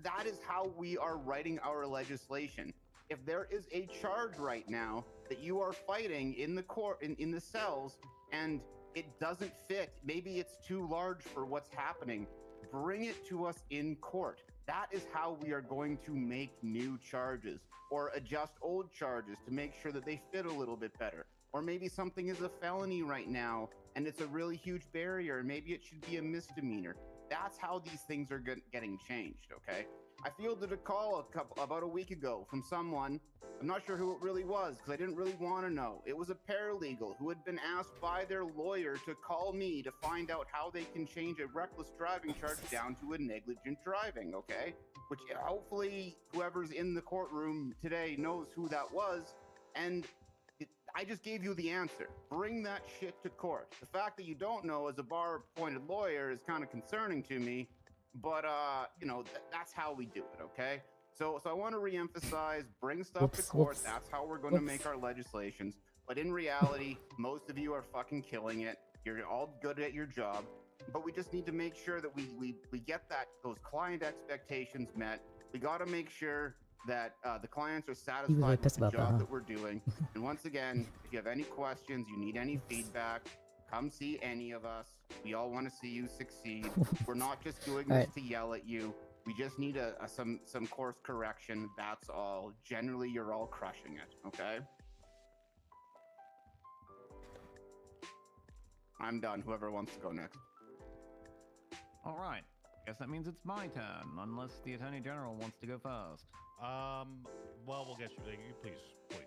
That is how we are writing our legislation. If there is a charge right now that you are fighting in the court, in the cells, and it doesn't fit, maybe it's too large for what's happening, bring it to us in court. That is how we are going to make new charges or adjust old charges to make sure that they fit a little bit better. Or maybe something is a felony right now and it's a really huge barrier. Maybe it should be a misdemeanor. That's how these things are getting changed, okay? I fielded a call about a week ago from someone. I'm not sure who it really was because I didn't really want to know. It was a paralegal who had been asked by their lawyer to call me to find out how they can change a reckless driving charge down to a negligent driving, okay? Which hopefully whoever's in the courtroom today knows who that was. And I just gave you the answer. Bring that shit to court. The fact that you don't know as a bar-appointed lawyer is kind of concerning to me, but that's how we do it, okay? So I want to reemphasize, bring stuff to court. That's how we're going to make our legislations. But in reality, most of you are fucking killing it. You're all good at your job, but we just need to make sure that we get those client expectations met. We got to make sure that the clients are satisfied with the job that we're doing. And once again, if you have any questions, you need any feedback, come see any of us. We all want to see you succeed. We're not just doing this to yell at you. We just need some course correction. That's all. Generally, you're all crushing it, okay? I'm done. Whoever wants to go next. All right. Guess that means it's my turn, unless the Attorney General wants to go first. Well, we'll get you. Please.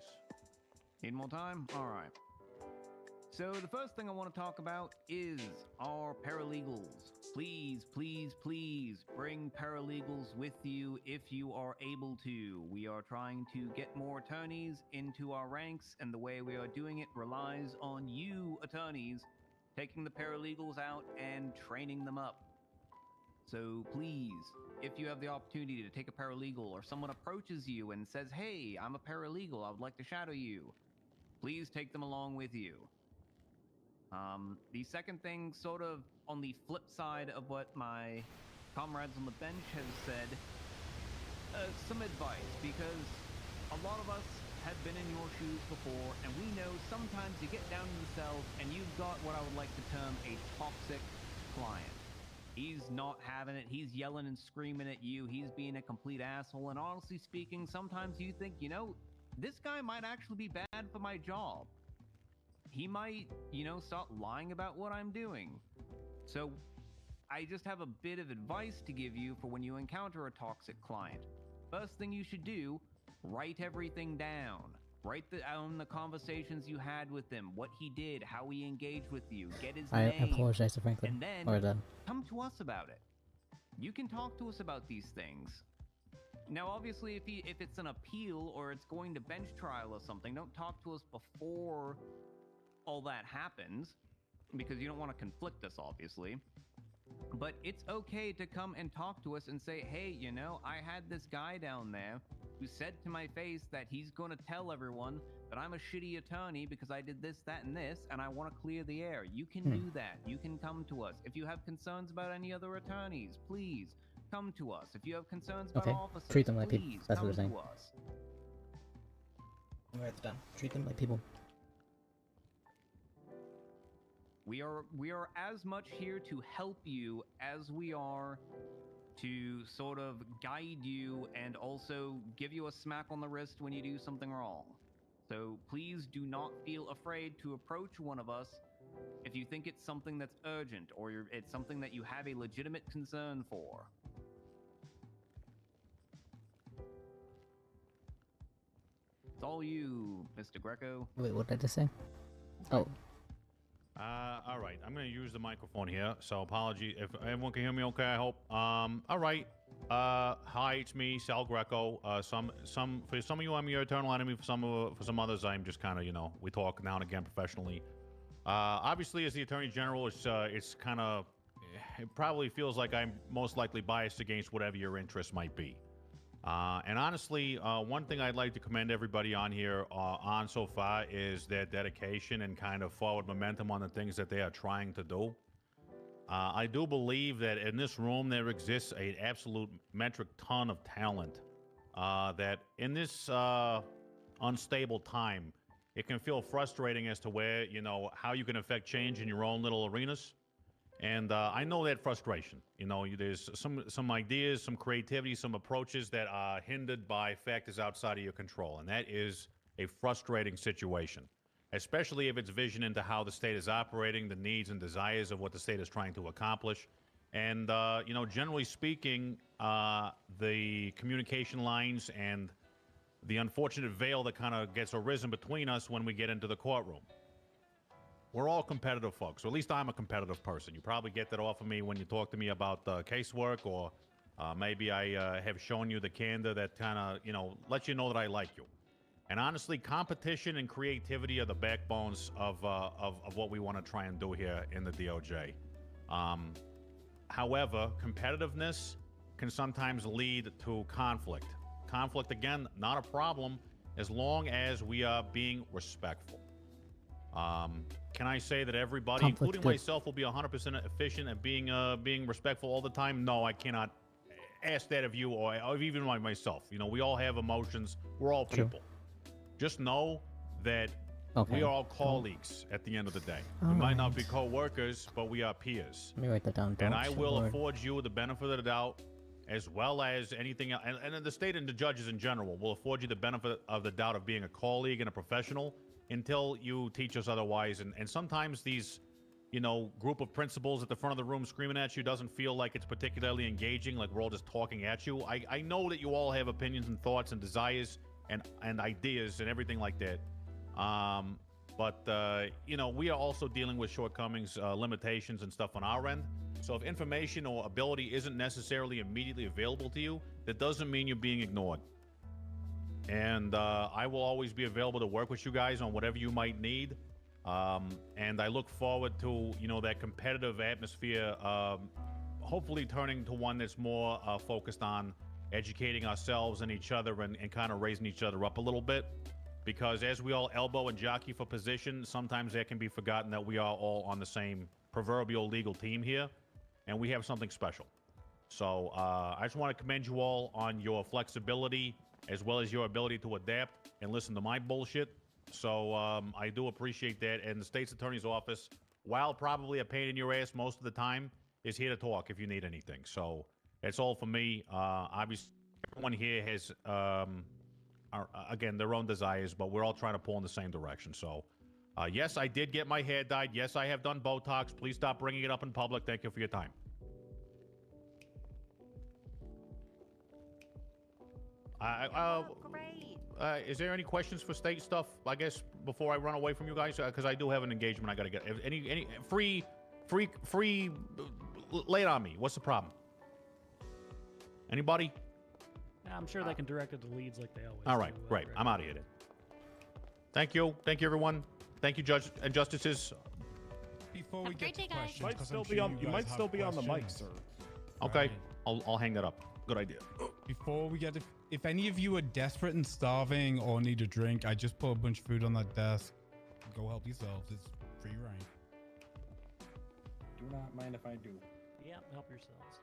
Need more time? All right. So the first thing I want to talk about is our paralegals. Please, please, please bring paralegals with you if you are able to. We are trying to get more attorneys into our ranks, and the way we are doing it relies on you, attorneys, taking the paralegals out and training them up. So please, if you have the opportunity to take a paralegal or someone approaches you and says, hey, I'm a paralegal, I would like to shadow you, please take them along with you. The second thing, sort of on the flip side of what my comrades on the bench have said, some advice, because a lot of us have been in your shoes before, and we know sometimes you get down in the cells and you've got what I would like to term a toxic client. He's not having it. He's yelling and screaming at you. He's being a complete asshole. And honestly speaking, sometimes you think, you know, this guy might actually be bad for my job. He might, you know, start lying about what I'm doing. So I just have a bit of advice to give you for when you encounter a toxic client. First thing you should do, write everything down. Write down the conversations you had with him, what he did, how he engaged with you, get his I name. apologize to Franklin. And then Or the... come to us about it. You can talk to us about these things. Now, obviously, if it's an appeal or it's going to bench trial or something, don't talk to us before all that happens, because you don't want to conflict us, obviously. But it's okay to come and talk to us and say, hey, you know, I had this guy down there who said to my face that he's going to tell everyone that I'm a shitty attorney because I did this, that, and this, and I want to clear the air. You can do that. You can come to us. If you have concerns about any other attorneys, please come to us. If you have concerns about Okay, officers, treat them like people. please That's what come we're saying. to us. Write it down. Treat them like people. We are as much here to help you as we are to sort of guide you and also give you a smack on the wrist when you do something wrong. So please do not feel afraid to approach one of us if you think it's something that's urgent or it's something that you have a legitimate concern for. It's all you, Mr. Greco. Wait, what did I just say? Oh. All right, I'm gonna use the microphone here, so apology if everyone can hear me okay, I hope. All right. Hi, it's me, Sal Greco. For some of you, I'm your eternal enemy. For some others, I'm just kind of, you know, we talk now and again professionally. Obviously, as the Attorney General, it's kind of, it probably feels like I'm most likely biased against whatever your interests might be. And honestly, one thing I'd like to commend everybody on here on so far is their dedication and kind of forward momentum on the things that they are trying to do. I do believe that in this room there exists an absolute metric ton of talent that in this unstable time, it can feel frustrating as to where, you know, how you can affect change in your own little arenas. And I know that frustration. You know, there's some ideas, some creativity, some approaches that are hindered by factors outside of your control. And that is a frustrating situation, especially if it's vision into how the state is operating, the needs and desires of what the state is trying to accomplish. And, you know, generally speaking, the communication lines and the unfortunate veil that kind of gets arisen between us when we get into the courtroom. We're all competitive folks, or at least I'm a competitive person. You probably get that off of me when you talk to me about casework, or maybe I have shown you the candor that kind of, you know, lets you know that I like you. And honestly, competition and creativity are the backbones of what we want to try and do here in the DOJ. However, competitiveness can sometimes lead to conflict. Conflict, again, not a problem as long as we are being respectful. Can I say that everybody, including myself, will be 100% efficient at being respectful all the time? No, I cannot ask that of you or even myself. You know, we all have emotions. We're all people. Just know that we are all colleagues at the end of the day. We might not be co-workers, but we are peers. Let me write that down. And I will afford you the benefit of the doubt, as well as anything else. And the state and the judges in general will afford you the benefit of the doubt of being a colleague and a professional until you teach us otherwise. And sometimes these, you know, group of principals at the front of the room screaming at you doesn't feel like it's particularly engaging, like we're all just talking at you. I know that you all have opinions and thoughts and desires and ideas and everything like that. But you know, we are also dealing with shortcomings, limitations and stuff on our end. So if information or ability isn't necessarily immediately available to you, that doesn't mean you're being ignored. And I will always be available to work with you guys on whatever you might need. And I look forward to, you know, that competitive atmosphere, hopefully turning to one that's more focused on educating ourselves and each other and kind of raising each other up a little bit. Because as we all elbow and jockey for position, sometimes that can be forgotten that we are all on the same proverbial legal team here, and we have something special. So I just want to commend you all on your flexibility, as well as your ability to adapt and listen to my bullshit. So I do appreciate that. And the state's attorney's office, while probably a pain in your ass most of the time, is here to talk if you need anything. So it's all for me. Obviously, everyone here has, again, their own desires, but we're all trying to pull in the same direction. So, yes, I did get my hair dyed. Yes, I have done Botox. Please stop bringing it up in public. Thank you for your time. Is there any questions for state stuff? I guess before I run away from you guys, because I do have an engagement I gotta get. Any free, lay it on me. What's the problem? Anybody? I'm sure they can direct it to leads like they always. All right, do, great. I'm out of here then. Thank you, everyone. Thank you, judge and justices. Before we get to questions, you might still be on the mic, sir. Okay, I'll hang that up. Good idea. Before we get to, if any of you are desperate and starving or need a drink, I just put a bunch of food on that desk. Go help yourselves. It's free reign. Do not mind if I do. Yeah, help yourselves.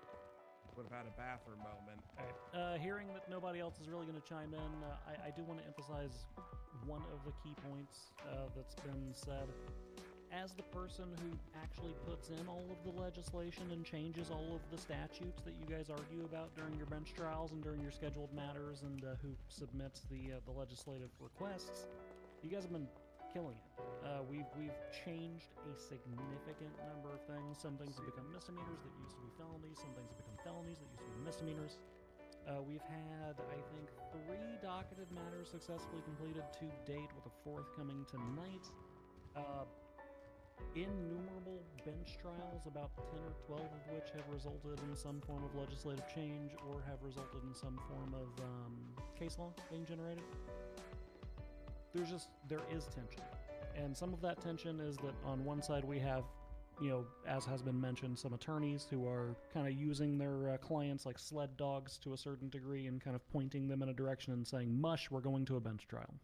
Would have had a bathroom moment. All right. Hearing that nobody else is really going to chime in, I do want to emphasize one of the key points that's been said. As the person who actually puts in all of the legislation and changes all of the statutes that you guys argue about during your bench trials and during your scheduled matters, and who submits the legislative requests, you guys have been killing it. We've changed a significant number of things. Some things have become misdemeanors that used to be felonies. Some things have become felonies that used to be misdemeanors. We've had, I think, 3 docketed matters successfully completed to date, with a 4th coming tonight. Innumerable bench trials, about 10 or 12 of which have resulted in some form of legislative change or have resulted in some form of case law being generated. There is tension. And some of that tension is that on one side we have, as has been mentioned, some attorneys who are kind of using their clients like sled dogs to a certain degree and kind of pointing them in a direction and saying, mush, we're going to a bench trial.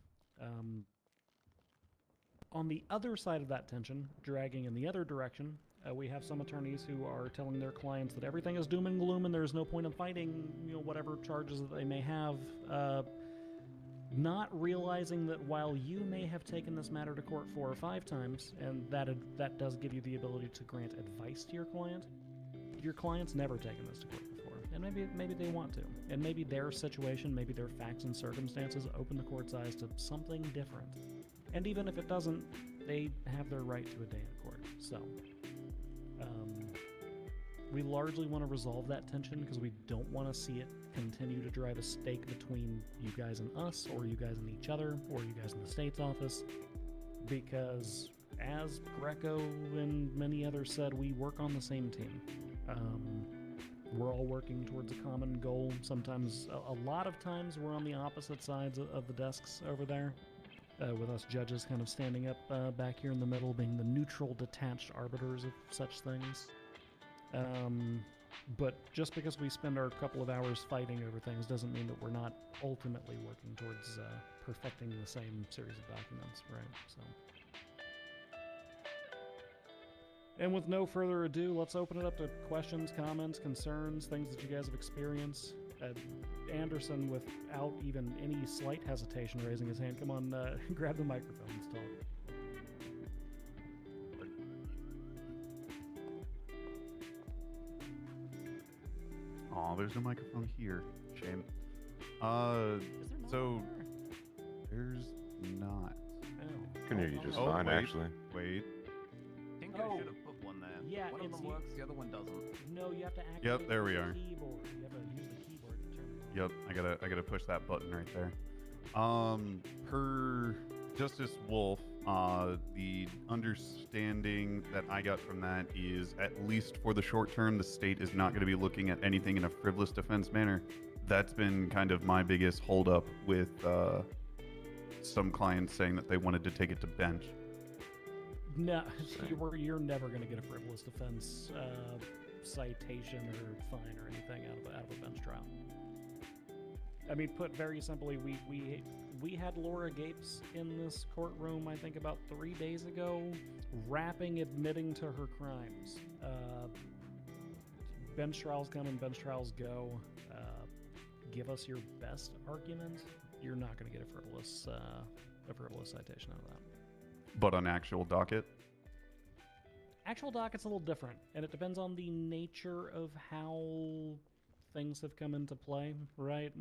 On the other side of that tension, dragging in the other direction, we have some attorneys who are telling their clients that everything is doom and gloom and there's no point in fighting, whatever charges that they may have, not realizing that while you may have taken this matter to court 4 or 5 times, and that does give you the ability to grant advice to your client's never taken this to court before, and maybe they want to, and maybe their situation, maybe their facts and circumstances open the court's eyes to something different. And even if it doesn't, they have their right to a day in court. So, we largely want to resolve that tension because we don't want to see it continue to drive a stake between you guys and us, or you guys and each other, or you guys in the state's office. Because, as Greco and many others said, we work on the same team. We're all working towards a common goal. Sometimes, a lot of times, we're on the opposite sides of the desks over there. With us judges kind of standing up back here in the middle, being the neutral, detached arbiters of such things. But just because we spend our couple of hours fighting over things doesn't mean that we're not ultimately working towards perfecting the same series of documents, right? So. And with no further ado, let's open it up to questions, comments, concerns, things that you guys have experienced. Anderson, without even any slight hesitation, raising his hand. Come on, grab the microphone. Let's talk. Oh, there's no microphone here. Shame. So there's not. Can hear you just fine, wait, actually. Wait. I think I should have put one there. Yeah, one of them works, the other one doesn't. No, you have to activate Yep, there we are. the keyboard. You have to use the keyboard to turn it on. Yep, I gotta push that button right there. Per Justice Wolf, the understanding that I got from that is, at least for the short term, the state is not going to be looking at anything in a frivolous defense manner. That's been kind of my biggest holdup with some clients saying that they wanted to take it to bench. No, you're never going to get a frivolous defense citation or fine or anything out of a bench trial. I mean, put very simply, we had Laura Gapes in this courtroom, I think about 3 days ago, admitting to her crimes. Bench trials come and bench trials go. Give us your best argument. You're not going to get a frivolous citation out of that. But on actual docket? Actual docket's a little different, and it depends on the nature of how things have come into play, right?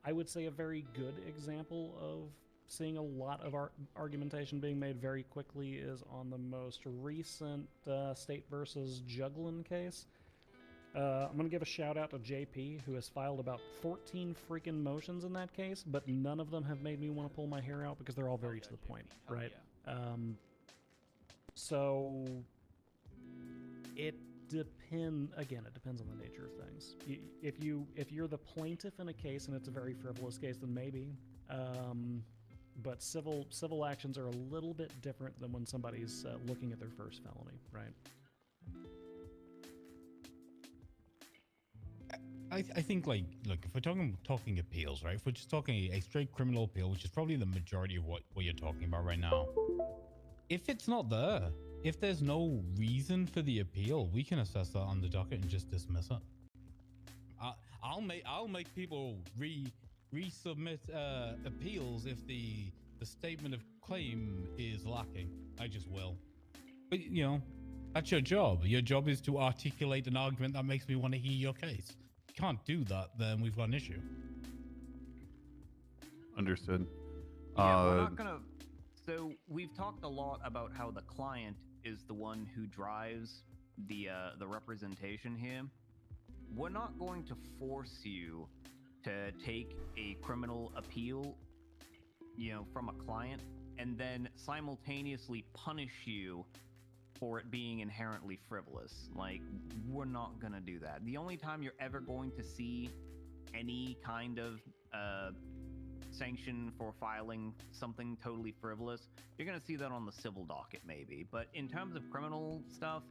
I would say a very good example of seeing a lot of argumentation being made very quickly is on the most recent State versus Juglin case. I'm going to give a shout out to JP, who has filed about 14 freaking motions in that case, but none of them have made me want to pull my hair out because they're all very to the point, right? So it depends. Again, it depends on the nature of things. If you're the plaintiff in a case and it's a very frivolous case, then maybe. But civil actions are a little bit different than when somebody's looking at their first felony, right? I think, like, look, if we're talking appeals, right? If we're just talking a straight criminal appeal, which is probably the majority of what you're talking about right now, if it's not there, if there's no reason for the appeal, we can assess that on the docket and just dismiss it. I'll make people resubmit appeals if the statement of claim is lacking. I just will. But you know, that's your job. Your job is to articulate an argument that makes me want to hear your case. If you can't do that, then we've got an issue. Understood. Yeah, we're not gonna. So we've talked a lot about how the client is the one who drives the representation here. We're not going to force you to take a criminal appeal, you know, from a client and then simultaneously punish you for it being inherently frivolous. Like, we're not gonna do that. The only time you're ever going to see any kind of sanction for filing something totally frivolous, you're gonna see that on the civil docket maybe. But in terms of criminal stuff,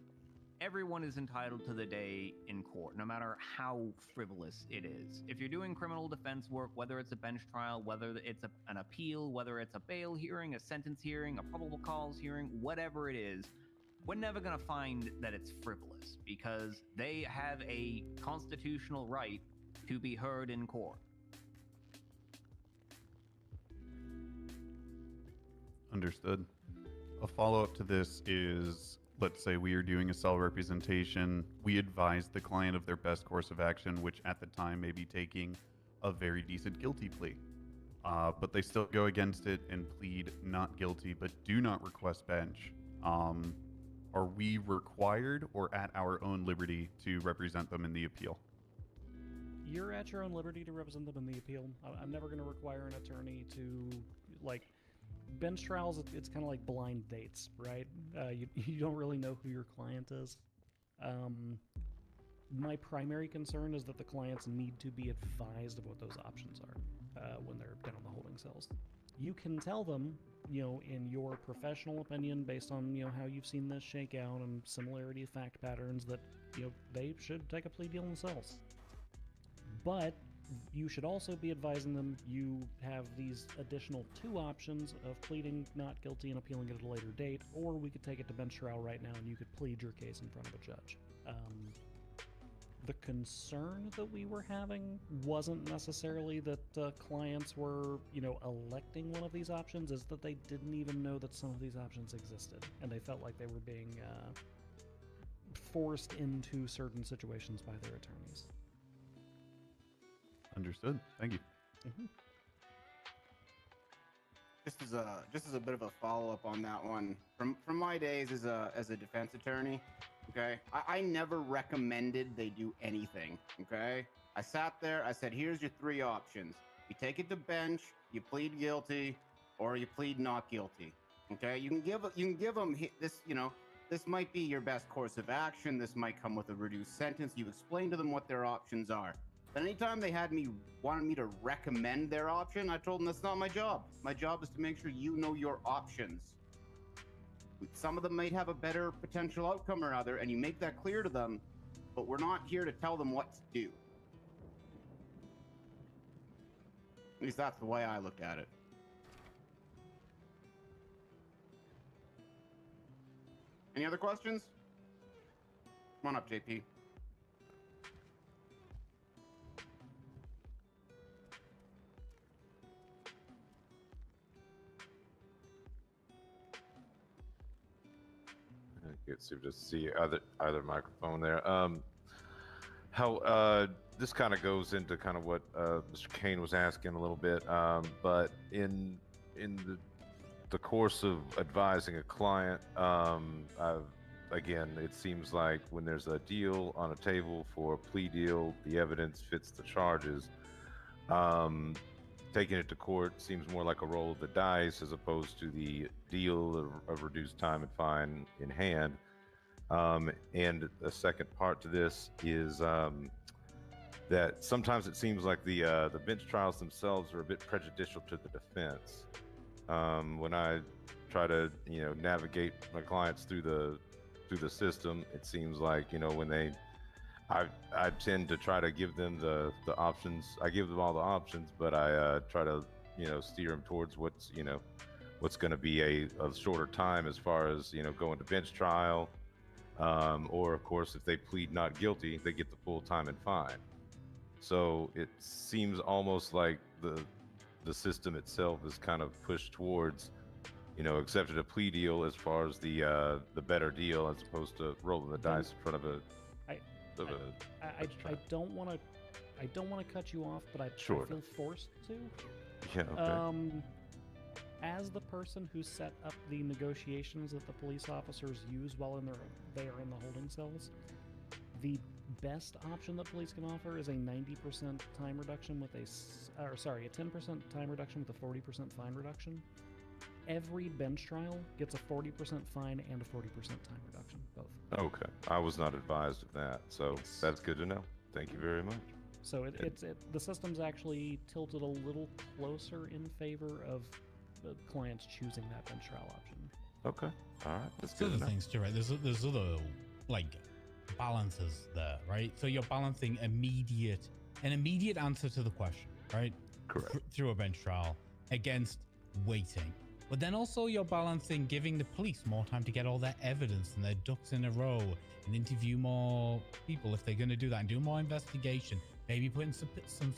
everyone is entitled to the day in court, no matter how frivolous it is. If you're doing criminal defense work, whether it's a bench trial, whether it's an appeal, whether it's a bail hearing, a sentence hearing, a probable cause hearing, whatever it is, we're never going to find that it's frivolous because they have a constitutional right to be heard in court. Understood. A follow-up to this is, let's say we are doing a cell representation. We advise the client of their best course of action, which at the time may be taking a very decent guilty plea. But they still go against it and plead not guilty, but do not request bench. Are we required or at our own liberty to represent them in the appeal? You're at your own liberty to represent them in the appeal. I'm never going to require an attorney to, like, bench trials, it's kind of like blind dates, right? You don't really know who your client is. My primary concern is that the clients need to be advised of what those options are when they're down in the holding cells. You can tell them, you know, in your professional opinion, based on, you know, how you've seen this shake out and similarity of fact patterns, that, you know, they should take a plea deal in the cells. But you should also be advising them you have these additional two options of pleading not guilty and appealing it at a later date, or we could take it to bench trial right now and you could plead your case in front of a judge. The concern that we were having wasn't necessarily that clients were, you know, electing one of these options, is that they didn't even know that some of these options existed, and they felt like they were being forced into certain situations by their attorneys. Understood. Thank you. Mm-hmm. Just as a bit of a follow-up on that one, from my days as a defense attorney, okay, I never recommended they do anything. Okay, I sat there, I said, here's your three options: you take it to bench, you plead guilty, or you plead not guilty. Okay, you can give them this, you know, this might be your best course of action, this might come with a reduced sentence. You explain to them what their options are. But anytime they wanted me to recommend their option, I told them that's not my job. My job is to make sure you know your options. Some of them might have a better potential outcome or other, and you make that clear to them, but we're not here to tell them what to do. At least that's the way I looked at it. Any other questions? Come on up, JP. see just see either microphone there. How this kind of goes into kind of what Mr. Kane was asking a little bit, but in the course of advising a client, again, it seems like when there's a deal on a table for a plea deal, the evidence fits the charges. Taking it to court seems more like a roll of the dice as opposed to the deal of reduced time and fine in hand. And the second part to this is that sometimes it seems like the bench trials themselves are a bit prejudicial to the defense. When I try to navigate my clients through the system, it seems like when I tend to try to give them the options. I give them all the options, but I try to steer them towards what's going to be a shorter time as far as going to bench trial, or of course if they plead not guilty, they get the full time and fine. So it seems almost like the system itself is kind of pushed towards accepted a plea deal as far as the better deal, as opposed to rolling the dice in front of a. I don't want to cut you off, but I feel forced to. Yeah. Okay. As the person who set up the negotiations that the police officers use while they are in the holding cells, the best option that police can offer is a 90% time reduction with a 10% time reduction with a 40% fine reduction. Every bench trial gets a 40% fine and a 40% time reduction, both. Okay, I was not advised of that, so that's good to know. Thank you very much. So the system's actually tilted a little closer in favor of the clients choosing that bench trial option. Okay, all right, that's There's good. other things too, right? There's other balances there, right? So you're balancing an immediate answer to the question, right? Correct. Through a bench trial against waiting. But then also you're balancing giving the police more time to get all their evidence and their ducks in a row and interview more people if they're going to do that and do more investigation, maybe put in some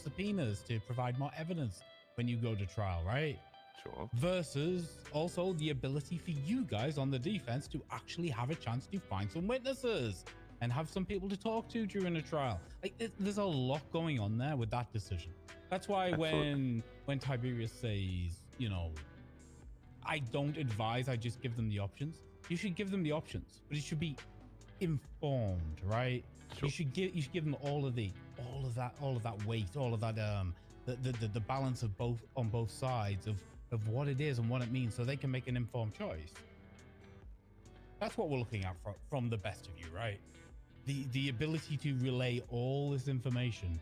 subpoenas to provide more evidence when you go to trial, right? Sure. Versus also the ability for you guys on the defense to actually have a chance to find some witnesses and have some people to talk to during a trial. There's a lot going on there with that decision. That's why when Tiberius says, I don't advise, I just give them the options. You should give them the options, but it should be informed, right? Sure. You should give them all of that weight, all of that the balance of both on both sides of what it is and what it means, so they can make an informed choice. That's what we're looking at from the best of you, right? The ability to relay all this information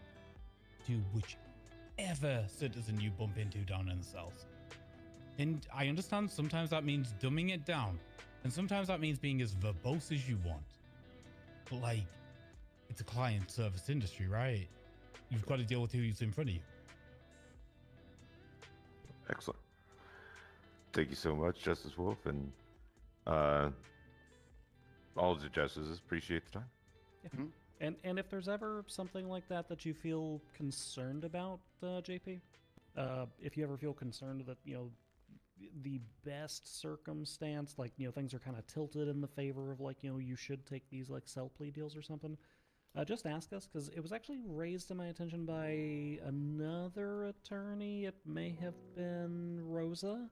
to whichever citizen you bump into down in the cells. And I understand sometimes that means dumbing it down, and sometimes that means being as verbose as you want. But it's a client service industry, right? You've got to deal with who's in front of you. Excellent. Thank you so much, Justice Wolf, and all of the justices. Appreciate the time. Yeah. Mm-hmm. And if there's ever something like that you feel concerned about, JP, if you ever feel concerned that the best circumstance, things are kind of tilted in the favor of you should take these cell plea deals or something, just ask us, because it was actually raised to my attention by another attorney. It may have been Rosa,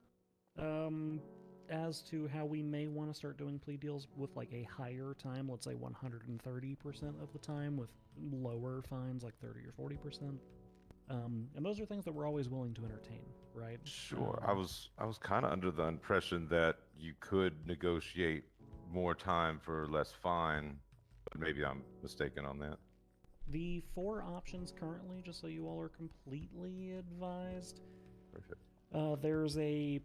as to how we may want to start doing plea deals with a higher time, let's say 130% of the time, with lower fines 30 or 40%. And those are things that we're always willing to entertain, right? Sure. I was kind of under the impression that you could negotiate more time for less fine, but maybe I'm mistaken on that. The 4 options currently, just so you all are completely advised. Perfect. There's a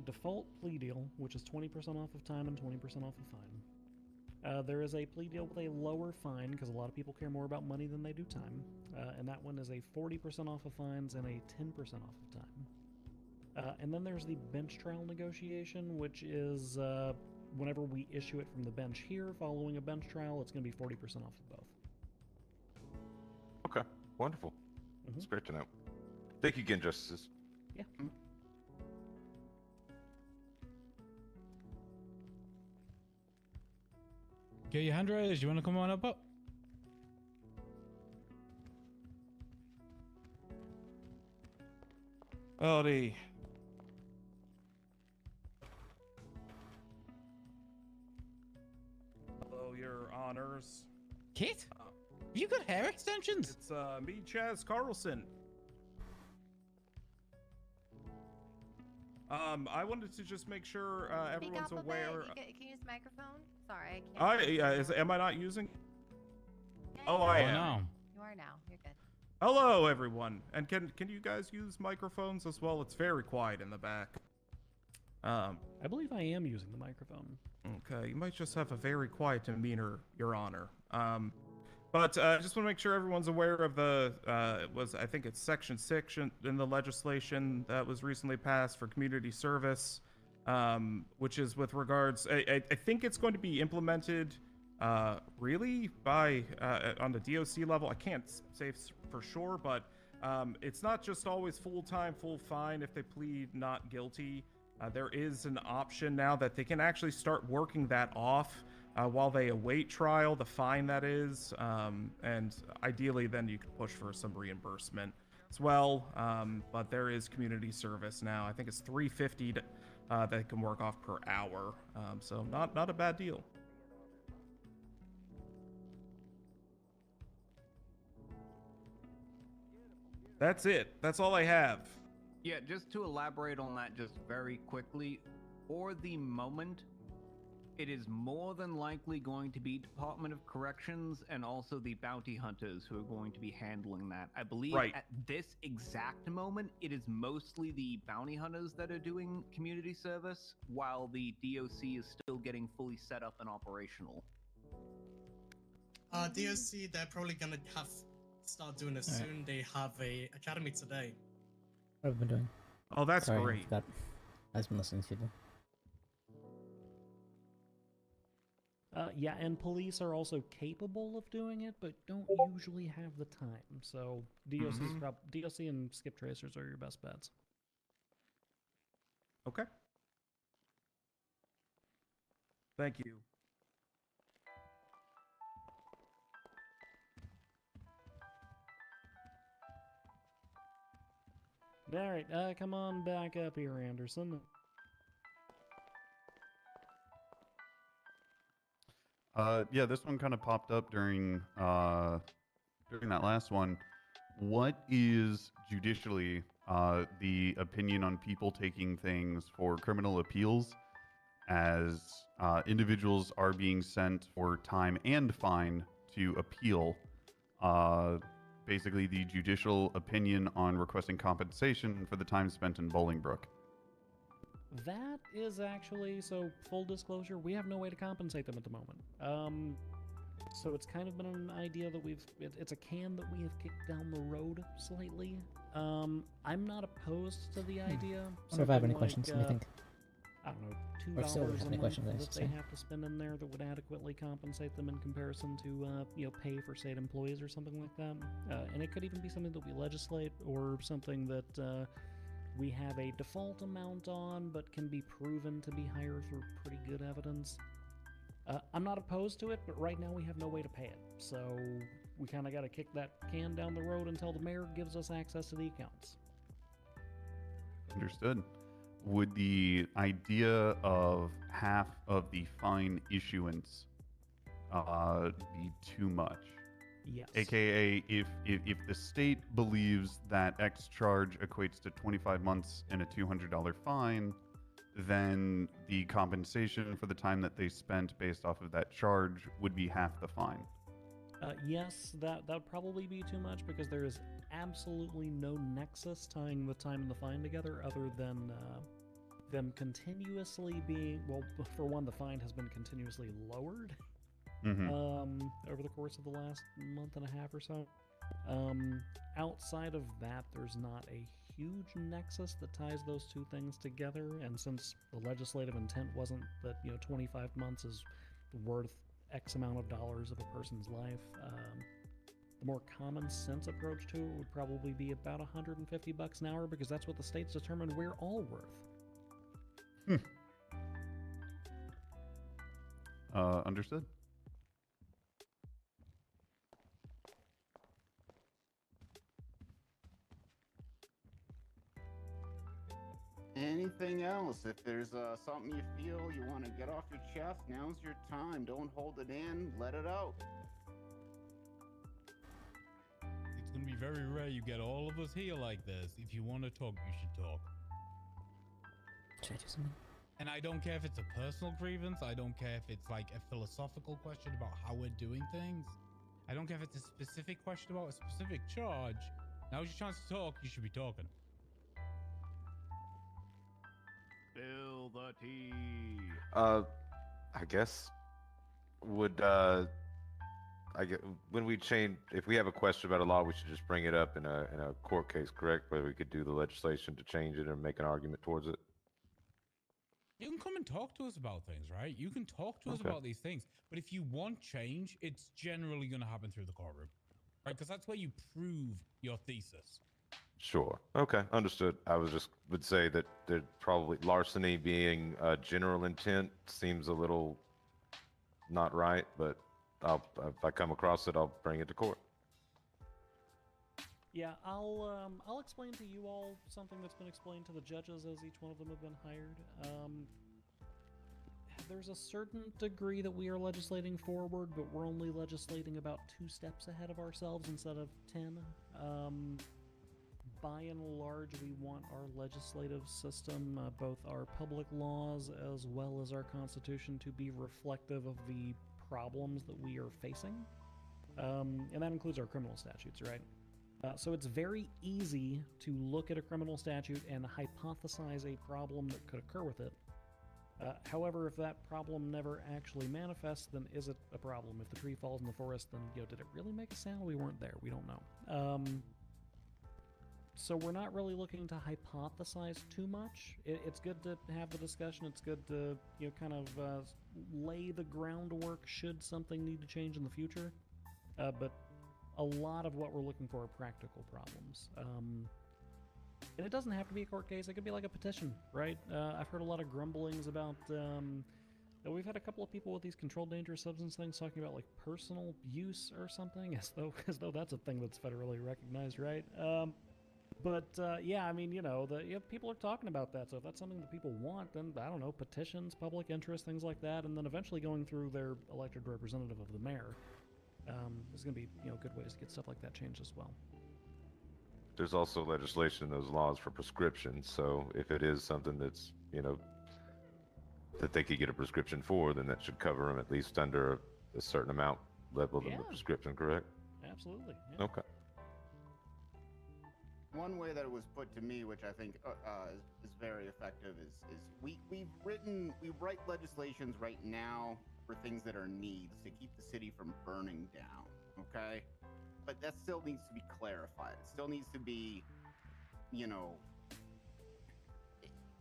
default plea deal, which is 20% off of time and 20% off of fine. There is a plea deal with a lower fine, because a lot of people care more about money than they do time. And that one is a 40% off of fines and a 10% off of time. And then there's the bench trial negotiation, which is whenever we issue it from the bench here, following a bench trial, it's going to be 40% off of both. Okay, wonderful. That's great to know. Thank you again, Justices. Yeah. Get your hand raised. You want to come on up? Howdy. Hello, your honors. Kit? You got hair extensions? It's me, Chaz Carlson. I wanted to just make sure everyone's aware. Can you use the microphone? Sorry, I can't. Am I not using? Oh, I am. No. You are now. You're good. Hello, everyone. And can you guys use microphones as well? It's very quiet in the back. I believe I am using the microphone. Okay, you might just have a very quiet demeanor, Your Honor. But I just want to make sure everyone's aware of the, I think it's Section 6 in the legislation that was recently passed for community service, which is with regards, I think it's going to be implemented really by, on the DOC level. I can't say for sure, but it's not just always full-time, full fine if they plead not guilty. There is an option now that they can actually start working that off while they await trial, the fine that is, and ideally then you could push for some reimbursement as well. But there is community service now. I think it's $350 that they can work off per hour, so not a bad deal. That's it. That's all I have. Yeah, just to elaborate on that just very quickly, for the moment, it is more than likely going to be Department of Corrections and also the bounty hunters who are going to be handling that. I believe at this exact moment, it is mostly the bounty hunters that are doing community service, while the DOC is still getting fully set up and operational. DOC, they're probably gonna start doing it soon. They have a academy today. What have I been doing? Oh, that's Sorry, great. I forgot. I've been listening to you. Yeah, and police are also capable of doing it, but don't usually have the time. So DOC and skip tracers are your best bets. Okay. Thank you. All right, come on back up here, Anderson. Yeah, this one kind of popped up during that last one. What is judicially the opinion on people taking things for criminal appeals, as individuals are being sent for time and fine to appeal? Basically, the judicial opinion on requesting compensation for the time spent in Bolingbrook. That is actually, so full disclosure, we have no way to compensate them at the moment. So it's kind of been an idea that it's a can that we have kicked down the road slightly. I'm not opposed to the idea. I wonder if I have any questions. Let me think. I don't know, Or $2 still a have any month questions, I that should they say. have to spend in there that would adequately compensate them in comparison to, pay for state employees or something like that. And it could even be something that we legislate or something that we have a default amount on, but can be proven to be higher through pretty good evidence. I'm not opposed to it, but right now we have no way to pay it. So we kind of got to kick that can down the road until the mayor gives us access to the accounts. Understood. Would the idea of half of the fine issuance be too much? Yes. AKA, if the state believes that X charge equates to 25 months and a $200 fine, then the compensation for the time that they spent based off of that charge would be half the fine. Yes, that would probably be too much because there is absolutely no nexus tying the time and the fine together other than them continuously being, well, for one, the fine has been continuously lowered over the course of the last month and a half or so. Outside of that, there's not a huge nexus that ties those two things together, and since the legislative intent wasn't that 25 months is worth X amount of dollars of a person's life, the more common sense approach to it would probably be about $150 an hour, because that's what the state's determined we're all worth. Understood. anything else, if there's something you feel you want to get off your chest, now's your time. Don't hold it in. Let it out. It's gonna be very rare you get all of us here like this. If you want to talk, you should talk. Should I do something? And I don't care if it's a personal grievance. I don't care if it's like a philosophical question about how we're doing things. I don't care if it's a specific question about a specific charge. Now's your chance to talk. You should be talking. Spill the tea. I guess would when we change, if we have a question about a law, we should just bring it up in a court case, correct? Whether we could do the legislation to change it or make an argument towards it. You can come and talk to us about things, right? You can talk to us Okay. about these things. But if you want change, it's generally going to happen through the courtroom, right? Because that's where you prove your thesis. Sure. Okay. Understood. I would say that there probably larceny being general intent seems a little not right, but if I come across it, I'll bring it to court. Yeah, I'll explain to you all something that's been explained to the judges as each one of them have been hired. There's a certain degree that we are legislating forward, but we're only legislating about 2 steps ahead of ourselves instead of 10. By and large, we want our legislative system, both our public laws as well as our Constitution, to be reflective of the problems that we are facing. And that includes our criminal statutes, right? So it's very easy to look at a criminal statute and hypothesize a problem that could occur with it. However, if that problem never actually manifests, then is it a problem? If the tree falls in the forest, then, did it really make a sound? We weren't there. We don't know. So we're not really looking to hypothesize too much. It's good to have the discussion. It's good to, kind of lay the groundwork should something need to change in the future. But a lot of what we're looking for are practical problems. And it doesn't have to be a court case. It could be like a petition, right? I've heard a lot of grumblings about... we've had a couple of people with these controlled dangerous substance things talking about, like, personal use or something, as though that's a thing that's federally recognized, right? Yeah, I mean, people are talking about that, so if that's something that people want, then, I don't know, petitions, public interest, things like that, and then eventually going through their elected representative of the mayor. There's going to be, good ways to get stuff like that changed as well. There's also legislation in those laws for prescriptions, so if it is something that's, that they could get a prescription for, then that should cover them at least under a certain amount level in the prescription, correct? Absolutely. Yeah. Okay. One way that it was put to me, which I think is very effective, is we write legislations right now for things that are needs to keep the city from burning down, okay? But that still needs to be clarified. It still needs to be,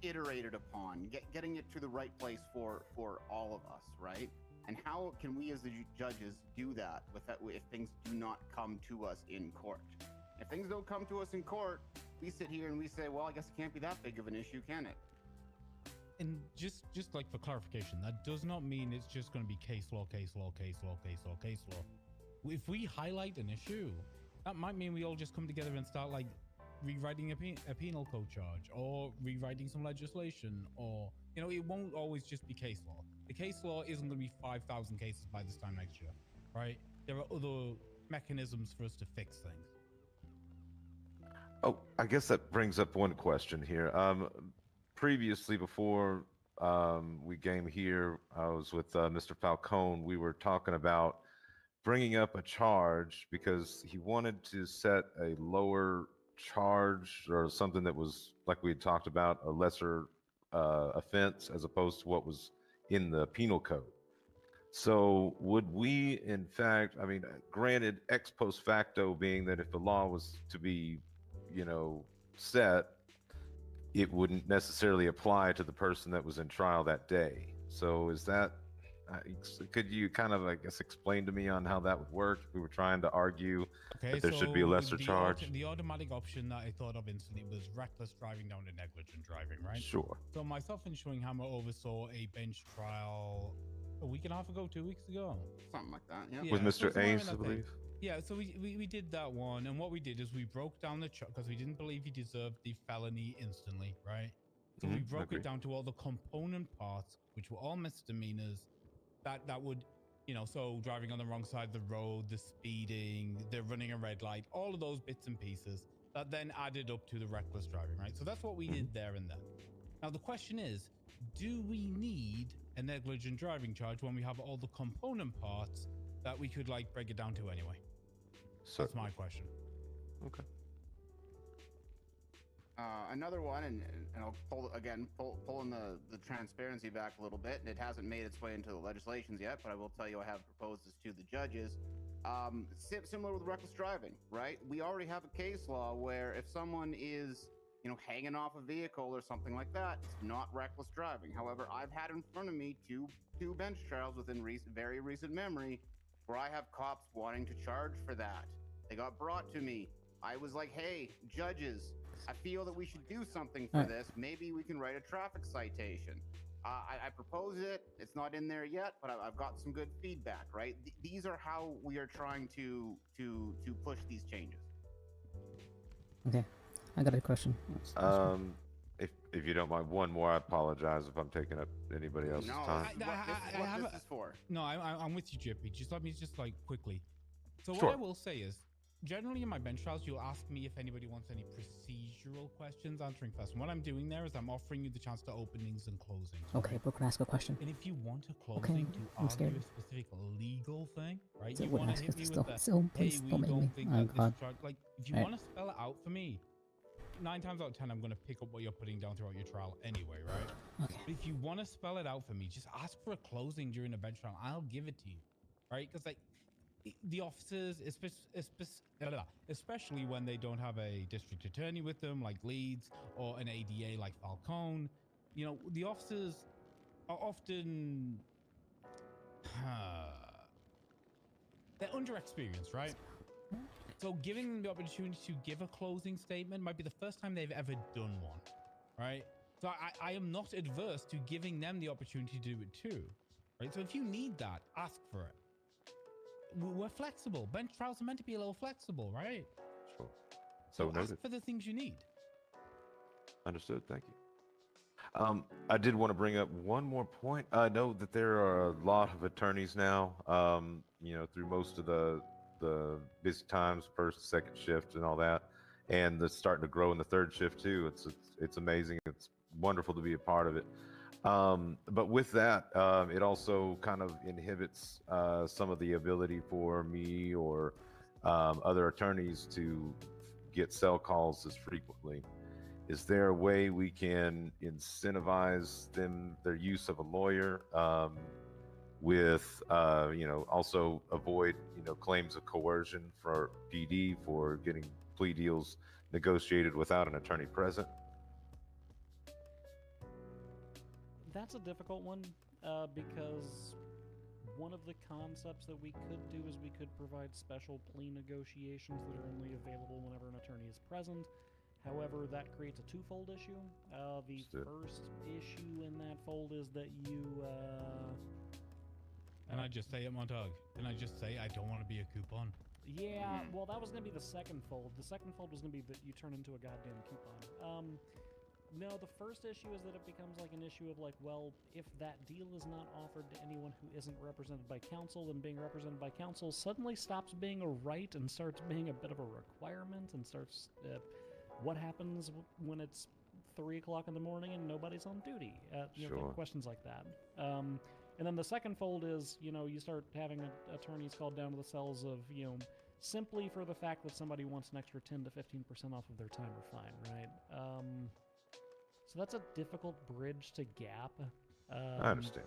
iterated upon, getting it to the right place for all of us, right? And how can we as the judges do that if things do not come to us in court? If things don't come to us in court, we sit here and we say, well, I guess it can't be that big of an issue, can it? And just like for clarification, that does not mean it's just going to be case law, case law, case law, case law, case law. If we highlight an issue, that might mean we all just come together and start like rewriting a penal code charge or rewriting some legislation, or it won't always just be case law. The case law isn't going to be 5,000 cases by this time next year, right? There are other mechanisms for us to fix things. Oh, I guess that brings up one question here. Previously, before we came here, I was with Mr. Falcone. We were talking about bringing up a charge because he wanted to set a lower charge or something that was, like we had talked about, a lesser offense as opposed to what was in the penal code. So would we, in fact, I mean, granted, ex post facto being that if the law was to be, set, it wouldn't necessarily apply to the person that was in trial that day. So is that, could you kind of, I guess, explain to me on how that would work if we were trying to argue that there should be a lesser charge? The automatic option that I thought of instantly was reckless driving down to negligent driving, right? Sure. So myself and Schwinghammer oversaw a bench trial a week and a half ago, 2 weeks ago. Something like that, yeah. With Mr. Ames, I believe. Yeah, so we did that one, and what we did is we broke down the charge because we didn't believe he deserved the felony instantly, right? So we Mhm, broke agree. it down to all the component parts, which were all misdemeanors. That would, so driving on the wrong side of the road, the speeding, the running a red light, all of those bits and pieces that then added up to the reckless driving, right? So that's what we did there and then. Now the question is, do we need a negligent driving charge when we have all the component parts that we could like break it down to anyway? That's my question. Okay. Another one, and I'll pulling the transparency back a little bit, and it hasn't made its way into the legislations yet, but I will tell you I have proposed this to the judges. Similar with reckless driving, right? We already have a case law where if someone is, hanging off a vehicle or something like that, it's not reckless driving. However, I've had in front of me two bench trials within very recent memory where I have cops wanting to charge for that. They got brought to me. I was like, hey, judges, I feel that we should do something for this. Maybe we can write a traffic citation. I propose it. It's not in there yet, but I've got some good feedback, right? These are how we are trying to push these changes. Okay, I got a question. If you don't mind, one more. I apologize if I'm taking up anybody else's time. This is what this is for. No, I'm with you, Jippy. Just let me quickly. So Sure. what I will say is, generally in my bench trials, you'll ask me if anybody wants any procedural questions answering first. And what I'm doing there is I'm offering you the chance to openings and closings. Okay, but can I ask a question? And if you want a closing Okay, to I'm argue scared. a specific legal thing, right? So You what want am I to hit supposed me to with the, still- hey, please we don't make don't me. think Oh, that God. this charge, like, if you Right. want to spell it out for me, 9 times out of 10, I'm going to pick up what you're putting down throughout your trial anyway, right? Okay. But if you want to spell it out for me, just ask for a closing during a bench trial. I'll give it to you, right? Because like the officers, especially when they don't have a district attorney with them, like Leeds, or an ADA like Falcone, the officers are often they're underexperienced, right? So giving them the opportunity to give a closing statement might be the first time they've ever done one, right? So I am not adverse to giving them the opportunity to do it too, right? So if you need that, ask for it. We're flexible. Bench trials are meant to be a little flexible, right? Sure. So noted. ask for the things you need. Understood. Thank you. I did want to bring up one more point. I know that there are a lot of attorneys now, through most of the busy times, first, second shift and all that. And it's starting to grow in the third shift too. It's amazing. It's wonderful to be a part of it. But with that, it also kind of inhibits some of the ability for me or other attorneys to get cell calls as frequently. Is there a way we can incentivize their use of a lawyer with, also avoid, claims of coercion for PD for getting plea deals negotiated without an attorney present? That's a difficult one because one of the concepts that we could do is we could provide special plea negotiations that are only available whenever an attorney is present. However, that creates a twofold issue. The first issue in that fold is that you... Can I just say it, Montag? Can I just say I don't want to be a coupon? Yeah, well, that was going to be the second fold. The second fold was going to be that you turn into a goddamn coupon. No, the first issue is that it becomes like an issue of like, well, if that deal is not offered to anyone who isn't represented by counsel, then being represented by counsel suddenly stops being a right and starts being a bit of a requirement and starts... what happens when it's 3 o'clock in the morning and nobody's on duty? Sure. Questions like that. And then the second fold is, you start having attorneys called down to the cells of, simply for the fact that somebody wants an extra 10 to 15% off of their time or fine, right? So that's a difficult bridge to gap. I understand.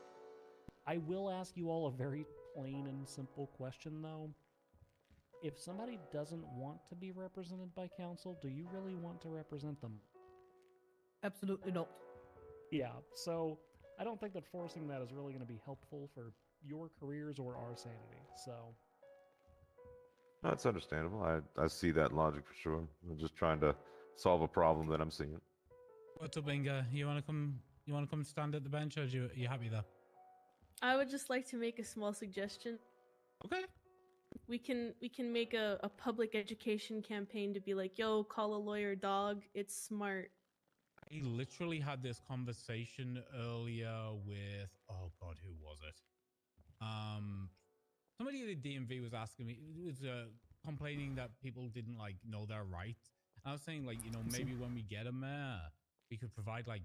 I will ask you all a very plain and simple question, though. If somebody doesn't want to be represented by counsel, do you really want to represent them? Absolutely not. Yeah, so I don't think that forcing that is really going to be helpful for your careers or our sanity, so... That's understandable. I see that logic for sure. I'm just trying to solve a problem that I'm seeing. What's up, Inga? You wanna come stand at the bench, or you happy there? I would just like to make a small suggestion. Okay. We can make a public education campaign to be like, yo, call a lawyer, dog. It's smart. I literally had this conversation earlier with, oh God, who was it? Somebody at the DMV was asking me, was complaining that people didn't like know their rights. And I was saying, like, you know, maybe when we get a mayor, we could provide like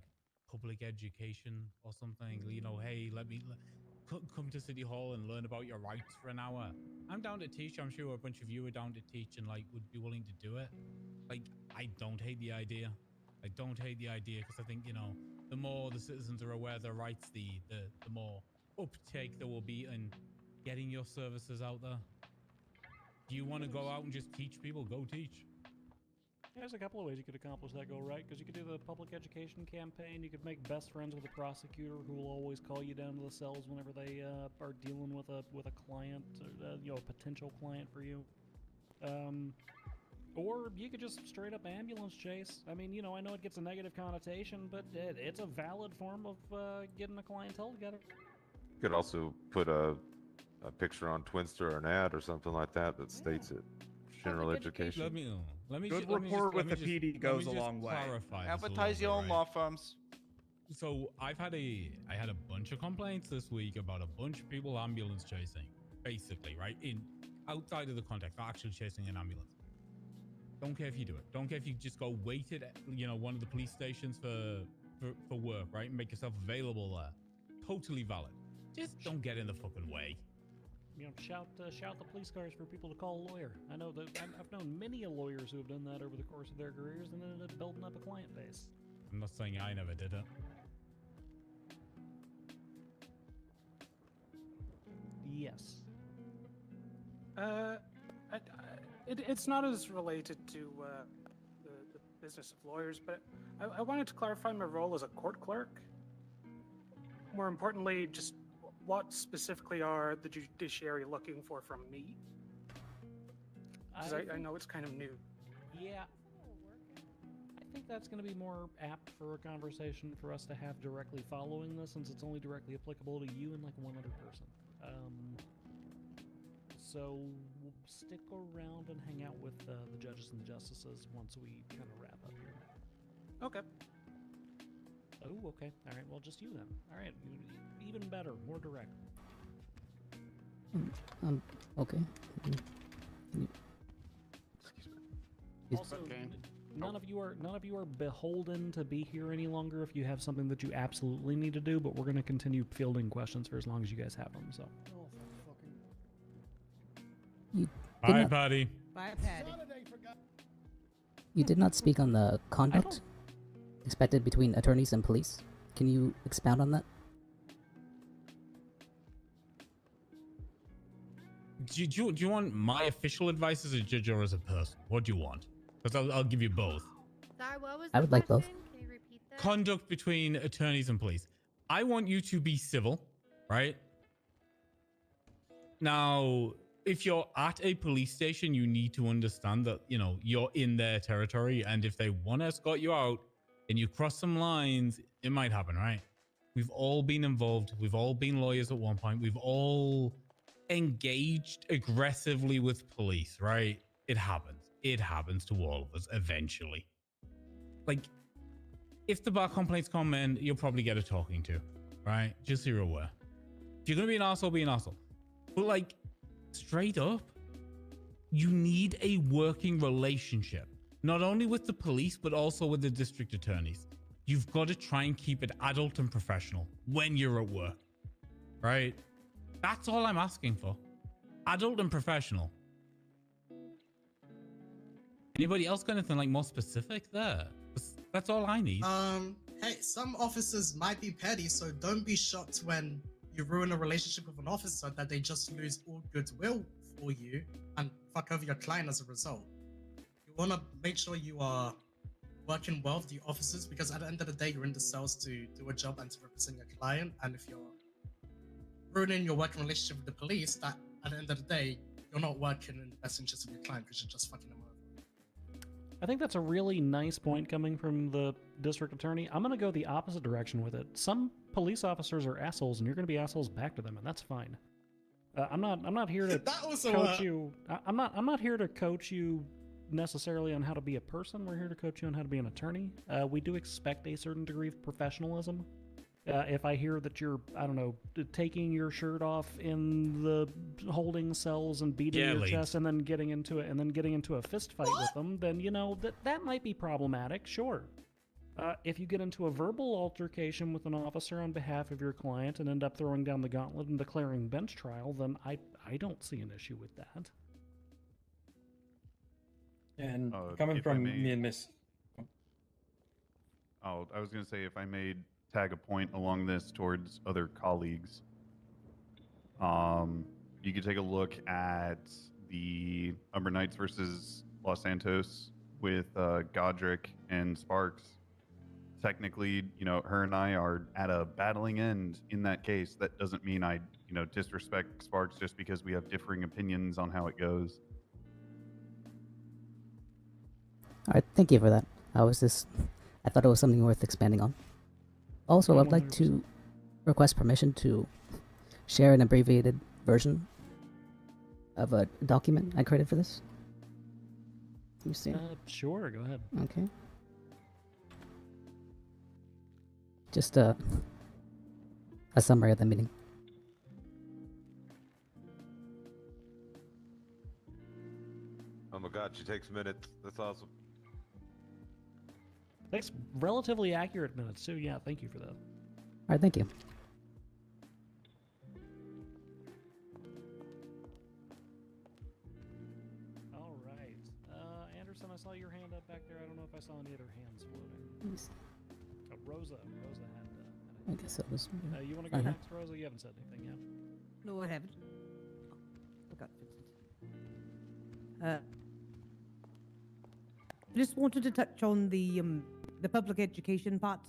public education or something. You know, hey, come to City Hall and learn about your rights for an hour. I'm down to teach. I'm sure a bunch of you are down to teach and like would be willing to do it. Like, I don't hate the idea. I don't hate the idea because I think, you know, the more the citizens are aware of their rights, the more uptake there will be in getting your services out there. Do you want to go out and just teach people? Go teach. There's a couple of ways you could accomplish that goal, right? Because you could do the public education campaign. You could make best friends with a prosecutor who will always call you down to the cells whenever they are dealing with a client, or, you know, a potential client for you. Or you could just straight up ambulance chase. I mean, you know, I know it gets a negative connotation, but it's a valid form of getting a clientele together. You could also put a picture on Twinster or an ad or something like that that states it. General education. Let me Good rapport with the PD goes a long way. Advertise your own law firms. So I had a bunch of complaints this week about a bunch of people ambulance chasing, basically, right? Outside of the context, not actually chasing an ambulance. Don't care if you do it. Don't care if you just go wait at, you know, one of the police stations for work, right? And make yourself available there. Totally valid. Just don't get in the fucking way. You know, shout the police cars for people to call a lawyer. I know that I've known many lawyers who have done that over the course of their careers and ended up building up a client base. I'm not saying I never did it. Yes. It's not as related to the business of lawyers, but I wanted to clarify my role as a court clerk. More importantly, just what specifically are the judiciary looking for from me? Because I know it's kind of new. Yeah. I think that's going to be more apt for a conversation for us to have directly following this, since it's only directly applicable to you and like one other person. So we'll stick around and hang out with the judges and the justices once we kind of wrap up here. Okay. Oh, okay. All right. Well, just you then. All right. Even better. More direct. Okay. Also, none of you are beholden to be here any longer if you have something that you absolutely need to do, but we're going to continue fielding questions for as long as you guys have them. So. Bye, Patty. Bye, Patty. You did not speak on the conduct expected between attorneys and police. Can you expound on that? Do you want my official advice as a judge or as a person? What do you want? Because I'll give you both. Sorry, what was I would like both. Can you repeat that? Conduct between attorneys and police. I want you to be civil, right? Now, if you're at a police station, you need to understand that, you know, you're in their territory, and if they want to escort you out and you cross some lines, it might happen, right? We've all been involved. We've all been lawyers at one point. We've all engaged aggressively with police, right? It happens. It happens to all of us eventually. Like, if the bar complaints come in, you'll probably get a talking to, right? Just so you're aware. If you're going to be an arsehole, be an arsehole. But, like, straight up, you need a working relationship, not only with the police, but also with the district attorneys. You've got to try and keep it adult and professional when you're at work, right? That's all I'm asking for. Adult and professional. Anybody else got anything like more specific there? That's all I need. Hey, some officers might be petty, so don't be shocked when you ruin a relationship with an officer that they just lose all goodwill for you and fuck over your client as a result. You want to make sure you are working well with the officers, because at the end of the day, you're in the cells to do a job and to represent your client. And if you're ruining your working relationship with the police, that at the end of the day, you're not working in the best interest of your client because you're just fucking them over. I think that's a really nice point coming from the district attorney. I'm going to go the opposite direction with it. Some police officers are assholes, and you're going to be assholes back to them, and that's fine. I'm not here to coach you. I'm not here to coach you necessarily on how to be a person. We're here to coach you on how to be an attorney. We do expect a certain degree of professionalism. If I hear that you're, I don't know, taking your shirt off in the holding cells and beating Yeah, your leads. chest and then getting into it and then getting into a fist fight with them, then you know that might be problematic. Sure. If you get into a verbal altercation with an officer on behalf of your client and end up throwing down the gauntlet and declaring bench trial, then I don't see an issue with that. And coming if I from may- me and Miss, Oh, I was going to say, if I may tag a point along this towards other colleagues, you could take a look at the Umber Knights versus Los Santos with Godric and Sparks. Technically, you know, her and I are at a battling end in that case. That doesn't mean I, you know, disrespect Sparks just because we have differing opinions on how it goes. All right, thank you for that. I thought it was something worth expanding on. Also, I'd like to request permission to share an abbreviated version of a document I created for this. Let me see. Sure, go ahead. Okay. Just a summary of the meeting. Oh my god, she takes minutes. That's awesome. Takes relatively accurate minutes too. Yeah, thank you for that. All right, thank you. All right, Anderson, I saw your hand up back there. I don't know if I saw any other hands floating. Yes. Oh, Rosa had. I guess it was. You want to go Okay. next, Rosa? You haven't said anything yet. No, I haven't. Forgot Vincent. I just wanted to touch on the public education part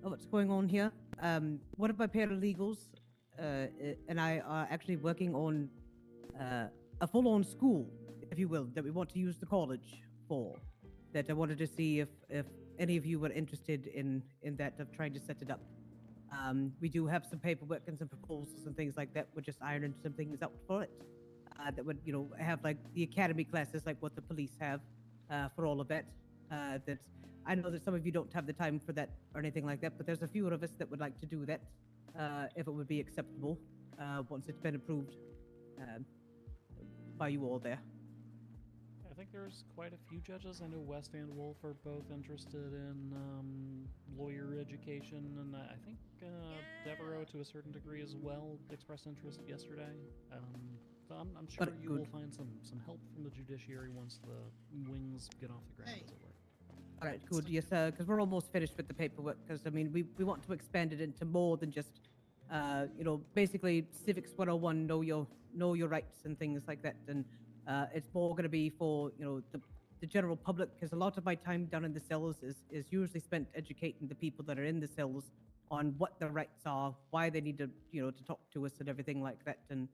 of what's going on here. One of my paralegals and I are actually working on a full-on school, if you will, that we want to use the college for. That I wanted to see if any of you were interested in that, of trying to set it up. We do have some paperwork and some proposals and things like that. We're just ironing some things out for it. That would, you know, have like the academy classes, like what the police have for all of that. That I know that some of you don't have the time for that or anything like that, but there's a few of us that would like to do that if it would be acceptable once it's been approved by you all there. I think there's quite a few judges. I know West and Wolf are both interested in lawyer education, and I think Devereaux, to a certain degree as well, expressed interest yesterday. So I'm sure But you good. will find some help from the judiciary once the wings get off the ground, as it were. All right, good. Yes, because we're almost finished with the paperwork. Because I mean, we want to expand it into more than just, you know, basically civics 101, know your rights and things like that. And it's more going to be for, you know, the general public, because a lot of my time down in the cells is usually spent educating the people that are in the cells on what their rights are, why they need to, you know, to talk to us and everything like that, and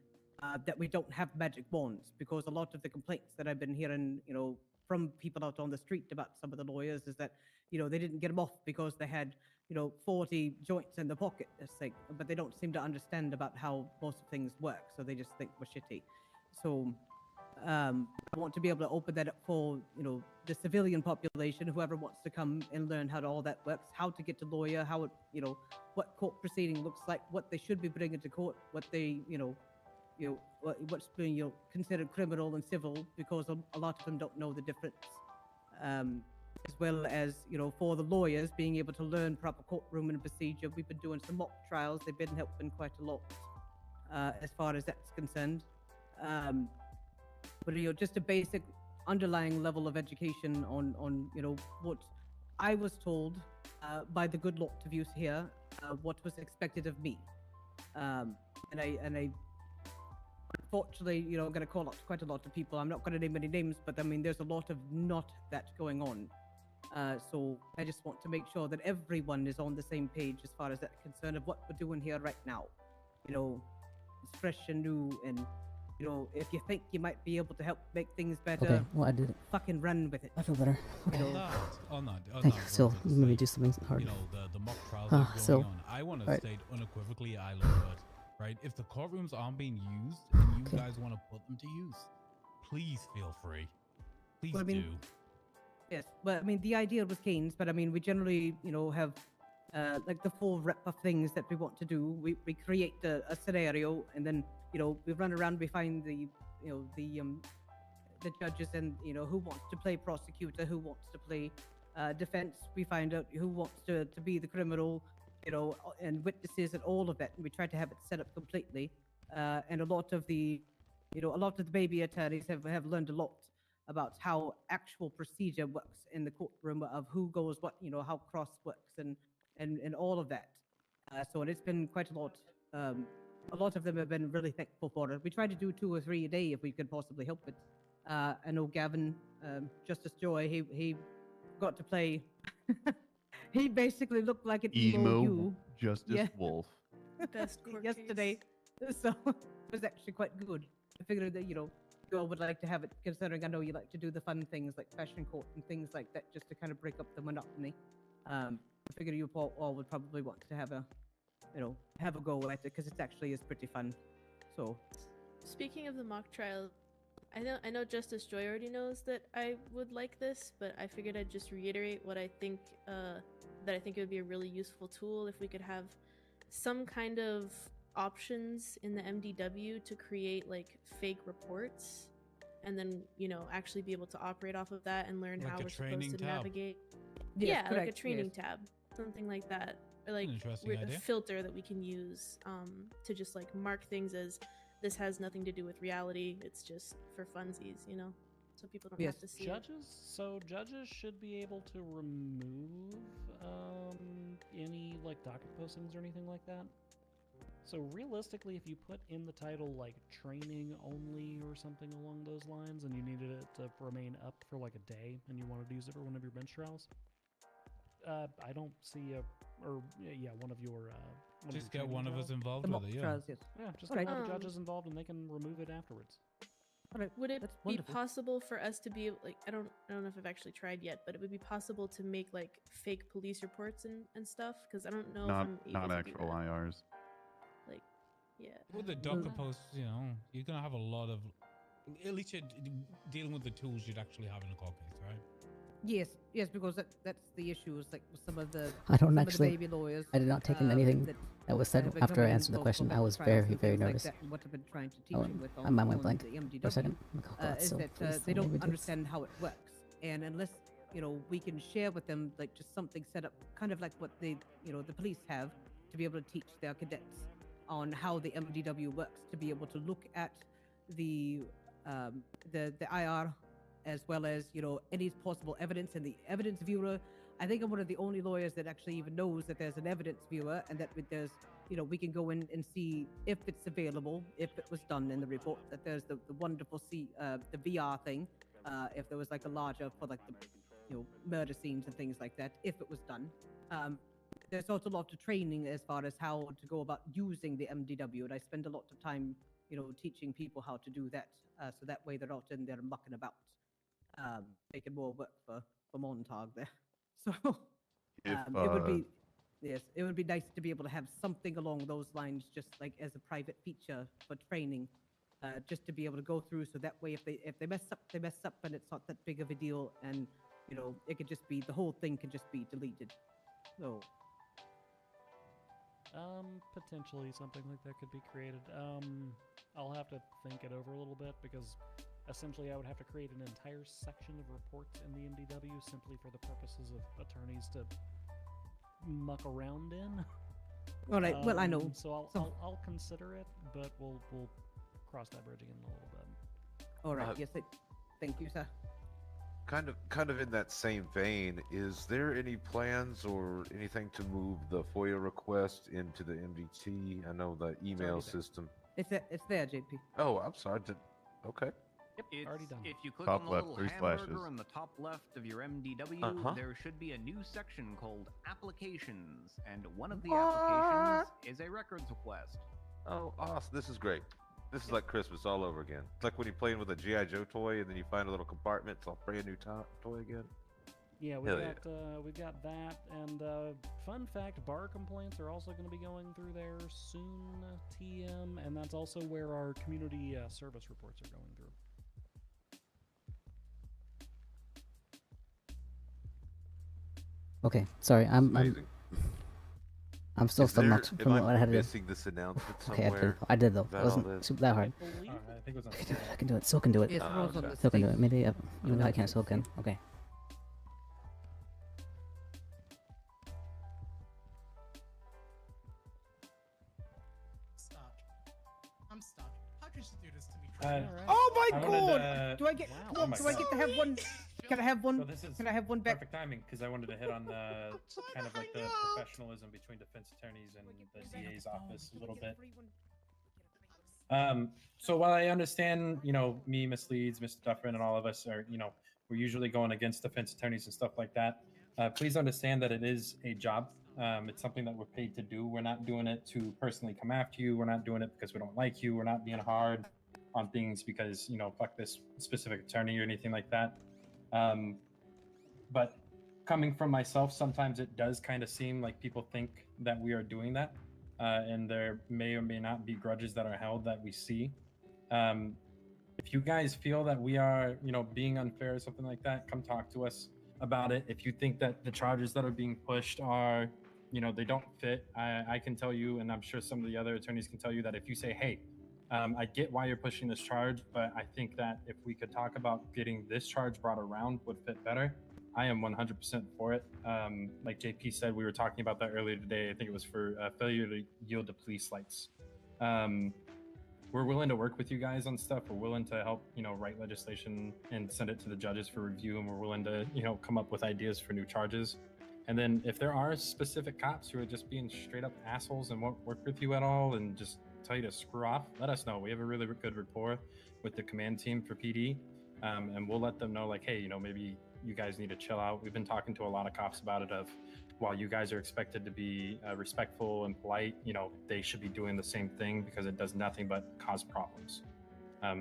that we don't have magic wands, because a lot of the complaints that I've been hearing, you know, from people out on the street about some of the lawyers is that, you know, they didn't get them off because they had, you know, 40 joints in the pocket, but they don't seem to understand about how most things work, so they just think we're shitty. So I want to be able to open that up for, you know, the civilian population, whoever wants to come and learn how all that works, how to get to lawyer, how it, you know, what court proceeding looks like, what they should be bringing to court, what they, you know, what's being, you know, considered criminal and civil, because a lot of them don't know the difference. As well as, you know, for the lawyers being able to learn proper courtroom and procedure. We've been doing some mock trials. They've been helping quite a lot as far as that's concerned. But, you know, just a basic underlying level of education on you know, what I was told by the good lot of you here, what was expected of me. And I unfortunately, you know, I'm going to call out quite a lot of people. I'm not going to name any names, but I mean, there's a lot of not that going on. So I just want to make sure that everyone is on the same page as far as that's concerned of what we're doing here right now. You know, it's fresh and new, and, you know, if you think you might be able to help make things better, Okay, well, I did it. fucking run with it. I feel better. Okay. You know, Thank you. So, let me do something hard. You know, the mock trials that are going so, on. I want to alright. state unequivocally, I love it. Right? If the courtrooms aren't being used and you guys want to put them to use, please feel free. Please Well, I mean, do. Yes, but I mean, the idea was Keynes, but I mean, we generally, have like the full rep of things that we want to do. We create a scenario, and then we run around, we find the judges, and who wants to play prosecutor, who wants to play defense. We find out who wants to be the criminal, and witnesses and all of that, and we try to have it set up completely. And a lot of the baby attorneys have learned a lot about how actual procedure works in the courtroom, of who goes what, how cross works, and all of that. So it's been quite a lot. A lot of them have been really thankful for it. We try to do 2 or 3 a day if we could possibly help it. I know Gavin, Justice Joy, he got to play. He basically looked like an emo you. Justice Wolf. Best court yesterday. So it was actually quite good. I figured that, you all would like to have it, considering I know you like to do the fun things like fashion court and things like that, just to kind of break up the monotony. I figured you all would probably want to have a go at it, because it actually is pretty fun. So, Speaking of the mock trial, I know Justice Joy already knows that I would like this, but I figured I'd just reiterate what I think, that I think it would be a really useful tool if we could have some kind of options in the MDW to create like fake reports, and then actually be able to operate off of that and learn Like how a we're training supposed to tab. navigate. Yes, Yeah, like a correct, training yes. tab, something like that, or like interesting a idea. filter that we can use to just like mark things as this has nothing to do with reality. It's just for funsies, so people don't Yes. have to see it. Judges should be able to remove any like docket postings or anything like that. So realistically, if you put in the title like training only or something along those lines, and you needed it to remain up for like a day, and you wanted to use it for one of your bench trials, I don't see one of your Just get one of us involved The with mock it, yeah. trials, yes. Yeah, just Alright. get one of the judges involved, and they can remove it afterwards. Would it That's be wonderful. possible for us to be like, I don't know if I've actually tried yet, but it would be possible to make like fake police reports and stuff, because I don't know if I'm able Not to actual do that. IRs. Like, yeah. With the docker posts, you're gonna have a lot of. At least you're dealing with the tools you'd actually have in a court case, right? Yes, because that's the issue. Is like with some of the I don't some actually. of the baby lawyers. I did not take in anything that was said have been after I coming in answered the for question. I mock was trials very, and very things like nervous. that, and what I've been trying to teach Oh, them with my mind went on blank the for a MDW, second. I'm like, oh God, is so that please they don't don't let me do this. understand how it works, and unless we can share with them like just something set up, kind of like what the police have, to be able to teach their cadets on how the MDW works, to be able to look at the IR, as well as any possible evidence, and the evidence viewer. I think I'm one of the only lawyers that actually even knows that there's an evidence viewer, and that there's we can go in and see if it's available, if it was done in the report, that there's the wonderful the VR thing, if there was like a larger for like the murder scenes and things like that, if it was done. There's also a lot of training as far as how to go about using the MDW, and I spend a lot of time teaching people how to do that, so that way they're not in there mucking about, making more work for Montauk there. So it would be it would be nice to be able to have something along those lines, just like as a private feature for training, just to be able to go through, so that way if they mess up, they mess up, and it's not that big of a deal, and it could just be, the whole thing could just be deleted. So Potentially something like that could be created. I'll have to think it over a little bit, because essentially I would have to create an entire section of reports in the MDW simply for the purposes of attorneys to muck around in. All right. Well, I know. So I'll consider it, but we'll cross that bridge again in a little bit. All right. Yes. Thank you, sir. Kind of in that same vein, is there any plans or anything to move the FOIA request into the MDT? I know the email system. It's there, JP. Oh, I'm sorry. Okay. It's, already done. If you click Top on the left, little 3 hamburger slashes. on the top left of your MDW, there should be a new section called Applications, and one of the applications is a records request. Oh, awesome. This is great. This is like Christmas all over again. It's like when you're playing with a G.I. Joe toy and then you find a little compartment. It's a brand new toy again. Yeah, Hell we've got that, and fun fact, bar complaints are also going to be going through there soon, TM, and that's also where our community service reports are going through. Okay, sorry, I'm still Is stuck there- much from am what I had to do. missing this announcement Okay, somewhere I did though. It about all wasn't this? super that hard. I think it was on I can do it. Still can do it. Yes, Rose on the Still can do state. it. Maybe even though I can't, still can. Okay. Stuck. I'm stuck. How could you do this to me? Oh my I god! wanted, Do I get? Oh Do my I get to have one? Can I have one? So this is Can I have one back? perfect timing because I wanted to hit on the kind of like the professionalism between defense attorneys and the DA's office a little bit. So while I understand, me, Miss Leeds, Mr. Dufferin, and all of us are, we're usually going against defense attorneys and stuff like that. Please understand that it is a job. It's something that we're paid to do. We're not doing it to personally come after you. We're not doing it because we don't like you. We're not being hard on things because, fuck this specific attorney or anything like that. But coming from myself, sometimes it does kind of seem like people think that we are doing that. And there may or may not be grudges that are held that we see. If you guys feel that we are, being unfair or something like that, come talk to us about it. If you think that the charges that are being pushed are, they don't fit, I can tell you, and I'm sure some of the other attorneys can tell you that if you say, hey, I get why you're pushing this charge, but I think that if we could talk about getting this charge brought around would fit better, I am 100% for it. Like JP said, we were talking about that earlier today. I think it was for failure to yield to police lights. We're willing to work with you guys on stuff. We're willing to help, write legislation and send it to the judges for review. And we're willing to, come up with ideas for new charges. And then if there are specific cops who are just being straight up assholes and won't work with you at all and just tell you to screw off, let us know. We have a really good rapport with the command team for PD. And we'll let them know, like, hey, maybe you guys need to chill out. We've been talking to a lot of cops about it, of while you guys are expected to be respectful and polite, they should be doing the same thing because it does nothing but cause problems.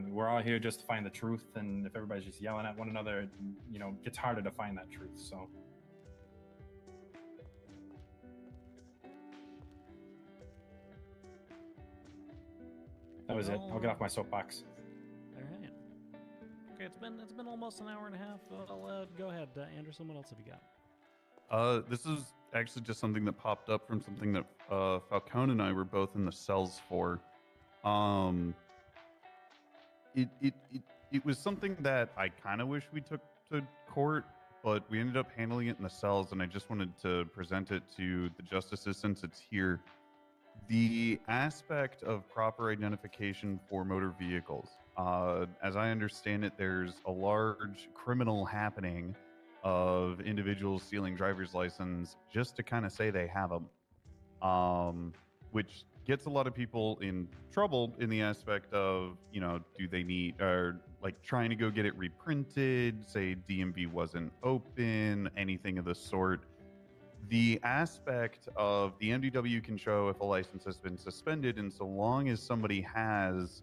We're all here just to find the truth, and if everybody's just yelling at one another, it gets harder to find that truth. So that was it. I'll get off my soapbox. All right. Okay, it's been almost an hour and a half. I'll go ahead, Anderson. What else have you got? This is actually just something that popped up from something that Falcone and I were both in the cells for. It was something that I kind of wish we took to court, but we ended up handling it in the cells, and I just wanted to present it to the justices since it's here. The aspect of proper identification for motor vehicles. As I understand it, there's a large criminal happening of individuals stealing driver's license just to kind of say they have them, which gets a lot of people in trouble in the aspect of, do they need, or like trying to go get it reprinted, say DMV wasn't open, anything of the sort. The aspect of the MDW can show if a license has been suspended, and so long as somebody has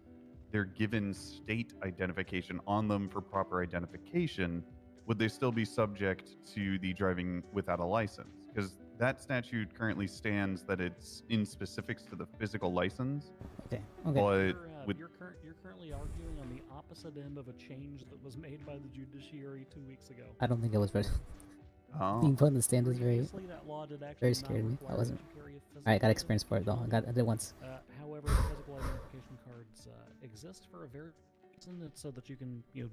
their given state identification on them for proper identification, would they still be subject to the driving without a license? Because that statute currently stands that it's in specifics to the physical license. Okay. But You're currently arguing on the opposite end of a change that was made by the judiciary 2 weeks ago. I don't think I was ready. Oh. Being put in the stand is Previously, that law did actually very not scared me. I require wasn't. that you carry a physical Alright, got experience for it though. I did it once. However, the physical identification cards exist for a very reason. It's so that you can, I'm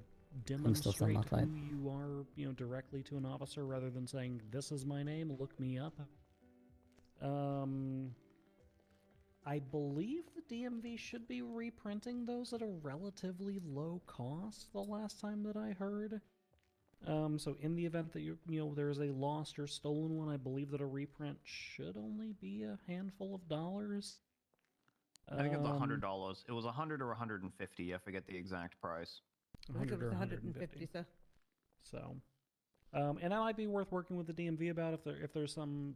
still demonstrate modified. who you are, directly to an officer rather than saying, "This is my name. Look me up." I believe the DMV should be reprinting those at a relatively low cost. The last time that I heard. So in the event that there is a lost or stolen one, I believe that a reprint should only be a handful of dollars. I think it's $100. It was $100 or $150. I forget the exact price. I think it was 150, sir. So, and that might be worth working with the DMV about if there's some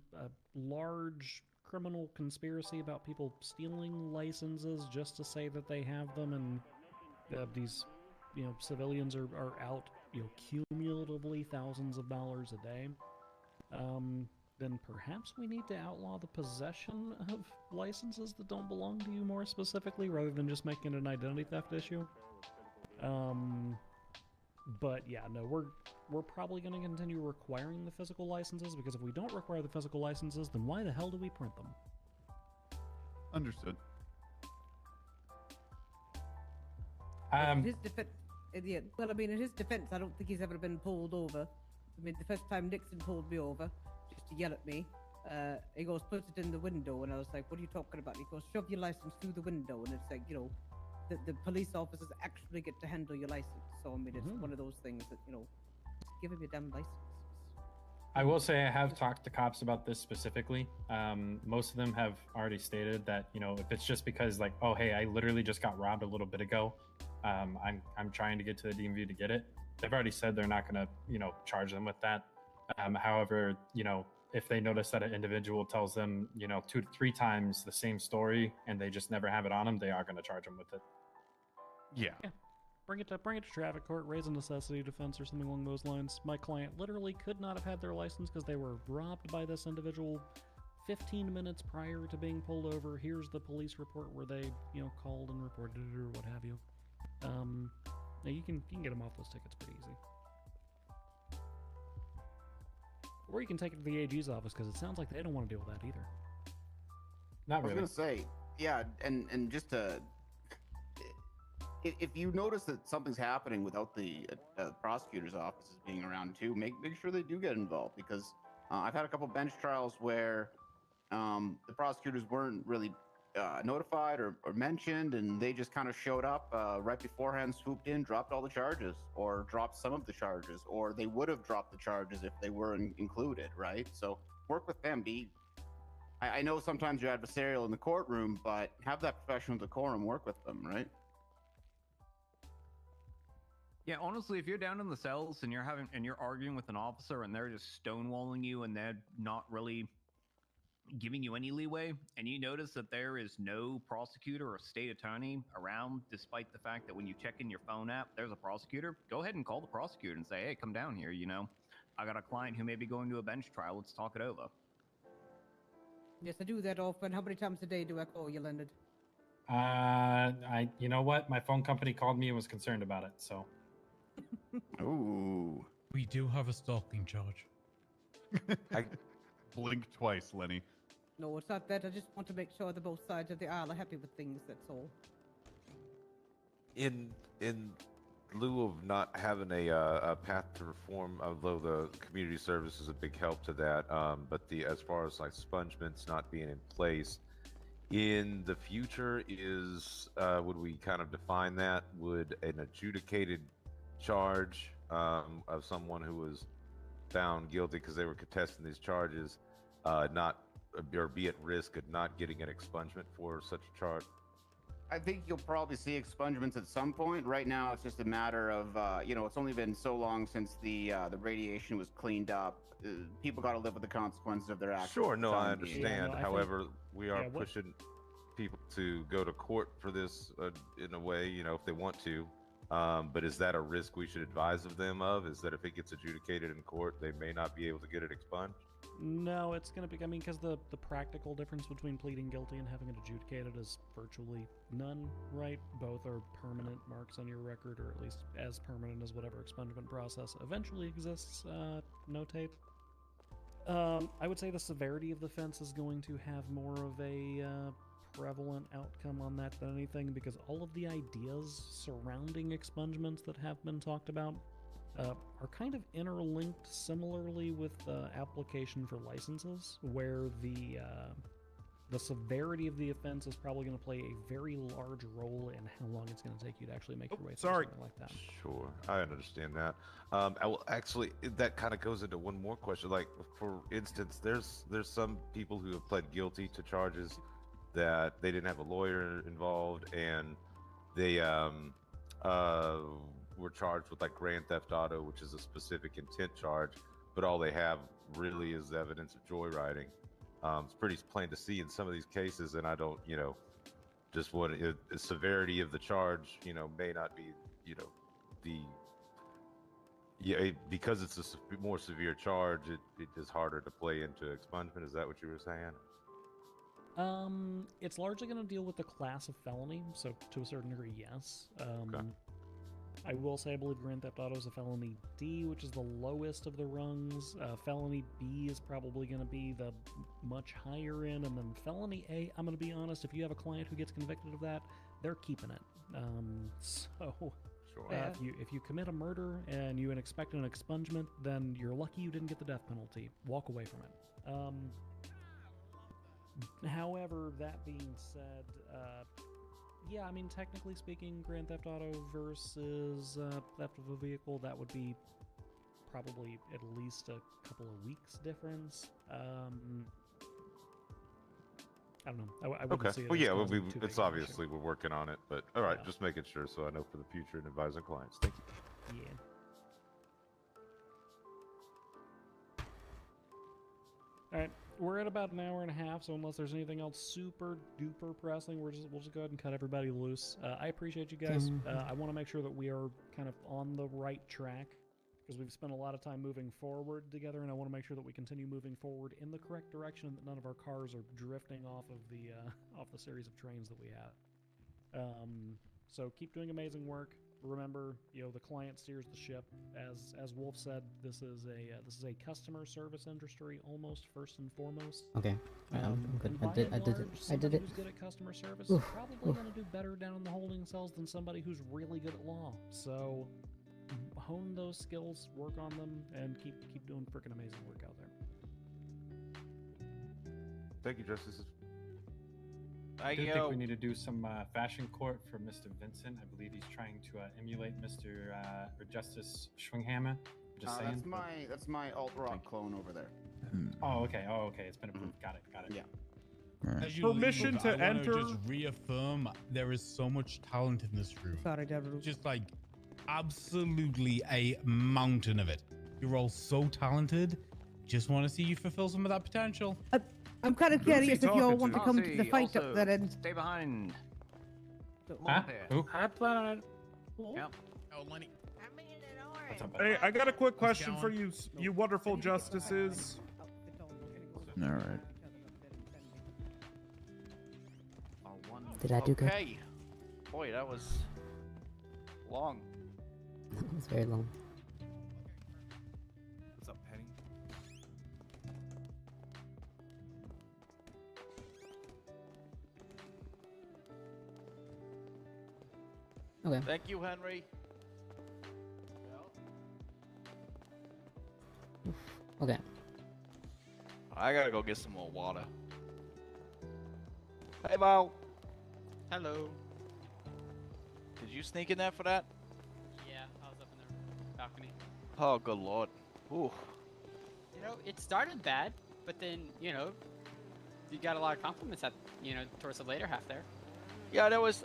large criminal conspiracy about people stealing licenses just to say that they have them, and these civilians are out cumulatively thousands of dollars a day. Then perhaps we need to outlaw the possession of licenses that don't belong to you more specifically, rather than just making it an identity theft issue. But yeah, no, we're probably going to continue requiring the physical licenses, because if we don't require the physical licenses, then why the hell do we print them? Understood. In his defense, yeah, well, I mean, in his defense, I don't think he's ever been pulled over. I mean, the first time Nixon pulled me over, just to yell at me, he goes, put it in the window, and I was like, what are you talking about? He goes, shove your license through the window, and it's like, you know, the police officers actually get to handle your license. So, I mean, it's one of those things that, you know, just give him your damn license. I will say I have talked to cops about this specifically. Most of them have already stated that, you know, if it's just because like, oh, hey, I literally just got robbed a little bit ago. I'm trying to get to the DMV to get it. They've already said they're not going to, you know, charge them with that. However, you know, if they notice that an individual tells them, you know, 2 to 3 times the same story and they just never have it on them, they are going to charge them with it. Yeah. Bring it to traffic court, raise a necessity defense or something along those lines. My client literally could not have had their license because they were robbed by this individual 15 minutes prior to being pulled over. Here's the police report where they, you know, called and reported it or what have you. Yeah, you can get them off those tickets pretty easy. Or you can take it to the AG's office, because it sounds like they don't want to deal with that either. Not really. I was gonna say, yeah, and just to, if you notice that something's happening without the prosecutor's offices being around too, make sure they do get involved, because I've had a couple bench trials where the prosecutors weren't really notified or mentioned, and they just kind of showed up right beforehand, swooped in, dropped all the charges, or dropped some of the charges, or they would have dropped the charges if they were included, right? So work with them. I know sometimes you're adversarial in the courtroom, but have that professional decorum, work with them, right? Yeah, honestly, if you're down in the cells and you're arguing with an officer and they're just stonewalling you and they're not really giving you any leeway, and you notice that there is no prosecutor or state attorney around, despite the fact that when you check in your phone app, there's a prosecutor, go ahead and call the prosecutor and say, hey, come down here, you know, I got a client who may be going to a bench trial. Let's talk it over. Yes, I do that often. How many times a day do I call you, Leonard? You know what? My phone company called me and was concerned about it, so. Ooh. We do have a stalking charge. I blinked twice, Lenny. No, it's not that. I just want to make sure that both sides of the aisle are happy with things, that's all. In lieu of not having a path to reform, although the community service is a big help to that, but as far as like expungements not being in place, in the future would we kind of define that? Would an adjudicated charge of someone who was found guilty because they were contesting these charges or be at risk of not getting an expungement for such a charge? I think you'll probably see expungements at some point. Right now, it's just a matter of, you know, it's only been so long since the radiation was cleaned up. People got to live with the consequences of their actions. Sure, no, I understand. Yeah, no, However, we are pushing people to go to court for this in a way, you know, if they want to. But is that a risk we should advise of them of? Is that if it gets adjudicated in court, they may not be able to get it expunged? No, it's going to be, I mean, because the practical difference between pleading guilty and having it adjudicated is virtually none, right? Both are permanent marks on your record, or at least as permanent as whatever expungement process eventually exists, no tape. I would say the severity of the offense is going to have more of a prevalent outcome on that than anything, because all of the ideas surrounding expungements that have been talked about are kind of interlinked similarly with the application for licenses, where the severity of the offense is probably going to play a very large role in how long it's going to take you to actually make your way through something like that. Sure, I understand that. I will actually, that kind of goes into one more question. Like, for instance, there's some people who have pled guilty to charges that they didn't have a lawyer involved, and they were charged with like grand theft auto, which is a specific intent charge, but all they have really is evidence of joyriding. It's pretty plain to see in some of these cases, and I don't, you know, just what the severity of the charge, you know, may not be, you know, because it's a more severe charge, it is harder to play into expungement. Is that what you were saying? It's largely going to deal with the class of felony, so to a certain degree, yes. I will say I believe Grand Theft Auto is a felony D, which is the lowest of the rungs. Felony B is probably going to be the much higher end, and then felony A, I'm going to be honest, if you have a client who gets convicted of that, they're keeping it. If you commit a murder and you expect an expungement, then you're lucky you didn't get the death penalty. Walk away from it. However, that being said, yeah, I mean, technically speaking, Grand Theft Auto versus theft of a vehicle, that would be probably at least a couple of weeks difference. I don't know. I wouldn't see it. Well, as yeah, causing too big it's of an obviously we're working on it, but all right, just making sure so I know for the future and advising clients. Thank you. Yeah. All right, we're at about an hour and a half, so unless there's anything else super duper pressing, we'll just go ahead and cut everybody loose. I appreciate you guys. I want to make sure that we are kind of on the right track because we've spent a lot of time moving forward together, and I want to make sure that we continue moving forward in the correct direction, and that none of our cars are drifting off of the series of trains that we have. So keep doing amazing work. Remember, the client steers the ship. As Wolf said, this is a customer service industry almost first and foremost. Okay, I'm good. And by and I did large, it. somebody who's good at customer service Oof, is probably oof. going to do better down in the holding cells than somebody who's really good at law. So hone those skills, work on them, and keep doing freaking amazing work out there. Thank you, Justice. I do think we need to do some fashion court for Mr. Vincent. I believe he's trying to emulate Mr. Or Justice Schwinghammer. Just saying. That's my alt rock clone over there. Oh, okay. It's been approved. Got it. Yeah. As you Permission leave, to I wanna enter. just reaffirm there is so much talent in this room. Sorry, Deborah. Just like absolutely a mountain of it. You're all so talented. Just want to see you fulfill some of that potential. I'm kind of curious if you all want to come to the Aussie, fight also, up there and... Stay behind. Huh? Who? I plan on it. Yep. Oh, Lenny. What's up, Hey, I got a quick How's it question for going? you wonderful justices. All right. Did I do good? Okay. Boy, that was long. That was very long. What's up, Penny? Okay. Thank you, Henry. Okay. I gotta go get some more water. Hey, Val. Hello. Did you sneak in there for that? Yeah, I was up in the balcony. Oh, good lord. Ooh. It started bad, but then, you got a lot of compliments at, towards the later half there. Yeah, that was,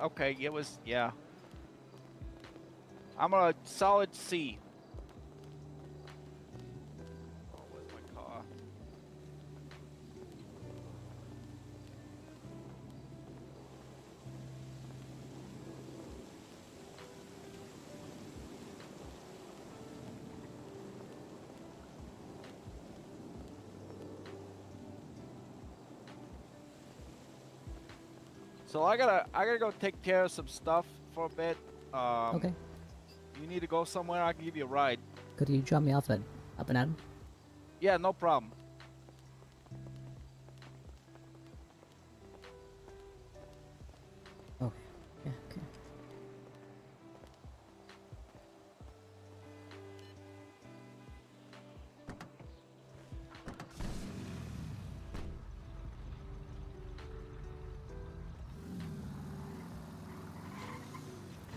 okay, it was, yeah. I'm a solid C. Oh, where's my car? So I gotta go take care of some stuff for a bit. Okay. You need to go somewhere, I can give you a ride. Could you drop me off at Up and Adam? Yeah, no problem. Okay. Yeah, okay.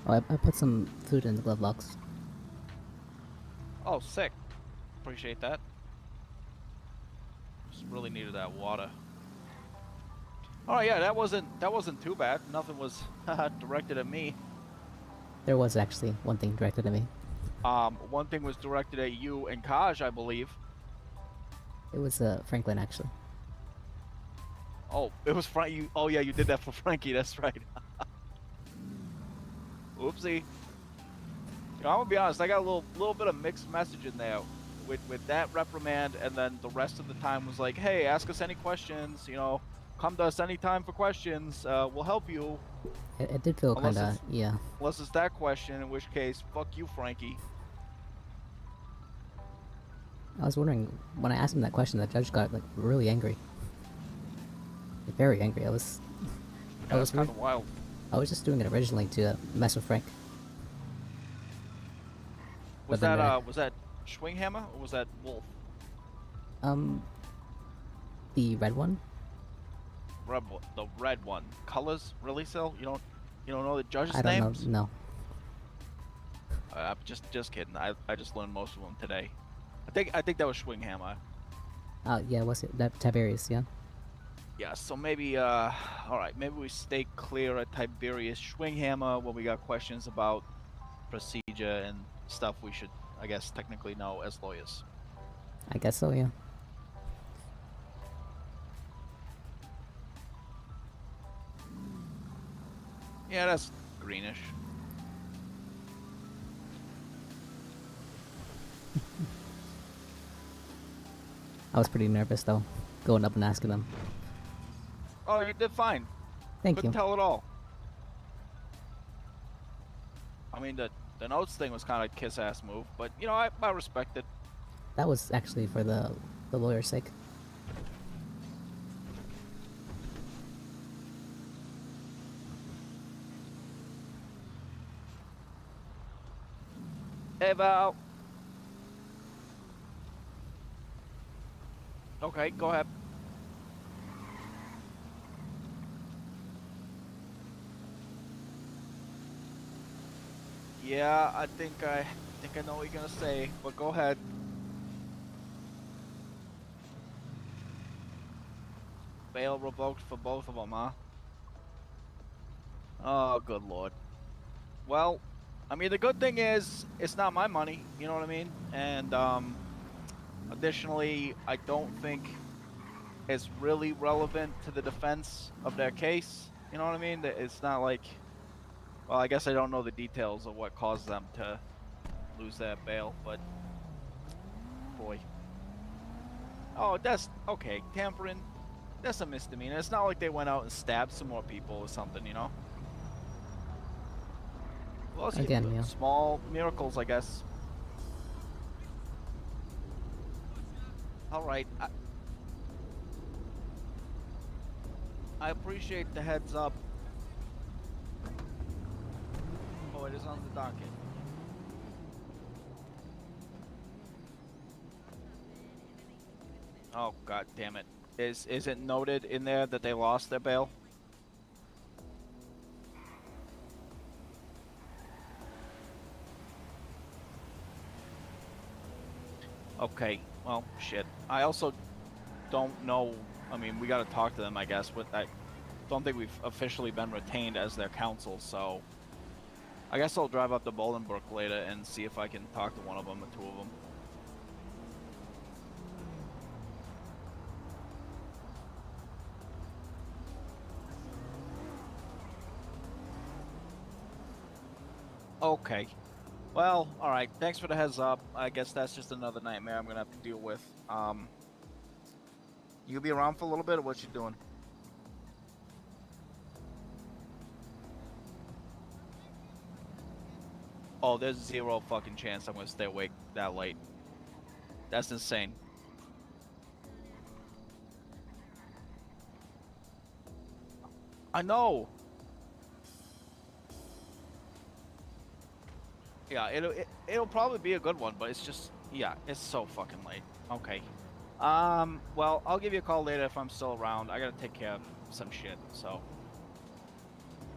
Oh, I put some food in the glove box. Oh, sick. Appreciate that. Just really needed that water. Oh yeah, that wasn't too bad. Nothing was directed at me. There was actually one thing directed at me. One thing was directed at you and Kaj, I believe. It was Franklin actually. Oh, it was Frank. Oh yeah, you did that for Frankie. That's right. Oopsie. I'm gonna be honest. I got a little bit of mixed message in there with that reprimand, and then the rest of the time was like, hey, ask us any questions. come to us anytime for questions. We'll help you. It did feel Unless kind of, it's- yeah. Unless it's that question, in which case, fuck you, Frankie. I was wondering, when I asked him that question, the judge got, like, really angry. Like, very angry. I was Kind of wild. I was just doing it originally to mess with Frank. Was But then, was that Schwinghammer or was that Wolf? The red one? The red one. Colors, really, Sil? You don't know the judges' I don't names? know. No. I'm just kidding. I just learned most of them today. I think that was Schwinghammer. Yeah, was it that Tiberius? Yeah. Yeah, so maybe all right, maybe we stay clear at Tiberius Schwinghammer when we got questions about procedure and stuff we should, I guess, technically know as lawyers. I guess so. Yeah. Yeah, that's greenish. I was pretty nervous though, going up and asking them. Oh, you did fine. Thank Couldn't you. tell at all. I mean, the notes thing was kind of a kiss-ass move, but you know, I respect it. That was actually for the lawyer's sake. Hey, Val. Okay, go ahead. Yeah, I think I know what you're gonna say, but go ahead. Bail revoked for both of them, huh? Oh, good lord. Well, I mean, the good thing is it's not my money, you know what I mean? And additionally, I don't think it's really relevant to the defense of their case. You know what I mean? It's not like, well, I guess I don't know the details of what caused them to lose that bail, but boy. Oh, that's okay. Tampering, that's a misdemeanor. It's not like they went out and stabbed some more people or something, you know? Well, it's Again, yeah. small miracles, I guess. All right. I appreciate the heads up. Oh, it is on the docket. Oh, god damn it. Is it noted in there that they lost their bail? Okay, well, shit. I also don't know. I mean, we gotta talk to them, I guess, but I don't think we've officially been retained as their counsel, so I guess I'll drive up to Bolingbrook later and see if I can talk to one of them or two of them. Okay. Well, alright, thanks for the heads up. I guess that's just another nightmare I'm gonna have to deal with. You be around for a little bit, or what you doing? Oh, there's zero fucking chance I'm gonna stay awake that late. That's insane. I know! Yeah, it'll probably be a good one, but it's just, yeah, it's so fucking late. Okay. Well, I'll give you a call later if I'm still around. I gotta take care of some shit, so.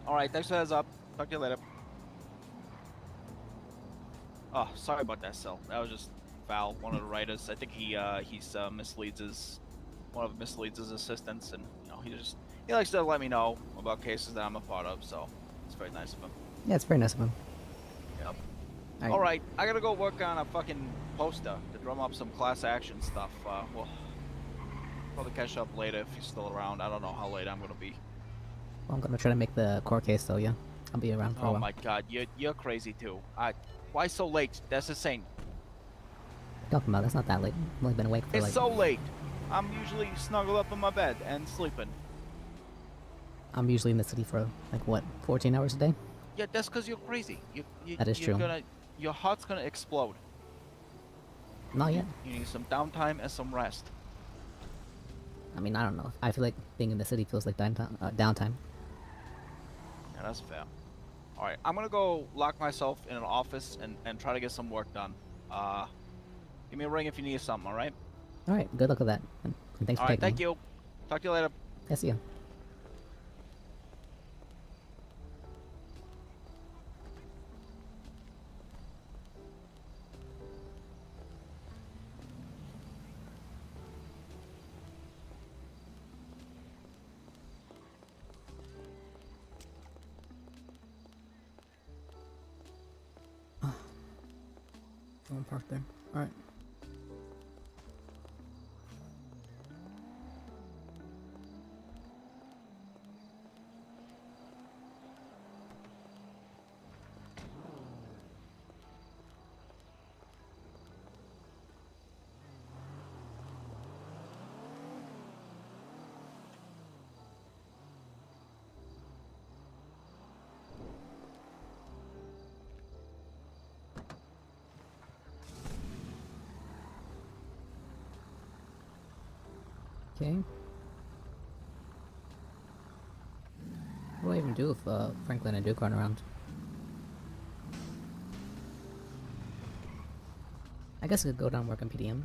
Alright, thanks for the heads up. Talk to you later. Oh, sorry about that, Sil. That was just Val, one of the writers. I think he's misleads one of misleads his assistants, and you know, he likes to let me know about cases that I'm a part of, so it's very nice of him. Yeah, it's very nice of him. Yep. Alright. Alright, I gotta go work on a fucking poster to drum up some class action stuff. We'll probably catch up later if he's still around. I don't know how late I'm gonna be. Well, I'm gonna try to make the court case though. Yeah, I'll be around for a Oh while. my god, you're crazy too. Why so late? That's insane. Talking about, that's not that late. I've only been awake for It's like. so late. I'm usually snuggled up in my bed and sleeping. I'm usually in the city for like what, 14 hours a day? Yeah, that's because you're crazy. That is you're true. Your heart's gonna explode. Not yet. You need some downtime and some rest. I mean, I don't know. I feel like being in the city feels like downtime. Yeah, that's fair. All right, I'm gonna go lock myself in an office and try to get some work done. Give me a ring if you need something. All right. All right. Good luck with that. And thanks All for right. taking Thank me. you. Talk to you later. Yeah, see ya. Don't park there. All right. Okay. What do I even do if Franklin and Duke aren't around? I guess I could go down and work on PDM.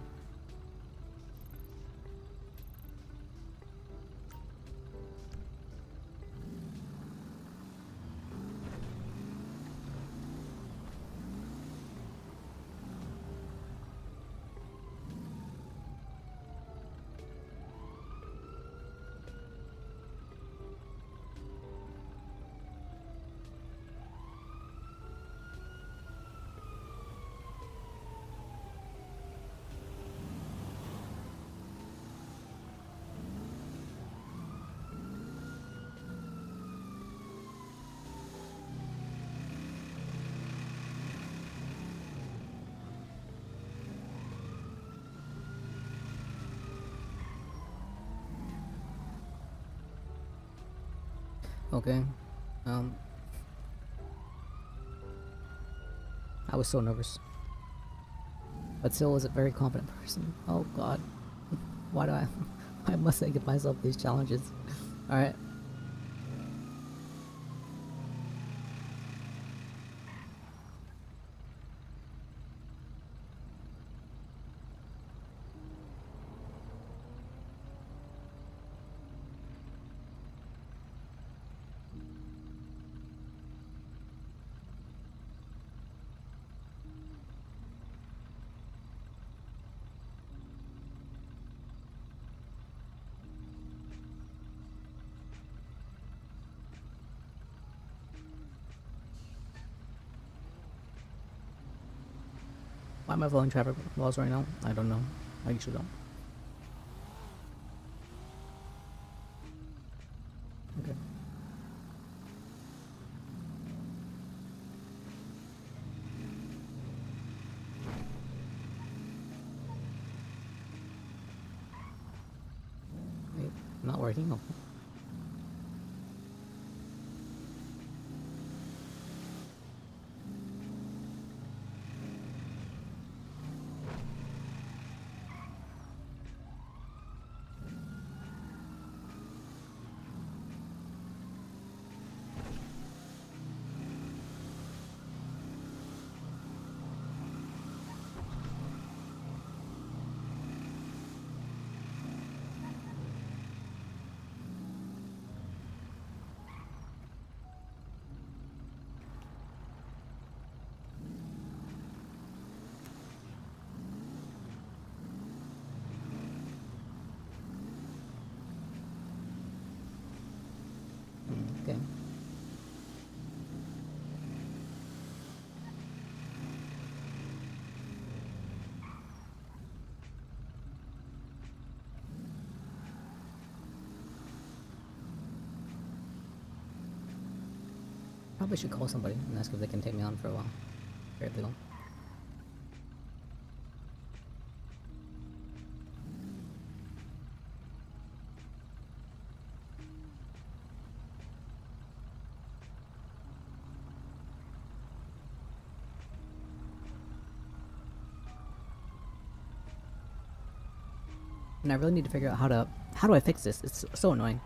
Okay. I was so nervous. But Sil was a very confident person. Oh god. Why do I... Why must I give myself these challenges? Alright. Why am I following traffic laws right now? I don't know. I usually don't. Okay. Wait, not working? Okay. Okay. Probably should call somebody and ask if they can take me on for a while. Very legal. And I really need to figure out how do I fix this? It's so annoying.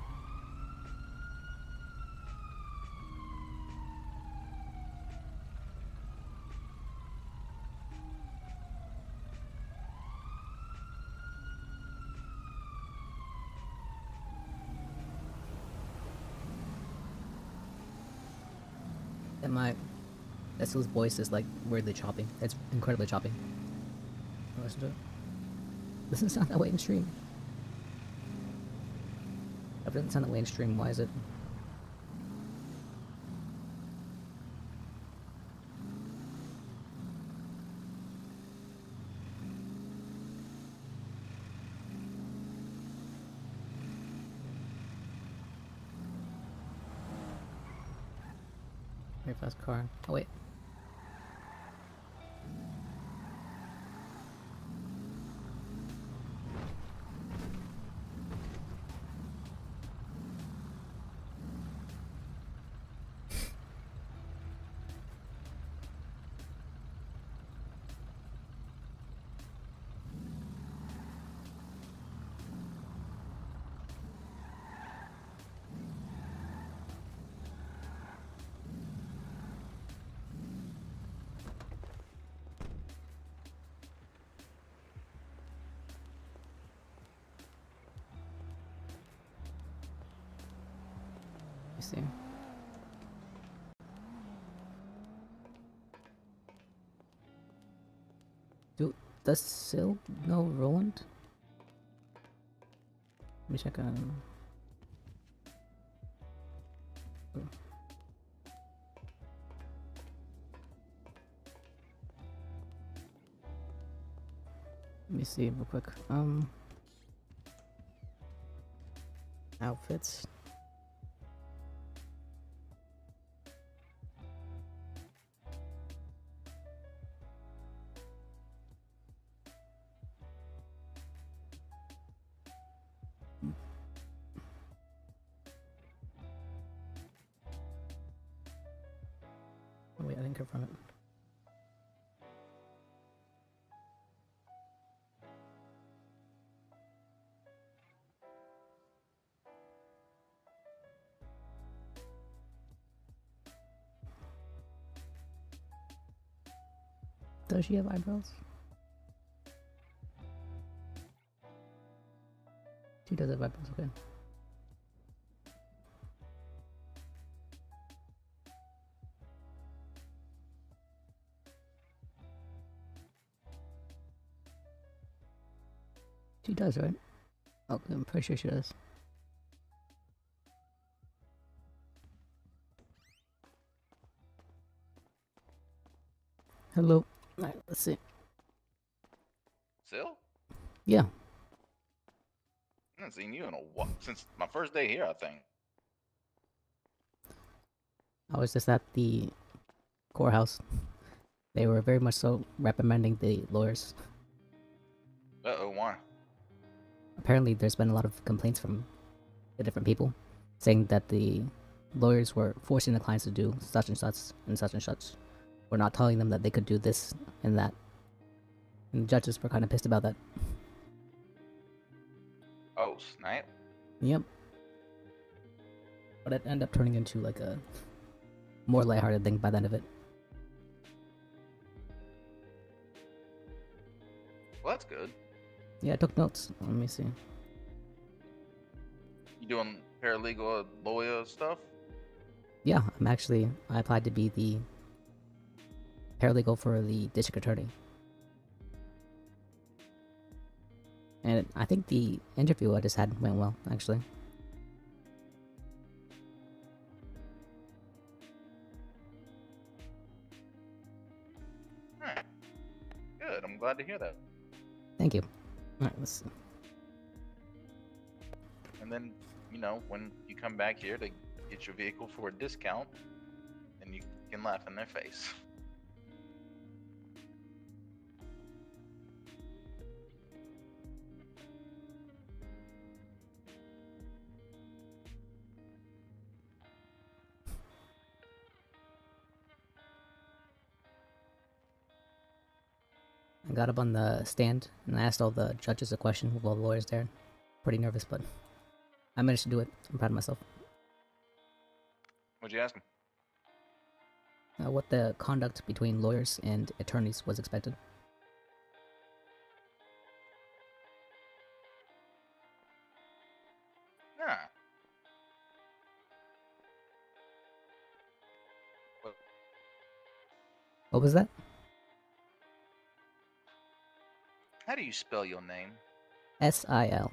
And Sil's voice is like weirdly choppy. It's incredibly choppy. Listen to it. Doesn't sound that way in stream. If it doesn't sound that way in stream, why is it? Very fast car. Oh wait. See. Does Sil know Roland? Let me check on. Let me see real quick. Outfits. Oh wait, I didn't confirm it. Does she have eyebrows? She does have eyebrows, okay. She does, right? Oh, I'm pretty sure she does. Hello. Alright, let's see. Sil? Yeah. I haven't seen you in a while since my first day here, I think. I was just at the courthouse. They were very much so reprimanding the lawyers. Uh-oh, why? Apparently, there's been a lot of complaints from the different people saying that the lawyers were forcing the clients to do such and such and such and such. We're not telling them that they could do this and that. And the judges were kind of pissed about that. Oh, snap. Yep. But it ended up turning into like a more lighthearted thing by the end of it. Well, that's good. Yeah, I took notes. Let me see. You doing paralegal lawyer stuff? Yeah, I applied to be the paralegal for the district attorney. And I think the interview I just had went well, actually. Alright. Good, I'm glad to hear that. Thank you. Alright, let's see. And then, you know, when you come back here to get your vehicle for a discount, then you can laugh in their face. got up on the stand and I asked all the judges a question with all the lawyers there. Pretty nervous, but I managed to do it. I'm proud of myself. What'd you ask him? What the conduct between lawyers and attorneys was expected. Yeah. What was that? How do you spell your name? S-I-L.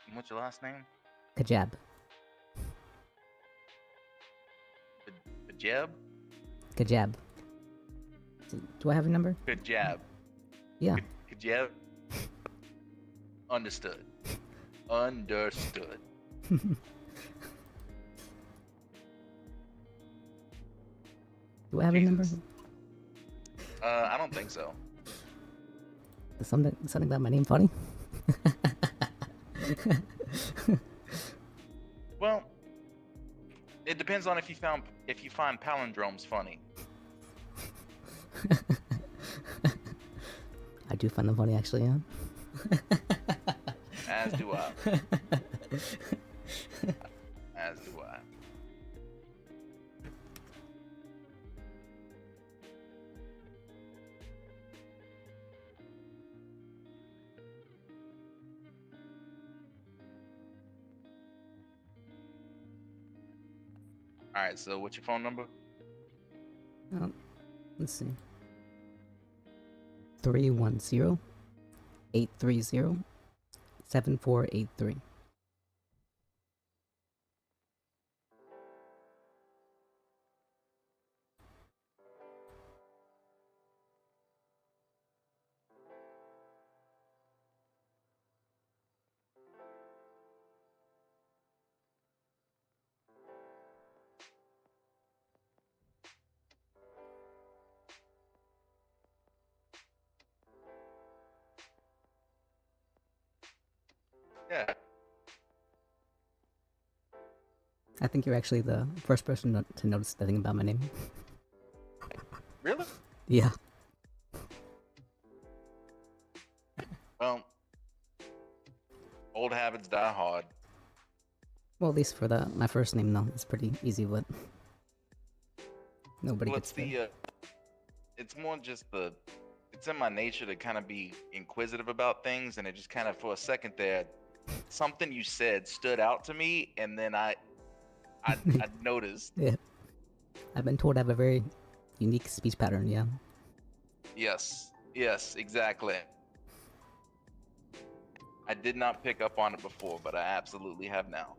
And what's your last name? Kajab. Jeb? Kajab. Do I have a number? Good jab. Yeah. Good jab. Understood. Understood. Do I have a number? I don't think so. Is something about my name funny? Well, it depends on if you find palindromes funny. I do find them funny, actually, yeah. As do I. As do I. All right, so what's your phone number? Let's see. 310-830-7483. Yeah. I think you're actually the first person to notice the thing about my name. Really? Yeah. Well, old habits die hard. Well, at least for my first name, though, it's pretty easy, but nobody Well, gets there. it's more just it's in my nature to kind of be inquisitive about things, and it just kind of, for a second there, something you said stood out to me, and then I noticed. Yeah. I've been told I have a very unique speech pattern, yeah. Yes, exactly. I did not pick up on it before, but I absolutely have now.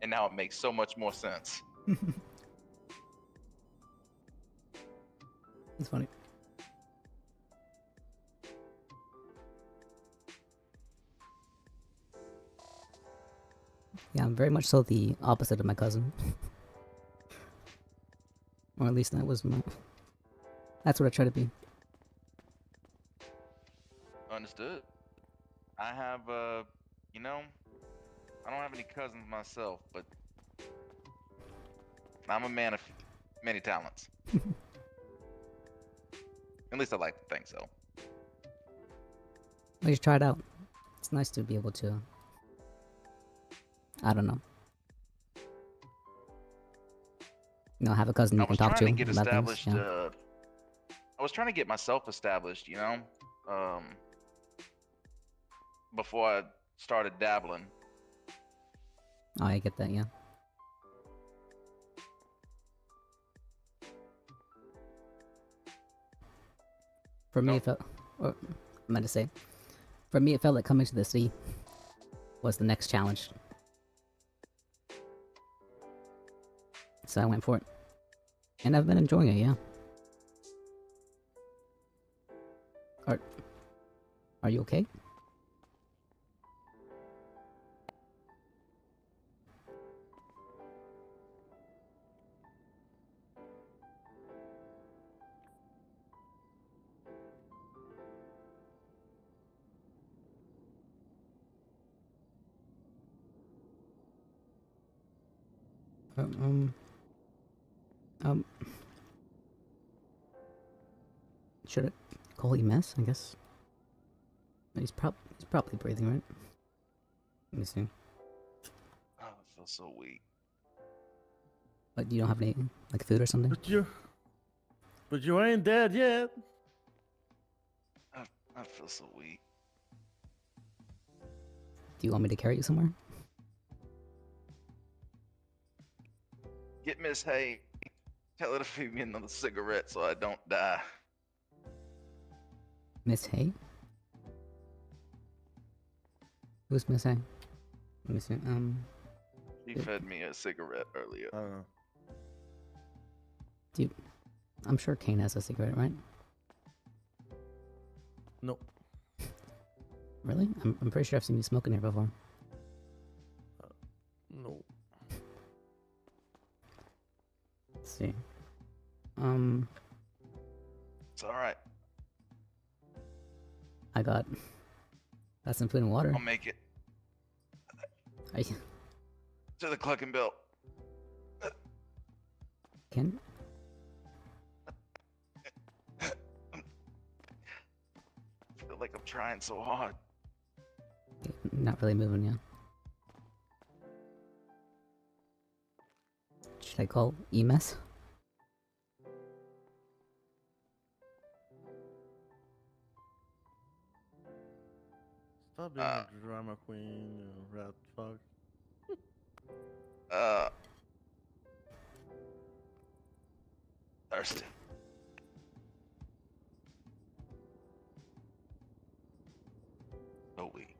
And now it makes so much more sense. It's funny. Yeah, I'm very much so the opposite of my cousin. Or at least that's what I try to be. Understood. I have, I don't have any cousins myself, but I'm a man of many talents. At least I like to think so. I just try it out. It's nice to be able to, I don't know. Have a cousin you can talk to I was trying to get about established. things. Yeah. I was trying to get myself established, before I started dabbling. Oh, I get that, yeah. For me, it felt, or I meant to say, for me, it felt like coming to the city was the next challenge. So I went for it. And I've been enjoying it, yeah. Are you okay? Should I call EMS? I guess. He's probably breathing, right? Let me see. Oh, I feel so weak. But you don't have any like food or something? But you ain't dead yet. I feel so weak. Do you want me to carry you somewhere? Get Miss Hay. Tell her to feed me another cigarette so I don't die. Miss Hay? Who's Miss Hay? Let me see. She fed me a cigarette earlier. Dude, I'm sure Kane has a cigarette, right? No. Really? I'm pretty sure I've seen you smoking here before. No. Let's see. It's alright. I got some food and water. I'll make it. Are you, To the Clucking Belt. Ken? I feel like I'm trying so hard. Not really moving, yeah. Should I call EMS? Stop being a drama queen, you rat fuck. Thirsty. So weak.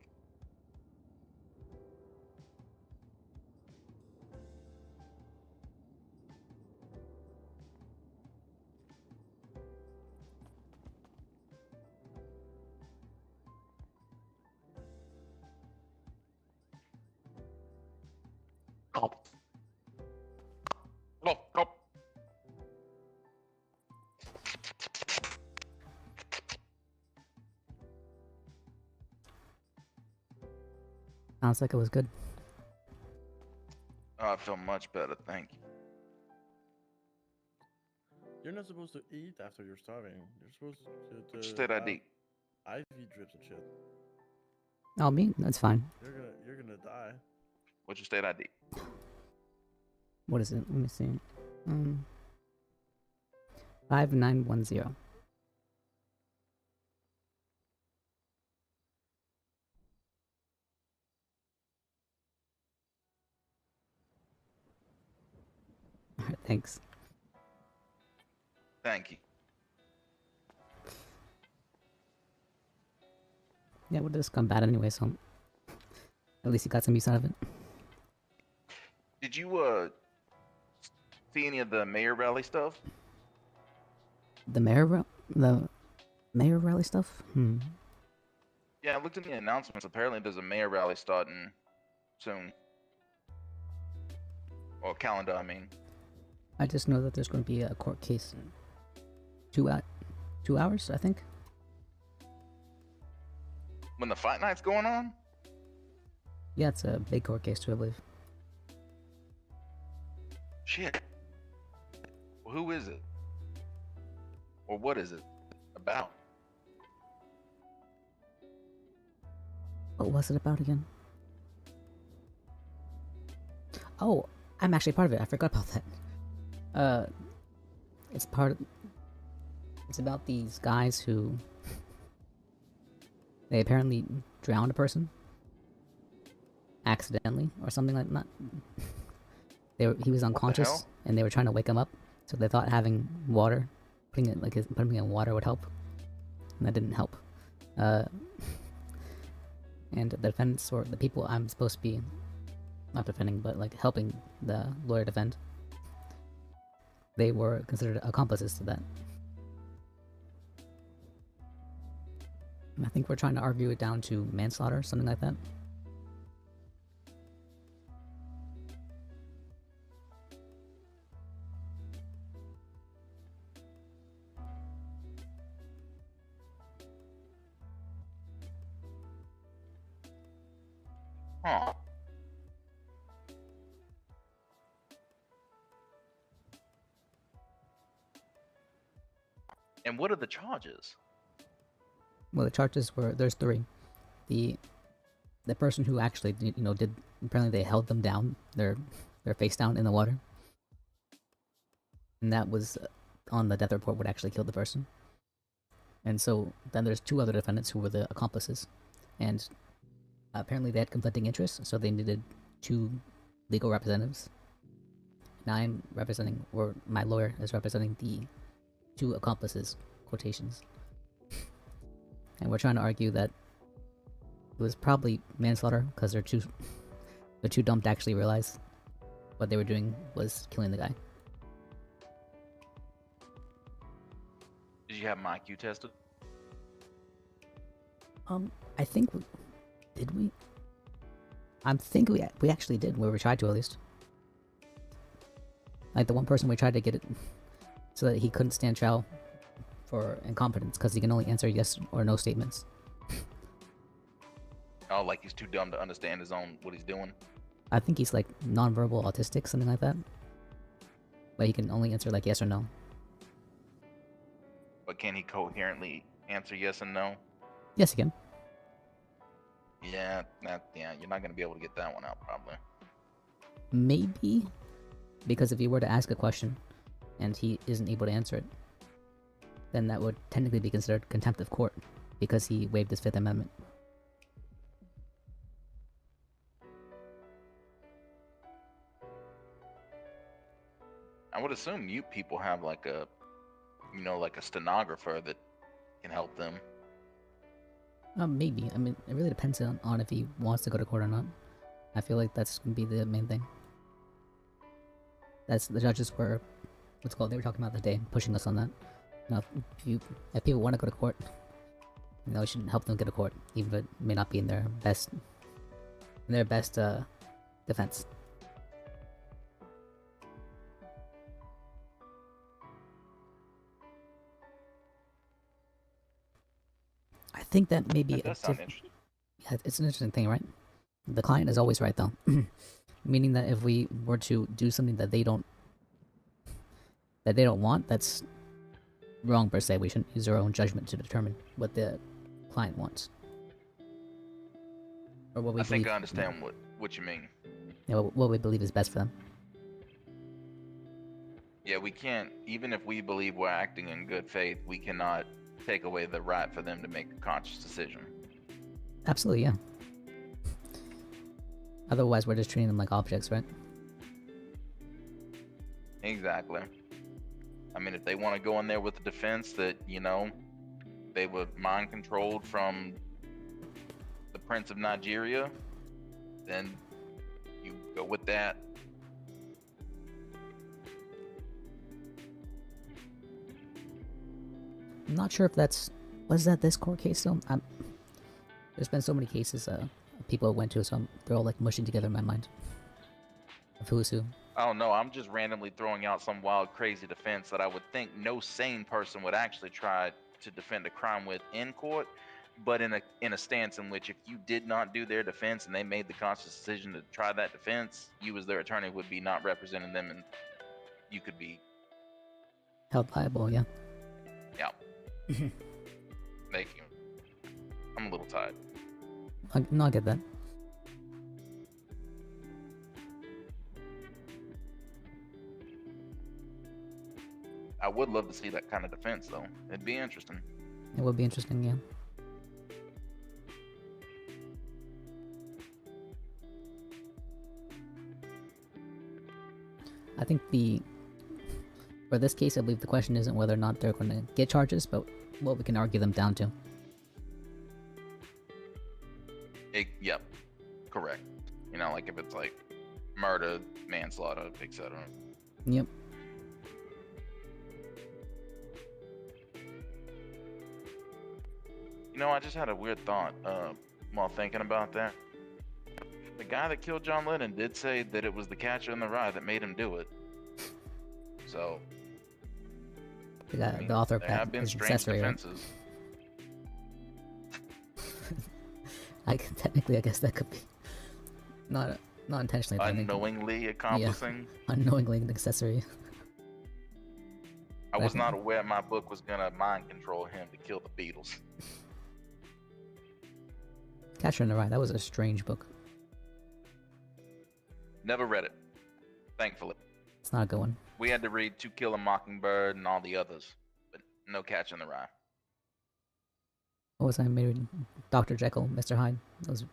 Sounds like it was good. Oh, I feel much better, thank you. You're not supposed to eat after you're starving. You're supposed to Which state ID? IV drips and shit. Oh, me? That's fine. You're gonna die. What's your state ID? What is it? Let me see. 5910. Alright, thanks. Thank you. Yeah, well, this come bad anyway, so at least you got some use out of it. Did you see any of the mayor rally stuff? The mayor rally stuff? Yeah, I looked at the announcements. Apparently, there's a mayor rally starting soon. Or calendar, I mean. I just know that there's going to be a court case in 2 hours, I think. When the fight night's going on? Yeah, it's a big court case too, I believe. Shit. Well, who is it? Or what is it about? What was it about again? Oh, I'm actually part of it. I forgot about that. It's about these guys who they apparently drowned a person accidentally or something like that. He was unconscious and they were trying to wake him up, so they thought having water, putting him in water would help, and that didn't help. And the defense, or the people I'm supposed to be not defending, but like helping the lawyer defend, they were considered accomplices to that. And I think we're trying to argue it down to manslaughter, something like that. Huh. And what are the charges? Well, the charges were there's three. The person who actually did apparently they held them down, their face down in the water, and that was on the death report would actually kill the person. And so then there's two other defendants who were the accomplices, and apparently they had conflicting interests, so they needed two legal representatives. And I'm representing, or my lawyer is representing the two accomplices, quotations. And we're trying to argue that it was probably manslaughter because they're too dumb to actually realize what they were doing was killing the guy. Did you have my IQ tested? I think did we? I think we actually did, where we tried to at least. Like the one person we tried to get it so that he couldn't stand trial for incompetence because he can only answer yes or no statements. Oh, like he's too dumb to understand what he's doing. I think he's like nonverbal autistic, something like that. But he can only answer like yes or no. But can he coherently answer yes and no? Yes, he can. Yeah, you're not gonna be able to get that one out probably. Maybe, because if you were to ask a question and he isn't able to answer it, then that would technically be considered contempt of court because he waived his Fifth Amendment. I would assume mute people have like a stenographer that can help them. Maybe. I mean, it really depends on if he wants to go to court or not. I feel like that's gonna be the main thing. That's the judges were, they were talking about the day, pushing us on that. If people want to go to court, we should help them get to court, even if it may not be in their best defense. I think that may be That does sound interesting. Yeah, it's an interesting thing, right? The client is always right, though. Meaning that if we were to do something that they don't want, that's wrong per se. We shouldn't use our own judgment to determine what the client wants. Or what we I think believe, I understand what you mean. Yeah, what we believe is best for them. Yeah, we can't, even if we believe we're acting in good faith, we cannot take away the right for them to make a conscious decision. Absolutely, yeah. Otherwise, we're just treating them like objects, right? Exactly. I mean, if they want to go in there with the defense that, they were mind controlled from the Prince of Nigeria, then you go with that. I'm not sure if was that this court case though? There's been so many cases people went to, so they're all like mushing together in my mind. Of who's who. Oh no, I'm just randomly throwing out some wild, crazy defense that I would think no sane person would actually try to defend a crime with in court, but in a stance in which if you did not do their defense and they made the conscious decision to try that defense, you as their attorney would be not representing them, and you could be held liable. Yeah. Yeah. Thank you. I'm a little tired. No, I get that. I would love to see that kind of defense, though. It'd be interesting. It would be interesting, yeah. I think for this case, I believe the question isn't whether or not they're going to get charges, but what we can argue them down to. Yep, correct. Like if it's like murder, manslaughter, etc. Yep. I just had a weird thought while thinking about that. The guy that killed John Lennon did say that it was the catcher in the rye that made him do it. So, the author there have been is strange accessory, right? defenses. Technically, I guess that could be not intentionally. Unknowingly accomplishing. Yeah, unknowingly an accessory. I was not aware my book was gonna mind control him to kill the Beatles. Catcher in the Rye, that was a strange book. Never read it, thankfully. It's not a good one. We had to read To Kill a Mockingbird and all the others, but no Catcher in the Rye. What was I made? Dr. Jekyll, Mr. Hyde. That was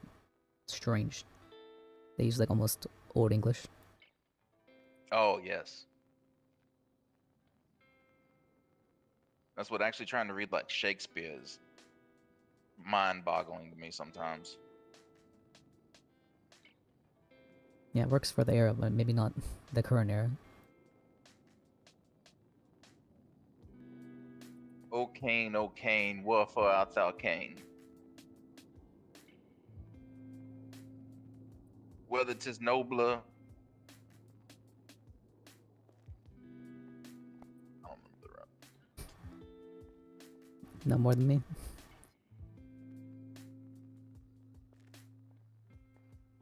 strange. They used like almost Old English. Oh, yes. That's what actually trying to read like Shakespeare is mind-boggling to me sometimes. Yeah, it works for the era, but maybe not the current era. O Cain, wherefore art thou Cain? Whether 'tis nobler. I don't remember the rap. No more than me.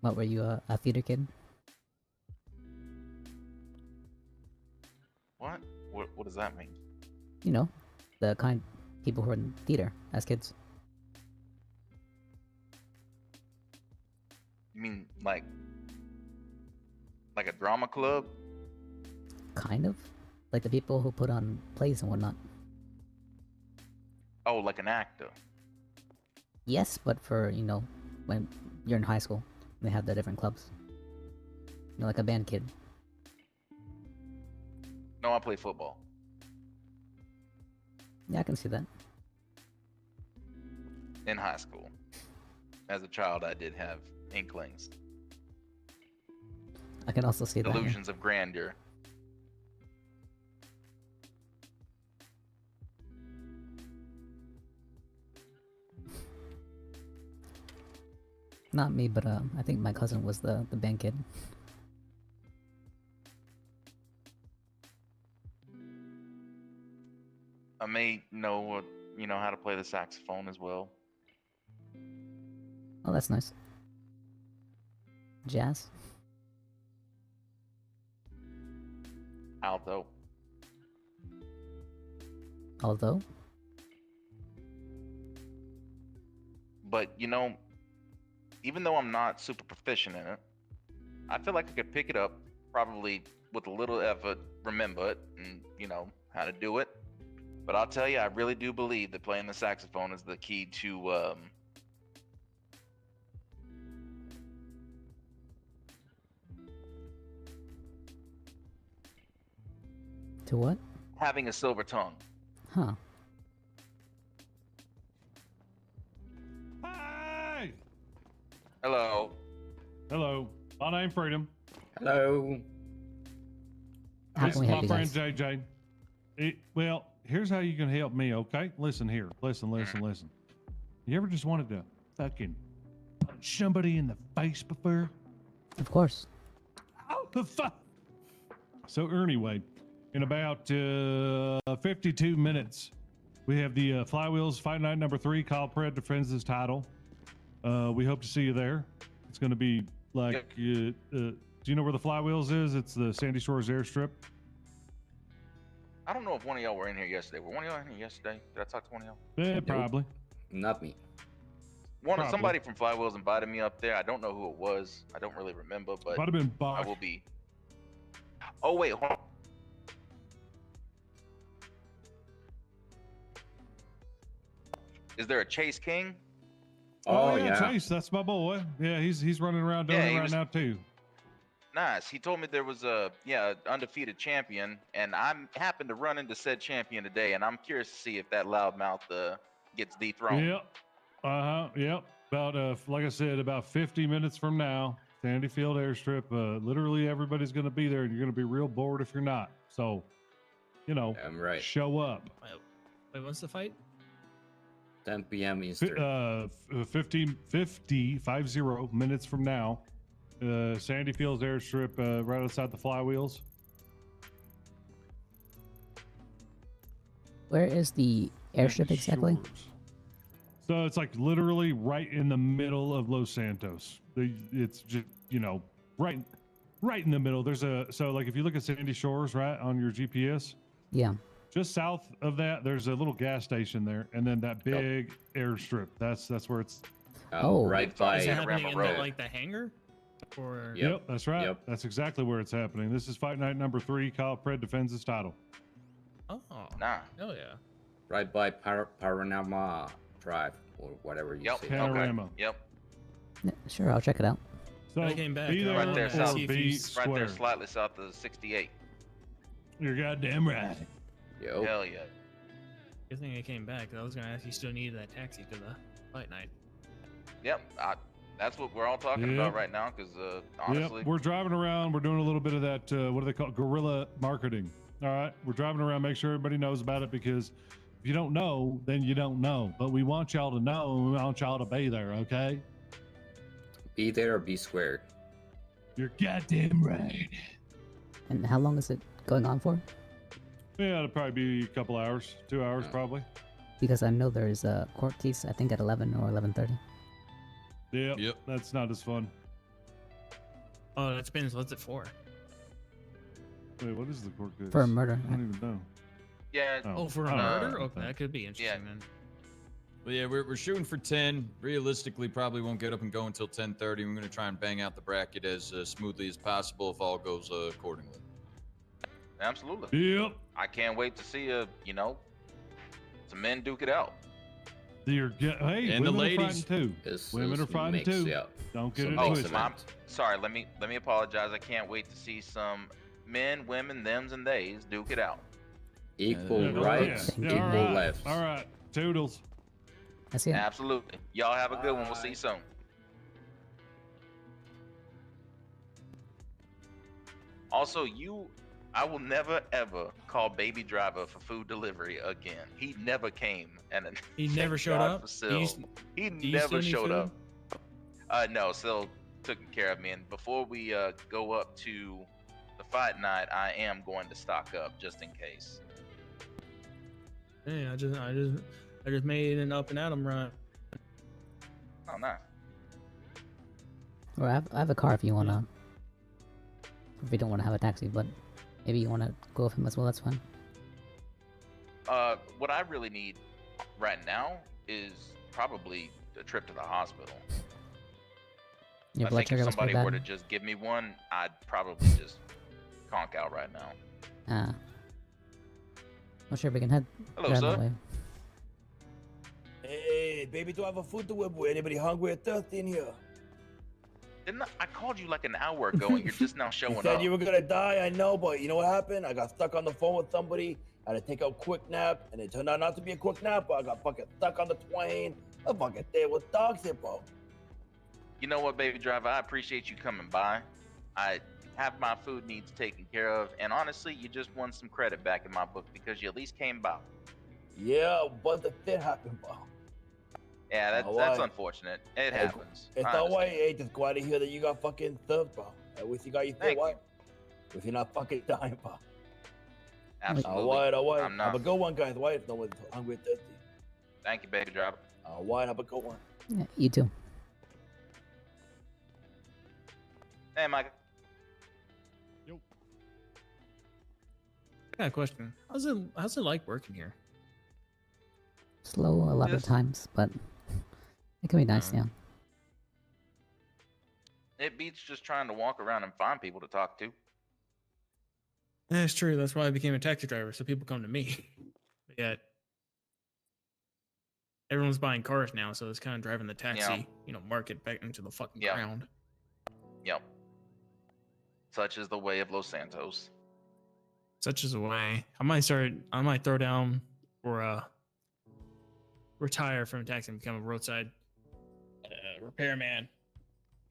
What, were you a theater kid? What? What does that mean? You know, the kind of people who were in theater as kids. You mean like a drama club? Kind of. Like the people who put on plays and whatnot. Oh, like an actor. Yes, but for, you know, when you're in high school, they have the different clubs. You know, like a band kid. No, I play football. Yeah, I can see that. In high school. As a child, I did have inklings. I can also see that. Illusions of grandeur. Not me, but I think my cousin was the band kid. I may know, how to play the saxophone as well. Oh, that's nice. Jazz? Alto. Although? But, even though I'm not super proficient in it, I feel like I could pick it up, probably with a little effort, remember it, and, how to do it. But I'll tell you, I really do believe that playing the saxophone is the key to, To what? having a silver tongue. Huh. Hey! Hello. Hello. My name's Freedom. Hello. How This can is we my help you friend guys? JJ. Well, here's how you can help me, okay? Listen here. Listen. You ever just wanted to fucking punch somebody in the face before? Of course. Oh, the fuck! So anyway, in about 52 minutes, we have the Flywheels Fight Night number 3. Kyle Pred defends his title. We hope to see you there. It's going to be like, do you know where the Flywheels is? It's the Sandy Shores Airstrip. I don't know if one of y'all were in here yesterday. Were one of y'all in here yesterday? Did I talk to one of y'all? Yeah, probably. Not me. Probably. Somebody from Flywheels invited me up there. I don't know who it was. I don't really remember, but Might have been Bosch. I will be. Oh wait, hold on. Is there a Chase King? Oh yeah, Chase, that's my boy. Yeah, he's running around doing it right now too. Nice. He told me there was a undefeated champion, and I happened to run into said champion today, and I'm curious to see if that loudmouth gets dethroned. Yep. Yep. About like I said, about 50 minutes from now, Sandy Field Airstrip. Literally everybody's going to be there, and you're going to be real bored if you're not. So, I'm right. Show up. Wait, what's the fight? 10 p.m. Eastern. 50 minutes from now, Sandy Fields Airstrip, right outside the Flywheels. Where is the airstrip exactly? So it's like literally right in the middle of Los Santos. It's just, right in the middle. There's so like if you look at Sandy Shores, right, on your GPS. Yeah. just south of that, there's a little gas station there, and then that big airstrip. That's where it's. Oh. Right by. Is it happening in the, road. like the hangar? Or Yep, that's right. Yep. That's exactly where it's happening. This is fight night number 3. Kyle Pred defends his title. oh, Nah. hell yeah. Right by Panorama Drive or whatever you say. Panorama. Okay. Yep. Yeah, sure, I'll check it out. So I came back. be there Right there, or south. be Right there, square. slightly south of 68. You're goddamn right. Yo. Hell yeah. Good thing I came back. I was gonna ask you still needed that taxi to the fight night. Yep. That's what we're all talking Yep. about right now. Because honestly, Yep, we're driving around. We're doing a little bit of that. What do they call it? Guerrilla marketing? All right, we're driving around, make sure everybody knows about it, because if you don't know, then you don't know. But we want y'all to know, and we want y'all to be there. Okay? Be there or be squared. You're goddamn right. And how long is it going on for? Yeah, it'll probably be a couple hours, 2 hours probably. Because I know there's a court case, I think at 11 or 11:30. Yep. That's not as fun. Oh, that depends. What's it for? Wait, what is the court case? For a murder. I don't even know. Yeah. Oh, for a I don't know. murder? Okay, that could be interesting then. Well, yeah, we're shooting for 10. Realistically, probably won't get up and go until 10:30. We're going to try and bang out the bracket as smoothly as possible if all goes accordingly. Absolutely. Yep. I can't wait to see some men duke it out. Hey, And the women ladies. are fighting too. Women are fighting too. Don't get it twisted. Sorry. Let me apologize. I can't wait to see some men, women, thems, and theys duke it out. Equal rights, equal all right. lefts. All right. Toodles. That's it. Absolutely. Y'all have a good one. We'll see you soon. Also, I will never ever call Baby Driver for food delivery again. He never came, and He never showed up? He Do you never still need showed food? up. No, Sil took care of me. And before we go up to the fight night, I am going to stock up just in case. Hey, I just made an up and Adam run. Oh, nice. Or I have a car if you wanna. If you don't want to have a taxi, but maybe you want to go with him as well. That's fine. What I really need right now is probably a trip to the hospital. Your I blood think if sugar was pretty somebody were bad. to just give me one, I'd probably just conk out right now. Well, sure, we can head. Hello, around sir. that way. Hey, baby, do I have a food to whip with? Anybody hungry or thirsty in here? Didn't I called you like an hour ago and you're just now showing You said up? you were gonna die, I know, but you know what happened? I got stuck on the phone with somebody. I had to take a quick nap, and it turned out not to be a quick nap, but I got fucking stuck on the twain. A fucking day with dogs here, bro. You know what, Baby Driver? I appreciate you coming by. I have my food needs taken care of, and honestly, you just won some credit back in my book because you at least came by. Yeah, but the thing happened, bro. Yeah, that's unfortunate. It happens. It's I not why, understand. hey, just glad to hear that you got fucking served, bro. At least you got your thing, what? At least you're not fucking dying, bro. Absolutely. All right. I'm not. Have a good one, guys. Why if no one's hungry and thirsty? Thank you, Baby Driver. All right, have a good one. Yeah, you too. Hey, Mike. I got a question. How's it like working here? Slow a lot of times, but it can be nice. Yeah. It beats just trying to walk around and find people to talk to. That's true. That's why I became a taxi driver, so people come to me. But yet, everyone's buying cars now, so it's kind of driving the taxi, market back into the fucking ground. Yep. Such is the way of Los Santos. Such is the way. I might throw down or retire from taxi and become a roadside repairman.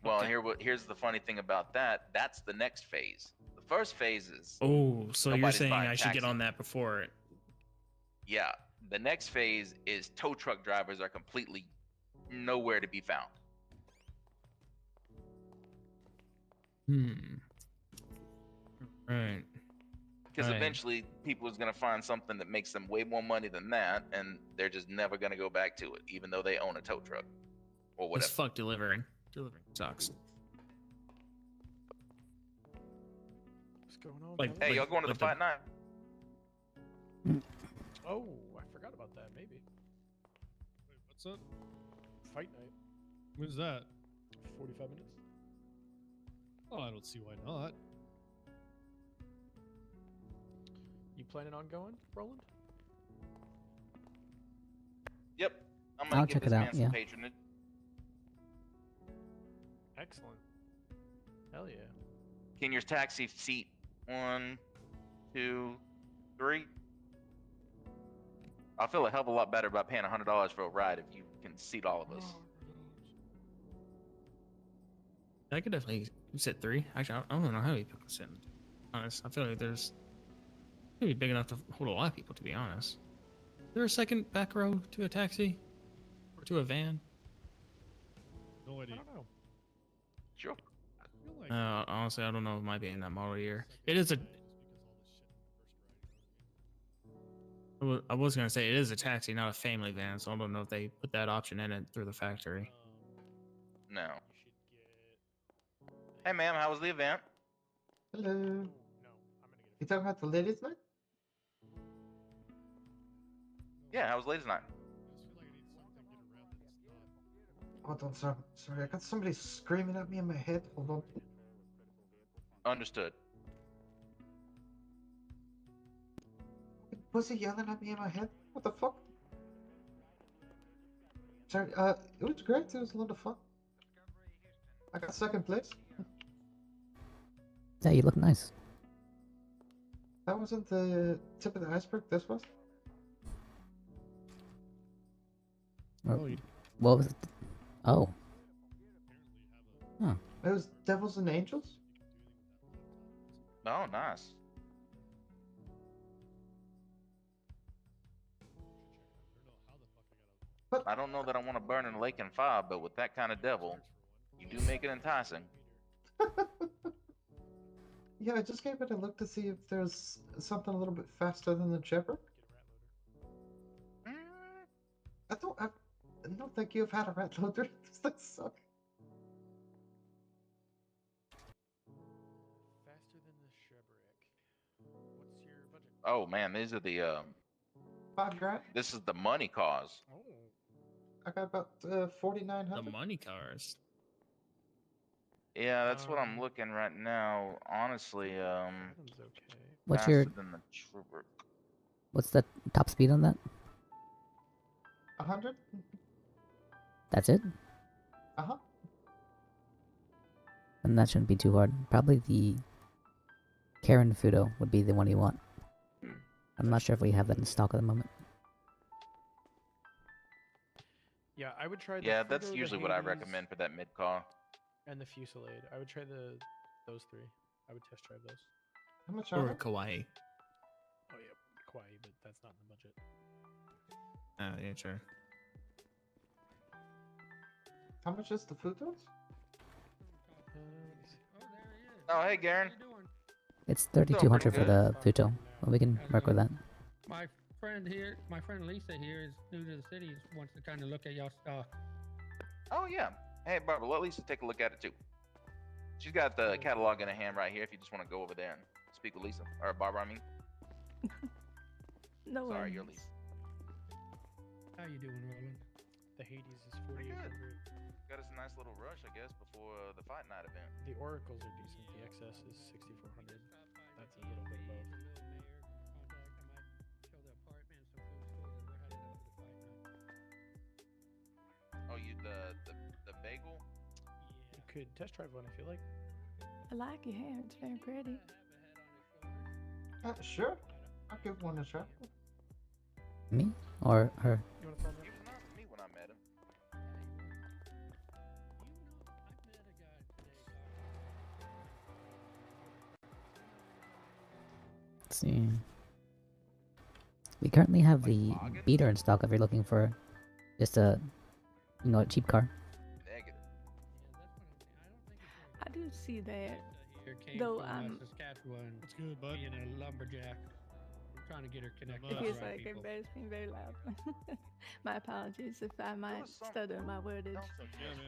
Well, here's the funny thing about that. That's the next phase. The first phase is. Oh, so you're nobody's saying buying I should get taxi. on that before? Yeah. The next phase is tow truck drivers are completely nowhere to be found. Right. Because Right. eventually people is going to find something that makes them way more money than that, and they're just never going to go back to it, even though they own a tow truck or whatever. It's fuck delivering. Delivering sucks. What's going on? Like, Hey, y'all going to the fight night? Oh, I forgot about that. Maybe. Wait, what's up? Fight night. When's that? 45 minutes. Oh, I don't see why not. You planning on going, Roland? Yep. I'm gonna I'll give check this it man out, some yeah. patronage. Excellent. Hell yeah. Can your taxi seat 1, 2, 3? I'll feel a hell of a lot better about paying $100 for a ride if you can seat all of us. I could definitely sit 3. Actually, I don't know how many people can sit. Honest, I feel like there's maybe big enough to hold a lot of people. To be honest, is there a second back row to a taxi or to a van? No idea. I don't know. Sure. Honestly, I don't know. It might be in that model year. It is a. I was gonna say it is a taxi, not a family van, so I don't know if they put that option in it through the factory. No. Hey, ma'am, how was the event? Hello. You talking about the ladies' night? Yeah, how was ladies' night? Hold on, sorry. I got somebody screaming at me in my head. Hold on. Understood. Pussy yelling at me in my head? What the fuck? Sorry, it was great. It was a lot of fun. I got second place. Yeah, you look nice. That wasn't the tip of the iceberg. This was. What was it? Oh. Huh. It was Devils and Angels. Oh, nice. I don't know that I want to burn in a lake in fire, but with that kind of devil, you do make it enticing. Yeah, I just gave it a look to see if there's something a little bit faster than the Shepherd. I don't think you've had a red loader. These things suck. Faster than the Shebrick. What's your budget? Oh man, these are the $5 grand. This is the money cause. Oh. I got about 4,900. The money cars. Yeah, that's what I'm looking right now. Honestly, What's your- faster than the Shebrick. What's the top speed on that? 100. That's it? Uh-huh. And that shouldn't be too hard. Probably the Karen Fudo would be the one you want. I'm not sure if we have that in stock at the moment. Yeah, I would try the Yeah, that's Fudo, the usually what I Hades, recommend for that mid car. and the Fusillade. I would try those 3. I would test drive those. How much Or Kauai. Oh yeah, Kauai, but that's not in the budget. Yeah, sure. How much is the food dose? Oh, hey, Garen. It's 3,200 for the Futo. Well, we can work with that. My friend Lisa here is new to the city. Wants to kind of look at y'all stock. Oh yeah. Hey, Barbara, let Lisa take a look at it too. She's got the catalog in her hand right here. If you just want to go over there and speak with Lisa or Barbara, I mean. No Sorry, worries. you're Lisa. How you doing, Roland? The Hades is Pretty good. 4,800. Got us a nice little rush, I guess, before the fight night event. The Oracles are decent. The XS is 6,400. That's a little bit low. Oh, the bagel? You could test drive one if you like. I like your hair. It's very pretty. Sure. I'll give one a shot. Me? Or her? You want to follow He was nice to me when I met him. Let's see. We currently have the beater in stock if you're looking for just a, a cheap car. Negative. I do see that. Here came Though from Saskatchewan. What's good, bud? Being a lumberjack. We're trying to get her connected. It with feels the right like people. everybody's being very loud. My apologies if I might stutter my wordage.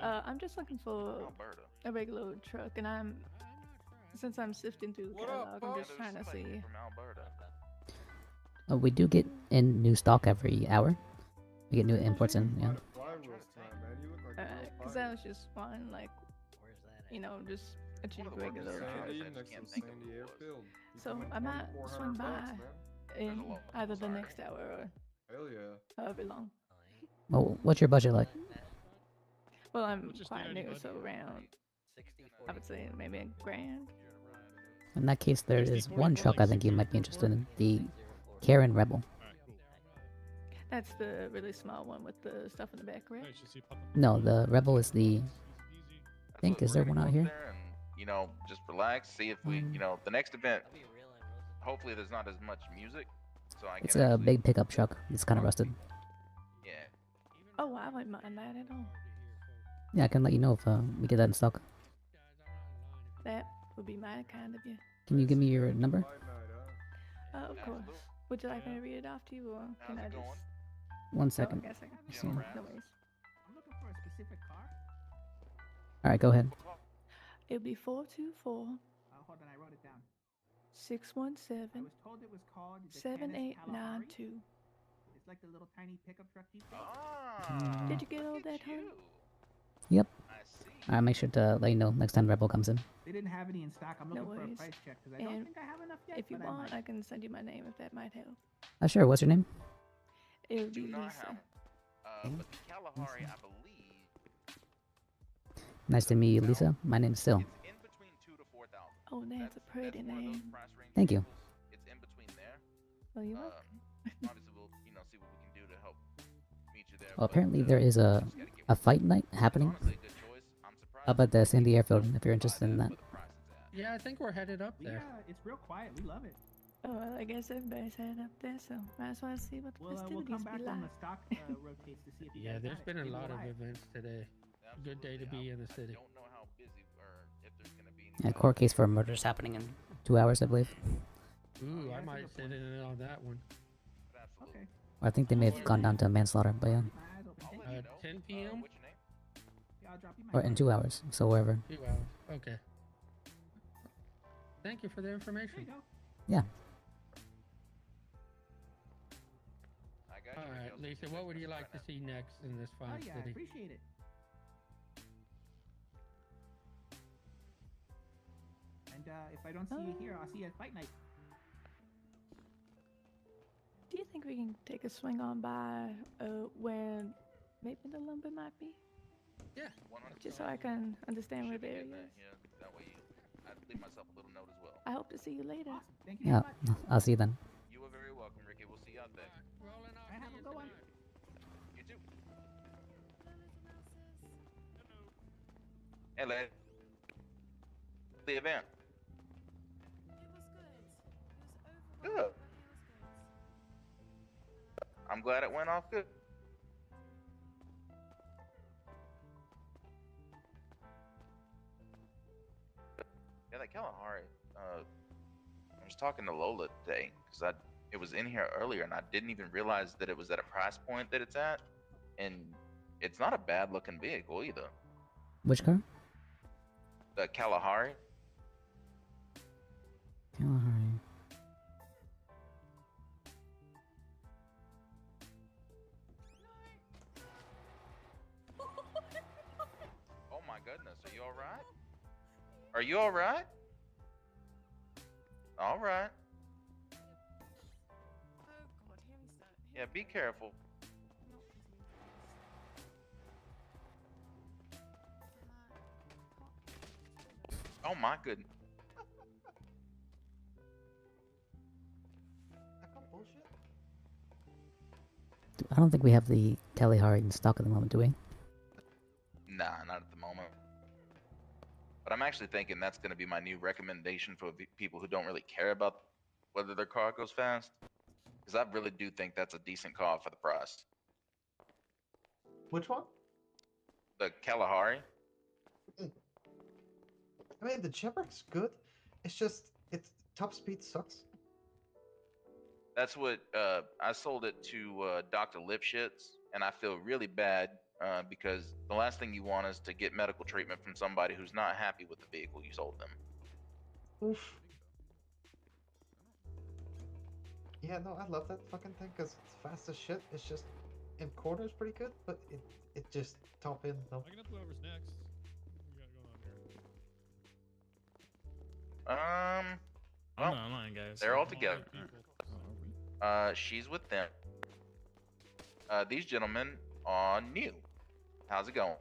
I'm just looking for a regular truck, and since I'm sifting through the catalog, I'm just trying to see. We do get in new stock every hour. We get new imports in, yeah. Because I was just wanting, like, you know, just a cheap regular truck. So I might swing by in either the next hour or however long. Well, what's your budget like? Well, I'm quite new, so around, I would say maybe $1,000. In that case, there is one truck I think you might be interested in. The Karen Rebel. That's the really small one with the stuff in the back, right? No, the Rebel is the... I think, is there one out here? You know, just relax. See if we, you know, the next event. Hopefully, there's not as much music, so I can. It's a big pickup truck. It's kind of rusted. Yeah. Oh, I wouldn't mind that at all. Yeah, I can let you know if we get that in stock. That would be mighty kind of you. Can you give me your number? Of course. Would you like me to read it off to you, or can I just... 1 second. Oh, I guess I can. See. No worries. I'm looking for a specific car. Alright, go ahead. It'll be 424. Hold on, I wrote it down. 617. I was told it was called the 7892. It's like the little tiny pickup truck Jeep. Did you get all that, hon? Yep. Alright, make sure to let you know next time Rebel comes in. They didn't have any in stock. I'm No looking for a worries. price check because I don't And think I have enough yet. if you but want, I I can send you my name if that might help. Sure, what's your name? It'll be Lisa. But the Kalahari, I believe. Nice to meet you, Lisa. My name's Sil. Oh, that's a pretty name. Thank you. It's in between there. Well, you're welcome. Obviously, we'll, you know, see what we can do to help meet you there. Well, apparently there is a fight night happening up at the Sandy Airfield, if you're interested in that. Yeah, I think we're headed up there. Yeah, it's real quiet. We love it. Oh, well, I guess everybody's headed up there, so might as well see what the We'll festivities come back be when like. the stock rotates to see if you Yeah, guys there's got been it. a Maybe lot we'll of buy it. events today. Good day to be in the city. A court case for murders happening in 2 hours, I believe. Ooh, I might sit in on that one. Okay. Or I think they may have gone down to manslaughter, but yeah. 10 p.m. Yeah, I'll drop you my Or in 2 hours, so wherever. 2 hours. Okay. Thank you for the information. Yeah. All right, Lisa, what would you like to see next in this Oh fine yeah, I city? appreciate it. And if I don't see you here, I'll see you at fight night. Do you think we can take a swing on by where maybe the lumber might be? Yeah. Just so I can understand where the area is. Yeah, that way I leave myself a little note as well. I hope to see you later. Thank you Yeah, very much. I'll see you then. You are very welcome, Ricky. We'll see you out there. I have a good one. You too. Hey, lad. The event. Good. I'm glad it went off good. Yeah, that Kalahari. I was talking to Lola today because it was in here earlier and I didn't even realize that it was at a price point that it's at, and it's not a bad looking vehicle either. Which car? The Kalahari. Kalahari. Oh my goodness, are you all right? Are you all right? All right. Yeah, be careful. Oh my goodness. I don't think we have the Kalahari in stock at the moment, do we? Nah, not at the moment. But I'm actually thinking that's going to be my new recommendation for people who don't really care about whether their car goes fast. Because I really do think that's a decent car for the price. Which one? The Kalahari. I mean, the Chevrolet's good. It's just, its top speed sucks. That's what I sold it to Dr. Lipschitz, and I feel really bad because the last thing you want is to get medical treatment from somebody who's not happy with the vehicle you sold them. Oof. Yeah, no, I love that fucking thing because it's fast as shit. It's just in corners pretty good, but it just top end. No. I can up whoever's next. What we got going on here? Well, I'm online, guys. they're all Oh, together. people. She's with them. These gentlemen are new. How's it going?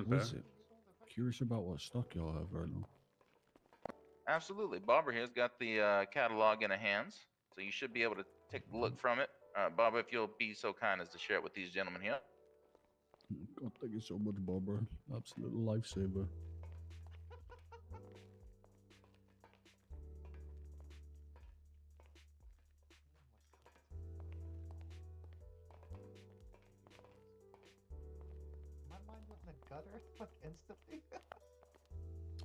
What's it? Curious about what stock y'all have right now. Absolutely. Barbara here's got the catalog in her hands, so you should be able to take a look from it. Barbara, if you'll be so kind as to share it with these gentlemen here. God, thank you so much, Barbara. Absolute lifesaver. My mind went in the gutter like instantly.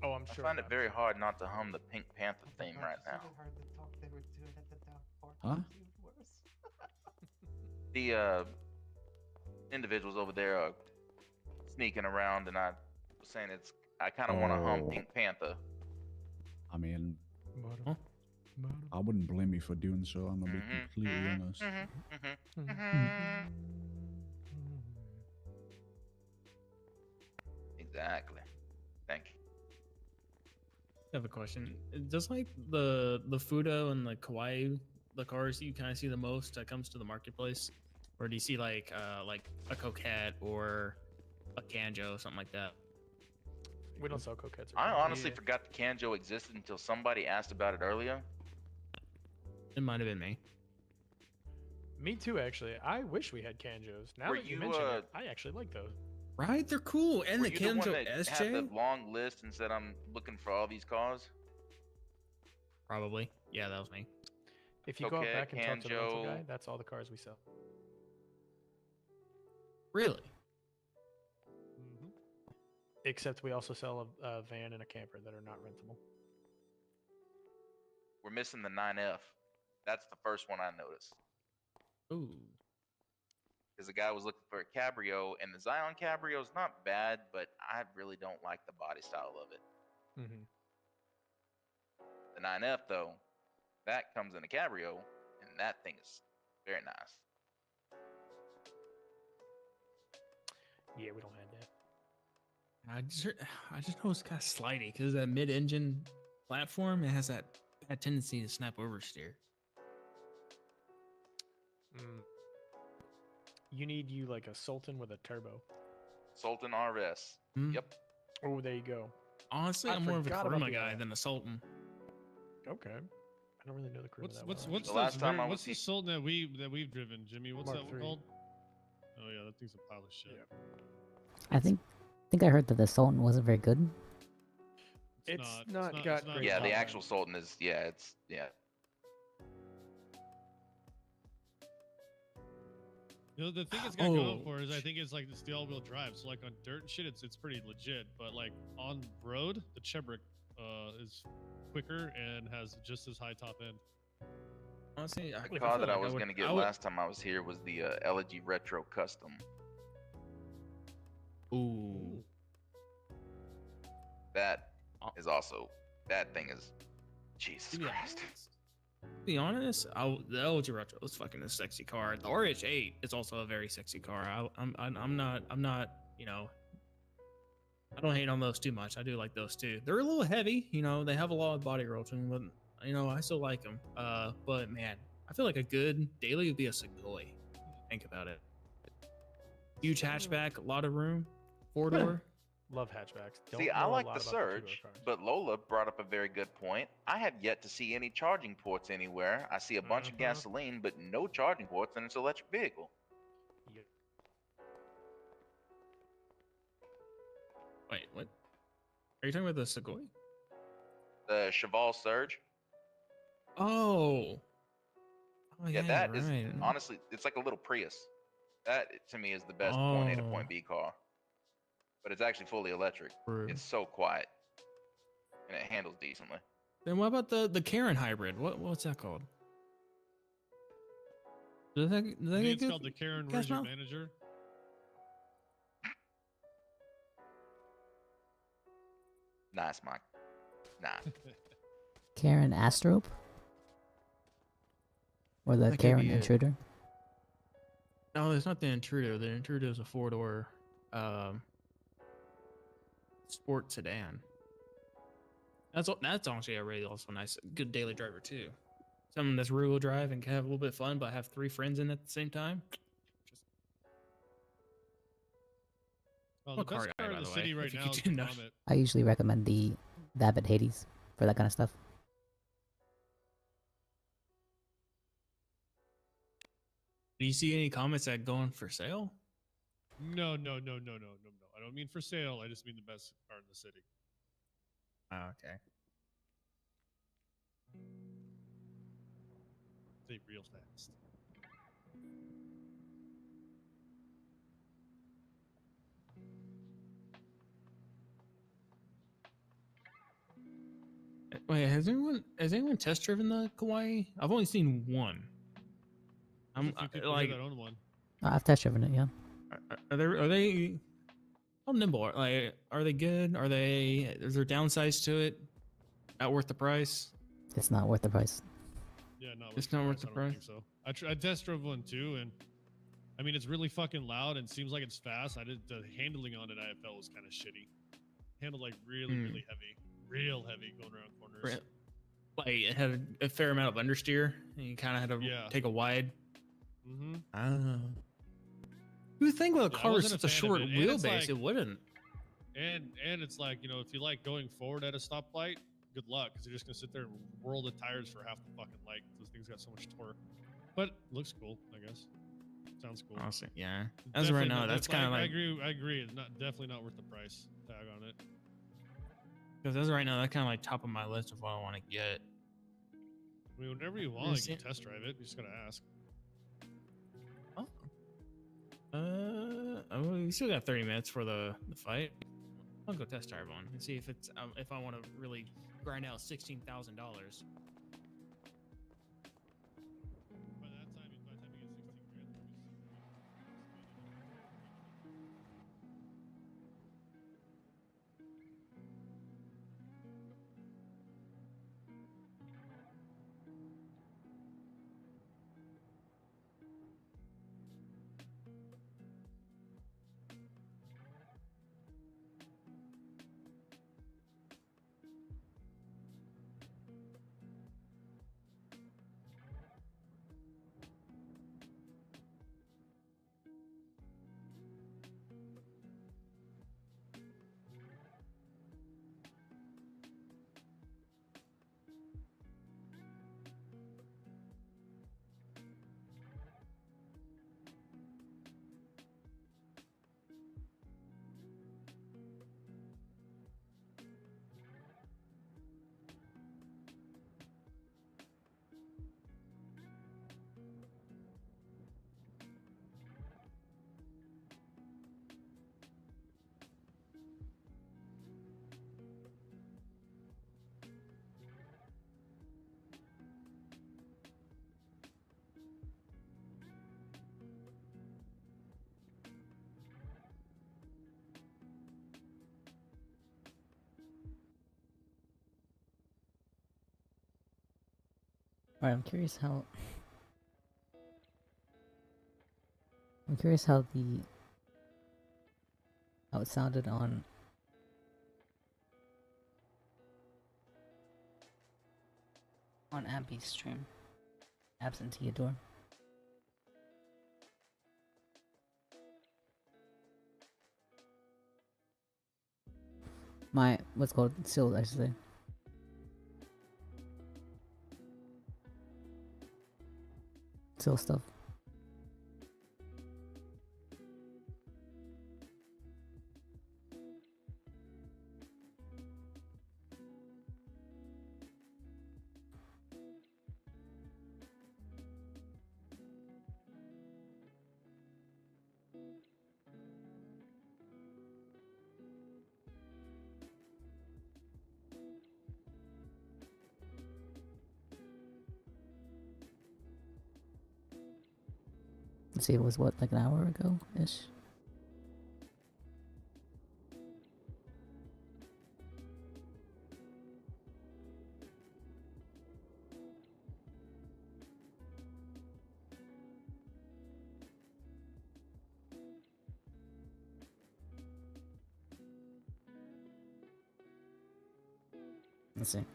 Oh, I'm I sure. find it very hard not to hum the Pink Panther theme right now. It's really hard to talk. They were doing it the down part. Huh? It's even worse. The individuals over there are sneaking around, and I was saying I kind of want to hum Oh. Pink Panther. I mean, I wouldn't blame you for doing so. I'm gonna be completely honest. Exactly. Thank you. I have a question. Does like the Fudo and the Kawaii, the cars you kind of see the most that comes to the marketplace, or do you see like a Coquette or a Kanjo, something like that? We don't sell coquettes. Or I Kanjo. honestly forgot the Kanjo existed until somebody asked about it earlier. It might have been me. Me too, actually. I wish we had Kanjos. Now Were that you you, mention it, I actually like those. Right? They're cool. And Were the you the one Kanjo that had SJ? the long list and said I'm looking for all these cars? Probably. Yeah, that was me. If you go out Coquette, back and talk to the rental Kanjo. guy, that's all the cars we sell. Really? Except we also sell a van and a camper that are not rentable. We're missing the 9F. That's the first one I noticed. Ooh. Because the guy was looking for a Cabrio, and the Zion Cabrio is not bad, but I really don't like the body style of it. Mm-hmm. The 9F, though, that comes in a Cabrio, and that thing is very nice. Yeah, we don't have that. I just know it's kind of slidey because that mid-engine platform, it has that bad tendency to snap oversteer. You need like a Sultan with a turbo. Sultan RS. Hmm. Yep. Oh, there you go. Honestly, I I'm more of a forgot about Kuruma the guy RS. than a Sultan. Okay. I don't really know the crew that What's well. what's The the, last time I what's was the Sultan that we've driven, Jimmy? What's Mark that one III. called? Oh yeah, that thing's a pile of shit. I think I heard that the Sultan wasn't very good. It's not got great Yeah, the power. actual Sultan is, yeah. You know, the thing it's got going Oh. for is I think it's like the all-wheel drive. So like on dirt and shit, it's pretty legit. But like on road, the Chebrik is quicker and has just as high top end. Honestly, The car that I was going to get last time I was here was the Elegy Retro Custom. Ooh. That is also, that thing is, Jesus To be Christ. To be honest, the LG Retro is fucking a sexy car. The RH8 is also a very sexy car. I'm not, you know, I don't hate on those too much. I do like those too. They're a little heavy, you know. They have a lot of body roll to them, but you know, I still like them. But man, I feel like a good daily would be a Segoy. Think about it. Huge hatchback, a lot of room, 4-door. Love hatchbacks. See, I like the Surge, but Lola brought up a very good point. I have yet to see any charging ports anywhere. I see a bunch of gasoline, but no charging ports in its electric vehicle. Wait, what? Are you talking about the Segoy? The Cheval Surge. Oh. Yeah, that is right. honestly, it's like a little Prius. That to me is the best point A to point B car. But it's actually fully electric. True. It's so quiet, and it handles decently. Then what about the Karen hybrid? What's that called? Does that I think get it's good called the Karen gas Version mouth? Manager. Nice, Mike. Nice. Karen Astrope? Or the That could Karen be it. Intruder? No, it's not the Intruder. The Intruder is a four-door sport sedan. That's honestly a really also nice, good daily driver too. Someone that's rear-wheel drive and can have a little bit of fun, but have 3 friends in at the same time. Well, I'm a the best car guy, car by in the the city way, right if you now is didn't the know. Comet. I usually recommend the Abbott Hades for that kind of stuff. Do you see any comments that going for sale? No. I don't mean for sale. I just mean the best car in the city. Oh, okay. Say real fast. Wait, has anyone test driven the Kauai? I've only seen one. There's a few people like, here that own one. I've test driven it, yeah. are they how nimble? Are they good? Is there downsides to it? Not worth the price? It's not worth the price. Yeah, It's not worth the I don't price. think so. I test drove one too, and I mean it's really fucking loud and seems like it's fast. The handling on it I felt was kind of shitty. Handled like really heavy, real heavy going around corners. Like it had a fair amount of understeer, and you kind of had to take a wide. Mm-hmm. I don't know. You would think with a car with such a short wheelbase, it wouldn't. And it's like, you know, if you like going forward at a stoplight, good luck, because you're just gonna sit there and whirl the tires for half the fucking light. Those things got so much torque, but looks cool, I guess. Sounds cool. Awesome. Yeah. As of right now, that's kind of like. I agree. It's definitely not worth the price tag on it. Because as of right now, that's kind of like top of my list of what I want to get. I mean, whenever you want, you can test drive it. You just gotta ask. We still got 30 minutes for the fight. I'll go test drive one and see if it's if I want to really grind out $16,000. Alright, I'm curious how it sounded on Abby's stream. Absentee Adore. What's called Sil, I should say. Sil stuff. Let's see, it was what, like an hour ago ish? Let's see.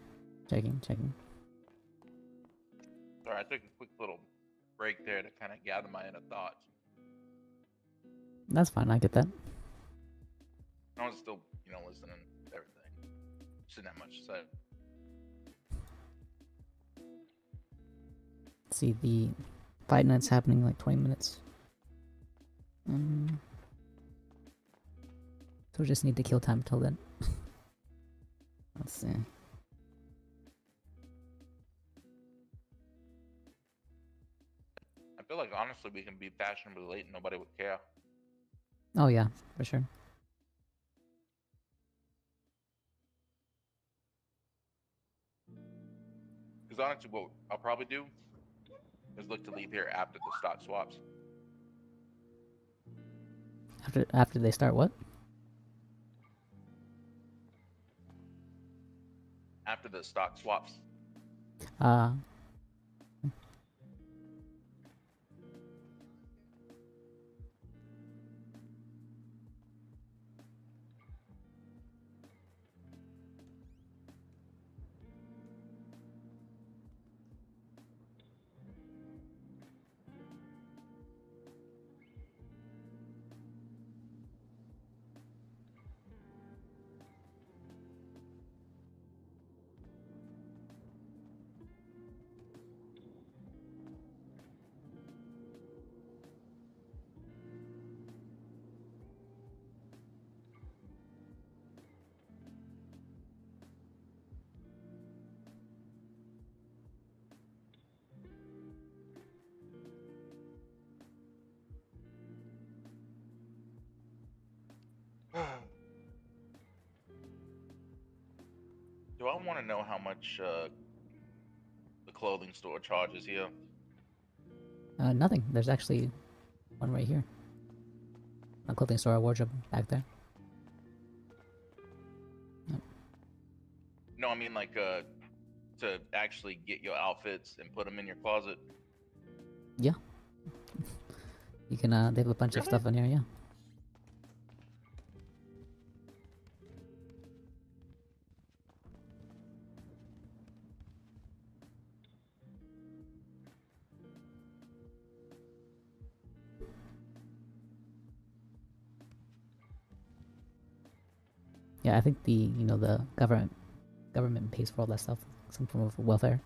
Checking. Sorry, I took a quick little break there to kind of gather my inner thoughts. That's fine. I get that. I was still, listening to everything. Just didn't have much to say. Let's see, the fight night's happening in like 20 minutes. So we just need to kill time till then. Let's see. I feel like honestly we can be fashionably late and nobody would care. Oh yeah, for sure. Because honestly, what I'll probably do is look to leave here after the stock swaps. After they start what? After the stock swaps. Do I want to know how much the clothing store charges here? Nothing. There's actually one right here. A clothing store, a wardrobe back there. No, I mean like to actually get your outfits and put them in your closet. Yeah. You can, they have a bunch of stuff in here, yeah. Yeah, I think the the government pays for all that stuff, some form of welfare.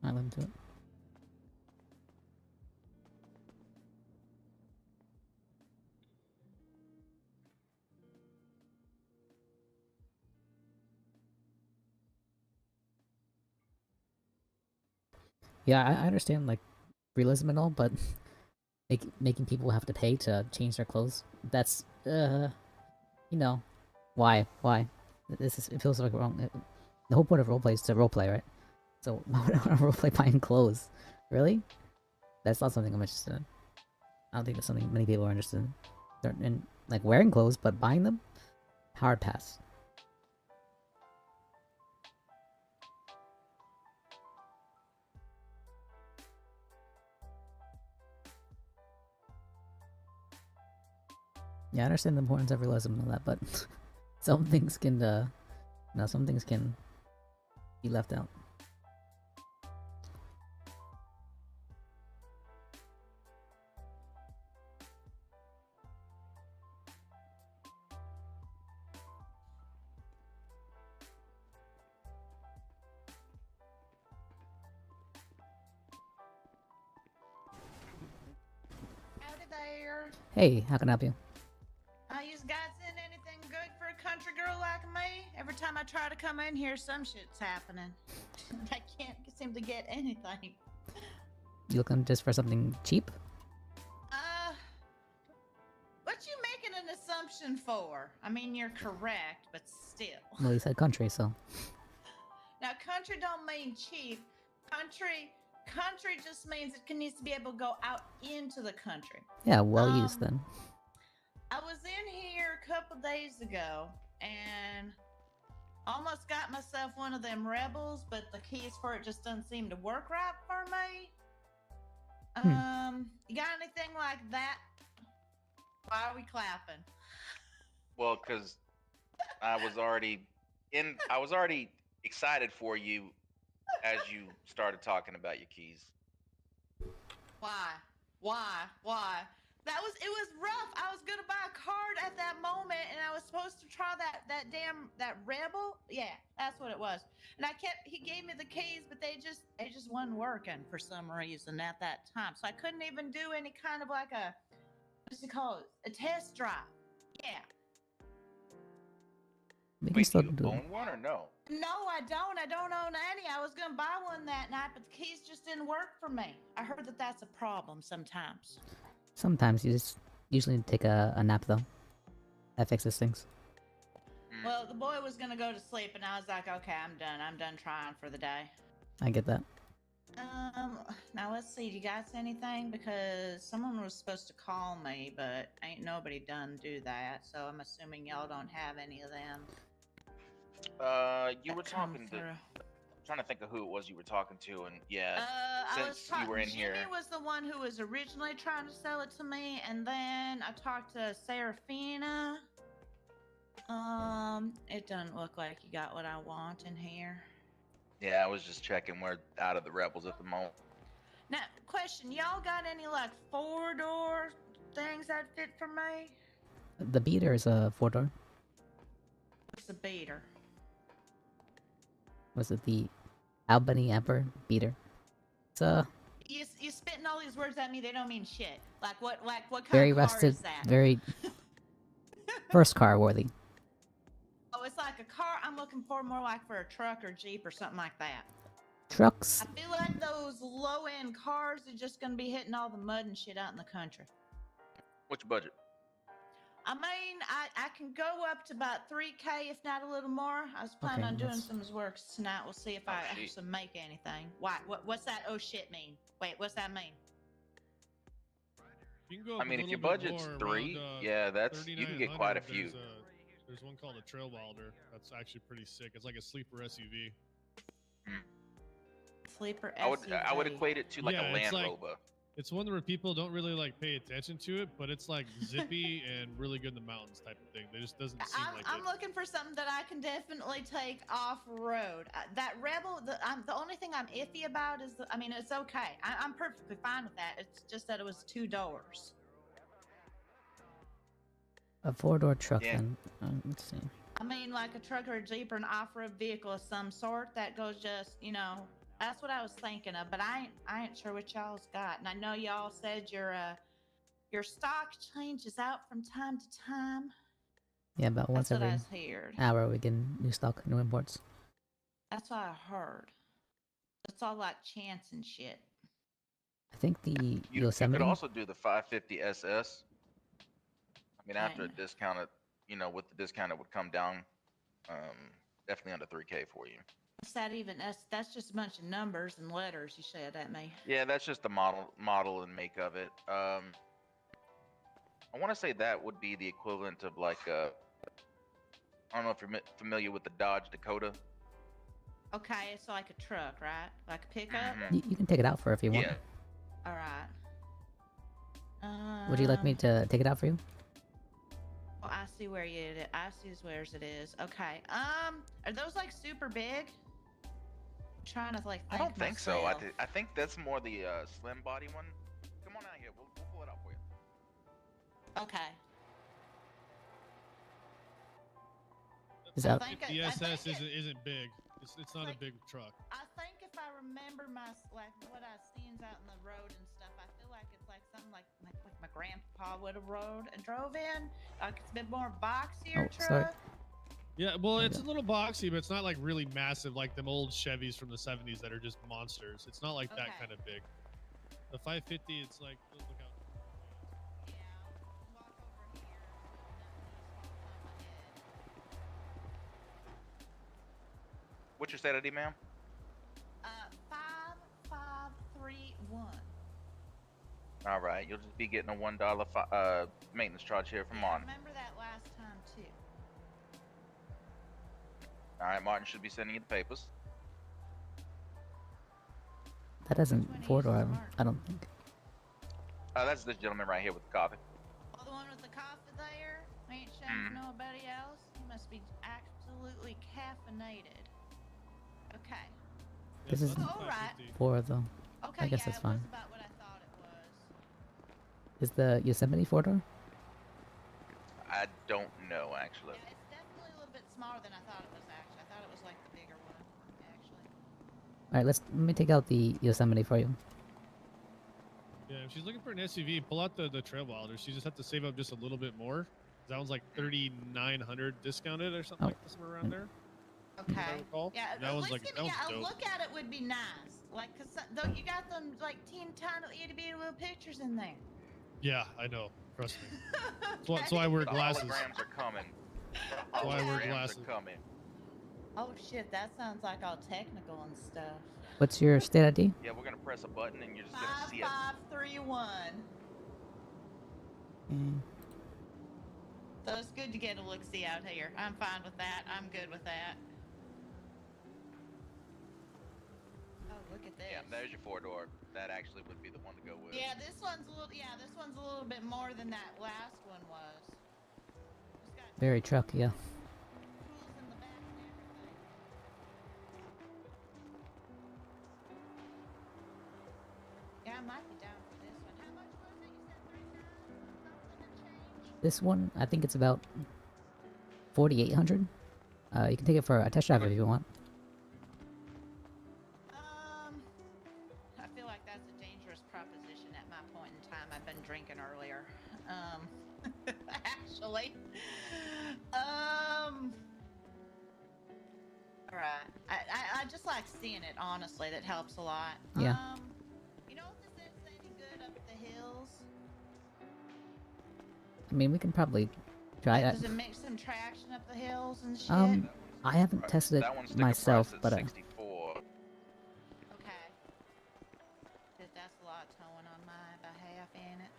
I let him do it. Yeah, I understand like realism and all, but making people have to pay to change their clothes, that's why? It feels like wrong. The whole point of roleplay is to roleplay, right? So why would I want to roleplay buying clothes? Really? That's not something I'm interested in. I don't think that's something many people are interested in. They're in like wearing clothes, but buying them? Hard pass. Yeah, I understand the importance of realism and all that, but some things can, some things can be left out. Howdy there. Hey, how can I help you? You guys in anything good for a country girl like me? Every time I try to come in here, some shit's happening. I can't seem to get anything. You looking just for something cheap? Section 4. I mean, you're correct, but still. Well, you said country, so. Now, country don't mean cheap. Country just means it needs to be able to go out into the country. Yeah, well used then. I was in here a couple days ago and almost got myself one of them rebels, but the keys for it just doesn't seem to work right for me. You got anything like that? Why are we clapping? Well, because I was already excited for you as you started talking about your keys. Why? It was rough. I was gonna buy a card at that moment, and I was supposed to try that rebel. Yeah, that's what it was. And he gave me the keys, but they just wasn't working for some reason at that time. So I couldn't even do any kind of like what's it called? A test drive. Yeah. We can Wait, still do you do. own one or no? No, I don't. I don't own any. I was gonna buy one that night, but the keys just didn't work for me. I heard that that's a problem sometimes. Sometimes you just usually take a nap though. That fixes things. Well, the boy was gonna go to sleep, and I was like, okay, I'm done. I'm done trying for the day. I get that. Now let's see. Do you guys anything? Because someone was supposed to call me, but ain't nobody done do that. So I'm assuming y'all don't have any of them. You were talking to. I'm trying to think of who it was you were talking to, and yeah, since you were in here. Jimmy was the one who was originally trying to sell it to me, and then I talked to Serafina. It doesn't look like you got what I want in here. Yeah, I was just checking. We're out of the rebels at the moment. Now, question: y'all got any like 4-door things that fit for me? The beater is a 4-door. What's a beater? Was it the Albany Emperor beater? It's You spitting all these words at me. They don't mean shit. Like what kind very of car rusted, is that? very first car worthy. Oh, it's like a car. I'm looking for more like for a truck or Jeep or something like that. Trucks. I feel like those low-end cars are just gonna be hitting all the mud and shit out in the country. What's your budget? I mean, I can go up to about 3K, if not a little more. I was planning on doing some work tonight. We'll see if I actually make anything. What's that? Oh shit mean? Wait, what's that mean? You can go I mean, if your budget's 3, yeah, you can get quite a few. There's one called a Trail Wilder. That's actually pretty sick. It's like a sleeper SUV. Sleeper SUV. I would equate it to like a Land Rover. It's one where people don't really like pay attention to it, but it's like zippy and really good in the mountains type of thing. It just doesn't seem like I'm looking for something that I can definitely take off road. That Rebel, the only thing I'm iffy about is, I mean, it's okay. I'm perfectly fine with that. It's just that it was 2 doors. A 4-door truck then. Let's see. I mean, like a truck or a Jeep or an off-road vehicle of some sort that goes just, you know, that's what I was thinking of, but I ain't sure what y'all's got. And I know y'all said your stock changes out from time to time. Yeah, about once That's what every I heard. hour we get new stock, new imports. That's what I heard. It's all like chance and shit. I think the You Yosemite. could also do the 550 SS. I mean, after a discounted, you know, with the discount, it would come down definitely under 3K for you. What's that even? That's just a bunch of numbers and letters you said at me. Yeah, that's just the model and make of it. I want to say that would be the equivalent of like I don't know if you're familiar with the Dodge Dakota. Okay, it's like a truck, right? Like a pickup? You can take it out for if you want. Yeah. All right. Would you like me to take it out for you? Oh, I see where I see where it is. Okay. Are those like super big? I'm trying to like. I don't think so. myself. I think that's more the slim body one. Come on out here. We'll pull it up for you. Okay. Is that? The SS isn't big. It's not a big truck. I think if I remember what I seen out in the road and stuff, I feel like it's like something like my grandpa would have rode and drove in. Like it's a bit more boxier truck. Sorry. Yeah, well, it's a little boxy, but it's not like really massive like them old Chevys from the 70s that are just monsters. It's not like that kind of big. The 550, it's like, look out. What's your state ID, ma'am? 5531. All right, you'll just be getting a $1 maintenance charge here from I Martin. remember that last time too. All right, Martin should be sending you the papers. That isn't four-door, I don't think. That's this gentleman right here with the coffee. Oh, the one with the coffee there? Ain't shame for nobody else? He must be absolutely caffeinated. Okay. This is all right. 4 though. Okay, I guess yeah, that's it fine. was about what I thought it was. Is the Yosemite 4-door? I don't know, actually. Yeah, it's definitely a little bit smaller than I thought it was, actually. I thought it was like the bigger one, actually. Alright, let me take out the Yosemite for you. Yeah, if she's looking for an SUV, pull out the Trail Wilder. She just have to save up just a little bit more. That was like 3,900 discounted or something like this, somewhere around there. Okay. Yeah, That was like a look at it would be nice. Like, cause though you got them like tiny itty bitty little pictures in there. Yeah, I know. Trust me. That's why I wear glasses. The holograms are coming. That's why I wear Holograms glasses. are coming. Oh shit, that sounds like all technical and stuff. What's your state ID? Yeah, we're gonna press a button and you're just gonna see it. 5531. So it's good to get a look-see out here. I'm fine with that. I'm good with that. Oh, look at this. Yeah, there's your 4-door. That actually would be the one to go with. Yeah, this one's a little. Yeah, this one's a little bit more than that last one was. Very truck, yeah. Tools in the back and everything. Yeah, I might be down for this one. How much was it? You said 3,000 something and change? This one, I think it's about 4,800. You can take it for a test drive if you want. I feel like that's a dangerous proposition at my point in time. I've been drinking earlier. Actually. Alright. I just like seeing it, honestly. That helps a lot. Yeah. You know if this is any good up the hills? I mean, we can probably try it. Does it make some traction up the hills and shit? I haven't tested That it one's sticker myself, price at but 64. Okay. That's a lot towing on my behalf, ain't it?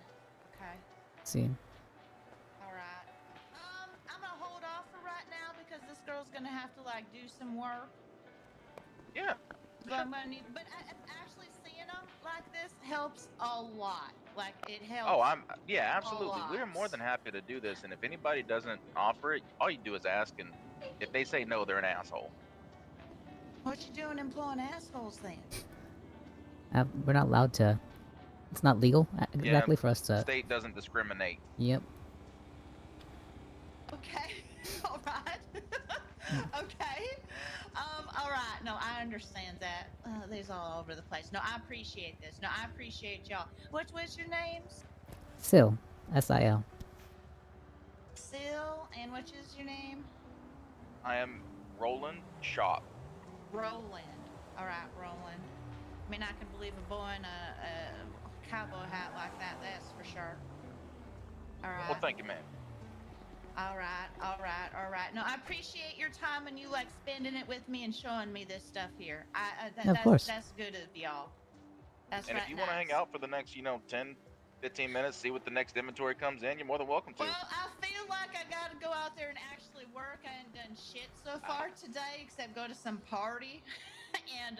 Okay. see. Alright. I'm gonna hold off for right now because this girl's gonna have to like do some work. Yeah. So I'm gonna need, but actually seeing them like this helps a lot. Like it helps. Oh, yeah, absolutely. lot. We're more than happy to do this, and if anybody doesn't offer it, all you do is ask, and if they say no, they're an asshole. What you doing employing assholes then? We're not allowed to. It's not legal exactly Yeah, for us to. State doesn't discriminate. Yep. Okay. All right. Okay. All right. No, I understand that. These all over the place. No, I appreciate this. No, I appreciate y'all. What's your names? Sil. S-I-L. Sil, and what is your name? I am Roland Shop. Roland. All right, Roland. I mean, I can believe a boy in a cowboy hat like that. That's for sure. All right. Well, thank you, man. All right, all right, all right. No, I appreciate your time and you like spending it with me and showing me this stuff here. Of course. That's good of y'all. That's And right. if you want to hang out for the next, 10, 15 minutes, see what the next inventory comes in, you're more than welcome to. Well, I feel like I gotta go out there and actually work. I ain't done shit so far today except go to some party, and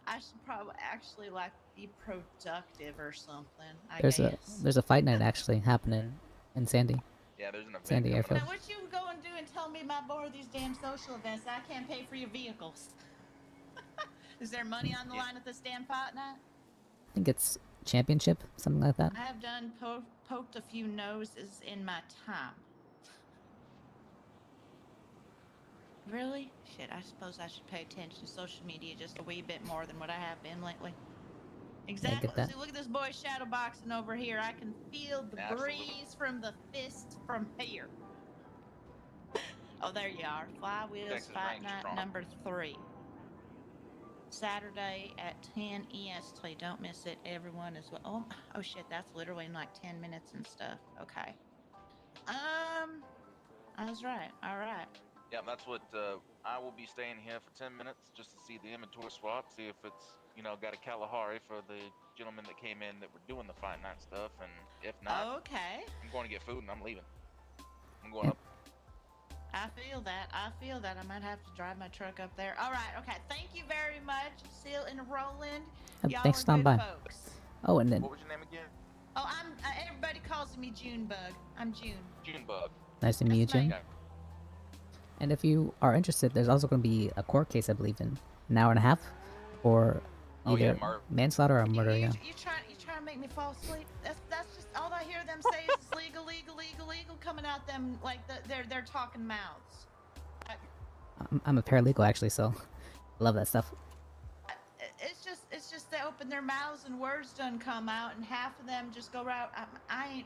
I should probably actually like be productive or something. I guess. There's a fight night actually happening in Sandy. Yeah, there's an event. Sandy Airfield. Now, what you go and do and tell me about more of these damn social events? I can't pay for your vehicles. Is there money on the line at this damn fight night? I think it's championship, something like that. I have done poked a few noses in my time. Really? Shit, I suppose I should pay attention to social media just a wee bit more than what I have been lately. Exactly. that. See, look at this boy shadow boxing over here. I can feel the breeze from the fist from here. Oh, there you are. Flywheels Texas Fight Range Night Strong. number 3. Saturday at 10 EST. Don't miss it. Everyone is well. Oh shit, that's literally in like 10 minutes and stuff. Okay. I was right. All right. Yeah, that's what I will be staying here for 10 minutes just to see the inventory swap, see if it's, got a Kalahari for the gentlemen that came in that were doing the Fight Night stuff, and if not, Okay. I'm going to get food and I'm leaving. I'm going Yep. up. I feel that. I feel that. I might have to drive my truck up there. All right. Okay. Thank you very much, Sil and Roland. Y'all Thanks are for stopping good by. folks. Oh, and then What was your name again? Oh, I'm. Everybody calls me Junebug. I'm June. Junebug. nice to meet you, That's my- Jim. And if you are interested, there's also going to be a court case, I believe, in an hour and a half, for either manslaughter or murder. Yeah. You trying to make me fall asleep? That's just all I hear them say is it's legal, coming out them like they're talking mouths. I'm a paralegal actually, so I love that stuff. It's just they open their mouths and words don't come out, and half of them just go right. I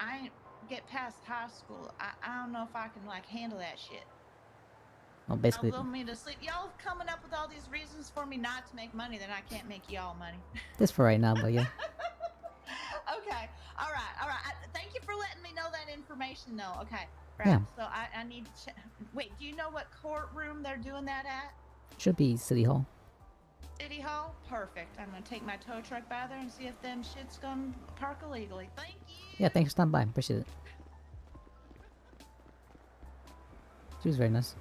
ain't get past high school. I don't know if I can like handle that shit. Well, basically, Y'all me to sleep. Y'all coming up with all these reasons for me not to make money, then I can't make y'all money. just for right now, but yeah. Okay. All right. Thank you for letting me know that information, though. Okay. Right. Yeah. So I need to wait. Do you know what courtroom they're doing that at? Should be City Hall. City Hall? Perfect. I'm gonna take my tow truck by there and see if them shit's gonna park illegally. Thank you. Yeah, thanks for stopping by. Appreciate it. She was very nice.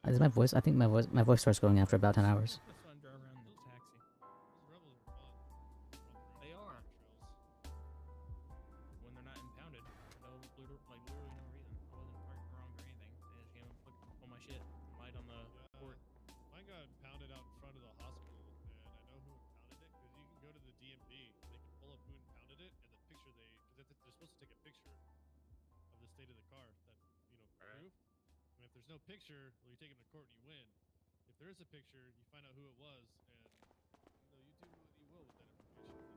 Is my voice? I think my voice starts going after about 10 hours. That's why I drive around in the taxi. They are. When they're not impounded, for literally no reason. I wasn't parked wrong or anything. They just came and put all my shit right on the court. Mine got impounded out in front of the hospital, and I know who impounded it because you can go to the DMV, they can pull up who impounded it, and the picture because they're supposed to take a picture of the state of the car, that proof. And if there's no picture, well, you take it to court and you win. If there is a picture, you find out who it was, and you do what you will with that information.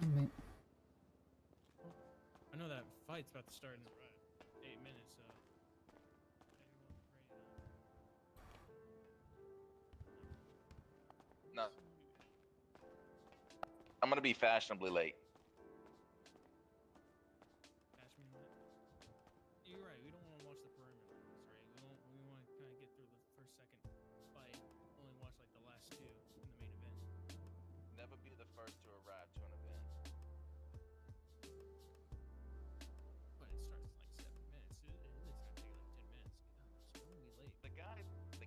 Alright. I know that fight's about to start in 8 minutes, so. No. I'm gonna be fashionably late. You're right. We don't want to watch the perimeter rounds, right? We want to kind of get through the first, second fight. Only watch like the last two in the main event. Never be the first to